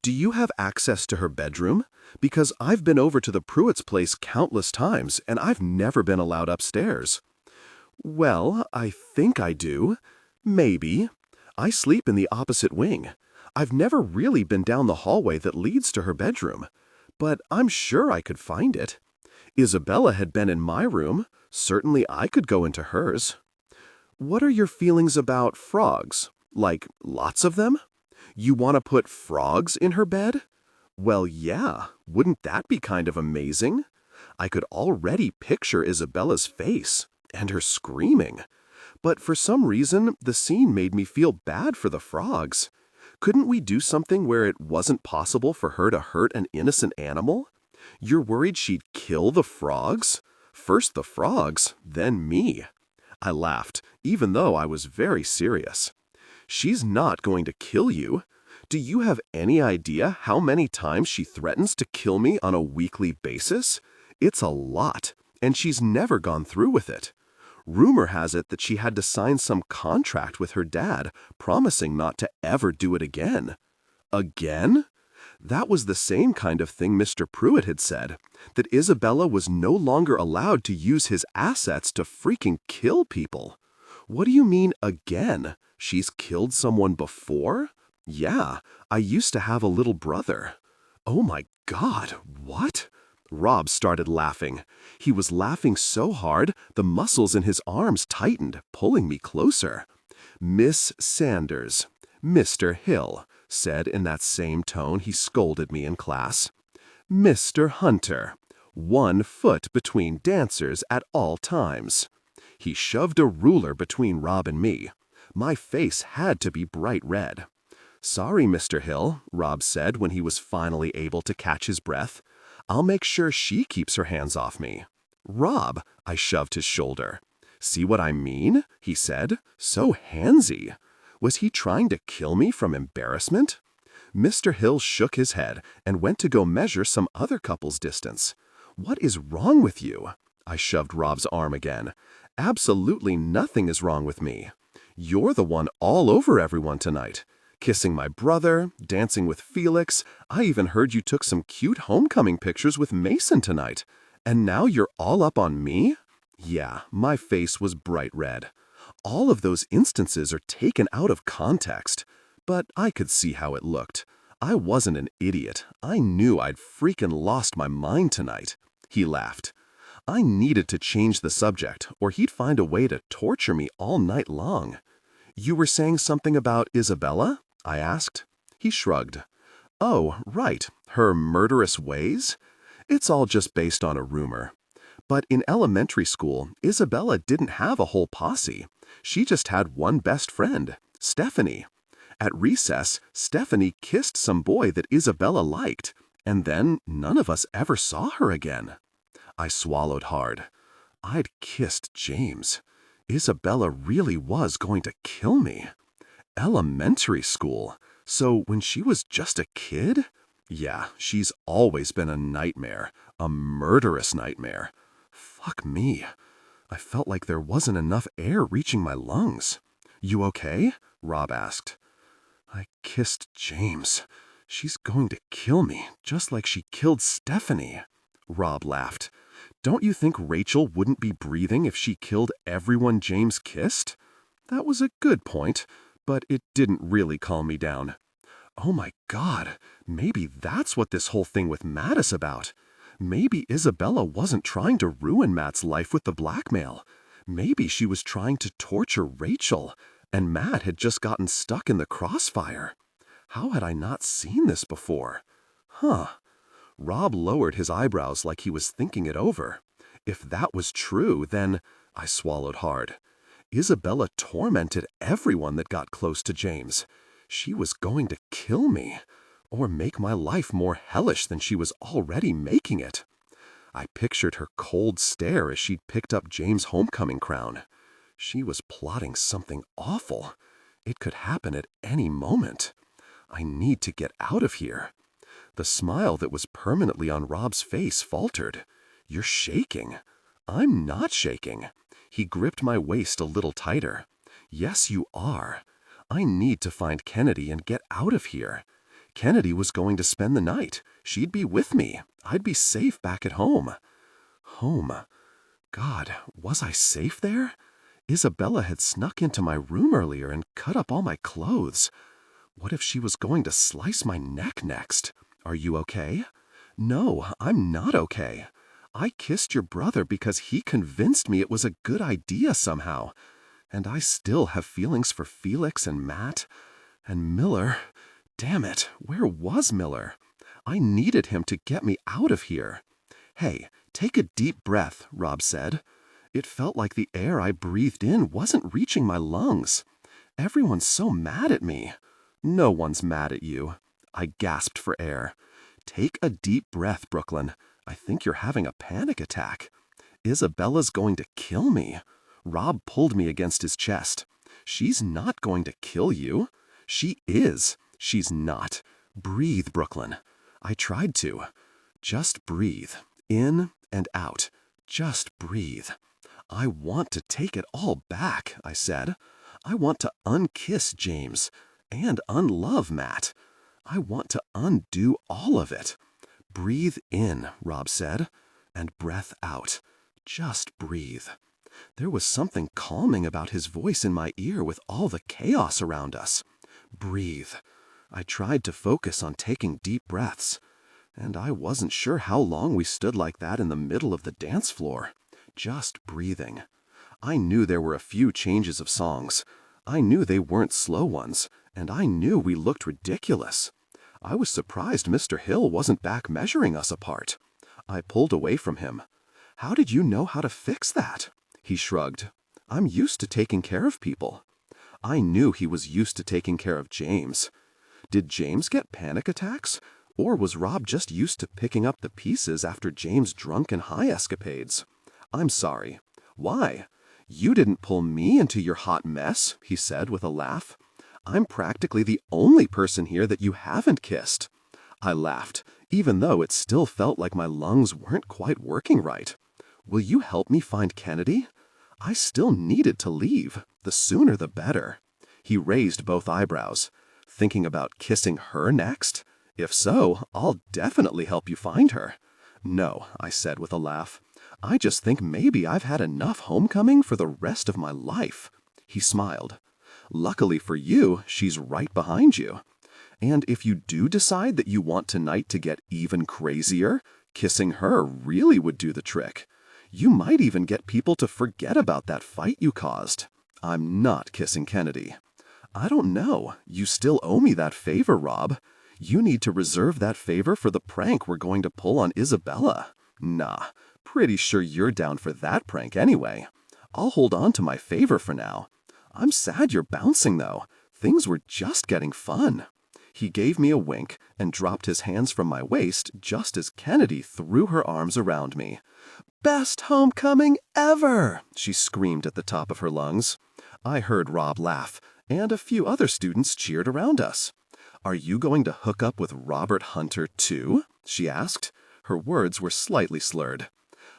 Do you have access to her bedroom? Because I've been over to the Pruitt's place countless times, and I've never been allowed upstairs. Well, I think I do. Maybe. I sleep in the opposite wing. I've never really been down the hallway that leads to her bedroom. But I'm sure I could find it. Isabella had been in my room. Certainly I could go into hers. What are your feelings about frogs? Like, lots of them? You want to put frogs in her bed? Well, yeah. Wouldn't that be kind of amazing? I could already picture Isabella's face and her screaming. But for some reason, the scene made me feel bad for the frogs. Couldn't we do something where it wasn't possible for her to hurt an innocent animal? You're worried she'd kill the frogs? First the frogs, then me. I laughed, even though I was very serious. She's not going to kill you. Do you have any idea how many times she threatens to kill me on a weekly basis? It's a lot, and she's never gone through with it. Rumor has it that she had to sign some contract with her dad, promising not to ever do it again. Again? That was the same kind of thing Mr. Pruitt had said, that Isabella was no longer allowed to use his assets to freaking kill people. What do you mean, again? She's killed someone before? Yeah, I used to have a little brother. Oh my God, what? Rob started laughing. He was laughing so hard, the muscles in his arms tightened, pulling me closer. Miss Sanders, Mr. Hill, said in that same tone he scolded me in class. Mr. Hunter, 1 foot between dancers at all times. He shoved a ruler between Rob and me. My face had to be bright red. Sorry, Mr. Hill, Rob said when he was finally able to catch his breath. I'll make sure she keeps her hands off me. Rob, I shoved his shoulder. See what I mean? He said. So handsy. Was he trying to kill me from embarrassment? Mr. Hill shook his head and went to go measure some other couple's distance. What is wrong with you? I shoved Rob's arm again. Absolutely nothing is wrong with me. You're the one all over everyone tonight. Kissing my brother, dancing with Felix. I even heard you took some cute homecoming pictures with Mason tonight. And now you're all up on me? Yeah, my face was bright red. All of those instances are taken out of context. But I could see how it looked. I wasn't an idiot. I knew I'd freaking lost my mind tonight. He laughed. I needed to change the subject, or he'd find a way to torture me all night long. You were saying something about Isabella? I asked. He shrugged. Oh, right, her murderous ways? It's all just based on a rumor. But in elementary school, Isabella didn't have a whole posse. She just had one best friend, Stephanie. At recess, Stephanie kissed some boy that Isabella liked, and then none of us ever saw her again. I swallowed hard. I'd kissed James. Isabella really was going to kill me. Elementary school. So when she was just a kid? Yeah, she's always been a nightmare, a murderous nightmare. Fuck me. I felt like there wasn't enough air reaching my lungs. You okay? Rob asked. I kissed James. She's going to kill me, just like she killed Stephanie. Rob laughed. Don't you think Rachel wouldn't be breathing if she killed everyone James kissed? That was a good point, but it didn't really calm me down. Oh my God, maybe that's what this whole thing with Matt is about. Maybe Isabella wasn't trying to ruin Matt's life with the blackmail. Maybe she was trying to torture Rachel, and Matt had just gotten stuck in the crossfire. How had I not seen this before? Huh. Rob lowered his eyebrows like he was thinking it over. If that was true, then I swallowed hard. Isabella tormented everyone that got close to James. She was going to kill me, or make my life more hellish than she was already making it. I pictured her cold stare as she'd picked up James' homecoming crown. She was plotting something awful. It could happen at any moment. I need to get out of here. The smile that was permanently on Rob's face faltered. You're shaking. I'm not shaking. He gripped my waist a little tighter. Yes, you are. I need to find Kennedy and get out of here. Kennedy was going to spend the night. She'd be with me. I'd be safe back at home. Home. God, was I safe there? Isabella had snuck into my room earlier and cut up all my clothes. What if she was going to slice my neck next? Are you okay? No, I'm not okay. I kissed your brother because he convinced me it was a good idea somehow. And I still have feelings for Felix and Matt. And Miller. Damn it, where was Miller? I needed him to get me out of here. Hey, take a deep breath, Rob said. It felt like the air I breathed in wasn't reaching my lungs. Everyone's so mad at me. No one's mad at you. I gasped for air. Take a deep breath, Brooklyn. I think you're having a panic attack. Isabella's going to kill me. Rob pulled me against his chest. She's not going to kill you. She is. She's not. Breathe, Brooklyn. I tried to. Just breathe. In and out. Just breathe. I want to take it all back, I said. I want to unkiss James and unlove Matt. I want to undo all of it. Breathe in, Rob said, and breath out. Just breathe. There was something calming about his voice in my ear with all the chaos around us. Breathe. I tried to focus on taking deep breaths, and I wasn't sure how long we stood like that in the middle of the dance floor, just breathing. I knew there were a few changes of songs. I knew they weren't slow ones, and I knew we looked ridiculous. I was surprised Mr. Hill wasn't back measuring us apart. I pulled away from him. How did you know how to fix that? He shrugged. I'm used to taking care of people. I knew he was used to taking care of James. Did James get panic attacks? Or was Rob just used to picking up the pieces after James' drunken high escapades? I'm sorry. Why? You didn't pull me into your hot mess, he said with a laugh. I'm practically the only person here that you haven't kissed. I laughed, even though it still felt like my lungs weren't quite working right. Will you help me find Kennedy? I still needed to leave. The sooner the better. He raised both eyebrows. Thinking about kissing her next? If so, I'll definitely help you find her. No, I said with a laugh. I just think maybe I've had enough homecoming for the rest of my life. He smiled. Luckily for you, she's right behind you. And if you do decide that you want tonight to get even crazier, kissing her really would do the trick. You might even get people to forget about that fight you caused. I'm not kissing Kennedy. I don't know. You still owe me that favor, Rob. You need to reserve that favor for the prank we're going to pull on Isabella. Nah, pretty sure you're down for that prank anyway. I'll hold on to my favor for now. I'm sad you're bouncing, though. Things were just getting fun. He gave me a wink and dropped his hands from my waist just as Kennedy threw her arms around me. Best homecoming ever, she screamed at the top of her lungs. I heard Rob laugh, and a few other students cheered around us. "Are you going to hook up with Robert Hunter too?" she asked. Her words were slightly slurred.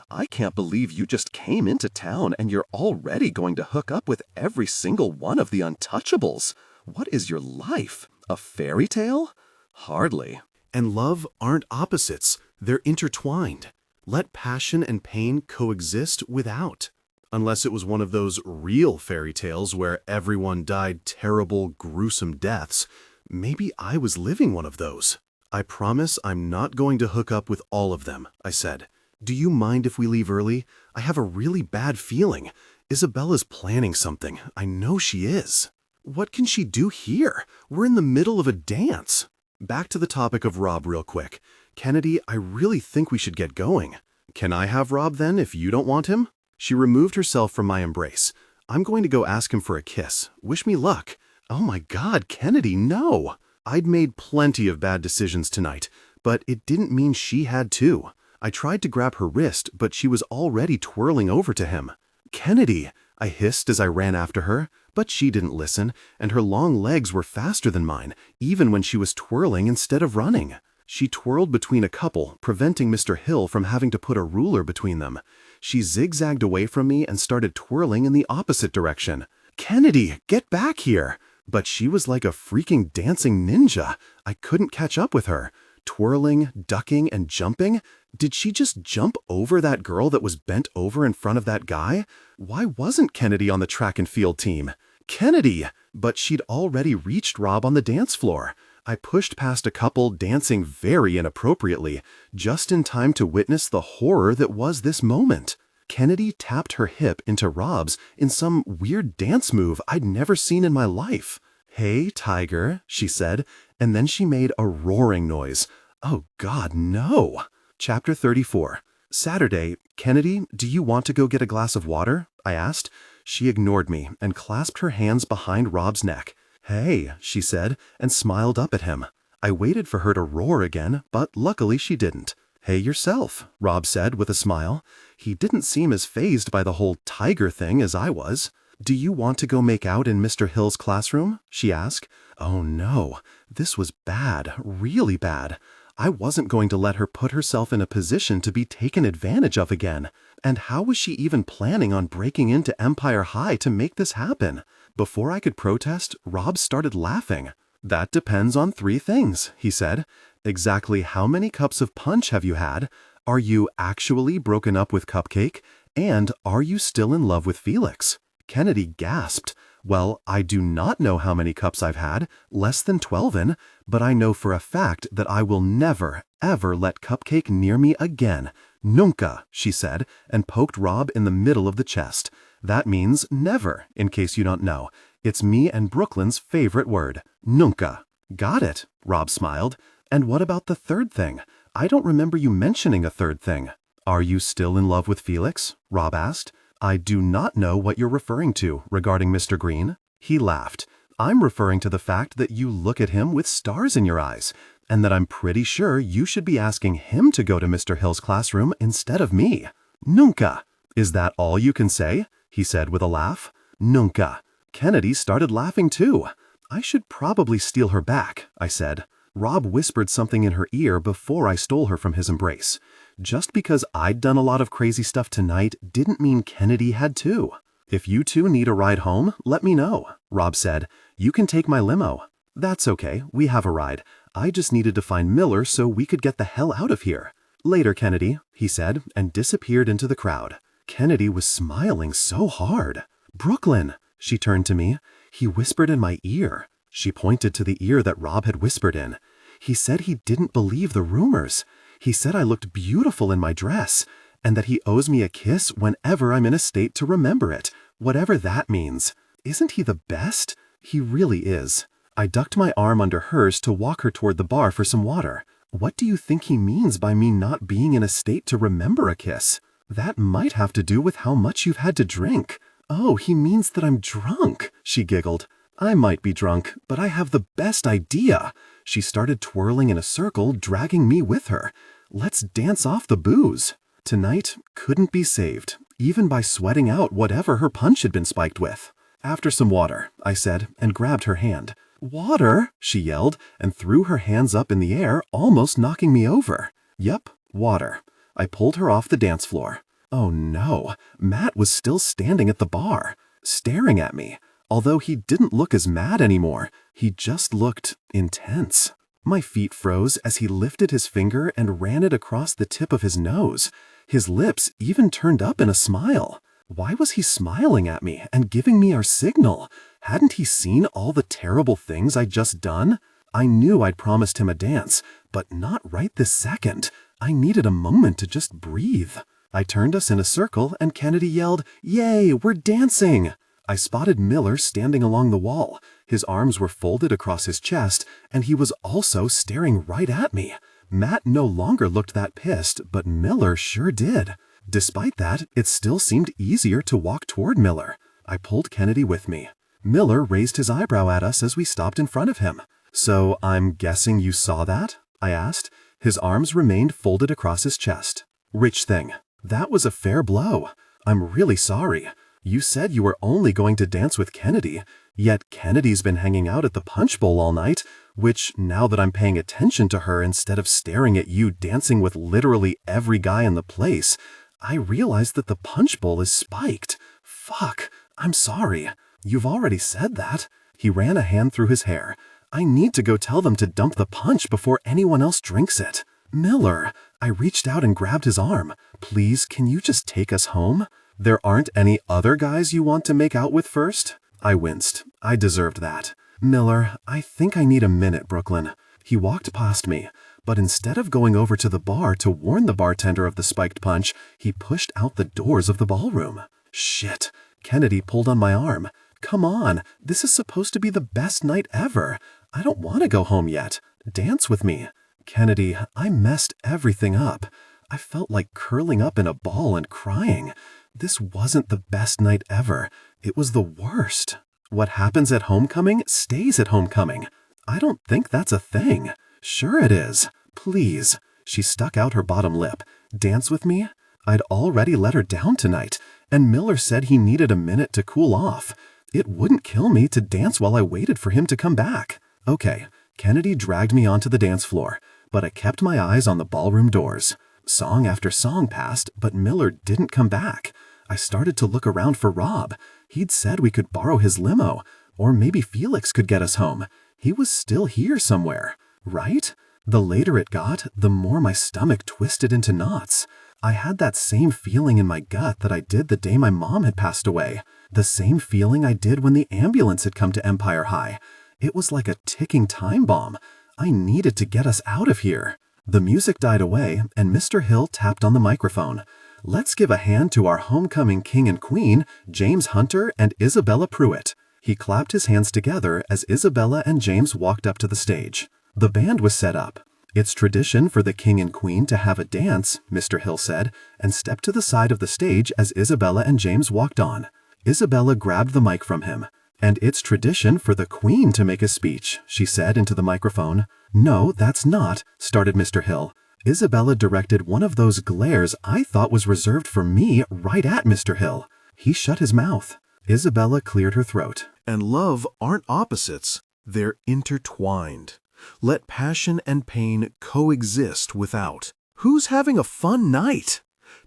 "I can't believe you just came into town and you're already going to hook up with every single one of the untouchables. What is your life? A fairy tale?" "Hardly." And love aren't opposites, they're intertwined. Let passion and pain coexist without. Unless it was one of those real fairy tales where everyone died terrible, gruesome deaths, maybe I was living one of those. "I promise I'm not going to hook up with all of them," I said. "Do you mind if we leave early? I have a really bad feeling. Isabella's planning something. I know she is." "What can she do here? We're in the middle of a dance." Back to the topic of Rob real quick. "Kennedy, I really think we should get going." "Can I have Rob then if you don't want him?" She removed herself from my embrace. "I'm going to go ask him for a kiss. Wish me luck." "Oh my God, Kennedy, no!" I'd made plenty of bad decisions tonight, but it didn't mean she had too. I tried to grab her wrist, but she was already twirling over to him. "Kennedy!" I hissed as I ran after her, but she didn't listen, and her long legs were faster than mine, even when she was twirling instead of running. She twirled between a couple, preventing Mr. Hill from having to put a ruler between them. She zigzagged away from me and started twirling in the opposite direction. "Kennedy, get back here!" But she was like a freaking dancing ninja. I couldn't catch up with her. Twirling, ducking, and jumping? Did she just jump over that girl that was bent over in front of that guy? Why wasn't Kennedy on the track and field team? Kennedy! But she'd already reached Rob on the dance floor. I pushed past a couple dancing very inappropriately, just in time to witness the horror that was this moment. Kennedy tapped her hip into Rob's in some weird dance move I'd never seen in my life. "Hey, Tiger," she said, and then she made a roaring noise. Oh God, no! Chapter 34. Saturday. "Kennedy, do you want to go get a glass of water?" I asked. She ignored me and clasped her hands behind Rob's neck. "Hey," she said, and smiled up at him. I waited for her to roar again, but luckily she didn't. "Hey yourself," Rob said with a smile. He didn't seem as fazed by the whole tiger thing as I was. "Do you want to go make out in Mr. Hill's classroom?" she asked. Oh no, this was bad, really bad. I wasn't going to let her put herself in a position to be taken advantage of again. And how was she even planning on breaking into Empire High to make this happen? Before I could protest, Rob started laughing. "That depends on 3 things," he said. "Exactly how many cups of punch have you had? Are you actually broken up with Cupcake? And are you still in love with Felix?" Kennedy gasped. "Well, I do not know how many cups I've had, less than 12 in, but I know for a fact that I will never, ever let Cupcake near me again. Nunca," she said, and poked Rob in the middle of the chest. That means never, in case you don't know. It's me and Brooklyn's favorite word. Nunca. "Got it," Rob smiled. "And what about the 3rd thing? I don't remember you mentioning a 3rd thing." "Are you still in love with Felix?" Rob asked. "I do not know what you're referring to regarding Mr. Green." He laughed. "I'm referring to the fact that you look at him with stars in your eyes, and that I'm pretty sure you should be asking him to go to Mr. Hill's classroom instead of me." "Nunca." "Is that all you can say?" he said with a laugh. "Nunca." Kennedy started laughing too. "I should probably steal her back," I said. Rob whispered something in her ear before I stole her from his embrace. Just because I'd done a lot of crazy stuff tonight didn't mean Kennedy had too. "If you two need a ride home, let me know," Rob said. "You can take my limo." "That's okay, we have a ride. I just needed to find Miller so we could get the hell out of here." "Later, Kennedy," he said, and disappeared into the crowd. Kennedy was smiling so hard. "Brooklyn," she turned to me. "He whispered in my ear." She pointed to the ear that Rob had whispered in. "He said he didn't believe the rumors. He said I looked beautiful in my dress, and that he owes me a kiss whenever I'm in a state to remember it, whatever that means. Isn't he the best? He really is." I ducked my arm under hers to walk her toward the bar for some water. "What do you think he means by me not being in a state to remember a kiss?" "That might have to do with how much you've had to drink." "Oh, he means that I'm drunk," she giggled. "I might be drunk, but I have the best idea." She started twirling in a circle, dragging me with her. "Let's dance off the booze." Tonight couldn't be saved, even by sweating out whatever her punch had been spiked with. "After some water," I said, and grabbed her hand. "Water!" she yelled and threw her hands up in the air, almost knocking me over. Yep, water. I pulled her off the dance floor. Oh no, Matt was still standing at the bar, staring at me. Although he didn't look as mad anymore, he just looked intense. My feet froze as he lifted his finger and ran it across the tip of his nose. His lips even turned up in a smile. Why was he smiling at me and giving me our signal? Hadn't he seen all the terrible things I'd just done? I knew I'd promised him a dance, but not right this second. I needed a moment to just breathe. I turned us in a circle and Kennedy yelled, "Yay, we're dancing!" I spotted Miller standing along the wall. His arms were folded across his chest, and he was also staring right at me. Matt no longer looked that pissed, but Miller sure did. Despite that, it still seemed easier to walk toward Miller. I pulled Kennedy with me. Miller raised his eyebrow at us as we stopped in front of him. "So I'm guessing you saw that?" I asked. His arms remained folded across his chest. "Rich thing. That was a fair blow. I'm really sorry. You said you were only going to dance with Kennedy, yet Kennedy's been hanging out at the Punch Bowl all night, which, now that I'm paying attention to her instead of staring at you dancing with literally every guy in the place, I realized that the Punch Bowl is spiked. Fuck, I'm sorry. You've already said that." He ran a hand through his hair. "I need to go tell them to dump the punch before anyone else drinks it." "Miller," I reached out and grabbed his arm. "Please, can you just take us home? There aren't any other guys you want to make out with first?" I winced. I deserved that. "Miller, I think I need a minute, Brooklyn." He walked past me, but instead of going over to the bar to warn the bartender of the spiked punch, he pushed out the doors of the ballroom. Shit. Kennedy pulled on my arm. "Come on, this is supposed to be the best night ever. I don't want to go home yet. Dance with me." "Kennedy, I messed everything up. I felt like curling up in a ball and crying. This wasn't the best night ever. It was the worst. What happens at homecoming stays at homecoming. I don't think that's a thing." "Sure it is. Please." She stuck out her bottom lip. "Dance with me?" I'd already let her down tonight, and Miller said he needed a minute to cool off. It wouldn't kill me to dance while I waited for him to come back. Okay, Kennedy dragged me onto the dance floor, but I kept my eyes on the ballroom doors. Song after song passed, but Miller didn't come back. I started to look around for Rob. He'd said we could borrow his limo, or maybe Felix could get us home. He was still here somewhere, right? The later it got, the more my stomach twisted into knots. I had that same feeling in my gut that I did the day my mom had passed away. The same feeling I did when the ambulance had come to Empire High. It was like a ticking time bomb. I needed to get us out of here. The music died away, and Mr. Hill tapped on the microphone. "Let's give a hand to our homecoming king and queen, James Hunter and Isabella Pruitt." He clapped his hands together as Isabella and James walked up to the stage. The band was set up. "It's tradition for the king and queen to have a dance," Mr. Hill said, and stepped to the side of the stage as Isabella and James walked on. Isabella grabbed the mic from him. "And it's tradition for the queen to make a speech," she said into the microphone. "No, that's not," started Mr. Hill. Isabella directed one of those glares I thought was reserved for me right at Mr. Hill. He shut his mouth. Isabella cleared her throat. And love aren't opposites, they're intertwined. Let passion and pain coexist without. Who's having a fun night?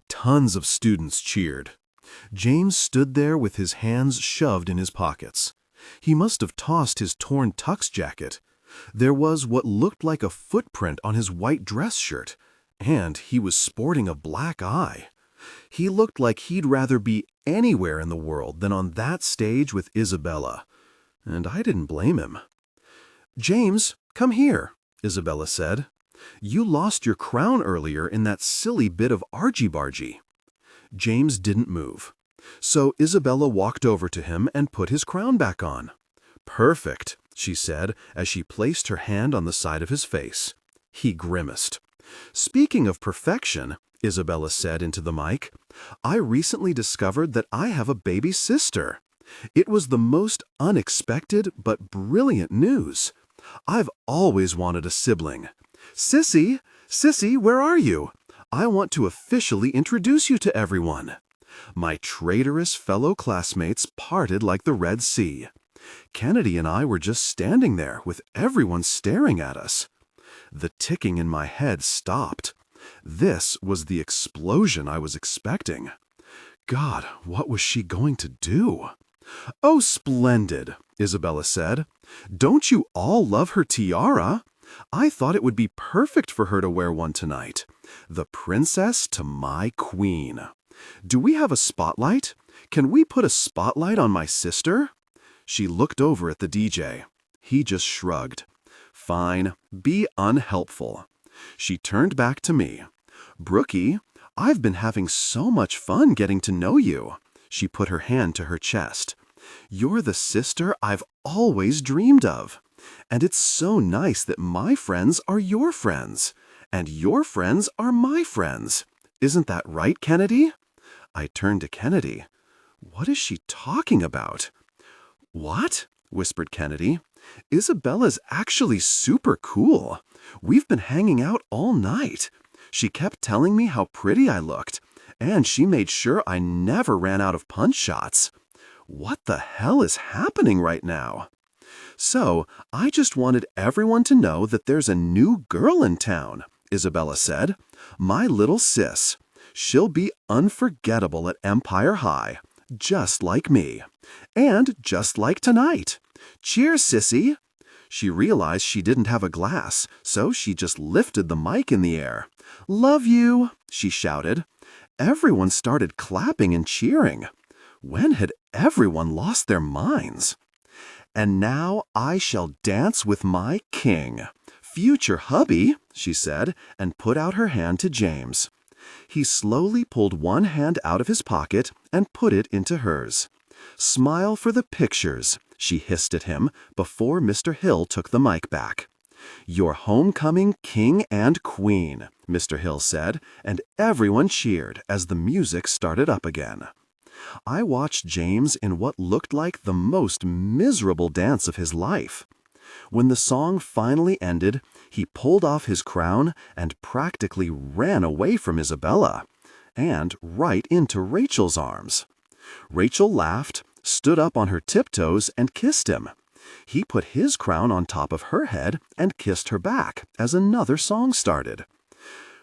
Tons of students cheered. James stood there with his hands shoved in his pockets. He must have tossed his torn tux jacket. There was what looked like a footprint on his white dress shirt, and he was sporting a black eye. He looked like he'd rather be anywhere in the world than on that stage with Isabella, and I didn't blame him. "James, come here," Isabella said. "You lost your crown earlier in that silly bit of argy-bargy." James didn't move. So Isabella walked over to him and put his crown back on. "Perfect," she said as she placed her hand on the side of his face. He grimaced. "Speaking of perfection," Isabella said into the mic, "I recently discovered that I have a baby sister. It was the most unexpected but brilliant news. I've always wanted a sibling. Sissy, Sissy, where are you? I want to officially introduce you to everyone." My traitorous fellow classmates parted like the Red Sea. Kennedy and I were just standing there with everyone staring at us. The ticking in my head stopped. This was the explosion I was expecting. God, what was she going to do? "Oh, splendid," Isabella said. "Don't you all love her tiara? I thought it would be perfect for her to wear one tonight. The princess to my queen. Do we have a spotlight? Can we put a spotlight on my sister?" She looked over at the DJ. He just shrugged. "Fine, be unhelpful." She turned back to me. "Brookie, I've been having so much fun getting to know you." She put her hand to her chest. "You're the sister I've always dreamed of. And it's so nice that my friends are your friends, and your friends are my friends. Isn't that right, Kennedy?" I turned to Kennedy. What is she talking about? "What?" whispered Kennedy. "Isabella's actually super cool. We've been hanging out all night. She kept telling me how pretty I looked, and she made sure I never ran out of punch shots. What the hell is happening right now?" "So, I just wanted everyone to know that there's a new girl in town," Isabella said. "My little sis. She'll be unforgettable at Empire High, just like me. And just like tonight. Cheers, sissy." She realized she didn't have a glass, so she just lifted the mic in the air. "Love you," she shouted. Everyone started clapping and cheering. When had everyone lost their minds? "And now I shall dance with my king. Future hubby," she said, and put out her hand to James. He slowly pulled one hand out of his pocket and put it into hers. "Smile for the pictures," she hissed at him before Mr. Hill took the mic back. "Your homecoming king and queen," Mr. Hill said, and everyone cheered as the music started up again. I watched James in what looked like the most miserable dance of his life. When the song finally ended, he pulled off his crown and practically ran away from Isabella, and right into Rachel's arms. Rachel laughed, stood up on her tiptoes, and kissed him. He put his crown on top of her head and kissed her back as another song started.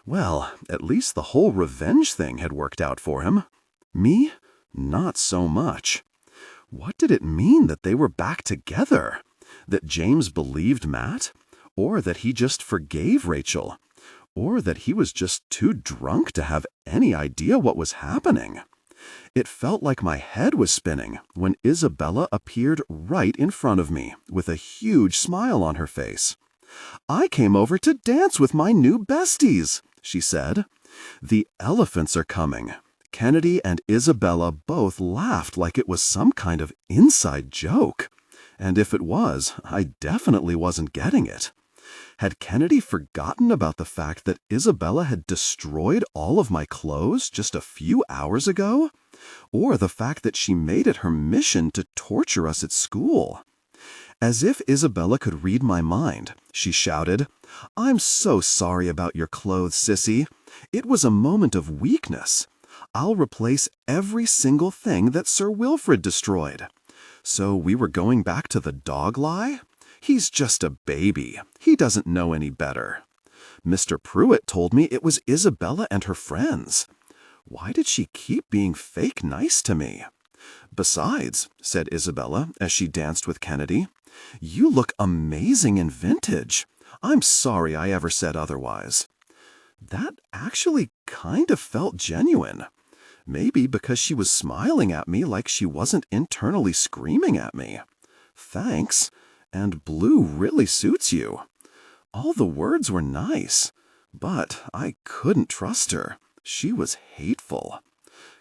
Well, at least the whole revenge thing had worked out for him. Me? Not so much. What did it mean that they were back together? That James believed Matt? Or that he just forgave Rachel? Or that he was just too drunk to have any idea what was happening? It felt like my head was spinning when Isabella appeared right in front of me with a huge smile on her face. "I came over to dance with my new besties," she said. "The elephants are coming." Kennedy and Isabella both laughed like it was some kind of inside joke. And if it was, I definitely wasn't getting it. Had Kennedy forgotten about the fact that Isabella had destroyed all of my clothes just a few hours ago? Or the fact that she made it her mission to torture us at school? As if Isabella could read my mind, she shouted, "I'm so sorry about your clothes, sissy. It was a moment of weakness. I'll replace every single thing that Sir Wilfrid destroyed." So we were going back to the dog lie? He's just a baby. He doesn't know any better. Mr. Pruitt told me it was Isabella and her friends. Why did she keep being fake nice to me? "Besides," said Isabella as she danced with Kennedy, "you look amazing in vintage. I'm sorry I ever said otherwise." That actually kind of felt genuine. Maybe because she was smiling at me like she wasn't internally screaming at me. "Thanks, and blue really suits you." All the words were nice, but I couldn't trust her. She was hateful.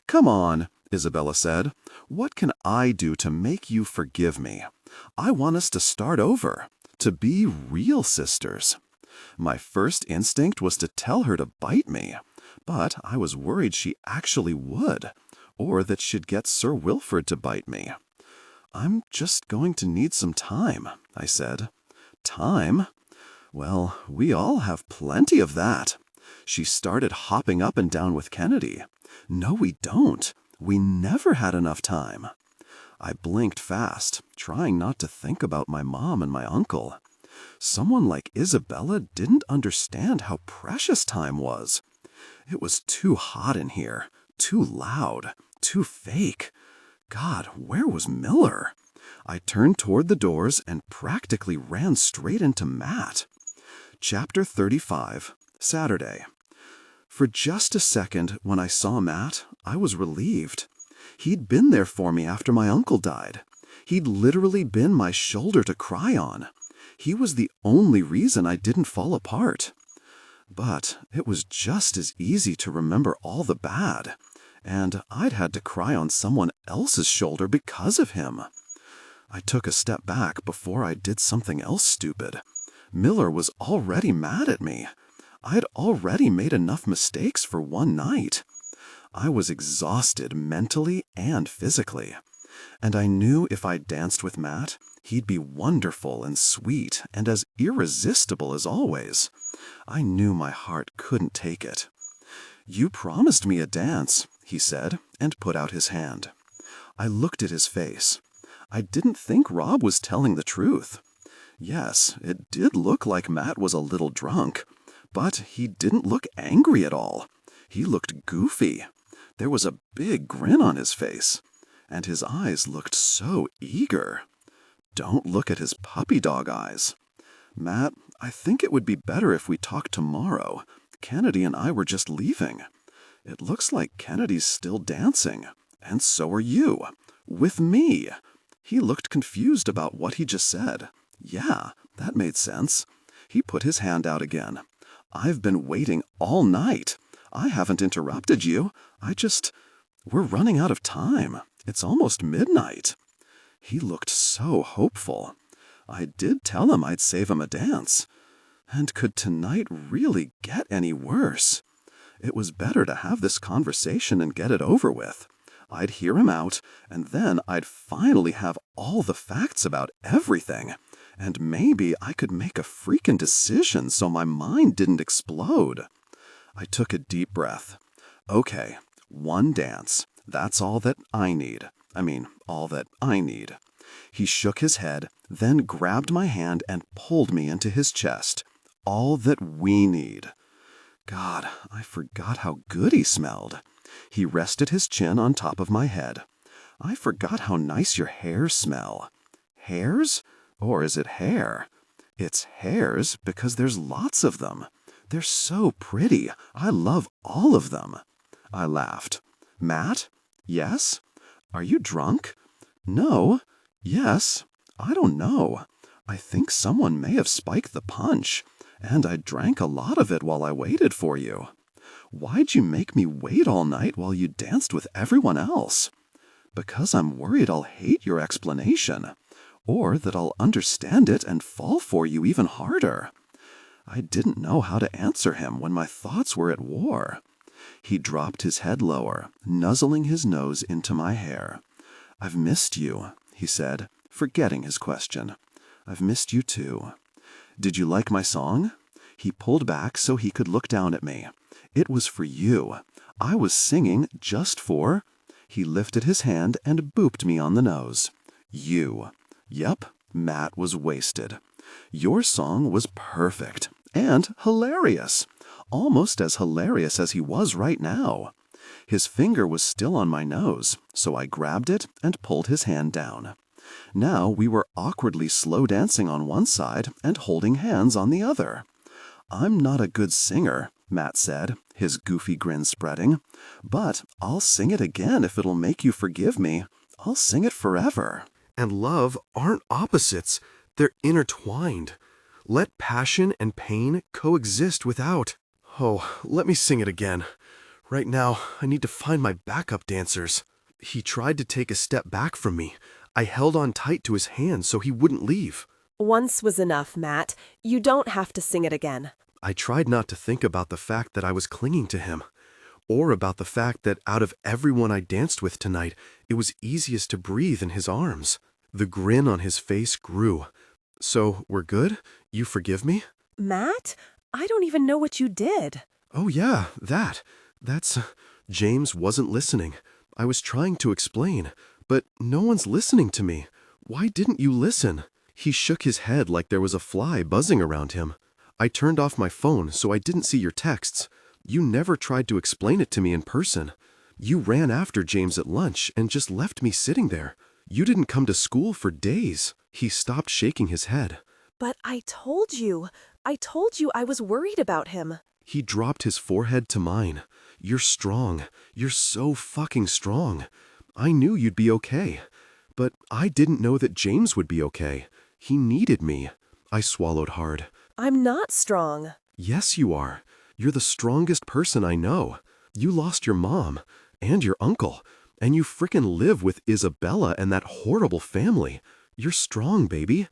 "Come on," Isabella said. "What can I do to make you forgive me? I want us to start over, to be real sisters." My first instinct was to tell her to bite me, but I was worried she actually would, or that she'd get Sir Wilfrid to bite me. "I'm just going to need some time," I said. "Time? Well, we all have plenty of that." She started hopping up and down with Kennedy. "No, we don't. We never had enough time." I blinked fast, trying not to think about my mom and my uncle. Someone like Isabella didn't understand how precious time was. It was too hot in here, too loud, too fake. God, where was Miller? I turned toward the doors and practically ran straight into Matt. Chapter 35, Saturday. For just a second, when I saw Matt, I was relieved. He'd been there for me after my uncle died. He'd literally been my shoulder to cry on. He was the only reason I didn't fall apart. But it was just as easy to remember all the bad, and I'd had to cry on someone else's shoulder because of him. I took a step back before I did something else stupid. Miller was already mad at me. I'd already made enough mistakes for one night. I was exhausted mentally and physically, and I knew if I danced with Matt, he'd be wonderful and sweet and as irresistible as always. I knew my heart couldn't take it. "You promised me a dance," he said, and put out his hand. I looked at his face. I didn't think Rob was telling the truth. Yes, it did look like Matt was a little drunk, but he didn't look angry at all. He looked goofy. There was a big grin on his face, and his eyes looked so eager. Don't look at his puppy dog eyes. "Matt, I think it would be better if we talked tomorrow. Kennedy and I were just leaving. It looks like Kennedy's still dancing, and so are you. With me." He looked confused about what he just said. Yeah, that made sense. He put his hand out again. "I've been waiting all night. I haven't interrupted you. We're running out of time. It's almost midnight." He looked so hopeful. I did tell him I'd save him a dance. And could tonight really get any worse? It was better to have this conversation and get it over with. I'd hear him out, and then I'd finally have all the facts about everything. And maybe I could make a freaking decision so my mind didn't explode. I took a deep breath. Okay, one dance. That's all that I need. All that I need. He shook his head, then grabbed my hand and pulled me into his chest. All that we need. God, I forgot how good he smelled. He rested his chin on top of my head. I forgot how nice your hairs smell. Hairs? Or is it hair? It's hairs because there's lots of them. They're so pretty. I love all of them. I laughed. "Matt? Yes? Are you drunk?" "No. Yes. I don't know. I think someone may have spiked the punch, and I drank a lot of it while I waited for you. Why'd you make me wait all night while you danced with everyone else?" "Because I'm worried I'll hate your explanation, or that I'll understand it and fall for you even harder." I didn't know how to answer him when my thoughts were at war. He dropped his head lower, nuzzling his nose into my hair. "I've missed you," he said, forgetting his question. "I've missed you too. Did you like my song?" He pulled back so he could look down at me. "It was for you. I was singing just for—" He lifted his hand and booped me on the nose. "You." Yep, Matt was wasted. "Your song was perfect and hilarious. Almost as hilarious as he was right now." His finger was still on my nose, so I grabbed it and pulled his hand down. Now we were awkwardly slow dancing on one side and holding hands on the other. "I'm not a good singer," Matt said, his goofy grin spreading, "but I'll sing it again if it'll make you forgive me. I'll sing it forever." And love aren't opposites. They're intertwined. Let passion and pain coexist without. Oh, let me sing it again. Right now, I need to find my backup dancers. He tried to take a step back from me. I held on tight to his hand so he wouldn't leave. "Once was enough, Matt. You don't have to sing it again." I tried not to think about the fact that I was clinging to him, or about the fact that out of everyone I danced with tonight, it was easiest to breathe in his arms. The grin on his face grew. "So, we're good? You forgive me?" "Matt? I don't even know what you did." "Oh yeah, that's... James wasn't listening. I was trying to explain, But no one's listening to me. Why didn't you listen? He shook his head like there was a fly buzzing around him. I turned off my phone so I didn't see your texts. You never tried to explain it to me in person. You ran after James at lunch and just left me sitting there. You didn't come to school for days. He stopped shaking his head. But I told you. I told you I was worried about him. He dropped his forehead to mine. You're strong. You're so fucking strong. I knew you'd be okay. But I didn't know that James would be okay. He needed me. I swallowed hard. I'm not strong. Yes, you are. You're the strongest person I know. You lost your mom and your uncle, and you frickin' live with Isabella and that horrible family. You're strong, baby.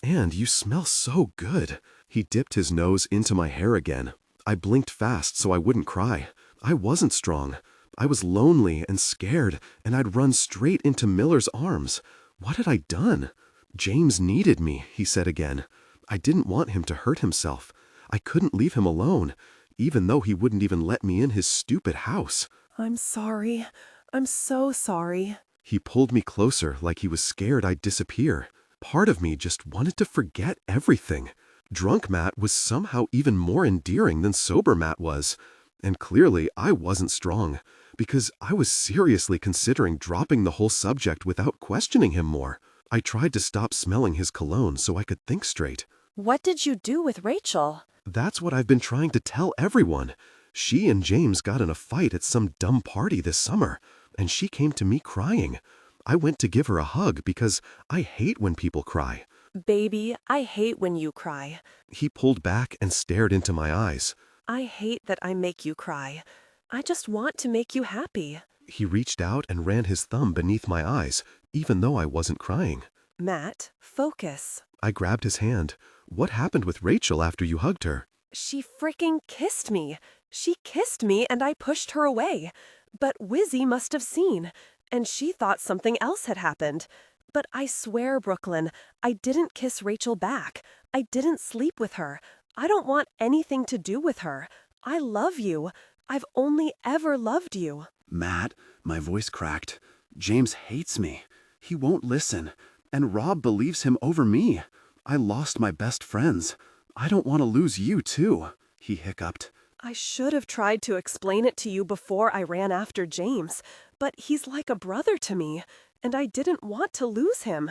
And you smell so good. He dipped his nose into my hair again. I blinked fast so I wouldn't cry. I wasn't strong. I was lonely and scared, and I'd run straight into Miller's arms. What had I done? James needed me, he said again. I didn't want him to hurt himself. I couldn't leave him alone, even though he wouldn't even let me in his stupid house. I'm sorry. I'm so sorry. He pulled me closer like he was scared I'd disappear. Part of me just wanted to forget everything. Drunk Matt was somehow even more endearing than sober Matt was. And clearly I wasn't strong, because I was seriously considering dropping the whole subject without questioning him more. I tried to stop smelling his cologne so I could think straight. What did you do with Rachel? That's what I've been trying to tell everyone. She and James got in a fight at some dumb party this summer, and she came to me crying. I went to give her a hug because I hate when people cry. Baby, I hate when you cry. He pulled back and stared into my eyes. I hate that I make you cry. I just want to make you happy. He reached out and ran his thumb beneath my eyes, even though I wasn't crying. Matt, focus. I grabbed his hand. What happened with Rachel after you hugged her? She freaking kissed me. She kissed me and I pushed her away. But Wizzy must have seen, and she thought something else had happened. But I swear, Brooklyn, I didn't kiss Rachel back. I didn't sleep with her. I don't want anything to do with her. I love you. I've only ever loved you. Matt, my voice cracked. James hates me. He won't listen. And Rob believes him over me. I lost my best friends. I don't want to lose you, too, he hiccuped. I should have tried to explain it to you before I ran after James, but he's like a brother to me, and I didn't want to lose him.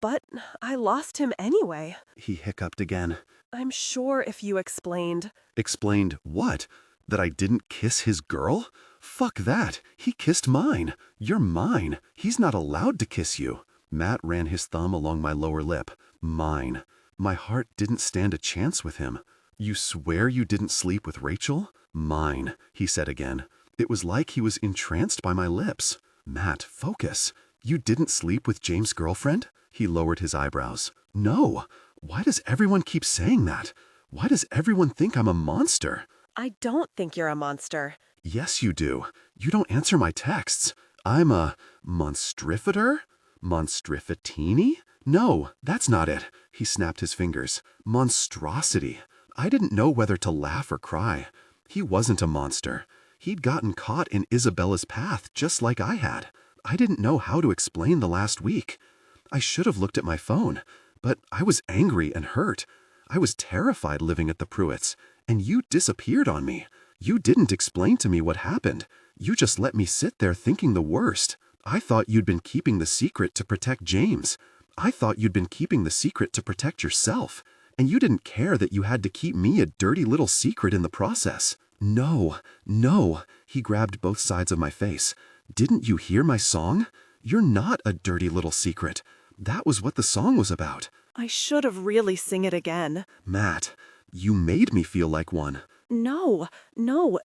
But I lost him anyway. He hiccuped again. I'm sure if you explained. Explained what? That I didn't kiss his girl? Fuck that. He kissed mine. You're mine. He's not allowed to kiss you. Matt ran his thumb along my lower lip. Mine. My heart didn't stand a chance with him. You swear you didn't sleep with Rachel? Mine, he said again. It was like he was entranced by my lips. Matt, focus. You didn't sleep with James' girlfriend? He lowered his eyebrows. No. Why does everyone keep saying that? Why does everyone think I'm a monster? I don't think you're a monster. Yes, you do. You don't answer my texts. I'm a monstrifiter? Monstrifitini? No, that's not it. He snapped his fingers. Monstrosity. I didn't know whether to laugh or cry. He wasn't a monster. He'd gotten caught in Isabella's path just like I had. I didn't know how to explain the last week. I should have looked at my phone, but I was angry and hurt. I was terrified living at the Pruitts, and you disappeared on me. You didn't explain to me what happened. You just let me sit there thinking the worst. I thought you'd been keeping the secret to protect James. I thought you'd been keeping the secret to protect yourself. And you didn't care that you had to keep me a dirty little secret in the process. No, no, he grabbed both sides of my face. Didn't you hear my song? You're not a dirty little secret. That was what the song was about. I should have really sing it again. Matt, you made me feel like one. No,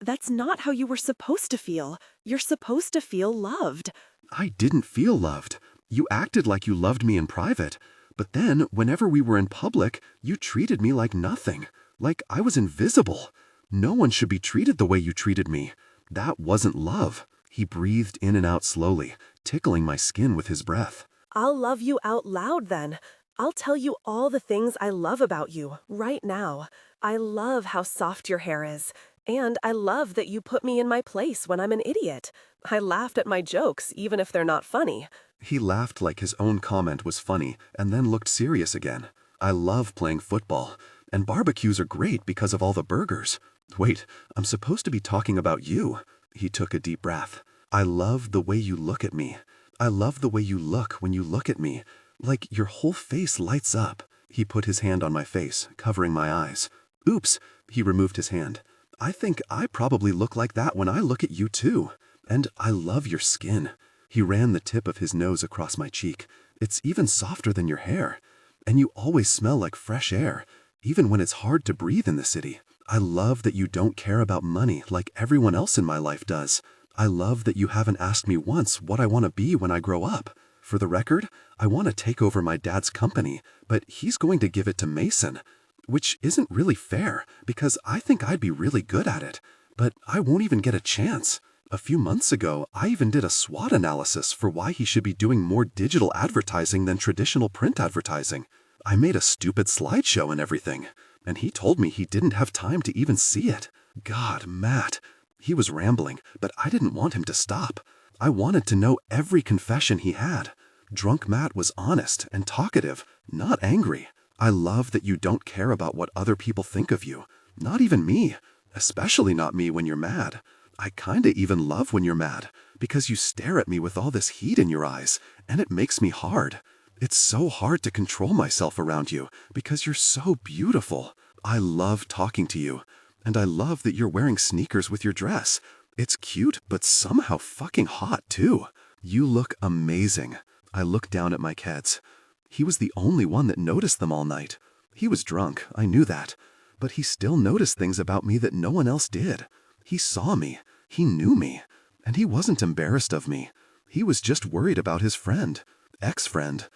that's not how you were supposed to feel. You're supposed to feel loved. I didn't feel loved. You acted like you loved me in private. But then, whenever we were in public, you treated me like nothing. Like I was invisible. No one should be treated the way you treated me. That wasn't love. He breathed in and out slowly, tickling my skin with his breath. I'll love you out loud then. I'll tell you all the things I love about you, right now. I love how soft your hair is. And I love that you put me in my place when I'm an idiot. I laughed at my jokes, even if they're not funny. He laughed like his own comment was funny and then looked serious again. I love playing football, and barbecues are great because of all the burgers. Wait, I'm supposed to be talking about you. He took a deep breath. I love the way you look at me. I love the way you look when you look at me. Like your whole face lights up. He put his hand on my face, covering my eyes. Oops, he removed his hand. I think I probably look like that when I look at you too. And I love your skin. He ran the tip of his nose across my cheek. It's even softer than your hair. And you always smell like fresh air, even when it's hard to breathe in the city. I love that you don't care about money like everyone else in my life does. I love that you haven't asked me once what I want to be when I grow up. For the record, I want to take over my dad's company, but he's going to give it to Mason, which isn't really fair because I think I'd be really good at it, but I won't even get a chance. A few months ago, I even did a SWOT analysis for why he should be doing more digital advertising than traditional print advertising. I made a stupid slideshow and everything, and he told me he didn't have time to even see it. God, Matt. He was rambling, but I didn't want him to stop. I wanted to know every confession he had. Drunk Matt was honest and talkative, not angry. I love that you don't care about what other people think of you. Not even me. Especially not me when you're mad. I kinda even love when you're mad, because you stare at me with all this heat in your eyes, and it makes me hard. It's so hard to control myself around you, because you're so beautiful. I love talking to you. And I love that you're wearing sneakers with your dress. It's cute, but somehow fucking hot, too. You look amazing. I looked down at my kids. He was the only one that noticed them all night. He was drunk, I knew that. But he still noticed things about me that no one else did. He saw me. He knew me. And he wasn't embarrassed of me. He was just worried about his friend. Ex-friend.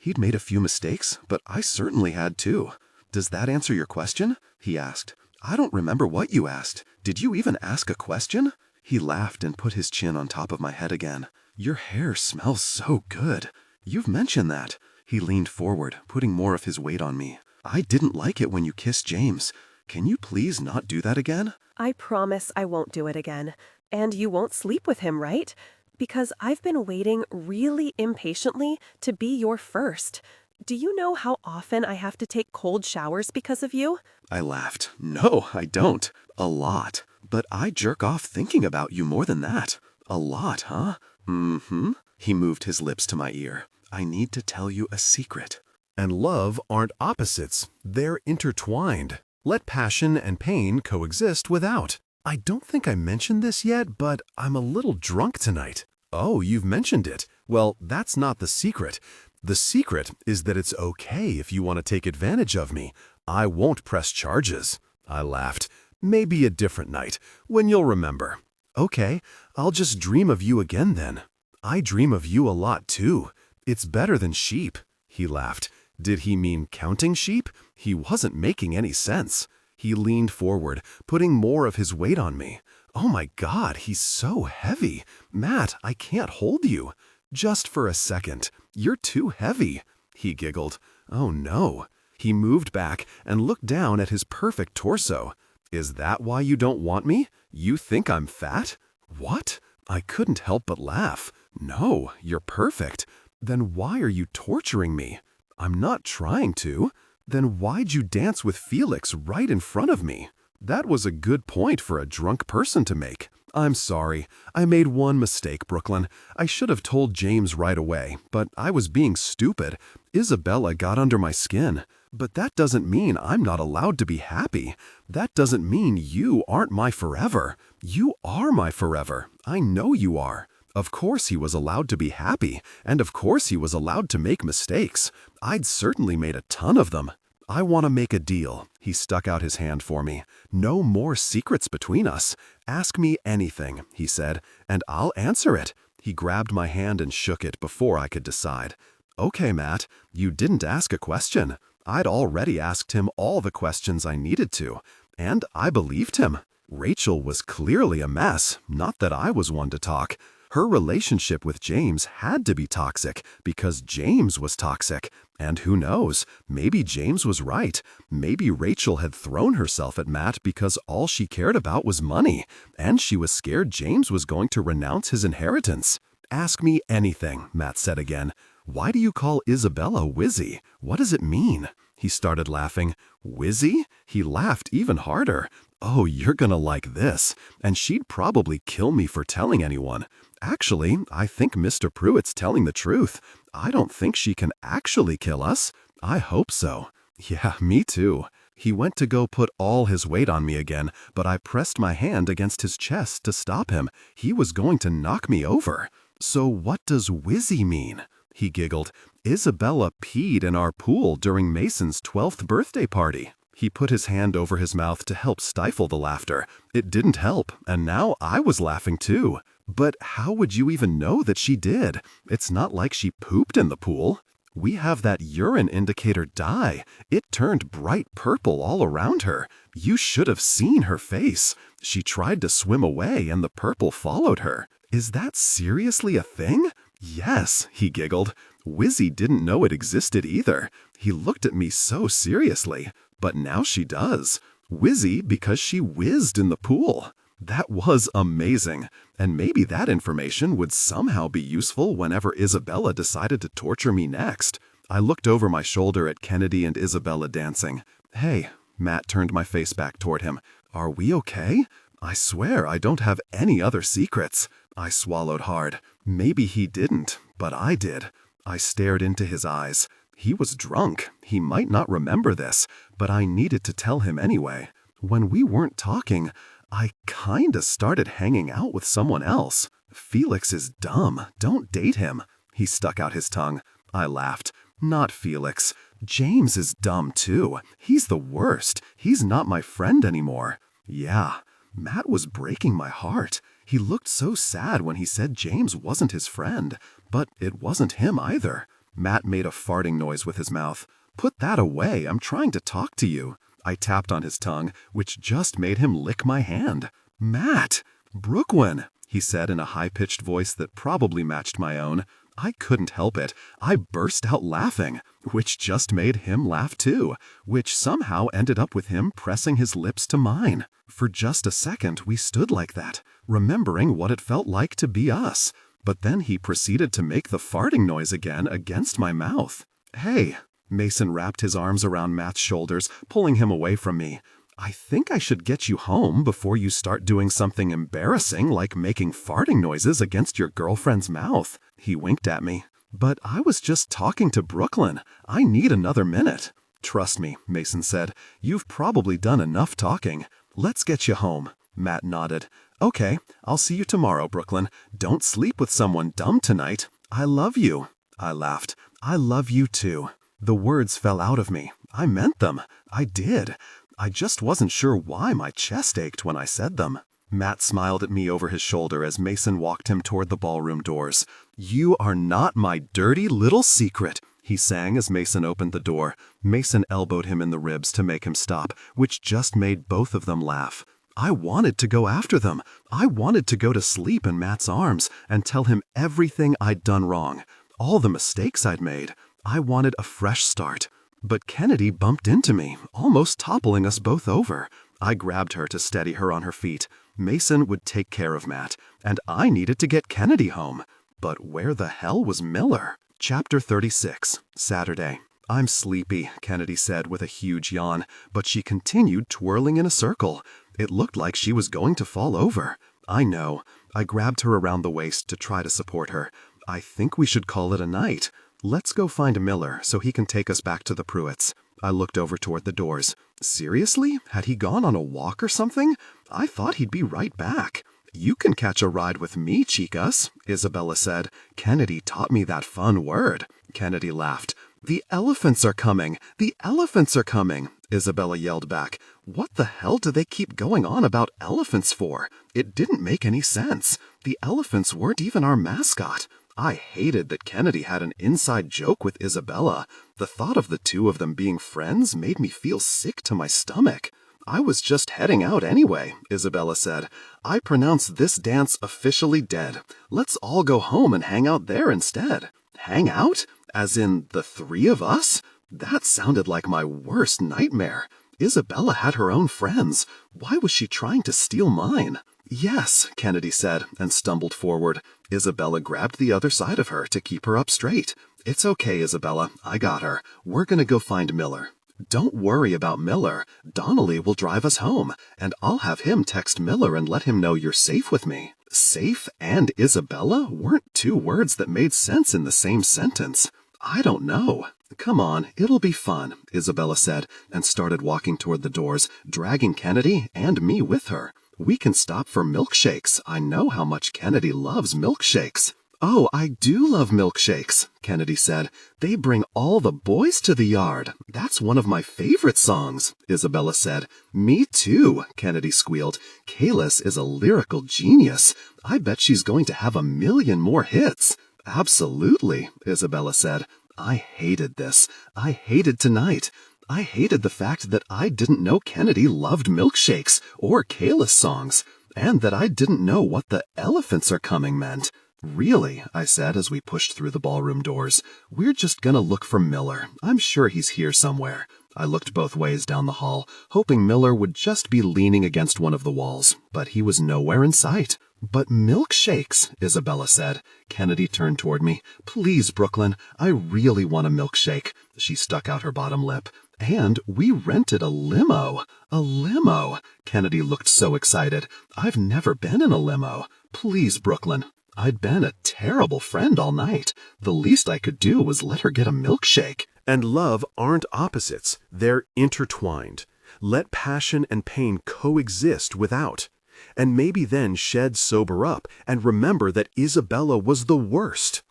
He'd made a few mistakes, but I certainly had too. Does that answer your question? He asked. I don't remember what you asked. Did you even ask a question? He laughed and put his chin on top of my head again. Your hair smells so good. You've mentioned that. He leaned forward, putting more of his weight on me. I didn't like it when you kissed James. Can you please not do that again? I promise I won't do it again. And you won't sleep with him, right? Because I've been waiting really impatiently to be your first. Do you know how often I have to take cold showers because of you? I laughed. No, I don't. A lot. But I jerk off thinking about you more than that. A lot, huh? Mm-hmm. He moved his lips to my ear. I need to tell you a secret. And love aren't opposites. They're intertwined. Let passion and pain coexist without. I don't think I mentioned this yet, but I'm a little drunk tonight. Oh, you've mentioned it. Well, that's not the secret. The secret is that it's okay if you want to take advantage of me. I won't press charges. I laughed. Maybe a different night, when you'll remember. Okay, I'll just dream of you again then. I dream of you a lot too. It's better than sheep. He laughed. Did he mean counting sheep? He wasn't making any sense. He leaned forward, putting more of his weight on me. Oh my God, he's so heavy. Matt, I can't hold you. Just for a second. You're too heavy. He giggled. Oh no. He moved back and looked down at his perfect torso. Is that why you don't want me? You think I'm fat? What? I couldn't help but laugh. No, you're perfect. Then why are you torturing me? I'm not trying to. Then why'd you dance with Felix right in front of me? That was a good point for a drunk person to make. I'm sorry. I made one mistake, Brooklyn. I should have told James right away, but I was being stupid. Isabella got under my skin. But that doesn't mean I'm not allowed to be happy. That doesn't mean you aren't my forever. You are my forever. I know you are. Of course he was allowed to be happy, and of course he was allowed to make mistakes. I'd certainly made a ton of them. I want to make a deal. He stuck out his hand for me. No more secrets between us. Ask me anything, he said, and I'll answer it. He grabbed my hand and shook it before I could decide. Okay, Matt, you didn't ask a question. I'd already asked him all the questions I needed to, and I believed him. Rachel was clearly a mess, not that I was one to talk. Her relationship with James had to be toxic because James was toxic. And who knows, maybe James was right. Maybe Rachel had thrown herself at Matt because all she cared about was money, and she was scared James was going to renounce his inheritance. "Ask me anything," Matt said again. "Why do you call Isabella Wizzy? What does it mean?" He started laughing. "Wizzy?" He laughed even harder. "Oh, you're gonna like this. And she'd probably kill me for telling anyone. Actually, I think Mr. Pruitt's telling the truth. I don't think she can actually kill us. I hope so." "Yeah, me too." He went to go put all his weight on me again, but I pressed my hand against his chest to stop him. He was going to knock me over. "So what does Wizzy mean?" He giggled. "Isabella peed in our pool during Mason's 12th birthday party." He put his hand over his mouth to help stifle the laughter. It didn't help, and now I was laughing too. "But how would you even know that she did? It's not like she pooped in the pool." "We have that urine indicator dye. It turned bright purple all around her. You should have seen her face. She tried to swim away and the purple followed her." "Is that seriously a thing?" "Yes," he giggled. "Wizzy didn't know it existed either. He looked at me so seriously. But now she does. Wizzy because she whizzed in the pool." That was amazing, and maybe that information would somehow be useful whenever Isabella decided to torture me next. I looked over my shoulder at Kennedy and Isabella dancing. "Hey," Matt turned my face back toward him. "Are we okay? I swear I don't have any other secrets." I swallowed hard. Maybe he didn't, but I did. I stared into his eyes. He was drunk. He might not remember this, but I needed to tell him anyway. When we weren't talking, I kinda started hanging out with someone else. "Felix is dumb. Don't date him." He stuck out his tongue. I laughed. "Not Felix. James is dumb too. He's the worst. He's not my friend anymore." Yeah, Matt was breaking my heart. He looked so sad when he said James wasn't his friend, but it wasn't him either. Matt made a farting noise with his mouth. "Put that away. I'm trying to talk to you." I tapped on his tongue, which just made him lick my hand. "Matt!" "Brooklyn," he said in a high-pitched voice that probably matched my own. I couldn't help it. I burst out laughing, which just made him laugh too, which somehow ended up with him pressing his lips to mine. For just a second, we stood like that, remembering what it felt like to be us. But then he proceeded to make the farting noise again against my mouth. "Hey," Mason wrapped his arms around Matt's shoulders, pulling him away from me. "I think I should get you home before you start doing something embarrassing like making farting noises against your girlfriend's mouth." He winked at me. "But I was just talking to Brooklyn. I need another minute." "Trust me," Mason said. "You've probably done enough talking. Let's get you home." Matt nodded. "Okay, I'll see you tomorrow, Brooklyn. Don't sleep with someone dumb tonight. I love you." I laughed. "I love you too." The words fell out of me. I meant them. I did. I just wasn't sure why my chest ached when I said them. Matt smiled at me over his shoulder as Mason walked him toward the ballroom doors. "You are not my dirty little secret," he sang as Mason opened the door. Mason elbowed him in the ribs to make him stop, which just made both of them laugh. I wanted to go after them. I wanted to go to sleep in Matt's arms and tell him everything I'd done wrong, all the mistakes I'd made. I wanted a fresh start. But Kennedy bumped into me, almost toppling us both over. I grabbed her to steady her on her feet. Mason would take care of Matt, and I needed to get Kennedy home. But where the hell was Miller? Chapter 36, Saturday. "I'm sleepy," Kennedy said with a huge yawn, but she continued twirling in a circle. It looked like she was going to fall over. I know. I grabbed her around the waist to try to support her. "I think we should call it a night. Let's go find Miller so he can take us back to the Pruitts." I looked over toward the doors. Seriously? Had he gone on a walk or something? I thought he'd be right back. "You can catch a ride with me, chicas," Isabella said. "Kennedy taught me that fun word." Kennedy laughed. "The elephants are coming! The elephants are coming!" Isabella yelled back. What the hell do they keep going on about elephants for? It didn't make any sense. The elephants weren't even our mascot. I hated that Kennedy had an inside joke with Isabella. The thought of the two of them being friends made me feel sick to my stomach. I was just heading out anyway, Isabella said. I pronounce this dance officially dead. Let's all go home and hang out there instead. Hang out? As in the three of us? That sounded like my worst nightmare. Isabella had her own friends. Why was she trying to steal mine? Yes, Kennedy said, and stumbled forward. Isabella grabbed the other side of her to keep her up straight. It's okay, Isabella. I got her. We're gonna go find Miller. Don't worry about Miller. Donnelly will drive us home, and I'll have him text Miller and let him know you're safe with me. Safe and Isabella weren't two words that made sense in the same sentence. I don't know. Come on, it'll be fun, Isabella said, and started walking toward the doors, dragging Kennedy and me with her. We can stop for milkshakes. I know how much Kennedy loves milkshakes. Oh, I do love milkshakes, Kennedy said. They bring all the boys to the yard. That's one of my favorite songs, Isabella said. Me too, Kennedy squealed. Kalis is a lyrical genius. I bet she's going to have 1,000,000 more hits. Absolutely, Isabella said. I hated this. I hated tonight. I hated the fact that I didn't know Kennedy loved milkshakes or Kalis songs, and that I didn't know what the elephants are coming meant. Really, I said as we pushed through the ballroom doors. We're just gonna look for Miller. I'm sure he's here somewhere. I looked both ways down the hall, hoping Miller would just be leaning against one of the walls, but he was nowhere in sight. But milkshakes, Isabella said. Kennedy turned toward me. Please, Brooklyn, I really want a milkshake. She stuck out her bottom lip. And we rented a limo. A limo. Kennedy looked so excited. I've never been in a limo. Please, Brooklyn. I'd been a terrible friend all night. The least I could do was let her get a milkshake. And love aren't opposites. They're intertwined. Let passion and pain coexist without. And maybe then Shed sober up and remember that Isabella was the worst.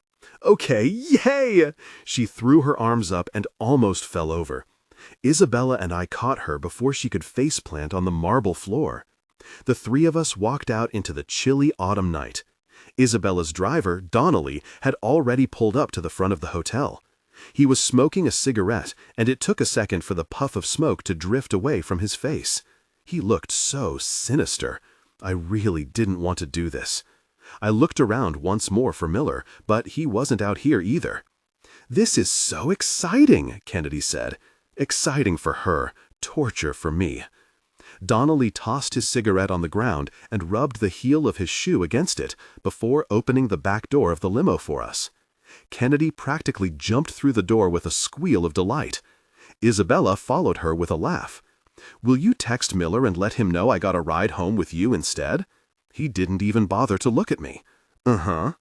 Okay, yay! She threw her arms up and almost fell over. Isabella and I caught her before she could faceplant on the marble floor. The three of us walked out into the chilly autumn night. Isabella's driver, Donnelly, had already pulled up to the front of the hotel. He was smoking a cigarette, and it took a second for the puff of smoke to drift away from his face. He looked so sinister. I really didn't want to do this. I looked around once more for Miller, but he wasn't out here either. "This is so exciting," Kennedy said. Exciting for her, torture for me. Donnelly tossed his cigarette on the ground and rubbed the heel of his shoe against it before opening the back door of the limo for us. Kennedy practically jumped through the door with a squeal of delight. Isabella followed her with a laugh. "Will you text Miller and let him know I got a ride home with you instead?" He didn't even bother to look at me. "Uh-huh."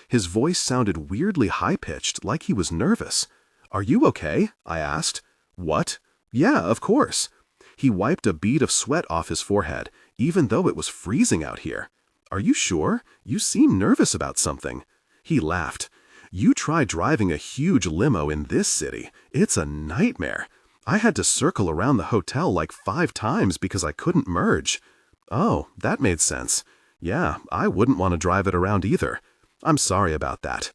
His voice sounded weirdly high-pitched, like he was nervous. "Are you okay?" I asked. "What?" "Yeah, of course." He wiped a bead of sweat off his forehead, even though it was freezing out here. "Are you sure? You seem nervous about something." He laughed. "You try driving a huge limo in this city. It's a nightmare. I had to circle around the hotel like 5 times because I couldn't merge." "Oh, that made sense. Yeah, I wouldn't want to drive it around either. I'm sorry about that."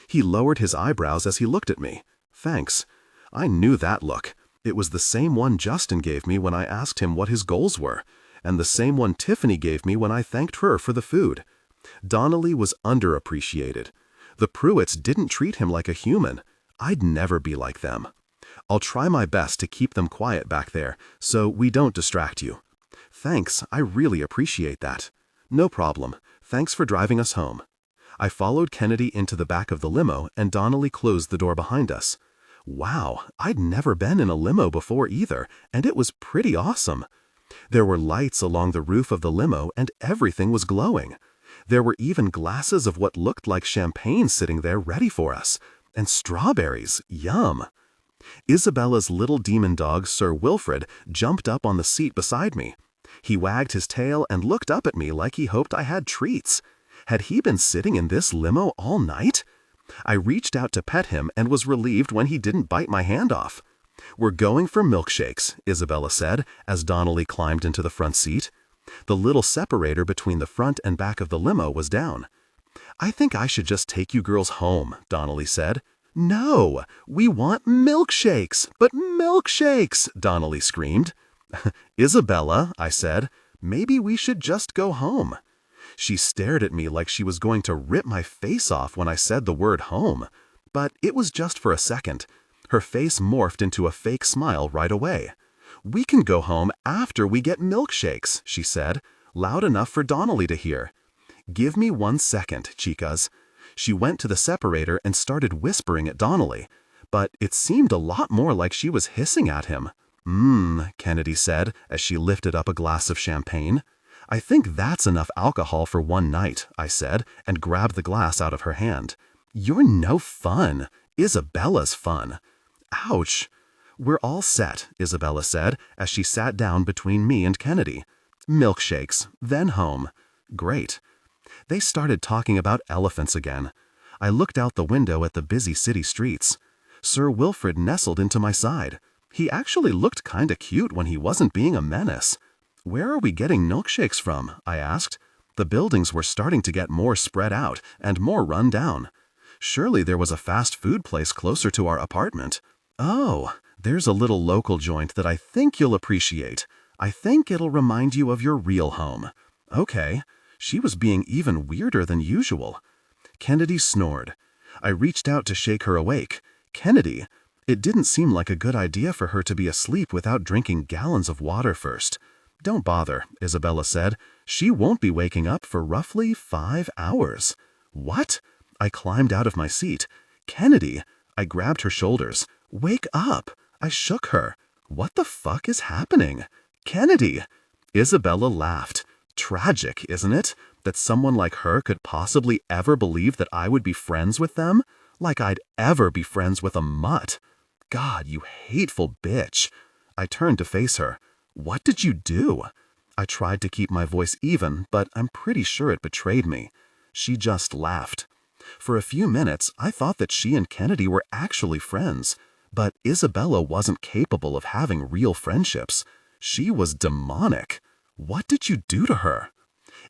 He lowered his eyebrows as he looked at me. "Thanks." I knew that look. It was the same one Justin gave me when I asked him what his goals were, and the same one Tiffany gave me when I thanked her for the food. Donnelly was underappreciated. The Pruitts didn't treat him like a human. I'd never be like them. I'll try my best to keep them quiet back there, so we don't distract you. Thanks, I really appreciate that. No problem. Thanks for driving us home. I followed Kennedy into the back of the limo, and Donnelly closed the door behind us. Wow, I'd never been in a limo before either, and it was pretty awesome. There were lights along the roof of the limo, and everything was glowing. There were even glasses of what looked like champagne sitting there ready for us. And strawberries, yum. Isabella's little demon dog, Sir Wilfred, jumped up on the seat beside me. He wagged his tail and looked up at me like he hoped I had treats. Had he been sitting in this limo all night? I reached out to pet him and was relieved when he didn't bite my hand off. "We're going for milkshakes," Isabella said, as Donnelly climbed into the front seat. The little separator between the front and back of the limo was down. "I think I should just take you girls home," Donnelly said. "No, we want milkshakes, but milkshakes," Donnelly screamed. "Isabella," I said, "maybe we should just go home." She stared at me like she was going to rip my face off when I said the word home. But it was just for a second. Her face morphed into a fake smile right away. "We can go home after we get milkshakes," she said, loud enough for Donnelly to hear. "Give me 1 second, chicas." She went to the separator and started whispering at Donnelly, but it seemed a lot more like she was hissing at him. Kennedy said as she lifted up a glass of champagne. "I think that's enough alcohol for one night," I said, and grabbed the glass out of her hand. "You're no fun. Isabella's fun." "Ouch." "We're all set," Isabella said as she sat down between me and Kennedy. "Milkshakes, then home." "Great." They started talking about elephants again. I looked out the window at the busy city streets. Sir Wilfrid nestled into my side. He actually looked kinda cute when he wasn't being a menace. "Where are we getting milkshakes from?" I asked. The buildings were starting to get more spread out and more run down. Surely there was a fast food place closer to our apartment. "Oh, there's a little local joint that I think you'll appreciate. I think it'll remind you of your real home." "Okay." She was being even weirder than usual. Kennedy snored. I reached out to shake her awake. "Kennedy." It didn't seem like a good idea for her to be asleep without drinking gallons of water first. "Don't bother," Isabella said. "She won't be waking up for roughly 5 hours." "What?" I climbed out of my seat. "Kennedy." I grabbed her shoulders. "Wake up." I shook her. "What the fuck is happening?" "Kennedy." Isabella laughed. Tragic, isn't it? That someone like her could possibly ever believe that I would be friends with them? Like I'd ever be friends with a mutt. "God, you hateful bitch." I turned to face her. "What did you do?" I tried to keep my voice even, but I'm pretty sure it betrayed me. She just laughed. For a few minutes, I thought that she and Kennedy were actually friends. But Isabella wasn't capable of having real friendships. She was demonic. "What did you do to her?"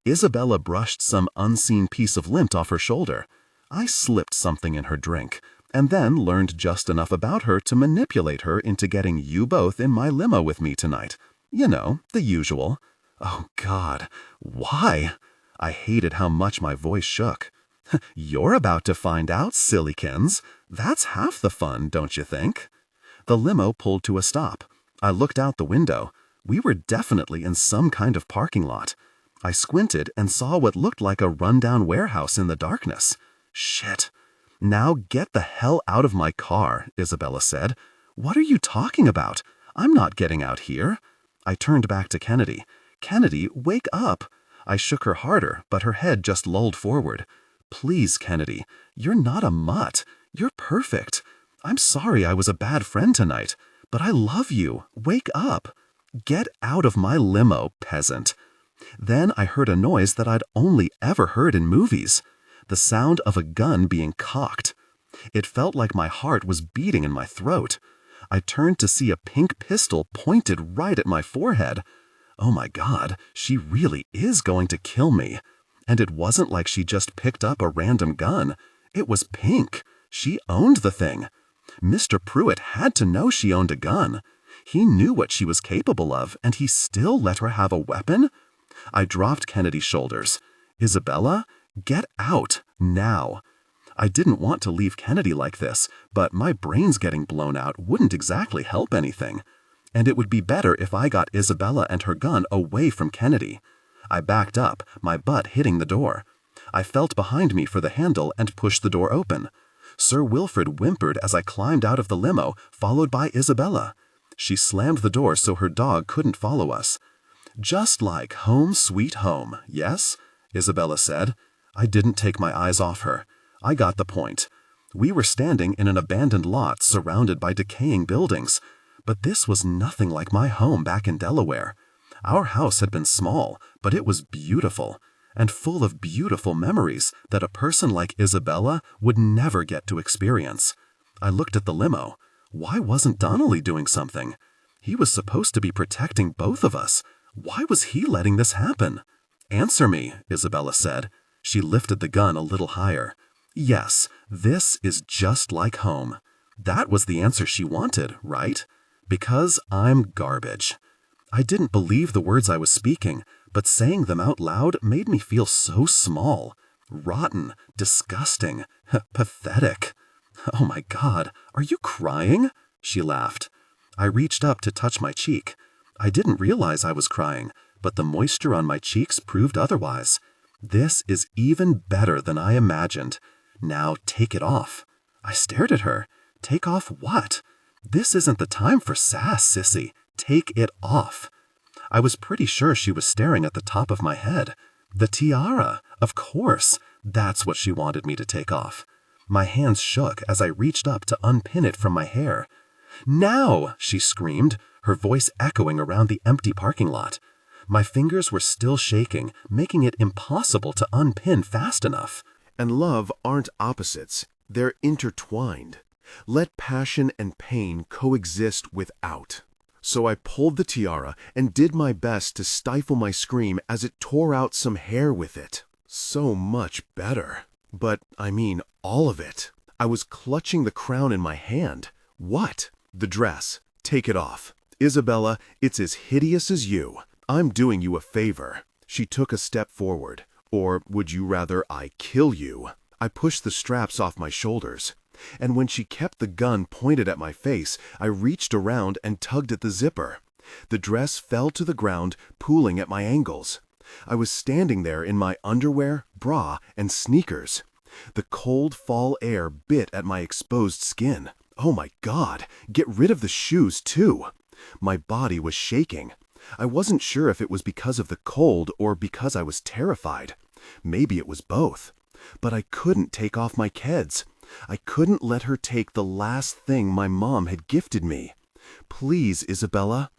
Isabella brushed some unseen piece of lint off her shoulder. "I slipped something in her drink, and then learned just enough about her to manipulate her into getting you both in my limo with me tonight. You know, the usual." "Oh, God, why?" I hated how much my voice shook. "You're about to find out, sillykins. That's half the fun, don't you think?" The limo pulled to a stop. I looked out the window. We were definitely in some kind of parking lot. I squinted and saw what looked like a rundown warehouse in the darkness. Shit. "Now get the hell out of my car," Isabella said. "What are you talking about? I'm not getting out here." I turned back to Kennedy. "Kennedy, wake up." I shook her harder, but her head just lolled forward. "Please, Kennedy, you're not a mutt. You're perfect. I'm sorry I was a bad friend tonight, but I love you. Wake up." "Get out of my limo, peasant." Then I heard a noise that I'd only ever heard in movies. The sound of a gun being cocked. It felt like my heart was beating in my throat. I turned to see a pink pistol pointed right at my forehead. Oh my God, she really is going to kill me. And it wasn't like she just picked up a random gun. It was pink. She owned the thing. Mr. Pruitt had to know she owned a gun. He knew what she was capable of, and he still let her have a weapon? I dropped Kennedy's shoulders. "Isabella, get out, now." I didn't want to leave Kennedy like this, but my brains getting blown out wouldn't exactly help anything. And it would be better if I got Isabella and her gun away from Kennedy. I backed up, my butt hitting the door. I felt behind me for the handle and pushed the door open. Sir Wilfrid whimpered as I climbed out of the limo, followed by Isabella. She slammed the door so her dog couldn't follow us. "Just like home sweet home, yes?" Isabella said. I didn't take my eyes off her. I got the point. We were standing in an abandoned lot surrounded by decaying buildings. But this was nothing like my home back in Delaware. Our house had been small, but it was beautiful, and full of beautiful memories that a person like Isabella would never get to experience. I looked at the limo. Why wasn't Donnelly doing something? He was supposed to be protecting both of us. Why was he letting this happen? "Answer me," Isabella said. She lifted the gun a little higher. "Yes, this is just like home." That was the answer she wanted, right? Because I'm garbage. I didn't believe the words I was speaking, but saying them out loud made me feel so small, rotten, disgusting, pathetic. Oh my God, are you crying? She laughed. I reached up to touch my cheek. I didn't realize I was crying, but the moisture on my cheeks proved otherwise. This is even better than I imagined. Now take it off. I stared at her. Take off what? This isn't the time for sass, sissy. Take it off. I was pretty sure she was staring at the top of my head. The tiara, of course. That's what she wanted me to take off. My hands shook as I reached up to unpin it from my hair. Now, she screamed, her voice echoing around the empty parking lot. My fingers were still shaking, making it impossible to unpin fast enough. And love aren't opposites. They're intertwined. Let passion and pain coexist without. So I pulled the tiara and did my best to stifle my scream as it tore out some hair with it. So much better. But, I mean, all of it. I was clutching the crown in my hand. What? The dress. Take it off. Isabella, it's as hideous as you. I'm doing you a favor. She took a step forward. Or would you rather I kill you? I pushed the straps off my shoulders. And when she kept the gun pointed at my face, I reached around and tugged at the zipper. The dress fell to the ground, pooling at my ankles. I was standing there in my underwear, bra, and sneakers. The cold fall air bit at my exposed skin. Oh my God, get rid of the shoes too. My body was shaking. I wasn't sure if it was because of the cold or because I was terrified. Maybe it was both. But I couldn't take off my keds. I couldn't let her take the last thing my mom had gifted me. Please, Isabella,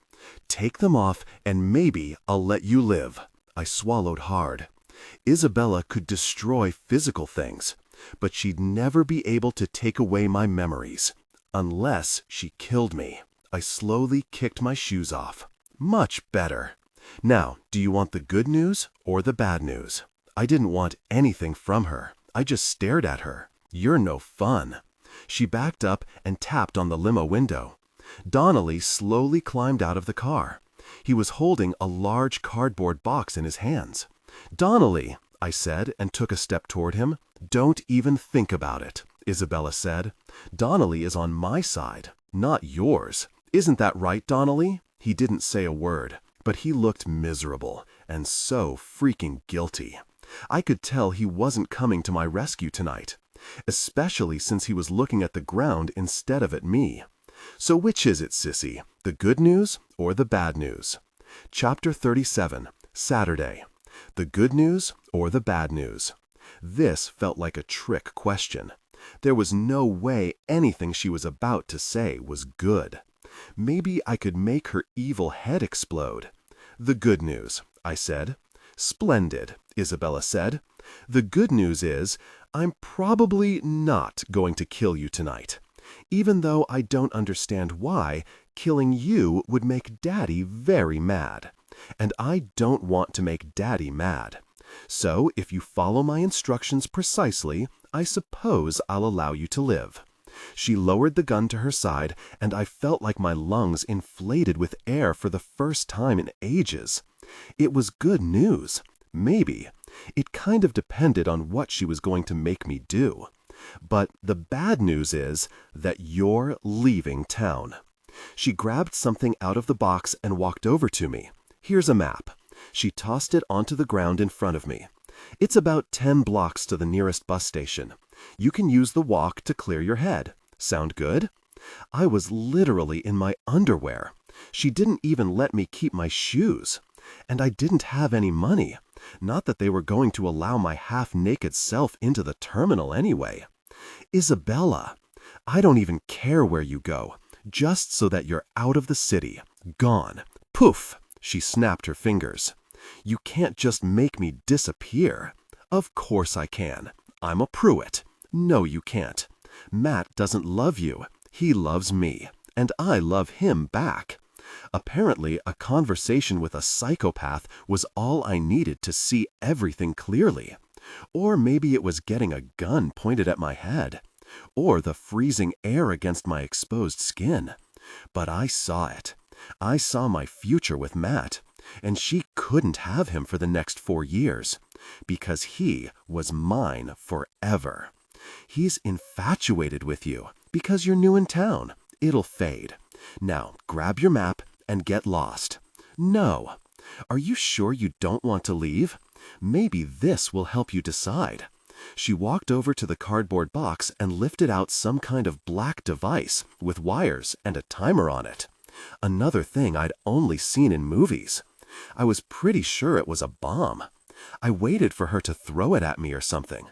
take them off and maybe I'll let you live. I swallowed hard. Isabella could destroy physical things, but she'd never be able to take away my memories. Unless she killed me. I slowly kicked my shoes off. Much better. Now, do you want the good news or the bad news? I didn't want anything from her. I just stared at her. You're no fun. She backed up and tapped on the limo window. Donnelly slowly climbed out of the car. He was holding a large cardboard box in his hands. Donnelly, I said and took a step toward him. Don't even think about it, Isabella said. Donnelly is on my side, not yours. Isn't that right, Donnelly? He didn't say a word, but he looked miserable and so freaking guilty. I could tell he wasn't coming to my rescue tonight, especially since he was looking at the ground instead of at me. So which is it, sissy? The good news or the bad news? Chapter 37, Saturday. The good news or the bad news? This felt like a trick question. There was no way anything she was about to say was good. Maybe I could make her evil head explode. The good news, I said. Splendid, Isabella said. The good news is, I'm probably not going to kill you tonight. Even though I don't understand why, killing you would make Daddy very mad. And I don't want to make Daddy mad. So if you follow my instructions precisely, I suppose I'll allow you to live. She lowered the gun to her side, and I felt like my lungs inflated with air for the first time in ages. It was good news. Maybe. It kind of depended on what she was going to make me do. But the bad news is that you're leaving town. She grabbed something out of the box and walked over to me. Here's a map. She tossed it onto the ground in front of me. It's about 10 blocks to the nearest bus station. You can use the walk to clear your head. Sound good? I was literally in my underwear. She didn't even let me keep my shoes. And I didn't have any money. Not that they were going to allow my half-naked self into the terminal anyway. Isabella, I don't even care where you go, just so that you're out of the city. Gone. Poof! She snapped her fingers. You can't just make me disappear. Of course I can. I'm a Pruitt. No, you can't. Matt doesn't love you. He loves me. And I love him back. Apparently, a conversation with a psychopath was all I needed to see everything clearly. Or maybe it was getting a gun pointed at my head. Or the freezing air against my exposed skin. But I saw it. I saw my future with Matt, and she couldn't have him for the next 4 years, because he was mine forever. He's infatuated with you because you're new in town. It'll fade. Now, grab your map and get lost. No. Are you sure you don't want to leave? Maybe this will help you decide. She walked over to the cardboard box and lifted out some kind of black device with wires and a timer on it. Another thing I'd only seen in movies. I was pretty sure it was a bomb. I waited for her to throw it at me or something,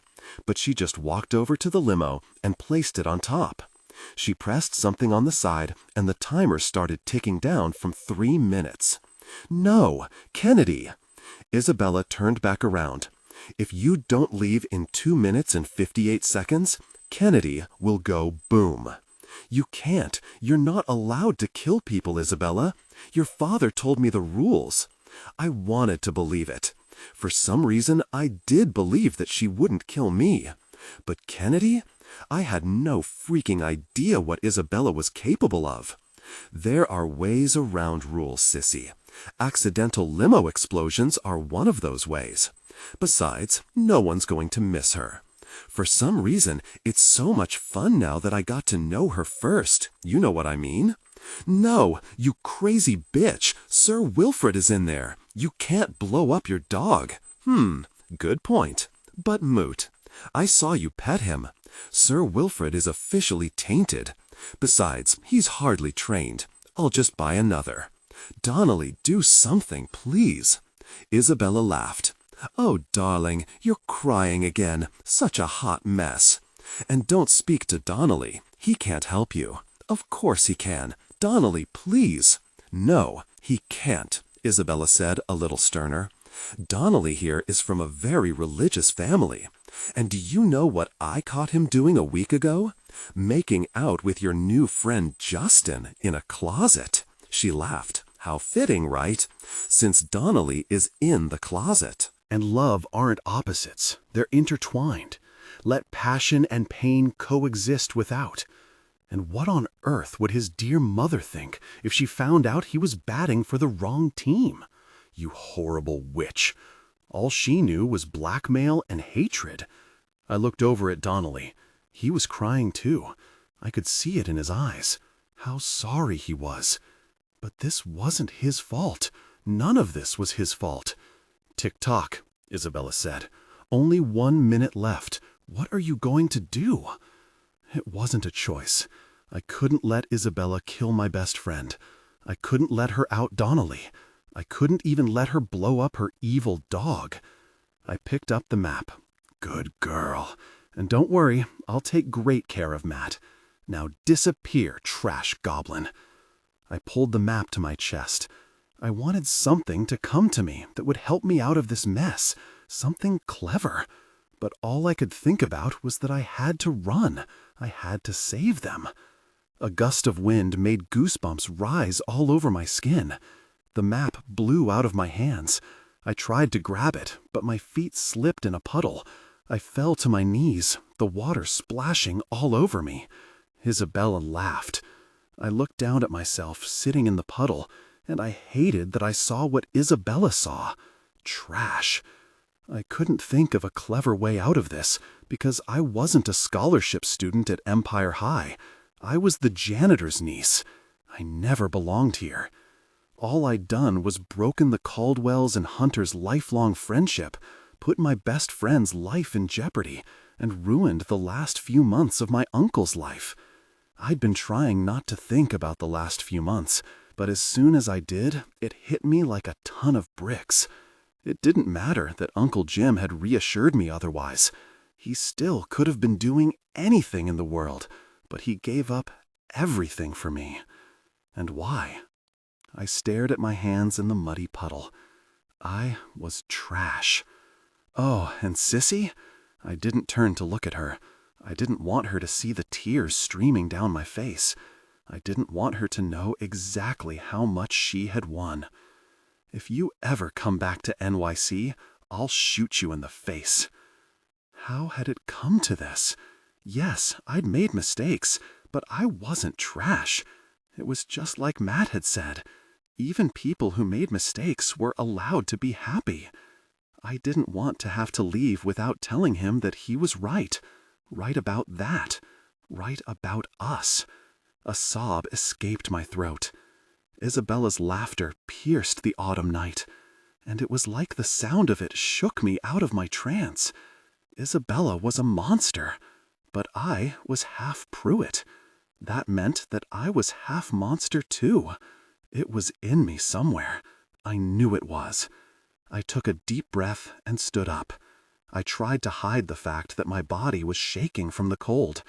but she just walked over to the limo and placed it on top. She pressed something on the side, and the timer started ticking down from 3 minutes. No, Kennedy! Isabella turned back around. If you don't leave in 2 minutes and 58 seconds, Kennedy will go boom. You can't. You're not allowed to kill people, Isabella. Your father told me the rules. I wanted to believe it. For some reason, I did believe that she wouldn't kill me. But Kennedy? I had no freaking idea what Isabella was capable of. There are ways around rules, sissy. Accidental limo explosions are one of those ways. Besides, no one's going to miss her. For some reason, it's so much fun now that I got to know her first. You know what I mean? No, you crazy bitch. Sir Wilfred is in there. You can't blow up your dog. Good point. But moot. I saw you pet him. Sir Wilfred is officially tainted. Besides, he's hardly trained. I'll just buy another. Donnelly, do something, please. Isabella laughed. Oh, darling, you're crying again. Such a hot mess. And don't speak to Donnelly. He can't help you. Of course he can. Donnelly, please. No, he can't, Isabella said, a little sterner. Donnelly here is from a very religious family. And do you know what I caught him doing a week ago? Making out with your new friend Justin in a closet. She laughed. How fitting, right? Since Donnelly is in the closet. And love aren't opposites. They're intertwined. Let passion and pain coexist without. And what on earth would his dear mother think if she found out he was batting for the wrong team? You horrible witch. All she knew was blackmail and hatred. I looked over at Donnelly. He was crying too. I could see it in his eyes. How sorry he was. But this wasn't his fault. None of this was his fault. Tick-tock, Isabella said. Only 1 minute left. What are you going to do? It wasn't a choice. I couldn't let Isabella kill my best friend. I couldn't let her out Donnelly. I couldn't even let her blow up her evil dog. I picked up the map. Good girl. And don't worry, I'll take great care of Matt. Now disappear, trash goblin. I pulled the map to my chest. I wanted something to come to me that would help me out of this mess, something clever. But all I could think about was that I had to run. I had to save them. A gust of wind made goosebumps rise all over my skin. The map blew out of my hands. I tried to grab it, but my feet slipped in a puddle. I fell to my knees, the water splashing all over me. Isabella laughed. I looked down at myself, sitting in the puddle, and I hated that I saw what Isabella saw. Trash. I couldn't think of a clever way out of this, because I wasn't a scholarship student at Empire High. I was the janitor's niece. I never belonged here. All I'd done was broken the Caldwells and Hunter's lifelong friendship, put my best friend's life in jeopardy, and ruined the last few months of my uncle's life. I'd been trying not to think about the last few months, but as soon as I did, it hit me like a ton of bricks. It didn't matter that Uncle Jim had reassured me otherwise. He still could have been doing anything in the world, but he gave up everything for me. And why? I stared at my hands in the muddy puddle. I was trash. Oh, and Sissy? I didn't turn to look at her. I didn't want her to see the tears streaming down my face. I didn't want her to know exactly how much she had won. If you ever come back to NYC, I'll shoot you in the face. How had it come to this? Yes, I'd made mistakes, but I wasn't trash. It was just like Matt had said. Even people who made mistakes were allowed to be happy. I didn't want to have to leave without telling him that he was right. Right about that. Right about us. A sob escaped my throat. Isabella's laughter pierced the autumn night, and it was like the sound of it shook me out of my trance. Isabella was a monster, but I was half Pruitt. That meant that I was half monster too. It was in me somewhere. I knew it was. I took a deep breath and stood up. I tried to hide the fact that my body was shaking from the cold.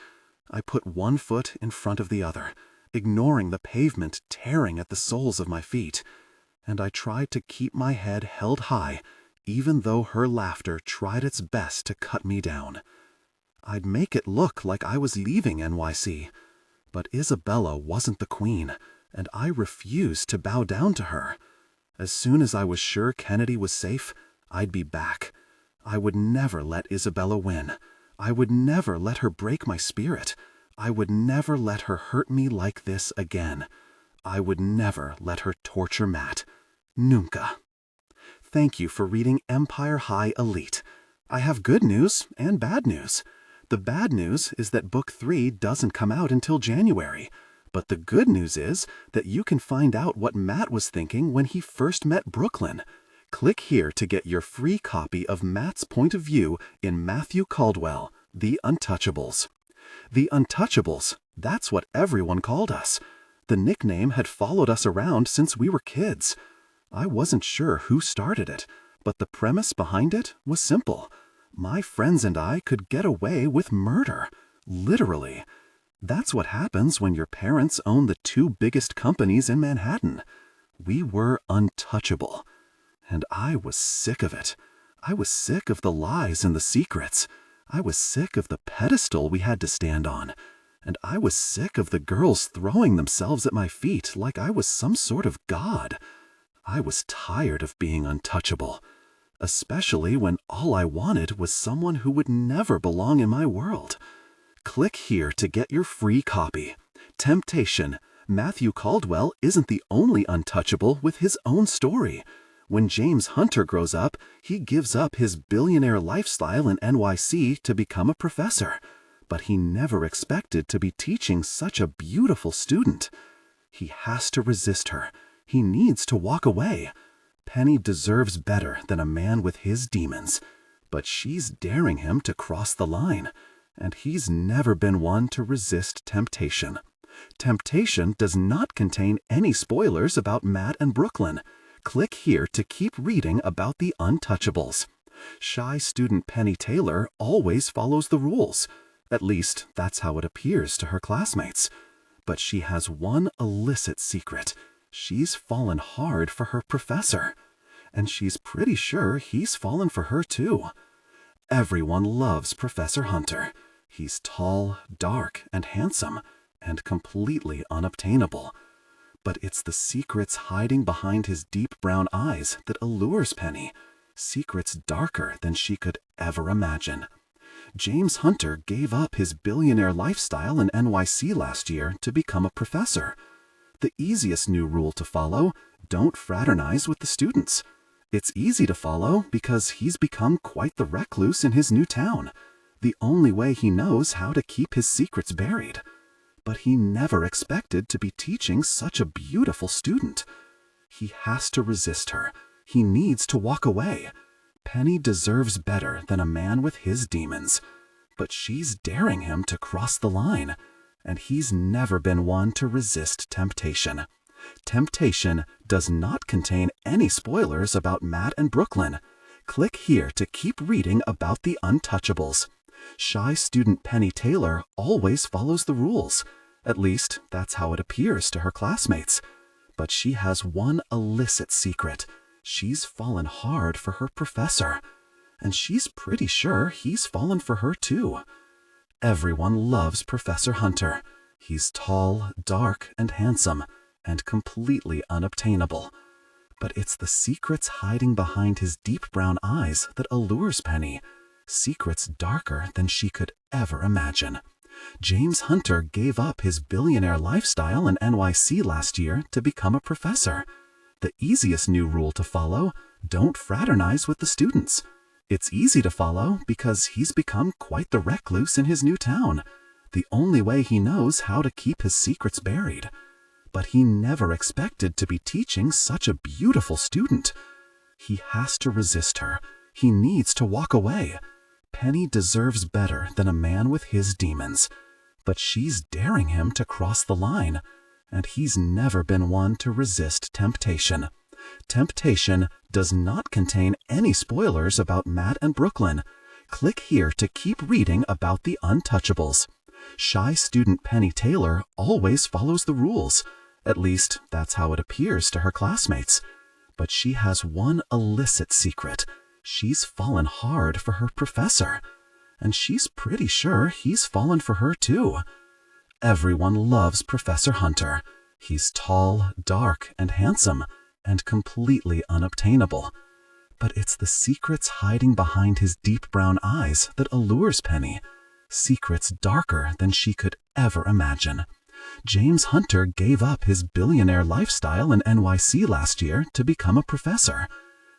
I put one foot in front of the other, ignoring the pavement tearing at the soles of my feet. And I tried to keep my head held high, even though her laughter tried its best to cut me down. I'd make it look like I was leaving NYC. But Isabella wasn't the queen, and I refused to bow down to her. As soon as I was sure Kennedy was safe, I'd be back. I would never let Isabella win. I would never let her break my spirit. I would never let her hurt me like this again. I would never let her torture Matt. Nunca. Thank you for reading Empire High Elite. I have good news and bad news. The bad news is that Book 3 doesn't come out until January. But the good news is that you can find out what Matt was thinking when he first met Brooklyn. Click here to get your free copy of Matt's point of view in Matthew Caldwell, The Untouchables. The Untouchables, that's what everyone called us. The nickname had followed us around since we were kids. I wasn't sure who started it, but the premise behind it was simple. My friends and I could get away with murder. Literally. That's what happens when your parents own the two biggest companies in Manhattan. We were untouchable. And I was sick of it. I was sick of the lies and the secrets. I was sick of the pedestal we had to stand on. And I was sick of the girls throwing themselves at my feet like I was some sort of god. I was tired of being untouchable. Especially when all I wanted was someone who would never belong in my world. Click here to get your free copy. Temptation. Matthew Caldwell isn't the only untouchable with his own story. When James Hunter grows up, he gives up his billionaire lifestyle in NYC to become a professor. But he never expected to be teaching such a beautiful student. He has to resist her. He needs to walk away. Penny deserves better than a man with his demons. But she's daring him to cross the line. And he's never been one to resist temptation. Temptation does not contain any spoilers about Matt and Brooklyn. Click here to keep reading about the Untouchables. Shy student Penny Taylor always follows the rules. At least, that's how it appears to her classmates. But she has one illicit secret. She's fallen hard for her professor. And she's pretty sure he's fallen for her too. Everyone loves Professor Hunter. He's tall, dark, and handsome, and completely unobtainable. But it's the secrets hiding behind his deep brown eyes that allures Penny, secrets darker than she could ever imagine. James Hunter gave up his billionaire lifestyle in NYC last year to become a professor. The easiest new rule to follow: don't fraternize with the students. It's easy to follow because he's become quite the recluse in his new town. The only way he knows how to keep his secrets buried. But he never expected to be teaching such a beautiful student. He has to resist her. He needs to walk away. Penny deserves better than a man with his demons. But she's daring him to cross the line. And he's never been one to resist temptation. Temptation does not contain any spoilers about Matt and Brooklyn. Click here to keep reading about the Untouchables. Shy student Penny Taylor always follows the rules. At least, that's how it appears to her classmates. But she has one illicit secret. She's fallen hard for her professor. And she's pretty sure he's fallen for her too. Everyone loves Professor Hunter. He's tall, dark, and handsome, and completely unobtainable. But it's the secrets hiding behind his deep brown eyes that allures Penny. Secrets darker than she could ever imagine. James Hunter gave up his billionaire lifestyle in NYC last year to become a professor. The easiest new rule to follow: don't fraternize with the students. It's easy to follow because he's become quite the recluse in his new town. The only way he knows how to keep his secrets buried. But he never expected to be teaching such a beautiful student. He has to resist her. He needs to walk away. Penny deserves better than a man with his demons. But she's daring him to cross the line, and he's never been one to resist temptation. Temptation does not contain any spoilers about Matt and Brooklyn. Click here to keep reading about the untouchables. Shy student Penny Taylor always follows the rules. At least, that's how it appears to her classmates. But she has one illicit secret. She's fallen hard for her professor. And she's pretty sure he's fallen for her too. Everyone loves Professor Hunter. He's tall, dark, and handsome, and completely unobtainable. But it's the secrets hiding behind his deep brown eyes that allures Penny. Secrets darker than she could ever imagine. James Hunter gave up his billionaire lifestyle in NYC last year to become a professor.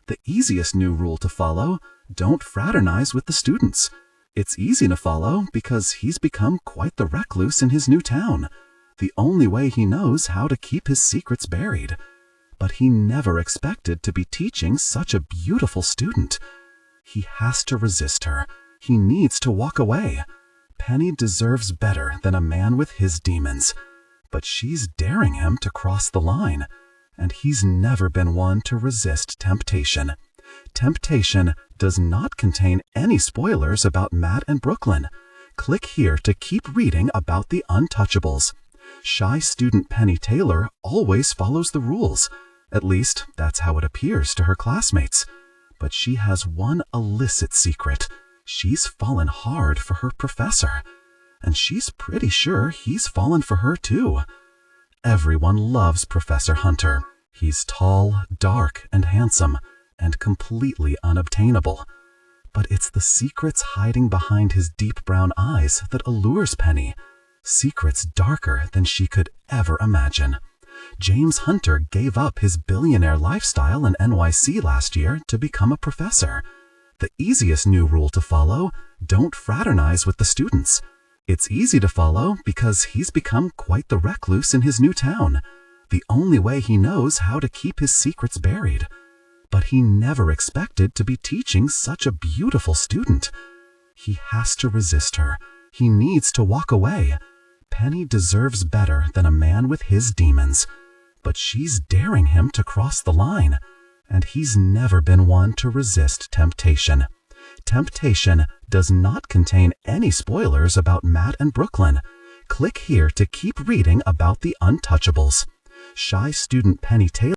The easiest new rule to follow: don't fraternize with the students. It's easy to follow because he's become quite the recluse in his new town. The only way he knows how to keep his secrets buried. But he never expected to be teaching such a beautiful student. He has to resist her. He needs to walk away. Penny deserves better than a man with his demons. But she's daring him to cross the line, and he's never been one to resist temptation. Temptation does not contain any spoilers about Matt and Brooklyn. Click here to keep reading about the untouchables. Shy student Penny Taylor always follows the rules. At least, that's how it appears to her classmates. But she has one illicit secret. She's fallen hard for her professor. And she's pretty sure he's fallen for her too. Everyone loves Professor Hunter. He's tall, dark, and handsome, and completely unobtainable. But it's the secrets hiding behind his deep brown eyes that allures Penny. Secrets darker than she could ever imagine. James Hunter gave up his billionaire lifestyle in NYC last year to become a professor. The easiest new rule to follow: don't fraternize with the students. It's easy to follow because he's become quite the recluse in his new town. The only way he knows how to keep his secrets buried. But he never expected to be teaching such a beautiful student. He has to resist her. He needs to walk away. Penny deserves better than a man with his demons. But she's daring him to cross the line, and he's never been one to resist temptation. Temptation does not contain any spoilers about Matt and Brooklyn. Click here to keep reading about the untouchables. Shy student Penny Taylor